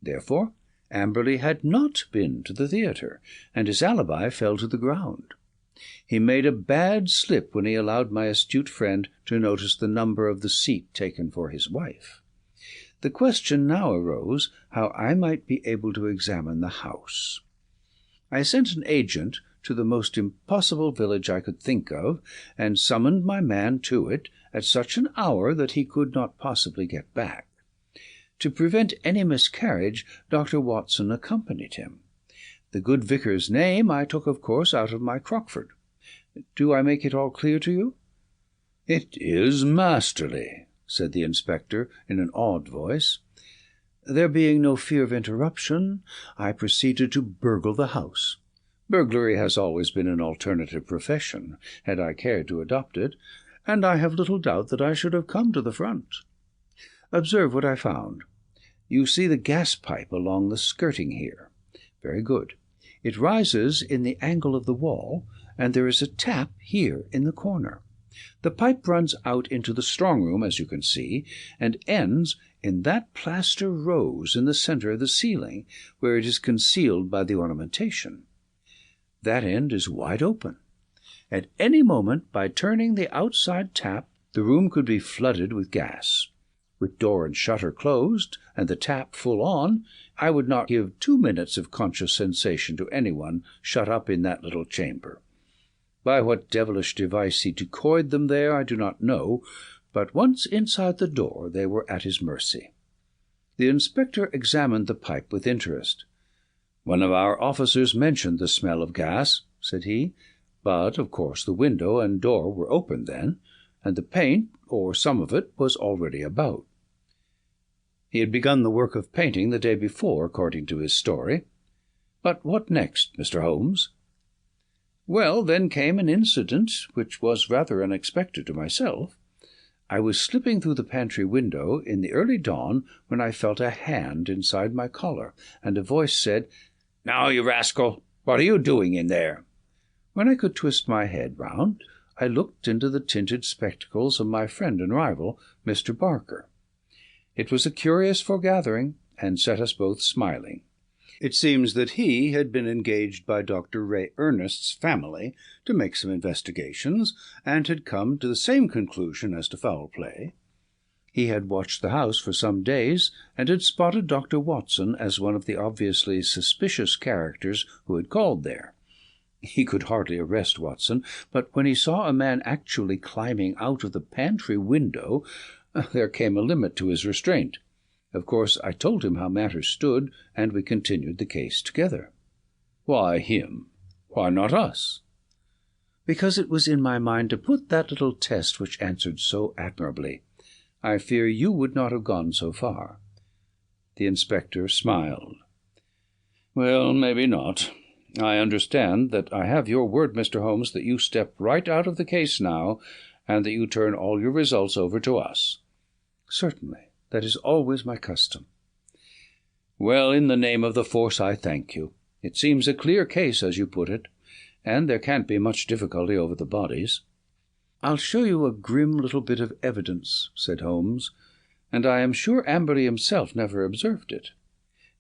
[SPEAKER 2] Therefore, Amberley had not been to the theatre, and his alibi fell to the ground. He made a bad slip when he allowed my astute friend to notice the number of the seat taken for his wife. The question now arose how I might be able to examine the house. I sent an agent to the most impossible village I could think of, and summoned my man to it at such an hour that he could not possibly get back. To prevent any miscarriage, Dr. Watson accompanied him. The good vicar's name I took, of course, out of my Crockford. Do I make it all clear to you? "It is masterly," said the inspector in an awed voice. There being no fear of interruption, I proceeded to burgle the house. Burglary has always been an alternative profession, had I cared to adopt it, and I have little doubt that I should have come to the front. Observe what I found. You see the gas-pipe along the skirting here. Very good. It rises in the angle of the wall, and there is a tap here in the corner. The pipe runs out into the strong-room, as you can see, and ends in that plaster rose in the centre of the ceiling, where it is concealed by the ornamentation. That end is wide open. At any moment, by turning the outside tap, the room could be flooded with gas. With door and shutter closed, and the tap full on, I would not give 2 minutes of conscious sensation to anyone shut up in that little chamber. By what devilish device he decoyed them there I do not know, but once inside the door they were at his mercy. The inspector examined the pipe with interest. "One of our officers mentioned the smell of gas," said he, "but, of course, the window and door were open then, and the paint, or some of it, was already about." He had begun the work of painting the day before, according to his story. But what next, Mr. Holmes? Well, then came an incident which was rather unexpected to myself. I was slipping through the pantry window in the early dawn when I felt a hand inside my collar, and a voice said, "Now, you rascal, what are you doing in there?" When I could twist my head round, I looked into the tinted spectacles of my friend and rival, Mr. Barker. It was a curious foregathering, and set us both smiling. It seems that he had been engaged by Dr. Ray Ernest's family to make some investigations, and had come to the same conclusion as to foul play. He had watched the house for some days, and had spotted Dr. Watson as one of the obviously suspicious characters who had called there. He could hardly arrest Watson, but when he saw a man actually climbing out of the pantry window, there came a limit to his restraint. Of course, I told him how matters stood, and we continued the case together. "Why him? Why not us?" "Because it was in my mind to put that little test which answered so admirably. I fear you would not have gone so far." The inspector smiled. "Well, maybe not. I understand that I have your word, Mr. Holmes, that you step right out of the case now, and that you turn all your results over to us." "Certainly. That is always my custom." "Well, in the name of the force, I thank you. It seems a clear case, as you put it, and there can't be much difficulty over the bodies." "I'll show you a grim little bit of evidence," said Holmes, "and I am sure Amberley himself never observed it.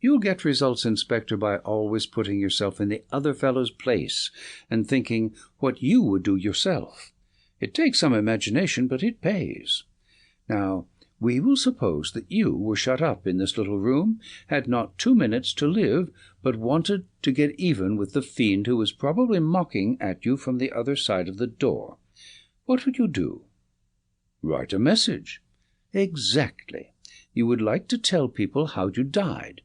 [SPEAKER 2] You'll get results, Inspector, by always putting yourself in the other fellow's place, and thinking what you would do yourself. It takes some imagination, but it pays. Now, we will suppose that you were shut up in this little room, had not 2 minutes to live, but wanted to get even with the fiend who was probably mocking at you from the other side of the door. What would you do?" "Write a message." "Exactly. You would like to tell people how you died.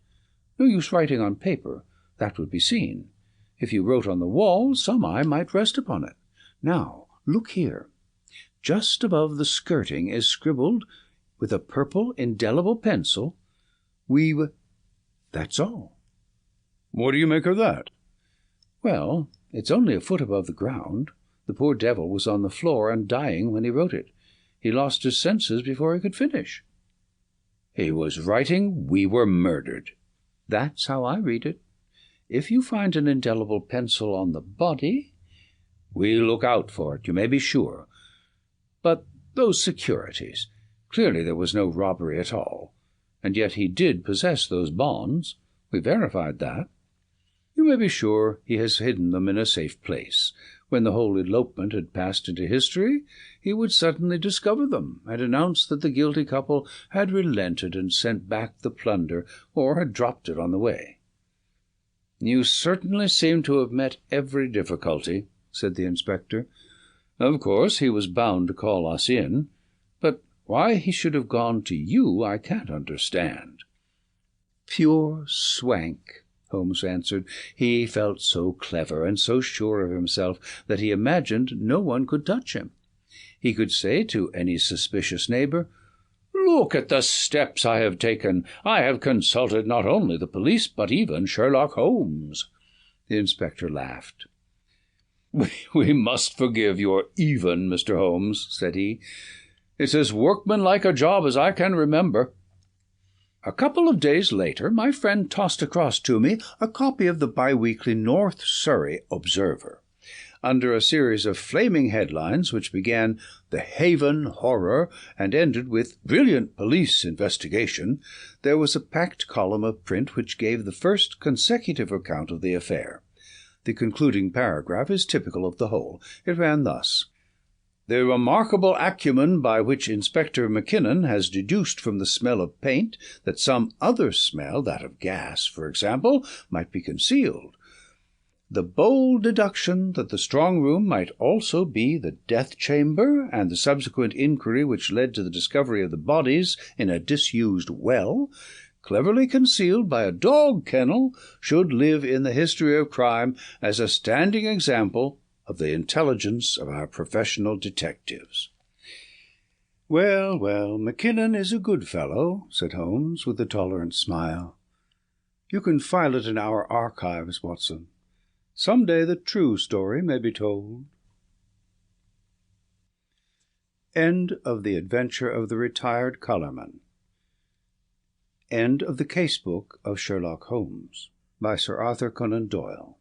[SPEAKER 2] No use writing on paper. That would be seen. If you wrote on the wall, some eye might rest upon it. Now, look here. Just above the skirting is scribbled, with a purple indelible pencil, That's all."
[SPEAKER 1] "What do you make of that?"
[SPEAKER 2] "Well, it's only a foot above the ground. The poor devil was on the floor and dying when he wrote it. He lost his senses before he could finish." He was writing we were murdered. That's how I read it. If you find an indelible pencil on the body, we'll look out for it, you may be sure. But those securities, clearly there was no robbery at all, and yet he did possess those bonds. We verified that. You may be sure he has hidden them in a safe place. When the whole elopement had passed into history, he would suddenly discover them, and announce that the guilty couple had relented and sent back the plunder, or had dropped it on the way. "You certainly seem to have met every difficulty," said the inspector. "Of course he was bound to call us in, but why he should have gone to you I can't understand." "Pure swank," Holmes answered. "He felt so clever and so sure of himself that he imagined no one could touch him. He could say to any suspicious neighbour, 'Look at the steps I have taken. I have consulted not only the police, but even Sherlock Holmes.'" The inspector laughed. "We must forgive your 'even,' Mr. Holmes," said he. "It's as workmanlike a job as I can remember." A couple of days later, my friend tossed across to me a copy of the bi-weekly North Surrey Observer. Under a series of flaming headlines which began "The Haven Horror" and ended with "Brilliant Police Investigation," there was a packed column of print which gave the first consecutive account of the affair. The concluding paragraph is typical of the whole. It ran thus: "The remarkable acumen by which Inspector Mackinnon has deduced from the smell of paint that some other smell, that of gas, for example, might be concealed. The bold deduction that the strong-room might also be the death-chamber, and the subsequent inquiry which led to the discovery of the bodies in a disused well, cleverly concealed by a dog-kennel, should live in the history of crime as a standing example of the intelligence of our professional detectives." "Well, well, Mackinnon is a good fellow," said Holmes, with a tolerant smile. "You can file it in our archives, Watson. Some day the true story may be told." End of The Adventure of the Retired Colourman. End of the Case-Book of Sherlock Holmes, by Sir Arthur Conan Doyle.